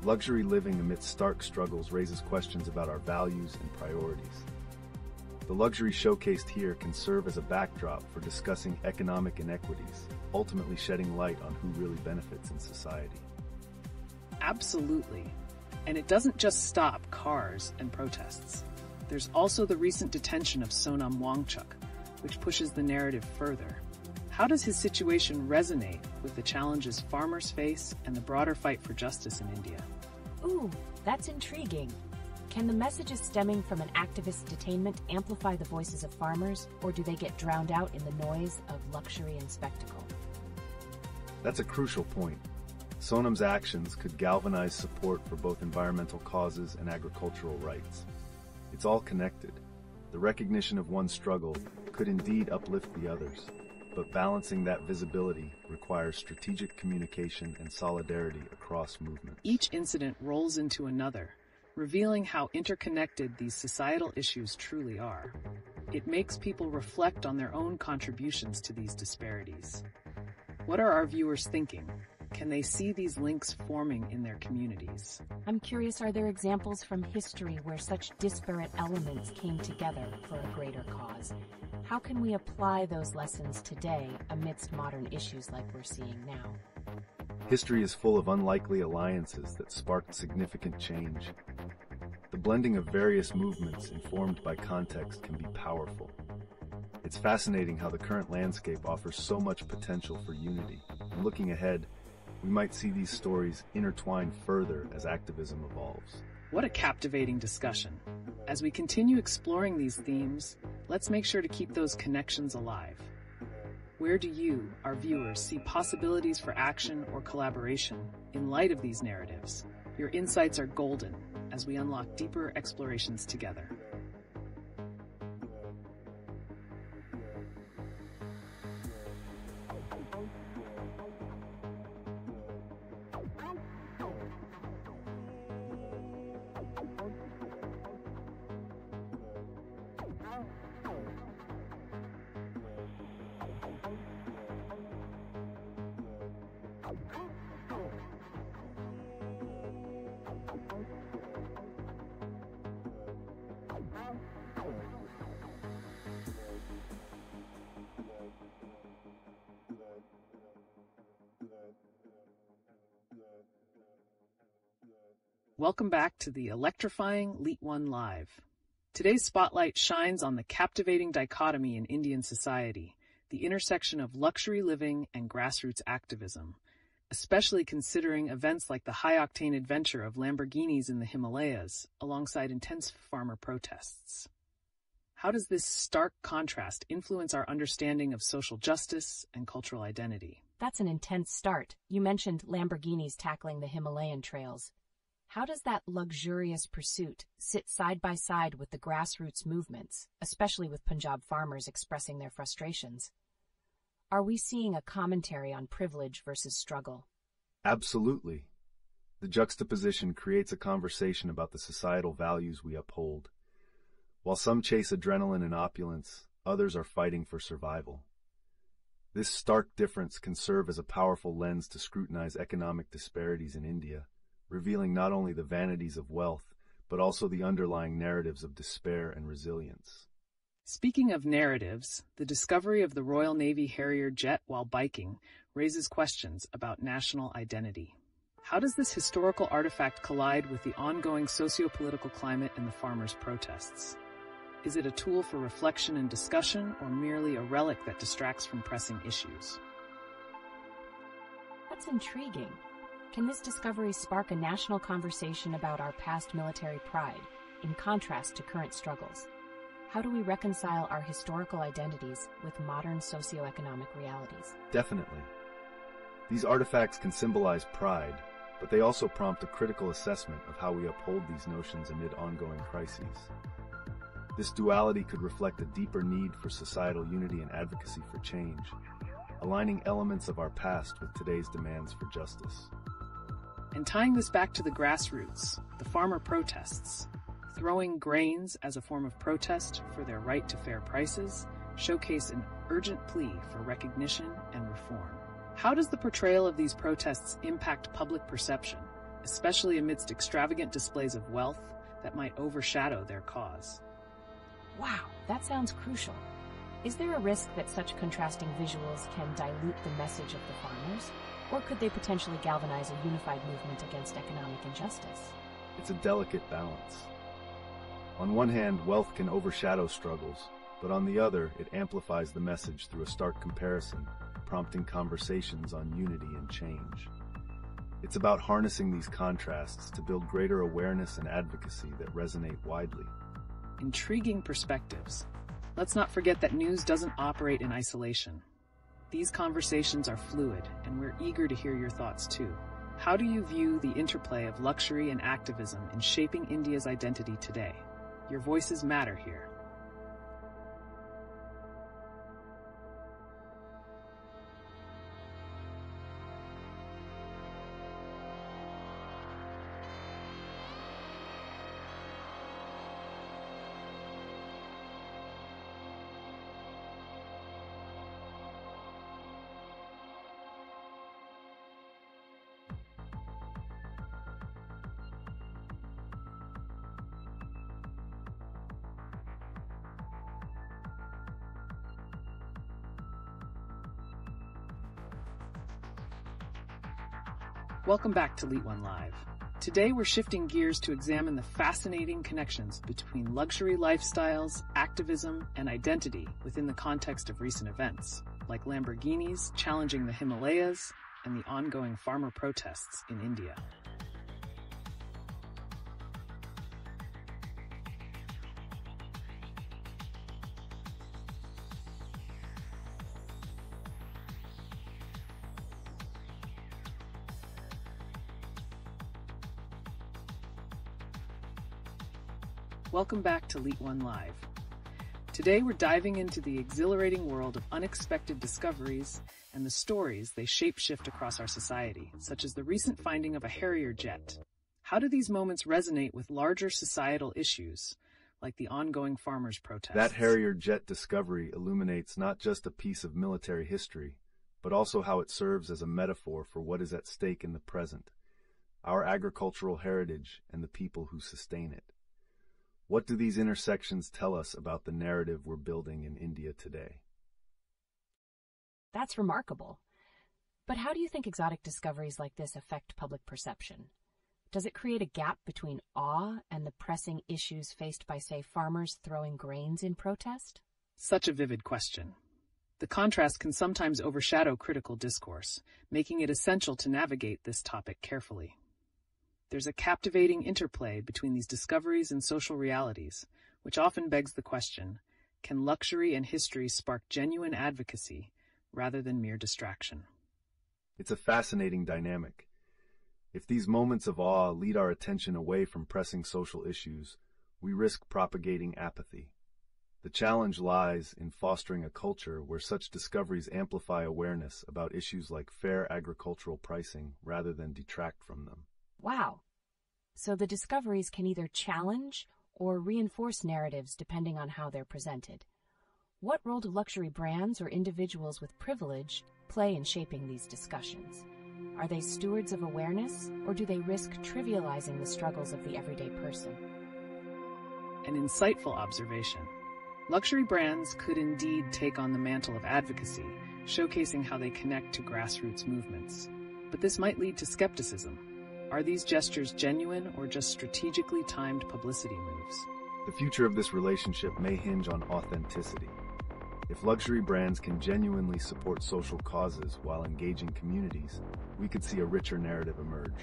Luxury living amidst stark struggles raises questions about our values and priorities. The luxury showcased here can serve as a backdrop for discussing economic inequities, ultimately shedding light on who really benefits in society. Absolutely. And it doesn't just stop cars and protests. There's also the recent detention of Sonam Wangchuk, which pushes the narrative further. How does his situation resonate with the challenges farmers face and the broader fight for justice in India? Ooh, that's intriguing. Can the messages stemming from an activist detainment amplify the voices of farmers, or do they get drowned out in the noise of luxury and spectacle? That's a crucial point. Sonam's actions could galvanize support for both environmental causes and agricultural rights. It's all connected. The recognition of one struggle could indeed uplift the others, but balancing that visibility requires strategic communication and solidarity across movements. Each incident rolls into another, revealing how interconnected these societal issues truly are. It makes people reflect on their own contributions to these disparities. What are our viewers thinking? Can they see these links forming in their communities? I'm curious, are there examples from history where such disparate elements came together for a greater cause? How can we apply those lessons today amidst modern issues like we're seeing now? History is full of unlikely alliances that sparked significant change. The blending of various movements informed by context can be powerful. It's fascinating how the current landscape offers so much potential for unity. And looking ahead, we might see these stories intertwine further as activism evolves. What a captivating discussion. As we continue exploring these themes, let's make sure to keep those connections alive. Where do you, our viewers, see possibilities for action or collaboration in light of these narratives? Your insights are golden as we unlock deeper explorations together. Welcome back to the electrifying LeetOne Live. Today's spotlight shines on the captivating dichotomy in Indian society, the intersection of luxury living and grassroots activism, especially considering events like the high-octane adventure of Lamborghinis in the Himalayas alongside intense farmer protests. How does this stark contrast influence our understanding of social justice and cultural identity? That's an intense start. You mentioned Lamborghinis tackling the Himalayan trails. How does that luxurious pursuit sit side by side with the grassroots movements, especially with Punjab farmers expressing their frustrations? Are we seeing a commentary on privilege versus struggle? Absolutely. The juxtaposition creates a conversation about the societal values we uphold. While some chase adrenaline and opulence, others are fighting for survival. This stark difference can serve as a powerful lens to scrutinize economic disparities in India, revealing not only the vanities of wealth, but also the underlying narratives of despair and resilience. Speaking of narratives, the discovery of the Royal Navy Harrier jet while biking raises questions about national identity. How does this historical artifact collide with the ongoing socio-political climate and the farmers' protests? Is it a tool for reflection and discussion, or merely a relic that distracts from pressing issues? That's intriguing. Can this discovery spark a national conversation about our past military pride, in contrast to current struggles? How do we reconcile our historical identities with modern socioeconomic realities? Definitely. These artifacts can symbolize pride, but they also prompt a critical assessment of how we uphold these notions amid ongoing crises. This duality could reflect a deeper need for societal unity and advocacy for change, aligning elements of our past with today's demands for justice. And tying this back to the grassroots, the farmer protests, throwing grains as a form of protest for their right to fair prices, showcase an urgent plea for recognition and reform. How does the portrayal of these protests impact public perception, especially amidst extravagant displays of wealth that might overshadow their cause? Wow, that sounds crucial. Is there a risk that such contrasting visuals can dilute the message of the farmers? Or could they potentially galvanize a unified movement against economic injustice? It's a delicate balance. On one hand, wealth can overshadow struggles, but on the other, it amplifies the message through a stark comparison, prompting conversations on unity and change. It's about harnessing these contrasts to build greater awareness and advocacy that resonate widely. Intriguing perspectives. Let's not forget that news doesn't operate in isolation. These conversations are fluid, and we're eager to hear your thoughts too. How do you view the interplay of luxury and activism in shaping India's identity today? Your voices matter here. Welcome back to LeetOne Live. Today we're shifting gears to examine the fascinating connections between luxury lifestyles, activism, and identity within the context of recent events, like Lamborghinis challenging the Himalayas and the ongoing farmer protests in India. Welcome back to LeetOne Live. Today we're diving into the exhilarating world of unexpected discoveries and the stories they shapeshift across our society, such as the recent finding of a Harrier jet. How do these moments resonate with larger societal issues, like the ongoing farmers' protests? That Harrier jet discovery illuminates not just a piece of military history, but also how it serves as a metaphor for what is at stake in the present, our agricultural heritage and the people who sustain it. What do these intersections tell us about the narrative we're building in India today? That's remarkable. But how do you think exotic discoveries like this affect public perception? Does it create a gap between awe and the pressing issues faced by, say, farmers throwing grains in protest? Such a vivid question. The contrast can sometimes overshadow critical discourse, making it essential to navigate this topic carefully. There's a captivating interplay between these discoveries and social realities, which often begs the question, can luxury and history spark genuine advocacy rather than mere distraction? It's a fascinating dynamic. If these moments of awe lead our attention away from pressing social issues, we risk propagating apathy. The challenge lies in fostering a culture where such discoveries amplify awareness about issues like fair agricultural pricing rather than detract from them. Wow. So the discoveries can either challenge or reinforce narratives depending on how they're presented. What role do luxury brands or individuals with privilege play in shaping these discussions? Are they stewards of awareness, or do they risk trivializing the struggles of the everyday person? An insightful observation. Luxury brands could indeed take on the mantle of advocacy, showcasing how they connect to grassroots movements. But this might lead to skepticism. Are these gestures genuine or just strategically timed publicity moves? The future of this relationship may hinge on authenticity. If luxury brands can genuinely support social causes while engaging communities, we could see a richer narrative emerge.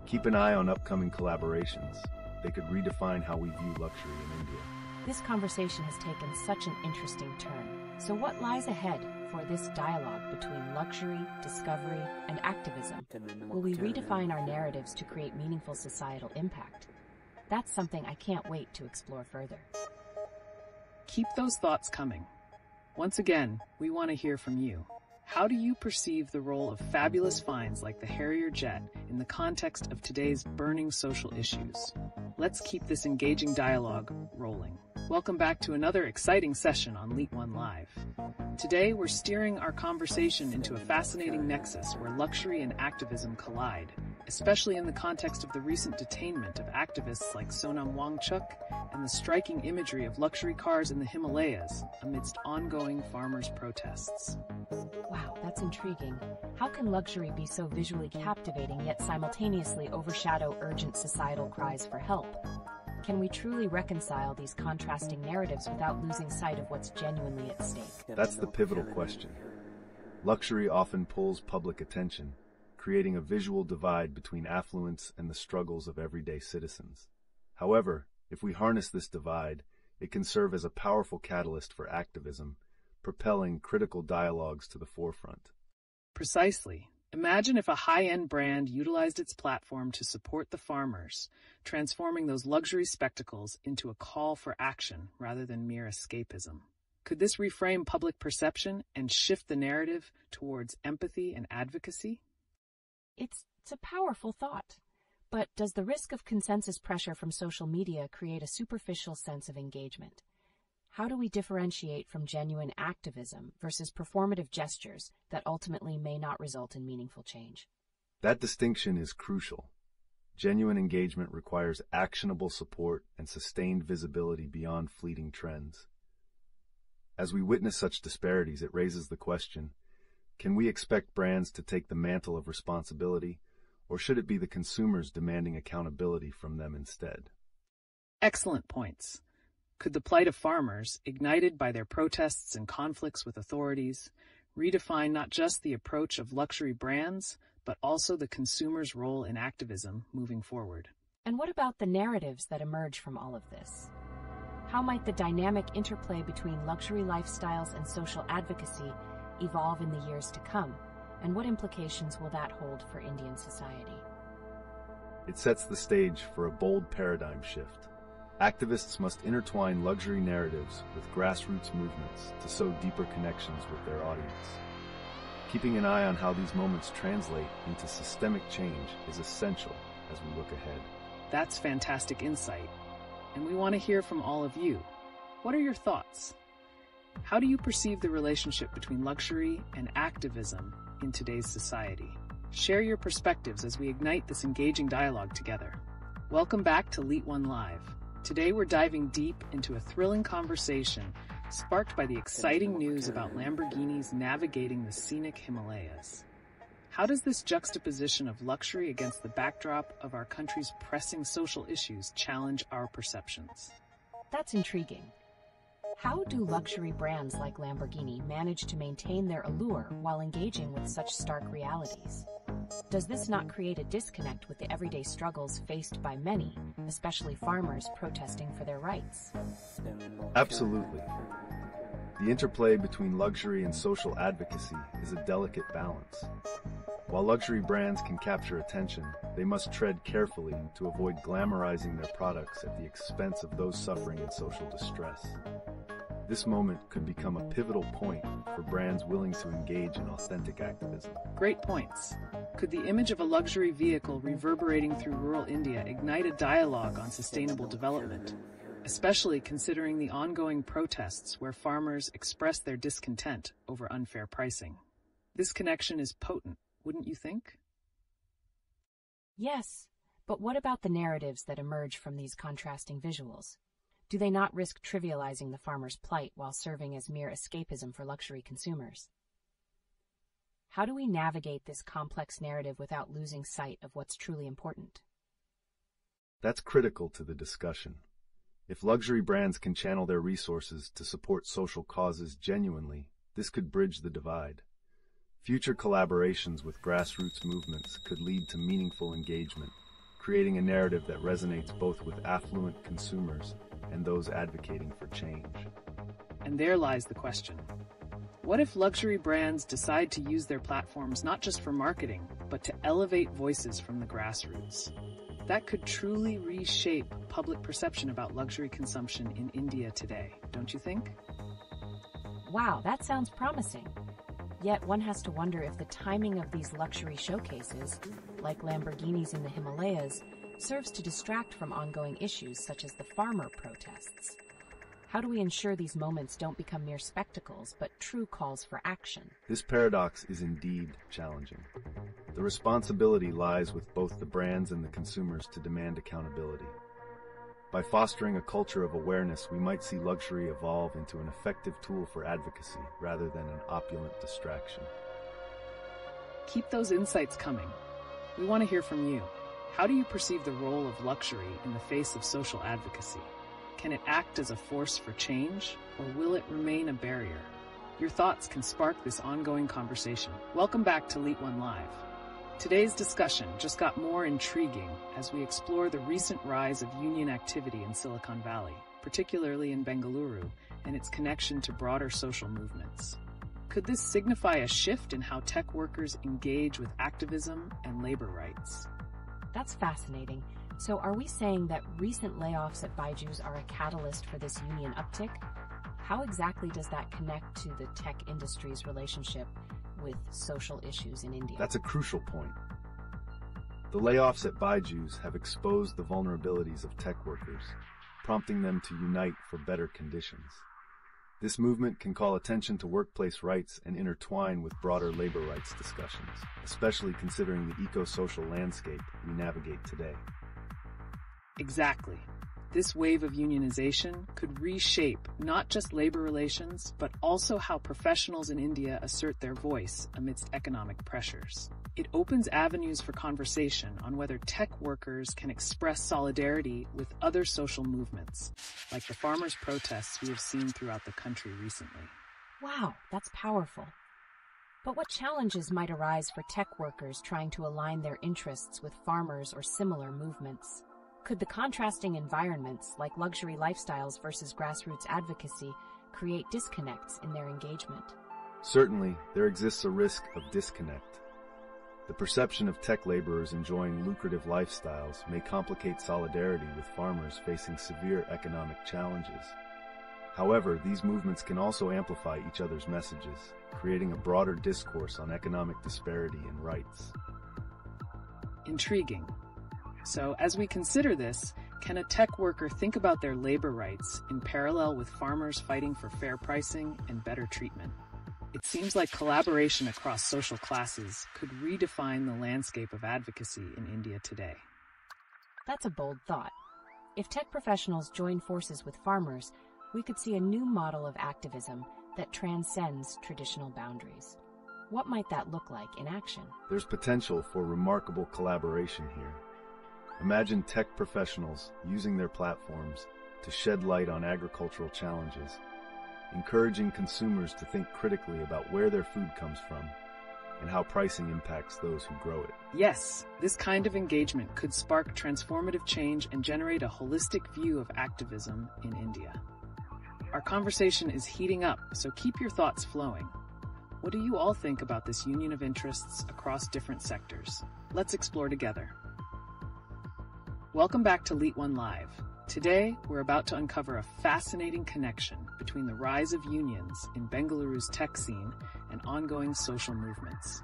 Keep an eye on upcoming collaborations. They could redefine how we view luxury in India. This conversation has taken such an interesting turn. So what lies ahead for this dialogue between luxury, discovery, and activism? Will we redefine our narratives to create meaningful societal impact? That's something I can't wait to explore further. Keep those thoughts coming. Once again, we want to hear from you. How do you perceive the role of fabulous finds like the Harrier jet in the context of today's burning social issues? Let's keep this engaging dialogue rolling. Welcome back to another exciting session on LeetOne Live. Today, we're steering our conversation into a fascinating nexus where luxury and activism collide, especially in the context of the recent detainment of activists like Sonam Wangchuk and the striking imagery of luxury cars in the Himalayas amidst ongoing farmers' protests. Wow, that's intriguing. How can luxury be so visually captivating yet simultaneously overshadow urgent societal cries for help? Can we truly reconcile these contrasting narratives without losing sight of what's genuinely at stake? That's the pivotal question. Luxury often pulls public attention, creating a visual divide between affluence and the struggles of everyday citizens. However, if we harness this divide, it can serve as a powerful catalyst for activism, propelling critical dialogues to the forefront. Precisely. Imagine if a high-end brand utilized its platform to support the farmers, transforming those luxury spectacles into a call for action rather than mere escapism. Could this reframe public perception and shift the narrative towards empathy and advocacy? It's a powerful thought. But does the risk of consensus pressure from social media create a superficial sense of engagement? How do we differentiate from genuine activism versus performative gestures that ultimately may not result in meaningful change? That distinction is crucial. Genuine engagement requires actionable support and sustained visibility beyond fleeting trends. As we witness such disparities, it raises the question, can we expect brands to take the mantle of responsibility, or should it be the consumers demanding accountability from them instead? Excellent points. Could the plight of farmers, ignited by their protests and conflicts with authorities, redefine not just the approach of luxury brands, but also the consumer's role in activism moving forward? And what about the narratives that emerge from all of this? How might the dynamic interplay between luxury lifestyles and social advocacy evolve in the years to come? And what implications will that hold for Indian society? It sets the stage for a bold paradigm shift. Activists must intertwine luxury narratives with grassroots movements to sow deeper connections with their audience. Keeping an eye on how these moments translate into systemic change is essential as we look ahead. That's fantastic insight. And we want to hear from all of you. What are your thoughts? How do you perceive the relationship between luxury and activism in today's society? Share your perspectives as we ignite this engaging dialogue together. Welcome back to LeetOne Live. Today we're diving deep into a thrilling conversation sparked by the exciting news about Lamborghinis navigating the scenic Himalayas. How does this juxtaposition of luxury against the backdrop of our country's pressing social issues challenge our perceptions? That's intriguing. How do luxury brands like Lamborghini manage to maintain their allure while engaging with such stark realities? Does this not create a disconnect with the everyday struggles faced by many, especially farmers protesting for their rights? Absolutely. The interplay between luxury and social advocacy is a delicate balance. While luxury brands can capture attention, they must tread carefully to avoid glamorizing their products at the expense of those suffering in social distress. This moment could become a pivotal point for brands willing to engage in authentic activism. Great points. Could the image of a luxury vehicle reverberating through rural India ignite a dialogue on sustainable development, especially considering the ongoing protests where farmers express their discontent over unfair pricing? This connection is potent, wouldn't you think? Yes, but what about the narratives that emerge from these contrasting visuals? Do they not risk trivializing the farmer's plight while serving as mere escapism for luxury consumers? How do we navigate this complex narrative without losing sight of what's truly important? That's critical to the discussion. If luxury brands can channel their resources to support social causes genuinely, this could bridge the divide. Future collaborations with grassroots movements could lead to meaningful engagement, creating a narrative that resonates both with affluent consumers and those advocating for change. And there lies the question. What if luxury brands decide to use their platforms not just for marketing, but to elevate voices from the grassroots? That could truly reshape public perception about luxury consumption in India today, don't you think? Wow, that sounds promising. Yet one has to wonder if the timing of these luxury showcases, like Lamborghinis in the Himalayas, serves to distract from ongoing issues such as the farmer protests. How do we ensure these moments don't become mere spectacles, but true calls for action? This paradox is indeed challenging. The responsibility lies with both the brands and the consumers to demand accountability. By fostering a culture of awareness, we might see luxury evolve into an effective tool for advocacy rather than an opulent distraction. Keep those insights coming. We want to hear from you. How do you perceive the role of luxury in the face of social advocacy? Can it act as a force for change, or will it remain a barrier? Your thoughts can spark this ongoing conversation. Welcome back to LeetOne Live. Today's discussion just got more intriguing as we explore the recent rise of union activity in Silicon Valley, particularly in Bengaluru, and its connection to broader social movements. Could this signify a shift in how tech workers engage with activism and labor rights? That's fascinating. So are we saying that recent layoffs at Byju's are a catalyst for this union uptick? How exactly does that connect to the tech industry's relationship with social issues in India? That's a crucial point. The layoffs at Byju's have exposed the vulnerabilities of tech workers, prompting them to unite for better conditions. This movement can call attention to workplace rights and intertwine with broader labor rights discussions, especially considering the eco-social landscape we navigate today. Exactly. This wave of unionization could reshape not just labor relations, but also how professionals in India assert their voice amidst economic pressures. It opens avenues for conversation on whether tech workers can express solidarity with other social movements, like the farmers' protests we have seen throughout the country recently. Wow, that's powerful. But what challenges might arise for tech workers trying to align their interests with farmers or similar movements? Could the contrasting environments, like luxury lifestyles versus grassroots advocacy, create disconnects in their engagement? Certainly, there exists a risk of disconnect. The perception of tech laborers enjoying lucrative lifestyles may complicate solidarity with farmers facing severe economic challenges. However, these movements can also amplify each other's messages, creating a broader discourse on economic disparity and rights. Intriguing. So, as we consider this, can a tech worker think about their labor rights in parallel with farmers fighting for fair pricing and better treatment? It seems like collaboration across social classes could redefine the landscape of advocacy in India today. That's a bold thought. If tech professionals join forces with farmers, we could see a new model of activism that transcends traditional boundaries. What might that look like in action? There's potential for remarkable collaboration here. Imagine tech professionals using their platforms to shed light on agricultural challenges, encouraging consumers to think critically about where their food comes from and how pricing impacts those who grow it. Yes, this kind of engagement could spark transformative change and generate a holistic view of activism in India. Our conversation is heating up, so keep your thoughts flowing. What do you all think about this union of interests across different sectors? Let's explore together. Welcome back to LeetOne Live. Today, we're about to uncover a fascinating connection between the rise of unions in Bengaluru's tech scene and ongoing social movements.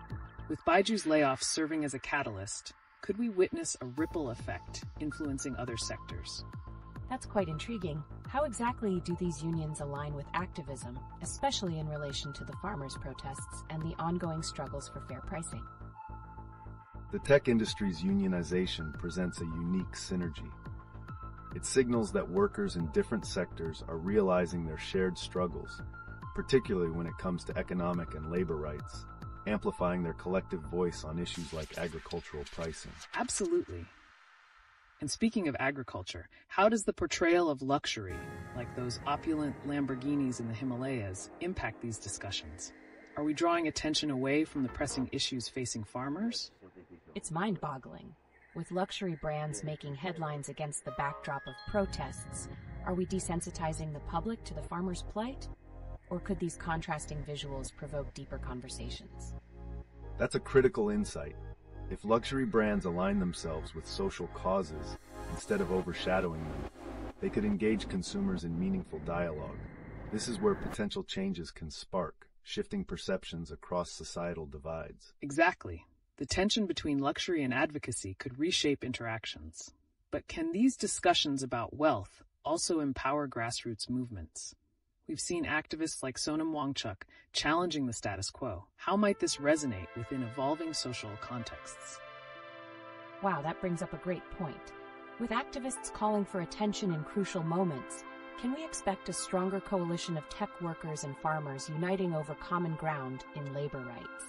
With Byju's layoffs serving as a catalyst, could we witness a ripple effect influencing other sectors? That's quite intriguing. How exactly do these unions align with activism, especially in relation to the farmers' protests and the ongoing struggles for fair pricing? The tech industry's unionization presents a unique synergy. It signals that workers in different sectors are realizing their shared struggles, particularly when it comes to economic and labor rights, amplifying their collective voice on issues like agricultural pricing. Absolutely. And speaking of agriculture, how does the portrayal of luxury, like those opulent Lamborghinis in the Himalayas, impact these discussions? Are we drawing attention away from the pressing issues facing farmers? It's mind-boggling. With luxury brands making headlines against the backdrop of protests, are we desensitizing the public to the farmers' plight? Or could these contrasting visuals provoke deeper conversations? That's a critical insight. If luxury brands align themselves with social causes instead of overshadowing them, they could engage consumers in meaningful dialogue. This is where potential changes can spark, shifting perceptions across societal divides. Exactly. The tension between luxury and advocacy could reshape interactions. But can these discussions about wealth also empower grassroots movements? We've seen activists like Sonam Wangchuk challenging the status quo. How might this resonate within evolving social contexts? Wow, that brings up a great point. With activists calling for attention in crucial moments, can we expect a stronger coalition of tech workers and farmers uniting over common ground in labor rights?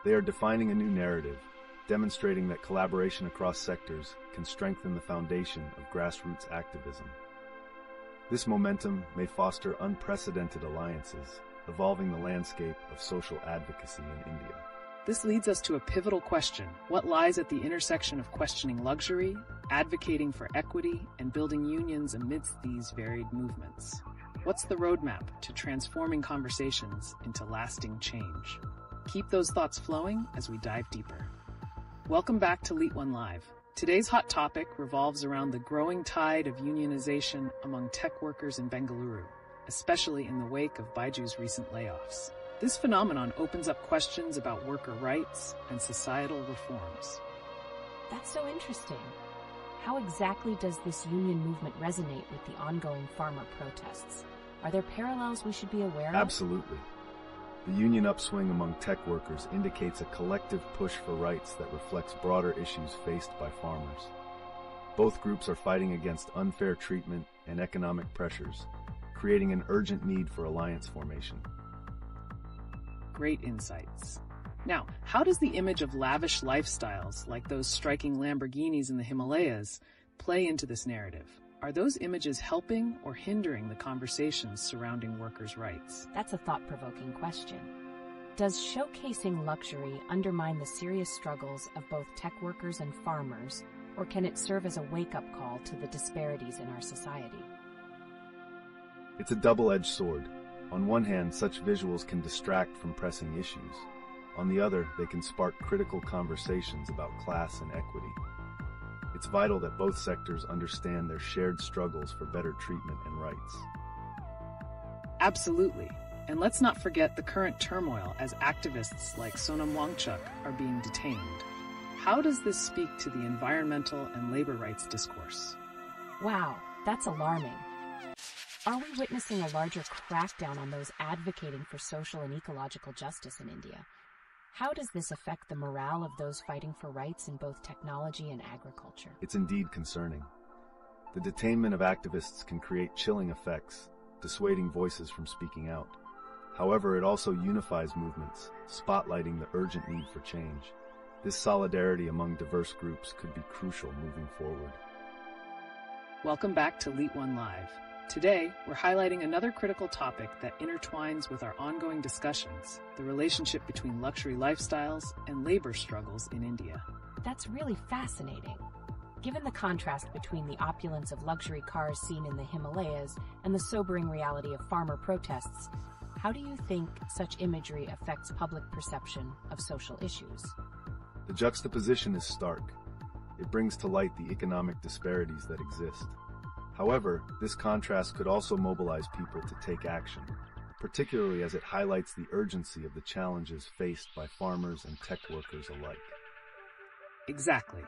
They are defining a new narrative, demonstrating that collaboration across sectors can strengthen the foundation of grassroots activism. This momentum may foster unprecedented alliances, evolving the landscape of social advocacy in India. This leads us to a pivotal question. What lies at the intersection of questioning luxury, advocating for equity, and building unions amidst these varied movements? What's the roadmap to transforming conversations into lasting change? Keep those thoughts flowing as we dive deeper. Welcome back to LeetOne Live. Today's hot topic revolves around the growing tide of unionization among tech workers in Bengaluru, especially in the wake of Byju's recent layoffs. This phenomenon opens up questions about worker rights and societal reforms. That's so interesting. How exactly does this union movement resonate with the ongoing farmer protests? Are there parallels we should be aware of? Absolutely. The union upswing among tech workers indicates a collective push for rights that reflects broader issues faced by farmers. Both groups are fighting against unfair treatment and economic pressures, creating an urgent need for alliance formation. Great insights. Now, how does the image of lavish lifestyles, like those striking Lamborghinis in the Himalayas, play into this narrative? Are those images helping or hindering the conversations surrounding workers' rights? That's a thought-provoking question. Does showcasing luxury undermine the serious struggles of both tech workers and farmers, or can it serve as a wake-up call to the disparities in our society? It's a double-edged sword. On one hand, such visuals can distract from pressing issues. On the other, they can spark critical conversations about class and equity. It's vital that both sectors understand their shared struggles for better treatment and rights. Absolutely. And let's not forget the current turmoil as activists like Sonam Wangchuk are being detained. How does this speak to the environmental and labor rights discourse? Wow, that's alarming. Are we witnessing a larger crackdown on those advocating for social and ecological justice in India? How does this affect the morale of those fighting for rights in both technology and agriculture? It's indeed concerning. The detainment of activists can create chilling effects, dissuading voices from speaking out. However, it also unifies movements, spotlighting the urgent need for change. This solidarity among diverse groups could be crucial moving forward. Welcome back to LeetOne Live. Today, we're highlighting another critical topic that intertwines with our ongoing discussions, the relationship between luxury lifestyles and labor struggles in India. That's really fascinating. Given the contrast between the opulence of luxury cars seen in the Himalayas and the sobering reality of farmer protests, how do you think such imagery affects public perception of social issues? The juxtaposition is stark. It brings to light the economic disparities that exist. However, this contrast could also mobilize people to take action, particularly as it highlights the urgency of the challenges faced by farmers and tech workers alike. Exactly.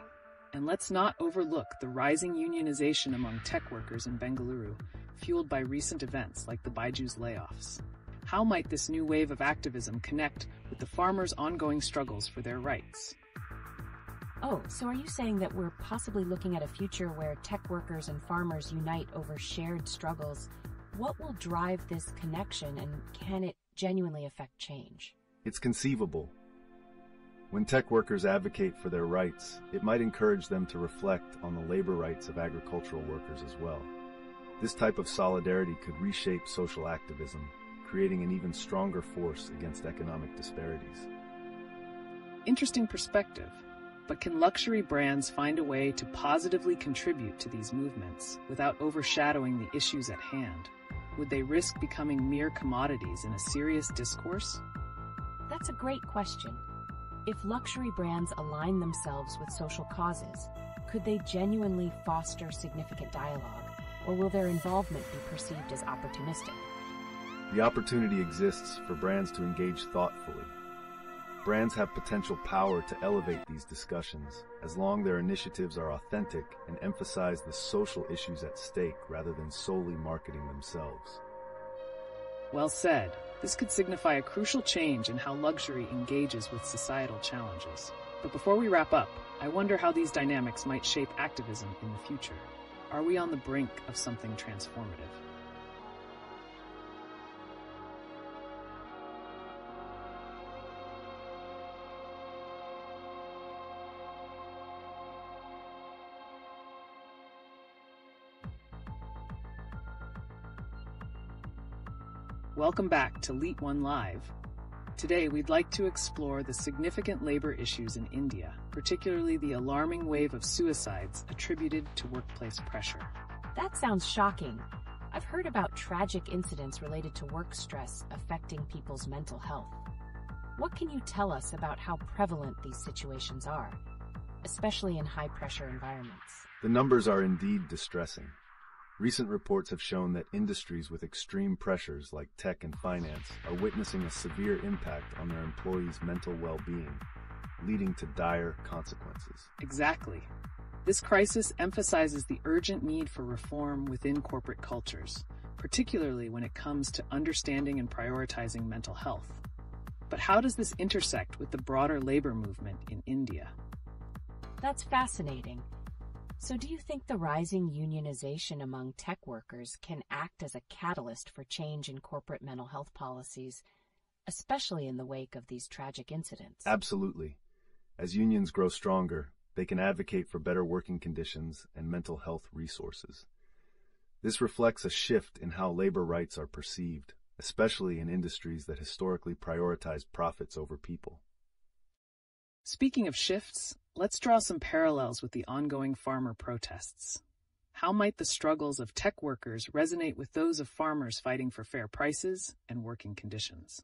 And let's not overlook the rising unionization among tech workers in Bengaluru, fueled by recent events like the Byju's layoffs. How might this new wave of activism connect with the farmers' ongoing struggles for their rights? Oh, so are you saying that we're possibly looking at a future where tech workers and farmers unite over shared struggles? What will drive this connection, and can it genuinely affect change? It's conceivable. When tech workers advocate for their rights, it might encourage them to reflect on the labor rights of agricultural workers as well. This type of solidarity could reshape social activism, creating an even stronger force against economic disparities. Interesting perspective. But can luxury brands find a way to positively contribute to these movements without overshadowing the issues at hand? Would they risk becoming mere commodities in a serious discourse? That's a great question. If luxury brands align themselves with social causes, could they genuinely foster significant dialogue, or will their involvement be perceived as opportunistic? The opportunity exists for brands to engage thoughtfully. Brands have potential power to elevate these discussions, as long as their initiatives are authentic and emphasize the social issues at stake rather than solely marketing themselves. Well said. This could signify a crucial change in how luxury engages with societal challenges. But before we wrap up, I wonder how these dynamics might shape activism in the future. Are we on the brink of something transformative? Welcome back to LeetOne Live. Today, we'd like to explore the significant labor issues in India, particularly the alarming wave of suicides attributed to workplace pressure. That sounds shocking. I've heard about tragic incidents related to work stress affecting people's mental health. What can you tell us about how prevalent these situations are, especially in high-pressure environments? The numbers are indeed distressing. Recent reports have shown that industries with extreme pressures like tech and finance are witnessing a severe impact on their employees' mental well-being, leading to dire consequences. Exactly. This crisis emphasizes the urgent need for reform within corporate cultures, particularly when it comes to understanding and prioritizing mental health. But how does this intersect with the broader labor movement in India? That's fascinating. So do you think the rising unionization among tech workers can act as a catalyst for change in corporate mental health policies, especially in the wake of these tragic incidents? Absolutely. As unions grow stronger, they can advocate for better working conditions and mental health resources. This reflects a shift in how labor rights are perceived, especially in industries that historically prioritize profits over people. Speaking of shifts, let's draw some parallels with the ongoing farmer protests. How might the struggles of tech workers resonate with those of farmers fighting for fair prices and working conditions?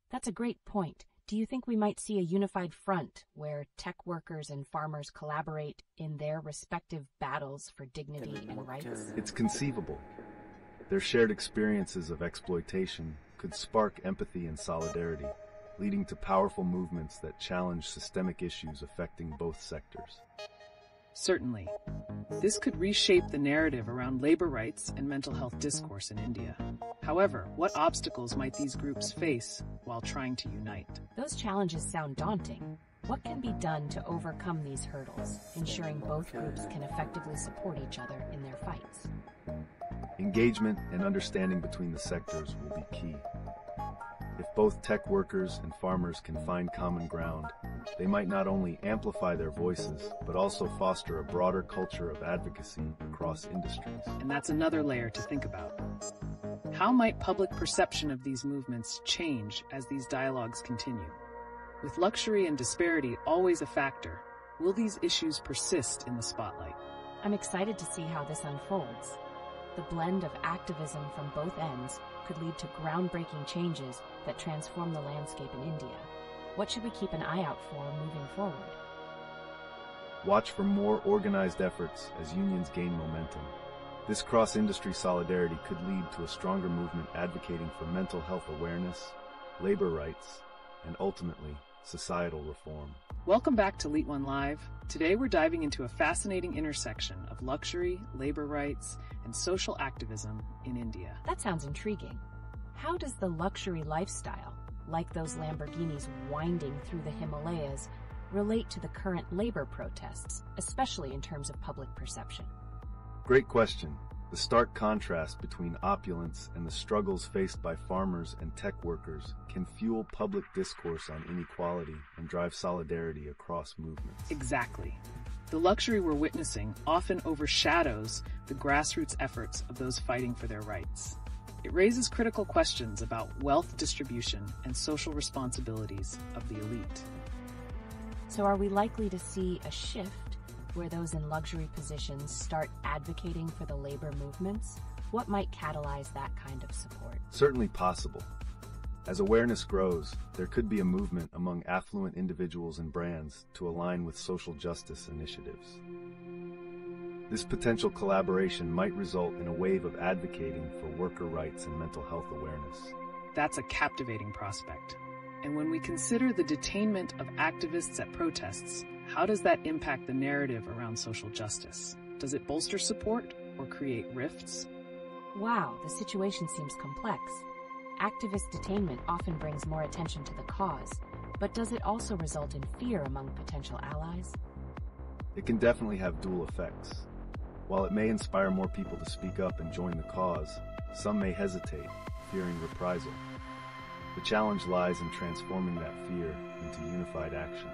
That's a great point. Do you think we might see a unified front where tech workers and farmers collaborate in their respective battles for dignity and rights? It's conceivable. Their shared experiences of exploitation could spark empathy and solidarity, leading to powerful movements that challenge systemic issues affecting both sectors. Certainly. This could reshape the narrative around labor rights and mental health discourse in India. However, what obstacles might these groups face while trying to unite? Those challenges sound daunting. What can be done to overcome these hurdles, ensuring both groups can effectively support each other in their fights? Engagement and understanding between the sectors will be key. If both tech workers and farmers can find common ground, they might not only amplify their voices, but also foster a broader culture of advocacy across industries. And that's another layer to think about. How might public perception of these movements change as these dialogues continue? With luxury and disparity always a factor, will these issues persist in the spotlight? I'm excited to see how this unfolds. The blend of activism from both ends could lead to groundbreaking changes that transform the landscape in India. What should we keep an eye out for moving forward? Watch for more organized efforts as unions gain momentum. This cross-industry solidarity could lead to a stronger movement advocating for mental health awareness, labor rights, and ultimately, societal reform. Welcome back to LeetOne Live. Today we're diving into a fascinating intersection of luxury, labor rights, and social activism in India. That sounds intriguing. How does the luxury lifestyle, like those Lamborghinis winding through the Himalayas, relate to the current labor protests, especially in terms of public perception? Great question. The stark contrast between opulence and the struggles faced by farmers and tech workers can fuel public discourse on inequality and drive solidarity across movements. Exactly. The luxury we're witnessing often overshadows the grassroots efforts of those fighting for their rights. It raises critical questions about wealth distribution and social responsibilities of the elite. So are we likely to see a shift where those in luxury positions start advocating for the labor movements? What might catalyze that kind of support? Certainly possible. As awareness grows, there could be a movement among affluent individuals and brands to align with social justice initiatives. This potential collaboration might result in a wave of advocating for worker rights and mental health awareness. That's a captivating prospect. And when we consider the detainment of activists at protests, how does that impact the narrative around social justice? Does it bolster support or create rifts? Wow, the situation seems complex. Activist detainment often brings more attention to the cause, but does it also result in fear among potential allies? It can definitely have dual effects. While it may inspire more people to speak up and join the cause, some may hesitate, fearing reprisal. The challenge lies in transforming that fear into unified action.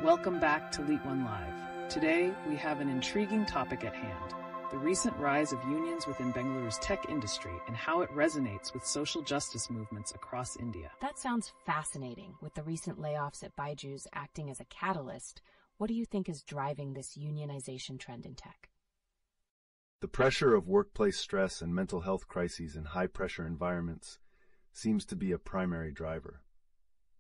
Welcome back to LeetOne Live. Today, we have an intriguing topic at hand, the recent rise of unions within Bengaluru's tech industry and how it resonates with social justice movements across India. That sounds fascinating, with the recent layoffs at Byju's acting as a catalyst. What do you think is driving this unionization trend in tech? The pressure of workplace stress and mental health crises in high-pressure environments seems to be a primary driver.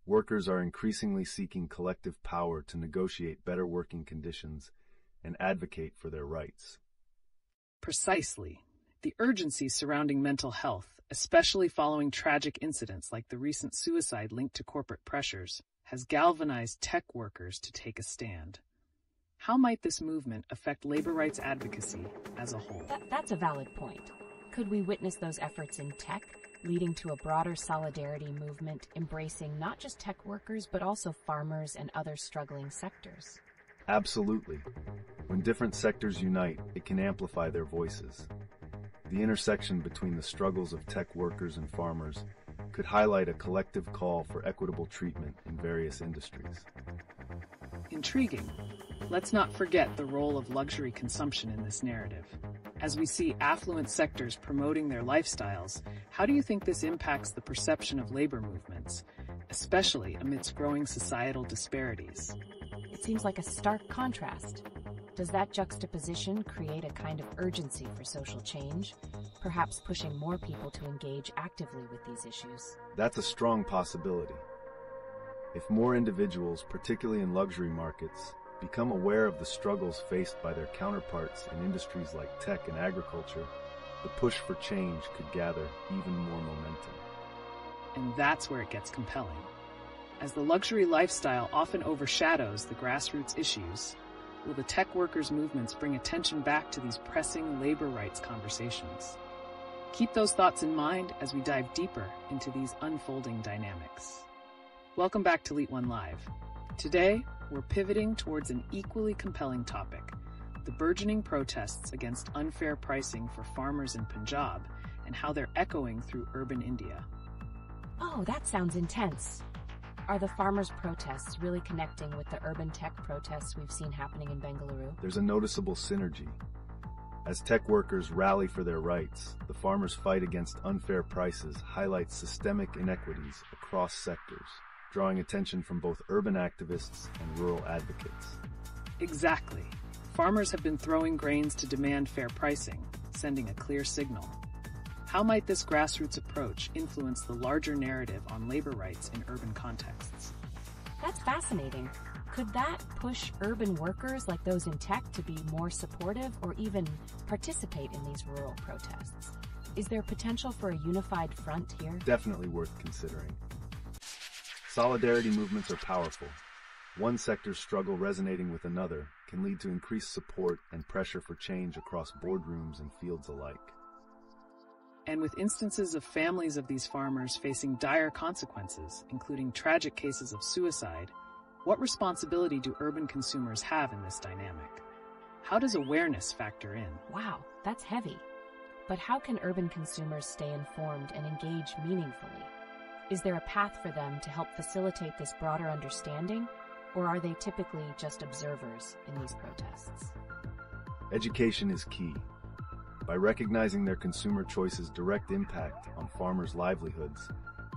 Workers are increasingly seeking collective power to negotiate better working conditions and advocate for their rights. Precisely. The urgency surrounding mental health, especially following tragic incidents like the recent suicide linked to corporate pressures, has galvanized tech workers to take a stand. How might this movement affect labor rights advocacy as a whole? That's a valid point. Could we witness those efforts in tech, leading to a broader solidarity movement embracing not just tech workers, but also farmers and other struggling sectors? Absolutely. When different sectors unite, it can amplify their voices. The intersection between the struggles of tech workers and farmers could highlight a collective call for equitable treatment in various industries. Intriguing. Let's not forget the role of luxury consumption in this narrative. As we see affluent sectors promoting their lifestyles, how do you think this impacts the perception of labor movements, especially amidst growing societal disparities? It seems like a stark contrast. Does that juxtaposition create a kind of urgency for social change, perhaps pushing more people to engage actively with these issues? That's a strong possibility. If more individuals, particularly in luxury markets, become aware of the struggles faced by their counterparts in industries like tech and agriculture, the push for change could gather even more momentum. And that's where it gets compelling. As the luxury lifestyle often overshadows the grassroots issues, will the tech workers' movements bring attention back to these pressing labor rights conversations? Keep those thoughts in mind as we dive deeper into these unfolding dynamics. Welcome back to LeetOne Live. Today, we're pivoting towards an equally compelling topic, the burgeoning protests against unfair pricing for farmers in Punjab and how they're echoing through urban India. Oh, that sounds intense. Are the farmers' protests really connecting with the urban tech protests we've seen happening in Bengaluru? There's a noticeable synergy. As tech workers rally for their rights, the farmers' fight against unfair prices highlights systemic inequities across sectors, drawing attention from both urban activists and rural advocates. Exactly. Farmers have been throwing grains to demand fair pricing, sending a clear signal. How might this grassroots approach influence the larger narrative on labor rights in urban contexts? That's fascinating. Could that push urban workers like those in tech to be more supportive or even participate in these rural protests? Is there potential for a unified front here? Definitely worth considering. Solidarity movements are powerful. One sector's struggle resonating with another can lead to increased support and pressure for change across boardrooms and fields alike. And with instances of families of these farmers facing dire consequences, including tragic cases of suicide, what responsibility do urban consumers have in this dynamic? How does awareness factor in? Wow, that's heavy. But how can urban consumers stay informed and engage meaningfully? Is there a path for them to help facilitate this broader understanding, or are they typically just observers in these protests? Education is key. By recognizing their consumer choices' direct impact on farmers' livelihoods,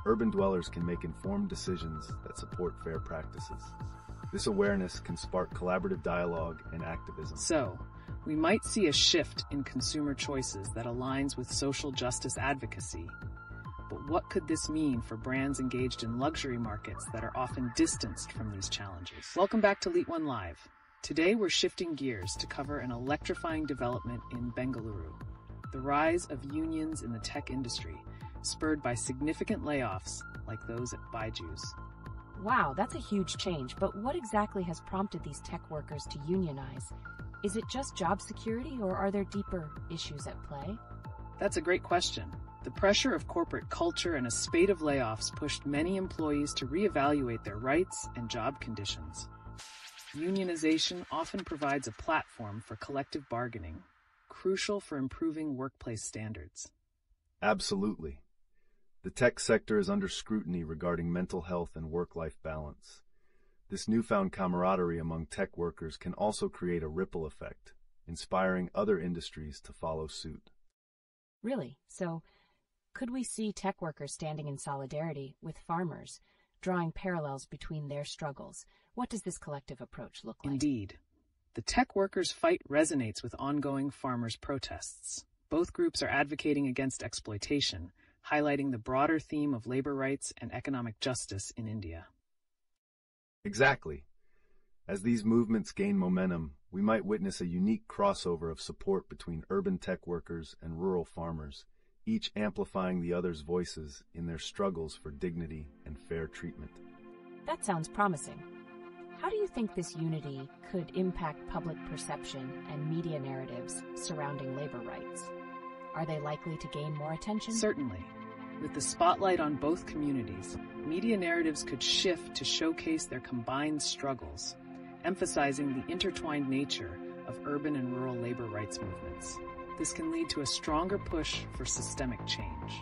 urban dwellers can make informed decisions that support fair practices. This awareness can spark collaborative dialogue and activism. So, we might see a shift in consumer choices that aligns with social justice advocacy. But what could this mean for brands engaged in luxury markets that are often distanced from these challenges? Welcome back to LeetOne Live. Today we're shifting gears to cover an electrifying development in Bengaluru, the rise of unions in the tech industry, spurred by significant layoffs like those at Byju's. Wow, that's a huge change, but what exactly has prompted these tech workers to unionize? Is it just job security, or are there deeper issues at play? That's a great question. The pressure of corporate culture and a spate of layoffs pushed many employees to reevaluate their rights and job conditions. Unionization often provides a platform for collective bargaining, crucial for improving workplace standards. Absolutely. The tech sector is under scrutiny regarding mental health and work-life balance. This newfound camaraderie among tech workers can also create a ripple effect, inspiring other industries to follow suit. Really? So, could we see tech workers standing in solidarity with farmers, drawing parallels between their struggles? What does this collective approach look like? Indeed. The tech workers' fight resonates with ongoing farmers' protests. Both groups are advocating against exploitation, highlighting the broader theme of labor rights and economic justice in India. Exactly. As these movements gain momentum, we might witness a unique crossover of support between urban tech workers and rural farmers, each amplifying the other's voices in their struggles for dignity and fair treatment. That sounds promising. How do you think this unity could impact public perception and media narratives surrounding labor rights? Are they likely to gain more attention? Certainly. With the spotlight on both communities, media narratives could shift to showcase their combined struggles, emphasizing the intertwined nature of urban and rural labor rights movements. This can lead to a stronger push for systemic change.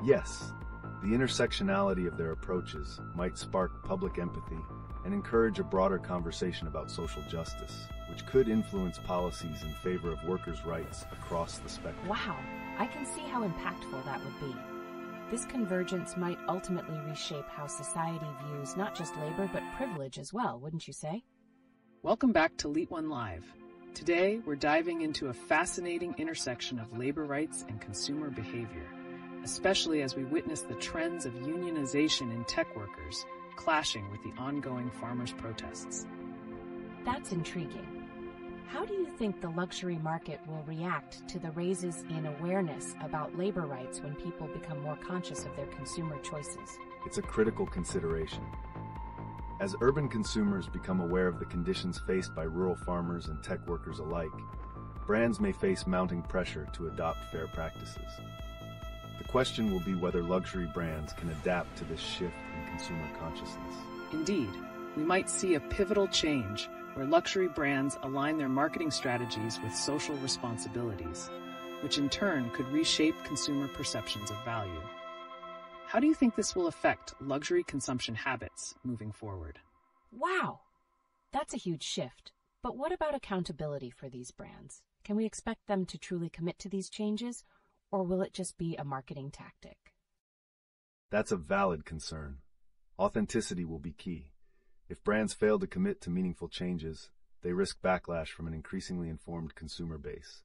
Yes, the intersectionality of their approaches might spark public empathy and encourage a broader conversation about social justice, which could influence policies in favor of workers' rights across the spectrum. Wow, I can see how impactful that would be. This convergence might ultimately reshape how society views not just labor but privilege as well, wouldn't you say? Welcome back to LeetOne Live. Today, we're diving into a fascinating intersection of labor rights and consumer behavior, especially as we witness the trends of unionization in tech workers clashing with the ongoing farmers' protests. That's intriguing. How do you think the luxury market will react to the raises in awareness about labor rights when people become more conscious of their consumer choices? It's a critical consideration. As urban consumers become aware of the conditions faced by rural farmers and tech workers alike, brands may face mounting pressure to adopt fair practices. The question will be whether luxury brands can adapt to this shift in consumer consciousness. Indeed, we might see a pivotal change where luxury brands align their marketing strategies with social responsibilities, which in turn could reshape consumer perceptions of value. How do you think this will affect luxury consumption habits moving forward? Wow, that's a huge shift. But what about accountability for these brands? Can we expect them to truly commit to these changes, or will it just be a marketing tactic? That's a valid concern. Authenticity will be key. If brands fail to commit to meaningful changes, they risk backlash from an increasingly informed consumer base.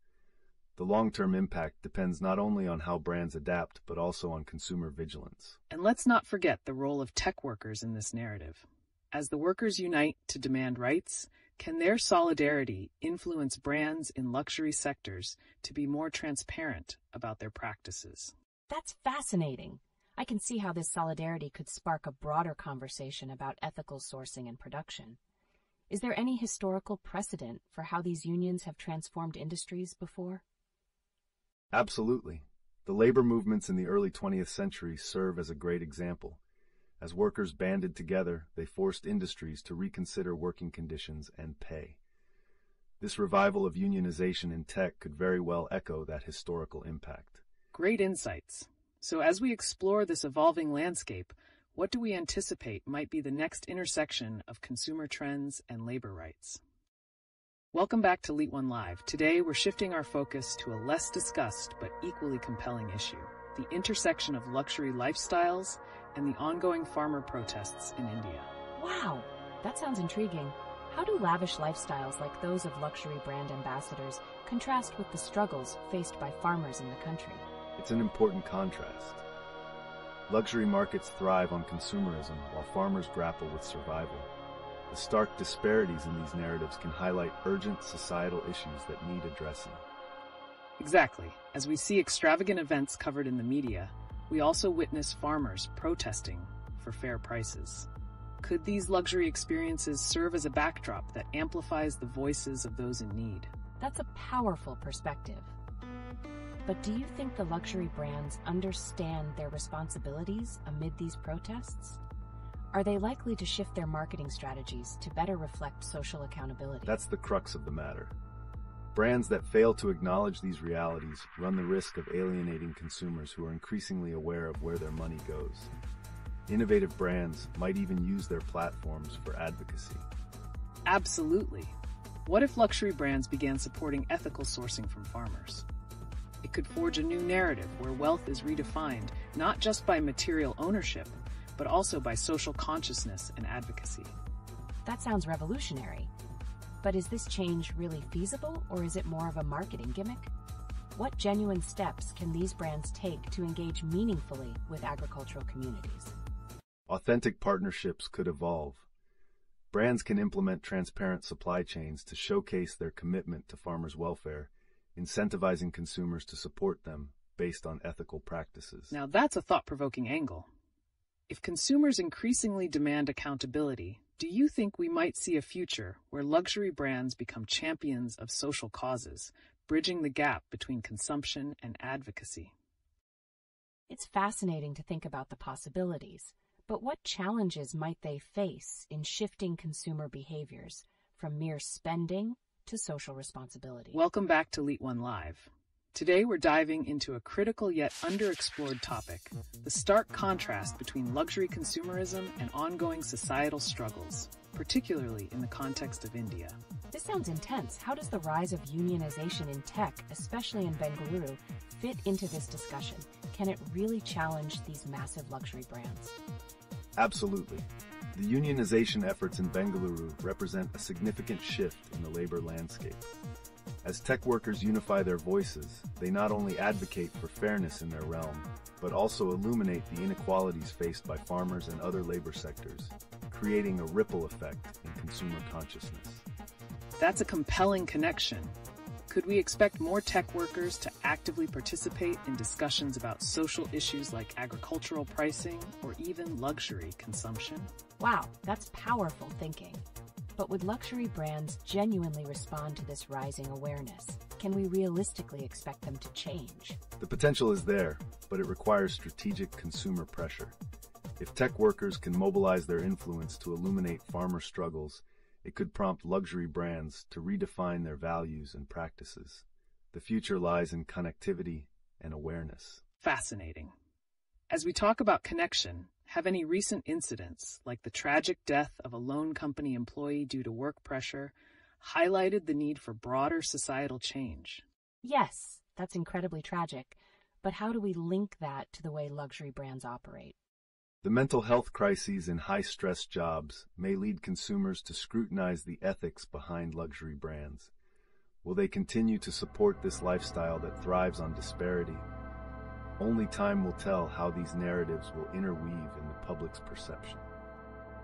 The long-term impact depends not only on how brands adapt, but also on consumer vigilance. And let's not forget the role of tech workers in this narrative. As the workers unite to demand rights, can their solidarity influence brands in luxury sectors to be more transparent about their practices? That's fascinating. I can see how this solidarity could spark a broader conversation about ethical sourcing and production. Is there any historical precedent for how these unions have transformed industries before? Absolutely. The labor movements in the early 20th century serve as a great example. As workers banded together, they forced industries to reconsider working conditions and pay. This revival of unionization in tech could very well echo that historical impact. Great insights. So as we explore this evolving landscape, what do we anticipate might be the next intersection of consumer trends and labor rights? Welcome back to LeetOne Live. Today we're shifting our focus to a less discussed but equally compelling issue, the intersection of luxury lifestyles and the ongoing farmer protests in India. Wow, that sounds intriguing. How do lavish lifestyles like those of luxury brand ambassadors contrast with the struggles faced by farmers in the country? It's an important contrast. Luxury markets thrive on consumerism while farmers grapple with survival. The stark disparities in these narratives can highlight urgent societal issues that need addressing. Exactly. As we see extravagant events covered in the media, we also witness farmers protesting for fair prices. Could these luxury experiences serve as a backdrop that amplifies the voices of those in need? That's a powerful perspective. But do you think the luxury brands understand their responsibilities amid these protests? Are they likely to shift their marketing strategies to better reflect social accountability? That's the crux of the matter. Brands that fail to acknowledge these realities run the risk of alienating consumers who are increasingly aware of where their money goes. Innovative brands might even use their platforms for advocacy. Absolutely. What if luxury brands began supporting ethical sourcing from farmers? It could forge a new narrative where wealth is redefined not just by material ownership, but also by social consciousness and advocacy. That sounds revolutionary. But is this change really feasible, or is it more of a marketing gimmick? What genuine steps can these brands take to engage meaningfully with agricultural communities? Authentic partnerships could evolve. Brands can implement transparent supply chains to showcase their commitment to farmers' welfare, incentivizing consumers to support them based on ethical practices. Now that's a thought-provoking angle. If consumers increasingly demand accountability, do you think we might see a future where luxury brands become champions of social causes, bridging the gap between consumption and advocacy? It's fascinating to think about the possibilities, but what challenges might they face in shifting consumer behaviors from mere spending to social responsibility? Welcome back to LeetOne Live. Today we're diving into a critical yet underexplored topic, the stark contrast between luxury consumerism and ongoing societal struggles, particularly in the context of India. This sounds intense. How does the rise of unionization in tech, especially in Bengaluru, fit into this discussion? Can it really challenge these massive luxury brands? Absolutely. The unionization efforts in Bengaluru represent a significant shift in the labor landscape. As tech workers unify their voices, they not only advocate for fairness in their realm, but also illuminate the inequalities faced by farmers and other labor sectors, creating a ripple effect in consumer consciousness. That's a compelling connection. Could we expect more tech workers to actively participate in discussions about social issues like agricultural pricing or even luxury consumption? Wow, that's powerful thinking. But would luxury brands genuinely respond to this rising awareness? Can we realistically expect them to change? The potential is there, but it requires strategic consumer pressure. If tech workers can mobilize their influence to illuminate farmer struggles, it could prompt luxury brands to redefine their values and practices. The future lies in connectivity and awareness. Fascinating. As we talk about connection, have any recent incidents, like the tragic death of a loan company employee due to work pressure, highlighted the need for broader societal change? Yes, that's incredibly tragic, but how do we link that to the way luxury brands operate? The mental health crises in high-stress jobs may lead consumers to scrutinize the ethics behind luxury brands. Will they continue to support this lifestyle that thrives on disparity? Only time will tell how these narratives will interweave in the public's perception.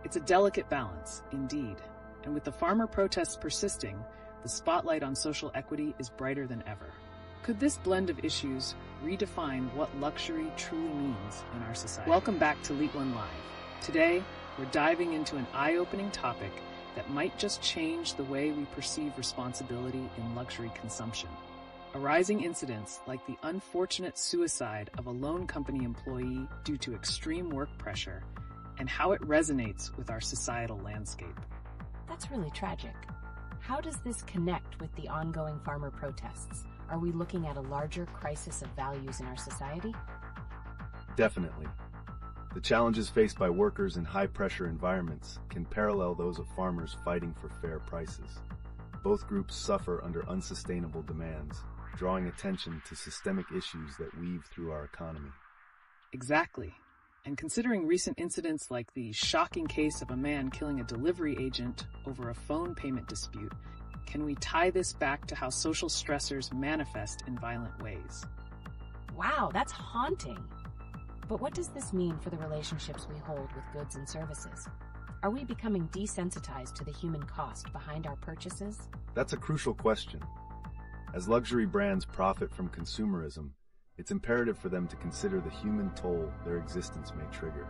It's a delicate balance, indeed, and with the farmer protests persisting, the spotlight on social equity is brighter than ever. Could this blend of issues redefine what luxury truly means in our society? Welcome back to LeetOne Live. Today, we're diving into an eye-opening topic that might just change the way we perceive responsibility in luxury consumption. Arising incidents like the unfortunate suicide of a loan company employee due to extreme work pressure, and how it resonates with our societal landscape. That's really tragic. How does this connect with the ongoing farmer protests? Are we looking at a larger crisis of values in our society? Definitely. The challenges faced by workers in high-pressure environments can parallel those of farmers fighting for fair prices. Both groups suffer under unsustainable demands, drawing attention to systemic issues that weave through our economy. Exactly. And considering recent incidents like the shocking case of a man killing a delivery agent over a phone payment dispute, can we tie this back to how social stressors manifest in violent ways? Wow, that's haunting. But what does this mean for the relationships we hold with goods and services? Are we becoming desensitized to the human cost behind our purchases? That's a crucial question. As luxury brands profit from consumerism, it's imperative for them to consider the human toll their existence may trigger.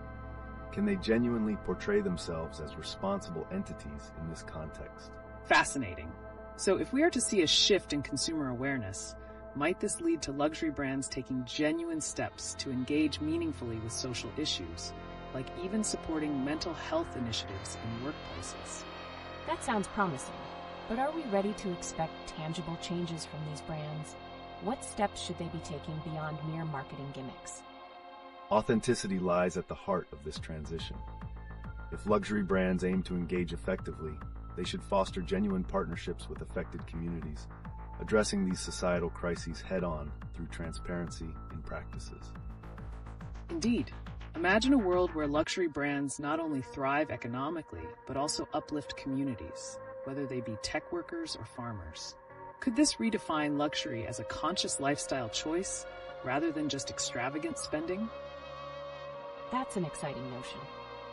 Can they genuinely portray themselves as responsible entities in this context? Fascinating. So if we are to see a shift in consumer awareness, might this lead to luxury brands taking genuine steps to engage meaningfully with social issues, like even supporting mental health initiatives in workplaces? That sounds promising, but are we ready to expect tangible changes from these brands? What steps should they be taking beyond mere marketing gimmicks? Authenticity lies at the heart of this transition. If luxury brands aim to engage effectively, they should foster genuine partnerships with affected communities, addressing these societal crises head-on through transparency in practices. Indeed. Imagine a world where luxury brands not only thrive economically, but also uplift communities, whether they be tech workers or farmers. Could this redefine luxury as a conscious lifestyle choice, rather than just extravagant spending? That's an exciting notion.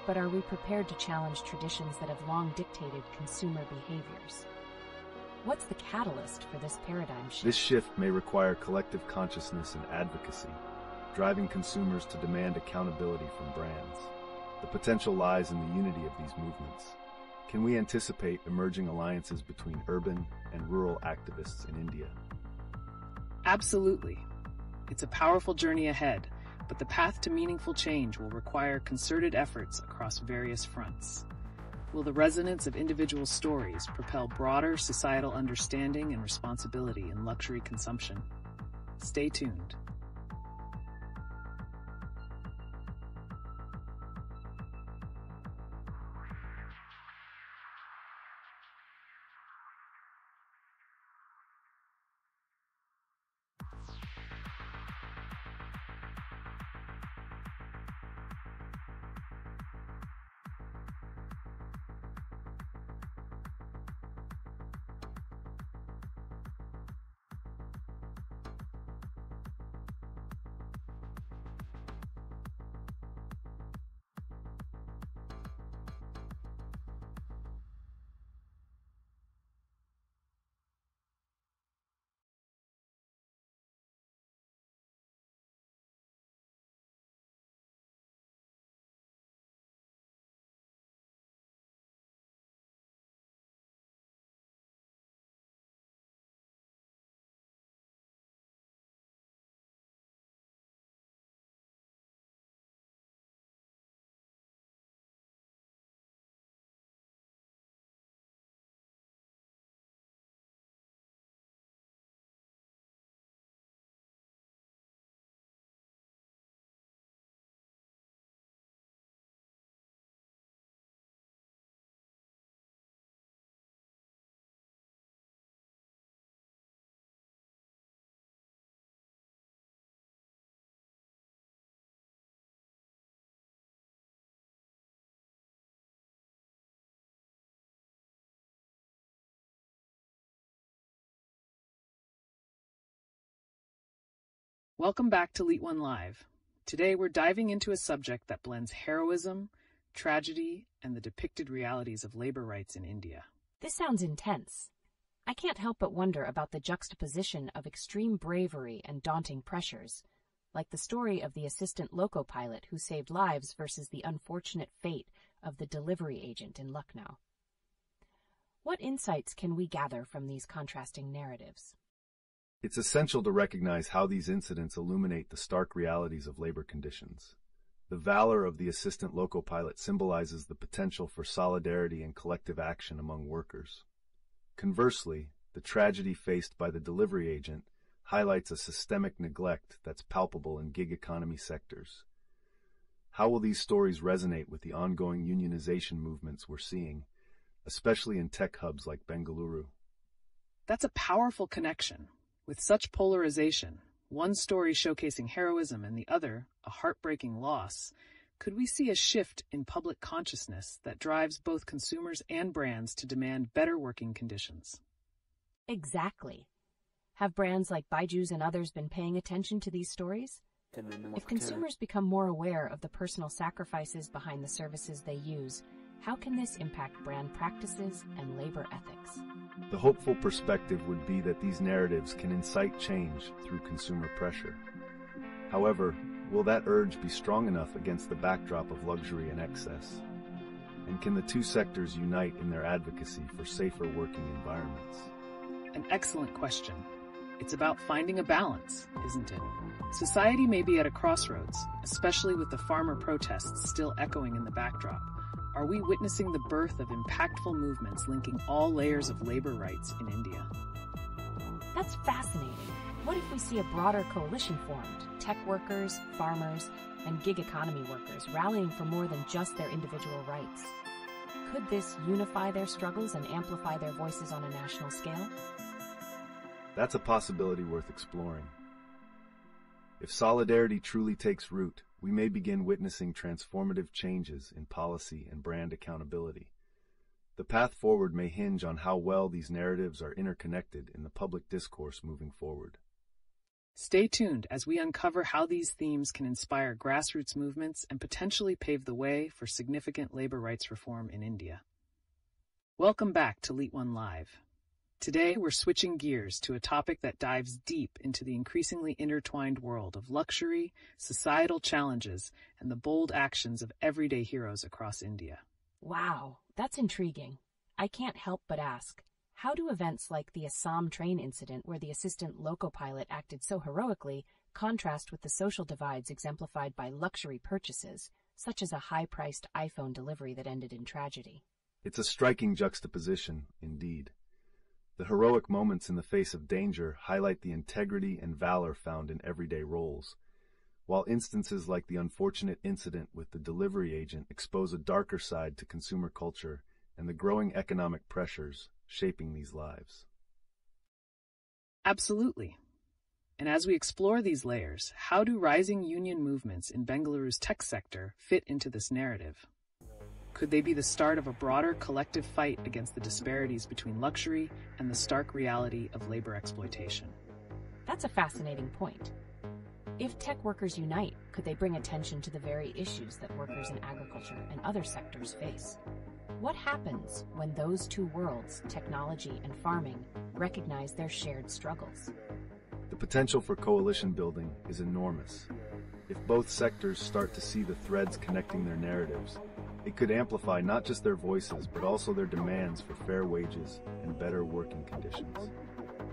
But are we prepared to challenge traditions that have long dictated consumer behaviors? What's the catalyst for this paradigm shift? This shift may require collective consciousness and advocacy, driving consumers to demand accountability from brands. The potential lies in the unity of these movements. Can we anticipate emerging alliances between urban and rural activists in India? Absolutely. It's a powerful journey ahead, but the path to meaningful change will require concerted efforts across various fronts. Will the resonance of individual stories propel broader societal understanding and responsibility in luxury consumption? Stay tuned. Welcome back to LeetOne Live. Today we're diving into a subject that blends heroism, tragedy, and the depicted realities of labor rights in India. This sounds intense. I can't help but wonder about the juxtaposition of extreme bravery and daunting pressures, like the story of the assistant loco pilot who saved lives versus the unfortunate fate of the delivery agent in Lucknow. What insights can we gather from these contrasting narratives? It's essential to recognize how these incidents illuminate the stark realities of labor conditions. The valor of the assistant loco pilot symbolizes the potential for solidarity and collective action among workers. Conversely, the tragedy faced by the delivery agent highlights a systemic neglect that's palpable in gig economy sectors. How will these stories resonate with the ongoing unionization movements we're seeing, especially in tech hubs like Bengaluru? That's a powerful connection. With such polarization, one story showcasing heroism and the other a heartbreaking loss, could we see a shift in public consciousness that drives both consumers and brands to demand better working conditions? Exactly. Have brands like Byju's and others been paying attention to these stories? If consumers become more aware of the personal sacrifices behind the services they use, how can this impact brand practices and labor ethics? The hopeful perspective would be that these narratives can incite change through consumer pressure. However, will that urge be strong enough against the backdrop of luxury and excess? And can the two sectors unite in their advocacy for safer working environments? An excellent question. It's about finding a balance, isn't it? Society may be at a crossroads, especially with the farmer protests still echoing in the backdrop. Are we witnessing the birth of impactful movements linking all layers of labor rights in India? That's fascinating. What if we see a broader coalition formed? Tech workers, farmers, and gig economy workers rallying for more than just their individual rights. Could this unify their struggles and amplify their voices on a national scale? That's a possibility worth exploring. If solidarity truly takes root, we may begin witnessing transformative changes in policy and brand accountability. The path forward may hinge on how well these narratives are interconnected in the public discourse moving forward. Stay tuned as we uncover how these themes can inspire grassroots movements and potentially pave the way for significant labor rights reform in India. Welcome back to LeetOne Live. Today, we're switching gears to a topic that dives deep into the increasingly intertwined world of luxury, societal challenges, and the bold actions of everyday heroes across India. Wow, that's intriguing. I can't help but ask, how do events like the Assam train incident where the assistant loco pilot acted so heroically contrast with the social divides exemplified by luxury purchases, such as a high-priced iPhone delivery that ended in tragedy? It's a striking juxtaposition, indeed. The heroic moments in the face of danger highlight the integrity and valor found in everyday roles, while instances like the unfortunate incident with the delivery agent expose a darker side to consumer culture and the growing economic pressures shaping these lives. Absolutely. And as we explore these layers, how do rising union movements in Bengaluru's tech sector fit into this narrative? Could they be the start of a broader collective fight against the disparities between luxury and the stark reality of labor exploitation? That's a fascinating point. If tech workers unite, could they bring attention to the very issues that workers in agriculture and other sectors face? What happens when those two worlds, technology and farming, recognize their shared struggles? The potential for coalition building is enormous. If both sectors start to see the threads connecting their narratives, it could amplify not just their voices, but also their demands for fair wages and better working conditions.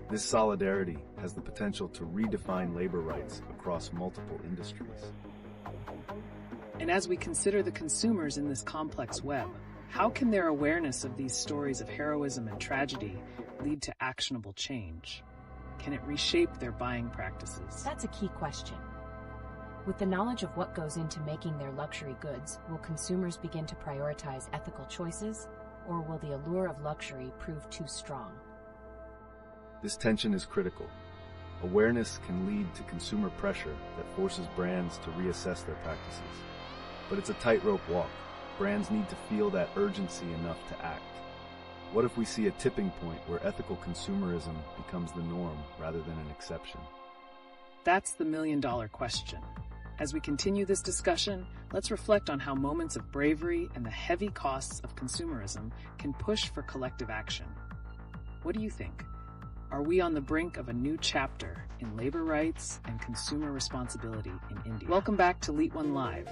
This solidarity has the potential to redefine labor rights across multiple industries. And as we consider the consumers in this complex web, how can their awareness of these stories of heroism and tragedy lead to actionable change? Can it reshape their buying practices? That's a key question. With the knowledge of what goes into making their luxury goods, will consumers begin to prioritize ethical choices, or will the allure of luxury prove too strong? This tension is critical. Awareness can lead to consumer pressure that forces brands to reassess their practices. But it's a tightrope walk. Brands need to feel that urgency enough to act. What if we see a tipping point where ethical consumerism becomes the norm rather than an exception? That's the million-dollar question. As we continue this discussion, let's reflect on how moments of bravery and the heavy costs of consumerism can push for collective action. What do you think? Are we on the brink of a new chapter in labor rights and consumer responsibility in India? Welcome back to LeetOne Live.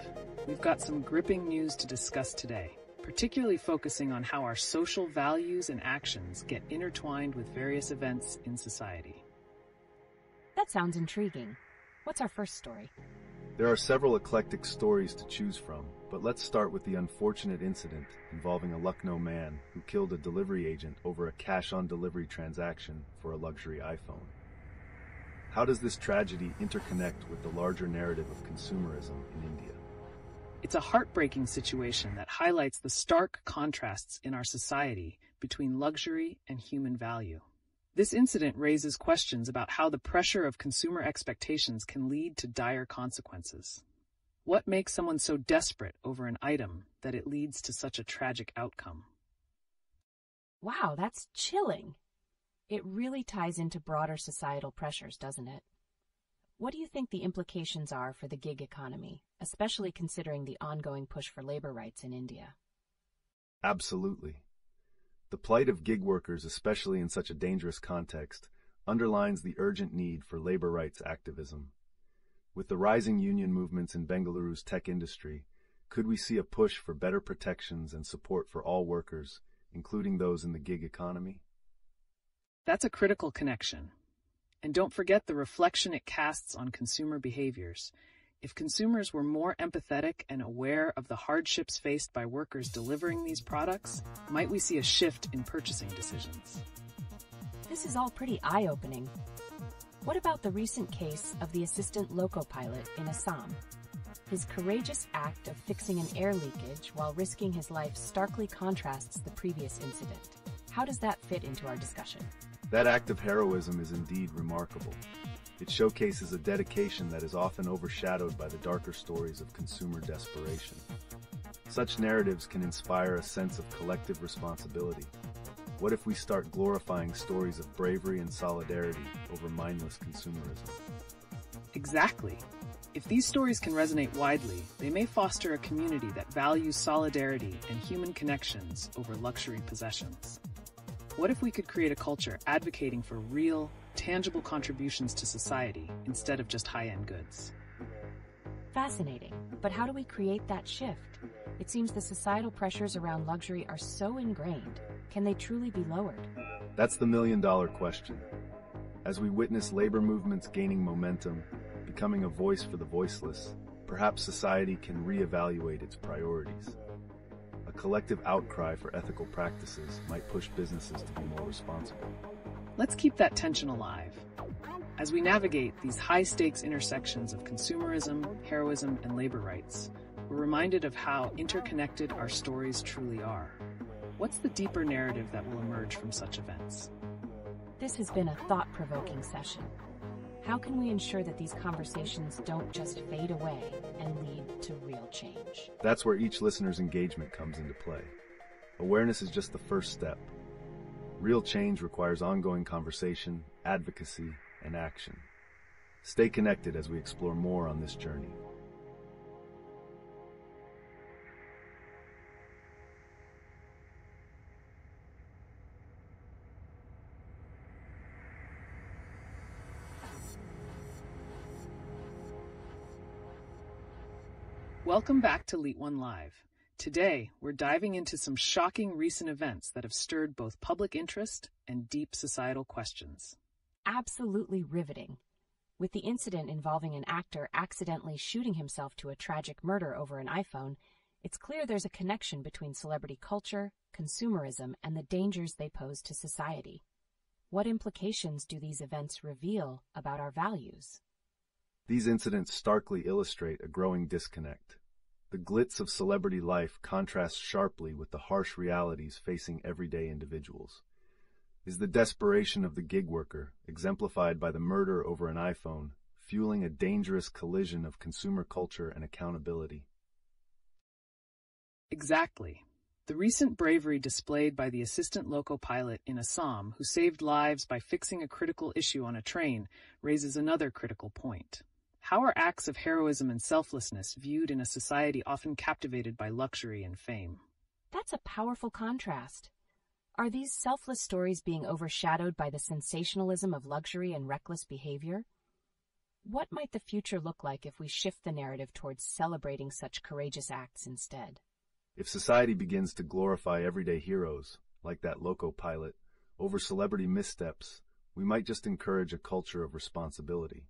We've got some gripping news to discuss today, particularly focusing on how our social values and actions get intertwined with various events in society. That sounds intriguing. What's our first story? There are several eclectic stories to choose from, but let's start with the unfortunate incident involving a Lucknow man who killed a delivery agent over a cash-on-delivery transaction for a luxury iPhone. How does this tragedy interconnect with the larger narrative of consumerism in India? It's a heartbreaking situation that highlights the stark contrasts in our society between luxury and human value. This incident raises questions about how the pressure of consumer expectations can lead to dire consequences. What makes someone so desperate over an item that it leads to such a tragic outcome? Wow, that's chilling. It really ties into broader societal pressures, doesn't it? What do you think the implications are for the gig economy, especially considering the ongoing push for labor rights in India? Absolutely. The plight of gig workers, especially in such a dangerous context, underlines the urgent need for labor rights activism. With the rising union movements in Bengaluru's tech industry, could we see a push for better protections and support for all workers, including those in the gig economy? That's a critical connection. And don't forget the reflection it casts on consumer behaviors. If consumers were more empathetic and aware of the hardships faced by workers delivering these products, might we see a shift in purchasing decisions? This is all pretty eye-opening. What about the recent case of the assistant loco pilot in Assam? His courageous act of fixing an air leakage while risking his life starkly contrasts the previous incident. How does that fit into our discussion? That act of heroism is indeed remarkable. It showcases a dedication that is often overshadowed by the darker stories of consumer desperation. Such narratives can inspire a sense of collective responsibility. What if we start glorifying stories of bravery and solidarity over mindless consumerism? Exactly. If these stories can resonate widely, they may foster a community that values solidarity and human connections over luxury possessions. What if we could create a culture advocating for real, tangible contributions to society instead of just high-end goods? Fascinating. But how do we create that shift? It seems the societal pressures around luxury are so ingrained. Can they truly be lowered? That's the million-dollar question. As we witness labor movements gaining momentum, becoming a voice for the voiceless, perhaps society can reevaluate its priorities. A collective outcry for ethical practices might push businesses to be more responsible. Let's keep that tension alive. As we navigate these high-stakes intersections of consumerism, heroism, and labor rights, we're reminded of how interconnected our stories truly are. What's the deeper narrative that will emerge from such events? This has been a thought-provoking session. How can we ensure that these conversations don't just fade away and lead to real change? That's where each listener's engagement comes into play. Awareness is just the first step. Real change requires ongoing conversation, advocacy, and action. Stay connected as we explore more on this journey. Welcome back to LeetOne Live. Today, we're diving into some shocking recent events that have stirred both public interest and deep societal questions. Absolutely riveting. With the incident involving an actor accidentally shooting himself to a tragic murder over an iPhone, it's clear there's a connection between celebrity culture, consumerism, and the dangers they pose to society. What implications do these events reveal about our values? These incidents starkly illustrate a growing disconnect. The glitz of celebrity life contrasts sharply with the harsh realities facing everyday individuals. Is the desperation of the gig worker, exemplified by the murder over an iPhone, fueling a dangerous collision of consumer culture and accountability? Exactly. The recent bravery displayed by the assistant loco pilot in Assam, who saved lives by fixing a critical issue on a train, raises another critical point. How are acts of heroism and selflessness viewed in a society often captivated by luxury and fame? That's a powerful contrast. Are these selfless stories being overshadowed by the sensationalism of luxury and reckless behavior? What might the future look like if we shift the narrative towards celebrating such courageous acts instead? If society begins to glorify everyday heroes, like that loco pilot, over celebrity missteps, we might just encourage a culture of responsibility.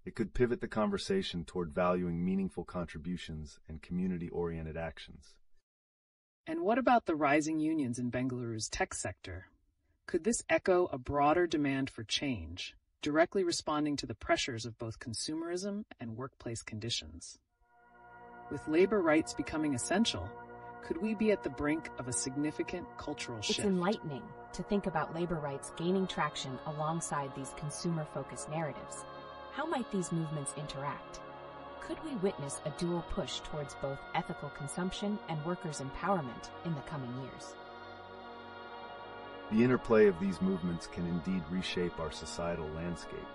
It could pivot the conversation toward valuing meaningful contributions and community-oriented actions. And what about the rising unions in Bengaluru's tech sector? Could this echo a broader demand for change, directly responding to the pressures of both consumerism and workplace conditions? With labor rights becoming essential, could we be at the brink of a significant cultural shift? It's enlightening to think about labor rights gaining traction alongside these consumer-focused narratives. How might these movements interact? Could we witness a dual push towards both ethical consumption and workers' empowerment in the coming years? The interplay of these movements can indeed reshape our societal landscape.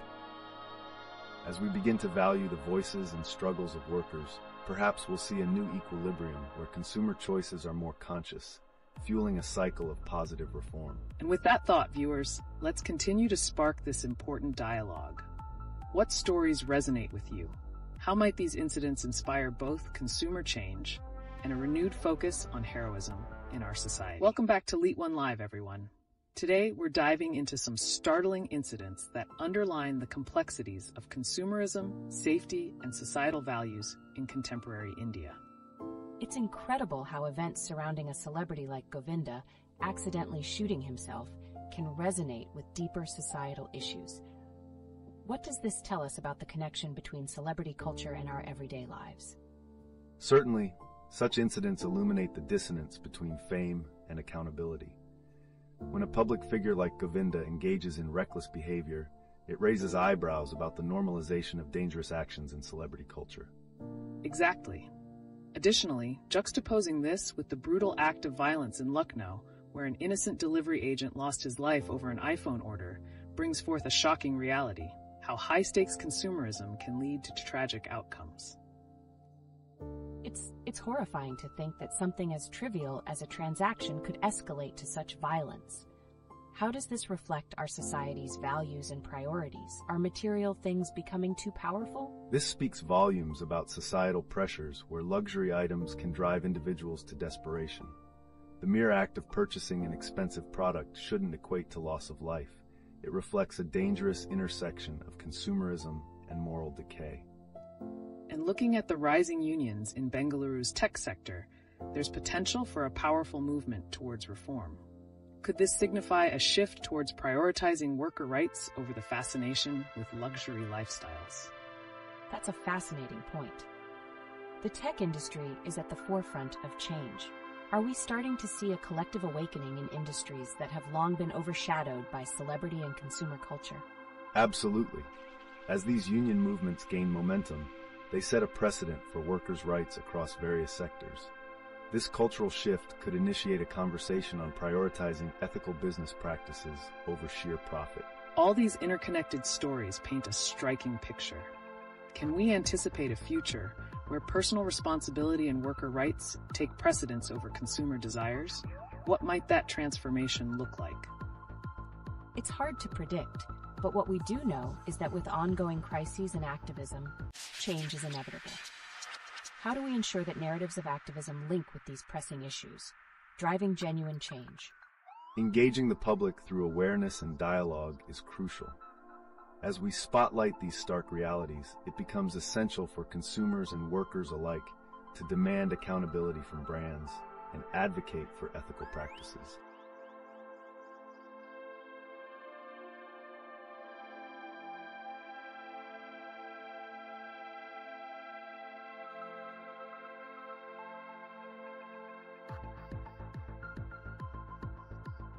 As we begin to value the voices and struggles of workers, perhaps we'll see a new equilibrium where consumer choices are more conscious, fueling a cycle of positive reform. And with that thought, viewers, let's continue to spark this important dialogue. What stories resonate with you? How might these incidents inspire both consumer change and a renewed focus on heroism in our society? Welcome back to LeetOne Live, everyone. Today, we're diving into some startling incidents that underline the complexities of consumerism, safety, and societal values in contemporary India. It's incredible how events surrounding a celebrity like Govinda accidentally shooting himself can resonate with deeper societal issues. What does this tell us about the connection between celebrity culture and our everyday lives? Certainly, such incidents illuminate the dissonance between fame and accountability. When a public figure like Govinda engages in reckless behavior, it raises eyebrows about the normalization of dangerous actions in celebrity culture. Exactly. Additionally, juxtaposing this with the brutal act of violence in Lucknow, where an innocent delivery agent lost his life over an iPhone order, brings forth a shocking reality: how high-stakes consumerism can lead to tragic outcomes. It's horrifying to think that something as trivial as a transaction could escalate to such violence. How does this reflect our society's values and priorities? Are material things becoming too powerful? This speaks volumes about societal pressures where luxury items can drive individuals to desperation. The mere act of purchasing an expensive product shouldn't equate to loss of life. It reflects a dangerous intersection of consumerism and moral decay. And looking at the rising unions in Bengaluru's tech sector, there's potential for a powerful movement towards reform. Could this signify a shift towards prioritizing worker rights over the fascination with luxury lifestyles? That's a fascinating point. The tech industry is at the forefront of change. Are we starting to see a collective awakening in industries that have long been overshadowed by celebrity and consumer culture? Absolutely. As these union movements gain momentum, they set a precedent for workers' rights across various sectors. This cultural shift could initiate a conversation on prioritizing ethical business practices over sheer profit. All these interconnected stories paint a striking picture. Can we anticipate a future where personal responsibility and worker rights take precedence over consumer desires? What might that transformation look like? It's hard to predict, but what we do know is that with ongoing crises and activism, change is inevitable. How do we ensure that narratives of activism link with these pressing issues, driving genuine change? Engaging the public through awareness and dialogue is crucial. As we spotlight these stark realities, it becomes essential for consumers and workers alike to demand accountability from brands and advocate for ethical practices.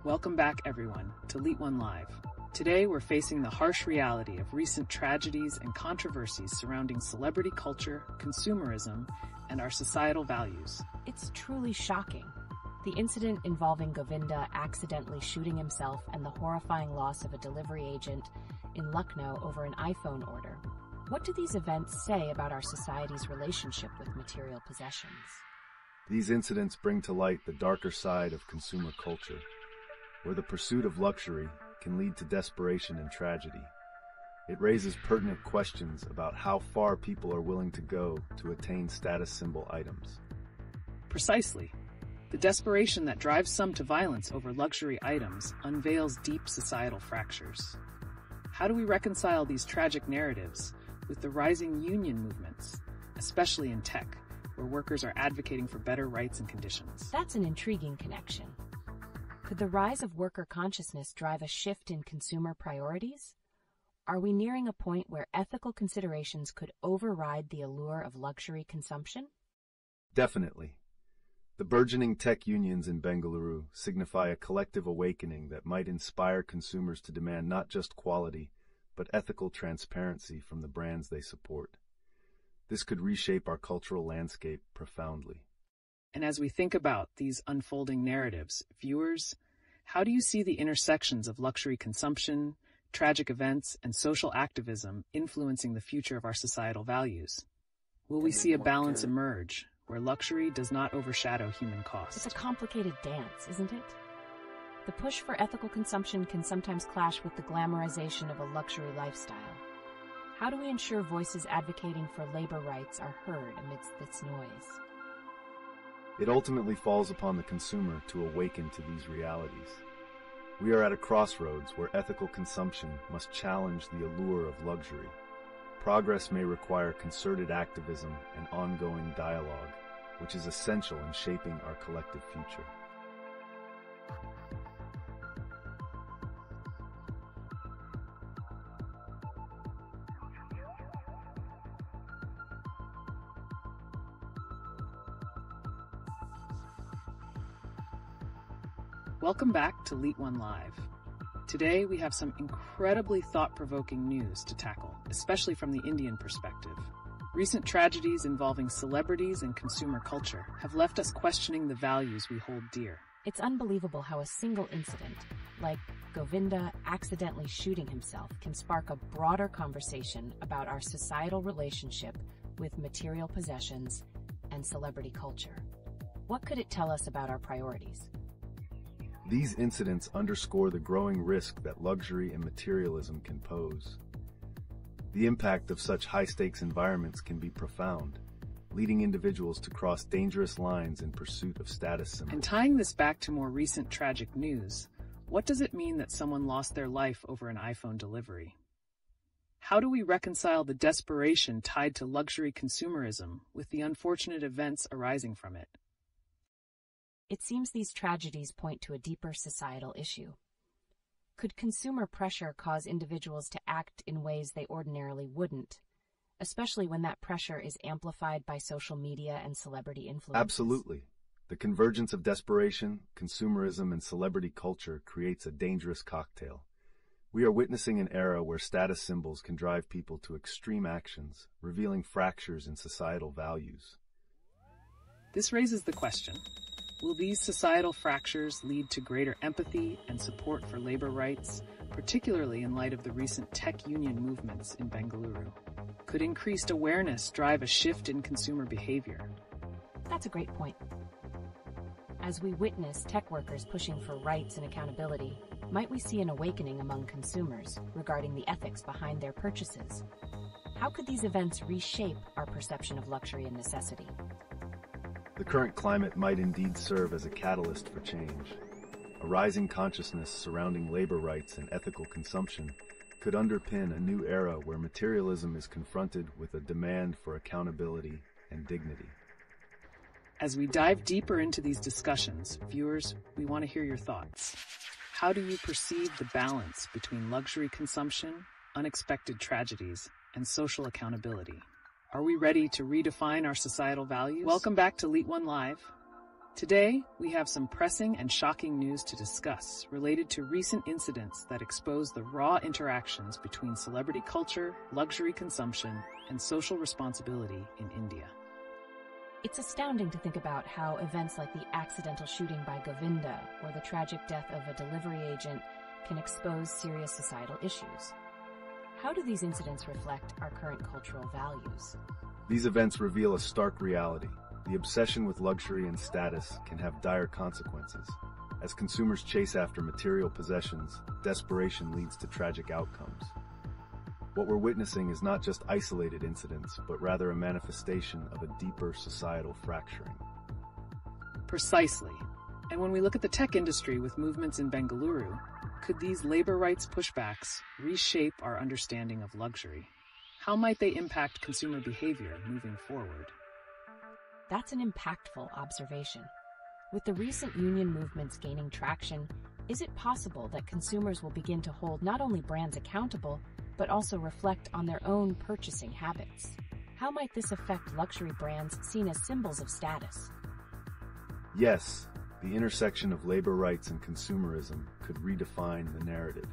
Welcome back, everyone, to LeetOne Live. Today, we're facing the harsh reality of recent tragedies and controversies surrounding celebrity culture, consumerism, and our societal values. It's truly shocking. The incident involving Govinda accidentally shooting himself and the horrifying loss of a delivery agent in Lucknow over an iPhone order. What do these events say about our society's relationship with material possessions? These incidents bring to light the darker side of consumer culture, where the pursuit of luxury can lead to desperation and tragedy. It raises pertinent questions about how far people are willing to go to attain status symbol items. Precisely. The desperation that drives some to violence over luxury items unveils deep societal fractures. How do we reconcile these tragic narratives with the rising union movements, especially in tech, where workers are advocating for better rights and conditions? That's an intriguing connection. Could the rise of worker consciousness drive a shift in consumer priorities? Are we nearing a point where ethical considerations could override the allure of luxury consumption? Definitely. The burgeoning tech unions in Bengaluru signify a collective awakening that might inspire consumers to demand not just quality, but ethical transparency from the brands they support. This could reshape our cultural landscape profoundly. And as we think about these unfolding narratives, viewers, how do you see the intersections of luxury consumption, tragic events, and social activism influencing the future of our societal values? Will we see a balance emerge, where luxury does not overshadow human cost? It's a complicated dance, isn't it? The push for ethical consumption can sometimes clash with the glamorization of a luxury lifestyle. How do we ensure voices advocating for labor rights are heard amidst this noise? It ultimately falls upon the consumer to awaken to these realities. We are at a crossroads where ethical consumption must challenge the allure of luxury. Progress may require concerted activism and ongoing dialogue, which is essential in shaping our collective future. Welcome back to LeetOne Live. Today we have some incredibly thought-provoking news to tackle, especially from the Indian perspective. Recent tragedies involving celebrities and consumer culture have left us questioning the values we hold dear. It's unbelievable how a single incident, like Govinda accidentally shooting himself, can spark a broader conversation about our societal relationship with material possessions and celebrity culture. What could it tell us about our priorities? These incidents underscore the growing risk that luxury and materialism can pose. The impact of such high-stakes environments can be profound, leading individuals to cross dangerous lines in pursuit of status symbols. And tying this back to more recent tragic news, what does it mean that someone lost their life over an iPhone delivery? How do we reconcile the desperation tied to luxury consumerism with the unfortunate events arising from it? It seems these tragedies point to a deeper societal issue. Could consumer pressure cause individuals to act in ways they ordinarily wouldn't, especially when that pressure is amplified by social media and celebrity influence? Absolutely. The convergence of desperation, consumerism, and celebrity culture creates a dangerous cocktail. We are witnessing an era where status symbols can drive people to extreme actions, revealing fractures in societal values. This raises the question: will these societal fractures lead to greater empathy and support for labor rights, particularly in light of the recent tech union movements in Bengaluru? Could increased awareness drive a shift in consumer behavior? That's a great point. As we witness tech workers pushing for rights and accountability, might we see an awakening among consumers regarding the ethics behind their purchases? How could these events reshape our perception of luxury and necessity? The current climate might indeed serve as a catalyst for change. A rising consciousness surrounding labor rights and ethical consumption could underpin a new era where materialism is confronted with a demand for accountability and dignity. As we dive deeper into these discussions, viewers, we want to hear your thoughts. How do you perceive the balance between luxury consumption, unexpected tragedies, and social accountability? Are we ready to redefine our societal values? Welcome back to LeetOne Live. Today, we have some pressing and shocking news to discuss related to recent incidents that expose the raw interactions between celebrity culture, luxury consumption, and social responsibility in India. It's astounding to think about how events like the accidental shooting by Govinda or the tragic death of a delivery agent can expose serious societal issues. How do these incidents reflect our current cultural values? These events reveal a stark reality. The obsession with luxury and status can have dire consequences. As consumers chase after material possessions, desperation leads to tragic outcomes. What we're witnessing is not just isolated incidents, but rather a manifestation of a deeper societal fracturing. Precisely. And when we look at the tech industry with movements in Bengaluru, could these labor rights pushbacks reshape our understanding of luxury? How might they impact consumer behavior moving forward? That's an impactful observation. With the recent union movements gaining traction, is it possible that consumers will begin to hold not only brands accountable, but also reflect on their own purchasing habits? How might this affect luxury brands seen as symbols of status? Yes, the intersection of labor rights and consumerism could redefine the narrative.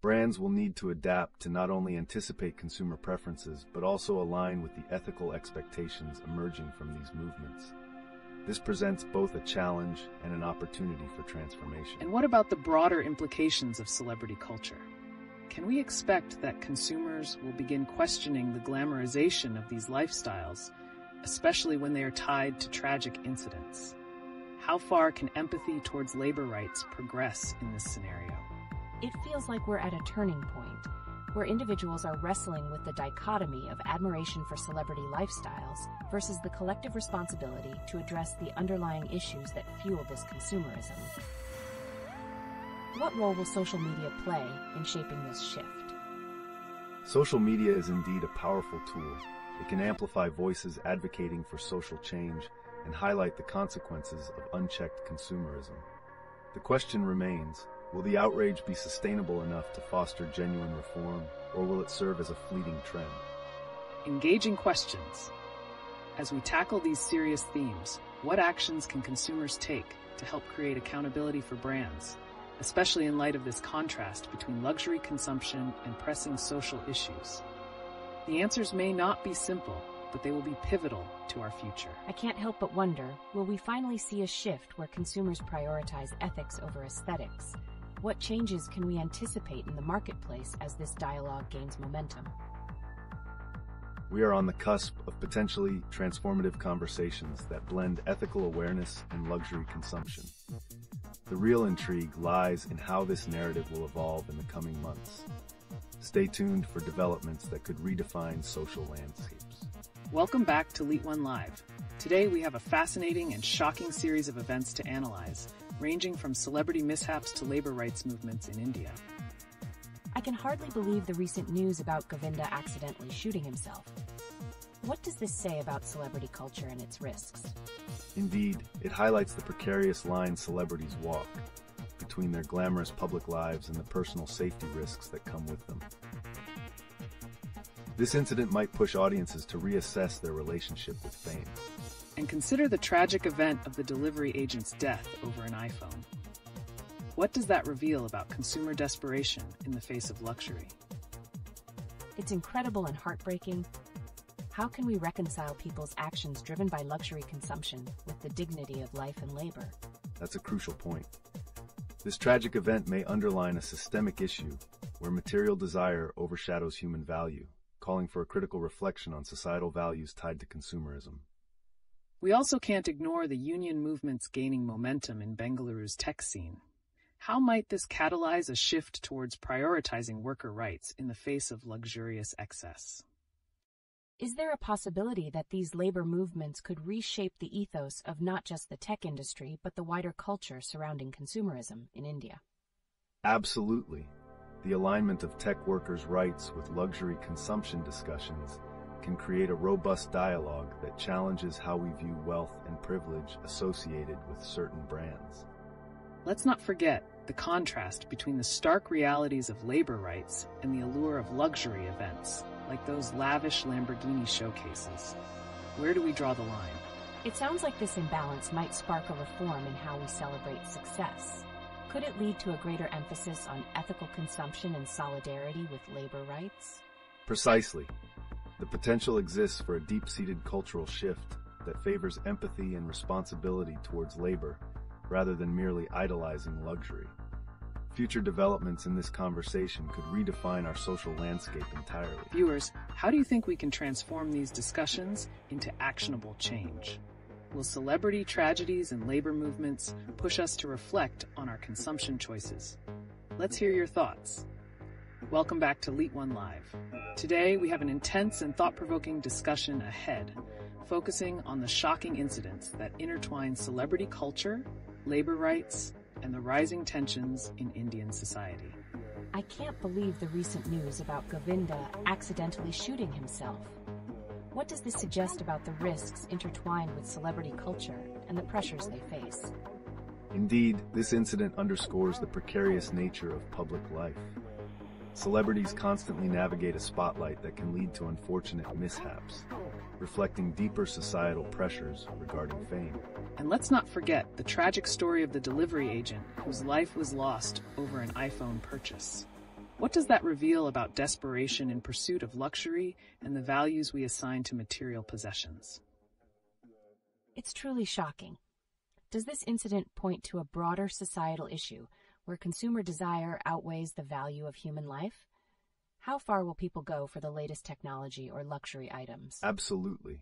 Brands will need to adapt to not only anticipate consumer preferences, but also align with the ethical expectations emerging from these movements. This presents both a challenge and an opportunity for transformation. And what about the broader implications of celebrity culture? Can we expect that consumers will begin questioning the glamorization of these lifestyles, especially when they are tied to tragic incidents? How far can empathy towards labor rights progress in this scenario? It feels like we're at a turning point, where individuals are wrestling with the dichotomy of admiration for celebrity lifestyles versus the collective responsibility to address the underlying issues that fuel this consumerism. What role will social media play in shaping this shift? Social media is indeed a powerful tool. It can amplify voices advocating for social change and highlight the consequences of unchecked consumerism. The question remains, will the outrage be sustainable enough to foster genuine reform, or will it serve as a fleeting trend? Engaging questions. As we tackle these serious themes, what actions can consumers take to help create accountability for brands, especially in light of this contrast between luxury consumption and pressing social issues? The answers may not be simple, but they will be pivotal to our future. I can't help but wonder, will we finally see a shift where consumers prioritize ethics over aesthetics? What changes can we anticipate in the marketplace as this dialogue gains momentum? We are on the cusp of potentially transformative conversations that blend ethical awareness and luxury consumption. The real intrigue lies in how this narrative will evolve in the coming months. Stay tuned for developments that could redefine social landscapes. Welcome back to LeetOne Live. Today we have a fascinating and shocking series of events to analyze, ranging from celebrity mishaps to labor rights movements in India. I can hardly believe the recent news about Govinda accidentally shooting himself. What does this say about celebrity culture and its risks? Indeed, it highlights the precarious line celebrities walk between their glamorous public lives and the personal safety risks that come with them. This incident might push audiences to reassess their relationship with fame. And consider the tragic event of the delivery agent's death over an iPhone. What does that reveal about consumer desperation in the face of luxury? It's incredible and heartbreaking. How can we reconcile people's actions driven by luxury consumption with the dignity of life and labor? That's a crucial point. This tragic event may underline a systemic issue where material desire overshadows human value, calling for a critical reflection on societal values tied to consumerism. We also can't ignore the union movements gaining momentum in Bengaluru's tech scene. How might this catalyze a shift towards prioritizing worker rights in the face of luxurious excess? Is there a possibility that these labor movements could reshape the ethos of not just the tech industry, but the wider culture surrounding consumerism in India? Absolutely. The alignment of tech workers' rights with luxury consumption discussions can create a robust dialogue that challenges how we view wealth and privilege associated with certain brands. Let's not forget the contrast between the stark realities of labor rights and the allure of luxury events, like those lavish Lamborghini showcases. Where do we draw the line? It sounds like this imbalance might spark a reform in how we celebrate success. Could it lead to a greater emphasis on ethical consumption and solidarity with labor rights? Precisely. The potential exists for a deep-seated cultural shift that favors empathy and responsibility towards labor rather than merely idolizing luxury. Future developments in this conversation could redefine our social landscape entirely. Viewers, how do you think we can transform these discussions into actionable change? Will celebrity tragedies and labor movements push us to reflect on our consumption choices? Let's hear your thoughts. Welcome back to LeetOne Live. Today, we have an intense and thought-provoking discussion ahead, focusing on the shocking incidents that intertwine celebrity culture, labor rights, and the rising tensions in Indian society. I can't believe the recent news about Govinda accidentally shooting himself. What does this suggest about the risks intertwined with celebrity culture and the pressures they face? Indeed, this incident underscores the precarious nature of public life. Celebrities constantly navigate a spotlight that can lead to unfortunate mishaps, reflecting deeper societal pressures regarding fame. And let's not forget the tragic story of the delivery agent whose life was lost over an iPhone purchase. What does that reveal about desperation in pursuit of luxury and the values we assign to material possessions? It's truly shocking. Does this incident point to a broader societal issue where consumer desire outweighs the value of human life? How far will people go for the latest technology or luxury items? Absolutely.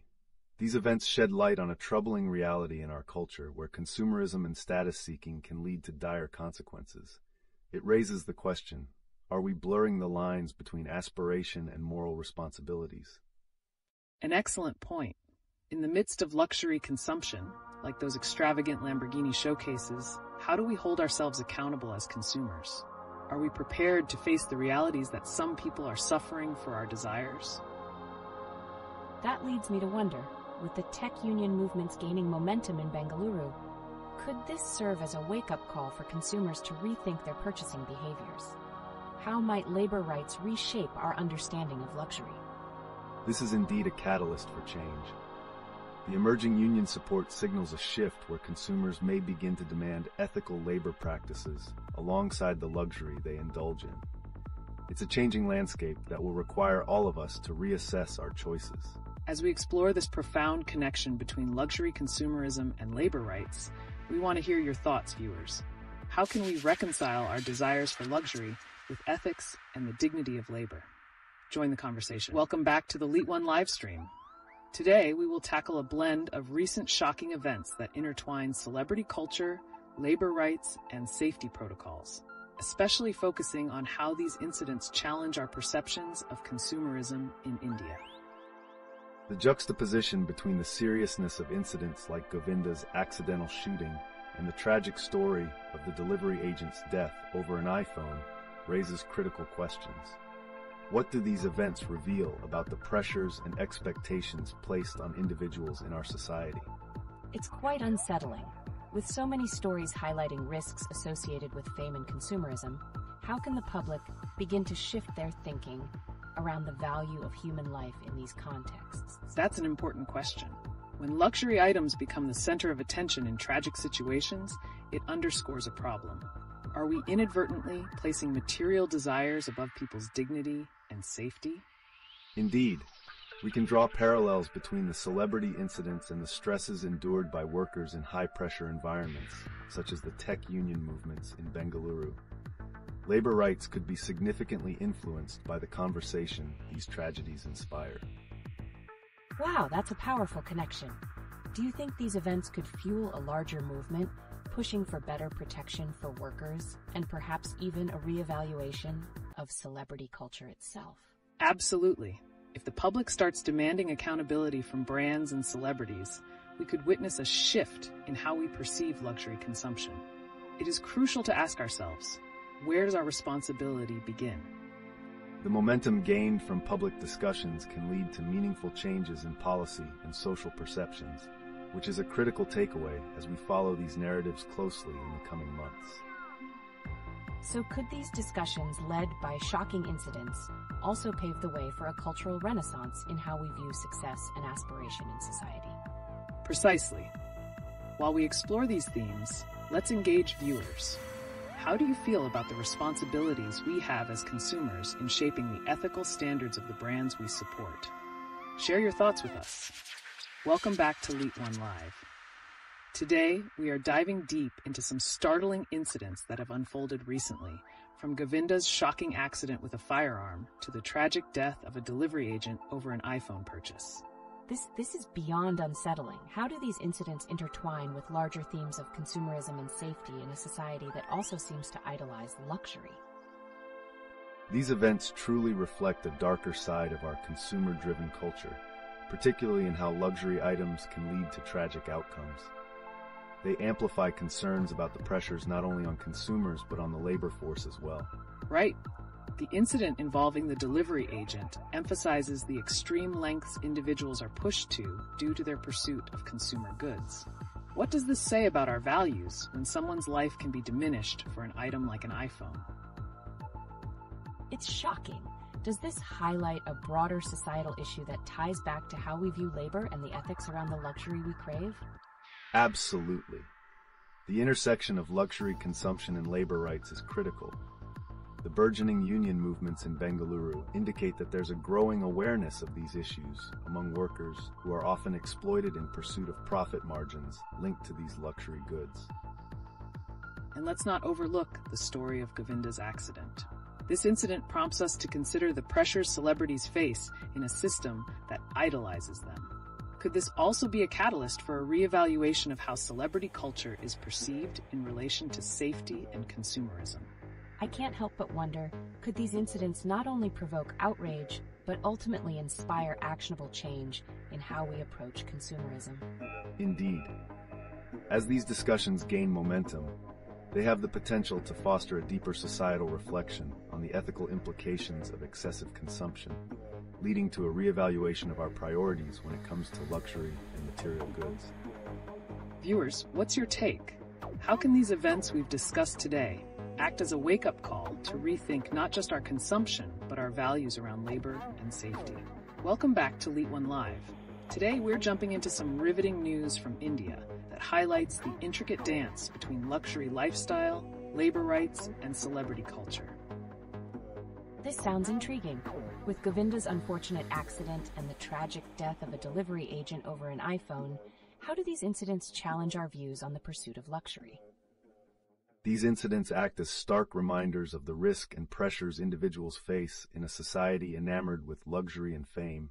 These events shed light on a troubling reality in our culture where consumerism and status seeking can lead to dire consequences. It raises the question, are we blurring the lines between aspiration and moral responsibilities? An excellent point. In the midst of luxury consumption, like those extravagant Lamborghini showcases, how do we hold ourselves accountable as consumers? Are we prepared to face the realities that some people are suffering for our desires? That leads me to wonder, with the tech union movements gaining momentum in Bengaluru, could this serve as a wake-up call for consumers to rethink their purchasing behaviors? How might labor rights reshape our understanding of luxury? This is indeed a catalyst for change. The emerging union support signals a shift where consumers may begin to demand ethical labor practices alongside the luxury they indulge in. It's a changing landscape that will require all of us to reassess our choices. As we explore this profound connection between luxury consumerism and labor rights, we want to hear your thoughts, viewers. How can we reconcile our desires for luxury with ethics and the dignity of labor? Join the conversation. Welcome back to the LeetOne live stream. Today, we will tackle a blend of recent shocking events that intertwine celebrity culture, labor rights, and safety protocols, especially focusing on how these incidents challenge our perceptions of consumerism in India. The juxtaposition between the seriousness of incidents like Govinda's accidental shooting and the tragic story of the delivery agent's death over an iPhone raises critical questions. What do these events reveal about the pressures and expectations placed on individuals in our society? It's quite unsettling. With so many stories highlighting risks associated with fame and consumerism, how can the public begin to shift their thinking around the value of human life in these contexts? That's an important question. When luxury items become the center of attention in tragic situations, it underscores a problem. Are we inadvertently placing material desires above people's dignity and safety? Indeed, we can draw parallels between the celebrity incidents and the stresses endured by workers in high-pressure environments, such as the tech union movements in Bengaluru. Labor rights could be significantly influenced by the conversation these tragedies inspire. Wow, that's a powerful connection. Do you think these events could fuel a larger movement, pushing for better protection for workers, and perhaps even a reevaluation of celebrity culture itself? Absolutely. If the public starts demanding accountability from brands and celebrities, we could witness a shift in how we perceive luxury consumption. It is crucial to ask ourselves, where does our responsibility begin? The momentum gained from public discussions can lead to meaningful changes in policy and social perceptions, which is a critical takeaway as we follow these narratives closely in the coming months. So could these discussions led by shocking incidents also pave the way for a cultural renaissance in how we view success and aspiration in society? Precisely. While we explore these themes, let's engage viewers. How do you feel about the responsibilities we have as consumers in shaping the ethical standards of the brands we support? Share your thoughts with us. Welcome back to LeetOne Live. Today, we are diving deep into some startling incidents that have unfolded recently, from Govinda's shocking accident with a firearm to the tragic death of a delivery agent over an iPhone purchase. This is beyond unsettling. How do these incidents intertwine with larger themes of consumerism and safety in a society that also seems to idolize luxury? These events truly reflect a darker side of our consumer-driven culture, particularly in how luxury items can lead to tragic outcomes. They amplify concerns about the pressures not only on consumers but on the labor force as well. Right. The incident involving the delivery agent emphasizes the extreme lengths individuals are pushed to due to their pursuit of consumer goods. What does this say about our values when someone's life can be diminished for an item like an iPhone? It's shocking. Does this highlight a broader societal issue that ties back to how we view labor and the ethics around the luxury we crave? Absolutely. The intersection of luxury consumption and labor rights is critical. The burgeoning union movements in Bengaluru indicate that there's a growing awareness of these issues among workers who are often exploited in pursuit of profit margins linked to these luxury goods. And let's not overlook the story of Govinda's accident. This incident prompts us to consider the pressures celebrities face in a system that idolizes them. Could this also be a catalyst for a reevaluation of how celebrity culture is perceived in relation to safety and consumerism? I can't help but wonder, could these incidents not only provoke outrage, but ultimately inspire actionable change in how we approach consumerism? Indeed. As these discussions gain momentum, they have the potential to foster a deeper societal reflection on the ethical implications of excessive consumption, leading to a reevaluation of our priorities when it comes to luxury and material goods. Viewers, what's your take? How can these events we've discussed today act as a wake-up call to rethink not just our consumption, but our values around labor and safety? Welcome back to LeetOne Live. Today, we're jumping into some riveting news from India that highlights the intricate dance between luxury lifestyle, labor rights, and celebrity culture. This sounds intriguing. With Govinda's unfortunate accident and the tragic death of a delivery agent over an iPhone, how do these incidents challenge our views on the pursuit of luxury? These incidents act as stark reminders of the risk and pressures individuals face in a society enamored with luxury and fame,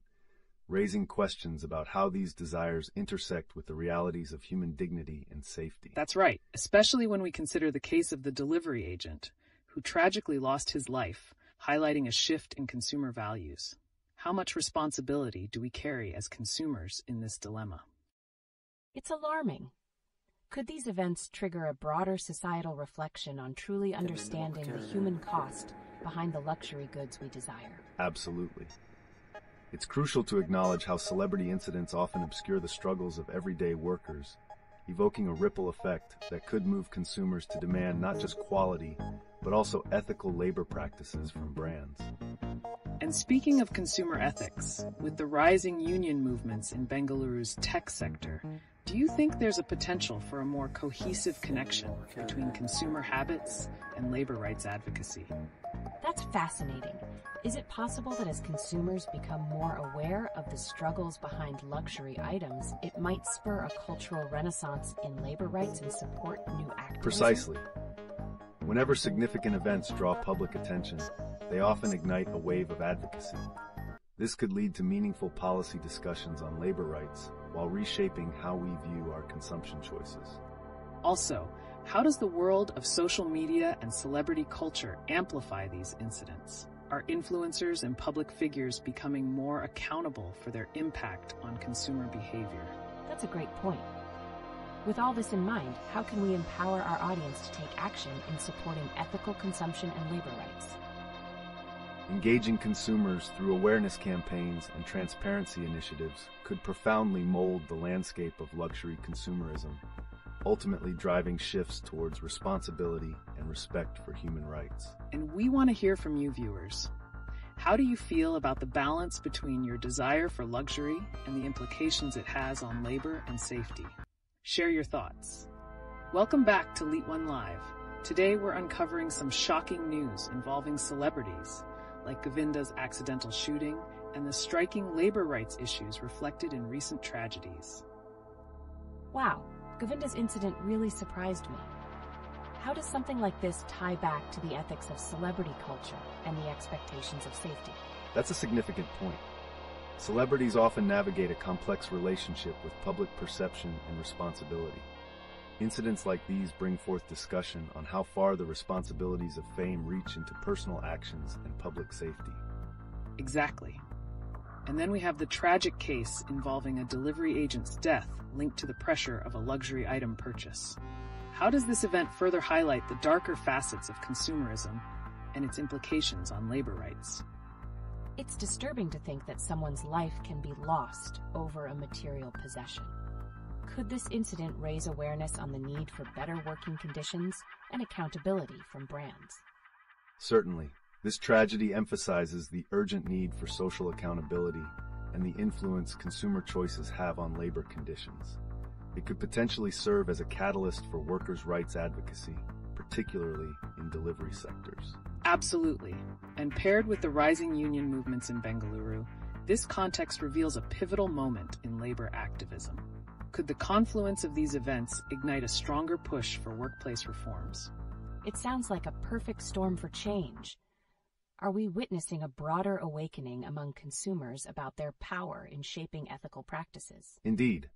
raising questions about how these desires intersect with the realities of human dignity and safety. That's right, especially when we consider the case of the delivery agent, who tragically lost his life, highlighting a shift in consumer values. How much responsibility do we carry as consumers in this dilemma? It's alarming. Could these events trigger a broader societal reflection on truly understanding the human cost behind the luxury goods we desire? Absolutely. It's crucial to acknowledge how celebrity incidents often obscure the struggles of everyday workers, evoking a ripple effect that could move consumers to demand not just quality, but also ethical labor practices from brands. And speaking of consumer ethics, with the rising union movements in Bengaluru's tech sector, do you think there's a potential for a more cohesive connection between consumer habits and labor rights advocacy? That's fascinating. Is it possible that as consumers become more aware of the struggles behind luxury items, it might spur a cultural renaissance in labor rights and support new activism? Precisely. Whenever significant events draw public attention, they often ignite a wave of advocacy. This could lead to meaningful policy discussions on labor rights while reshaping how we view our consumption choices. Also, how does the world of social media and celebrity culture amplify these incidents? Are influencers and public figures becoming more accountable for their impact on consumer behavior? That's a great point. With all this in mind, how can we empower our audience to take action in supporting ethical consumption and labor rights? Engaging consumers through awareness campaigns and transparency initiatives could profoundly mold the landscape of luxury consumerism, ultimately driving shifts towards responsibility and respect for human rights. And we want to hear from you, viewers. How do you feel about the balance between your desire for luxury and the implications it has on labor and safety? Share your thoughts. Welcome back to LeetOne Live. Today we're uncovering some shocking news involving celebrities, like Govinda's accidental shooting and the striking labor rights issues reflected in recent tragedies. Wow, Govinda's incident really surprised me. How does something like this tie back to the ethics of celebrity culture and the expectations of safety? That's a significant point. Celebrities often navigate a complex relationship with public perception and responsibility. Incidents like these bring forth discussion on how far the responsibilities of fame reach into personal actions and public safety. Exactly. And then we have the tragic case involving a delivery agent's death linked to the pressure of a luxury item purchase. How does this event further highlight the darker facets of consumerism and its implications on labor rights? It's disturbing to think that someone's life can be lost over a material possession. Could this incident raise awareness on the need for better working conditions and accountability from brands? Certainly, this tragedy emphasizes the urgent need for social accountability and the influence consumer choices have on labor conditions. It could potentially serve as a catalyst for workers' rights advocacy, particularly in delivery sectors. Absolutely. And paired with the rising union movements in Bengaluru, this context reveals a pivotal moment in labor activism. Could the confluence of these events ignite a stronger push for workplace reforms? It sounds like a perfect storm for change. Are we witnessing a broader awakening among consumers about their power in shaping ethical practices? Indeed.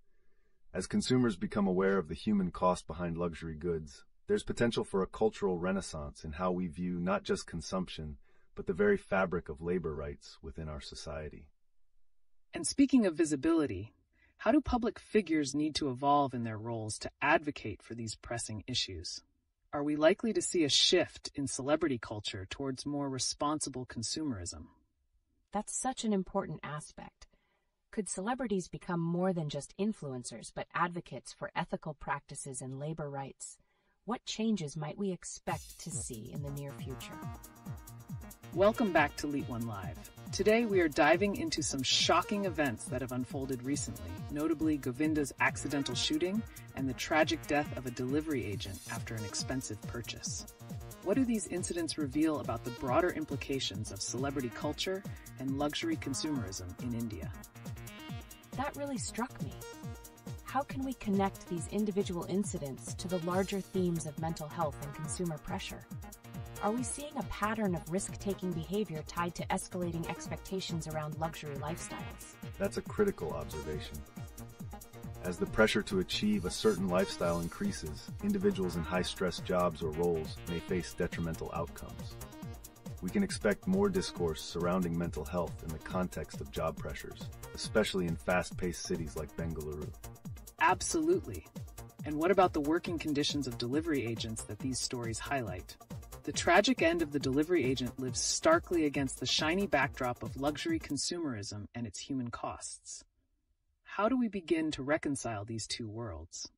As consumers become aware of the human cost behind luxury goods, there's potential for a cultural renaissance in how we view not just consumption, but the very fabric of labor rights within our society. And speaking of visibility, how do public figures need to evolve in their roles to advocate for these pressing issues? Are we likely to see a shift in celebrity culture towards more responsible consumerism? That's such an important aspect. Could celebrities become more than just influencers, but advocates for ethical practices and labor rights? What changes might we expect to see in the near future? Welcome back to LeetOne Live. Today we are diving into some shocking events that have unfolded recently, notably Govinda's accidental shooting and the tragic death of a delivery agent after an expensive purchase. What do these incidents reveal about the broader implications of celebrity culture and luxury consumerism in India? That really struck me. How can we connect these individual incidents to the larger themes of mental health and consumer pressure? Are we seeing a pattern of risk-taking behavior tied to escalating expectations around luxury lifestyles? That's a critical observation. As the pressure to achieve a certain lifestyle increases, individuals in high-stress jobs or roles may face detrimental outcomes. We can expect more discourse surrounding mental health in the context of job pressures, especially in fast-paced cities like Bengaluru. Absolutely. And what about the working conditions of delivery agents that these stories highlight? The tragic end of the delivery agent lives starkly against the shiny backdrop of luxury consumerism and its human costs. How do we begin to reconcile these two worlds?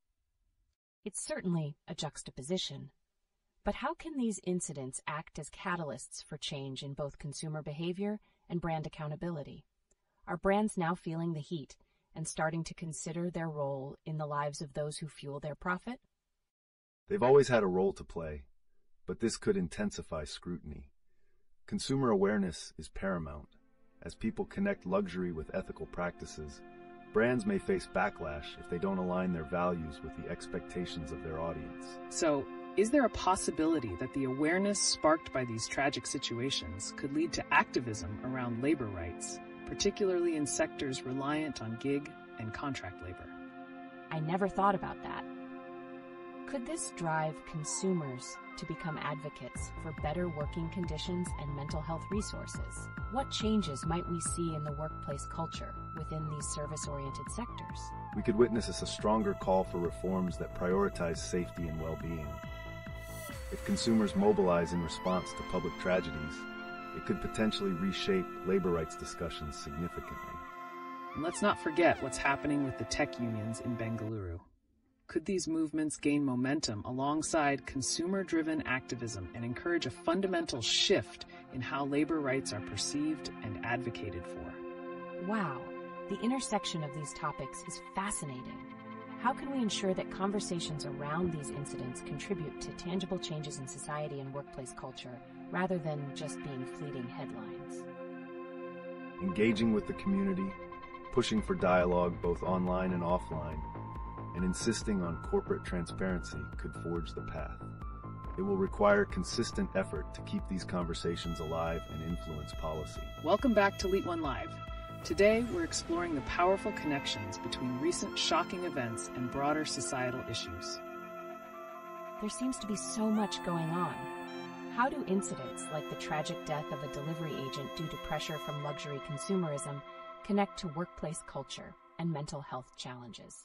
It's certainly a juxtaposition. But how can these incidents act as catalysts for change in both consumer behavior and brand accountability? Are brands now feeling the heat and starting to consider their role in the lives of those who fuel their profit? They've always had a role to play, but this could intensify scrutiny. Consumer awareness is paramount. As people connect luxury with ethical practices, brands may face backlash if they don't align their values with the expectations of their audience. So, is there a possibility that the awareness sparked by these tragic situations could lead to activism around labor rights, particularly in sectors reliant on gig and contract labor? I never thought about that. Could this drive consumers to become advocates for better working conditions and mental health resources? What changes might we see in the workplace culture within these service-oriented sectors? We could witness a stronger call for reforms that prioritize safety and well-being. If consumers mobilize in response to public tragedies, it could potentially reshape labor rights discussions significantly. And let's not forget what's happening with the tech unions in Bengaluru. Could these movements gain momentum alongside consumer-driven activism and encourage a fundamental shift in how labor rights are perceived and advocated for? Wow, the intersection of these topics is fascinating. How can we ensure that conversations around these incidents contribute to tangible changes in society and workplace culture, rather than just being fleeting headlines? Engaging with the community, pushing for dialogue both online and offline, and insisting on corporate transparency could forge the path. It will require consistent effort to keep these conversations alive and influence policy. Welcome back to LeetOne Live. Today, we're exploring the powerful connections between recent shocking events and broader societal issues. There seems to be so much going on. How do incidents like the tragic death of a delivery agent due to pressure from luxury consumerism connect to workplace culture and mental health challenges?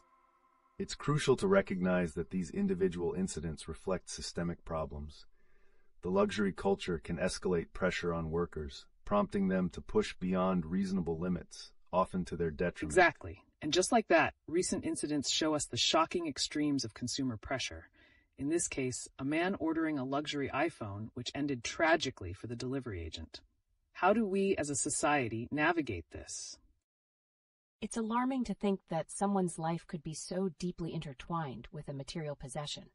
It's crucial to recognize that these individual incidents reflect systemic problems. The luxury culture can escalate pressure on workers, prompting them to push beyond reasonable limits, often to their detriment. Exactly. And just like that, recent incidents show us the shocking extremes of consumer pressure. In this case, a man ordering a luxury iPhone, which ended tragically for the delivery agent. How do we as a society navigate this? It's alarming to think that someone's life could be so deeply intertwined with a material possession.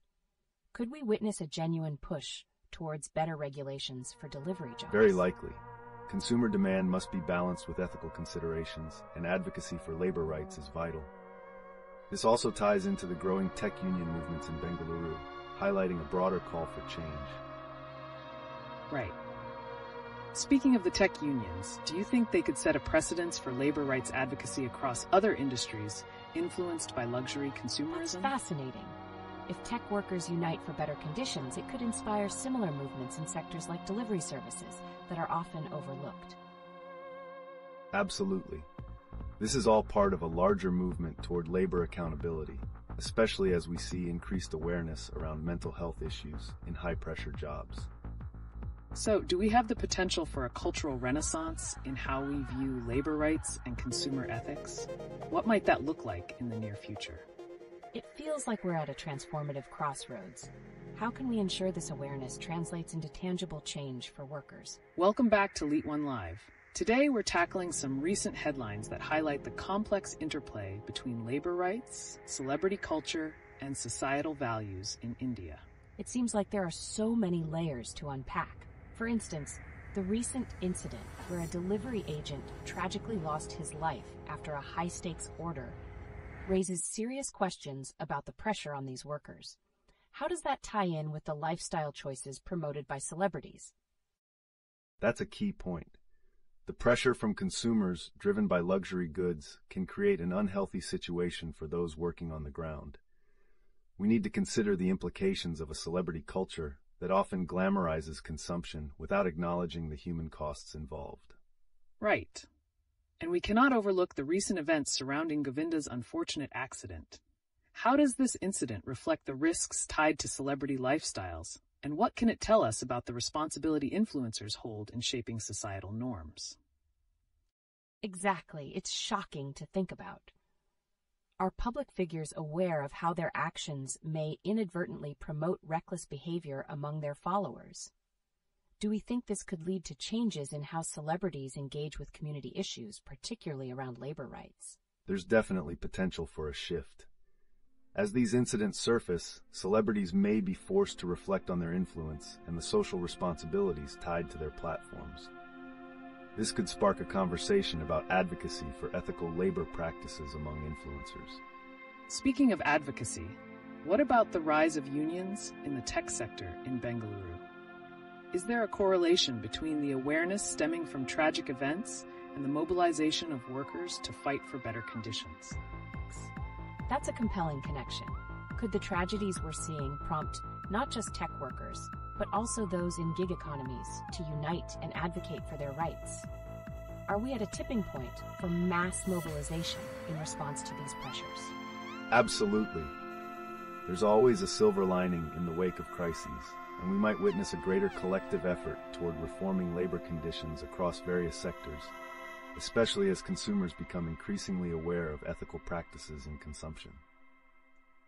Could we witness a genuine push towards better regulations for delivery jobs? Very likely. Consumer demand must be balanced with ethical considerations, and advocacy for labor rights is vital. This also ties into the growing tech union movements in Bengaluru, highlighting a broader call for change. Right. Speaking of the tech unions, do you think they could set a precedence for labor rights advocacy across other industries influenced by luxury consumerism? That's fascinating. If tech workers unite for better conditions, it could inspire similar movements in sectors like delivery services that are often overlooked. Absolutely. This is all part of a larger movement toward labor accountability, especially as we see increased awareness around mental health issues in high-pressure jobs. So, do we have the potential for a cultural renaissance in how we view labor rights and consumer ethics? What might that look like in the near future? It feels like we're at a transformative crossroads. How can we ensure this awareness translates into tangible change for workers? Welcome back to LeetOne Live. Today, we're tackling some recent headlines that highlight the complex interplay between labor rights, celebrity culture, and societal values in India. It seems like there are so many layers to unpack. For instance, the recent incident where a delivery agent tragically lost his life after a high-stakes order raises serious questions about the pressure on these workers. How does that tie in with the lifestyle choices promoted by celebrities? That's a key point. The pressure from consumers driven by luxury goods can create an unhealthy situation for those working on the ground. We need to consider the implications of a celebrity culture that often glamorizes consumption without acknowledging the human costs involved. Right. And we cannot overlook the recent events surrounding Govinda's unfortunate accident. How does this incident reflect the risks tied to celebrity lifestyles, and what can it tell us about the responsibility influencers hold in shaping societal norms? Exactly. It's shocking to think about. Are public figures aware of how their actions may inadvertently promote reckless behavior among their followers? Do we think this could lead to changes in how celebrities engage with community issues, particularly around labor rights? There's definitely potential for a shift. As these incidents surface, celebrities may be forced to reflect on their influence and the social responsibilities tied to their platforms. This could spark a conversation about advocacy for ethical labor practices among influencers. Speaking of advocacy, what about the rise of unions in the tech sector in Bengaluru? Is there a correlation between the awareness stemming from tragic events and the mobilization of workers to fight for better conditions? That's a compelling connection. Could the tragedies we're seeing prompt not just tech workers, but also those in gig economies to unite and advocate for their rights? Are we at a tipping point for mass mobilization in response to these pressures? Absolutely. There's always a silver lining in the wake of crises, and we might witness a greater collective effort toward reforming labor conditions across various sectors, especially as consumers become increasingly aware of ethical practices in consumption.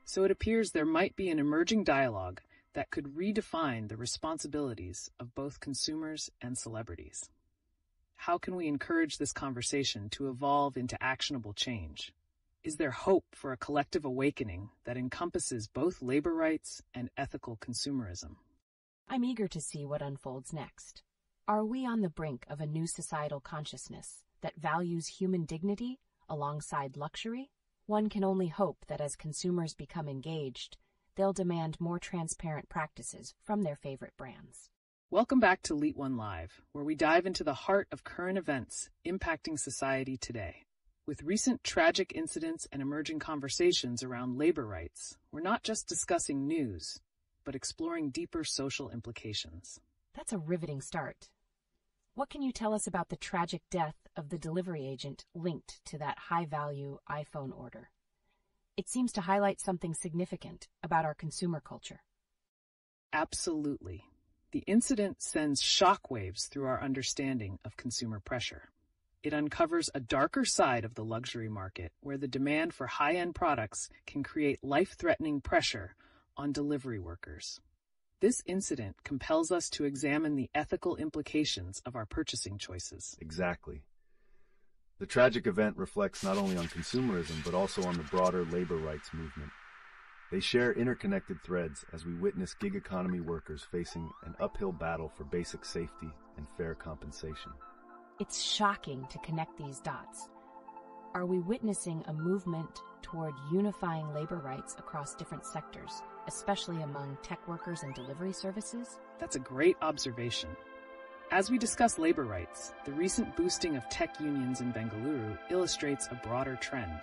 So it appears there might be an emerging dialogue that could redefine the responsibilities of both consumers and celebrities. How can we encourage this conversation to evolve into actionable change? Is there hope for a collective awakening that encompasses both labor rights and ethical consumerism? I'm eager to see what unfolds next. Are we on the brink of a new societal consciousness that values human dignity alongside luxury? One can only hope that as consumers become engaged, they'll demand more transparent practices from their favorite brands. Welcome back to LeetOne Live, where we dive into the heart of current events impacting society today. With recent tragic incidents and emerging conversations around labor rights, we're not just discussing news, but exploring deeper social implications. That's a riveting start. What can you tell us about the tragic death of the delivery agent linked to that high-value iPhone order? It seems to highlight something significant about our consumer culture. Absolutely. The incident sends shockwaves through our understanding of consumer pressure. It uncovers a darker side of the luxury market where the demand for high-end products can create life-threatening pressure on delivery workers. This incident compels us to examine the ethical implications of our purchasing choices. Exactly. The tragic event reflects not only on consumerism, but also on the broader labor rights movement. They share interconnected threads as we witness gig economy workers facing an uphill battle for basic safety and fair compensation. It's shocking to connect these dots. Are we witnessing a movement toward unifying labor rights across different sectors, especially among tech workers and delivery services? That's a great observation. As we discuss labor rights, the recent boosting of tech unions in Bengaluru illustrates a broader trend.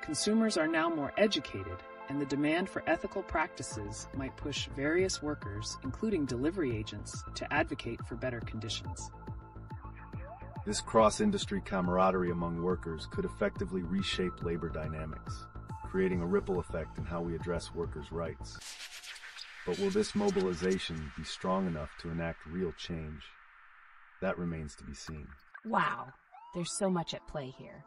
Consumers are now more educated, and the demand for ethical practices might push various workers, including delivery agents, to advocate for better conditions. This cross-industry camaraderie among workers could effectively reshape labor dynamics, creating a ripple effect in how we address workers' rights. But will this mobilization be strong enough to enact real change? That remains to be seen. Wow, there's so much at play here.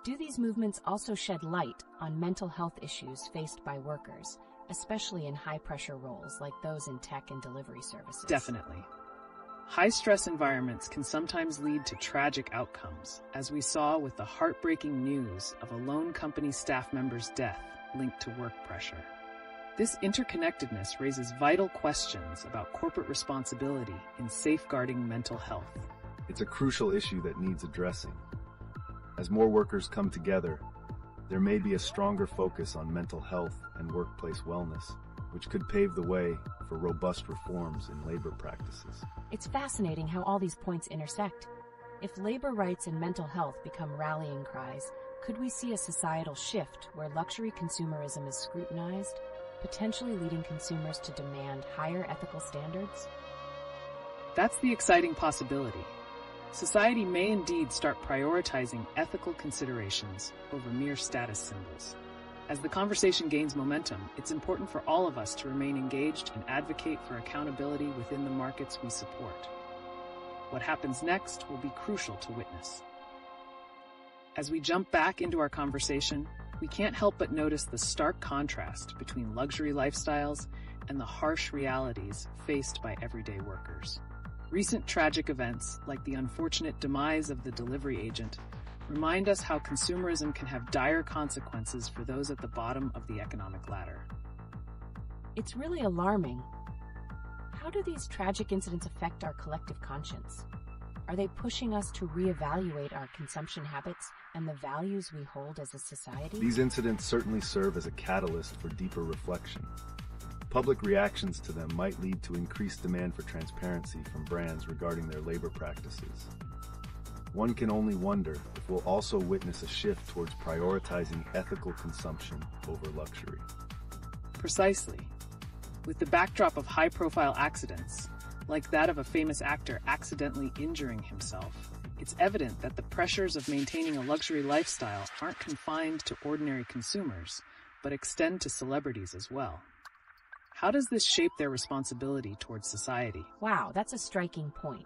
Do these movements also shed light on mental health issues faced by workers, especially in high-pressure roles like those in tech and delivery services? Definitely. High-stress environments can sometimes lead to tragic outcomes, as we saw with the heartbreaking news of a lone company staff member's death linked to work pressure. This interconnectedness raises vital questions about corporate responsibility in safeguarding mental health. It's a crucial issue that needs addressing. As more workers come together, there may be a stronger focus on mental health and workplace wellness, which could pave the way for robust reforms in labor practices. It's fascinating how all these points intersect. If labor rights and mental health become rallying cries, could we see a societal shift where luxury consumerism is scrutinized, potentially leading consumers to demand higher ethical standards? That's the exciting possibility. Society may indeed start prioritizing ethical considerations over mere status symbols. As the conversation gains momentum, it's important for all of us to remain engaged and advocate for accountability within the markets we support. What happens next will be crucial to witness. As we jump back into our conversation, we can't help but notice the stark contrast between luxury lifestyles and the harsh realities faced by everyday workers. Recent tragic events, like the unfortunate demise of the delivery agent, remind us how consumerism can have dire consequences for those at the bottom of the economic ladder. It's really alarming. How do these tragic incidents affect our collective conscience? Are they pushing us to reevaluate our consumption habits and the values we hold as a society? These incidents certainly serve as a catalyst for deeper reflection. Public reactions to them might lead to increased demand for transparency from brands regarding their labor practices. One can only wonder if we'll also witness a shift towards prioritizing ethical consumption over luxury. Precisely. With the backdrop of high-profile accidents, like that of a famous actor accidentally injuring himself, it's evident that the pressures of maintaining a luxury lifestyle aren't confined to ordinary consumers, but extend to celebrities as well. How does this shape their responsibility towards society? Wow, that's a striking point.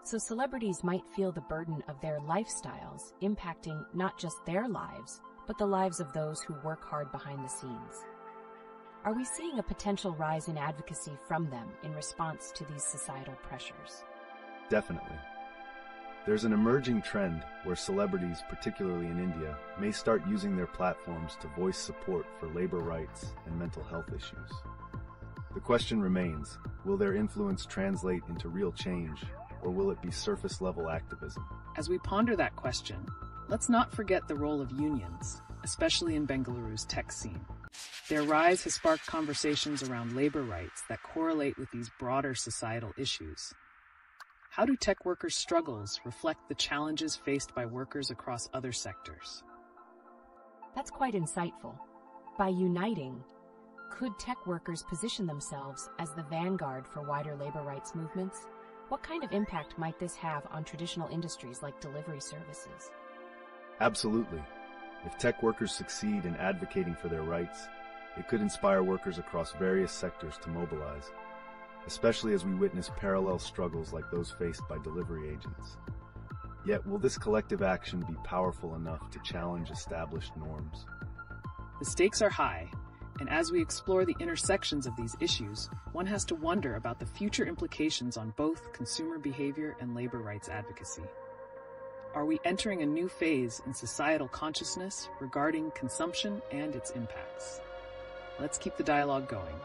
So celebrities might feel the burden of their lifestyles impacting not just their lives, but the lives of those who work hard behind the scenes. Are we seeing a potential rise in advocacy from them in response to these societal pressures? Definitely. There's an emerging trend where celebrities, particularly in India, may start using their platforms to voice support for labor rights and mental health issues. The question remains, will their influence translate into real change, or will it be surface-level activism? As we ponder that question, let's not forget the role of unions, especially in Bengaluru's tech scene. Their rise has sparked conversations around labor rights that correlate with these broader societal issues. How do tech workers' struggles reflect the challenges faced by workers across other sectors? That's quite insightful. By uniting, could tech workers position themselves as the vanguard for wider labor rights movements? What kind of impact might this have on traditional industries like delivery services? Absolutely. If tech workers succeed in advocating for their rights, it could inspire workers across various sectors to mobilize, especially as we witness parallel struggles like those faced by delivery agents. Yet, will this collective action be powerful enough to challenge established norms? The stakes are high, and as we explore the intersections of these issues, one has to wonder about the future implications on both consumer behavior and labor rights advocacy. Are we entering a new phase in societal consciousness regarding consumption and its impacts? Let's keep the dialogue going.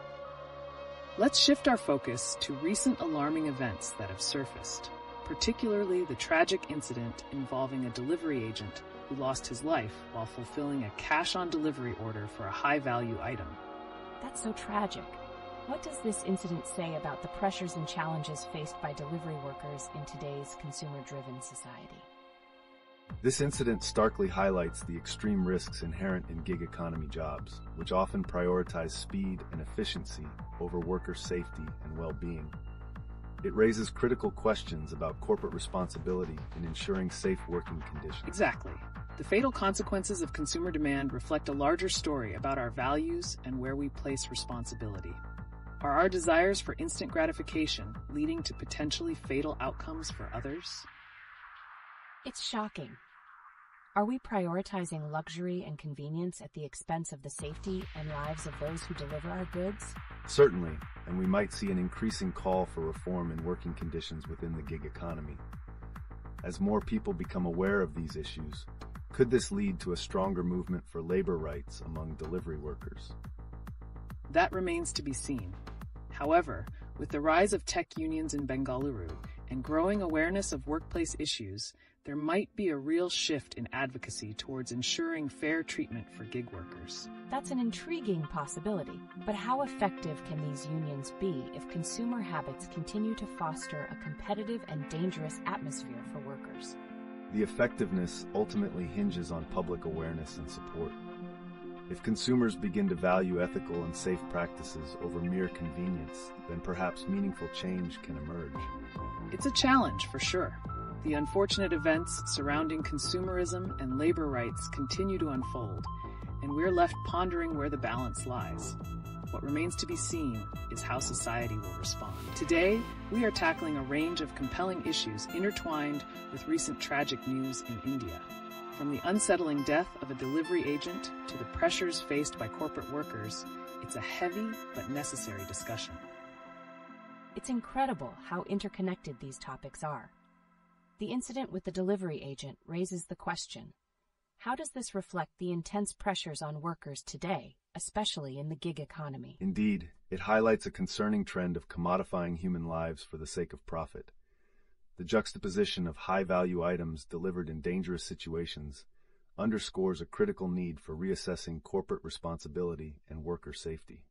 Let's shift our focus to recent alarming events that have surfaced, particularly the tragic incident involving a delivery agent who lost his life while fulfilling a cash-on-delivery order for a high-value item. That's so tragic. What does this incident say about the pressures and challenges faced by delivery workers in today's consumer-driven society? This incident starkly highlights the extreme risks inherent in gig economy jobs, which often prioritize speed and efficiency over worker safety and well-being. It raises critical questions about corporate responsibility in ensuring safe working conditions. Exactly. The fatal consequences of consumer demand reflect a larger story about our values and where we place responsibility. Are our desires for instant gratification leading to potentially fatal outcomes for others? It's shocking. Are we prioritizing luxury and convenience at the expense of the safety and lives of those who deliver our goods? Certainly, and we might see an increasing call for reform in working conditions within the gig economy. As more people become aware of these issues, could this lead to a stronger movement for labor rights among delivery workers? That remains to be seen. However, with the rise of tech unions in Bengaluru and growing awareness of workplace issues, there might be a real shift in advocacy towards ensuring fair treatment for gig workers. That's an intriguing possibility, but how effective can these unions be if consumer habits continue to foster a competitive and dangerous atmosphere for workers? The effectiveness ultimately hinges on public awareness and support. If consumers begin to value ethical and safe practices over mere convenience, then perhaps meaningful change can emerge. It's a challenge, for sure. The unfortunate events surrounding consumerism and labor rights continue to unfold, and we're left pondering where the balance lies. What remains to be seen is how society will respond. Today, we are tackling a range of compelling issues intertwined with recent tragic news in India. From the unsettling death of a delivery agent to the pressures faced by corporate workers, it's a heavy but necessary discussion. It's incredible how interconnected these topics are. The incident with the delivery agent raises the question, how does this reflect the intense pressures on workers today, especially in the gig economy? Indeed, it highlights a concerning trend of commodifying human lives for the sake of profit. The juxtaposition of high-value items delivered in dangerous situations underscores a critical need for reassessing corporate responsibility and worker safety.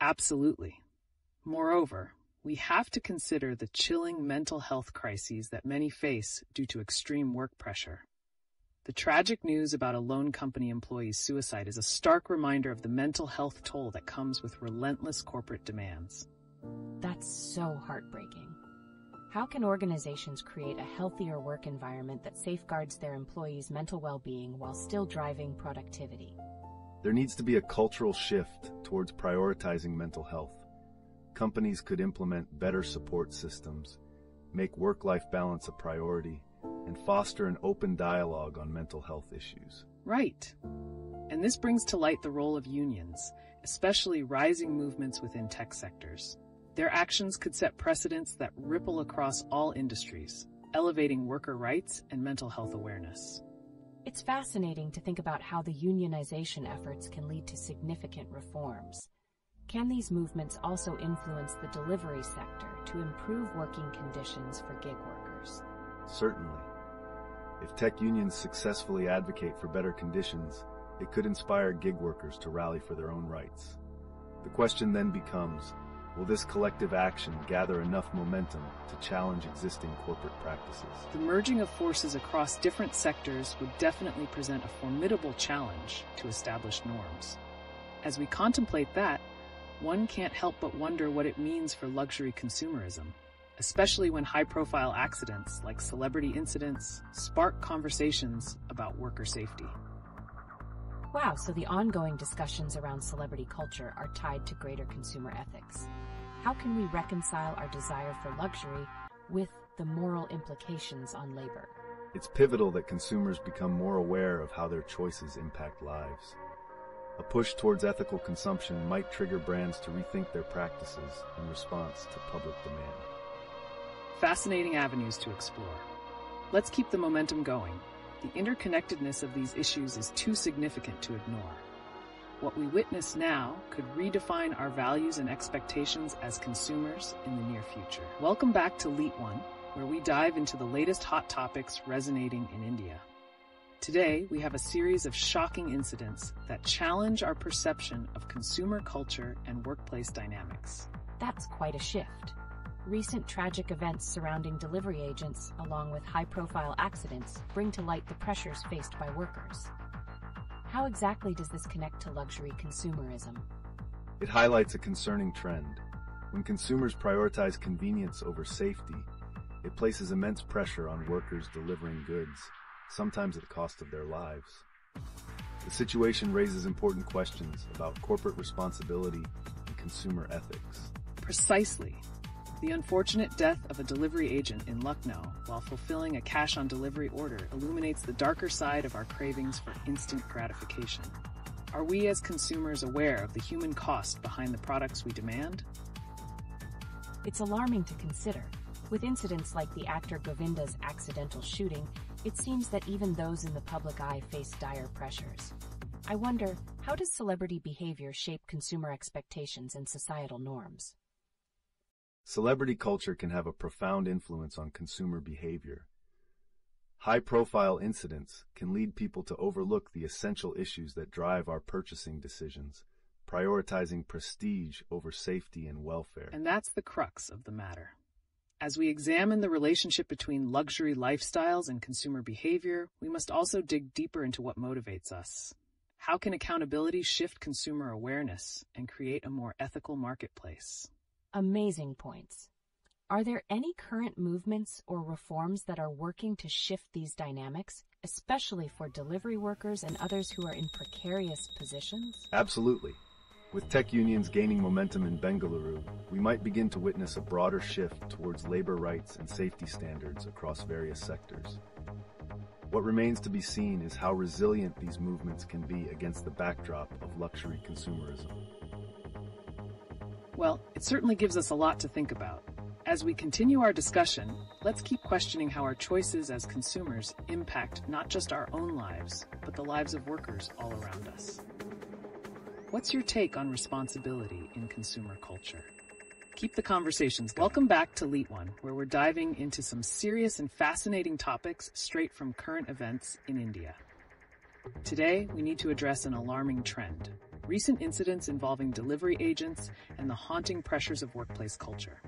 Absolutely. Moreover, we have to consider the chilling mental health crises that many face due to extreme work pressure. The tragic news about a loan company employee's suicide is a stark reminder of the mental health toll that comes with relentless corporate demands. That's so heartbreaking. How can organizations create a healthier work environment that safeguards their employees' mental well-being while still driving productivity? There needs to be a cultural shift towards prioritizing mental health. Companies could implement better support systems, make work-life balance a priority, and foster an open dialogue on mental health issues. Right. And this brings to light the role of unions, especially rising movements within tech sectors. Their actions could set precedents that ripple across all industries, elevating worker rights and mental health awareness. It's fascinating to think about how the unionization efforts can lead to significant reforms. Can these movements also influence the delivery sector to improve working conditions for gig workers? Certainly. If tech unions successfully advocate for better conditions, it could inspire gig workers to rally for their own rights. The question then becomes, will this collective action gather enough momentum to challenge existing corporate practices? The merging of forces across different sectors would definitely present a formidable challenge to established norms. As we contemplate that, one can't help but wonder what it means for luxury consumerism, especially when high-profile accidents like celebrity incidents spark conversations about worker safety. Wow, so the ongoing discussions around celebrity culture are tied to greater consumer ethics. How can we reconcile our desire for luxury with the moral implications on labor? It's pivotal that consumers become more aware of how their choices impact lives. A push towards ethical consumption might trigger brands to rethink their practices in response to public demand. Fascinating avenues to explore. Let's keep the momentum going. The interconnectedness of these issues is too significant to ignore. What we witness now could redefine our values and expectations as consumers in the near future. Welcome back to LeetOne, where we dive into the latest hot topics resonating in India. Today, we have a series of shocking incidents that challenge our perception of consumer culture and workplace dynamics. That's quite a shift. Recent tragic events surrounding delivery agents, along with high-profile accidents, bring to light the pressures faced by workers. How exactly does this connect to luxury consumerism? It highlights a concerning trend. When consumers prioritize convenience over safety, it places immense pressure on workers delivering goods, sometimes at the cost of their lives. The situation raises important questions about corporate responsibility and consumer ethics. Precisely. The unfortunate death of a delivery agent in Lucknow while fulfilling a cash-on-delivery order illuminates the darker side of our cravings for instant gratification. Are we as consumers aware of the human cost behind the products we demand? It's alarming to consider. With incidents like the actor Govinda's accidental shooting, it seems that even those in the public eye face dire pressures. I wonder, how does celebrity behavior shape consumer expectations and societal norms? Celebrity culture can have a profound influence on consumer behavior. High-profile incidents can lead people to overlook the essential issues that drive our purchasing decisions, prioritizing prestige over safety and welfare. And that's the crux of the matter. As we examine the relationship between luxury lifestyles and consumer behavior, we must also dig deeper into what motivates us. How can accountability shift consumer awareness and create a more ethical marketplace? Amazing points. Are there any current movements or reforms that are working to shift these dynamics, especially for delivery workers and others who are in precarious positions? Absolutely. With tech unions gaining momentum in Bengaluru, we might begin to witness a broader shift towards labor rights and safety standards across various sectors. What remains to be seen is how resilient these movements can be against the backdrop of luxury consumerism. Well, it certainly gives us a lot to think about. As we continue our discussion, let's keep questioning how our choices as consumers impact not just our own lives, but the lives of workers all around us. What's your take on responsibility in consumer culture? Keep the conversations. Welcome back to LeetOne, where we're diving into some serious and fascinating topics straight from current events in India. Today, we need to address an alarming trend: recent incidents involving delivery agents and the haunting pressures of workplace culture.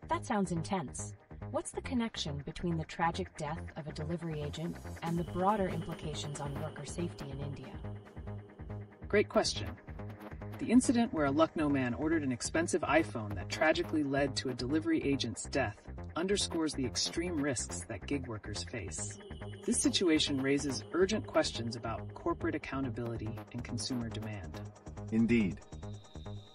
That sounds intense. What's the connection between the tragic death of a delivery agent and the broader implications on worker safety in India? Great question. The incident where a Lucknow man ordered an expensive iPhone that tragically led to a delivery agent's death underscores the extreme risks that gig workers face. This situation raises urgent questions about corporate accountability and consumer demand. Indeed.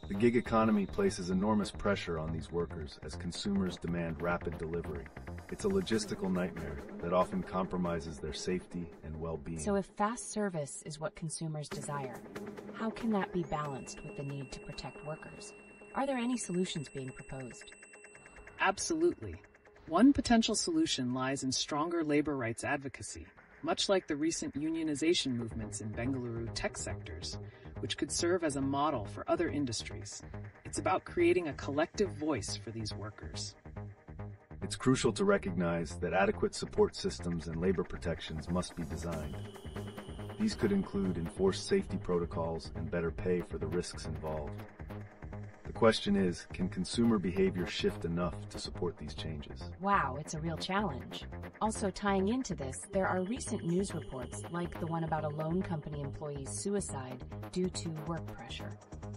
The gig economy places enormous pressure on these workers as consumers demand rapid delivery. It's a logistical nightmare that often compromises their safety and well-being. So if fast service is what consumers desire, how can that be balanced with the need to protect workers? Are there any solutions being proposed? Absolutely. One potential solution lies in stronger labor rights advocacy. Much like the recent unionization movements in Bengaluru tech sectors, which could serve as a model for other industries. It's about creating a collective voice for these workers. It's crucial to recognize that adequate support systems and labor protections must be designed. These could include enforced safety protocols and better pay for the risks involved. The question is, can consumer behavior shift enough to support these changes? Wow, it's a real challenge. Also tying into this, there are recent news reports like the one about a loan company employee's suicide due to work pressure.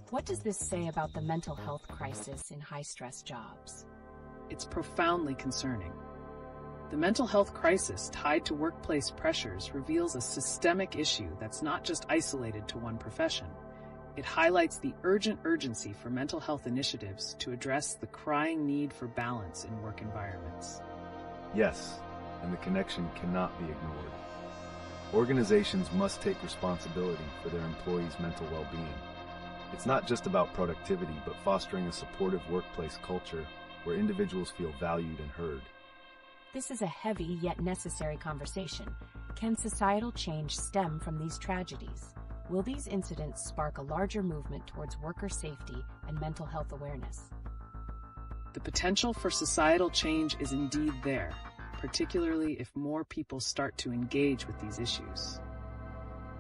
What does this say about the mental health crisis in high-stress jobs? It's profoundly concerning. The mental health crisis tied to workplace pressures reveals a systemic issue that's not just isolated to one profession. It highlights the urgent urgency for mental health initiatives to address the crying need for balance in work environments. Yes, and the connection cannot be ignored. Organizations must take responsibility for their employees' mental well-being. It's not just about productivity, but fostering a supportive workplace culture where individuals feel valued and heard. This is a heavy yet necessary conversation. Can societal change stem from these tragedies? Will these incidents spark a larger movement towards worker safety and mental health awareness? The potential for societal change is indeed there, particularly if more people start to engage with these issues.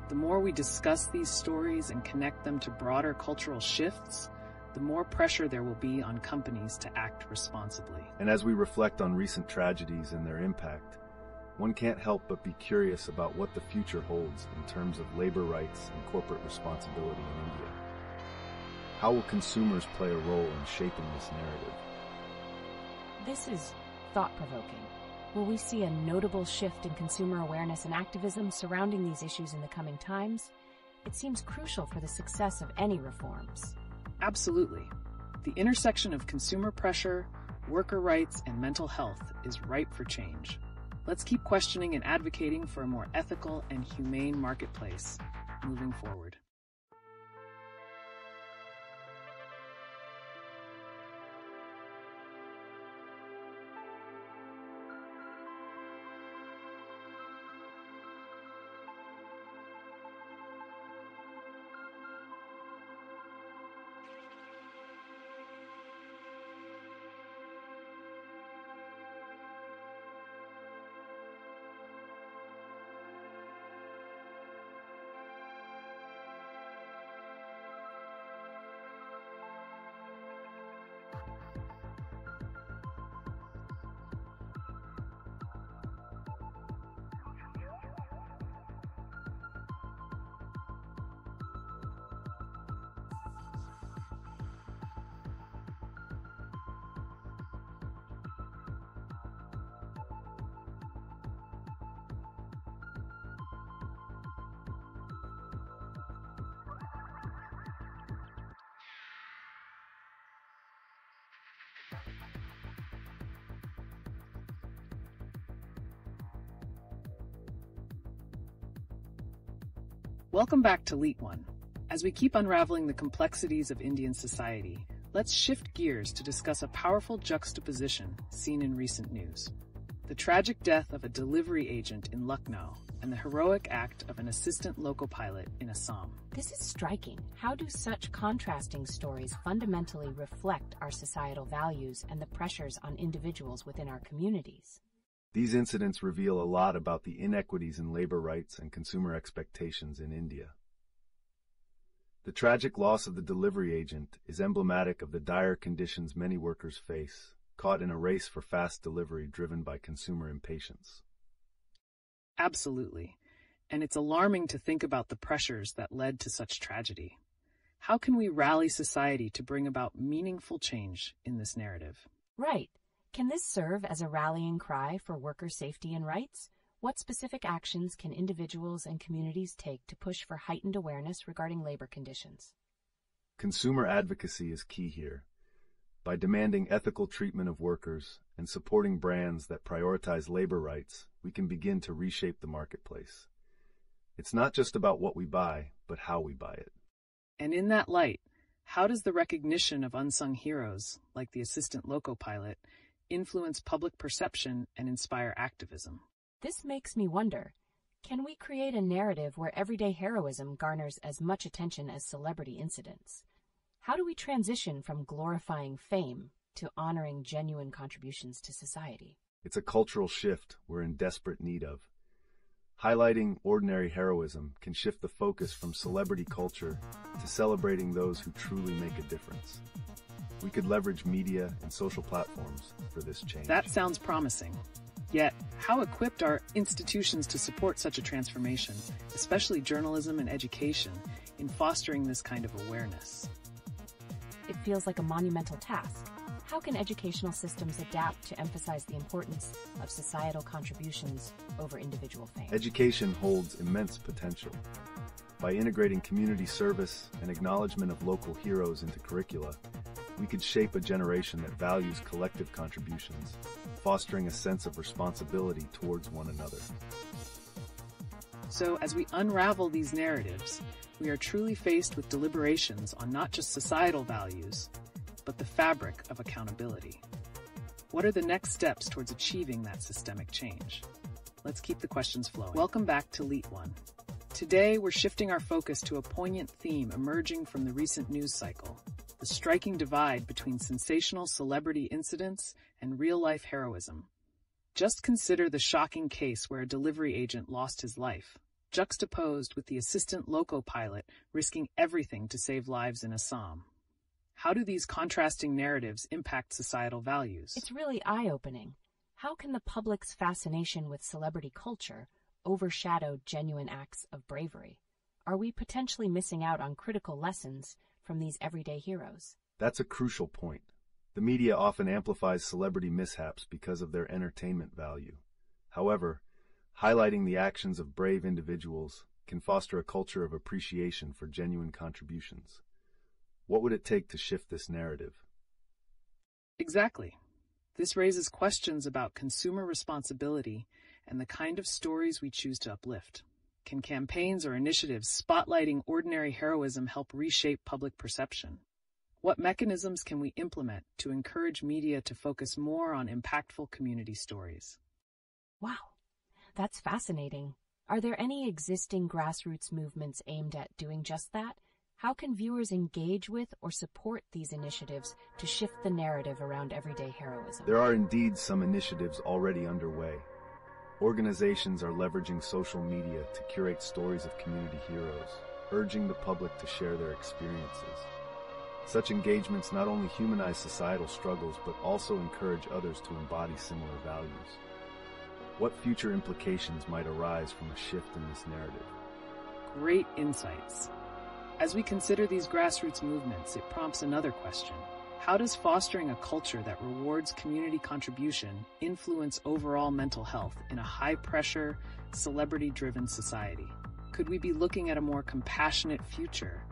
The more we discuss these stories and connect them to broader cultural shifts, the more pressure there will be on companies to act responsibly. And as we reflect on recent tragedies and their impact, one can't help but be curious about what the future holds in terms of labor rights and corporate responsibility in India. How will consumers play a role in shaping this narrative? This is thought-provoking. Will we see a notable shift in consumer awareness and activism surrounding these issues in the coming times? It seems crucial for the success of any reforms. Absolutely. The intersection of consumer pressure, worker rights, and mental health is ripe for change. Let's keep questioning and advocating for a more ethical and humane marketplace moving forward. Welcome back to LeetOne. As we keep unraveling the complexities of Indian society, let's shift gears to discuss a powerful juxtaposition seen in recent news. The tragic death of a delivery agent in Lucknow and the heroic act of an assistant local pilot in Assam. This is striking. How do such contrasting stories fundamentally reflect our societal values and the pressures on individuals within our communities? These incidents reveal a lot about the inequities in labor rights and consumer expectations in India. The tragic loss of the delivery agent is emblematic of the dire conditions many workers face, caught in a race for fast delivery driven by consumer impatience. Absolutely. And it's alarming to think about the pressures that led to such tragedy. How can we rally society to bring about meaningful change in this narrative? Right. Can this serve as a rallying cry for worker safety and rights? What specific actions can individuals and communities take to push for heightened awareness regarding labor conditions? Consumer advocacy is key here. By demanding ethical treatment of workers and supporting brands that prioritize labor rights, we can begin to reshape the marketplace. It's not just about what we buy, but how we buy it. And in that light, how does the recognition of unsung heroes, like the assistant loco pilot, influence public perception and inspire activism? This makes me wonder, Can we create a narrative where everyday heroism garners as much attention as celebrity incidents? How do we transition from glorifying fame to honoring genuine contributions to society? It's a cultural shift we're in desperate need of. Highlighting ordinary heroism can shift the focus from celebrity culture to celebrating those who truly make a difference. We could leverage media and social platforms for this change. That sounds promising. Yet, how equipped are institutions to support such a transformation, especially journalism and education, in fostering this kind of awareness? It feels like a monumental task. How can educational systems adapt to emphasize the importance of societal contributions over individual fame? Education holds immense potential. By integrating community service and acknowledgement of local heroes into curricula, we could shape a generation that values collective contributions, fostering a sense of responsibility towards one another. So, as we unravel these narratives, we are truly faced with deliberations on not just societal values, but the fabric of accountability. What are the next steps towards achieving that systemic change? Let's keep the questions flowing. Welcome back to LeetOne. Today, we're shifting our focus to a poignant theme emerging from the recent news cycle: the striking divide between sensational celebrity incidents and real-life heroism. Just consider the shocking case where a delivery agent lost his life, juxtaposed with the assistant loco pilot risking everything to save lives in Assam. How do these contrasting narratives impact societal values? It's really eye-opening. How can the public's fascination with celebrity culture overshadow genuine acts of bravery? Are we potentially missing out on critical lessons from these everyday heroes? That's a crucial point. The media often amplifies celebrity mishaps because of their entertainment value. However, highlighting the actions of brave individuals can foster a culture of appreciation for genuine contributions. What would it take to shift this narrative? Exactly. This raises questions about consumer responsibility and the kind of stories we choose to uplift. Can campaigns or initiatives spotlighting ordinary heroism help reshape public perception? What mechanisms can we implement to encourage media to focus more on impactful community stories? Wow, that's fascinating. Are there any existing grassroots movements aimed at doing just that? How can viewers engage with or support these initiatives to shift the narrative around everyday heroism? There are indeed some initiatives already underway. Organizations are leveraging social media to curate stories of community heroes, urging the public to share their experiences. Such engagements not only humanize societal struggles, but also encourage others to embody similar values. What future implications might arise from a shift in this narrative? Great insights. As we consider these grassroots movements, it prompts another question. How does fostering a culture that rewards community contribution influence overall mental health in a high-pressure, celebrity-driven society? Could we be looking at a more compassionate future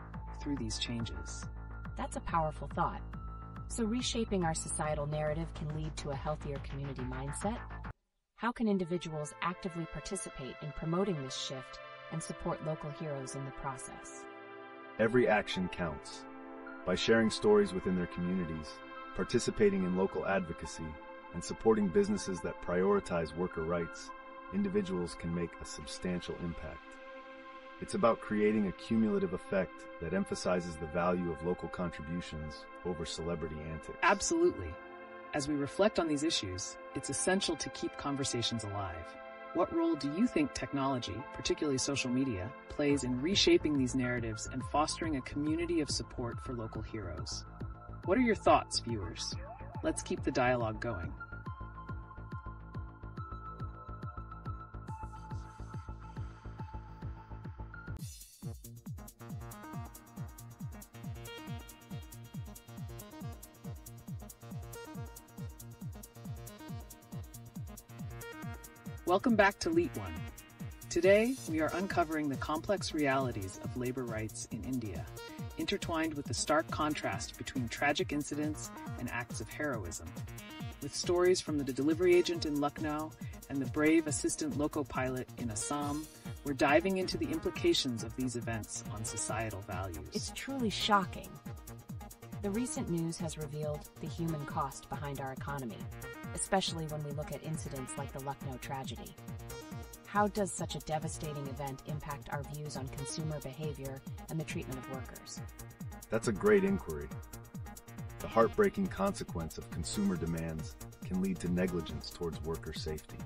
through these changes? That's a powerful thought. So reshaping our societal narrative can lead to a healthier community mindset? How can individuals actively participate in promoting this shift and support local heroes in the process? Every action counts. By sharing stories within their communities, participating in local advocacy, and supporting businesses that prioritize worker rights, individuals can make a substantial impact. It's about creating a cumulative effect that emphasizes the value of local contributions over celebrity antics. Absolutely. As we reflect on these issues, it's essential to keep conversations alive. What role do you think technology, particularly social media, plays in reshaping these narratives and fostering a community of support for local heroes? What are your thoughts, viewers? Let's keep the dialogue going. Welcome back to LeetOne. Today, we are uncovering the complex realities of labor rights in India, intertwined with the stark contrast between tragic incidents and acts of heroism. With stories from the delivery agent in Lucknow and the brave assistant loco pilot in Assam, we're diving into the implications of these events on societal values. It's truly shocking. The recent news has revealed the human cost behind our economy, especially when we look at incidents like the Lucknow tragedy. How does such a devastating event impact our views on consumer behavior and the treatment of workers? That's a great inquiry. The heartbreaking consequence of consumer demands can lead to negligence towards worker safety.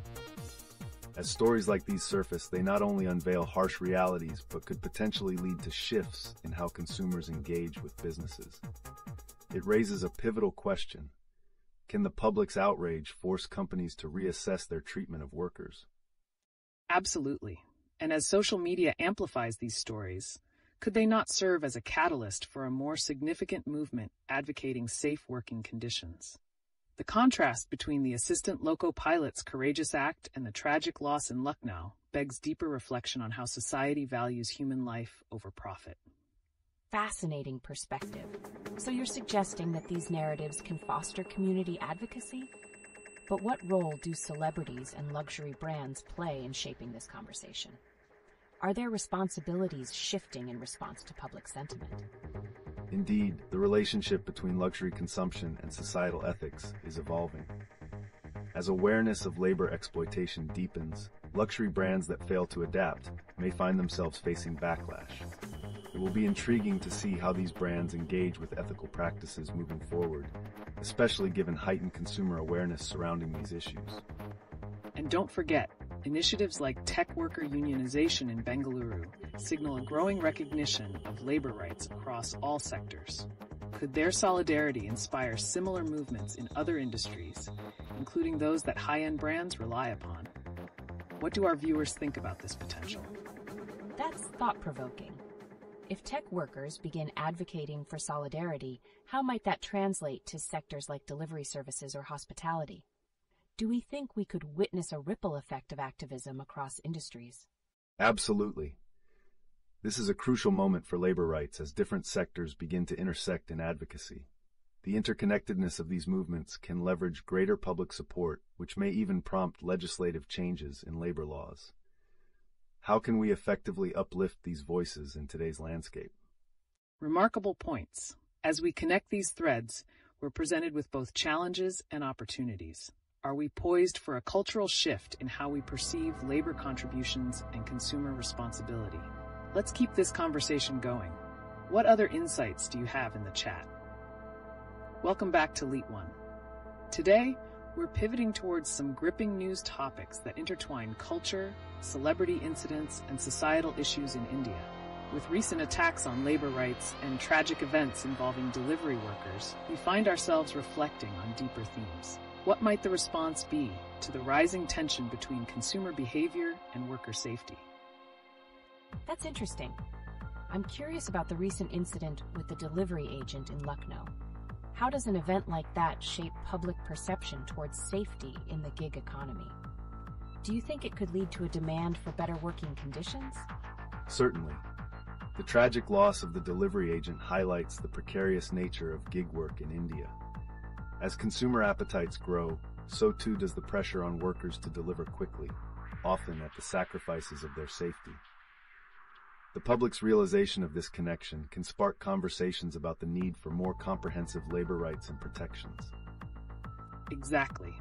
As stories like these surface, they not only unveil harsh realities, but could potentially lead to shifts in how consumers engage with businesses. It raises a pivotal question. Can the public's outrage force companies to reassess their treatment of workers? Absolutely. And as social media amplifies these stories, could they not serve as a catalyst for a more significant movement advocating safe working conditions? The contrast between the assistant loco pilot's courageous act and the tragic loss in Lucknow begs deeper reflection on how society values human life over profit. Fascinating perspective. So you're suggesting that these narratives can foster community advocacy? But what role do celebrities and luxury brands play in shaping this conversation? Are their responsibilities shifting in response to public sentiment? Indeed, the relationship between luxury consumption and societal ethics is evolving. As awareness of labor exploitation deepens, luxury brands that fail to adapt may find themselves facing backlash. It will be intriguing to see how these brands engage with ethical practices moving forward, especially given heightened consumer awareness surrounding these issues. And don't forget, initiatives like tech worker unionization in Bengaluru signal a growing recognition of labor rights across all sectors. Could their solidarity inspire similar movements in other industries, including those that high-end brands rely upon? What do our viewers think about this potential? That's thought-provoking. If tech workers begin advocating for solidarity, how might that translate to sectors like delivery services or hospitality? Do we think we could witness a ripple effect of activism across industries? Absolutely. This is a crucial moment for labor rights as different sectors begin to intersect in advocacy. The interconnectedness of these movements can leverage greater public support, which may even prompt legislative changes in labor laws. How can we effectively uplift these voices in today's landscape? Remarkable points. As we connect these threads, we're presented with both challenges and opportunities. Are we poised for a cultural shift in how we perceive labor contributions and consumer responsibility? Let's keep this conversation going. What other insights do you have in the chat? Welcome back to LeetOne. Today, we're pivoting towards some gripping news topics that intertwine culture, celebrity incidents, and societal issues in India. With recent attacks on labor rights and tragic events involving delivery workers, we find ourselves reflecting on deeper themes. What might the response be to the rising tension between consumer behavior and worker safety? That's interesting. I'm curious about the recent incident with the delivery agent in Lucknow. How does an event like that shape public perception towards safety in the gig economy? Do you think it could lead to a demand for better working conditions? Certainly. The tragic loss of the delivery agent highlights the precarious nature of gig work in India. As consumer appetites grow, so too does the pressure on workers to deliver quickly, often at the sacrifices of their safety. The public's realization of this connection can spark conversations about the need for more comprehensive labor rights and protections. Exactly.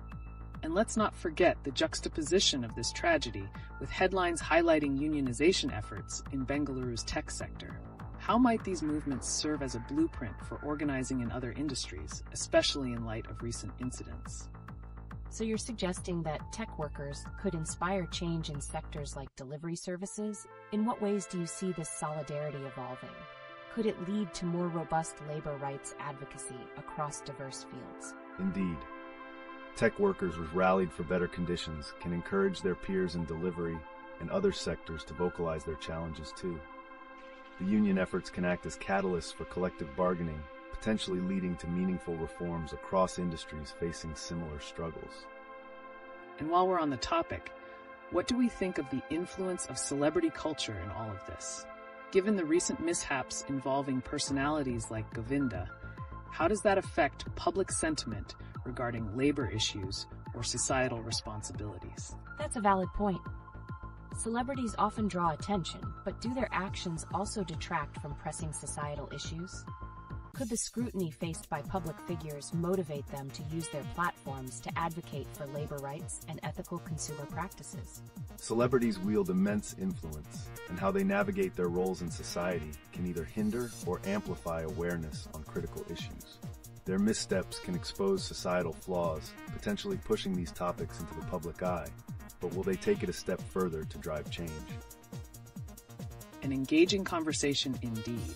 And let's not forget the juxtaposition of this tragedy with headlines highlighting unionization efforts in Bengaluru's tech sector. How might these movements serve as a blueprint for organizing in other industries, especially in light of recent incidents? So you're suggesting that tech workers could inspire change in sectors like delivery services? In what ways do you see this solidarity evolving? Could it lead to more robust labor rights advocacy across diverse fields? Indeed. Tech workers who've rallied for better conditions can encourage their peers in delivery and other sectors to vocalize their challenges too. The union efforts can act as catalysts for collective bargaining, potentially leading to meaningful reforms across industries facing similar struggles. And while we're on the topic, what do we think of the influence of celebrity culture in all of this? Given the recent mishaps involving personalities like Govinda, how does that affect public sentiment regarding labor issues or societal responsibilities? That's a valid point. Celebrities often draw attention, but do their actions also detract from pressing societal issues? Could the scrutiny faced by public figures motivate them to use their platforms to advocate for labor rights and ethical consumer practices? Celebrities wield immense influence, and how they navigate their roles in society can either hinder or amplify awareness on critical issues. Their missteps can expose societal flaws, potentially pushing these topics into the public eye, but will they take it a step further to drive change? An engaging conversation indeed.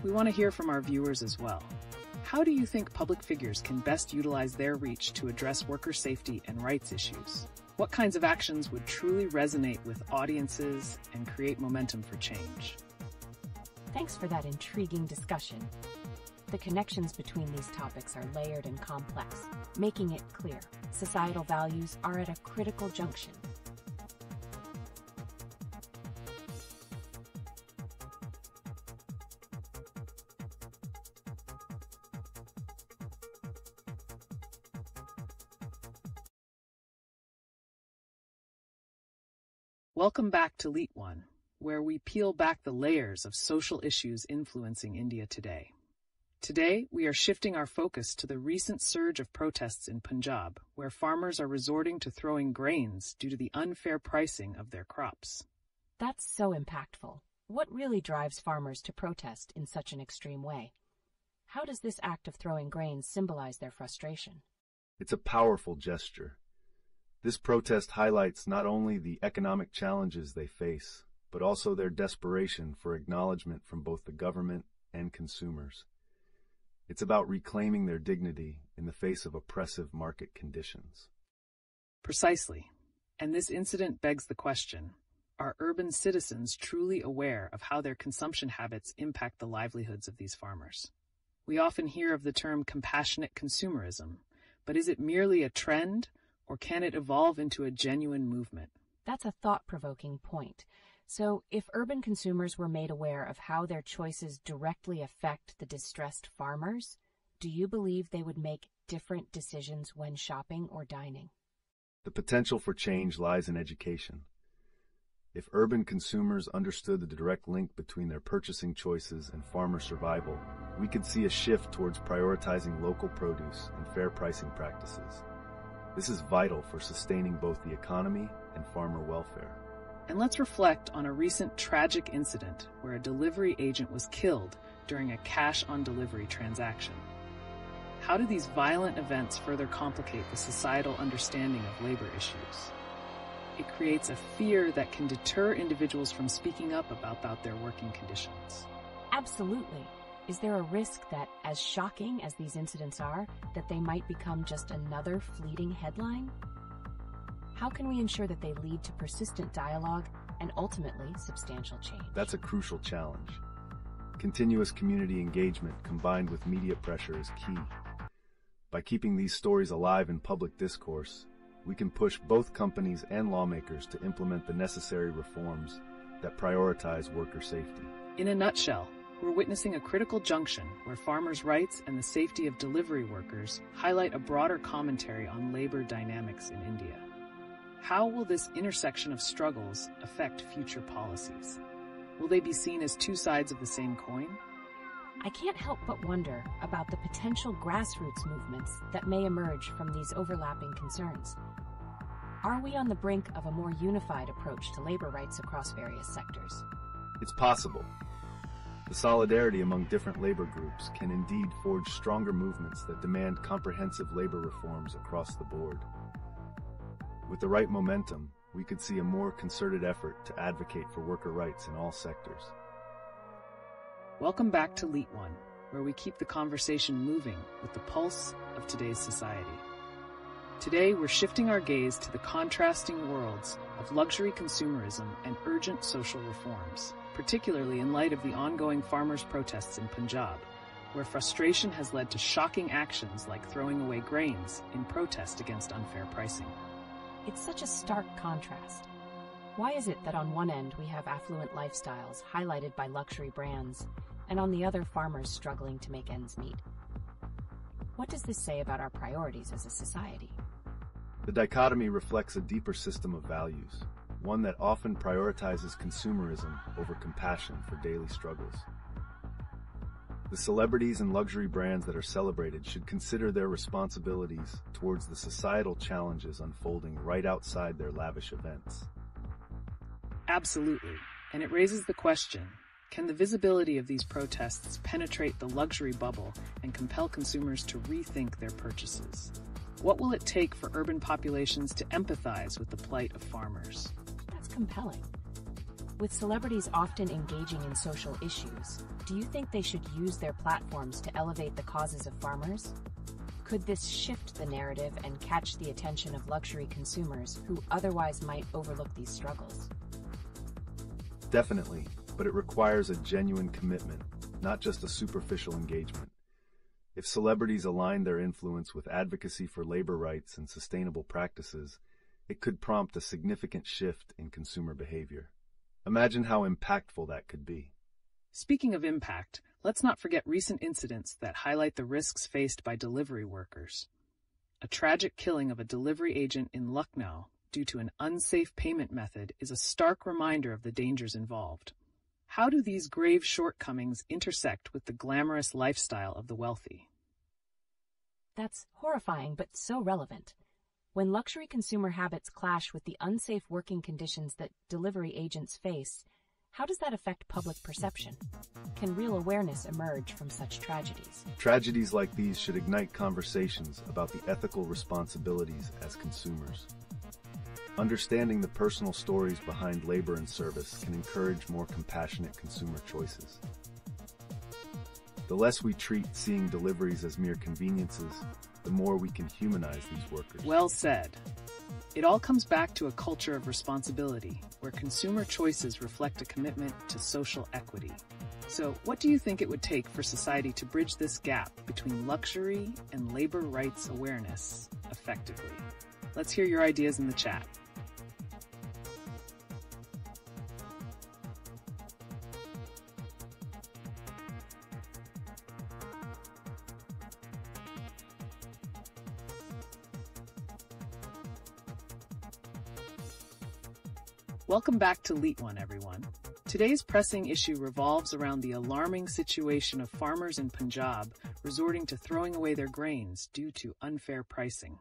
We want to hear from our viewers as well. How do you think public figures can best utilize their reach to address worker safety and rights issues? What kinds of actions would truly resonate with audiences and create momentum for change? Thanks for that intriguing discussion. The connections between these topics are layered and complex, making it clear societal values are at a critical junction. Welcome back to LeetOne, where we peel back the layers of social issues influencing India today. Today, we are shifting our focus to the recent surge of protests in Punjab, where farmers are resorting to throwing grains due to the unfair pricing of their crops. That's so impactful. What really drives farmers to protest in such an extreme way? How does this act of throwing grains symbolize their frustration? It's a powerful gesture. This protest highlights not only the economic challenges they face, but also their desperation for acknowledgement from both the government and consumers. It's about reclaiming their dignity in the face of oppressive market conditions. Precisely. And this incident begs the question, are urban citizens truly aware of how their consumption habits impact the livelihoods of these farmers? We often hear of the term compassionate consumerism, but is it merely a trend, or can it evolve into a genuine movement? That's a thought-provoking point. So, if urban consumers were made aware of how their choices directly affect the distressed farmers, do you believe they would make different decisions when shopping or dining? The potential for change lies in education. If urban consumers understood the direct link between their purchasing choices and farmer survival, we could see a shift towards prioritizing local produce and fair pricing practices. This is vital for sustaining both the economy and farmer welfare. And let's reflect on a recent tragic incident where a delivery agent was killed during a cash-on-delivery transaction. How do these violent events further complicate the societal understanding of labor issues? It creates a fear that can deter individuals from speaking up about their working conditions. Absolutely. Is there a risk that, as shocking as these incidents are, that they might become just another fleeting headline? How can we ensure that they lead to persistent dialogue and ultimately substantial change? That's a crucial challenge. Continuous community engagement combined with media pressure is key. By keeping these stories alive in public discourse, we can push both companies and lawmakers to implement the necessary reforms that prioritize worker safety. In a nutshell, we're witnessing a critical junction where farmers' rights and the safety of delivery workers highlight a broader commentary on labor dynamics in India. How will this intersection of struggles affect future policies? Will they be seen as two sides of the same coin? I can't help but wonder about the potential grassroots movements that may emerge from these overlapping concerns. Are we on the brink of a more unified approach to labor rights across various sectors? It's possible. The solidarity among different labor groups can indeed forge stronger movements that demand comprehensive labor reforms across the board. With the right momentum, we could see a more concerted effort to advocate for worker rights in all sectors. Welcome back to LeetOne, where we keep the conversation moving with the pulse of today's society. Today, we're shifting our gaze to the contrasting worlds of luxury consumerism and urgent social reforms, particularly in light of the ongoing farmers' protests in Punjab, where frustration has led to shocking actions like throwing away grains in protest against unfair pricing. It's such a stark contrast. Why is it that on one end we have affluent lifestyles highlighted by luxury brands, and on the other farmers struggling to make ends meet? What does this say about our priorities as a society? The dichotomy reflects a deeper system of values, one that often prioritizes consumerism over compassion for daily struggles. The celebrities and luxury brands that are celebrated should consider their responsibilities towards the societal challenges unfolding right outside their lavish events. Absolutely. And it raises the question, can the visibility of these protests penetrate the luxury bubble and compel consumers to rethink their purchases? What will it take for urban populations to empathize with the plight of farmers? That's compelling. With celebrities often engaging in social issues, do you think they should use their platforms to elevate the causes of farmers? Could this shift the narrative and catch the attention of luxury consumers who otherwise might overlook these struggles? Definitely, but it requires a genuine commitment, not just a superficial engagement. If celebrities align their influence with advocacy for labor rights and sustainable practices, it could prompt a significant shift in consumer behavior. Imagine how impactful that could be. Speaking of impact, let's not forget recent incidents that highlight the risks faced by delivery workers. A tragic killing of a delivery agent in Lucknow due to an unsafe payment method is a stark reminder of the dangers involved. How do these grave shortcomings intersect with the glamorous lifestyle of the wealthy? That's horrifying, but so relevant. When luxury consumer habits clash with the unsafe working conditions that delivery agents face, how does that affect public perception? Can real awareness emerge from such tragedies? Tragedies like these should ignite conversations about the ethical responsibilities as consumers. Understanding the personal stories behind labor and service can encourage more compassionate consumer choices. The less we treat seeing deliveries as mere conveniences, the more we can humanize these workers. Well said. It all comes back to a culture of responsibility, where consumer choices reflect a commitment to social equity. So, what do you think it would take for society to bridge this gap between luxury and labor rights awareness effectively? Let's hear your ideas in the chat. Welcome back to LeetOne, everyone. Today's pressing issue revolves around the alarming situation of farmers in Punjab resorting to throwing away their grains due to unfair pricing.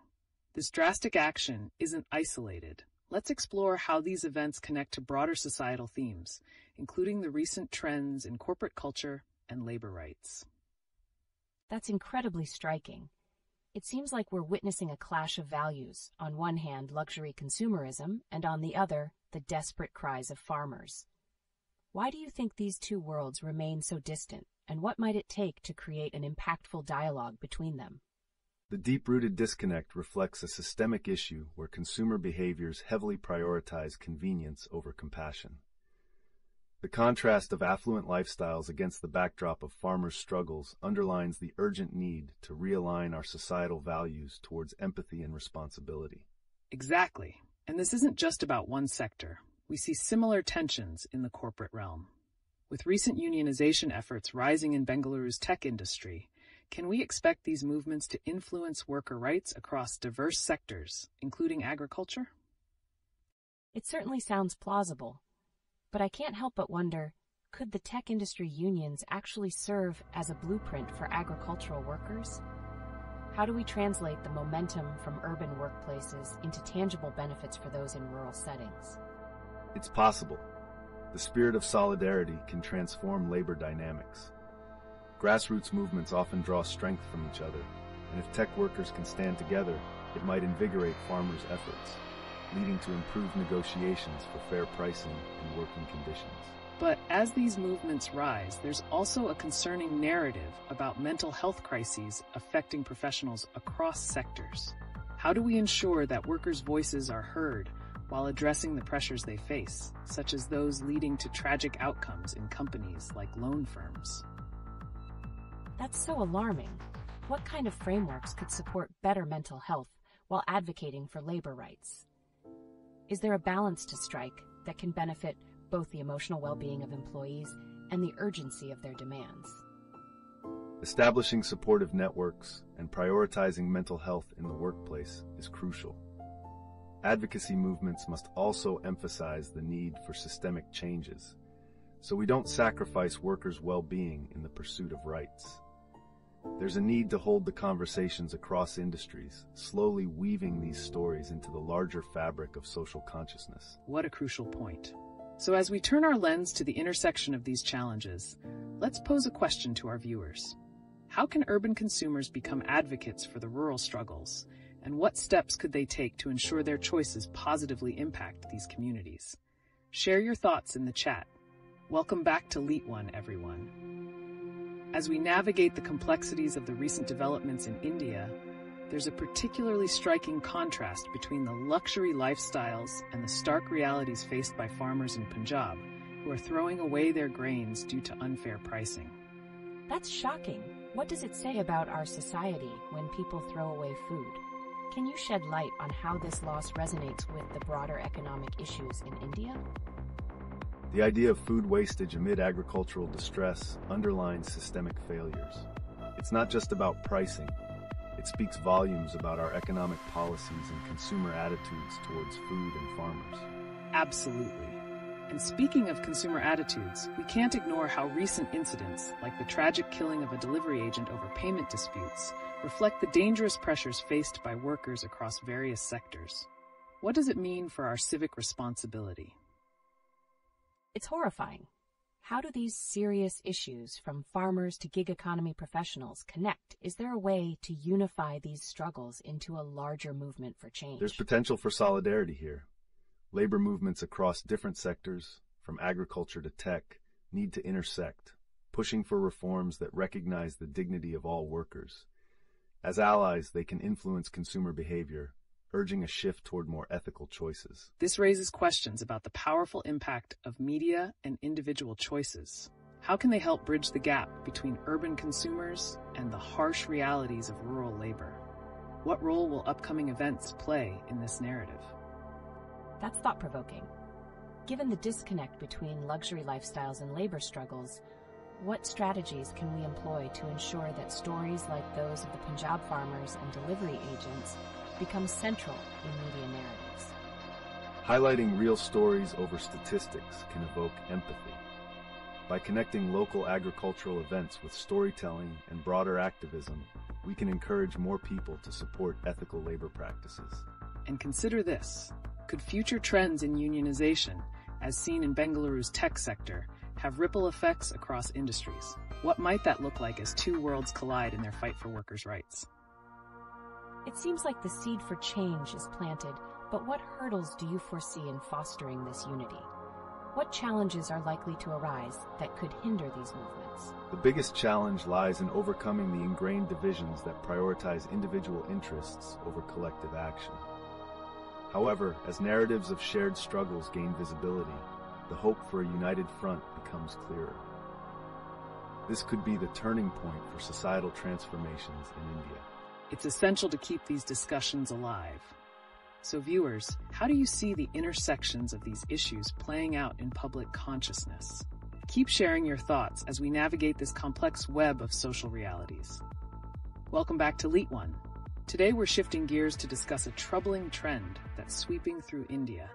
This drastic action isn't isolated. Let's explore how these events connect to broader societal themes, including the recent trends in corporate culture and labor rights. That's incredibly striking. It seems like we're witnessing a clash of values. On one hand, luxury consumerism, and on the other, the desperate cries of farmers. Why do you think these two worlds remain so distant, and what might it take to create an impactful dialogue between them? The deep-rooted disconnect reflects a systemic issue where consumer behaviors heavily prioritize convenience over compassion. The contrast of affluent lifestyles against the backdrop of farmers' struggles underlines the urgent need to realign our societal values towards empathy and responsibility. Exactly. And this isn't just about one sector. We see similar tensions in the corporate realm. With recent unionization efforts rising in Bengaluru's tech industry, can we expect these movements to influence worker rights across diverse sectors, including agriculture? It certainly sounds plausible, but I can't help but wonder, could the tech industry unions actually serve as a blueprint for agricultural workers? How do we translate the momentum from urban workplaces into tangible benefits for those in rural settings? It's possible. The spirit of solidarity can transform labor dynamics. Grassroots movements often draw strength from each other, and if tech workers can stand together, it might invigorate farmers' efforts, leading to improved negotiations for fair pricing and working conditions. But as these movements rise, there's also a concerning narrative about mental health crises affecting professionals across sectors. How do we ensure that workers' voices are heard while addressing the pressures they face, such as those leading to tragic outcomes in companies like loan firms? That's so alarming. What kind of frameworks could support better mental health while advocating for labor rights? Is there a balance to strike that can benefit both the emotional well-being of employees and the urgency of their demands? Establishing supportive networks and prioritizing mental health in the workplace is crucial. Advocacy movements must also emphasize the need for systemic changes, so we don't sacrifice workers' well-being in the pursuit of rights. There's a need to hold the conversations across industries, slowly weaving these stories into the larger fabric of social consciousness. What a crucial point. So as we turn our lens to the intersection of these challenges, let's pose a question to our viewers. How can urban consumers become advocates for the rural struggles, and what steps could they take to ensure their choices positively impact these communities? Share your thoughts in the chat. Welcome back to LeetOne, everyone. As we navigate the complexities of the recent developments in India, there's a particularly striking contrast between the luxury lifestyles and the stark realities faced by farmers in Punjab, who are throwing away their grains due to unfair pricing. That's shocking. What does it say about our society when people throw away food? Can you shed light on how this loss resonates with the broader economic issues in India? The idea of food wastage amid agricultural distress underlines systemic failures. It's not just about pricing. It speaks volumes about our economic policies and consumer attitudes towards food and farmers. Absolutely. And speaking of consumer attitudes, we can't ignore how recent incidents, like the tragic killing of a delivery agent over payment disputes, reflect the dangerous pressures faced by workers across various sectors. What does it mean for our civic responsibility? It's horrifying. How do these serious issues, from farmers to gig economy professionals, connect? Is there a way to unify these struggles into a larger movement for change? There's potential for solidarity here. Labor movements across different sectors, from agriculture to tech, need to intersect, pushing for reforms that recognize the dignity of all workers. As allies, they can influence consumer behavior, urging a shift toward more ethical choices. This raises questions about the powerful impact of media and individual choices. How can they help bridge the gap between urban consumers and the harsh realities of rural labor? What role will upcoming events play in this narrative? That's thought-provoking. Given the disconnect between luxury lifestyles and labor struggles, what strategies can we employ to ensure that stories like those of the Punjab farmers and delivery agents become central in media narratives? Highlighting real stories over statistics can evoke empathy. By connecting local agricultural events with storytelling and broader activism, we can encourage more people to support ethical labor practices. And consider this. Could future trends in unionization, as seen in Bengaluru's tech sector, have ripple effects across industries? What might that look like as two worlds collide in their fight for workers' rights? It seems like the seed for change is planted, but what hurdles do you foresee in fostering this unity? What challenges are likely to arise that could hinder these movements? The biggest challenge lies in overcoming the ingrained divisions that prioritize individual interests over collective action. However, as narratives of shared struggles gain visibility, the hope for a united front becomes clearer. This could be the turning point for societal transformations in India. It's essential to keep these discussions alive. So viewers, how do you see the intersections of these issues playing out in public consciousness? Keep sharing your thoughts as we navigate this complex web of social realities. Welcome back to LeetOne. Today we're shifting gears to discuss a troubling trend that's sweeping through India.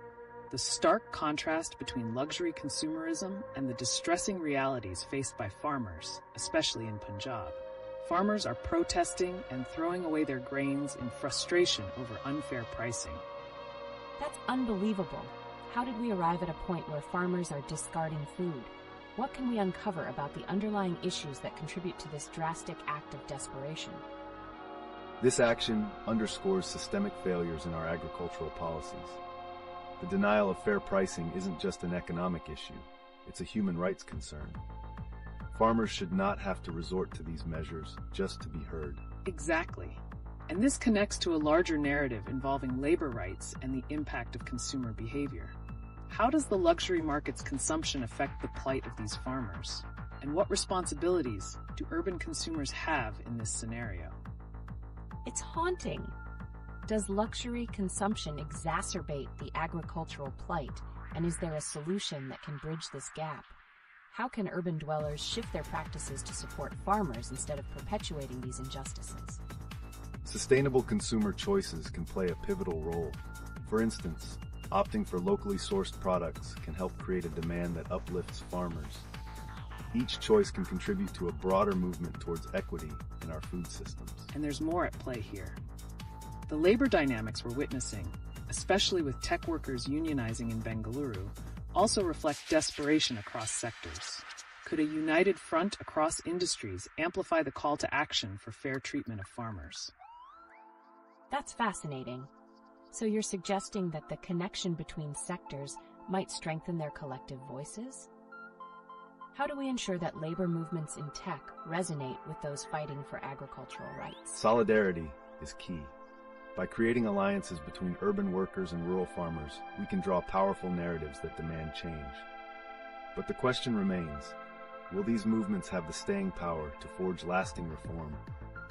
The stark contrast between luxury consumerism and the distressing realities faced by farmers, especially in Punjab. Farmers are protesting and throwing away their grains in frustration over unfair pricing. That's unbelievable. How did we arrive at a point where farmers are discarding food? What can we uncover about the underlying issues that contribute to this drastic act of desperation? This action underscores systemic failures in our agricultural policies. The denial of fair pricing isn't just an economic issue, it's a human rights concern. Farmers should not have to resort to these measures just to be heard. Exactly. And this connects to a larger narrative involving labor rights and the impact of consumer behavior. How does the luxury market's consumption affect the plight of these farmers? And what responsibilities do urban consumers have in this scenario? It's haunting. Does luxury consumption exacerbate the agricultural plight, and is there a solution that can bridge this gap? How can urban dwellers shift their practices to support farmers instead of perpetuating these Sustainable consumer choices can play a pivotal role. For instance, Opting for locally sourced products can help create a demand that uplifts farmers. Each choice can contribute to a broader movement towards equity in our food systems. And there's more at play here. The labor dynamics we're witnessing, especially with tech workers unionizing in Bengaluru, also reflect desperation across sectors. Could a united front across industries amplify the call to action for fair treatment of farmers? That's fascinating. So you're suggesting that the connection between sectors might strengthen their collective voices? How do we ensure that labor movements in tech resonate with those fighting for agricultural rights? Solidarity is key. By creating alliances between urban workers and rural farmers, we can draw powerful narratives that demand change. But the question remains, will these movements have the staying power to forge lasting reform,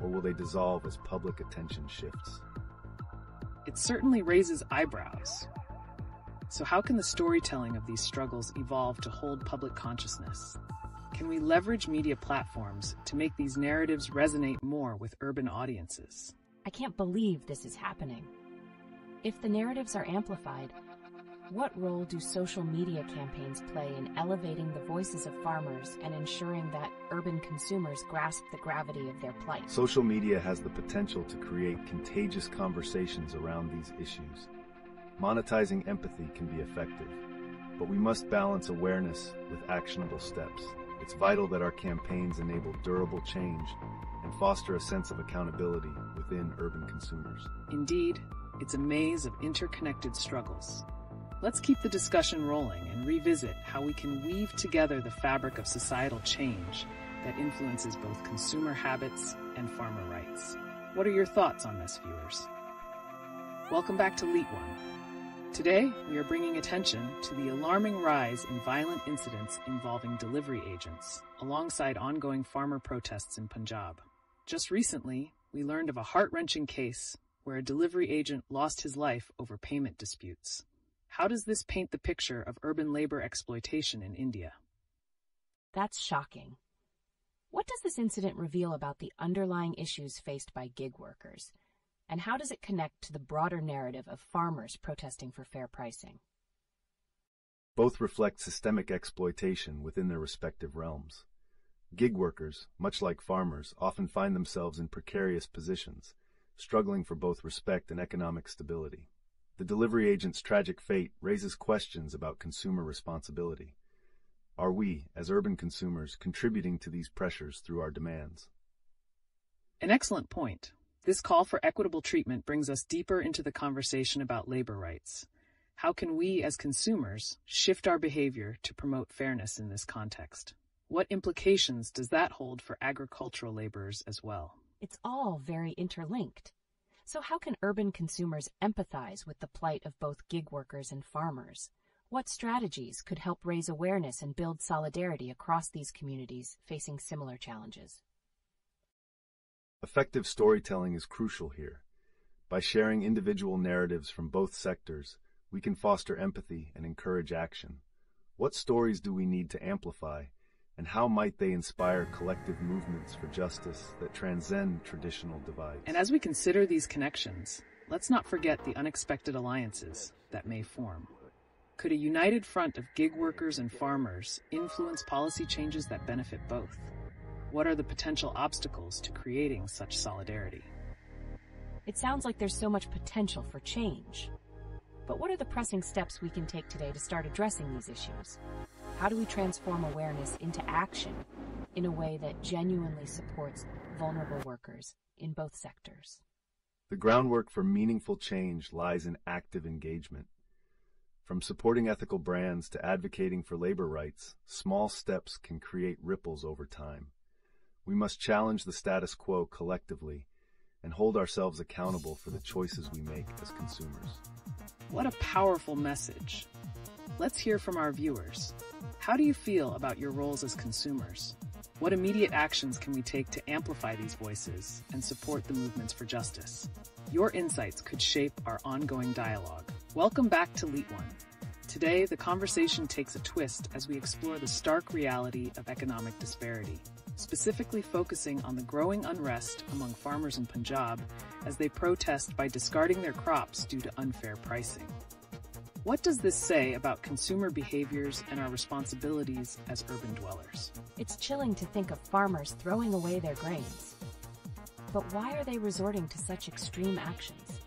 or will they dissolve as public attention shifts? It certainly raises eyebrows. So how can the storytelling of these struggles evolve to hold public consciousness? Can we leverage media platforms to make these narratives resonate more with urban audiences? I can't believe this is happening. If the narratives are amplified, what role do social media campaigns play in elevating the voices of farmers and ensuring that urban consumers grasp the gravity of their plight? Social media has the potential to create contagious conversations around these issues. Monetizing empathy can be effective, but we must balance awareness with actionable steps. It's vital that our campaigns enable durable change and foster a sense of accountability within urban consumers. Indeed, it's a maze of interconnected struggles. Let's keep the discussion rolling and revisit how we can weave together the fabric of societal change that influences both consumer habits and farmer rights. What are your thoughts on this, viewers? Welcome back to LeetOne. Today, we are bringing attention to the alarming rise in violent incidents involving delivery agents, alongside ongoing farmer protests in Punjab. Just recently, we learned of a heart-wrenching case where a delivery agent lost his life over payment disputes. How does this paint the picture of urban labor exploitation in India? That's shocking. What does this incident reveal about the underlying issues faced by gig workers? And how does it connect to the broader narrative of farmers protesting for fair pricing? Both reflect systemic exploitation within their respective realms. Gig workers, much like farmers, often find themselves in precarious positions, struggling for both respect and economic stability. The delivery agent's tragic fate raises questions about consumer responsibility. Are we, as urban consumers, contributing to these pressures through our demands? An excellent point. This call for equitable treatment brings us deeper into the conversation about labor rights. How can we, as consumers, shift our behavior to promote fairness in this context? What implications does that hold for agricultural laborers as well? It's all very interlinked. So how can urban consumers empathize with the plight of both gig workers and farmers? What strategies could help raise awareness and build solidarity across these communities facing similar challenges? Effective storytelling is crucial here. By sharing individual narratives from both sectors, we can foster empathy and encourage action. What stories do we need to amplify, and how might they inspire collective movements for justice that transcend traditional divides? And as we consider these connections, let's not forget the unexpected alliances that may form. Could a united front of gig workers and farmers influence policy changes that benefit both? What are the potential obstacles to creating such solidarity? It sounds like there's so much potential for change. But what are the pressing steps we can take today to start addressing these issues? How do we transform awareness into action in a way that genuinely supports vulnerable workers in both sectors? The groundwork for meaningful change lies in active engagement. From supporting ethical brands to advocating for labor rights, small steps can create ripples over time. We must challenge the status quo collectively and hold ourselves accountable for the choices we make as consumers. What a powerful message. Let's hear from our viewers. How do you feel about your roles as consumers? What immediate actions can we take to amplify these voices and support the movements for justice? Your insights could shape our ongoing dialogue. Welcome back to LeetOne. Today, the conversation takes a twist as we explore the stark reality of economic disparity, specifically focusing on the growing unrest among farmers in Punjab as they protest by discarding their crops due to unfair pricing. What does this say about consumer behaviors and our responsibilities as urban dwellers? It's chilling to think of farmers throwing away their grains. But why are they resorting to such extreme actions?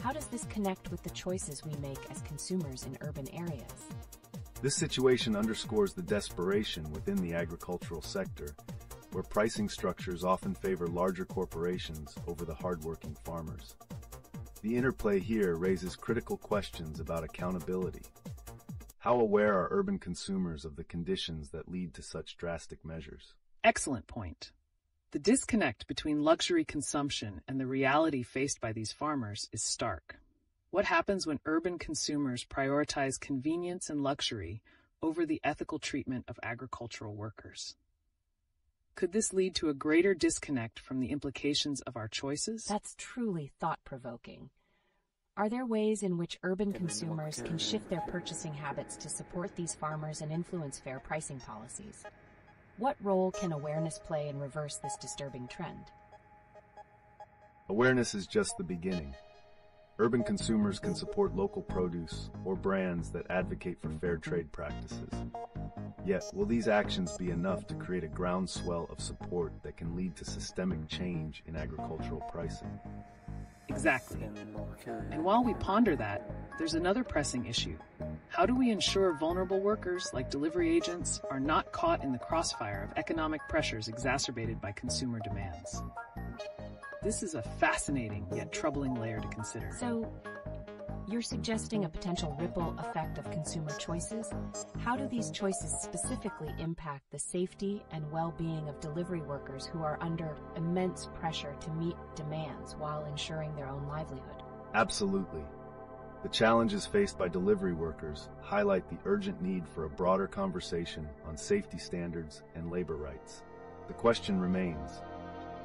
How does this connect with the choices we make as consumers in urban areas? This situation underscores the desperation within the agricultural sector, where pricing structures often favor larger corporations over the hardworking farmers. The interplay here raises critical questions about accountability. How aware are urban consumers of the conditions that lead to such drastic measures? Excellent point. The disconnect between luxury consumption and the reality faced by these farmers is stark. What happens when urban consumers prioritize convenience and luxury over the ethical treatment of agricultural workers? Could this lead to a greater disconnect from the implications of our choices? That's truly thought-provoking. Are there ways in which urban consumers can shift their purchasing habits to support these farmers and influence fair pricing policies? What role can awareness play in reverse this disturbing trend? Awareness is just the beginning. Urban consumers can support local produce or brands that advocate for fair trade practices. Yet, will these actions be enough to create a groundswell of support that can lead to systemic change in agricultural pricing? Exactly. And while we ponder that, there's another pressing issue. How do we ensure vulnerable workers, like delivery agents, are not caught in the crossfire of economic pressures exacerbated by consumer demands? This is a fascinating yet troubling layer to consider. So, you're suggesting a potential ripple effect of consumer choices? How do these choices specifically impact the safety and well-being of delivery workers who are under immense pressure to meet demands while ensuring their own livelihood? Absolutely. The challenges faced by delivery workers highlight the urgent need for a broader conversation on safety standards and labor rights. The question remains,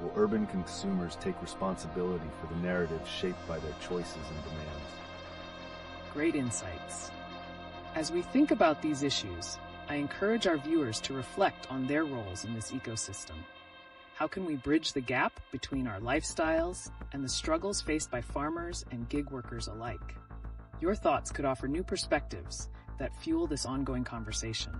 will urban consumers take responsibility for the narrative shaped by their choices and demands? Great insights. As we think about these issues, I encourage our viewers to reflect on their roles in this ecosystem. How can we bridge the gap between our lifestyles and the struggles faced by farmers and gig workers alike? Your thoughts could offer new perspectives that fuel this ongoing conversation.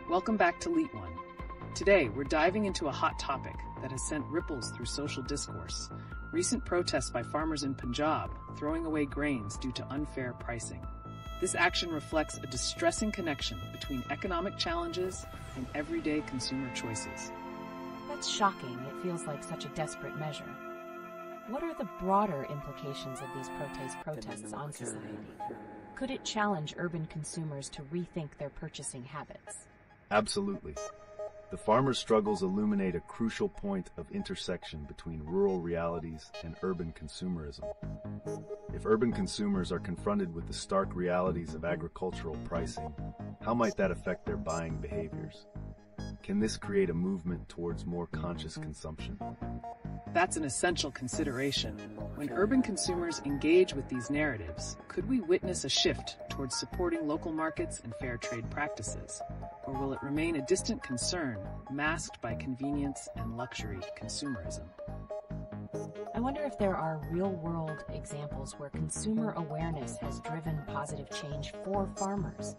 Welcome back to LeetOne. Today, we're diving into a hot topic that has sent ripples through social discourse. Recent protests by farmers in Punjab throwing away grains due to unfair pricing. This action reflects a distressing connection between economic challenges and everyday consumer choices. That's shocking. It feels like such a desperate measure. What are the broader implications of these protests on society? Could it challenge urban consumers to rethink their purchasing habits? Absolutely. The farmers' struggles illuminate a crucial point of intersection between rural realities and urban consumerism. If urban consumers are confronted with the stark realities of agricultural pricing, how might that affect their buying behaviors? Can this create a movement towards more conscious consumption? That's an essential consideration. When urban consumers engage with these narratives, could we witness a shift towards supporting local markets and fair trade practices? Or will it remain a distant concern, masked by convenience and luxury consumerism? I wonder if there are real-world examples where consumer awareness has driven positive change for farmers.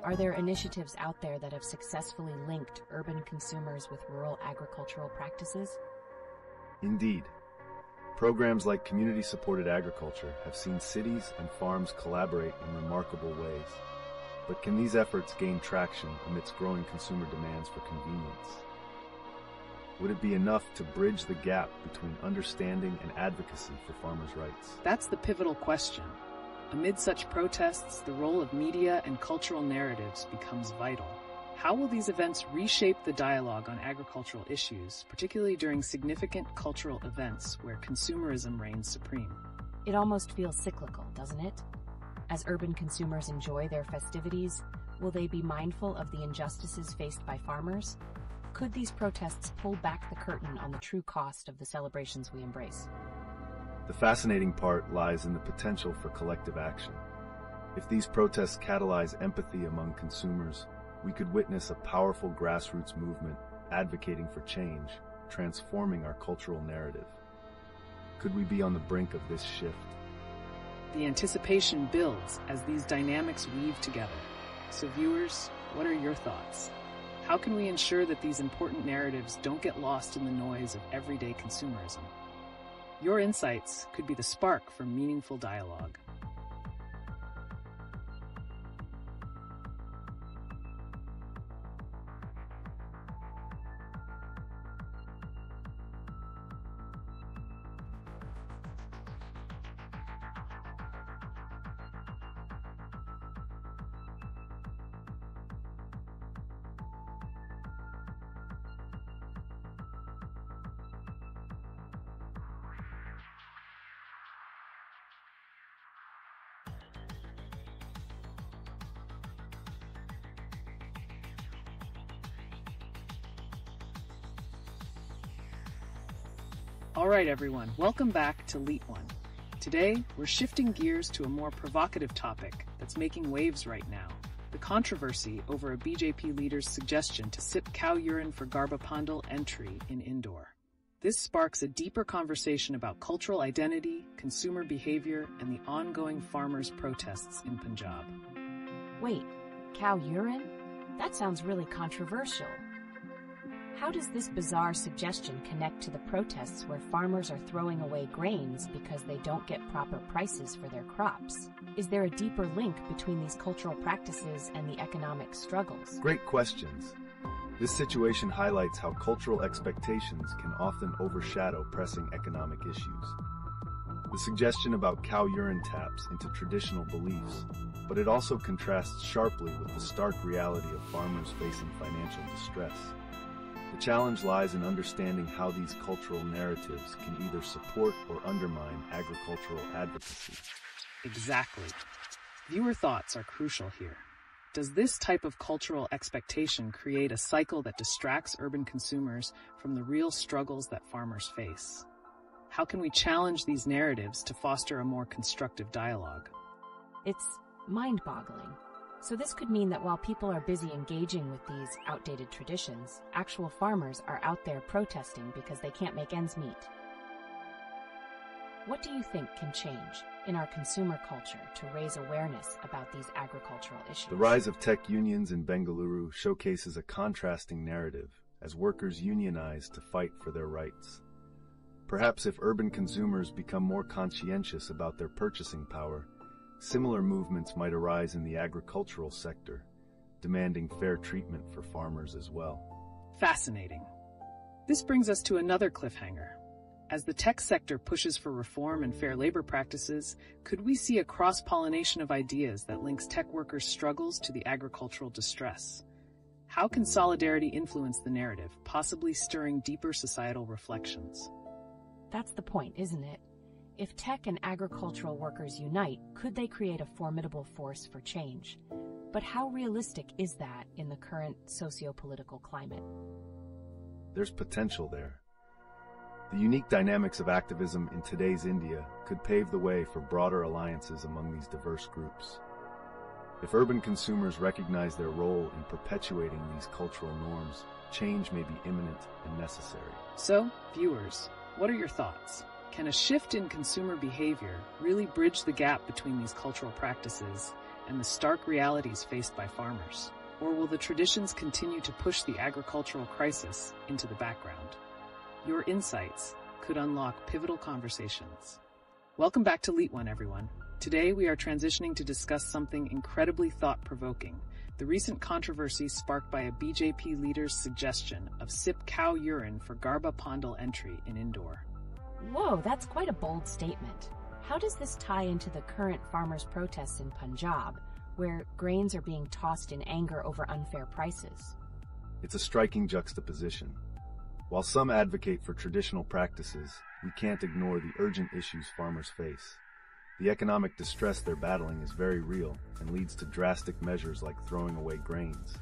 Are there initiatives out there that have successfully linked urban consumers with rural agricultural practices? Indeed. Programs like community-supported agriculture have seen cities and farms collaborate in remarkable ways. But can these efforts gain traction amidst growing consumer demands for convenience? Would it be enough to bridge the gap between understanding and advocacy for farmers' rights? That's the pivotal question. Amid such protests, the role of media and cultural narratives becomes vital. How will these events reshape the dialogue on agricultural issues, particularly during significant cultural events where consumerism reigns supreme? It almost feels cyclical, doesn't it? As urban consumers enjoy their festivities, will they be mindful of the injustices faced by farmers? Could these protests pull back the curtain on the true cost of the celebrations we embrace? The fascinating part lies in the potential for collective action. If these protests catalyze empathy among consumers, we could witness a powerful grassroots movement advocating for change, transforming our cultural narrative. Could we be on the brink of this shift? The anticipation builds as these dynamics weave together. So viewers, what are your thoughts? How can we ensure that these important narratives don't get lost in the noise of everyday consumerism? Your insights could be the spark for meaningful dialogue. All right, everyone, welcome back to LeetOne. Today, we're shifting gears to a more provocative topic that's making waves right now: the controversy over a BJP leader's suggestion to sip cow urine for Garba Pandal entry in Indore. This sparks a deeper conversation about cultural identity, consumer behavior, and the ongoing farmers' protests in Punjab. Wait, cow urine? That sounds really controversial. How does this bizarre suggestion connect to the protests where farmers are throwing away grains because they don't get proper prices for their crops? Is there a deeper link between these cultural practices and the economic struggles? Great questions. This situation highlights how cultural expectations can often overshadow pressing economic issues. The suggestion about cow urine taps into traditional beliefs, but it also contrasts sharply with the stark reality of farmers facing financial distress. The challenge lies in understanding how these cultural narratives can either support or undermine agricultural advocacy. Exactly. Viewer thoughts are crucial here. Does this type of cultural expectation create a cycle that distracts urban consumers from the real struggles that farmers face? How can we challenge these narratives to foster a more constructive dialogue? It's mind-boggling. So this could mean that while people are busy engaging with these outdated traditions, actual farmers are out there protesting because they can't make ends meet. What do you think can change in our consumer culture to raise awareness about these agricultural issues? The rise of tech unions in Bengaluru showcases a contrasting narrative as workers unionize to fight for their rights. Perhaps if urban consumers become more conscientious about their purchasing power, similar movements might arise in the agricultural sector, demanding fair treatment for farmers as well. Fascinating. This brings us to another cliffhanger. As the tech sector pushes for reform and fair labor practices, could we see a cross-pollination of ideas that links tech workers' struggles to the agricultural distress? How can solidarity influence the narrative, possibly stirring deeper societal reflections? That's the point, isn't it? If tech and agricultural workers unite, could they create a formidable force for change? But how realistic is that in the current socio-political climate? There's potential there. The unique dynamics of activism in today's India could pave the way for broader alliances among these diverse groups. If urban consumers recognize their role in perpetuating these cultural norms, change may be imminent and necessary. So, viewers, what are your thoughts? Can a shift in consumer behavior really bridge the gap between these cultural practices and the stark realities faced by farmers? Or will the traditions continue to push the agricultural crisis into the background? Your insights could unlock pivotal conversations. Welcome back to LeetOne, everyone. Today we are transitioning to discuss something incredibly thought-provoking, the recent controversy sparked by a BJP leader's suggestion of sip cow urine for Garba Pandal entry in Indore. Whoa, that's quite a bold statement. How does this tie into the current farmers' protests in Punjab, where grains are being tossed in anger over unfair prices? It's a striking juxtaposition. While some advocate for traditional practices, we can't ignore the urgent issues farmers face. The economic distress they're battling is very real and leads to drastic measures like throwing away grains.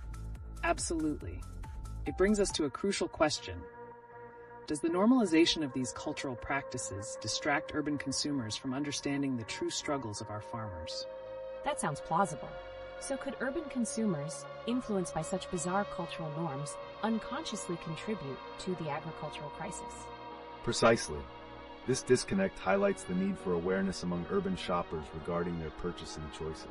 Absolutely. It brings us to a crucial question. Does the normalization of these cultural practices distract urban consumers from understanding the true struggles of our farmers? That sounds plausible. So could urban consumers, influenced by such bizarre cultural norms, unconsciously contribute to the agricultural crisis? Precisely. This disconnect highlights the need for awareness among urban shoppers regarding their purchasing choices.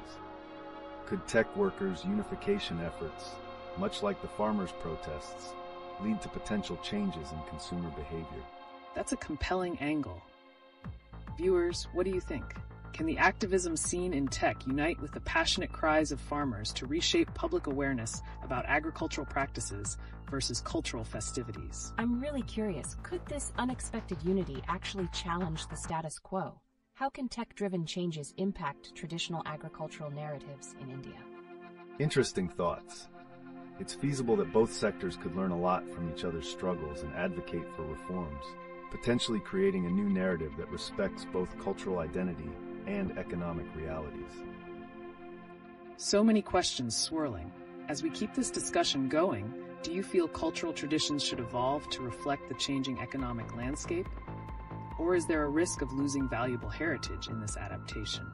Could tech workers' unification efforts, much like the farmers' protests, lead to potential changes in consumer behavior? That's a compelling angle. Viewers, what do you think? Can the activism seen in tech unite with the passionate cries of farmers to reshape public awareness about agricultural practices versus cultural festivities? I'm really curious, could this unexpected unity actually challenge the status quo? How can tech-driven changes impact traditional agricultural narratives in India? Interesting thoughts. It's feasible that both sectors could learn a lot from each other's struggles and advocate for reforms, potentially creating a new narrative that respects both cultural identity and economic realities. So many questions swirling. As we keep this discussion going, do you feel cultural traditions should evolve to reflect the changing economic landscape? Or is there a risk of losing valuable heritage in this adaptation?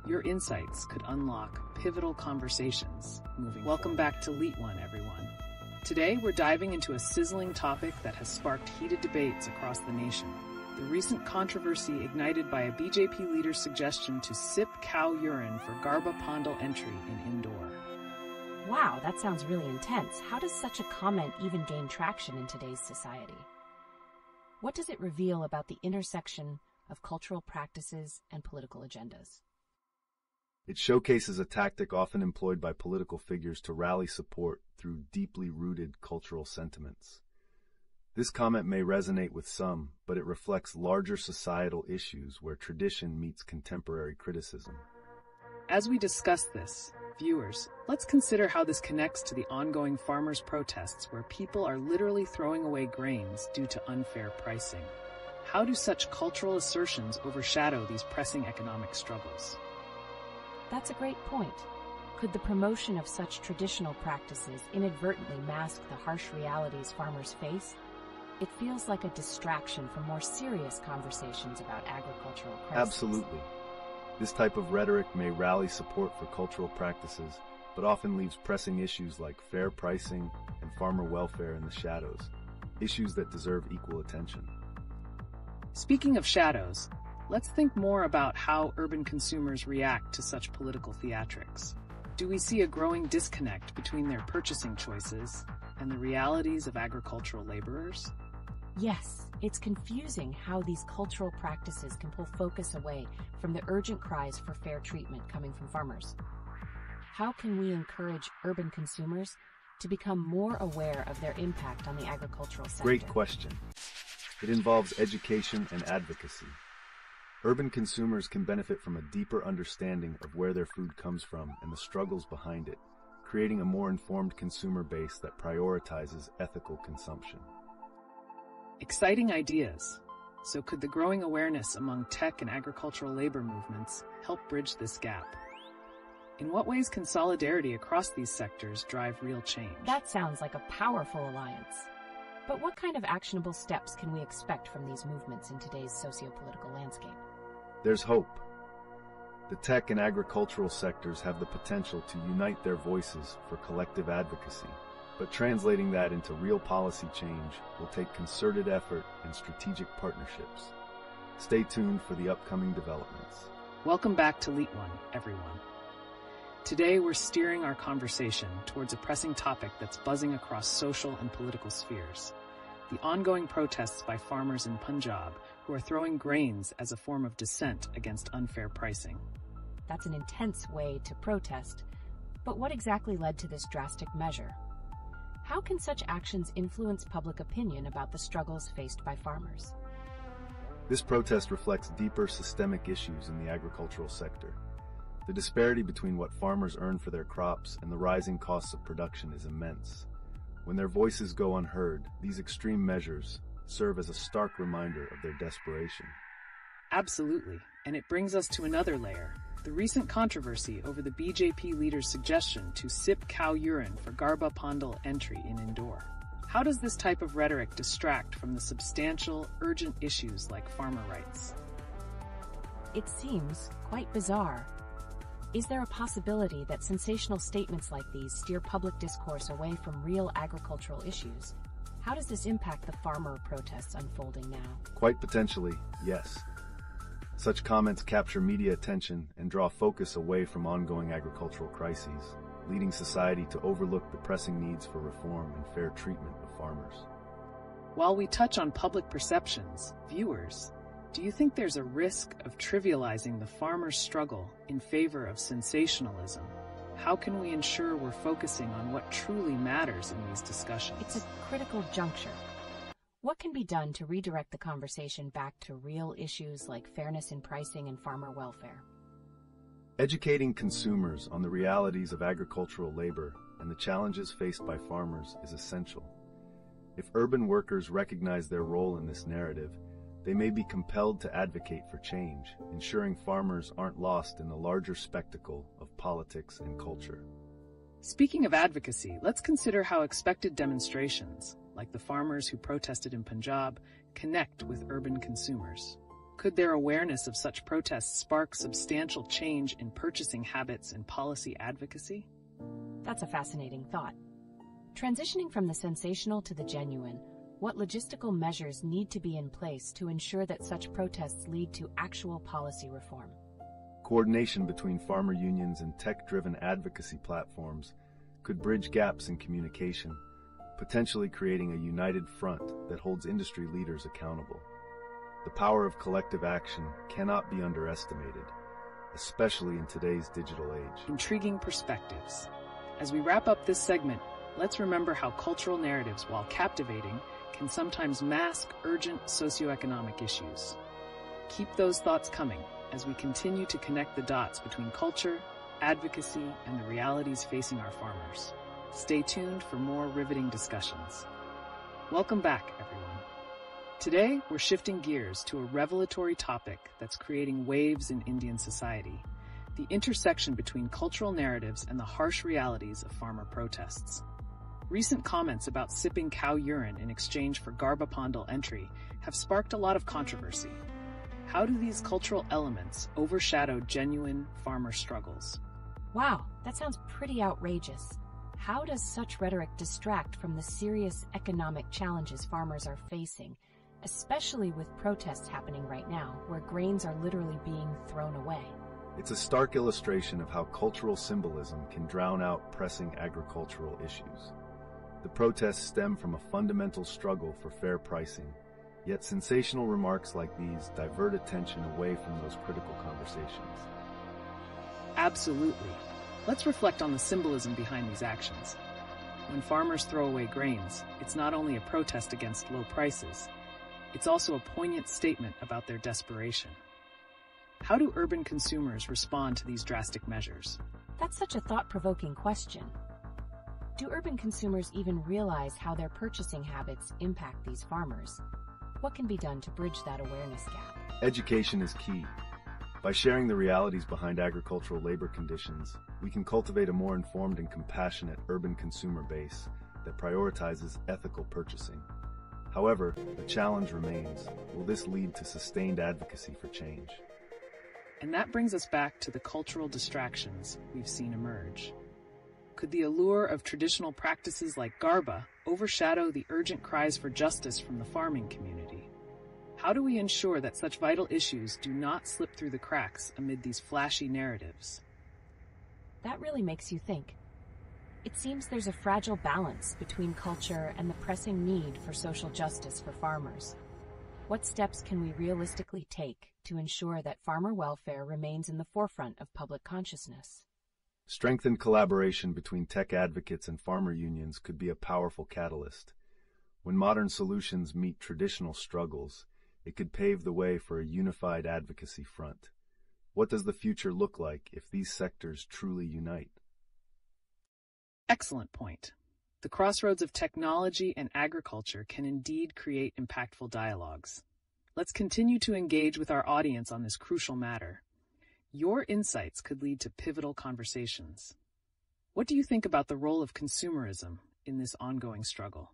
Your insights could unlock pivotal conversations moving. Welcome back to LeetOne, everyone. Today, we're diving into a sizzling topic that has sparked heated debates across the nation. The recent controversy ignited by a BJP leader's suggestion to sip cow urine for Garba Pandal entry in Indore. Wow, that sounds really intense. How does such a comment even gain traction in today's society? What does it reveal about the intersection of cultural practices and political agendas? It showcases a tactic often employed by political figures to rally support through deeply rooted cultural sentiments. This comment may resonate with some, but it reflects larger societal issues where tradition meets contemporary criticism. As we discuss this, viewers, let's consider how this connects to the ongoing farmers' protests where people are literally throwing away grains due to unfair pricing. How do such cultural assertions overshadow these pressing economic struggles? That's a great point. Could the promotion of such traditional practices inadvertently mask the harsh realities farmers face? It feels like a distraction from more serious conversations about agricultural crises. Absolutely. This type of rhetoric may rally support for cultural practices, but often leaves pressing issues like fair pricing and farmer welfare in the shadows, issues that deserve equal attention. Speaking of shadows, let's think more about how urban consumers react to such political theatrics. Do we see a growing disconnect between their purchasing choices and the realities of agricultural laborers? Yes, it's confusing how these cultural practices can pull focus away from the urgent cries for fair treatment coming from farmers. How can we encourage urban consumers to become more aware of their impact on the agricultural sector? Great question. It involves education and advocacy. Urban consumers can benefit from a deeper understanding of where their food comes from and the struggles behind it, creating a more informed consumer base that prioritizes ethical consumption. Exciting ideas. So could the growing awareness among tech and agricultural labor movements help bridge this gap? In what ways can solidarity across these sectors drive real change? That sounds like a powerful alliance. But what kind of actionable steps can we expect from these movements in today's socio-political landscape? There's hope. The tech and agricultural sectors have the potential to unite their voices for collective advocacy, but translating that into real policy change will take concerted effort and strategic partnerships. Stay tuned for the upcoming developments. Welcome back to LeetOne, everyone. Today we're steering our conversation towards a pressing topic that's buzzing across social and political spheres: the ongoing protests by farmers in Punjab who are throwing grains as a form of dissent against unfair pricing. That's an intense way to protest, but what exactly led to this drastic measure? How can such actions influence public opinion about the struggles faced by farmers? This protest reflects deeper systemic issues in the agricultural sector. The disparity between what farmers earn for their crops and the rising costs of production is immense. When their voices go unheard, these extreme measures serve as a stark reminder of their desperation. Absolutely, and it brings us to another layer: the recent controversy over the BJP leader's suggestion to sip cow urine for Garba Pandal entry in Indore. How does this type of rhetoric distract from the substantial, urgent issues like farmer rights? It seems quite bizarre. Is there a possibility that sensational statements like these steer public discourse away from real agricultural issues? How does this impact the farmer protests unfolding now? Quite potentially, yes. Such comments capture media attention and draw focus away from ongoing agricultural crises, leading society to overlook the pressing needs for reform and fair treatment of farmers. While we touch on public perceptions, viewers, do you think there's a risk of trivializing the farmer's struggle in favor of sensationalism? How can we ensure we're focusing on what truly matters in these discussions? It's a critical juncture. What can be done to redirect the conversation back to real issues like fairness in pricing and farmer welfare? Educating consumers on the realities of agricultural labor and the challenges faced by farmers is essential. If urban workers recognize their role in this narrative, they may be compelled to advocate for change, ensuring farmers aren't lost in the larger spectacle of politics and culture. Speaking of advocacy, let's consider how expected demonstrations, like the farmers who protested in Punjab, connect with urban consumers. Could their awareness of such protests spark substantial change in purchasing habits and policy advocacy? That's a fascinating thought. Transitioning from the sensational to the genuine, what logistical measures need to be in place to ensure that such protests lead to actual policy reform? Coordination between farmer unions and tech-driven advocacy platforms could bridge gaps in communication, potentially creating a united front that holds industry leaders accountable. The power of collective action cannot be underestimated, especially in today's digital age. Intriguing perspectives. As we wrap up this segment, let's remember how cultural narratives, while captivating, can sometimes mask urgent socioeconomic issues. Keep those thoughts coming as we continue to connect the dots between culture, advocacy, and the realities facing our farmers. Stay tuned for more riveting discussions. Welcome back, everyone. Today, we're shifting gears to a revelatory topic that's creating waves in Indian society: the intersection between cultural narratives and the harsh realities of farmer protests. Recent comments about sipping cow urine in exchange for Garba Pandal entry have sparked a lot of controversy. How do these cultural elements overshadow genuine farmer struggles? Wow, that sounds pretty outrageous. How does such rhetoric distract from the serious economic challenges farmers are facing? especially with protests happening right now, where grains are literally being thrown away. It's a stark illustration of how cultural symbolism can drown out pressing agricultural issues. The protests stem from a fundamental struggle for fair pricing, yet sensational remarks like these divert attention away from those critical conversations. Absolutely. Let's reflect on the symbolism behind these actions. When farmers throw away grains, it's not only a protest against low prices, it's also a poignant statement about their desperation. How do urban consumers respond to these drastic measures? That's such a thought-provoking question. Do urban consumers even realize how their purchasing habits impact these farmers? What can be done to bridge that awareness gap? Education is key. By sharing the realities behind agricultural labor conditions, we can cultivate a more informed and compassionate urban consumer base that prioritizes ethical purchasing. However, the challenge remains: will this lead to sustained advocacy for change? And that brings us back to the cultural distractions we've seen emerge. Could the allure of traditional practices like Garba overshadow the urgent cries for justice from the farming community? How do we ensure that such vital issues do not slip through the cracks amid these flashy narratives? That really makes you think. It seems there's a fragile balance between culture and the pressing need for social justice for farmers. What steps can we realistically take to ensure that farmer welfare remains in the forefront of public consciousness? Strengthened collaboration between tech advocates and farmer unions could be a powerful catalyst. When modern solutions meet traditional struggles, it could pave the way for a unified advocacy front. What does the future look like if these sectors truly unite? Excellent point. The crossroads of technology and agriculture can indeed create impactful dialogues. Let's continue to engage with our audience on this crucial matter. Your insights could lead to pivotal conversations. What do you think about the role of consumerism in this ongoing struggle?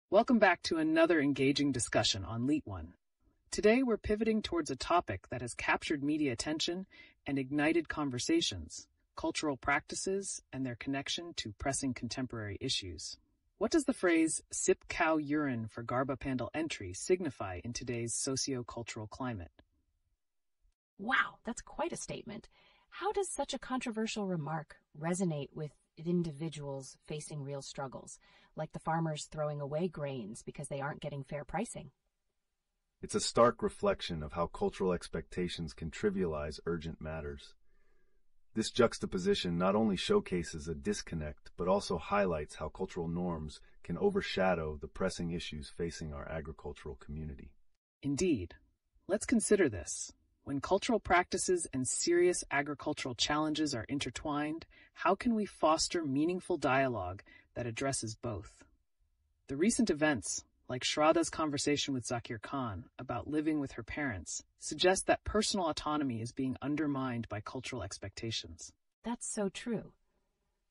Welcome back to another engaging discussion on LeetOne. Today we're pivoting towards a topic that has captured media attention and ignited conversations: cultural practices and their connection to pressing contemporary issues. What does the phrase "sip cow urine for Garba Pandal entry" signify in today's socio-cultural climate? Wow, that's quite a statement. How does such a controversial remark resonate with individuals facing real struggles, like the farmers throwing away grains because they aren't getting fair pricing? It's a stark reflection of how cultural expectations can trivialize urgent matters. This juxtaposition not only showcases a disconnect, but also highlights how cultural norms can overshadow the pressing issues facing our agricultural community. Indeed. Let's consider this. When cultural practices and serious agricultural challenges are intertwined, how can we foster meaningful dialogue that addresses both? The recent events, like Shraddha's conversation with Zakir Khan about living with her parents, suggest that personal autonomy is being undermined by cultural expectations. That's so true.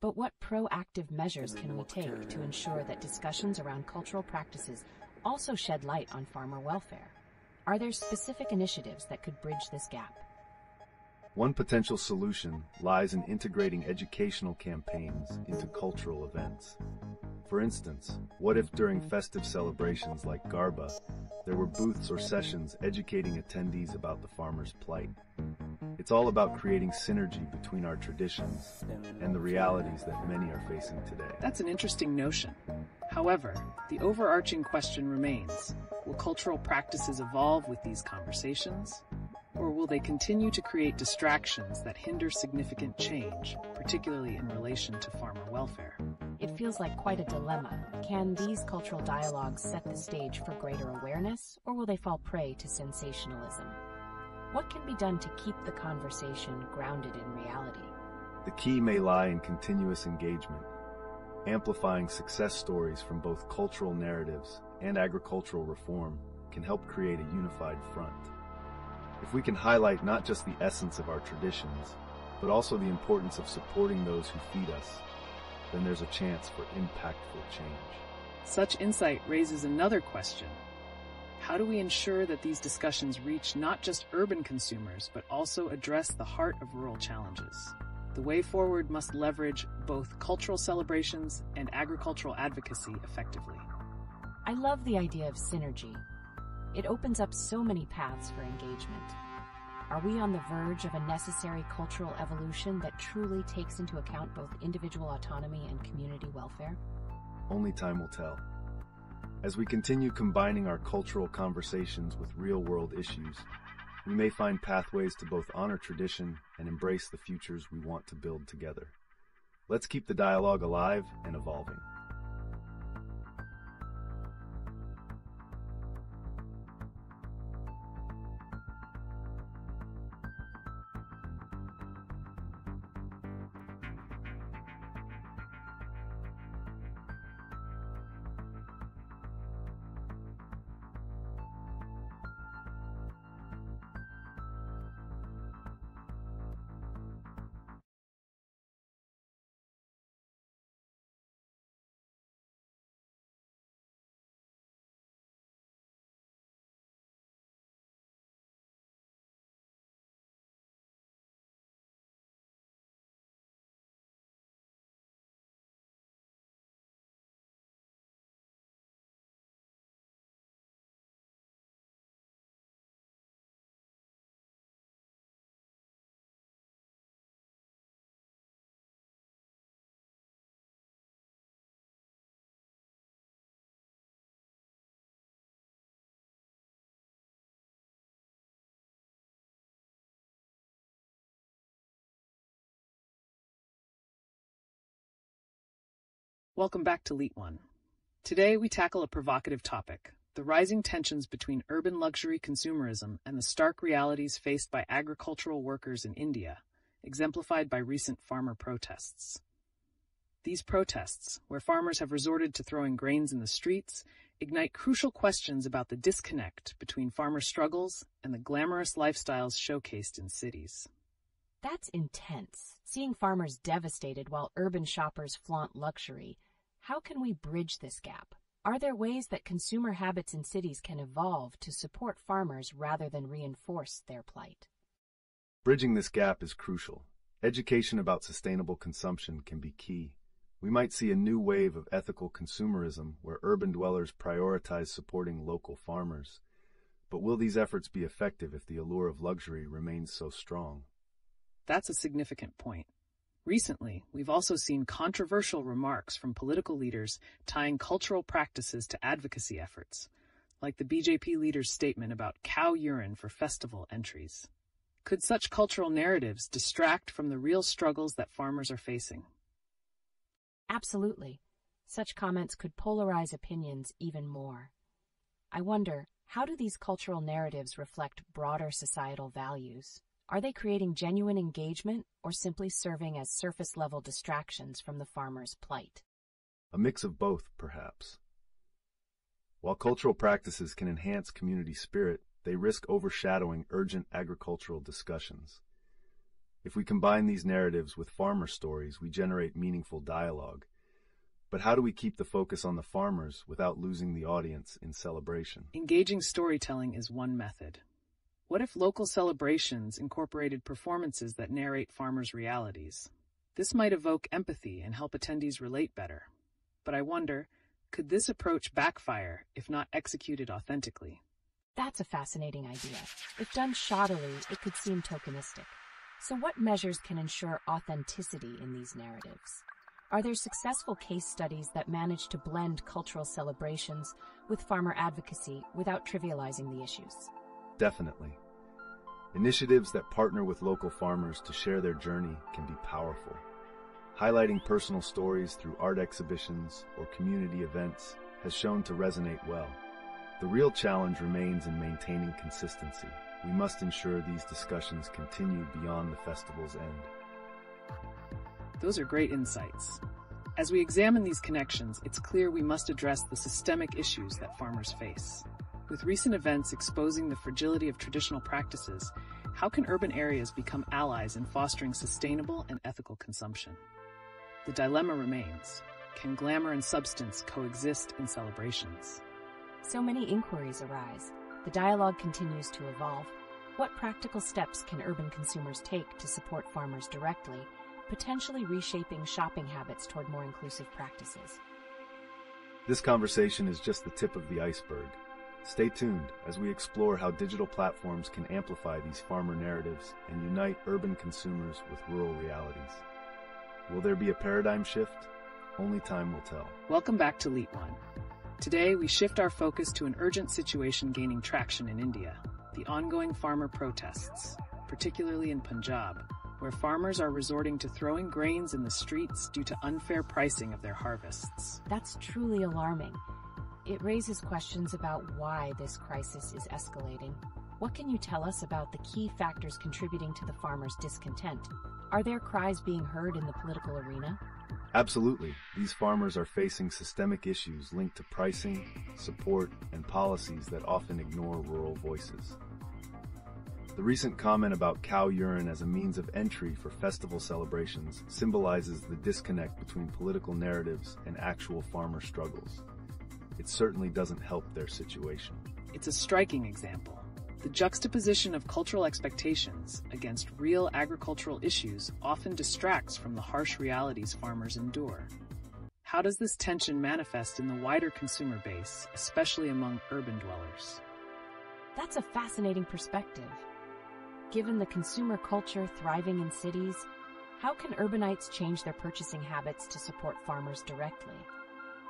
But what proactive measures can we take to ensure that discussions around cultural practices also shed light on farmer welfare? Are there specific initiatives that could bridge this gap? One potential solution lies in integrating educational campaigns into cultural events. For instance, what if during festive celebrations like Garba, there were booths or sessions educating attendees about the farmer's plight? It's all about creating synergy between our traditions and the realities that many are facing today. That's an interesting notion. However, the overarching question remains: will cultural practices evolve with these conversations? Or will they continue to create distractions that hinder significant change, particularly in relation to farmer welfare? It feels like quite a dilemma. Can these cultural dialogues set the stage for greater awareness, or will they fall prey to sensationalism? What can be done to keep the conversation grounded in reality? The key may lie in continuous engagement. Amplifying success stories from both cultural narratives and agricultural reform can help create a unified front. If we can highlight not just the essence of our traditions, but also the importance of supporting those who feed us, then there's a chance for impactful change. Such insight raises another question. How do we ensure that these discussions reach not just urban consumers, but also address the heart of rural challenges? The way forward must leverage both cultural celebrations and agricultural advocacy effectively. I love the idea of synergy. It opens up so many paths for engagement. Are we on the verge of a necessary cultural evolution that truly takes into account both individual autonomy and community welfare? Only time will tell. As we continue combining our cultural conversations with real-world issues, we may find pathways to both honor tradition and embrace the futures we want to build together. Let's keep the dialogue alive and evolving. Welcome back to LeetOne. Today we tackle a provocative topic, the rising tensions between urban luxury consumerism and the stark realities faced by agricultural workers in India, exemplified by recent farmer protests. These protests, where farmers have resorted to throwing grains in the streets, ignite crucial questions about the disconnect between farmer struggles and the glamorous lifestyles showcased in cities. That's intense, seeing farmers devastated while urban shoppers flaunt luxury. How can we bridge this gap? Are there ways that consumer habits in cities can evolve to support farmers rather than reinforce their plight? Bridging this gap is crucial. Education about sustainable consumption can be key. We might see a new wave of ethical consumerism where urban dwellers prioritize supporting local farmers. But will these efforts be effective if the allure of luxury remains so strong? That's a significant point. Recently, we've also seen controversial remarks from political leaders tying cultural practices to advocacy efforts, like the BJP leader's statement about cow urine for festival entries. Could such cultural narratives distract from the real struggles that farmers are facing? Absolutely. Such comments could polarize opinions even more. I wonder, how do these cultural narratives reflect broader societal values? Are they creating genuine engagement or simply serving as surface-level distractions from the farmer's plight? A mix of both, perhaps. While cultural practices can enhance community spirit, they risk overshadowing urgent agricultural discussions. If we combine these narratives with farmer stories, we generate meaningful dialogue. But how do we keep the focus on the farmers without losing the audience in celebration? Engaging storytelling is one method. What if local celebrations incorporated performances that narrate farmers' realities? This might evoke empathy and help attendees relate better. But I wonder, could this approach backfire if not executed authentically? That's a fascinating idea. If done shoddily, it could seem tokenistic. So what measures can ensure authenticity in these narratives? Are there successful case studies that manage to blend cultural celebrations with farmer advocacy without trivializing the issues? Definitely. Initiatives that partner with local farmers to share their journey can be powerful. Highlighting personal stories through art exhibitions or community events has shown to resonate well. The real challenge remains in maintaining consistency. We must ensure these discussions continue beyond the festival's end. Those are great insights. As we examine these connections, it's clear we must address the systemic issues that farmers face. With recent events exposing the fragility of traditional practices, how can urban areas become allies in fostering sustainable and ethical consumption? The dilemma remains: can glamour and substance coexist in celebrations? So many inquiries arise. The dialogue continues to evolve. What practical steps can urban consumers take to support farmers directly, potentially reshaping shopping habits toward more inclusive practices? This conversation is just the tip of the iceberg. Stay tuned as we explore how digital platforms can amplify these farmer narratives and unite urban consumers with rural realities. Will there be a paradigm shift? Only time will tell. Welcome back to LeetOne. Today, we shift our focus to an urgent situation gaining traction in India: the ongoing farmer protests, particularly in Punjab, where farmers are resorting to throwing grains in the streets due to unfair pricing of their harvests. That's truly alarming. It raises questions about why this crisis is escalating. What can you tell us about the key factors contributing to the farmers' discontent? Are their cries being heard in the political arena? Absolutely. These farmers are facing systemic issues linked to pricing, support, and policies that often ignore rural voices. The recent comment about cow urine as a means of entry for festival celebrations symbolizes the disconnect between political narratives and actual farmer struggles. It certainly doesn't help their situation. It's a striking example. The juxtaposition of cultural expectations against real agricultural issues often distracts from the harsh realities farmers endure. How does this tension manifest in the wider consumer base, especially among urban dwellers? That's a fascinating perspective. Given the consumer culture thriving in cities, how can urbanites change their purchasing habits to support farmers directly?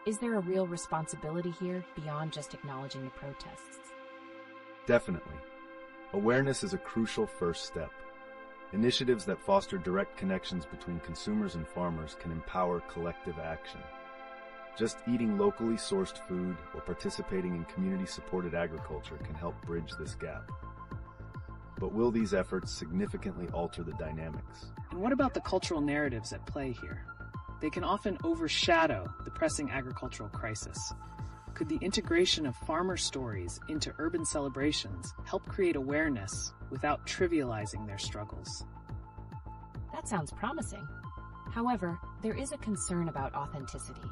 Is there a real responsibility here beyond just acknowledging the protests? Definitely. Awareness is a crucial first step. Initiatives that foster direct connections between consumers and farmers can empower collective action. Just eating locally sourced food or participating in community-supported agriculture can help bridge this gap. But will these efforts significantly alter the dynamics? And what about the cultural narratives at play here? They can often overshadow the pressing agricultural crisis. Could the integration of farmer stories into urban celebrations help create awareness without trivializing their struggles? That sounds promising. However, there is a concern about authenticity.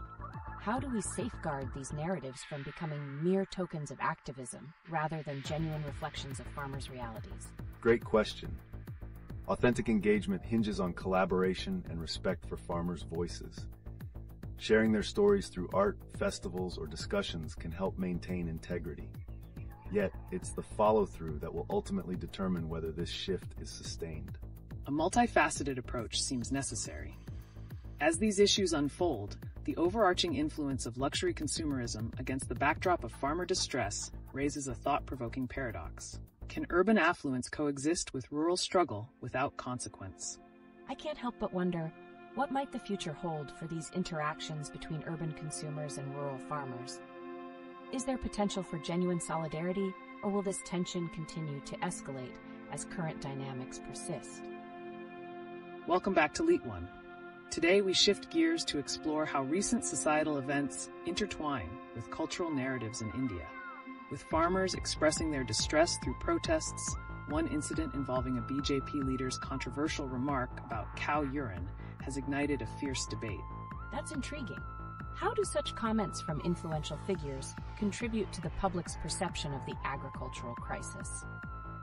How do we safeguard these narratives from becoming mere tokens of activism rather than genuine reflections of farmers' realities? Great question. Authentic engagement hinges on collaboration and respect for farmers' voices. Sharing their stories through art, festivals, or discussions can help maintain integrity. Yet, it's the follow-through that will ultimately determine whether this shift is sustained. A multifaceted approach seems necessary. As these issues unfold, the overarching influence of luxury consumerism against the backdrop of farmer distress raises a thought-provoking paradox. Can urban affluence coexist with rural struggle without consequence? I can't help but wonder, what might the future hold for these interactions between urban consumers and rural farmers? Is there potential for genuine solidarity, or will this tension continue to escalate as current dynamics persist? Welcome back to LeetOne. Today we shift gears to explore how recent societal events intertwine with cultural narratives in India. With farmers expressing their distress through protests, one incident involving a BJP leader's controversial remark about cow urine has ignited a fierce debate. That's intriguing. How do such comments from influential figures contribute to the public's perception of the agricultural crisis?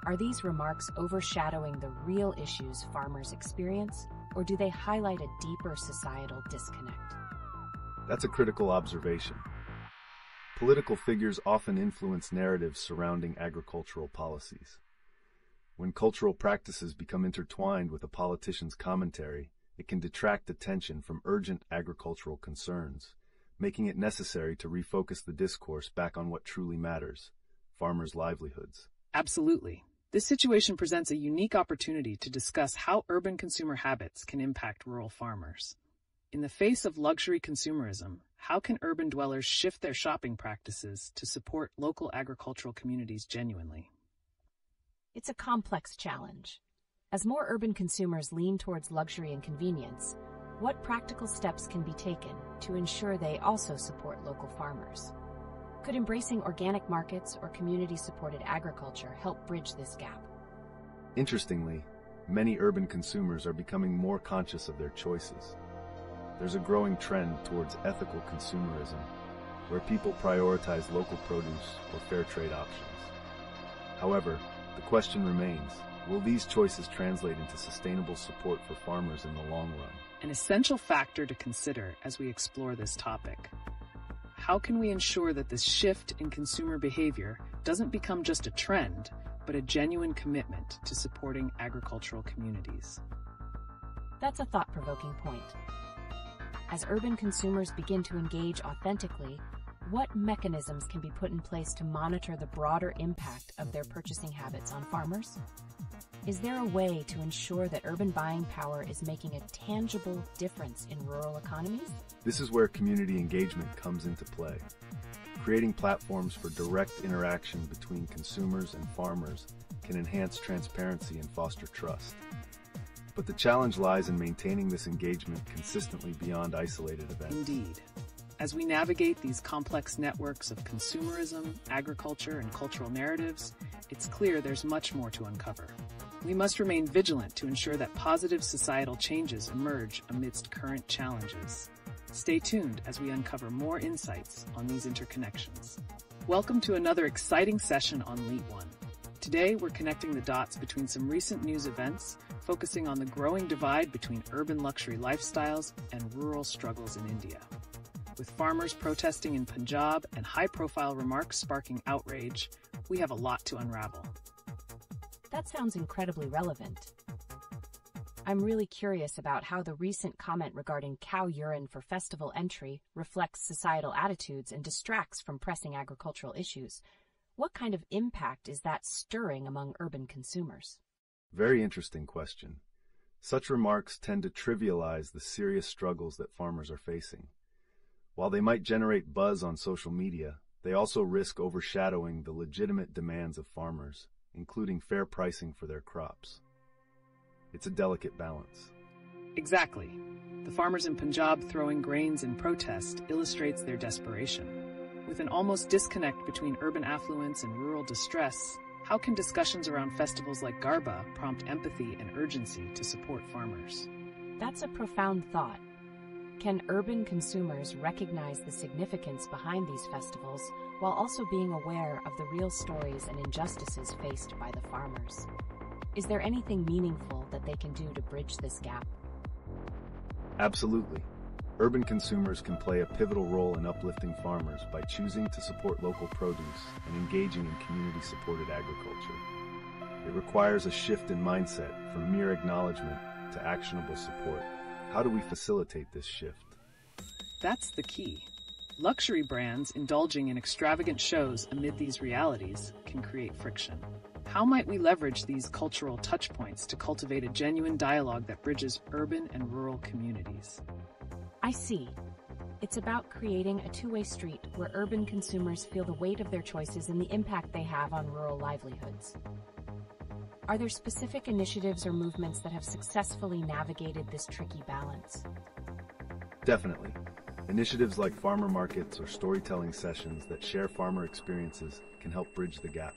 Are these remarks overshadowing the real issues farmers experience, or do they highlight a deeper societal disconnect? That's a critical observation. Political figures often influence narratives surrounding agricultural policies. When cultural practices become intertwined with a politician's commentary, it can detract attention from urgent agricultural concerns, making it necessary to refocus the discourse back on what truly matters: farmers' livelihoods. Absolutely. This situation presents a unique opportunity to discuss how urban consumer habits can impact rural farmers. In the face of luxury consumerism, how can urban dwellers shift their shopping practices to support local agricultural communities genuinely? It's a complex challenge. As more urban consumers lean towards luxury and convenience, what practical steps can be taken to ensure they also support local farmers? Could embracing organic markets or community-supported agriculture help bridge this gap? Interestingly, many urban consumers are becoming more conscious of their choices. There's a growing trend towards ethical consumerism, where people prioritize local produce or fair trade options. However, the question remains, will these choices translate into sustainable support for farmers in the long run? An essential factor to consider as we explore this topic. How can we ensure that this shift in consumer behavior doesn't become just a trend, but a genuine commitment to supporting agricultural communities? That's a thought-provoking point. As urban consumers begin to engage authentically, what mechanisms can be put in place to monitor the broader impact of their purchasing habits on farmers? Is there a way to ensure that urban buying power is making a tangible difference in rural economies? This is where community engagement comes into play. Creating platforms for direct interaction between consumers and farmers can enhance transparency and foster trust. But the challenge lies in maintaining this engagement consistently beyond isolated events. Indeed. As we navigate these complex networks of consumerism, agriculture, and cultural narratives, it's clear there's much more to uncover. We must remain vigilant to ensure that positive societal changes emerge amidst current challenges. Stay tuned as we uncover more insights on these interconnections. Welcome to another exciting session on LeetOne. Today, we're connecting the dots between some recent news events, focusing on the growing divide between urban luxury lifestyles and rural struggles in India. With farmers protesting in Punjab and high-profile remarks sparking outrage, we have a lot to unravel. That sounds incredibly relevant. I'm really curious about how the recent comment regarding cow urine for festival entry reflects societal attitudes and distracts from pressing agricultural issues. What kind of impact is that stirring among urban consumers? Very interesting question. Such remarks tend to trivialize the serious struggles that farmers are facing. While they might generate buzz on social media, they also risk overshadowing the legitimate demands of farmers, including fair pricing for their crops. It's a delicate balance. Exactly. The farmers in Punjab throwing grains in protest illustrates their desperation. With an almost disconnect between urban affluence and rural distress, how can discussions around festivals like Garba prompt empathy and urgency to support farmers? That's a profound thought. Can urban consumers recognize the significance behind these festivals while also being aware of the real stories and injustices faced by the farmers? Is there anything meaningful that they can do to bridge this gap? Absolutely. Urban consumers can play a pivotal role in uplifting farmers by choosing to support local produce and engaging in community-supported agriculture. It requires a shift in mindset from mere acknowledgement to actionable support. How do we facilitate this shift? That's the key. Luxury brands indulging in extravagant shows amid these realities can create friction. How might we leverage these cultural touchpoints to cultivate a genuine dialogue that bridges urban and rural communities? I see. It's about creating a two-way street where urban consumers feel the weight of their choices and the impact they have on rural livelihoods. Are there specific initiatives or movements that have successfully navigated this tricky balance? Definitely. Initiatives like farmer markets or storytelling sessions that share farmer experiences can help bridge the gap.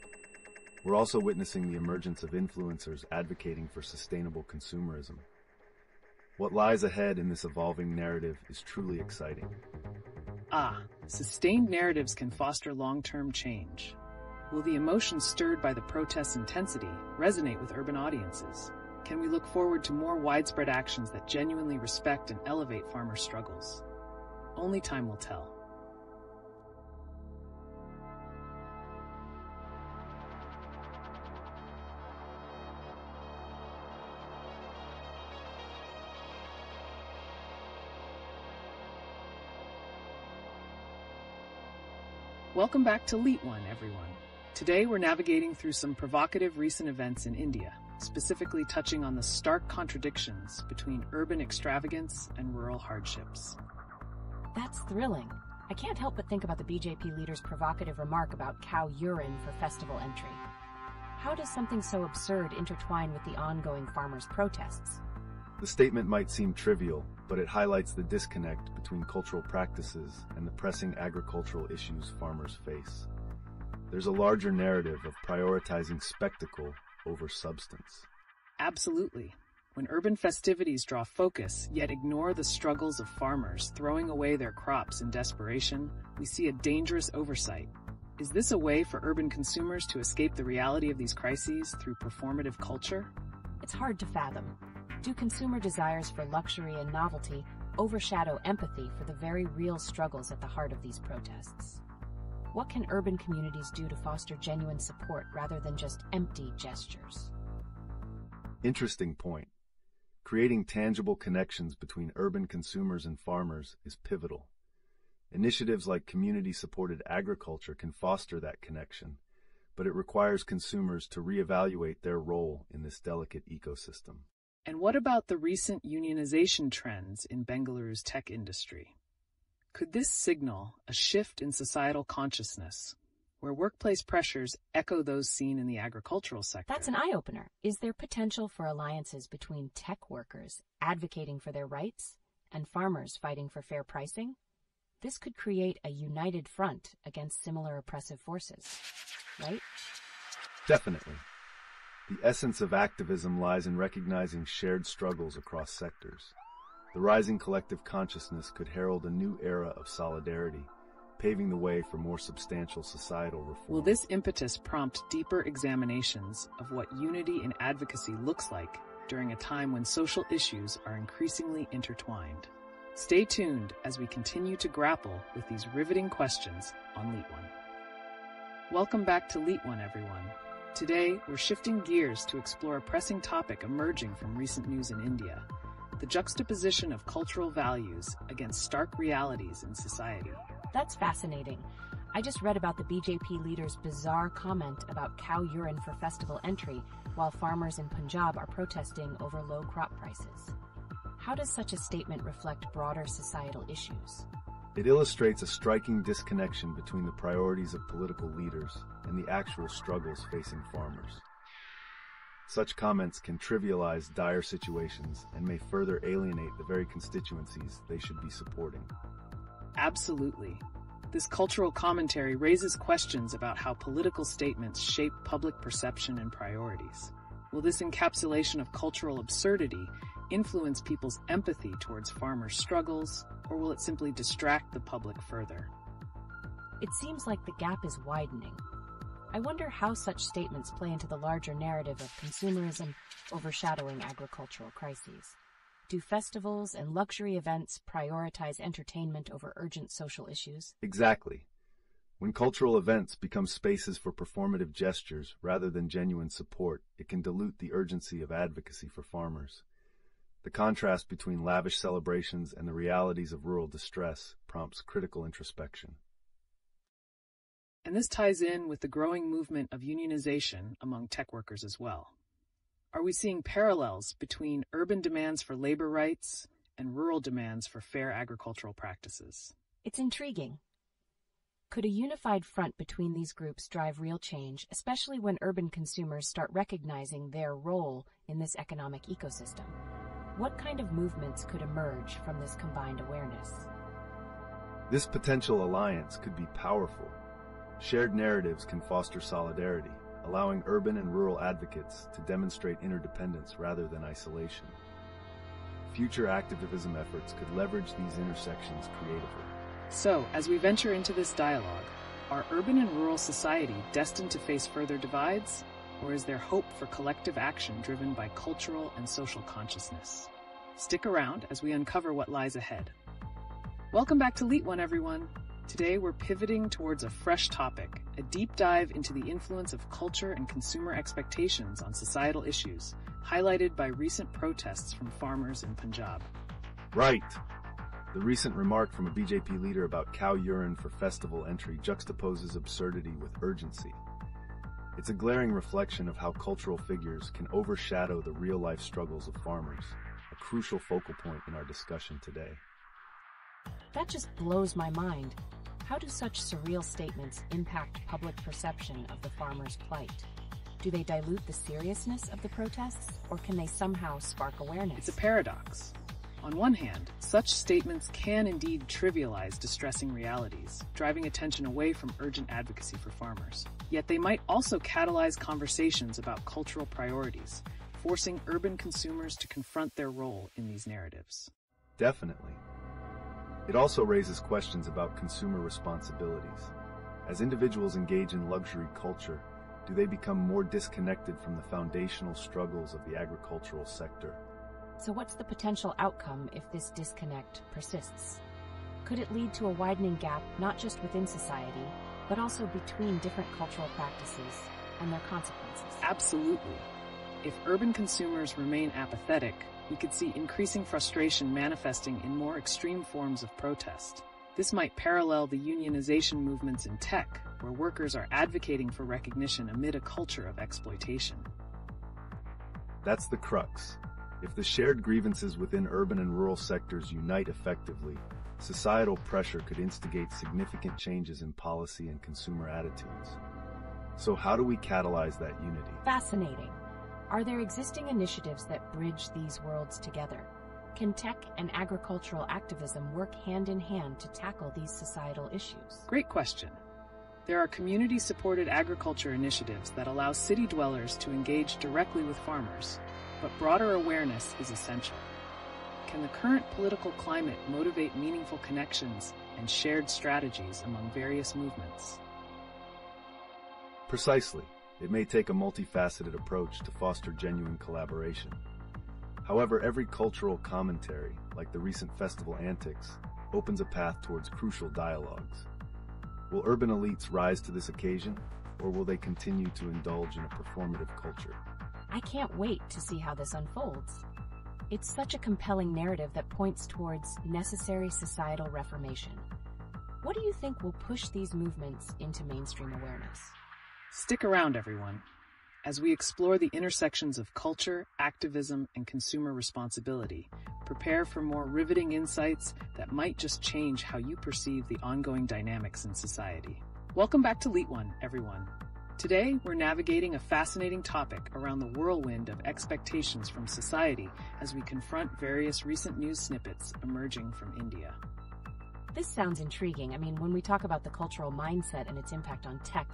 We're also witnessing the emergence of influencers advocating for sustainable consumerism. What lies ahead in this evolving narrative is truly exciting. Sustained narratives can foster long-term change. Will the emotions stirred by the protest's intensity resonate with urban audiences? Can we look forward to more widespread actions that genuinely respect and elevate farmer struggles? Only time will tell. Welcome back to LeetOne, everyone. Today we're navigating through some provocative recent events in India. specifically touching on the stark contradictions between urban extravagance and rural hardships. That's thrilling. I can't help but think about the BJP leader's provocative remark about cow urine for festival entry. How does something so absurd intertwine with the ongoing farmers' protests? The statement might seem trivial, but it highlights the disconnect between cultural practices and the pressing agricultural issues farmers face. There's a larger narrative of prioritizing spectacle over substance. Absolutely. When urban festivities draw focus, yet ignore the struggles of farmers throwing away their crops in desperation, we see a dangerous oversight. Is this a way for urban consumers to escape the reality of these crises through performative culture? It's hard to fathom. Do consumer desires for luxury and novelty overshadow empathy for the very real struggles at the heart of these protests? What can urban communities do to foster genuine support rather than just empty gestures? Interesting point. Creating tangible connections between urban consumers and farmers is pivotal. Initiatives like community-supported agriculture can foster that connection, but it requires consumers to reevaluate their role in this delicate ecosystem. And what about the recent unionization trends in Bengaluru's tech industry? Could this signal a shift in societal consciousness, where workplace pressures echo those seen in the agricultural sector? That's an eye-opener. Is there potential for alliances between tech workers advocating for their rights and farmers fighting for fair pricing? This could create a united front against similar oppressive forces, right? Definitely. The essence of activism lies in recognizing shared struggles across sectors. The rising collective consciousness could herald a new era of solidarity, paving the way for more substantial societal reform. Will this impetus prompt deeper examinations of what unity in advocacy looks like during a time when social issues are increasingly intertwined? Stay tuned as we continue to grapple with these riveting questions on LeetOne. Welcome back to LeetOne, everyone. Today, we're shifting gears to explore a pressing topic emerging from recent news in India: the juxtaposition of cultural values against stark realities in society. That's fascinating. I just read about the BJP leader's bizarre comment about cow urine for festival entry while farmers in Punjab are protesting over low crop prices. How does such a statement reflect broader societal issues? It illustrates a striking disconnection between the priorities of political leaders and the actual struggles facing farmers. Such comments can trivialize dire situations and may further alienate the very constituencies they should be supporting. Absolutely. This cultural commentary raises questions about how political statements shape public perception and priorities. Will this encapsulation of cultural absurdity influence people's empathy towards farmers' struggles, or will it simply distract the public further? It seems like the gap is widening. I wonder how such statements play into the larger narrative of consumerism overshadowing agricultural crises. Do festivals and luxury events prioritize entertainment over urgent social issues? Exactly. When cultural events become spaces for performative gestures rather than genuine support, it can dilute the urgency of advocacy for farmers. The contrast between lavish celebrations and the realities of rural distress prompts critical introspection. And this ties in with the growing movement of unionization among tech workers as well. Are we seeing parallels between urban demands for labor rights and rural demands for fair agricultural practices? It's intriguing. Could a unified front between these groups drive real change, especially when urban consumers start recognizing their role in this economic ecosystem? What kind of movements could emerge from this combined awareness? This potential alliance could be powerful. Shared narratives can foster solidarity, allowing urban and rural advocates to demonstrate interdependence rather than isolation. Future activism efforts could leverage these intersections creatively. So, as we venture into this dialogue, are urban and rural society destined to face further divides, or is there hope for collective action driven by cultural and social consciousness? Stick around as we uncover what lies ahead. Welcome back to LeetOne, everyone. Today we're pivoting towards a fresh topic, a deep dive into the influence of culture and consumer expectations on societal issues, highlighted by recent protests from farmers in Punjab. Right. The recent remark from a BJP leader about cow urine for festival entry juxtaposes absurdity with urgency. It's a glaring reflection of how cultural figures can overshadow the real-life struggles of farmers, a crucial focal point in our discussion today. That just blows my mind. How do such surreal statements impact public perception of the farmers' plight? Do they dilute the seriousness of the protests, or can they somehow spark awareness? It's a paradox. On one hand, such statements can indeed trivialize distressing realities, driving attention away from urgent advocacy for farmers. Yet they might also catalyze conversations about cultural priorities, forcing urban consumers to confront their role in these narratives. Definitely. It also raises questions about consumer responsibilities. As individuals engage in luxury culture, do they become more disconnected from the foundational struggles of the agricultural sector? So what's the potential outcome if this disconnect persists? Could it lead to a widening gap not just within society, but also between different cultural practices and their consequences? Absolutely. If urban consumers remain apathetic, we could see increasing frustration manifesting in more extreme forms of protest. This might parallel the unionization movements in tech, where workers are advocating for recognition amid a culture of exploitation. That's the crux. If the shared grievances within urban and rural sectors unite effectively, societal pressure could instigate significant changes in policy and consumer attitudes. So how do we catalyze that unity? Fascinating. Are there existing initiatives that bridge these worlds together? Can tech and agricultural activism work hand in hand to tackle these societal issues? Great question. There are community-supported agriculture initiatives that allow city dwellers to engage directly with farmers, but broader awareness is essential. Can the current political climate motivate meaningful connections and shared strategies among various movements? Precisely. It may take a multifaceted approach to foster genuine collaboration. However, every cultural commentary, like the recent festival antics, opens a path towards crucial dialogues. Will urban elites rise to this occasion, or will they continue to indulge in a performative culture? I can't wait to see how this unfolds. It's such a compelling narrative that points towards necessary societal reformation. What do you think will push these movements into mainstream awareness? Stick around, everyone, as we explore the intersections of culture, activism, and consumer responsibility. Prepare for more riveting insights that might just change how you perceive the ongoing dynamics in society. Welcome back to LeetOne, everyone. Today, we're navigating a fascinating topic around the whirlwind of expectations from society as we confront various recent news snippets emerging from India. This sounds intriguing. I mean, when we talk about the cultural mindset and its impact on tech,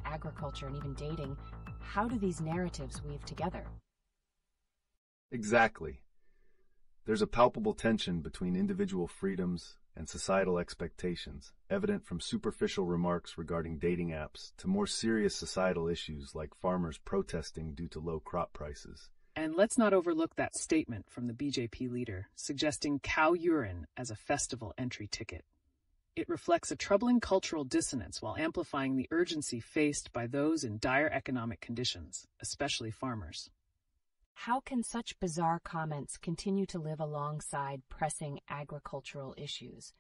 agriculture, and even dating, how do these narratives weave together? Exactly. There's a palpable tension between individual freedoms and societal expectations, evident from superficial remarks regarding dating apps to more serious societal issues like farmers protesting due to low crop prices. And let's not overlook that statement from the BJP leader, suggesting cow urine as a festival entry ticket. It reflects a troubling cultural dissonance while amplifying the urgency faced by those in dire economic conditions, especially farmers. How can such bizarre comments continue to live alongside pressing agricultural issues?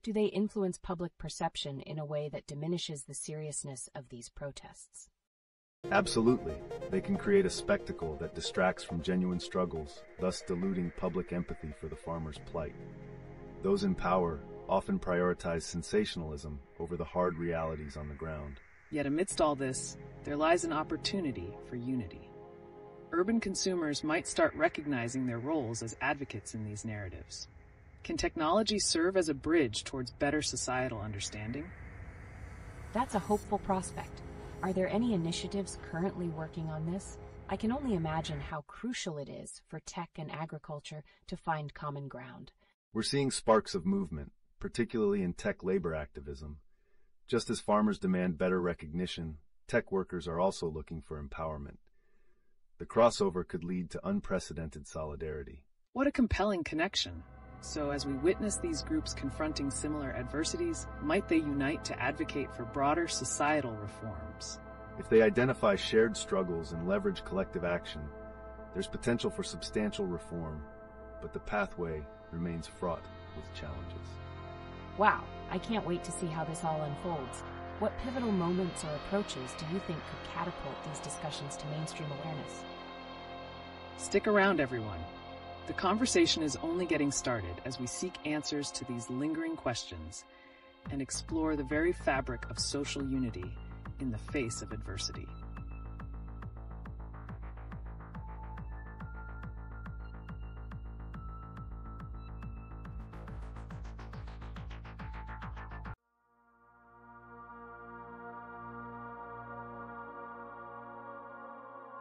Do they influence public perception in a way that diminishes the seriousness of these protests? Absolutely. They can create a spectacle that distracts from genuine struggles, thus diluting public empathy for the farmer's plight. Those in power often prioritize sensationalism over the hard realities on the ground. Yet amidst all this, there lies an opportunity for unity. Urban consumers might start recognizing their roles as advocates in these narratives. Can technology serve as a bridge towards better societal understanding? That's a hopeful prospect. Are there any initiatives currently working on this? I can only imagine how crucial it is for tech and agriculture to find common ground. We're seeing sparks of movement, particularly in tech labor activism. Just as farmers demand better recognition, tech workers are also looking for empowerment. The crossover could lead to unprecedented solidarity. What a compelling connection. So as we witness these groups confronting similar adversities, might they unite to advocate for broader societal reforms? If they identify shared struggles and leverage collective action, there's potential for substantial reform, but the pathway remains fraught with challenges. Wow, I can't wait to see how this all unfolds. What pivotal moments or approaches do you think could catapult these discussions to mainstream awareness? Stick around, everyone. The conversation is only getting started as we seek answers to these lingering questions and explore the very fabric of social unity in the face of adversity.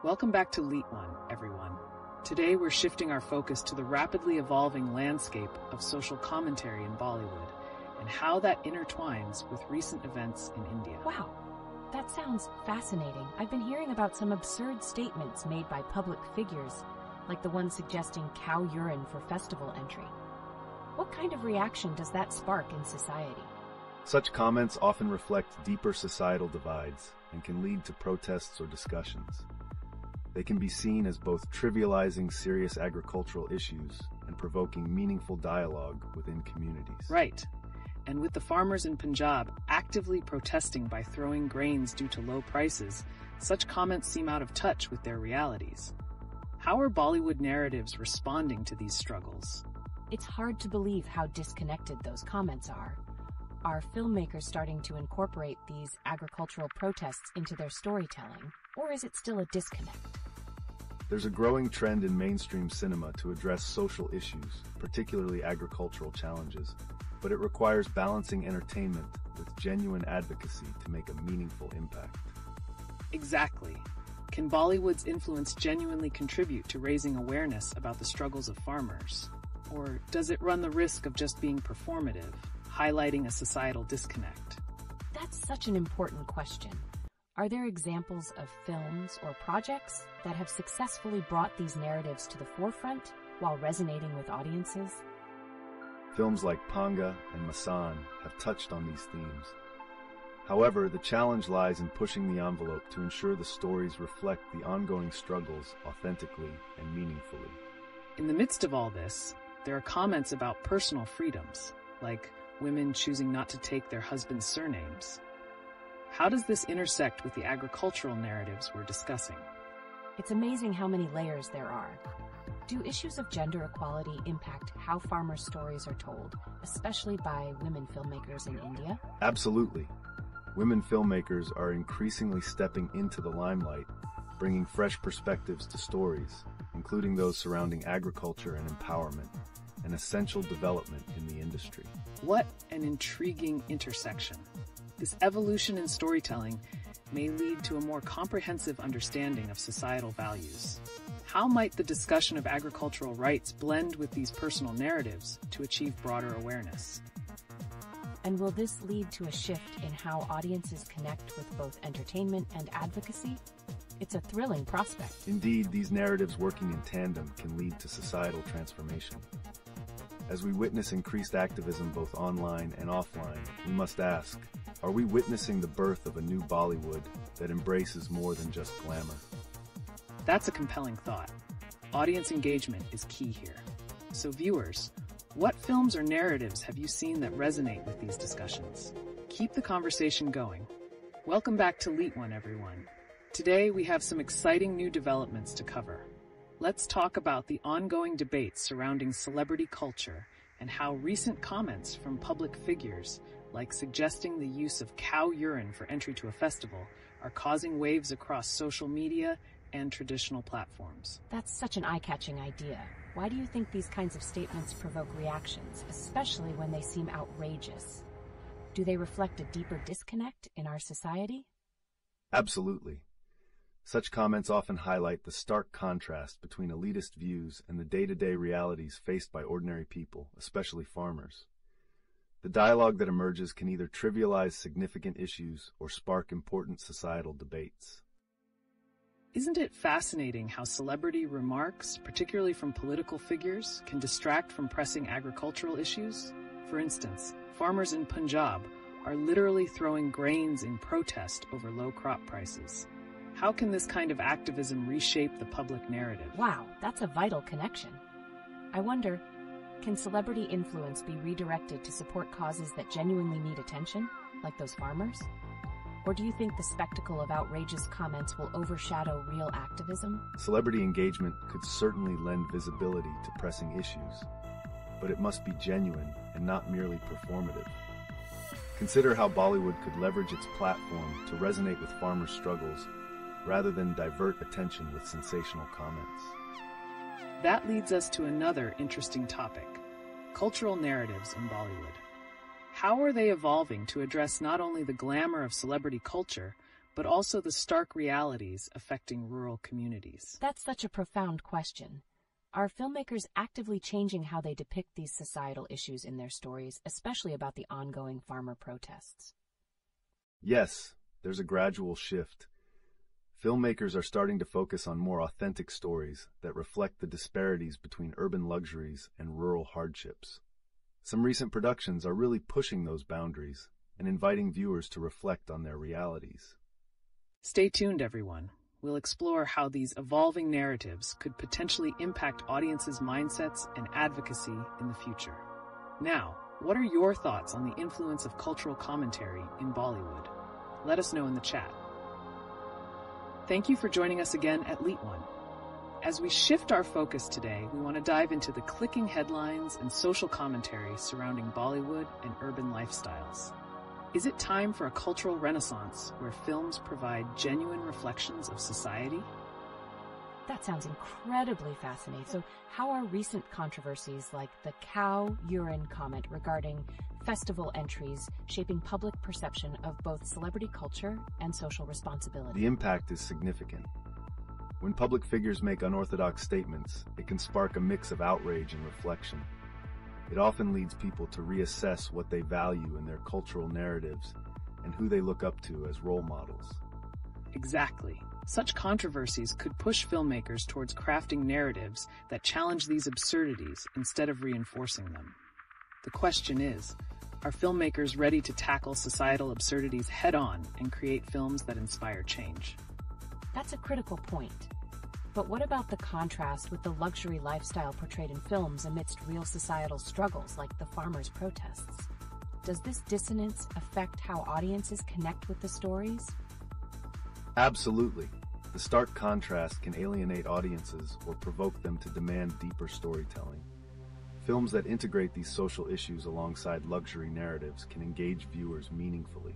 Welcome back to LeetOne, everyone. Today we're shifting our focus to the rapidly evolving landscape of social commentary in Bollywood and how that intertwines with recent events in India. Wow, that sounds fascinating. I've been hearing about some absurd statements made by public figures, like the one suggesting cow urine for festival entry. What kind of reaction does that spark in society? Such comments often reflect deeper societal divides and can lead to protests or discussions. They can be seen as both trivializing serious agricultural issues and provoking meaningful dialogue within communities. Right. And with the farmers in Punjab actively protesting by throwing grains due to low prices, such comments seem out of touch with their realities. How are Bollywood narratives responding to these struggles? It's hard to believe how disconnected those comments are. Are filmmakers starting to incorporate these agricultural protests into their storytelling, or is it still a disconnect? There's a growing trend in mainstream cinema to address social issues, particularly agricultural challenges, but it requires balancing entertainment with genuine advocacy to make a meaningful impact. Exactly. Can Bollywood's influence genuinely contribute to raising awareness about the struggles of farmers? Or does it run the risk of just being performative, highlighting a societal disconnect? That's such an important question. Are there examples of films or projects that have successfully brought these narratives to the forefront while resonating with audiences? Films like Panga and Masan have touched on these themes. However, the challenge lies in pushing the envelope to ensure the stories reflect the ongoing struggles authentically and meaningfully. In the midst of all this, there are comments about personal freedoms, like women choosing not to take their husbands' surnames. How does this intersect with the agricultural narratives we're discussing? It's amazing how many layers there are. Do issues of gender equality impact how farmers' stories are told, especially by women filmmakers in India? Absolutely. Women filmmakers are increasingly stepping into the limelight, bringing fresh perspectives to stories, including those surrounding agriculture and empowerment, an essential development in the industry. What an intriguing intersection. This evolution in storytelling may lead to a more comprehensive understanding of societal values. How might the discussion of agricultural rights blend with these personal narratives to achieve broader awareness? And will this lead to a shift in how audiences connect with both entertainment and advocacy? It's a thrilling prospect. Indeed, these narratives working in tandem can lead to societal transformation. As we witness increased activism both online and offline, we must ask, are we witnessing the birth of a new Bollywood that embraces more than just glamour? That's a compelling thought. Audience engagement is key here. So viewers, what films or narratives have you seen that resonate with these discussions? Keep the conversation going. Welcome back to LeetOne, everyone. Today we have some exciting new developments to cover. Let's talk about the ongoing debates surrounding celebrity culture and how recent comments from public figures, like suggesting the use of cow urine for entry to a festival, are causing waves across social media and traditional platforms. That's such an eye-catching idea. Why do you think these kinds of statements provoke reactions, especially when they seem outrageous? Do they reflect a deeper disconnect in our society? Absolutely. Such comments often highlight the stark contrast between elitist views and the day-to-day realities faced by ordinary people, especially farmers. The dialogue that emerges can either trivialize significant issues or spark important societal debates. Isn't it fascinating how celebrity remarks, particularly from political figures, can distract from pressing agricultural issues? For instance, farmers in Punjab are literally throwing grains in protest over low crop prices. How can this kind of activism reshape the public narrative? Wow, that's a vital connection. I wonder, can celebrity influence be redirected to support causes that genuinely need attention, like those farmers? Or do you think the spectacle of outrageous comments will overshadow real activism? Celebrity engagement could certainly lend visibility to pressing issues, but it must be genuine and not merely performative. Consider how Bollywood could leverage its platform to resonate with farmers' struggles rather than divert attention with sensational comments. That leads us to another interesting topic: cultural narratives in Bollywood. How are they evolving to address not only the glamour of celebrity culture, but also the stark realities affecting rural communities? That's such a profound question. Are filmmakers actively changing how they depict these societal issues in their stories, especially about the ongoing farmer protests? Yes, there's a gradual shift. Filmmakers are starting to focus on more authentic stories that reflect the disparities between urban luxuries and rural hardships. Some recent productions are really pushing those boundaries and inviting viewers to reflect on their realities. Stay tuned, everyone. We'll explore how these evolving narratives could potentially impact audiences' mindsets and advocacy in the future. Now, what are your thoughts on the influence of cultural commentary in Bollywood? Let us know in the chat. Thank you for joining us again at LeetOne. As we shift our focus today, we want to dive into the clicking headlines and social commentary surrounding Bollywood and urban lifestyles. Is it time for a cultural renaissance where films provide genuine reflections of society? That sounds incredibly fascinating. So how are recent controversies like the cow urine comment regarding festival entries shaping public perception of both celebrity culture and social responsibility? The impact is significant. When public figures make unorthodox statements, it can spark a mix of outrage and reflection. It often leads people to reassess what they value in their cultural narratives and who they look up to as role models. Exactly. Such controversies could push filmmakers towards crafting narratives that challenge these absurdities instead of reinforcing them. The question is, are filmmakers ready to tackle societal absurdities head-on and create films that inspire change? That's a critical point. But what about the contrast with the luxury lifestyle portrayed in films amidst real societal struggles like the farmers' protests? Does this dissonance affect how audiences connect with the stories? Absolutely. The stark contrast can alienate audiences or provoke them to demand deeper storytelling. Films that integrate these social issues alongside luxury narratives can engage viewers meaningfully.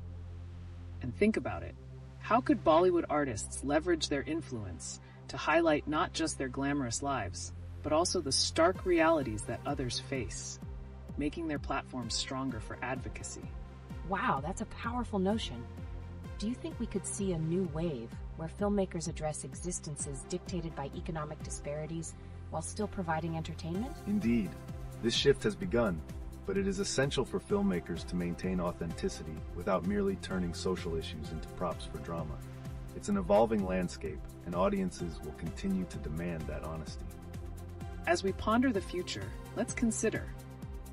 And think about it. How could Bollywood artists leverage their influence to highlight not just their glamorous lives, but also the stark realities that others face, making their platforms stronger for advocacy? Wow, that's a powerful notion. Do you think we could see a new wave where filmmakers address existences dictated by economic disparities while still providing entertainment? Indeed, this shift has begun, but it is essential for filmmakers to maintain authenticity without merely turning social issues into props for drama. It's an evolving landscape, and audiences will continue to demand that honesty. As we ponder the future, let's consider,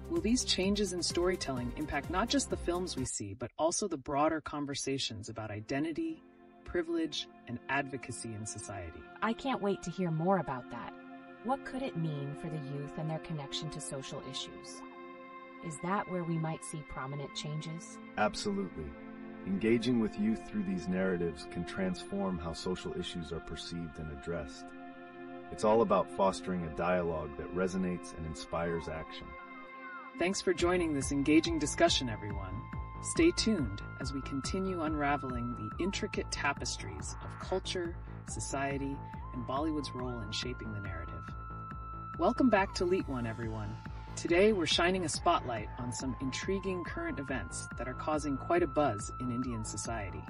will these changes in storytelling impact not just the films we see, but also the broader conversations about identity, privilege, and advocacy in society? I can't wait to hear more about that. What could it mean for the youth and their connection to social issues? Is that where we might see prominent changes? Absolutely. Engaging with youth through these narratives can transform how social issues are perceived and addressed. It's all about fostering a dialogue that resonates and inspires action. Thanks for joining this engaging discussion, everyone. Stay tuned as we continue unraveling the intricate tapestries of culture, society, and Bollywood's role in shaping the narrative. Welcome back to LeetOne, everyone. Today, we're shining a spotlight on some intriguing current events that are causing quite a buzz in Indian society.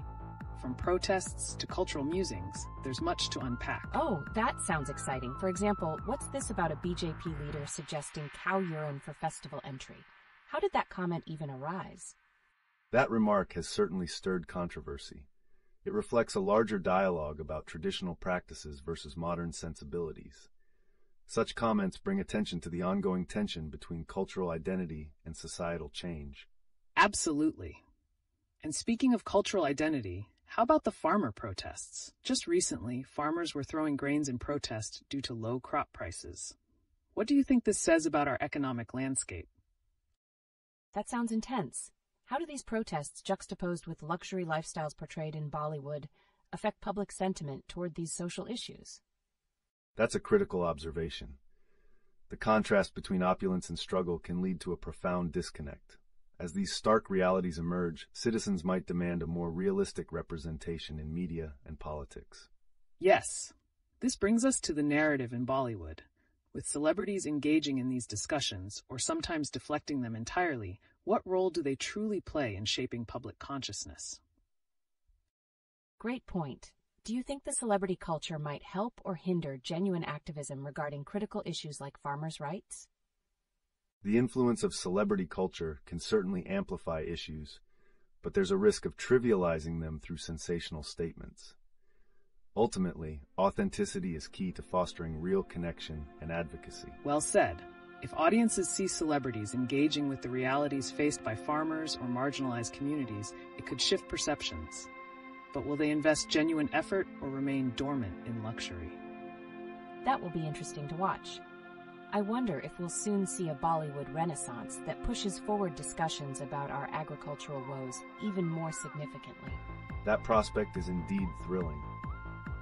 From protests to cultural musings, there's much to unpack. Oh, that sounds exciting. For example, what's this about a BJP leader suggesting cow urine for festival entry? How did that comment even arise? That remark has certainly stirred controversy. It reflects a larger dialogue about traditional practices versus modern sensibilities. Such comments bring attention to the ongoing tension between cultural identity and societal change. Absolutely. And speaking of cultural identity, how about the farmer protests? Just recently, farmers were throwing grains in protest due to low crop prices. What do you think this says about our economic landscape? That sounds intense. How do these protests, juxtaposed with luxury lifestyles portrayed in Bollywood, affect public sentiment toward these social issues? That's a critical observation. The contrast between opulence and struggle can lead to a profound disconnect. As these stark realities emerge, citizens might demand a more realistic representation in media and politics. Yes, this brings us to the narrative in Bollywood. With celebrities engaging in these discussions, or sometimes deflecting them entirely, what role do they truly play in shaping public consciousness? Great point. Do you think the celebrity culture might help or hinder genuine activism regarding critical issues like farmers' rights? The influence of celebrity culture can certainly amplify issues, but there's a risk of trivializing them through sensational statements. Ultimately, authenticity is key to fostering real connection and advocacy. Well said. If audiences see celebrities engaging with the realities faced by farmers or marginalized communities, it could shift perceptions. But will they invest genuine effort or remain dormant in luxury? That will be interesting to watch. I wonder if we'll soon see a Bollywood renaissance that pushes forward discussions about our agricultural woes even more significantly. That prospect is indeed thrilling.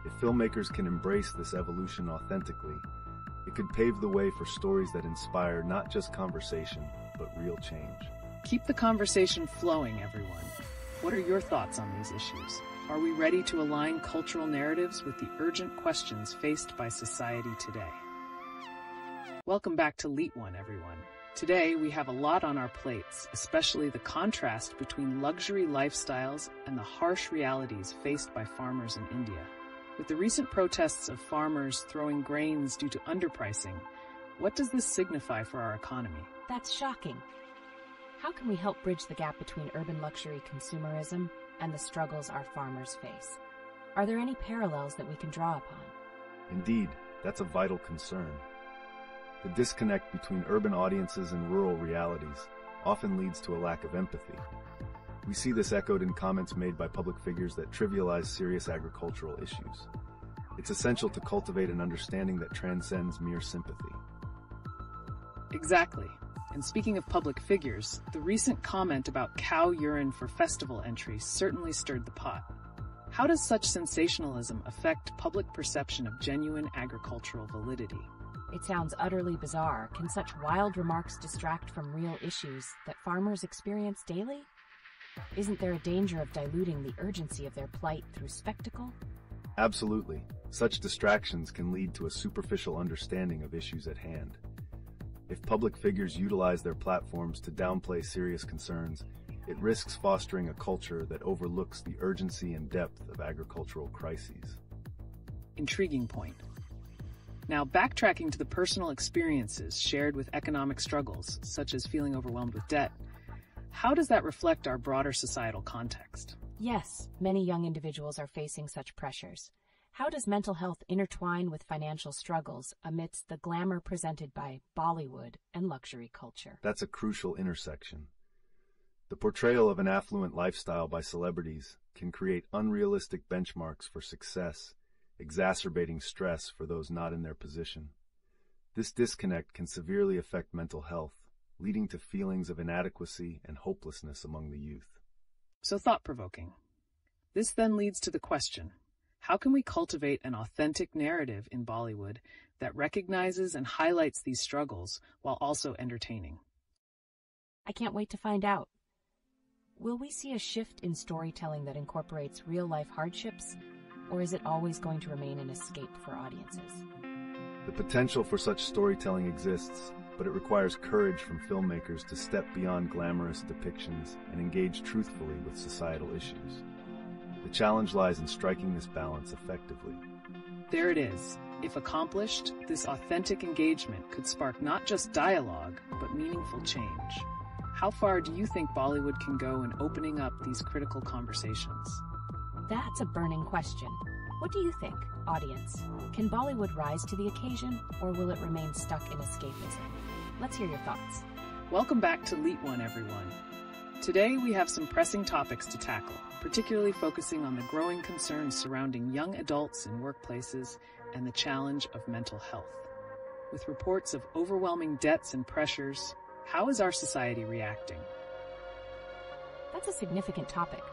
If filmmakers can embrace this evolution authentically, it could pave the way for stories that inspire not just conversation, but real change. Keep the conversation flowing, everyone. What are your thoughts on these issues? Are we ready to align cultural narratives with the urgent questions faced by society today? Welcome back to LeetOne, everyone. Today, we have a lot on our plates, especially the contrast between luxury lifestyles and the harsh realities faced by farmers in India. With the recent protests of farmers throwing grains due to underpricing, what does this signify for our economy? That's shocking. How can we help bridge the gap between urban luxury consumerism and the struggles our farmers face? Are there any parallels that we can draw upon? Indeed, that's a vital concern. The disconnect between urban audiences and rural realities often leads to a lack of empathy. We see this echoed in comments made by public figures that trivialize serious agricultural issues. It's essential to cultivate an understanding that transcends mere sympathy. Exactly. And speaking of public figures, the recent comment about cow urine for festival entries certainly stirred the pot. How does such sensationalism affect public perception of genuine agricultural validity? It sounds utterly bizarre. Can such wild remarks distract from real issues that farmers experience daily? Isn't there a danger of diluting the urgency of their plight through spectacle? Absolutely. Such distractions can lead to a superficial understanding of issues at hand. If public figures utilize their platforms to downplay serious concerns, it risks fostering a culture that overlooks the urgency and depth of agricultural crises. Intriguing point. Now, backtracking to the personal experiences shared with economic struggles, such as feeling overwhelmed with debt, how does that reflect our broader societal context? Yes, many young individuals are facing such pressures. How does mental health intertwine with financial struggles amidst the glamour presented by Bollywood and luxury culture? That's a crucial intersection. The portrayal of an affluent lifestyle by celebrities can create unrealistic benchmarks for success, exacerbating stress for those not in their position. This disconnect can severely affect mental health, leading to feelings of inadequacy and hopelessness among the youth. So thought-provoking. This then leads to the question, how can we cultivate an authentic narrative in Bollywood that recognizes and highlights these struggles while also entertaining? I can't wait to find out. Will we see a shift in storytelling that incorporates real-life hardships, or is it always going to remain an escape for audiences? The potential for such storytelling exists, but it requires courage from filmmakers to step beyond glamorous depictions and engage truthfully with societal issues. The challenge lies in striking this balance effectively. There it is. If accomplished, this authentic engagement could spark not just dialogue, but meaningful change. How far do you think Bollywood can go in opening up these critical conversations? That's a burning question. What do you think, audience? Can Bollywood rise to the occasion, or will it remain stuck in escapism? Let's hear your thoughts. Welcome back to LeetOne, everyone. Today we have some pressing topics to tackle, particularly focusing on the growing concerns surrounding young adults in workplaces and the challenge of mental health. With reports of overwhelming debts and pressures, how is our society reacting? That's a significant topic.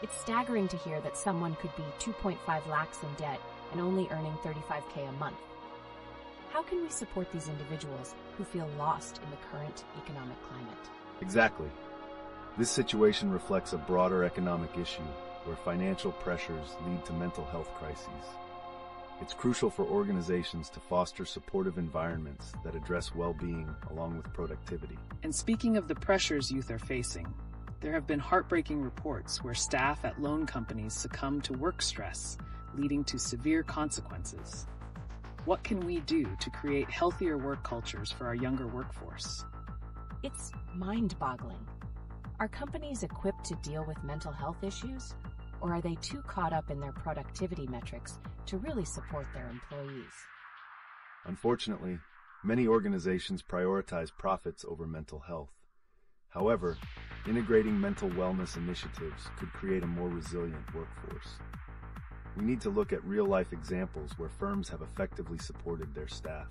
It's staggering to hear that someone could be 2.5 lakhs in debt and only earning 35K a month. How can we support these individuals who feel lost in the current economic climate? Exactly. This situation reflects a broader economic issue where financial pressures lead to mental health crises. It's crucial for organizations to foster supportive environments that address well-being along with productivity. And speaking of the pressures youth are facing, there have been heartbreaking reports where staff at loan companies succumb to work stress, leading to severe consequences. What can we do to create healthier work cultures for our younger workforce? It's mind-boggling. Are companies equipped to deal with mental health issues, or are they too caught up in their productivity metrics to really support their employees? Unfortunately, many organizations prioritize profits over mental health. However, integrating mental wellness initiatives could create a more resilient workforce. We need to look at real-life examples where firms have effectively supported their staff.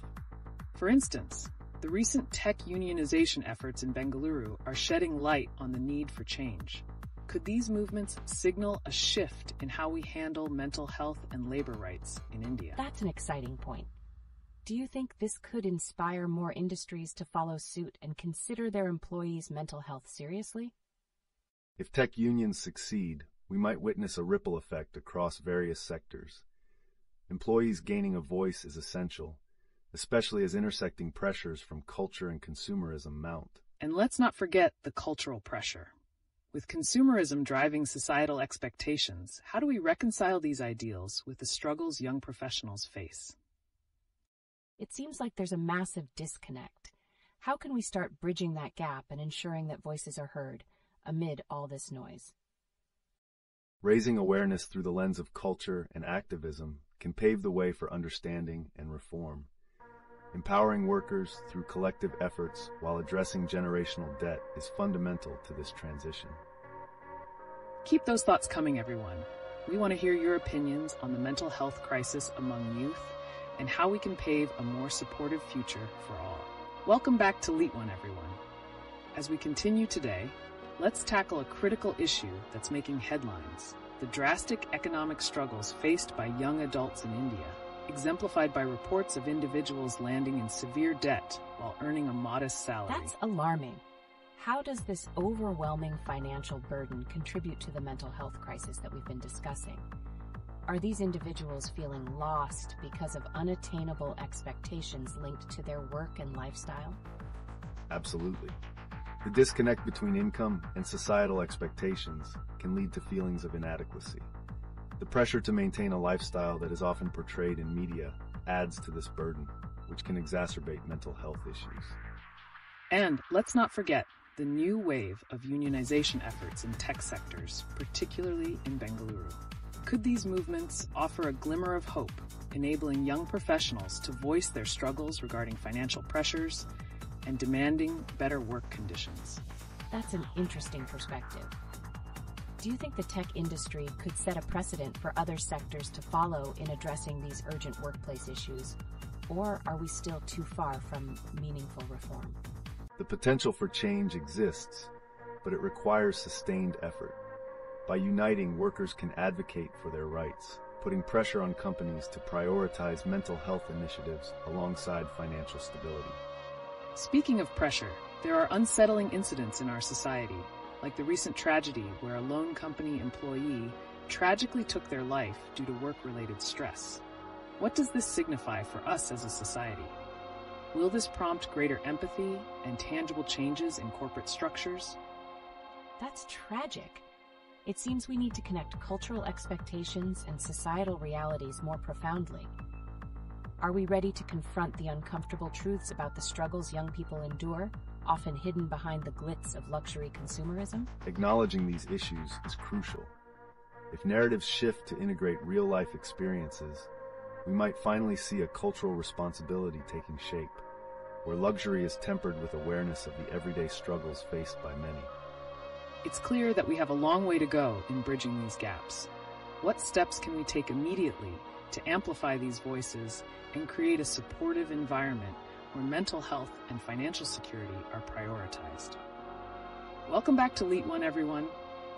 For instance, the recent tech unionization efforts in Bengaluru are shedding light on the need for change. Could these movements signal a shift in how we handle mental health and labor rights in India? That's an exciting point. Do you think this could inspire more industries to follow suit and consider their employees' mental health seriously? If tech unions succeed, we might witness a ripple effect across various sectors. Employees gaining a voice is essential, especially as intersecting pressures from culture and consumerism mount. And let's not forget the cultural pressure. With consumerism driving societal expectations, how do we reconcile these ideals with the struggles young professionals face? It seems like there's a massive disconnect. How can we start bridging that gap and ensuring that voices are heard amid all this noise? Raising awareness through the lens of culture and activism can pave the way for understanding and reform. Empowering workers through collective efforts while addressing generational debt is fundamental to this transition. Keep those thoughts coming, everyone. We want to hear your opinions on the mental health crisis among youth and how we can pave a more supportive future for all. Welcome back to LeetOne, everyone. As we continue today, let's tackle a critical issue that's making headlines: the drastic economic struggles faced by young adults in India, exemplified by reports of individuals landing in severe debt while earning a modest salary. That's alarming. How does this overwhelming financial burden contribute to the mental health crisis that we've been discussing? Are these individuals feeling lost because of unattainable expectations linked to their work and lifestyle? Absolutely. The disconnect between income and societal expectations can lead to feelings of inadequacy. The pressure to maintain a lifestyle that is often portrayed in media adds to this burden, which can exacerbate mental health issues. And let's not forget the new wave of unionization efforts in tech sectors, particularly in Bengaluru. Could these movements offer a glimmer of hope, enabling young professionals to voice their struggles regarding financial pressures and demanding better work conditions? That's an interesting perspective. Do you think the tech industry could set a precedent for other sectors to follow in addressing these urgent workplace issues? Or are we still too far from meaningful reform? The potential for change exists, but it requires sustained effort. By uniting, workers can advocate for their rights, putting pressure on companies to prioritize mental health initiatives alongside financial stability. Speaking of pressure, there are unsettling incidents in our society, like the recent tragedy where a loan company employee tragically took their life due to work-related stress. What does this signify for us as a society? Will this prompt greater empathy and tangible changes in corporate structures? That's tragic. It seems we need to connect cultural expectations and societal realities more profoundly. Are we ready to confront the uncomfortable truths about the struggles young people endure, often hidden behind the glitz of luxury consumerism? Acknowledging these issues is crucial. If narratives shift to integrate real-life experiences, we might finally see a cultural responsibility taking shape, where luxury is tempered with awareness of the everyday struggles faced by many. It's clear that we have a long way to go in bridging these gaps. What steps can we take immediately to amplify these voices and create a supportive environment where mental health and financial security are prioritized? Welcome back to LeetOne, everyone.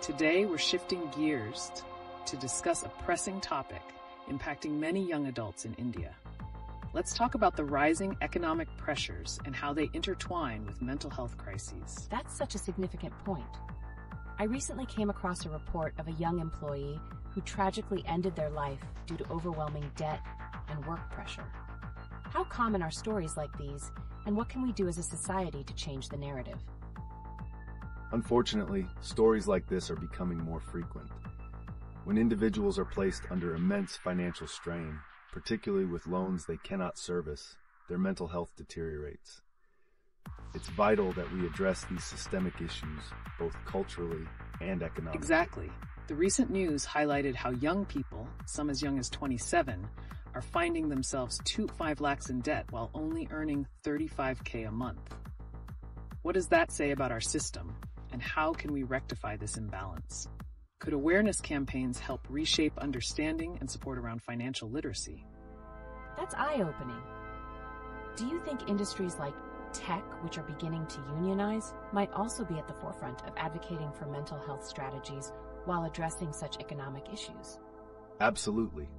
Today we're shifting gears to discuss a pressing topic impacting many young adults in India. Let's talk about the rising economic pressures and how they intertwine with mental health crises. That's such a significant point. I recently came across a report of a young employee who tragically ended their life due to overwhelming debt and work pressure. How common are stories like these, and what can we do as a society to change the narrative? Unfortunately, stories like this are becoming more frequent. When individuals are placed under immense financial strain, particularly with loans they cannot service, their mental health deteriorates. It's vital that we address these systemic issues, both culturally and economically. Exactly. The recent news highlighted how young people, some as young as 27, are finding themselves 5 lakhs in debt while only earning 35K a month. What does that say about our system, and how can we rectify this imbalance? Could awareness campaigns help reshape understanding and support around financial literacy? That's eye-opening. Do you think industries like tech, which are beginning to unionize, might also be at the forefront of advocating for mental health strategies while addressing such economic issues? Absolutely.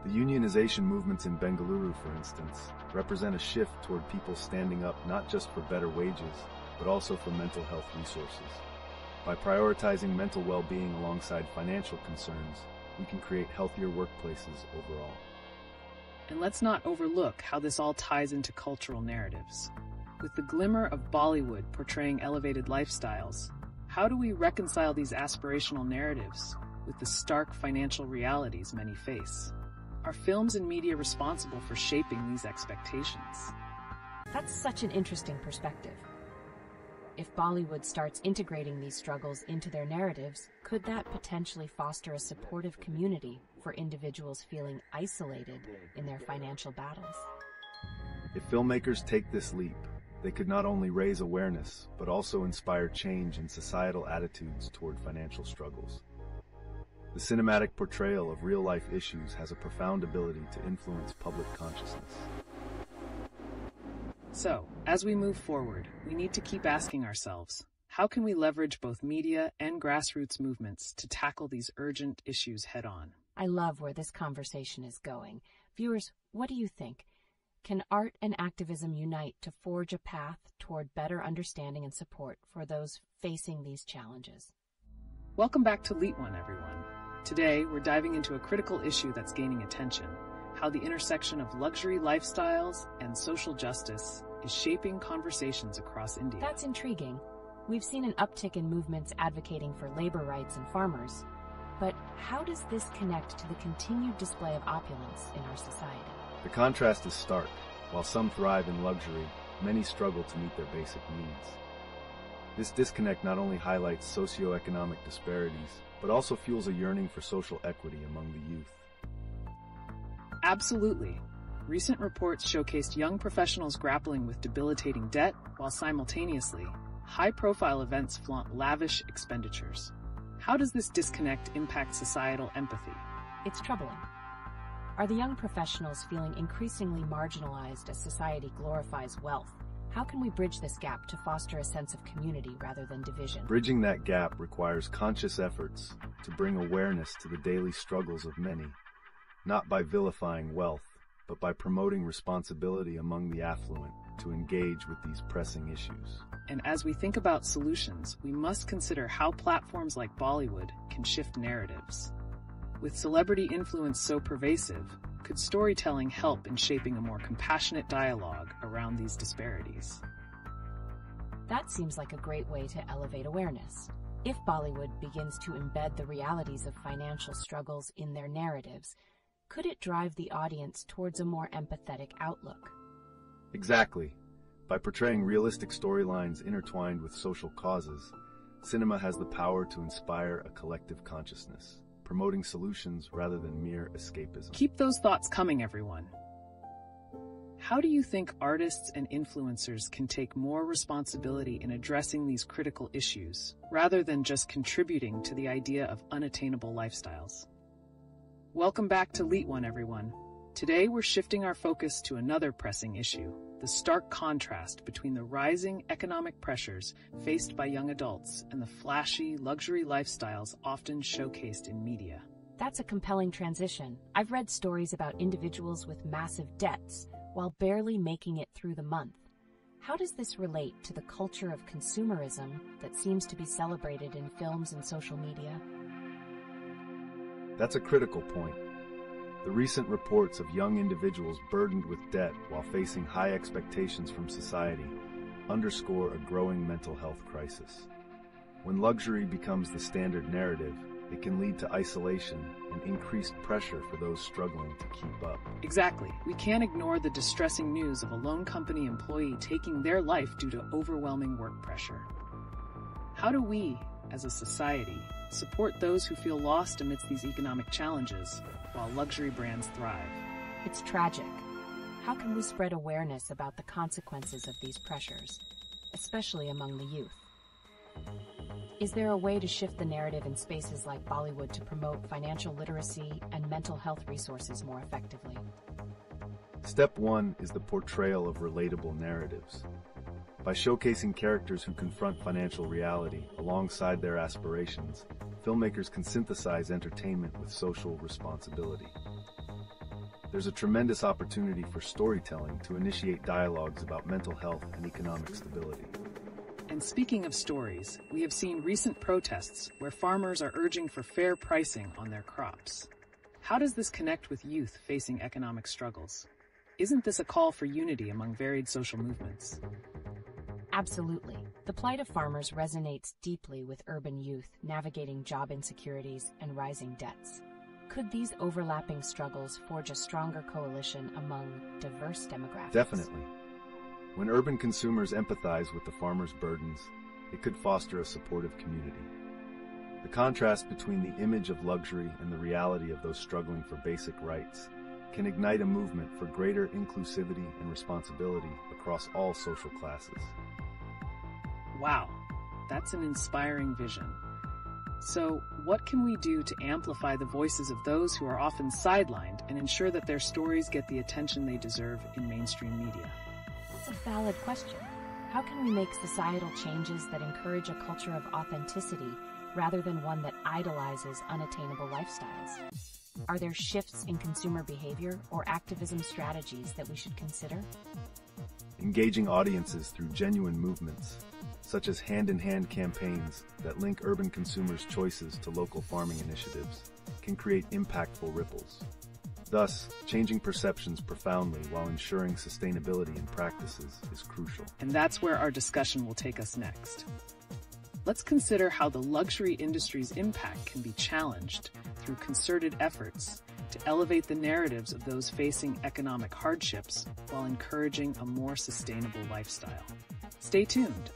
The unionization movements in Bengaluru, for instance, represent a shift toward people standing up not just for better wages, but also for mental health resources. By prioritizing mental well-being alongside financial concerns, we can create healthier workplaces overall. And let's not overlook how this all ties into cultural narratives. With the glimmer of Bollywood portraying elevated lifestyles, how do we reconcile these aspirational narratives with the stark financial realities many face? Are films and media responsible for shaping these expectations? That's such an interesting perspective. If Bollywood starts integrating these struggles into their narratives, could that potentially foster a supportive community for individuals feeling isolated in their financial battles? If filmmakers take this leap, they could not only raise awareness, but also inspire change in societal attitudes toward financial struggles. The cinematic portrayal of real-life issues has a profound ability to influence public consciousness. So, as we move forward, we need to keep asking ourselves, how can we leverage both media and grassroots movements to tackle these urgent issues head-on? I love where this conversation is going. Viewers, what do you think? Can art and activism unite to forge a path toward better understanding and support for those facing these challenges? Welcome back to LeetOne, everyone. Today, we're diving into a critical issue that's gaining attention: how the intersection of luxury lifestyles and social justice is shaping conversations across India. That's intriguing. We've seen an uptick in movements advocating for labor rights and farmers. But how does this connect to the continued display of opulence in our society? The contrast is stark. While some thrive in luxury, many struggle to meet their basic needs. This disconnect not only highlights socioeconomic disparities, but also fuels a yearning for social equity among the youth. Absolutely. Recent reports showcased young professionals grappling with debilitating debt, while simultaneously, high-profile events flaunt lavish expenditures. How does this disconnect impact societal empathy? It's troubling. Are the young professionals feeling increasingly marginalized as society glorifies wealth? How can we bridge this gap to foster a sense of community rather than division? Bridging that gap requires conscious efforts to bring awareness to the daily struggles of many, not by vilifying wealth, but by promoting responsibility among the affluent to engage with these pressing issues. And as we think about solutions, we must consider how platforms like Bollywood can shift narratives. With celebrity influence so pervasive, could storytelling help in shaping a more compassionate dialogue around these disparities? That seems like a great way to elevate awareness. If Bollywood begins to embed the realities of financial struggles in their narratives, could it drive the audience towards a more empathetic outlook? Exactly. By portraying realistic storylines intertwined with social causes, cinema has the power to inspire a collective consciousness, promoting solutions rather than mere escapism. Keep those thoughts coming, everyone. How do you think artists and influencers can take more responsibility in addressing these critical issues, rather than just contributing to the idea of unattainable lifestyles? Welcome back to LeetOne, everyone. Today we're shifting our focus to another pressing issue: the stark contrast between the rising economic pressures faced by young adults and the flashy luxury lifestyles often showcased in media. That's a compelling transition. I've read stories about individuals with massive debts while barely making it through the month. How does this relate to the culture of consumerism that seems to be celebrated in films and social media? That's a critical point. The recent reports of young individuals burdened with debt while facing high expectations from society underscore a growing mental health crisis. When luxury becomes the standard narrative, it can lead to isolation and increased pressure for those struggling to keep up. Exactly. We can't ignore the distressing news of a loan company employee taking their life due to overwhelming work pressure. How do we, as a society, support those who feel lost amidst these economic challenges while luxury brands thrive? It's tragic. How can we spread awareness about the consequences of these pressures, especially among the youth? Is there a way to shift the narrative in spaces like Bollywood to promote financial literacy and mental health resources more effectively? Step 1 is the portrayal of relatable narratives. By showcasing characters who confront financial reality alongside their aspirations, filmmakers can synthesize entertainment with social responsibility. There's a tremendous opportunity for storytelling to initiate dialogues about mental health and economic stability. And speaking of stories, we have seen recent protests where farmers are urging for fair pricing on their crops. How does this connect with youth facing economic struggles? Isn't this a call for unity among varied social movements? Absolutely. The plight of farmers resonates deeply with urban youth navigating job insecurities and rising debts. Could these overlapping struggles forge a stronger coalition among diverse demographics? Definitely. When urban consumers empathize with the farmers' burdens, it could foster a supportive community. The contrast between the image of luxury and the reality of those struggling for basic rights can ignite a movement for greater inclusivity and responsibility across all social classes. Wow, that's an inspiring vision. So, what can we do to amplify the voices of those who are often sidelined and ensure that their stories get the attention they deserve in mainstream media? That's a valid question. How can we make societal changes that encourage a culture of authenticity rather than one that idolizes unattainable lifestyles? Are there shifts in consumer behavior or activism strategies that we should consider? Engaging audiences through genuine movements, such as hand-in-hand campaigns that link urban consumers' choices to local farming initiatives, can create impactful ripples. Thus, changing perceptions profoundly while ensuring sustainability in practices is crucial. And that's where our discussion will take us next. Let's consider how the luxury industry's impact can be challenged through concerted efforts to elevate the narratives of those facing economic hardships while encouraging a more sustainable lifestyle. Stay tuned.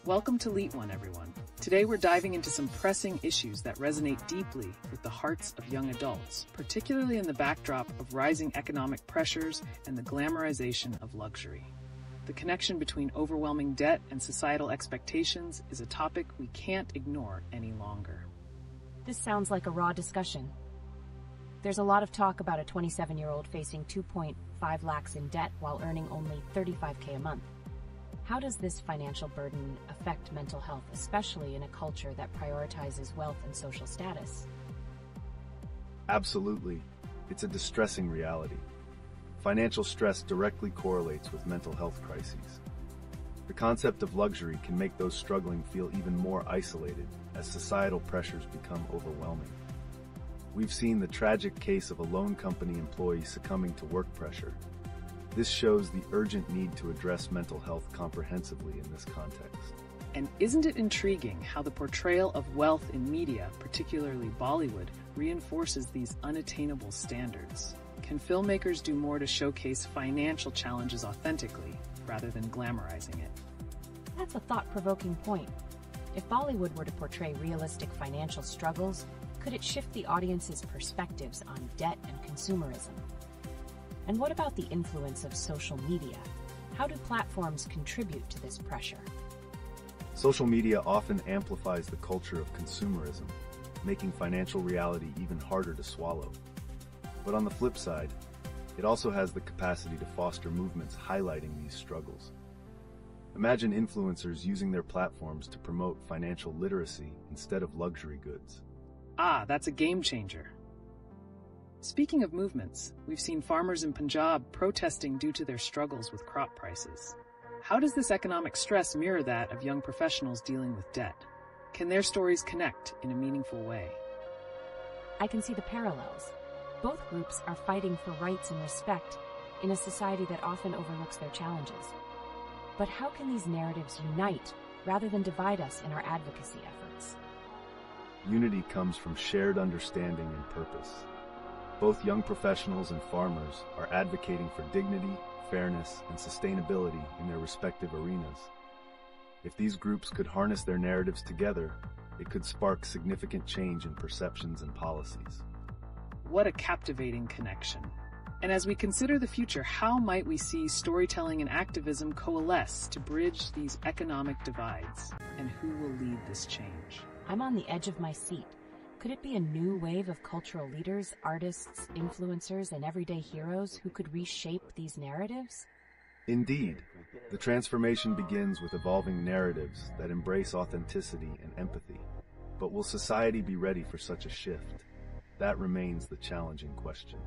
Welcome to LeetOne, everyone. Today we're diving into some pressing issues that resonate deeply with the hearts of young adults, particularly in the backdrop of rising economic pressures and the glamorization of luxury. The connection between overwhelming debt and societal expectations is a topic we can't ignore any longer. This sounds like a raw discussion. There's a lot of talk about a 27-year-old facing 2.5 lakhs in debt while earning only $35K a month. How does this financial burden affect mental health, especially in a culture that prioritizes wealth and social status? Absolutely. It's a distressing reality. Financial stress directly correlates with mental health crises. The concept of luxury can make those struggling feel even more isolated as societal pressures become overwhelming. We've seen the tragic case of a loan company employee succumbing to work pressure. This shows the urgent need to address mental health comprehensively in this context. And isn't it intriguing how the portrayal of wealth in media, particularly Bollywood, reinforces these unattainable standards? Can filmmakers do more to showcase financial challenges authentically, rather than glamorizing it? That's a thought-provoking point. If Bollywood were to portray realistic financial struggles, could it shift the audience's perspectives on debt and consumerism? And what about the influence of social media? How do platforms contribute to this pressure? Social media often amplifies the culture of consumerism, making financial reality even harder to swallow. But on the flip side, It also has the capacity to foster movements highlighting these struggles. Imagine influencers using their platforms to promote financial literacy instead of luxury goods. Ah, that's a game changer. Speaking of movements, we've seen farmers in Punjab protesting due to their struggles with crop prices. How does this economic stress mirror that of young professionals dealing with debt? Can their stories connect in a meaningful way? I can see the parallels. Both groups are fighting for rights and respect in a society that often overlooks their challenges. But how can these narratives unite rather than divide us in our advocacy efforts? Unity comes from shared understanding and purpose. Both young professionals and farmers are advocating for dignity, fairness, and sustainability in their respective arenas. If these groups could harness their narratives together, it could spark significant change in perceptions and policies. What a captivating connection. And as we consider the future, how might we see storytelling and activism coalesce to bridge these economic divides? And who will lead this change? I'm on the edge of my seat. Could it be a new wave of cultural leaders, artists, influencers, and everyday heroes who could reshape these narratives? Indeed, the transformation begins with evolving narratives that embrace authenticity and empathy. But will society be ready for such a shift? That remains the challenging question.